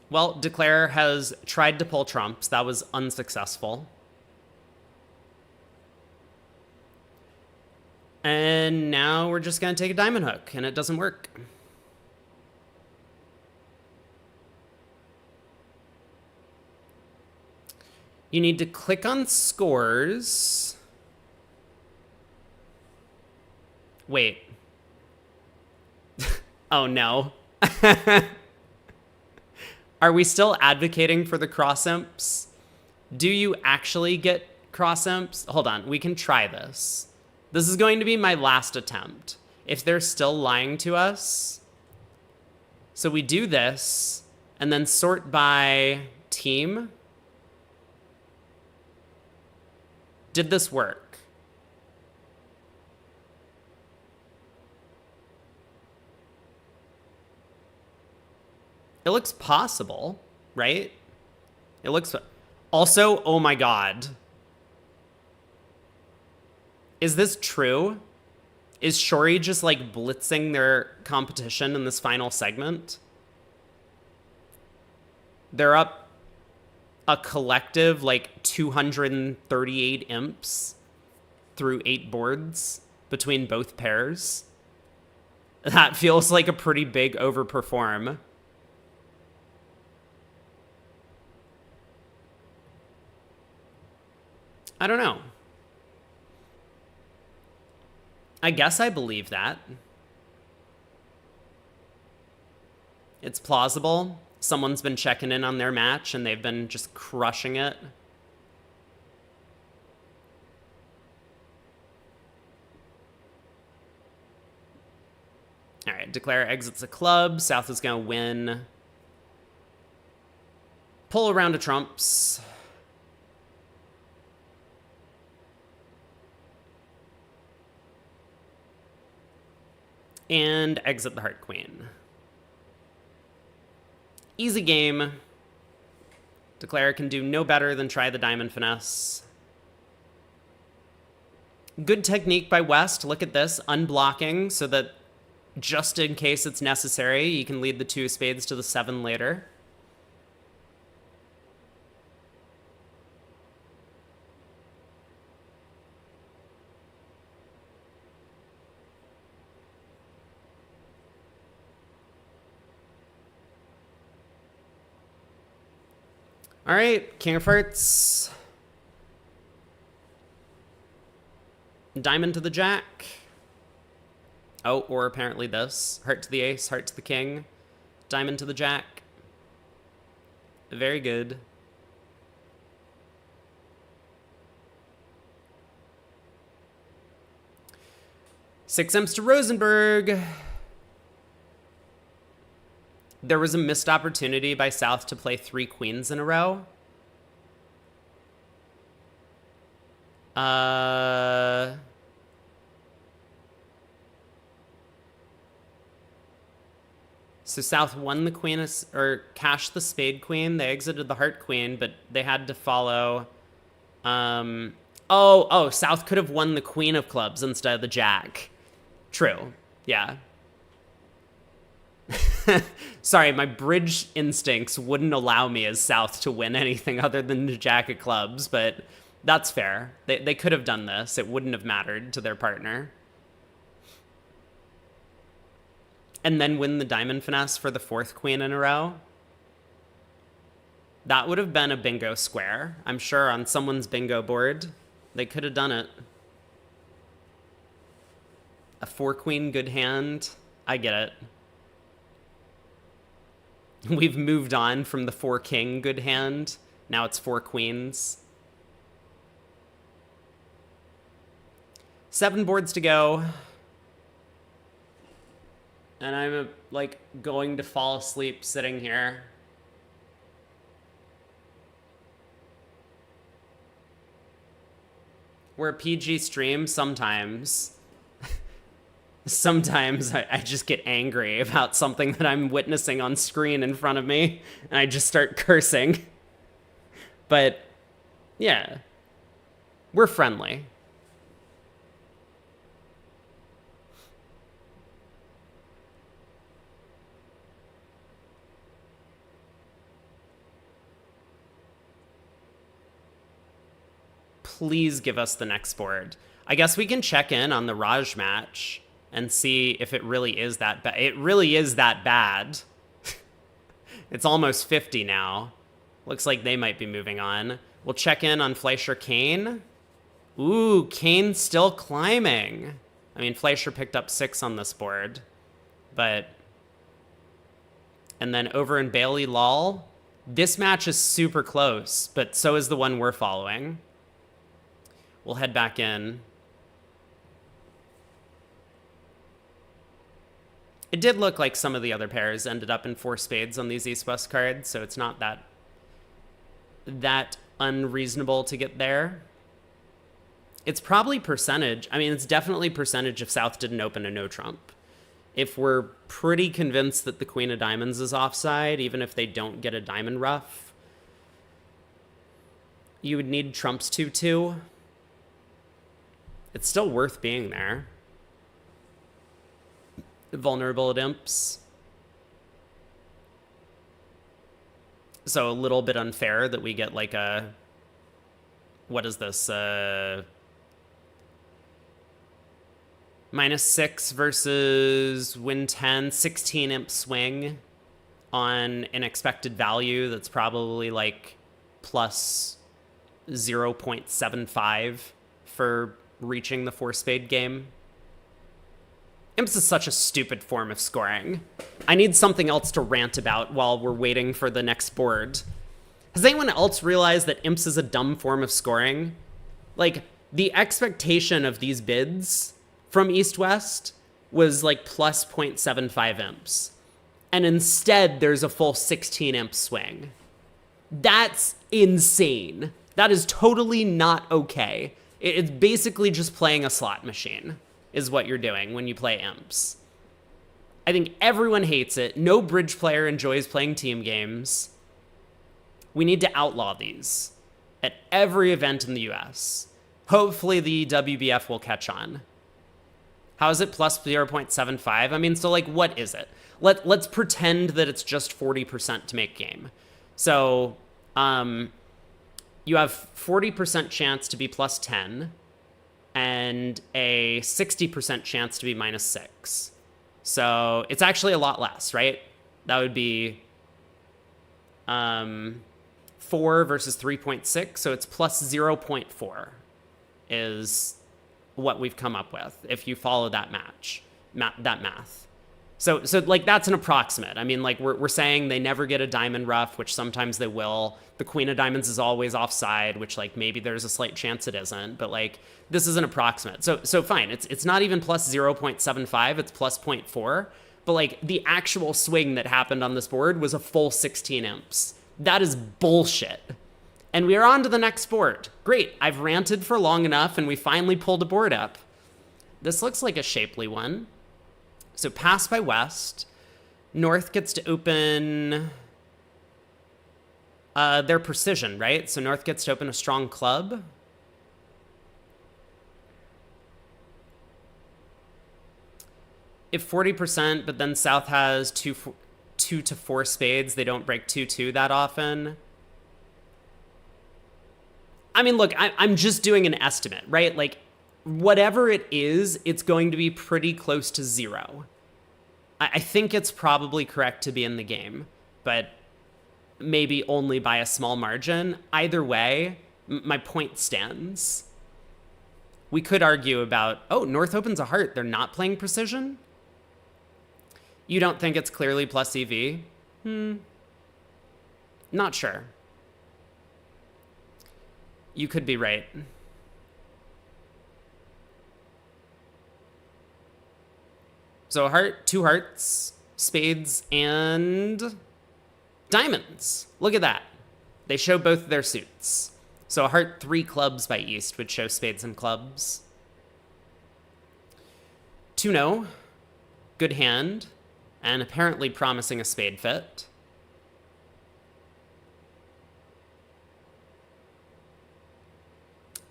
Well, Declare has tried to pull trumps. That was unsuccessful. And now we're just going to take a diamond hook, and it doesn't work. You need to click on scores. Wait. Oh, no. Are we still advocating for the cross imps? Do you actually get cross imps? Hold on, we can try this. This is going to be my last attempt. If they're still lying to us. So we do this, and then sort by team. Did this work? It looks possible, right? It looks... Also, oh my god. Is this true? Is Shori just like blitzing their competition in this final segment? They're up a collective like 238 imps through 8 boards between both pairs. That feels like a pretty big overperform. I don't know. I guess I believe that. It's plausible. Someone's been checking in on their match and they've been just crushing it. All right, Declare exits the club. South is going to win. Pull a round of trumps. And exit the Heart Queen. Easy game. Declare can do no better than try the Diamond Finesse. Good technique by West. Look at this. Unblocking so that just in case it's necessary, you can lead the 2 spades to the 7 later. All right, King of Hearts. Diamond to the Jack. Oh, or apparently this. Heart to the Ace, Heart to the King. Diamond to the Jack. Very good. Six imps to Rosenberg. There was a missed opportunity by South to play 3 queens in a row. So South won the queen, or cashed the spade queen. They exited the heart queen, but they had to follow. South could have won the queen of clubs instead of the jack. True. Yeah. Sorry, my bridge instincts wouldn't allow me as South to win anything other than the jack of clubs, but that's fair. They could have done this. It wouldn't have mattered to their partner. And then win the diamond finesse for the 4th queen in a row. That would have been a bingo square. I'm sure on someone's bingo board, they could have done it. A 4 queen good hand. I get it. We've moved on from the 4 king good hand. Now it's 4 queens. 7 boards to go. And I'm like going to fall asleep sitting here. We're a PG stream sometimes. Sometimes I just get angry about something that I'm witnessing on screen in front of me, and I just start cursing. But, yeah. We're friendly. Please give us the next board. I guess we can check in on the Raj match and see if it really is that bad. It really is that bad. It's almost 50 now. Looks like they might be moving on. We'll check in on Fleischer Kane. Ooh, Kane's still climbing. I mean, Fleischer picked up 6 on this board. But... And then over in Bailey Lal. This match is super close, but so is the one we're following. We'll head back in. It did look like some of the other pairs ended up in 4 spades on these East-West cards, so it's not that unreasonable to get there. It's probably percentage. I mean, it's definitely percentage if South didn't open a no trump. If we're pretty convinced that the Queen of Diamonds is offside, even if they don't get a diamond ruff, you would need trumps 2-2. It's still worth being there. Vulnerable at imps. So a little bit unfair that we get like a... What is this? -6 versus win 10, 16 imp swing on an expected value that's probably like plus 0.75 for reaching the 4-spade game. Imps is such a stupid form of scoring. I need something else to rant about while we're waiting for the next board. Has anyone else realized that imps is a dumb form of scoring? Like, the expectation of these bids from East-West was like plus 0.75 imps. And instead, there's a full 16 imp swing. That's insane. That is totally not okay. It's basically just playing a slot machine, is what you're doing when you play imps. I think everyone hates it. No bridge player enjoys playing team games. We need to outlaw these at every event in the US. Hopefully the WBF will catch on. How is it plus 0.75? I mean, so like, what is it? Let's pretend that it's just 40% to make game. So, you have 40% chance to be plus 10 and a 60% chance to be -6. So it's actually a lot less, right? That would be 4 versus 3.6. So it's plus 0.4 is what we've come up with if you follow that that math. So like that's an approximate. I mean, like we're saying they never get a diamond ruff, which sometimes they will. The Queen of Diamonds is always offside, which like maybe there's a slight chance it isn't, but like this is an approximate. So fine. It's not even plus 0.75, it's plus 0.4, but like the actual swing that happened on this board was a full 16 imps. That is bullshit. And we are on to the next board. Great, I've ranted for long enough and we finally pulled a board up. This looks like a shapely one. So pass by West. North gets to open their precision, right? So North gets to open a strong club. If 40%, but then South has two to four spades, they don't break 2-2 that often. I mean, look, I'm just doing an estimate, right? Like, whatever it is, it's going to be pretty close to 0. I think it's probably correct to be in the game, but maybe only by a small margin. Either way, my point stands. We could argue about, oh, North opens a heart. They're not playing precision? You don't think it's clearly plus EV? Not sure. You could be right. So heart, 2 hearts, spades, and diamonds. Look at that. They show both their suits. So a heart, 3 clubs by East would show spades and clubs. 2-0, good hand, and apparently promising a spade fit.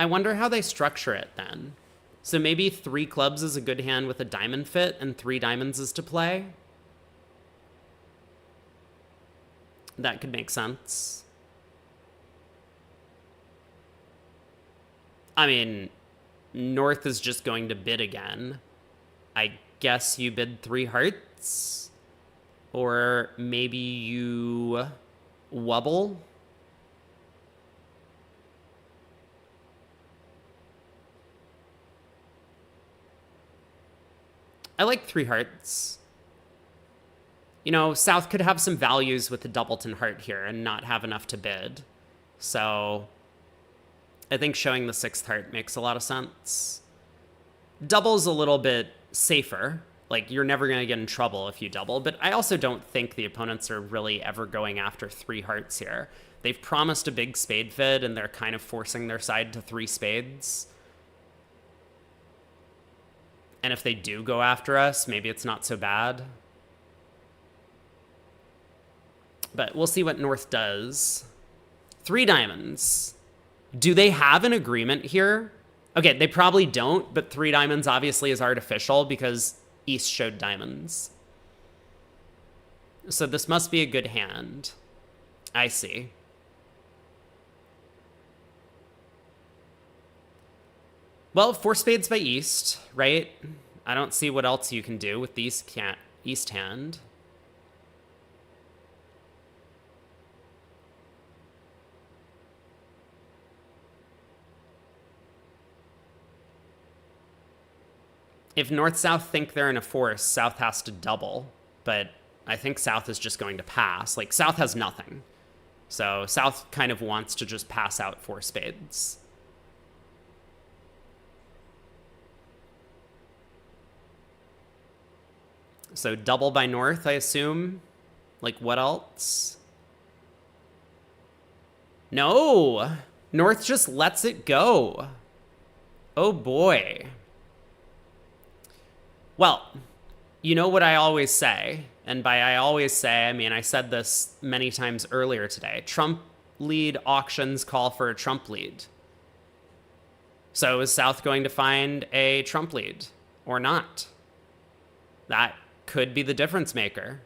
I wonder how they structure it then. So maybe 3 clubs is a good hand with a diamond fit and 3 diamonds is to play. That could make sense. I mean, North is just going to bid again. I guess you bid 3 hearts. Or maybe you wobble. I like 3 hearts. You know, South could have some values with the doubleton heart here and not have enough to bid. So I think showing the 6th heart makes a lot of sense. Double's a little bit safer. Like, you're never going to get in trouble if you double. But I also don't think the opponents are really ever going after 3 hearts here. They've promised a big spade fit, and they're kind of forcing their side to 3 spades. And if they do go after us, maybe it's not so bad. But we'll see what North does. 3 diamonds. Do they have an agreement here? Okay, they probably don't, but 3 diamonds obviously is artificial because East showed diamonds. So this must be a good hand. I see. Well, 4 spades by East, right? I don't see what else you can do with the East hand. If North-South think they're in a force, South has to double. But I think South is just going to pass. Like, South has nothing. So South kind of wants to just pass out 4 spades. So double by North, I assume. Like, what else? No! North just lets it go. Oh boy. Well, you know what I always say, and by I always say, I mean I said this many times earlier today. Trump lead auctions call for a Trump lead. So is South going to find a Trump lead or not? That could be the difference maker.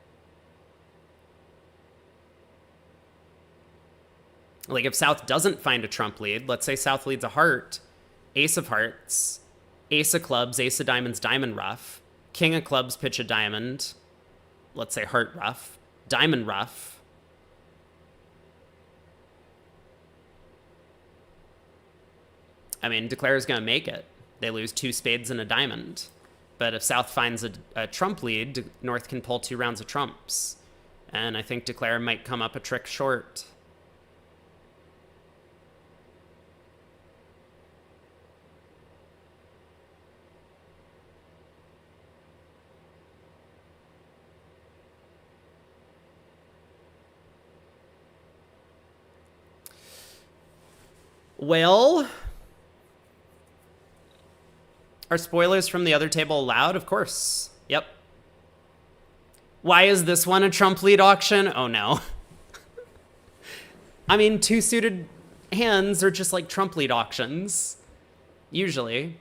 Like, if South doesn't find a Trump lead, let's say South leads a heart, ace of hearts, ace of clubs, ace of diamonds, diamond ruff, king of clubs, pitch a diamond, let's say heart ruff, diamond ruff. I mean, Declare is going to make it. They lose 2 spades and a diamond. But if South finds a Trump lead, North can pull 2 rounds of trumps. And I think Declare might come up a trick short. Well, are spoilers from the other table allowed? Of course. Yep. Why is this one a trump lead auction? Oh no. I mean, two suited hands are just like trump lead auctions, usually.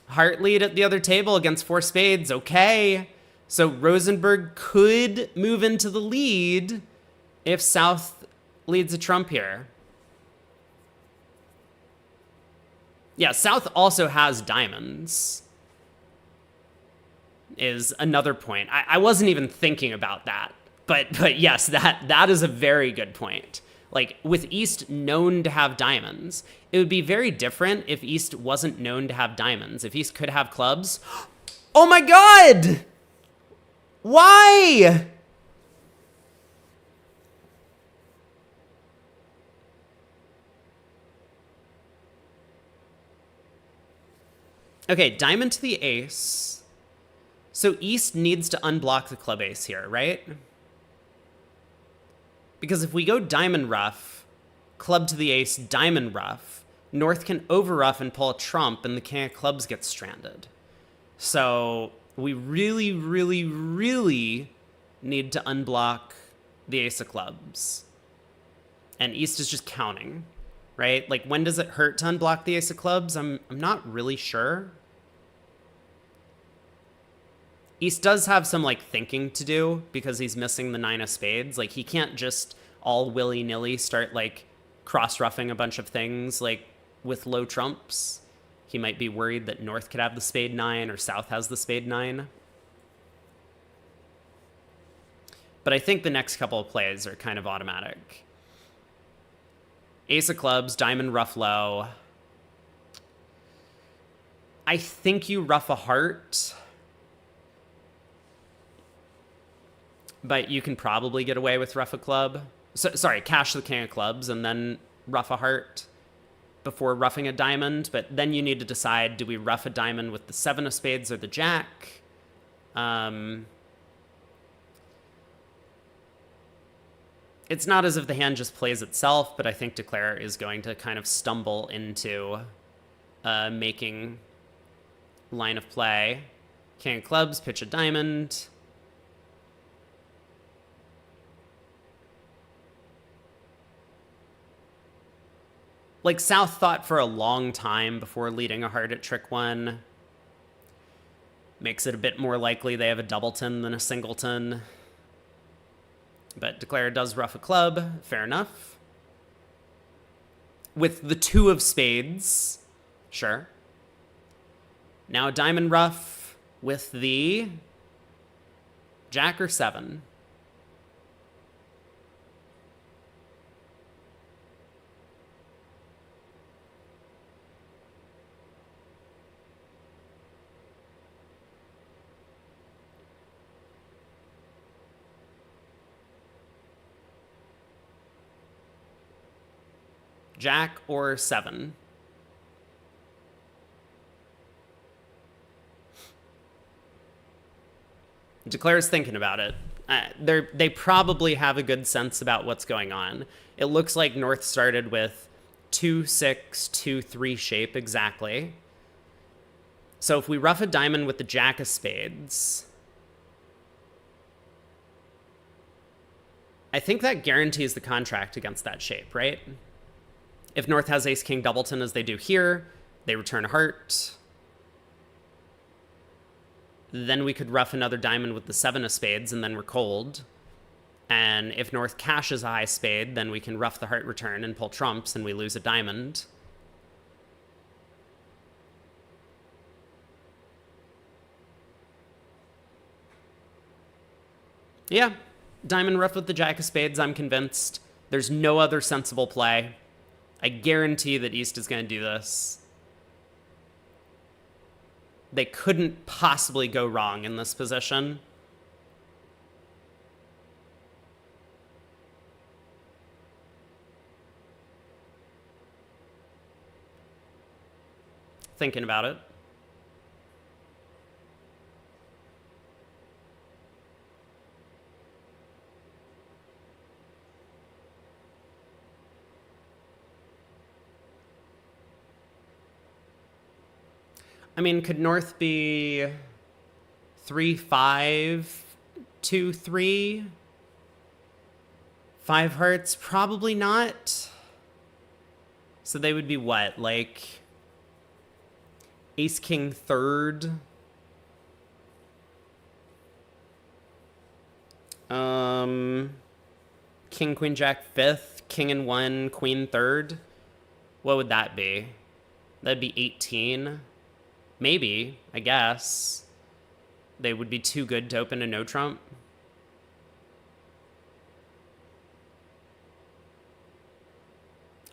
Heart lead at the other table against four spades, okay. So Rosenberg could move into the lead if South leads a trump here. Yeah, South also has diamonds, is another point. I wasn't even thinking about that. But yes, that is a very good point. Like, with East known to have diamonds, it would be very different if East wasn't known to have diamonds. If East could have clubs. Oh my god! Why? Okay, diamond to the ace. So East needs to unblock the club ace here, right? Because if we go diamond ruff, club to the ace, diamond ruff, North can overruff and pull a trump, and the king of clubs gets stranded. So we really, really, really need to unblock the ace of clubs. And East is just counting, right? Like, when does it hurt to unblock the ace of clubs? I'm not really sure. East does have some, like, thinking to do because he's missing the nine of spades. Like, he can't just all willy-nilly start, like, cross-ruffing a bunch of things, like, with low trumps. He might be worried that North could have the spade nine or South has the spade nine. But I think the next couple of plays are kind of automatic. Ace of clubs, diamond ruff low. I think you ruff a heart. But you can probably get away with ruff a club. Sorry, cash the king of clubs and then ruff a heart before ruffing a diamond. But then you need to decide, do we ruff a diamond with the seven of spades or the jack? It's not as if the hand just plays itself, but I think Declare is going to kind of stumble into making line of play. King of clubs, pitch a diamond. Like, South thought for a long time before leading a heart at trick one. Makes it a bit more likely they have a doubleton than a singleton. But Declare does ruff a club. Fair enough. With the two of spades. Sure. Now diamond ruff with the jack or seven. Jack or seven. Declare's thinking about it. They probably have a good sense about what's going on. It looks like North started with 2-6, 2-3 shape exactly. So if we ruff a diamond with the jack of spades, I think that guarantees the contract against that shape, right? If North has ace-king doubleton as they do here, they return a heart. Then we could ruff another diamond with the seven of spades, and then we're cold. And if North cashes a high spade, then we can ruff the heart return and pull trumps, and we lose a diamond. Yeah, diamond ruff with the jack of spades, I'm convinced. There's no other sensible play. I guarantee that East is going to do this. They couldn't possibly go wrong in this position. Thinking about it. I mean, could North be 3-5, 2-3? 5 hearts? Probably not. So they would be what? Like ace king third? King queen jack fifth, king and 1, queen third. What would that be? That'd be 18. Maybe, I guess. They would be too good to open a no trump.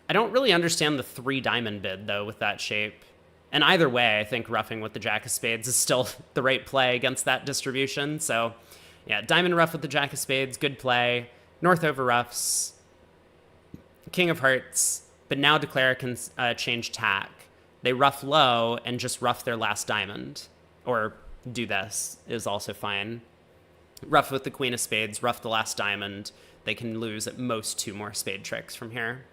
I don't really understand the 3 diamond bid, though, with that shape. And either way, I think roughing with the jack of spades is still the right play against that distribution. So, yeah, diamond rough with the jack of spades, good play. North over roughs. King of hearts. But now declare can change tack. They rough low and just rough their last diamond. Or do this is also fine. Rough with the queen of spades, rough the last diamond. They can lose at most 2 more spade tricks from here.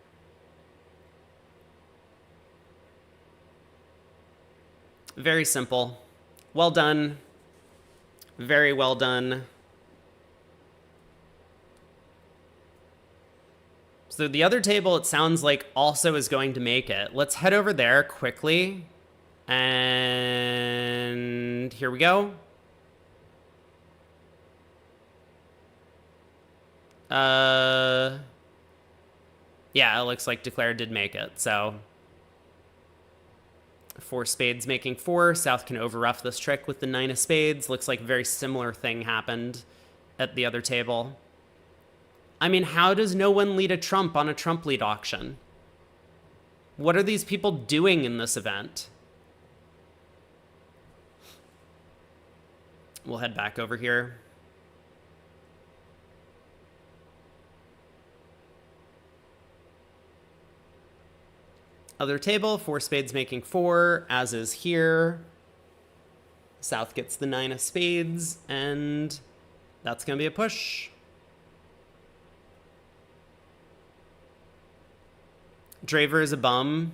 Very simple. Well done. Very well done. So the other table, it sounds like, also is going to make it. Let's head over there quickly. And here we go. Yeah, it looks like Declare did make it, so 4 spades making 4. South can overruff this trick with the 9 of spades. Looks like a very similar thing happened at the other table. I mean, how does no one lead a trump on a trump lead auction? What are these people doing in this event? We'll head back over here. Other table, 4 spades making 4, as is here. South gets the 9 of spades, and that's going to be a push. Draver is a bum,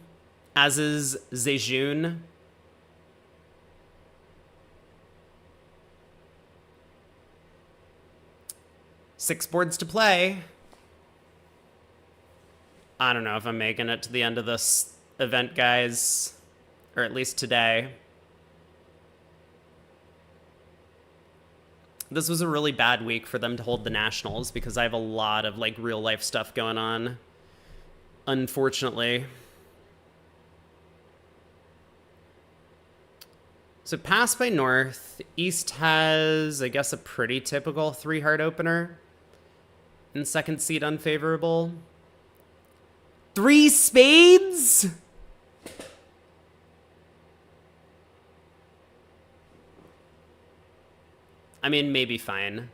as is Zejun. Six boards to play. I don't know if I'm making it to the end of this event, guys, or at least today. This was a really bad week for them to hold the nationals because I have a lot of like real life stuff going on, unfortunately. So pass by North. East has, I guess, a pretty typical 3-heart opener. In second seat, unfavorable. 3 spades? I mean, maybe fine.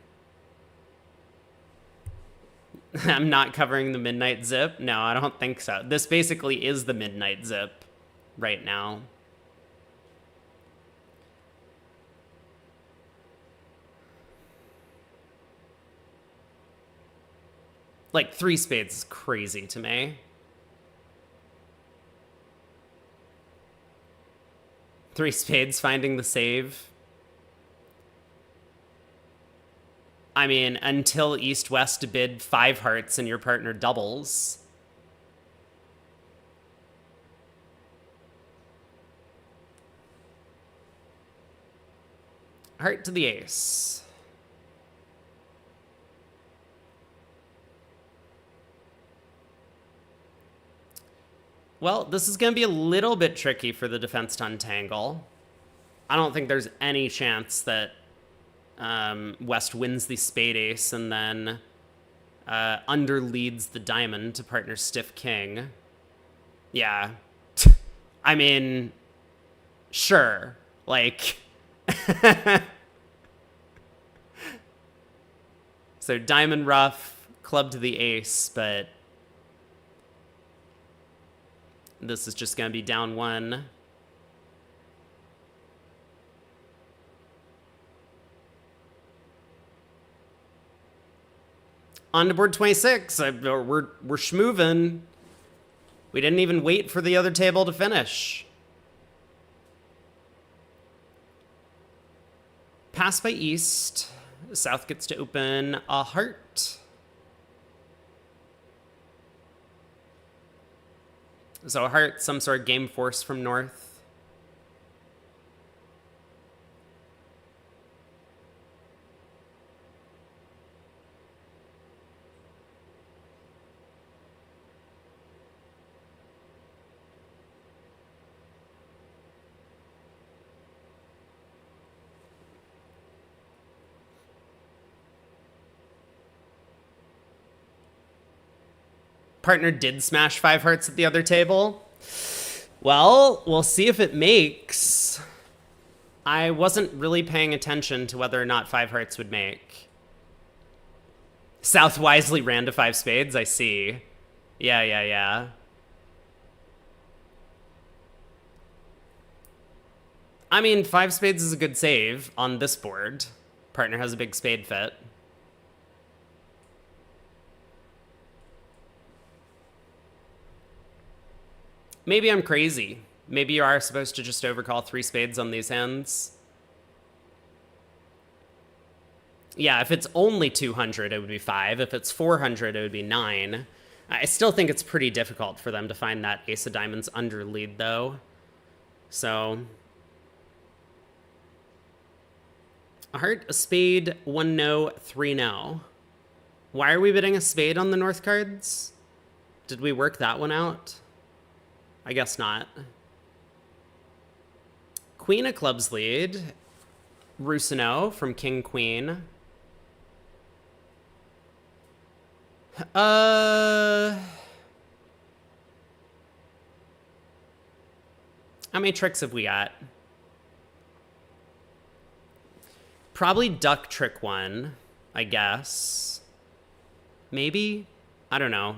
I'm not covering the midnight zip? No, I don't think so. This basically is the midnight zip right now. Like, 3 spades is crazy to me. 3 spades finding the save. I mean, until East-West bid 5 hearts and your partner doubles. Heart to the ace. Well, this is going to be a little bit tricky for the defense to untangle. I don't think there's any chance that West wins the spade ace and then underleads the diamond to partner stiff king. Yeah. I mean, sure. Like, so diamond rough, club to the ace, but this is just going to be down 1. On to board 26. We're schmoovin'. We didn't even wait for the other table to finish. Pass by East. South gets to open a heart. So a heart, some sort of game force from North. Partner did smash 5 hearts at the other table. Well, we'll see if it makes. I wasn't really paying attention to whether or not 5 hearts would make. South wisely ran to 5 spades, I see. Yeah. I mean, 5 spades is a good save on this board. Partner has a big spade fit. Maybe I'm crazy. Maybe you are supposed to just overcall 3 spades on these hands. Yeah, if it's only 200, it would be 5. If it's 400, it would be 9. I still think it's pretty difficult for them to find that ace of diamonds under lead, though. So, a heart, a spade, 1 no, 3 no. Why are we bidding a spade on the North cards? Did we work that one out? I guess not. Queen of clubs lead. Rusino from King Queen. How many tricks have we got? Probably duck trick 1, I guess. Maybe? I don't know.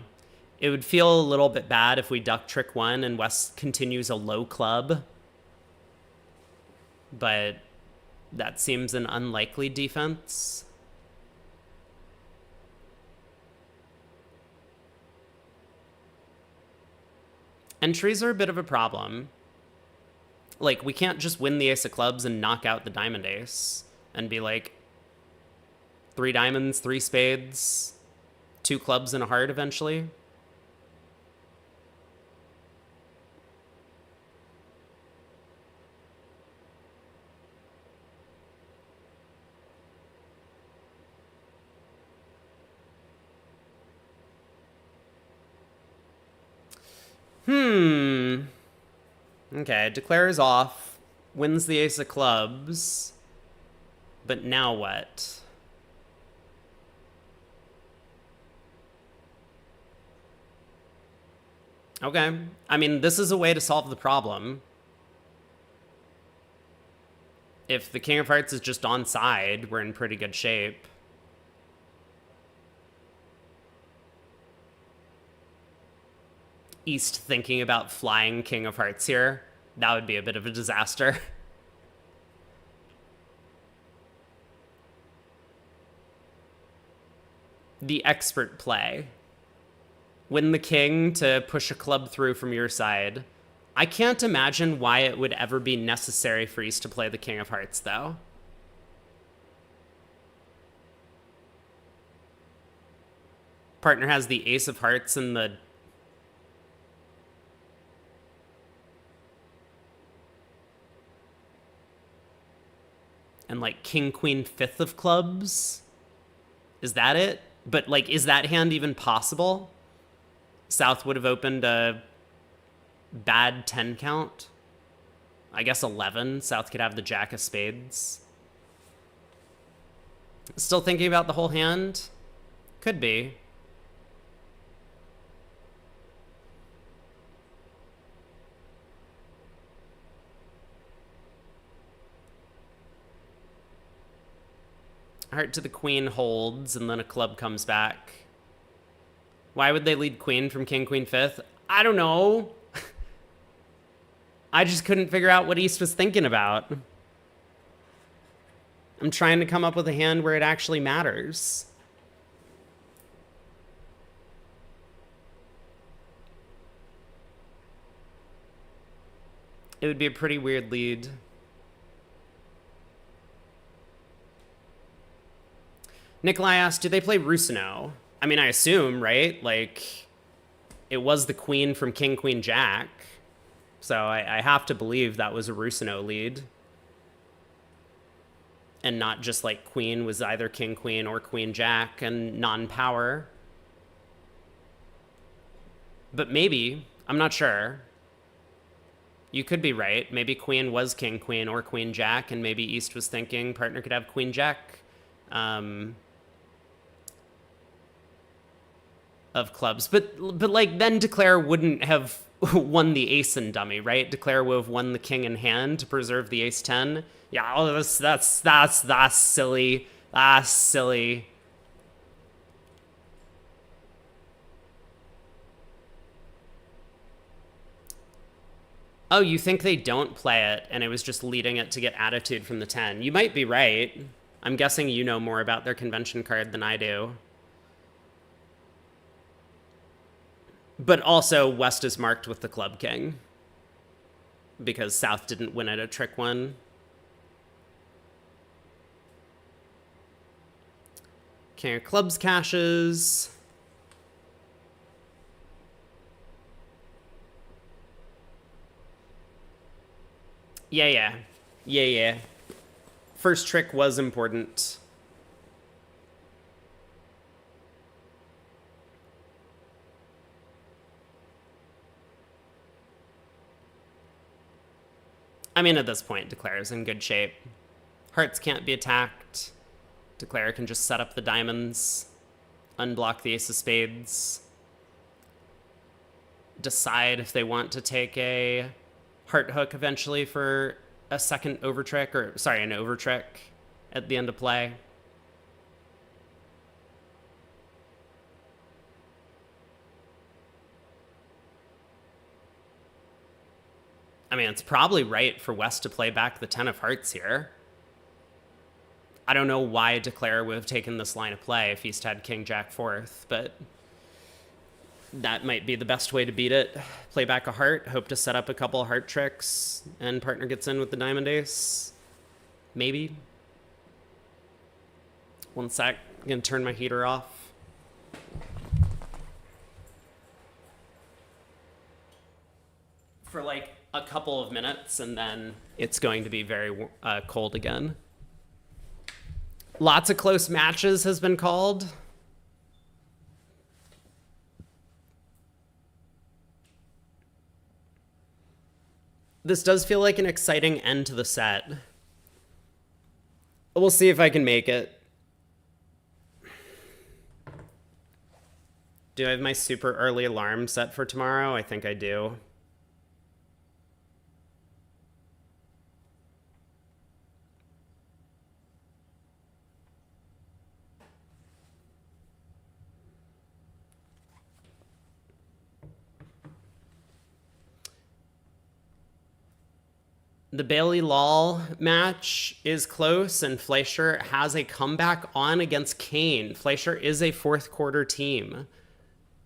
It would feel a little bit bad if we duck trick 1 and West continues a low club. But that seems an unlikely defense. Entries are a bit of a problem. Like, we can't just win the ace of clubs and knock out the diamond ace and be like 3 diamonds, 3 spades, 2 clubs and a heart eventually. Okay, declares off, wins the ace of clubs, but now what? Okay, I mean, this is a way to solve the problem. If the King of Hearts is just on side, we're in pretty good shape. East thinking about flying King of Hearts here. That would be a bit of a disaster. The expert play. Win the king to push a club through from your side. I can't imagine why it would ever be necessary for East to play the King of Hearts, though. Partner has the ace of hearts and the... and like king, queen, 5th of clubs. Is that it? But like, is that hand even possible? South would have opened a bad 10 count. I guess 11. South could have the jack of spades. Still thinking about the whole hand? Could be. Heart to the queen holds, and then a club comes back. Why would they lead queen from king, queen, 5th? I don't know. I just couldn't figure out what East was thinking about. I'm trying to come up with a hand where it actually matters. It would be a pretty weird lead. Nikolai asked, do they play Rusino? I mean, I assume, right? Like, it was the queen from King, Queen, Jack. So I have to believe that was a Rusino lead. And not just like queen was either King, Queen, or Queen, Jack and non-power. But maybe, I'm not sure. You could be right. Maybe queen was King, Queen, or Queen, Jack, and maybe East was thinking partner could have Queen, Jack of clubs. But like, then Declare wouldn't have won the ace in dummy, right? Declare would have won the king in hand to preserve the ace 10. Yeah, oh, that's silly. That's silly. Oh, you think they don't play it and it was just leading it to get attitude from the 10. You might be right. I'm guessing you know more about their convention card than I do. But also, West is marked with the Club King because South didn't win at a trick one. King of Clubs cashes. Yeah. First trick was important. I mean, at this point, Declare's in good shape. Hearts can't be attacked. Declare can just set up the diamonds, unblock the ace of spades, decide if they want to take a heart hook eventually for a second overtrick, or sorry, an overtrick at the end of play. I mean, it's probably right for West to play back the 10 of hearts here. I don't know why Declare would have taken this line of play if East had King, Jack, 4th, but that might be the best way to beat it. Play back a heart, hope to set up a couple of heart tricks, and partner gets in with the diamond ace. Maybe. One sec, I'm gonna turn my heater off. For like a couple of minutes, and then it's going to be very cold again. Lots of close matches has been called. This does feel like an exciting end to the set. We'll see if I can make it. Do I have my super early alarm set for tomorrow? I think I do. The Bailey Lal match is close, and Fleischer has a comeback on against Kane. Fleischer is a 4th quarter team.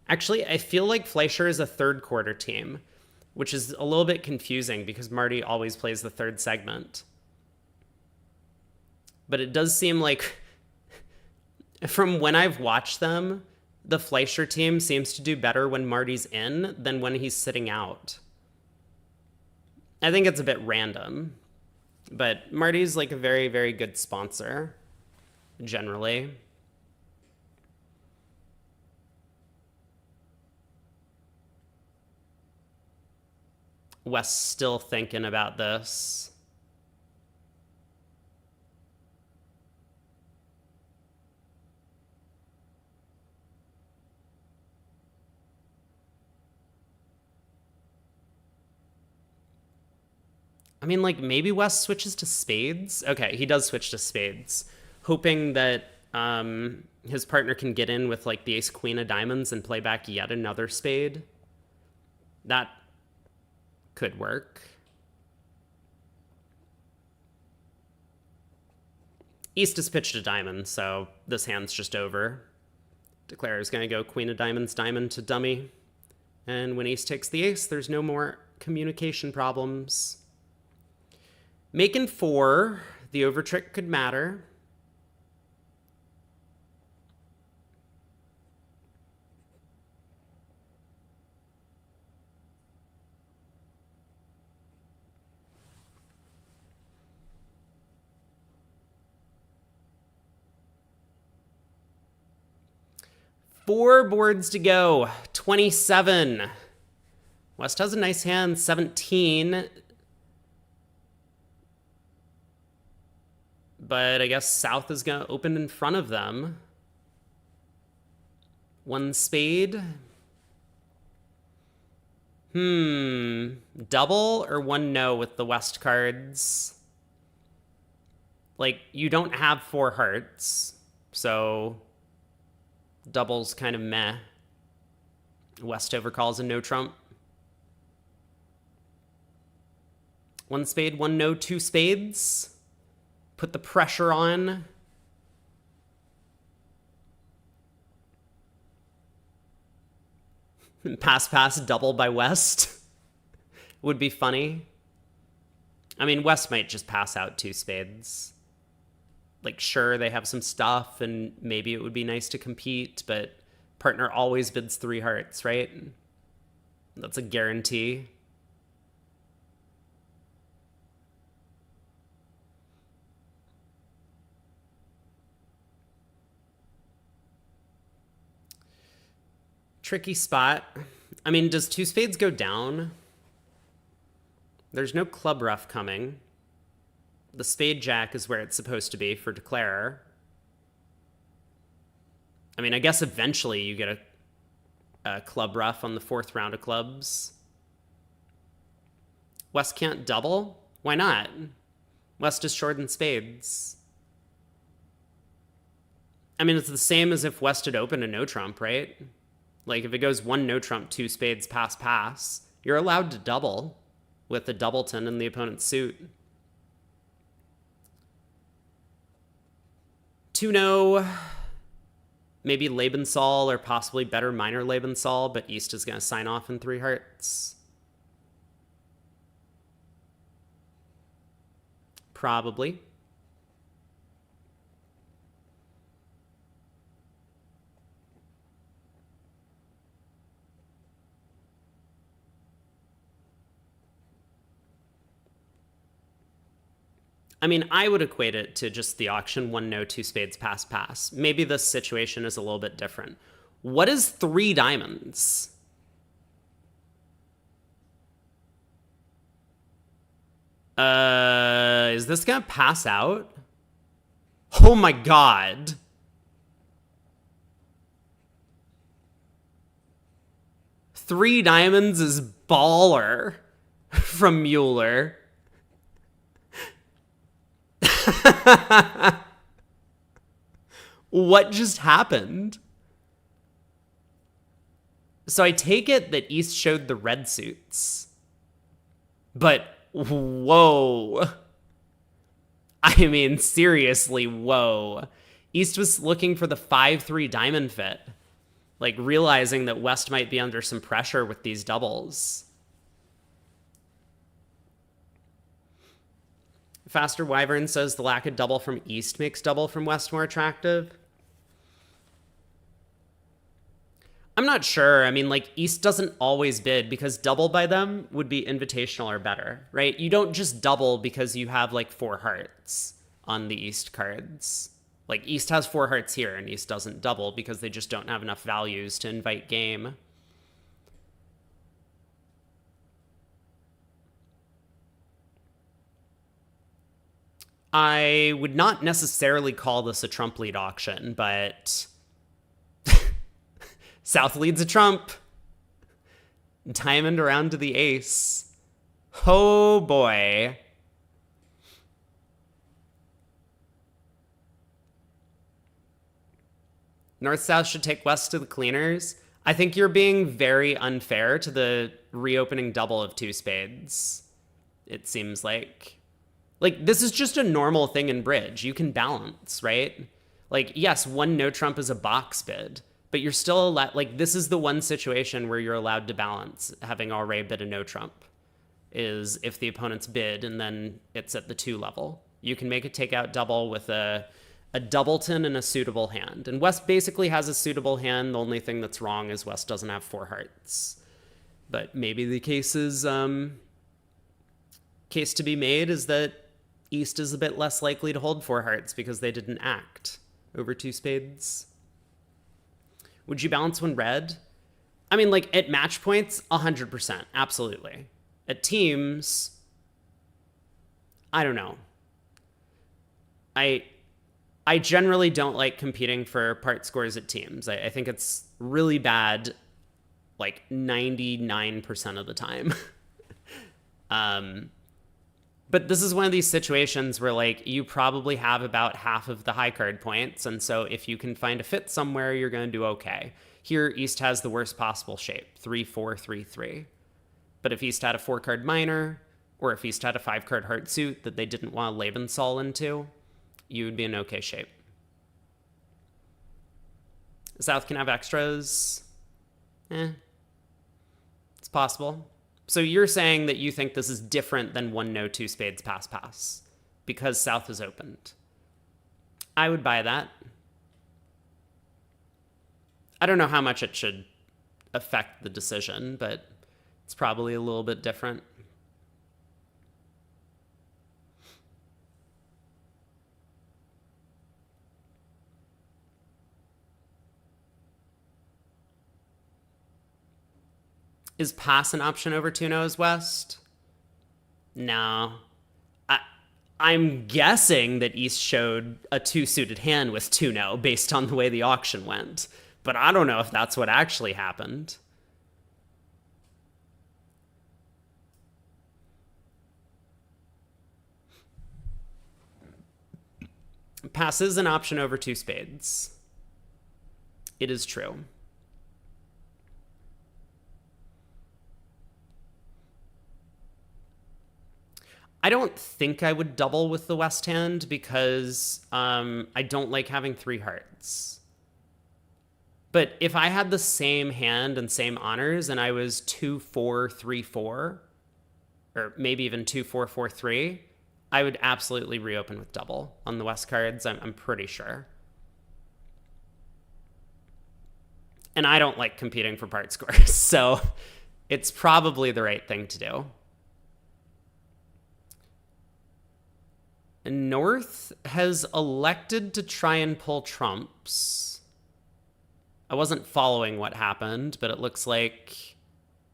Actually, I feel like Fleischer is a 3rd quarter team, which is a little bit confusing because Marty always plays the 3rd segment. But it does seem like, from when I've watched them, the Fleischer team seems to do better when Marty's in than when he's sitting out. I think it's a bit random, but Marty's like a very, very good sponsor, generally. Wes still thinking about this. I mean, like, maybe West switches to spades. Okay, he does switch to spades, hoping that his partner can get in with, like, the ace queen of diamonds and play back yet another spade. That could work. East has pitched a diamond, so this hand's just over. Declare is going to go queen of diamonds, diamond to dummy. And when East takes the ace, there's no more communication problems. Making 4, the overtrick could matter. 4 boards to go. 27. West has a nice hand. 17. But I guess South is going to open in front of them. 1 spade. Double or 1 no with the West cards? Like, you don't have 4 hearts, so double's kind of meh. West overcalls a no trump. 1 spade, 1 no, 2 spades. Put the pressure on. Pass, double by West. Would be funny. I mean, West might just pass out 2 spades. Like, sure, they have some stuff, and maybe it would be nice to compete, but partner always bids 3 hearts, right? That's a guarantee. Tricky spot. I mean, does 2 spades go down? There's no club rough coming. The spade jack is where it's supposed to be for declarer. I mean, I guess eventually you get a club rough on the 4th round of clubs. West can't double? Why not? West is short in spades. I mean, it's the same as if West had opened a no trump, right? Like, if it goes 1 no trump, 2 spades, pass, you're allowed to double with the doubleton in the opponent's suit. 2 no, maybe Lebensal or possibly better minor Lebensal, but East is going to sign off in 3 hearts. Probably. I mean, I would equate it to just the auction, 1 no, 2 spades, pass. Maybe this situation is a little bit different. What is 3 diamonds? Is this gonna pass out? Oh my god. Three diamonds is baller from Mueller. What just happened? So I take it that East showed the red suits. But whoa. I mean, seriously, whoa. East was looking for the 5-3 diamond fit. Like, realizing that West might be under some pressure with these doubles. Faster Wyvern says the lack of double from East makes double from West more attractive. I'm not sure. I mean, like, East doesn't always bid because double by them would be invitational or better, right? You don't just double because you have, like, 4 hearts on the East cards. Like, East has 4 hearts here, and East doesn't double because they just don't have enough values to invite game. I would not necessarily call this a trump lead auction, but South leads a trump. Diamond around to the ace. Oh boy. North-South should take West to the cleaners. I think you're being very unfair to the reopening double of 2 spades. It seems like. Like, this is just a normal thing in bridge. You can balance, right? Like, yes, 1 no trump is a box bid, but you're still allowed, like, this is the one situation where you're allowed to balance having already bid a no trump, is if the opponent's bid and then it's at the 2 level. You can make a takeout double with a doubleton and a suitable hand. And West basically has a suitable hand. The only thing that's wrong is West doesn't have 4 hearts. But maybe the case to be made is that East is a bit less likely to hold 4 hearts because they didn't act over 2 spades. Would you balance when red? I mean, like, at match points, 100%. Absolutely. At teams, I don't know. I generally don't like competing for part scores at teams. I think it's really bad, like 99% of the time. But this is one of these situations where, like, you probably have about half of the high card points, and so if you can find a fit somewhere, you're going to do okay. Here, East has the worst possible shape, 3-4, 3-3. But if East had a 4-card minor, or if East had a 5-card heart suit that they didn't want to Lebensol into, you would be in okay shape. South can have extras. It's possible. So you're saying that you think this is different than 1 no 2 spades pass because South is opened. I would buy that. I don't know how much it should affect the decision, but it's probably a little bit different. Is pass an option over 2 no's, West? No. I'm guessing that East showed a 2-suited hand with 2 no based on the way the auction went. But I don't know if that's what actually happened. Pass is an option over 2 spades. It is true. I don't think I would double with the West hand because I don't like having 3 hearts. But if I had the same hand and same honors and I was 2-4, 3-4, or maybe even 2-4, 4-3, I would absolutely reopen with double on the West cards. I'm pretty sure. And I don't like competing for part scores, so it's probably the right thing to do. North has elected to try and pull trumps. I wasn't following what happened, but it looks like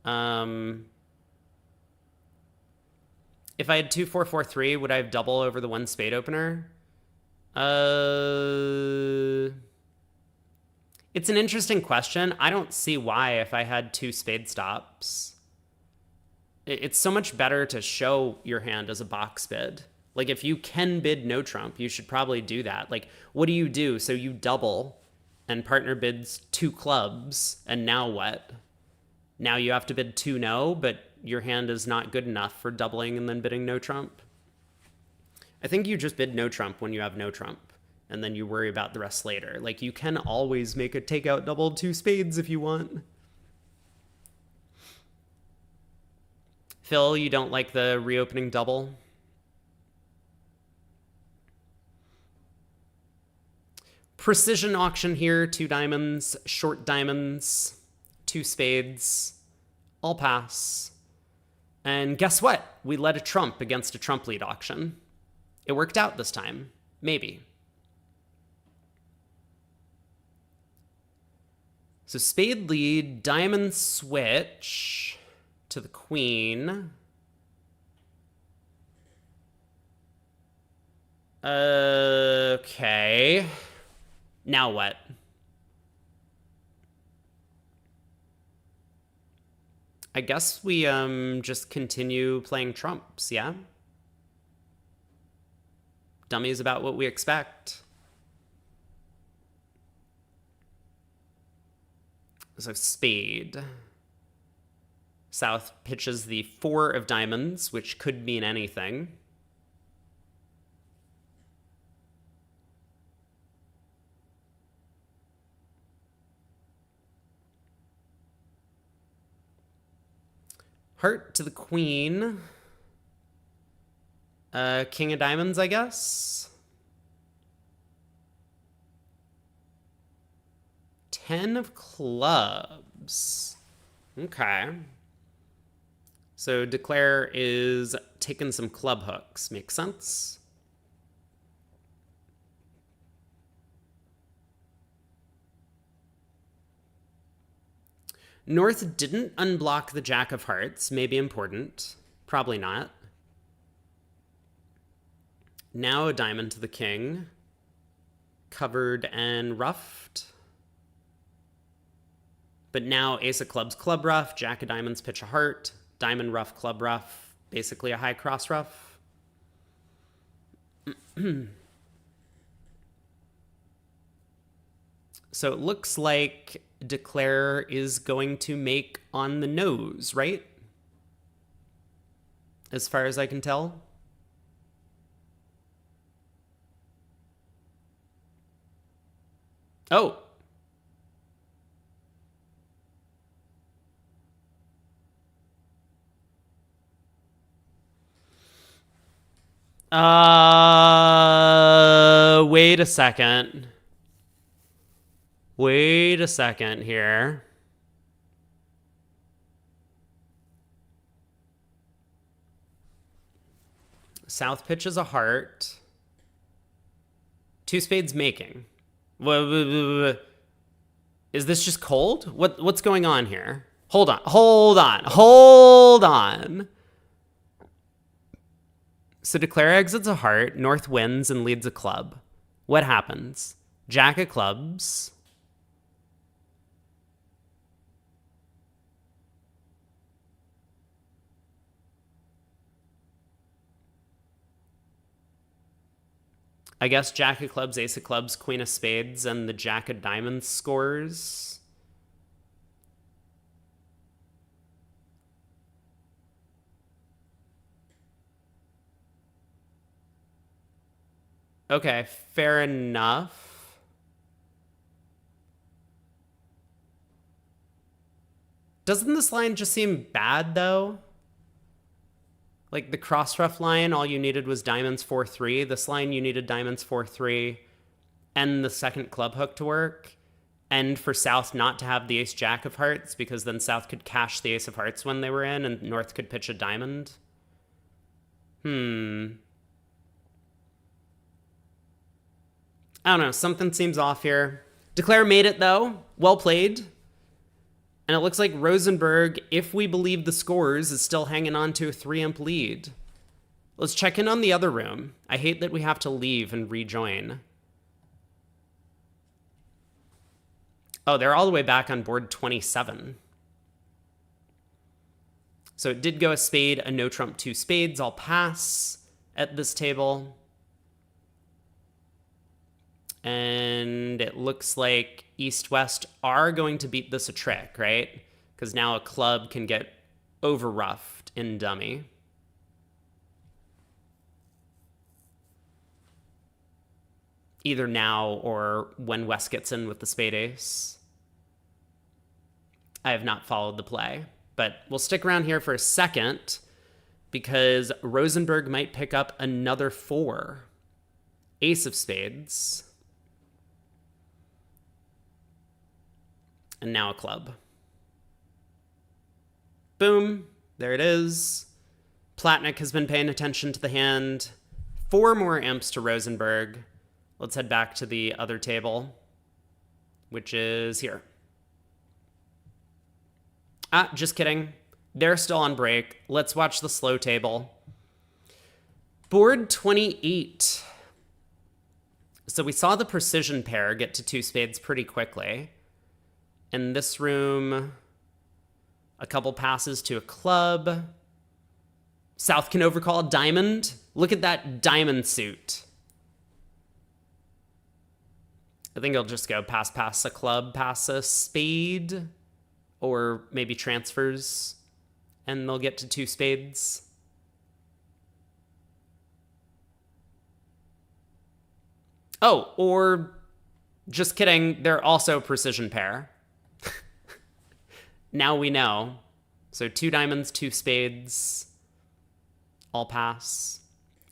if I had 2-4-4-3, would I have double over the 1 spade opener? It's an interesting question. I don't see why if I had 2 spade stops. It's so much better to show your hand as a box bid. Like, if you can bid no trump, you should probably do that. Like, what do you do? So you double, and partner bids 2 clubs, and now what? Now you have to bid 2 no, but your hand is not good enough for doubling and then bidding no trump. I think you just bid no trump when you have no trump, and then you worry about the rest later. Like, you can always make a takeout double 2 spades if you want. Phil, you don't like the reopening double? Precision auction here, 2 diamonds, short diamonds, 2 spades, all pass. And guess what? We led a trump against a trump lead auction. It worked out this time. Maybe. So spade lead, diamond switch to the queen. Okay. Now what? I guess we just continue playing trumps, yeah? Dummy is about what we expect. So spade. South pitches the 4 of diamonds, which could mean anything. Heart to the queen. King of diamonds, I guess. 10 of clubs. Okay. So declare is taking some club hooks. Makes sense. North didn't unblock the Jack of Hearts. Maybe important. Probably not. Now a diamond to the king. Covered and ruffed. But now ace of clubs, club ruff, jack of diamonds, pitch a heart, diamond ruff, club ruff, basically a high cross ruff. So it looks like Declare is going to make on the nose, right? As far as I can tell. Oh. Wait a second. Wait a second here. South pitches a heart. Two spades making. Is this just cold? What's going on here? Hold on. So Declare exits a heart, North wins and leads a club. What happens? Jack of clubs. I guess Jack of clubs, ace of clubs, queen of spades, and the Jack of diamonds scores. Okay, fair enough. Doesn't this line just seem bad, though? Like the cross rough line, all you needed was diamonds 4-3. This line, you needed diamonds 4-3 and the second club hook to work. And for South not to have the ace jack of hearts, because then South could cash the ace of hearts when they were in and North could pitch a diamond. I don't know. Something seems off here. Declare made it, though. Well played. And it looks like Rosenberg, if we believe the scores, is still hanging on to a 3-imp lead. Let's check in on the other room. I hate that we have to leave and rejoin. Oh, they're all the way back on board 27. So it did go a spade, a no trump, two spades. I'll pass at this table. And it looks like East-West are going to beat this a trick, right? Because now a club can get over-roughed in dummy. Either now or when West gets in with the spade ace. I have not followed the play, but we'll stick around here for a second because Rosenberg might pick up another 4. Ace of spades. And now a club. Boom. There it is. Platnick has been paying attention to the hand. 4 more imps to Rosenberg. Let's head back to the other table, which is here. Just kidding. They're still on break. Let's watch the slow table. Board 28. So we saw the precision pair get to 2 spades pretty quickly. In this room, a couple passes to a club. South can overcall a diamond. Look at that diamond suit. I think I'll just go pass a club, pass a spade, or maybe transfers, and they'll get to 2 spades. Oh, or just kidding, they're also a precision pair. Now we know. So 2 diamonds, 2 spades, all pass,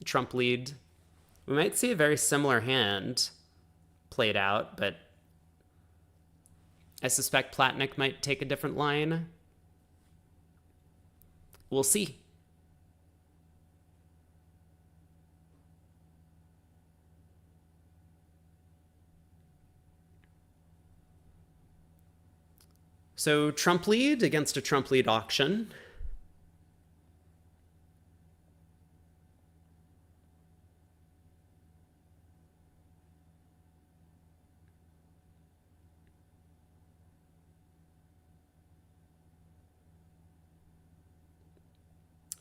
trump lead. We might see a very similar hand played out, but I suspect Platnick might take a different line. We'll see. So trump lead against a trump lead auction.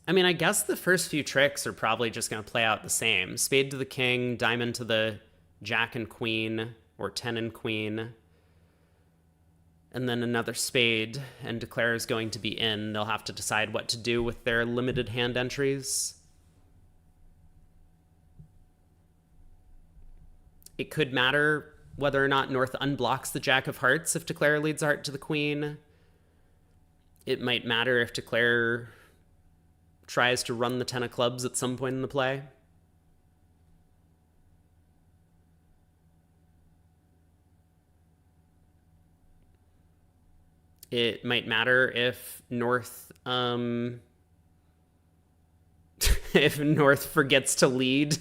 I mean, I guess the first few tricks are probably just going to play out the same. Spade to the king, diamond to the jack and queen, or 10 and queen. And then another spade, and declare is going to be in. They'll have to decide what to do with their limited hand entries. It could matter whether or not North unblocks the jack of hearts if declare leads heart to the queen. It might matter if declare tries to run the 10 of clubs at some point in the play. It might matter if North if North forgets to lead.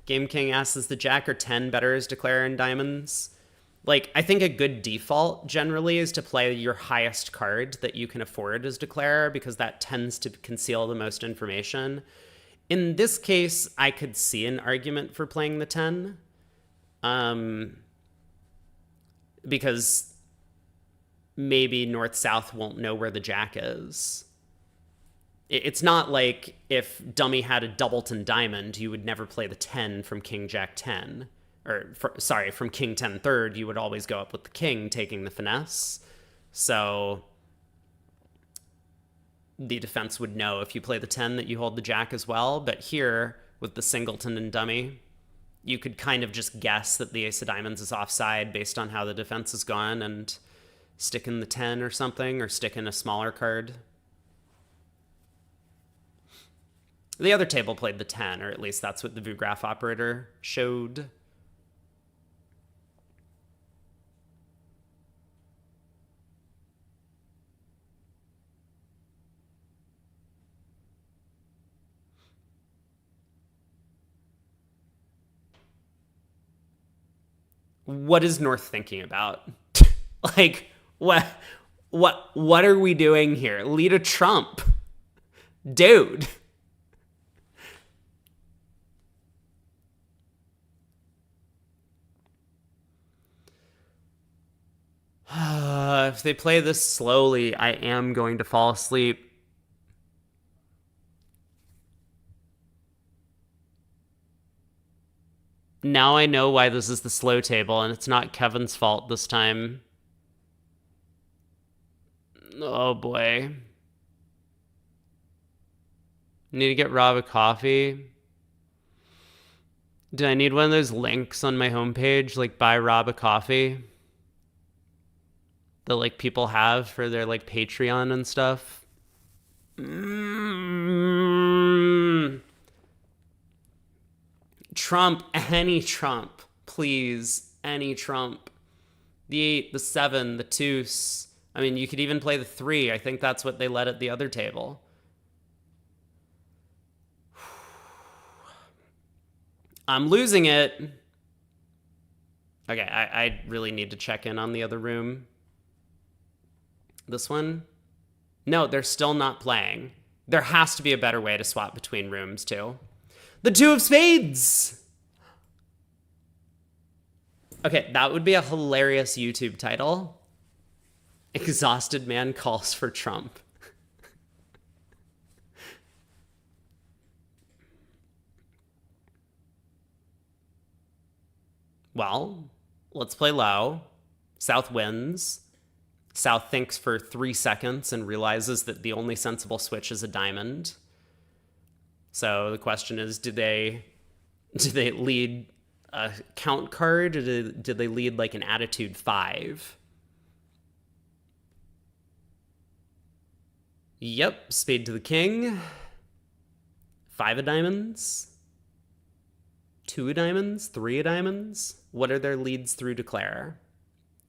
Game King asks, is the jack or 10 better as declare in diamonds? Like, I think a good default generally is to play your highest card that you can afford as declare, because that tends to conceal the most information. In this case, I could see an argument for playing the 10. Because maybe North-South won't know where the jack is. It's not like if dummy had a doubleton diamond, you would never play the 10 from King Jack 10. From King 10 third, you would always go up with the king taking the finesse. So the defense would know if you play the 10 that you hold the jack as well. But here, with the singleton and dummy, you could kind of just guess that the ace of diamonds is offside based on how the defense has gone and stick in the 10 or something, or stick in a smaller card. The other table played the 10, or at least that's what the vugraph operator showed. What is North thinking about? Like, what are we doing here? Lead a trump. Dude. If they play this slowly, I am going to fall asleep. Now I know why this is the slow table, and it's not Kevin's fault this time. Oh boy. Need to get Rob a coffee. Do I need one of those links on my homepage, like buy Rob a coffee? That like people have for their like Patreon and stuff. Trump, any trump, please, any trump. The 8, the 7, the 2s. I mean, you could even play the 3. I think that's what they let at the other table. I'm losing it. Okay, I really need to check in on the other room. This one? No, they're still not playing. There has to be a better way to swap between rooms, too. The 2 of spades! Okay, that would be a hilarious YouTube title. Exhausted man calls for Trump. Well, let's play low. South wins. South thinks for 3 seconds and realizes that the only sensible switch is a diamond. So the question is, did they lead a count card, or did they lead like an attitude 5? Yep, spade to the king. 5 of diamonds. 2 of diamonds, 3 of diamonds. What are their leads through declare?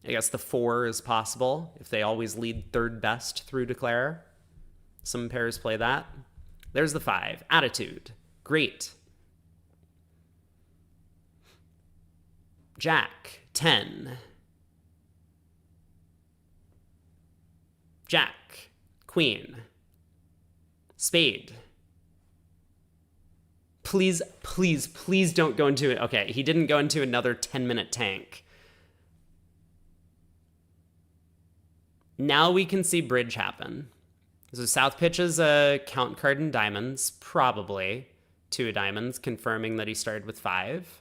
I guess the 4 is possible if they always lead third best through declare. Some pairs play that. There's the 5. Attitude. Great. Jack. 10. Jack, queen, spade. Please, please, please don't go into it. Okay, he didn't go into another 10-minute tank. Now we can see bridge happen. So South pitches a count card in diamonds, probably 2 diamonds, confirming that he started with 5.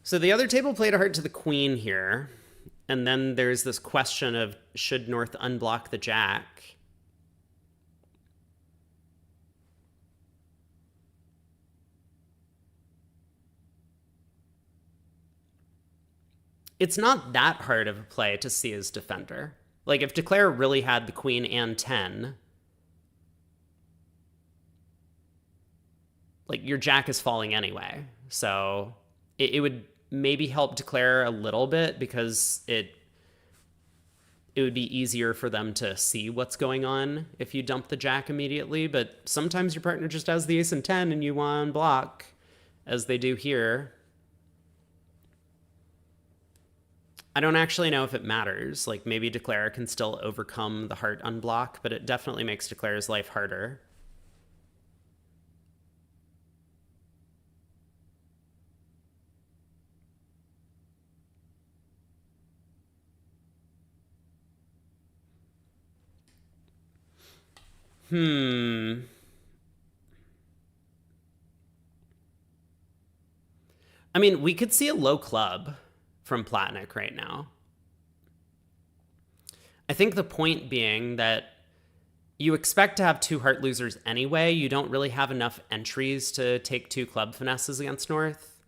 So the other table played a heart to the queen here. And then there's this question of, should North unblock the jack? It's not that hard of a play to see as defender. Like, if Declare really had the queen and 10, like, your jack is falling anyway. So it would maybe help Declare a little bit, because it would be easier for them to see what's going on if you dump the jack immediately. But sometimes your partner just has the ace and 10 and you want to block, as they do here. I don't actually know if it matters. Like, maybe Declare can still overcome the heart unblock, but it definitely makes Declare's life harder. I mean, we could see a low club from Platnick right now. I think the point being that you expect to have 2 heart losers anyway. You don't really have enough entries to take 2 club finesses against North.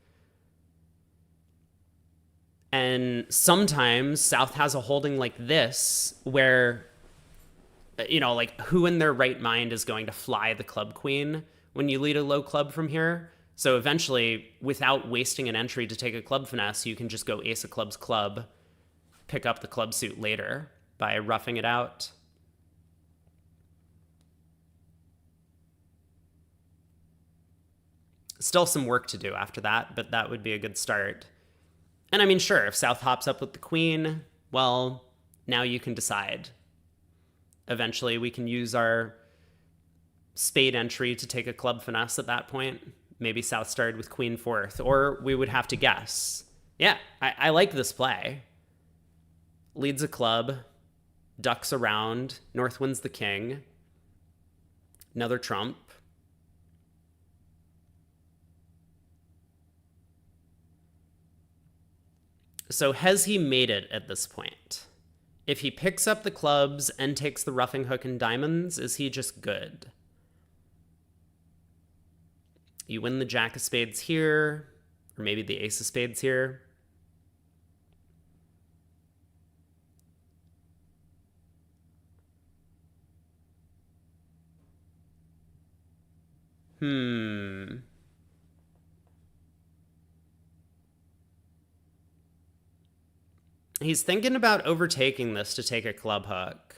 And sometimes South has a holding like this where, you know, like, who in their right mind is going to fly the club queen when you lead a low club from here? So eventually, without wasting an entry to take a club finesse, you can just go ace of clubs club, pick up the club suit later by roughing it out. Still some work to do after that, but that would be a good start. And I mean, sure, if South hops up with the queen, well, now you can decide. Eventually, we can use our spade entry to take a club finesse at that point. Maybe South started with queen 4th, or we would have to guess. Yeah, I like this play. Leads a club, ducks around, North wins the king. Another trump. So has he made it at this point? If he picks up the clubs and takes the roughing hook and diamonds, is he just good? You win the jack of spades here, or maybe the ace of spades here. He's thinking about overtaking this to take a club hook.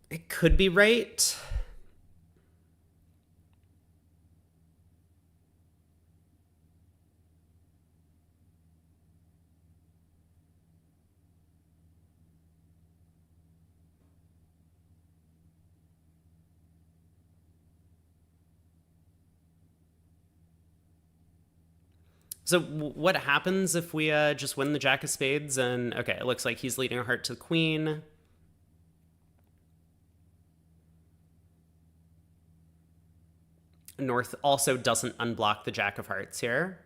It could be right. So what happens if we just win the jack of spades? And okay, it looks like he's leading a heart to the queen. North also doesn't unblock the jack of hearts here.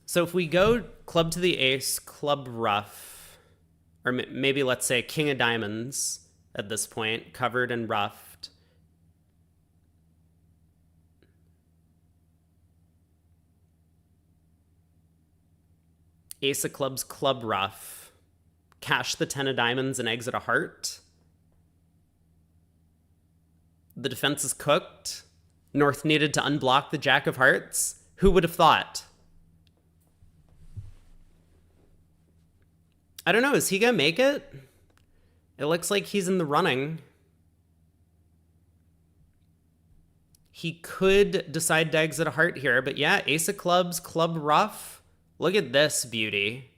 So if we go club to the ace, club rough, or maybe let's say king of diamonds at this point, covered and ruffed. Ace of clubs, club ruff. Cash the 10 of diamonds and exit a heart. The defense is cooked. North needed to unblock the jack of hearts. Who would have thought? I don't know. Is he going to make it? It looks like he's in the running. He could decide to exit a heart here, but yeah, ace of clubs, club ruff. Look at this beauty.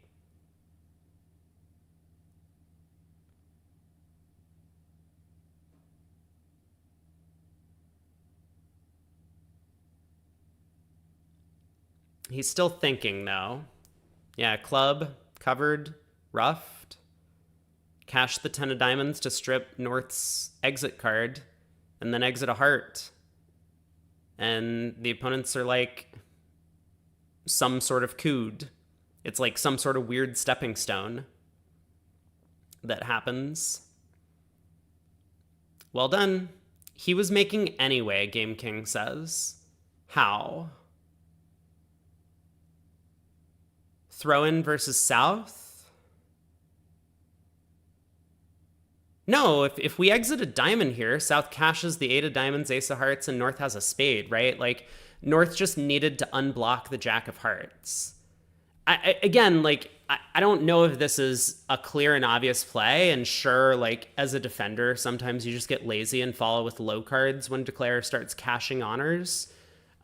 He's still thinking, though. Yeah, club, covered, ruffed. Cash the 10 of diamonds to strip North's exit card, and then exit a heart. And the opponents are like some sort of cood. It's like some sort of weird stepping stone that happens. Well done. He was making anyway, Game King says. How? Throw in versus South? No, if we exit a diamond here, South cashes the 8 of diamonds, ace of hearts, and North has a spade, right? Like, North just needed to unblock the jack of hearts. I don't know if this is a clear and obvious play, and sure, like, as a defender, sometimes you just get lazy and follow with low cards when Declare starts cashing honors,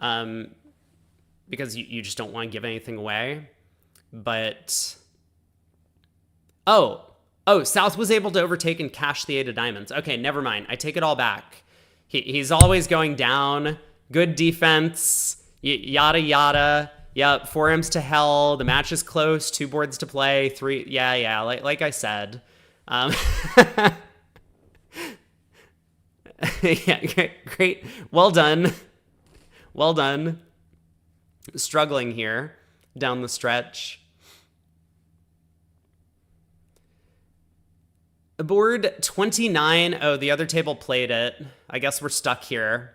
because you just don't want to give anything away. But oh, South was able to overtake and cash the 8 of diamonds. Okay, never mind. I take it all back. He's always going down. Good defense. Yada yada. Yep, 4Ms to hell. The match is close. 2 boards to play. 3. Yeah. Like I said. Yeah, great. Well done. Struggling here down the stretch. Board 29. Oh, the other table played it. I guess we're stuck here.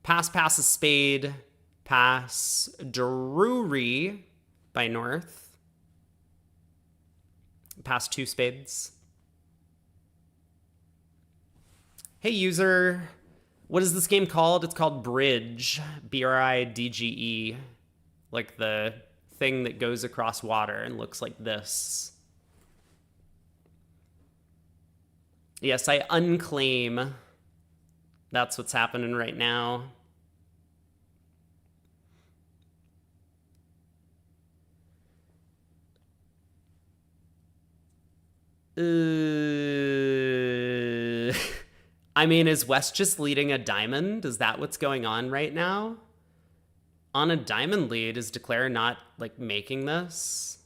Pass a spade. Pass Drury by North. Pass 2 spades. Hey, user. What is this game called? It's called Bridge. Bridge. Like the thing that goes across water and looks like this. Yes, I unclaim. That's what's happening right now. I mean, is West just leading a diamond? Is that what's going on right now? On a diamond lead, is Declare not, like, making this?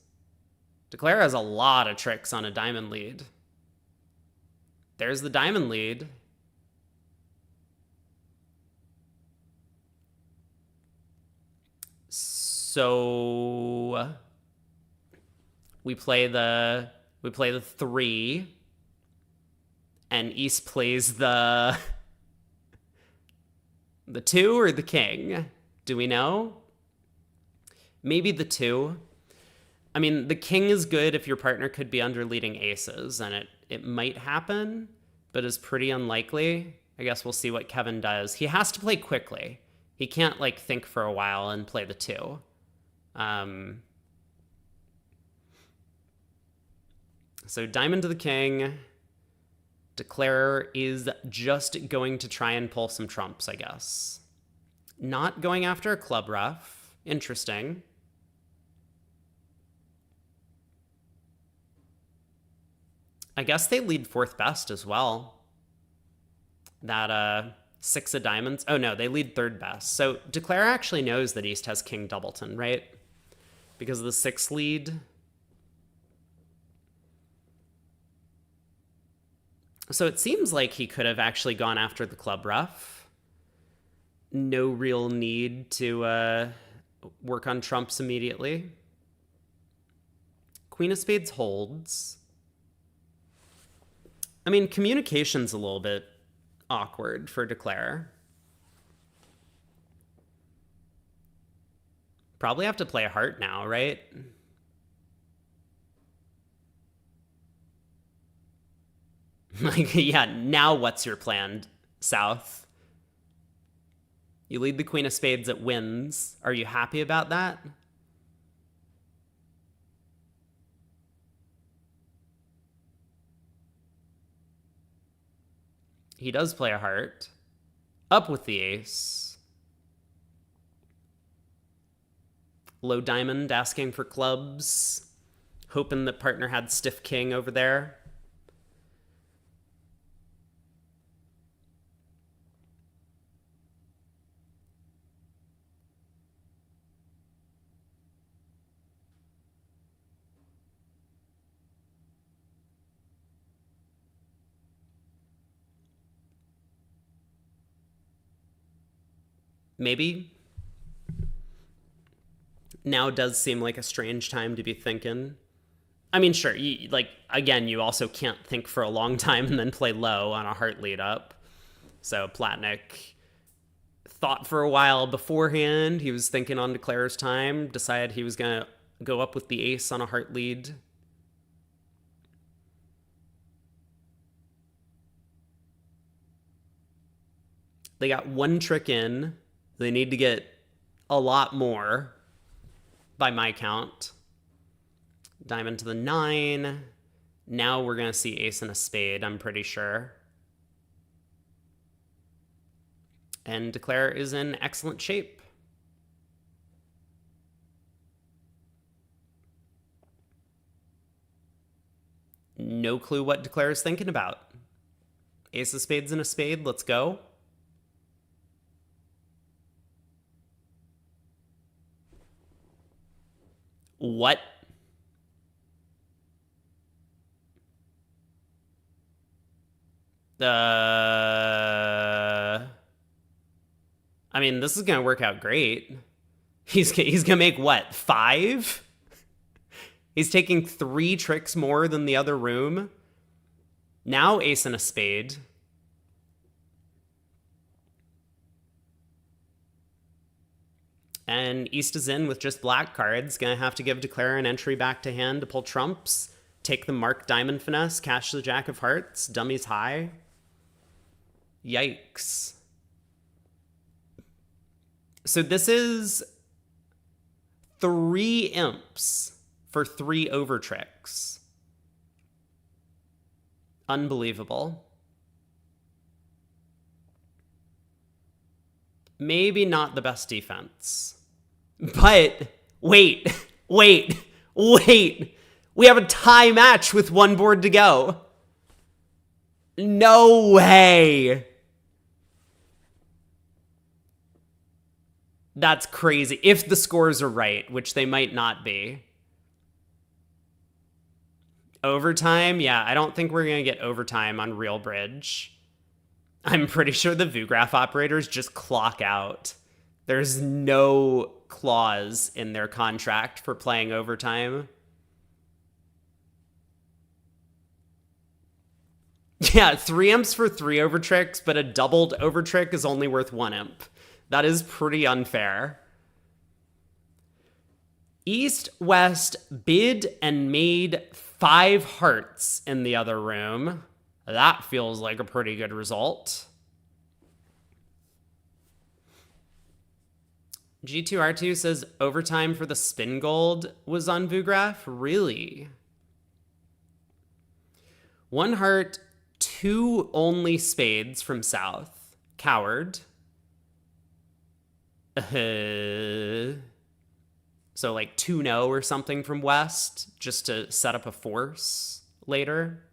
Declare has a lot of tricks on a diamond lead. There's the diamond lead. So we play the 3, and East plays the 2 or the king. Do we know? Maybe the 2. I mean, the king is good if your partner could be under leading aces, and it might happen, but is pretty unlikely. I guess we'll see what Kevin does. He has to play quickly. He can't, like, think for a while and play the 2. So diamond to the king. Declare is just going to try and pull some trumps, I guess. Not going after a club ruff. Interesting. I guess they lead 4th best as well. That 6 of diamonds. Oh no, they lead 3rd best. So Declare actually knows that East has King Doubleton, right? Because of the 6 lead. So it seems like he could have actually gone after the club ruff. No real need to work on trumps immediately. Queen of spades holds. I mean, communication's a little bit awkward for Declare. Probably have to play a heart now, right? Like, yeah, now what's your plan, South? You lead the Queen of Spades at wins. Are you happy about that? He does play a heart. Up with the ace. Low diamond asking for clubs. Hoping that partner had stiff king over there. Maybe. Now does seem like a strange time to be thinking. I mean, sure, again, you also can't think for a long time and then play low on a heart lead up. So Platnick thought for a while beforehand. He was thinking on Declare's time, decided he was going to go up with the ace on a heart lead. They got one trick in. They need to get a lot more, by my count. Diamond to the 9. Now we're going to see ace and a spade, I'm pretty sure. And Declare is in excellent shape. No clue what Declare is thinking about. Ace of spades and a spade, let's go. What? I mean, this is going to work out great. He's going to make what, 5? He's taking 3 tricks more than the other room. Now ace and a spade. And East is in with just black cards. Gonna have to give Declare an entry back to hand to pull trumps. Take the marked diamond finesse. Cash the jack of hearts. Dummies high. Yikes. So this is 3 imps for 3 over tricks. Unbelievable. Maybe not the best defense. But wait. We have a tie match with 1 board to go. No way. That's crazy. If the scores are right, which they might not be. Overtime? Yeah, I don't think we're going to get overtime on Real Bridge. I'm pretty sure the vugraph operators just clock out. There's no clause in their contract for playing overtime. Yeah, 3 imps for 3 over tricks, but a doubled over trick is only worth 1 imp. That is pretty unfair. East, West bid and made 5 hearts in the other room. That feels like a pretty good result. G2R2 says overtime for the spin gold was on vugraph. Really? 1 heart, 2 only spades from South. Coward. So like 2-0 or something from West, just to set up a force later.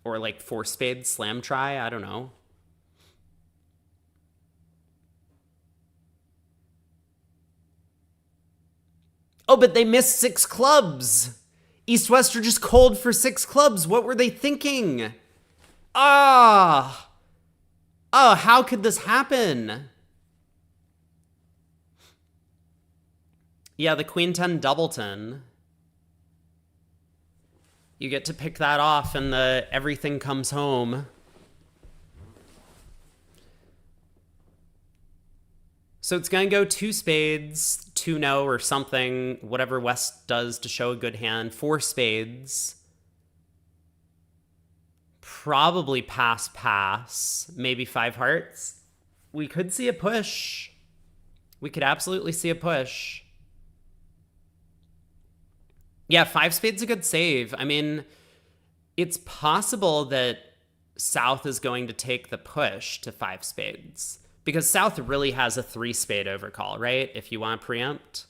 Or like 4 spades slam try, I don't know. Oh, but they missed 6 clubs. East-West are just cold for 6 clubs. What were they thinking? Oh, how could this happen? Yeah, the Queen 10 doubleton. You get to pick that off and the everything comes home. So it's going to go 2 spades, 2 no or something, whatever West does to show a good hand. 4 spades. Probably pass, maybe 5 hearts. We could see a push. We could absolutely see a push. Yeah, 5 spades a good save. I mean, it's possible that South is going to take the push to 5 spades. Because South really has a 3 spade overcall, right? If you want to preempt.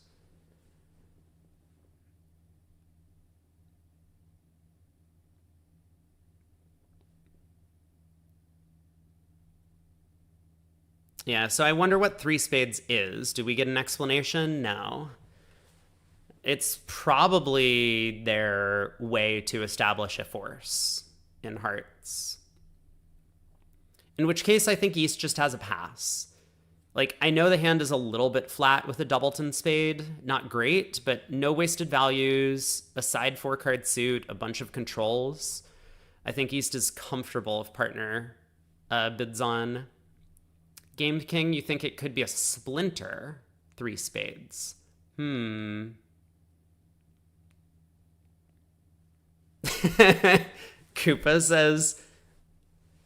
Yeah, so I wonder what 3 spades is. Do we get an explanation? No. It's probably their way to establish a force in hearts. In which case, I think East just has a pass. Like, I know the hand is a little bit flat with a doubleton spade. Not great, but no wasted values, a side 4-card suit, a bunch of controls. I think East is comfortable if partner bids on. Game King, you think it could be a splinter? 3 spades. Koopa says,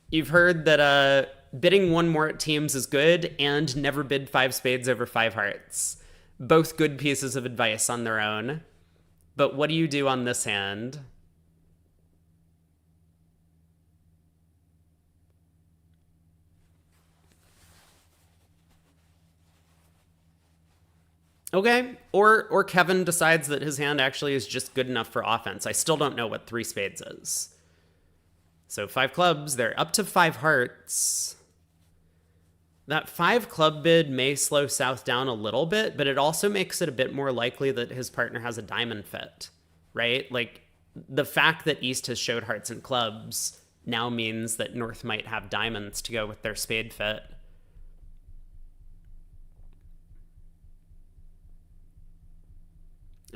you've heard that bidding 1 more at teams is good and never bid 5 spades over 5 hearts. Both good pieces of advice on their own. But what do you do on this hand? Okay, or Kevin decides that his hand actually is just good enough for offense. I still don't know what 3 spades is. So 5 clubs, they're up to 5 hearts. That 5 club bid may slow South down a little bit, but it also makes it a bit more likely that his partner has a diamond fit, right? Like, the fact that East has showed hearts and clubs now means that North might have diamonds to go with their spade fit.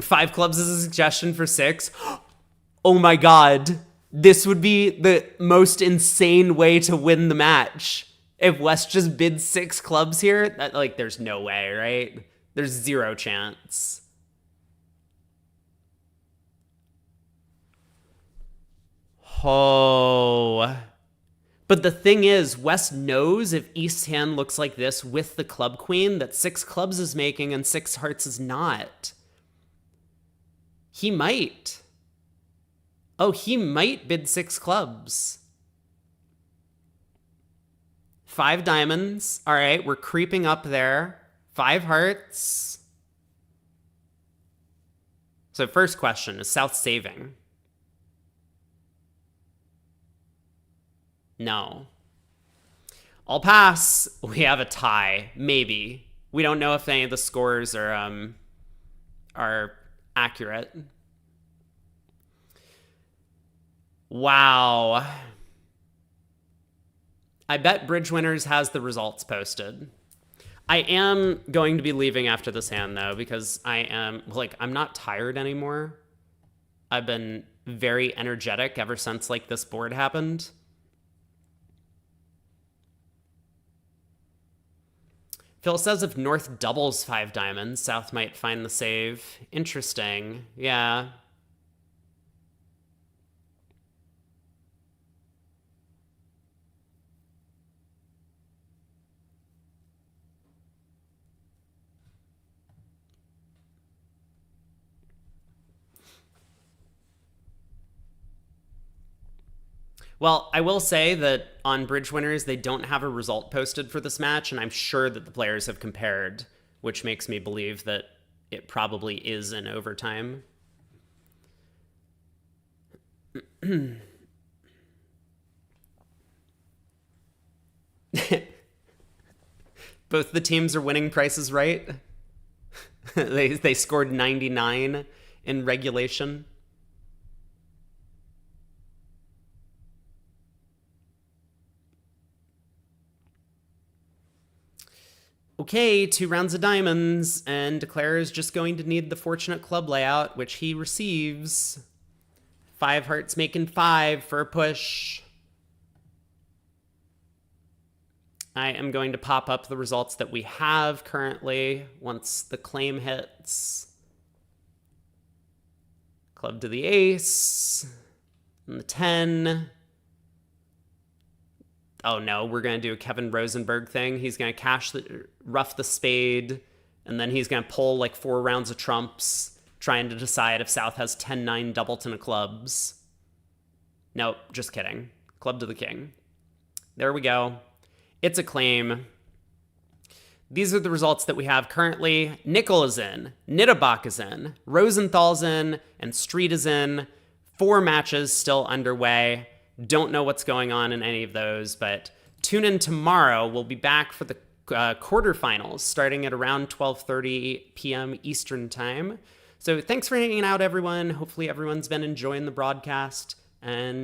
Five clubs is a suggestion for 6. Oh my god. This would be the most insane way to win the match. If West just bids 6 clubs here, that, like, there's no way, right? There's 0 chance. Oh. But the thing is, West knows if East's hand looks like this with the club queen, that 6 clubs is making and 6 hearts is not. He might. Oh, he might bid 6 clubs. 5 diamonds. All right, we're creeping up there. 5 hearts. So first question, is South saving? No. I'll pass. We have a tie. Maybe. We don't know if any of the scores are accurate. Wow. I bet Bridge Winners has the results posted. I am going to be leaving after this hand, though, because I'm not tired anymore. I've been very energetic ever since, like, this board happened. Phil says if North doubles 5 diamonds, South might find the save. Interesting. Yeah. Well, I will say that on Bridge Winners, they don't have a result posted for this match, and I'm sure that the players have compared, which makes me believe that it probably is in overtime. Both the teams are winning prices right. They scored 99 in regulation. Okay, 2 rounds of diamonds, and Declare is just going to need the fortunate club layout, which he receives. 5 hearts making 5 for a push. I am going to pop up the results that we have currently once the claim hits. Club to the ace, and the 10. Oh no, we're going to do a Kevin Rosenberg thing. He's going to rough the spade, and then he's going to pull like 4 rounds of trumps, trying to decide if South has 10-9 doubleton of clubs. Nope, just kidding. Club to the king. There we go. It's a claim. These are the results that we have currently. Nickel is in, Nittebach is in, Rosenthal's in, and Street is in. 4 matches still underway. Don't know what's going on in any of those, but tune in tomorrow. We'll be back for the quarterfinals starting at around 12:30 p.m. Eastern time. So thanks for hanging out, everyone. Hopefully everyone's been enjoying the broadcast, and